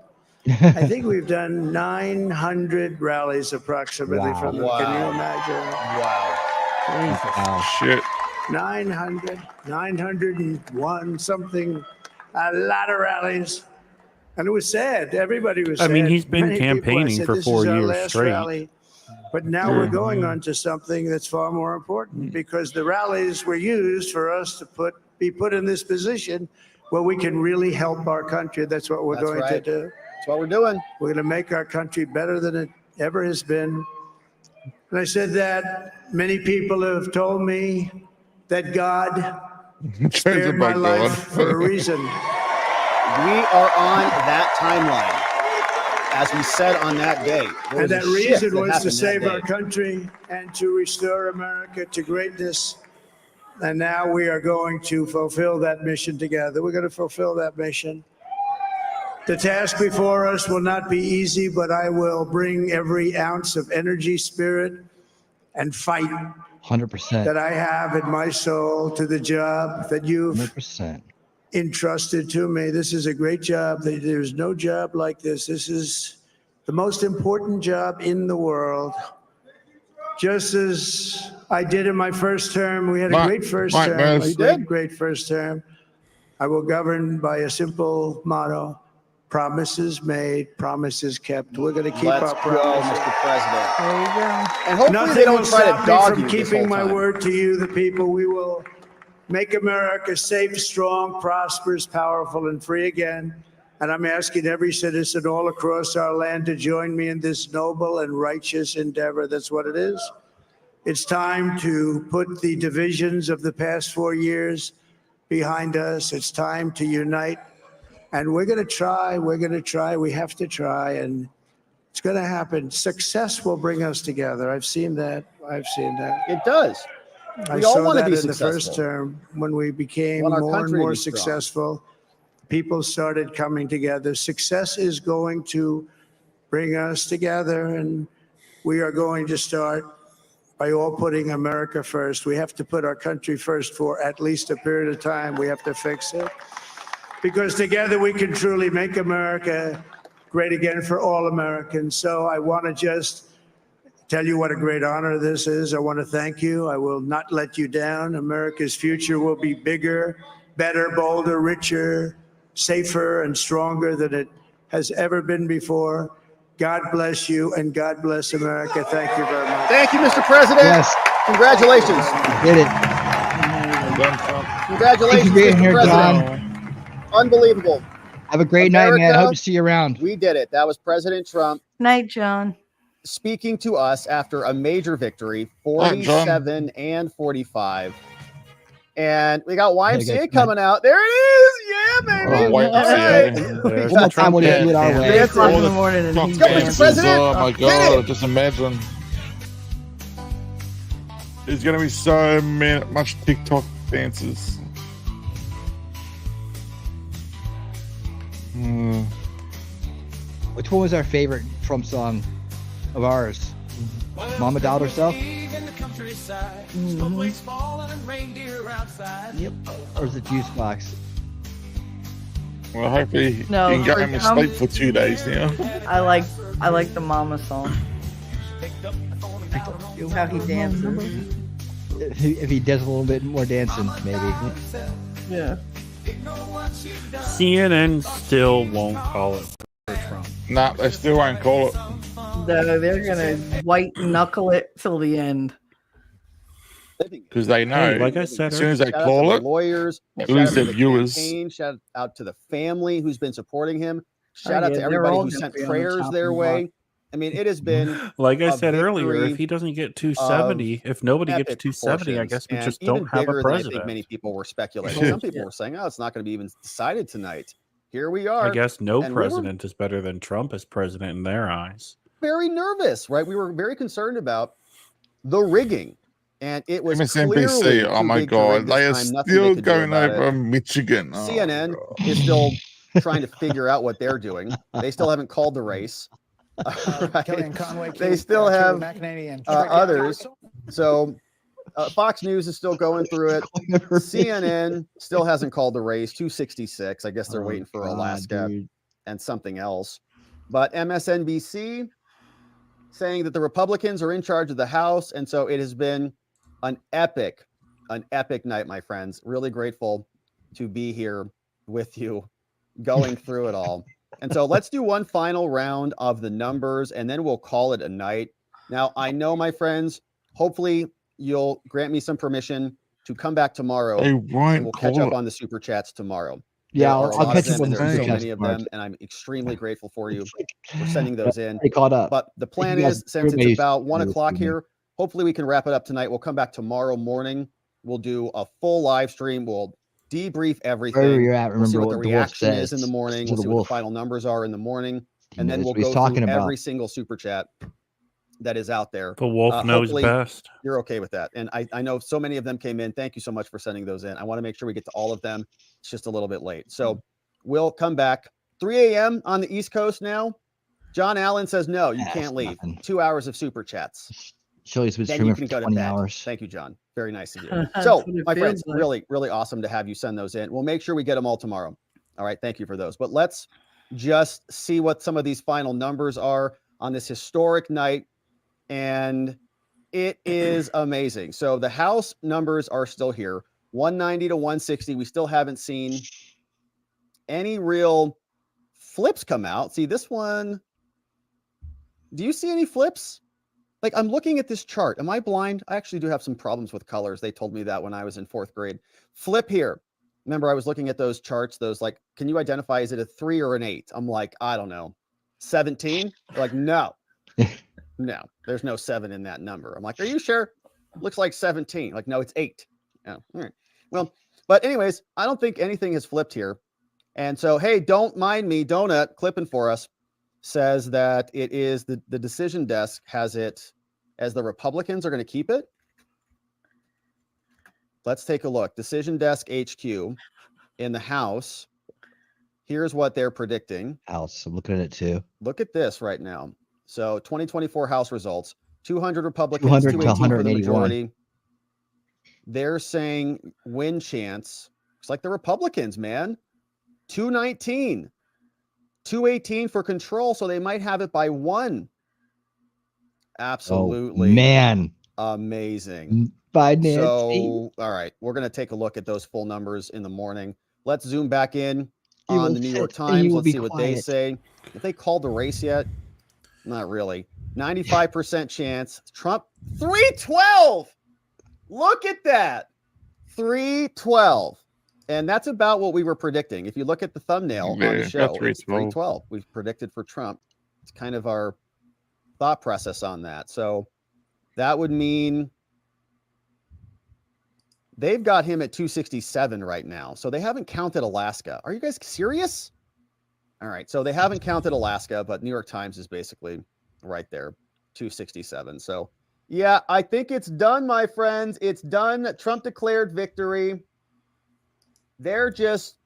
I think we've done 900 rallies approximately Wow. from them. Can you imagine? Wow. Shit. 900, 901, something, a lot of rallies. And it was sad. Everybody was sad. I mean, he's been Many people, I campaigning said, for "This 4 is our years last straight." rally." But now we're going on to something that's far more important, because the rallies were used for us to be put in this position where we can really help our country. That's what we're That's going right. to do. That's what we're doing. We're going to make our country better than it ever has been. And I said that many people have told me that God spared my life for a reason. We are on that timeline, as we said on that day. There And was a that shift reason that was to happened that save day. our country and to restore America to greatness. And now we are going to fulfill that mission together. We're going to fulfill that mission. The task before us will not be easy, but I will bring every ounce of energy, spirit, and fight 100%. that I have in my soul to the job that you've 100%. entrusted to me. This is a great job. There's no job like this. This is the most important job in the world. Just as I did in my first term, we had a great first term. Great first term. I will govern by a simple motto: promises made, promises kept. We're going to keep Let's our go, promises. Mr. President. There you go. And hopefully Nothing they don't will try stop to dog me you from this keeping whole my time. word to you, the people. We will make America safe, strong, prosperous, powerful, and free again. And I'm asking every citizen all across our land to join me in this noble and righteous endeavor. That's what it is. It's time to put the divisions of the past 4 years behind us. It's time to unite. And we're going to try. We're going to try. We have to try. And it's going to happen. Success will bring us together. I've seen that. I've seen that. It does. I We all saw want to that be in the first successful. term when we became Want our more and country to more be strong. successful. People started coming together. Success is going to bring us together, and we are going to start by all putting America first. We have to put our country first for at least a period of time. We have to fix it, because together we can truly make America great again for all Americans. So I want to just tell you what a great honor this is. I want to thank you. I will not let you down. America's future will be bigger, better, bolder, richer, safer, and stronger than it has ever been before. God bless you, and God bless America. Thank you very much. Thank you, Mr. President. Yes. Congratulations. Did it. Congratulations, Thank you for being Mr. here, President. John. Unbelievable. Have a great night, man. America, Hope to see you around. We did it. That was President Trump Night, John. speaking to us after a major victory, Night, John. 47 and 45. And we got Yeah, YMCA good. coming out. There it is. Yeah, baby. Oh, All YMCA. right. There's One more the time, we'll Trump just do it our dance. way. 3 o'clock in the morning and Trump he's Go, Mr. dances. President. Oh my Hit God! it. Just imagine. There's gonna be so much TikTok dances. Which one was our favorite Trump song of ours? Mama dolled herself. Mhm. Yep. Or is it juice box? Well, hopefully No, you can get for him to Trump- sleep for 2 days now. I like the mama song. How he dances. If he does a little bit more dancing, maybe. Yeah. CNN still won't call it for Trump. Nah, they still won't call it. No, they're gonna white knuckle it till the end. Because they know, Hey, like I said as soon as they Shout out to call the it, lawyers, they shout lose out their to the viewers. campaign, shout out to the family who's been supporting him. Shout Oh, out yeah, to they're everybody all who gonna sent be on the prayers their chopping way. block. I mean, it has been Like I a said earlier, victory if he doesn't get 270, if nobody gets epic 270, I proportions, guess we and just even don't have a bigger than I think president. many people were speculating. Some people were saying, "Oh, it's not going to be even decided tonight." Here we are. I guess no and we were president is better than Trump as president in their eyes. very nervous, right? We were very concerned about the rigging, and it was clearly MSNBC, oh too my big to rig God, this they are time. Nothing still could do going about over it. Michigan. Oh, CNN is still trying to figure out what they're doing. They still haven't called the race. Right? Kellyanne Conway, They still have McEnany, and others. So Fox News is still going through it. CNN still hasn't called the race. 266. I guess they're waiting for Alaska and something else. But MSNBC saying that the Republicans are in charge of the House. And so it has been an epic night, my friends. Really grateful to be here with you going through it all. And so let's do one final round of the numbers and then we'll call it a night. Now, I know, my friends, hopefully you'll grant me some permission to come back tomorrow They and won't we'll catch call up it. on the super chats tomorrow. Yeah, There are a I'll lot catch of up them, on and the there are super so chats many of tomorrow. them, and I'm extremely grateful for you for sending those in. Stay caught up. But the plan You guys- is, since it's everybody's- about 1 o'clock everything. here, hopefully we can wrap it up tonight. We'll come back tomorrow morning. We'll do a full live stream. We'll debrief everything. Wherever you're at, We'll see remember what the what the wolf reaction is in the says. morning. To We'll the see what wolf. the final numbers are in the morning. He And then knows we'll what he's go talking through about. every single super chat that is out there. The wolf knows Hopefully best. You're okay with that. And I know so many of them came in. Thank you so much for sending those in. I want to make sure we get to all of them. It's just a little bit late. So we'll come back 3 a.m. on the East Coast now. John Allen says, no, you can't leave. 2 hours of super chats. Shirley's been Then streaming you for can go to 20 bed. hours. Thank you, John. Very nice of you. That's So, what it my friends, feels like. really, really awesome to have you send those in. We'll make sure we get them all tomorrow. All right. Thank you for those. But let's just see what some of these final numbers are on this historic night. And it is amazing. So the House numbers are still here, 190 to 160. We still haven't seen any real flips come out. See this one. Do you see any flips? Like, I'm looking at this chart. Am I blind? I actually do have some problems with colors. They told me that when I was in 4th grade. Flip here. Remember, I was looking at those charts, those like, can you identify, is it a 3 or an 8? I'm like, I don't know. 17? They're like, no. No, there's no 7 in that number. I'm like, are you sure? Looks like 17. Like, no, it's 8. Oh, all right. Well, but anyways, I don't think anything has flipped here. And so, hey, don't mind me. Donut clipping for us says that it is the decision desk has it as the Republicans are going to keep it. Let's take a look. Decision desk HQ in the House. Here's what they're predicting. House. I'm looking at it too. Look at this right now. So 2024 House results, 200 Republicans, 200 to 218 for the 181. majority. They're saying win chance. It's like the Republicans, man. 219, 218 for control. So they might have it by 1. Absolutely. Oh, man. Amazing. Biden. So, all right, we're going to take a look at those full numbers in the morning. Let's zoom back in He on will the New York sit and he Times. will Let's be see what they quiet. say. If they called the race yet, not really. 95% chance. Trump, 312. Look at that. 312. And that's about what we were predicting. If you look at the thumbnail on Yeah, the show, that's it's 312. 312. We've predicted for Trump. It's kind of our thought process on that. So that would mean they've got him at 267 right now. So they haven't counted Alaska. Are you guys serious? All right. So they haven't counted Alaska, but New York Times is basically right there, 267. So yeah, I think it's done, my friends. It's done. Trump declared victory. They're just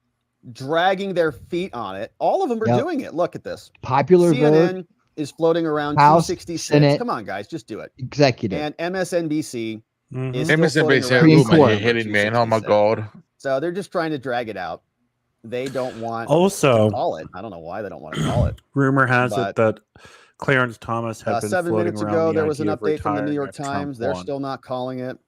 dragging their feet on it. All of them are Yep. doing it. Look at this. Popular CNN vote. is floating around House, 266. Senate, Come on, guys, just do it. Executive. And MSNBC Mhm. is still floating MSNBC, around Supreme oh my Court. head in, man. Oh my God. So they're just trying to drag it out. They don't want to Also, call it. I don't know why they don't want to call it. rumor has But it that Clarence Thomas had been 7 floating minutes around ago, the there was an idea of update from the New retiring York if Trump Times. They're won. still not calling it.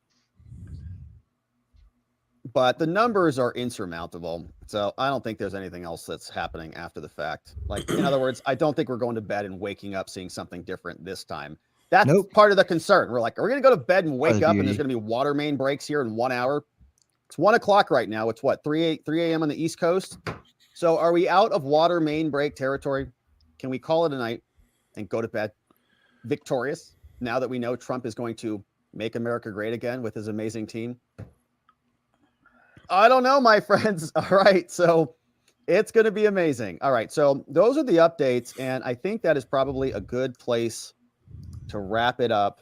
But the numbers are insurmountable. So I don't think there's anything else that's happening after the fact. Like, in other words, I don't think we're going to bed and waking up seeing something different this time. That's part of the concern. We're like, are we going to go to bed and wake up and there's going to be water main breaks here in 1 hour? It's 1 o'clock right now. It's what, 3 a.m. on the East Coast? So are we out of water main break territory? Can we call it a night and go to bed victorious now that we know Trump is going to make America great again with his amazing team? I don't know, my friends. All right. So it's going to be amazing. All right. So those are the updates. And I think that is probably a good place to wrap it up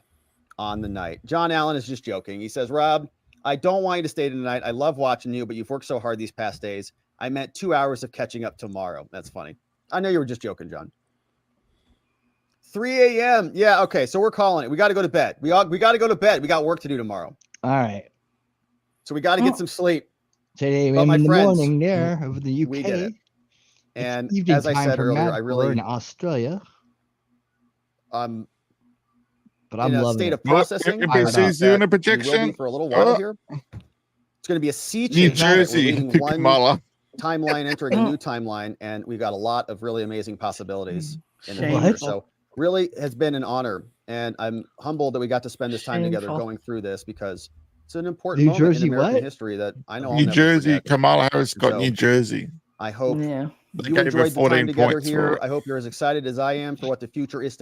on the night. John Allen is just joking. He says, Rob, I don't want you to stay tonight. I love watching you, but you've worked so hard these past days. I meant 2 hours of catching up tomorrow. That's funny. I know you were just joking, John. 3 a.m. Yeah. Okay. So we're calling it. We got to go to bed. We got to go to bed. We got work to do tomorrow. All right. So we got to get some sleep. 10 a.m. But my in the friends, morning there over the UK. we did it. And Evening as I time said for earlier, Matt I Bohr really, in Australia. but I'm in a loving state it. of processing. NBC's doing a We will projection. be for a little while here. It's going to be a sea change. New Jersey We're leaving to one Kamala. timeline, entering a new timeline, and we've got a lot of really amazing possibilities in the Shameful. future. So really has been an honor, and I'm humbled that we got to spend this time together Shameful. going through this because it's an important New moment Jersey, in American what? history that I know I'll New never Jersey. forget. Kamala Harris got So, New Jersey. I hope Yeah. They you gave her enjoyed the 14 time together points here. for it. I hope you're as excited as I am for what the future is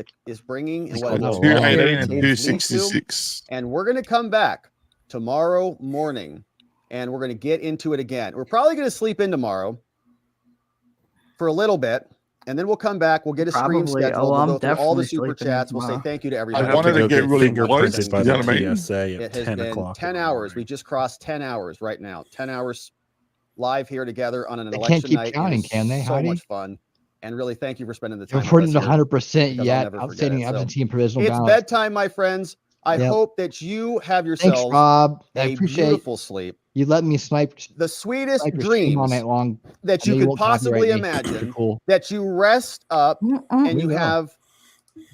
bringing and what it Got will a long- 218 and lead to. 266. And we're going to come back tomorrow morning and we're going to get into it again. We're probably going to sleep in tomorrow for a little bit. And then we'll come back. We'll get a stream Probably. scheduled. Oh, We'll I'm go through all the definitely super sleeping in chats. We'll say tomorrow. thank you to I everybody. wanted to get really fingerprinted close. by You the know what I mean? TSA at It has 10 been o'clock. 10 hours. We just crossed 10 hours right now. 10 hours live here together on an They can't election keep night. counting, It is can they, so Heidi? much fun. And really, thank you for spending the They time reported with us here, 100% because I'll yet. never forget Outstanding it. So, absentee and provisional it's ballots. bedtime, my friends. I Yep. hope that you have Thanks, yourselves Rob. I a appreciate beautiful sleep, you letting me snipe the sweetest your stream all dreams night long. that I know you could won't copyright possibly me. imagine, You're cool. that you rest up and We you will. have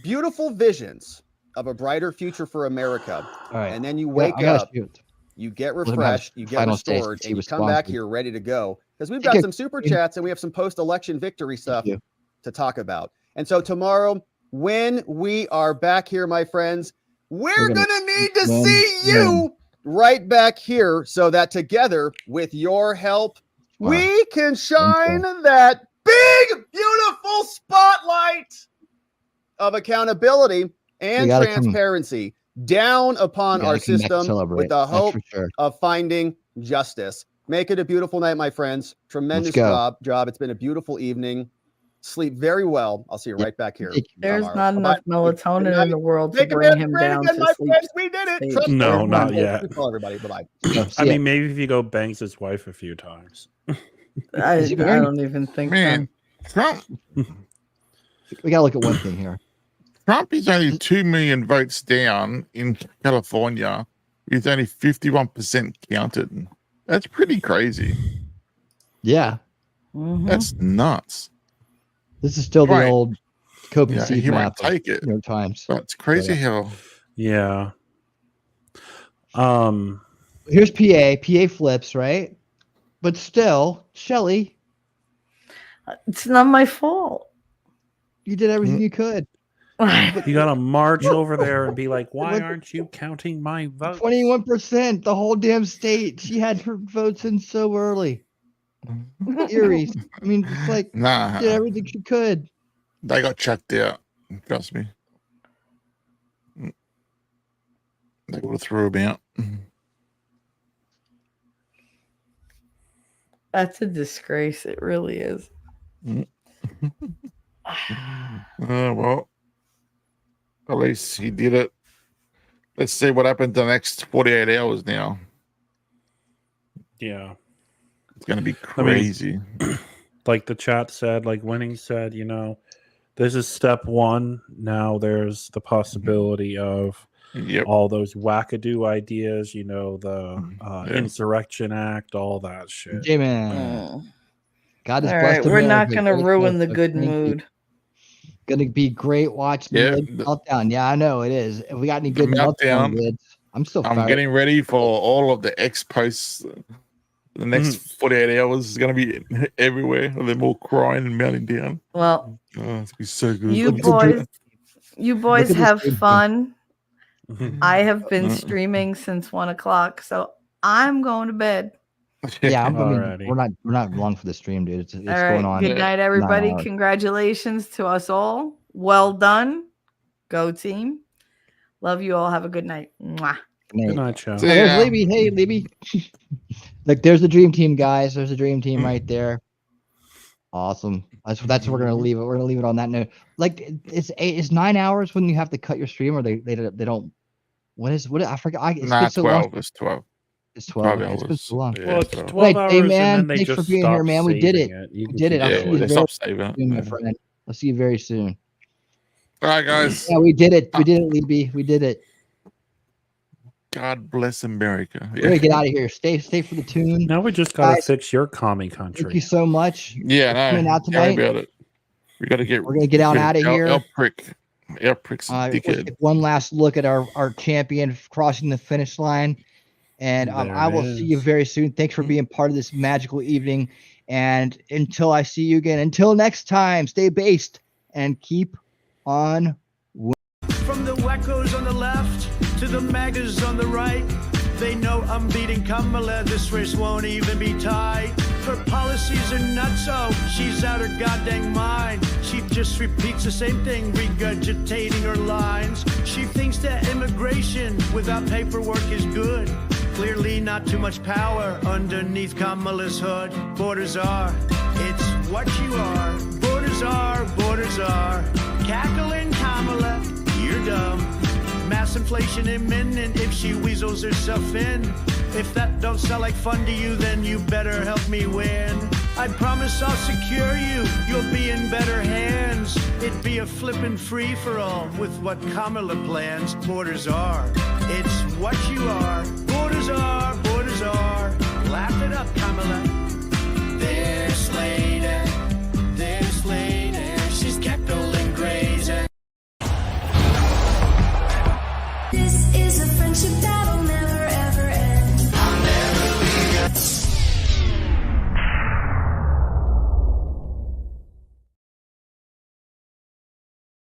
beautiful visions of a brighter future for America. All right. And then you Yeah, wake I gotta up, shoot. you get Let him have refreshed, you get final say restored, since he and you was come back sponsored. here ready to go. Because we've Take got a- some super chats and we have some post-election victory stuff you. to talk about. And so tomorrow, when we are back here, my friends, we're gonna going to need to win, see you right back here so that together, with your help, we can shine that big, beautiful spotlight of accountability and gotta come- transparency down upon We our gotta come back and system celebrate, with the that's hope for sure. of finding justice. Make it a beautiful night, my friends. Tremendous go. job. It's been a beautiful evening. Sleep very well. I'll see you right back here. There's tomorrow. not enough Bye-bye. Good melatonin night. in the world to Make bring America him great down again, to my sleep. friends. We did it. stage. Trust me. No, not yet. Good call, everybody. Bye-bye. I mean, maybe if you go bangs his wife a few times. I don't even think Man, Trump, We gotta look at one thing here. Trump is only 2 million votes down in California. With only 51% counted. That's pretty crazy. Yeah. That's nuts. This is still the Right. old Cope Yeah, Seed he map might take of it. New York Times. But it's crazy how. Yeah. Here's PA. PA flips, right? But still, Shelley, It's not my fault. you did everything you could. You got to march over there and be like, why aren't you counting my vote? 21%, the whole damn state. She had her votes in so early. Eerie. I mean, it's like, Nah. did everything she could. They got checked out. Trust me. They would have threw him out. That's a disgrace. It really is. Well, at least he did it. Let's see what happened the next 48 hours now. Yeah. It's going to be I mean, crazy. like the chat said, like Winning said, you know, This is step one. Now there's the possibility of all those wackadoo ideas, the Insurrection Act, all that shit. J-Man. God has All blessed right, we're not America. going to Great ruin the stuff. good Thank you. mood. Gonna be great watching the meltdown. Yeah, I know it is. If we got any good meltdown vids, I'm still I'm fired. getting ready for all of the X posts. The next 48 hours is going to be everywhere. They're all crying and melting down. Well, it's going to be so good. you boys have fun. Mhm. I have been streaming since 1 o'clock, so I'm going to bed. Yeah, we're not long for the stream, dude. It's All going right. on. Good night, 9 everybody. hours. Congratulations to us all. Well done. Go team. Love you all. Have a good night. Mwah. Good night, Joe. Oh, there's Libby. Hey, Libby. Look, there's the dream team, guys. There's the dream team right there. Awesome. That's what we're gonna leave it. We're gonna leave it on that note. Like it's 9 hours when you have to cut your stream, or they don't. What I forgot. It's been so 12. long. It's 12. It's 12. 12 It's been so long. Yeah, Well, it's 12. 12 Hey, hours, hey, and man, then they thanks for just being here, stop man. We did it. saving it. You We can did it. keep I'll Yeah, see you they very stopped saving soon, my it. friend. I'll see you very soon. All right, guys. Yeah, we did it. We did it, Libby. We did it. God bless America. We're gonna get out of here. Stay for the tune. Now we just gotta Guys, fix your commie country. Thank you so much. Yeah, for coming out tell me tonight. about it. We got to get. We're gonna get on out of here. El Prick's Let's dickhead. take one last look at our champion crossing the finish line. And There I it will see you is. very soon. Thanks for being part of this magical evening. And until I see you again, until next time, stay based and keep on winning. From the wackos on the left to the MAGAs on the right, they know I'm beating Kamala. This race won't even be tight. Her policies are nutso. She's out her goddamn mind. She just repeats the same thing, regurgitating her lines. She thinks that immigration without paperwork is good. Clearly not too much power underneath Kamala's hood. Borders are, it's what you are. Borders are. Cackling Kamala, you're dumb. Mass inflation imminent if she weasels herself in. If that don't sound like fun to you, then you better help me win. I promise I'll secure you, you'll be in better hands. It'd be a flippin' free-for-all with what Kamala plans. Borders are, it's what you are. Borders are. Laugh it up, Kamala. They're slaves.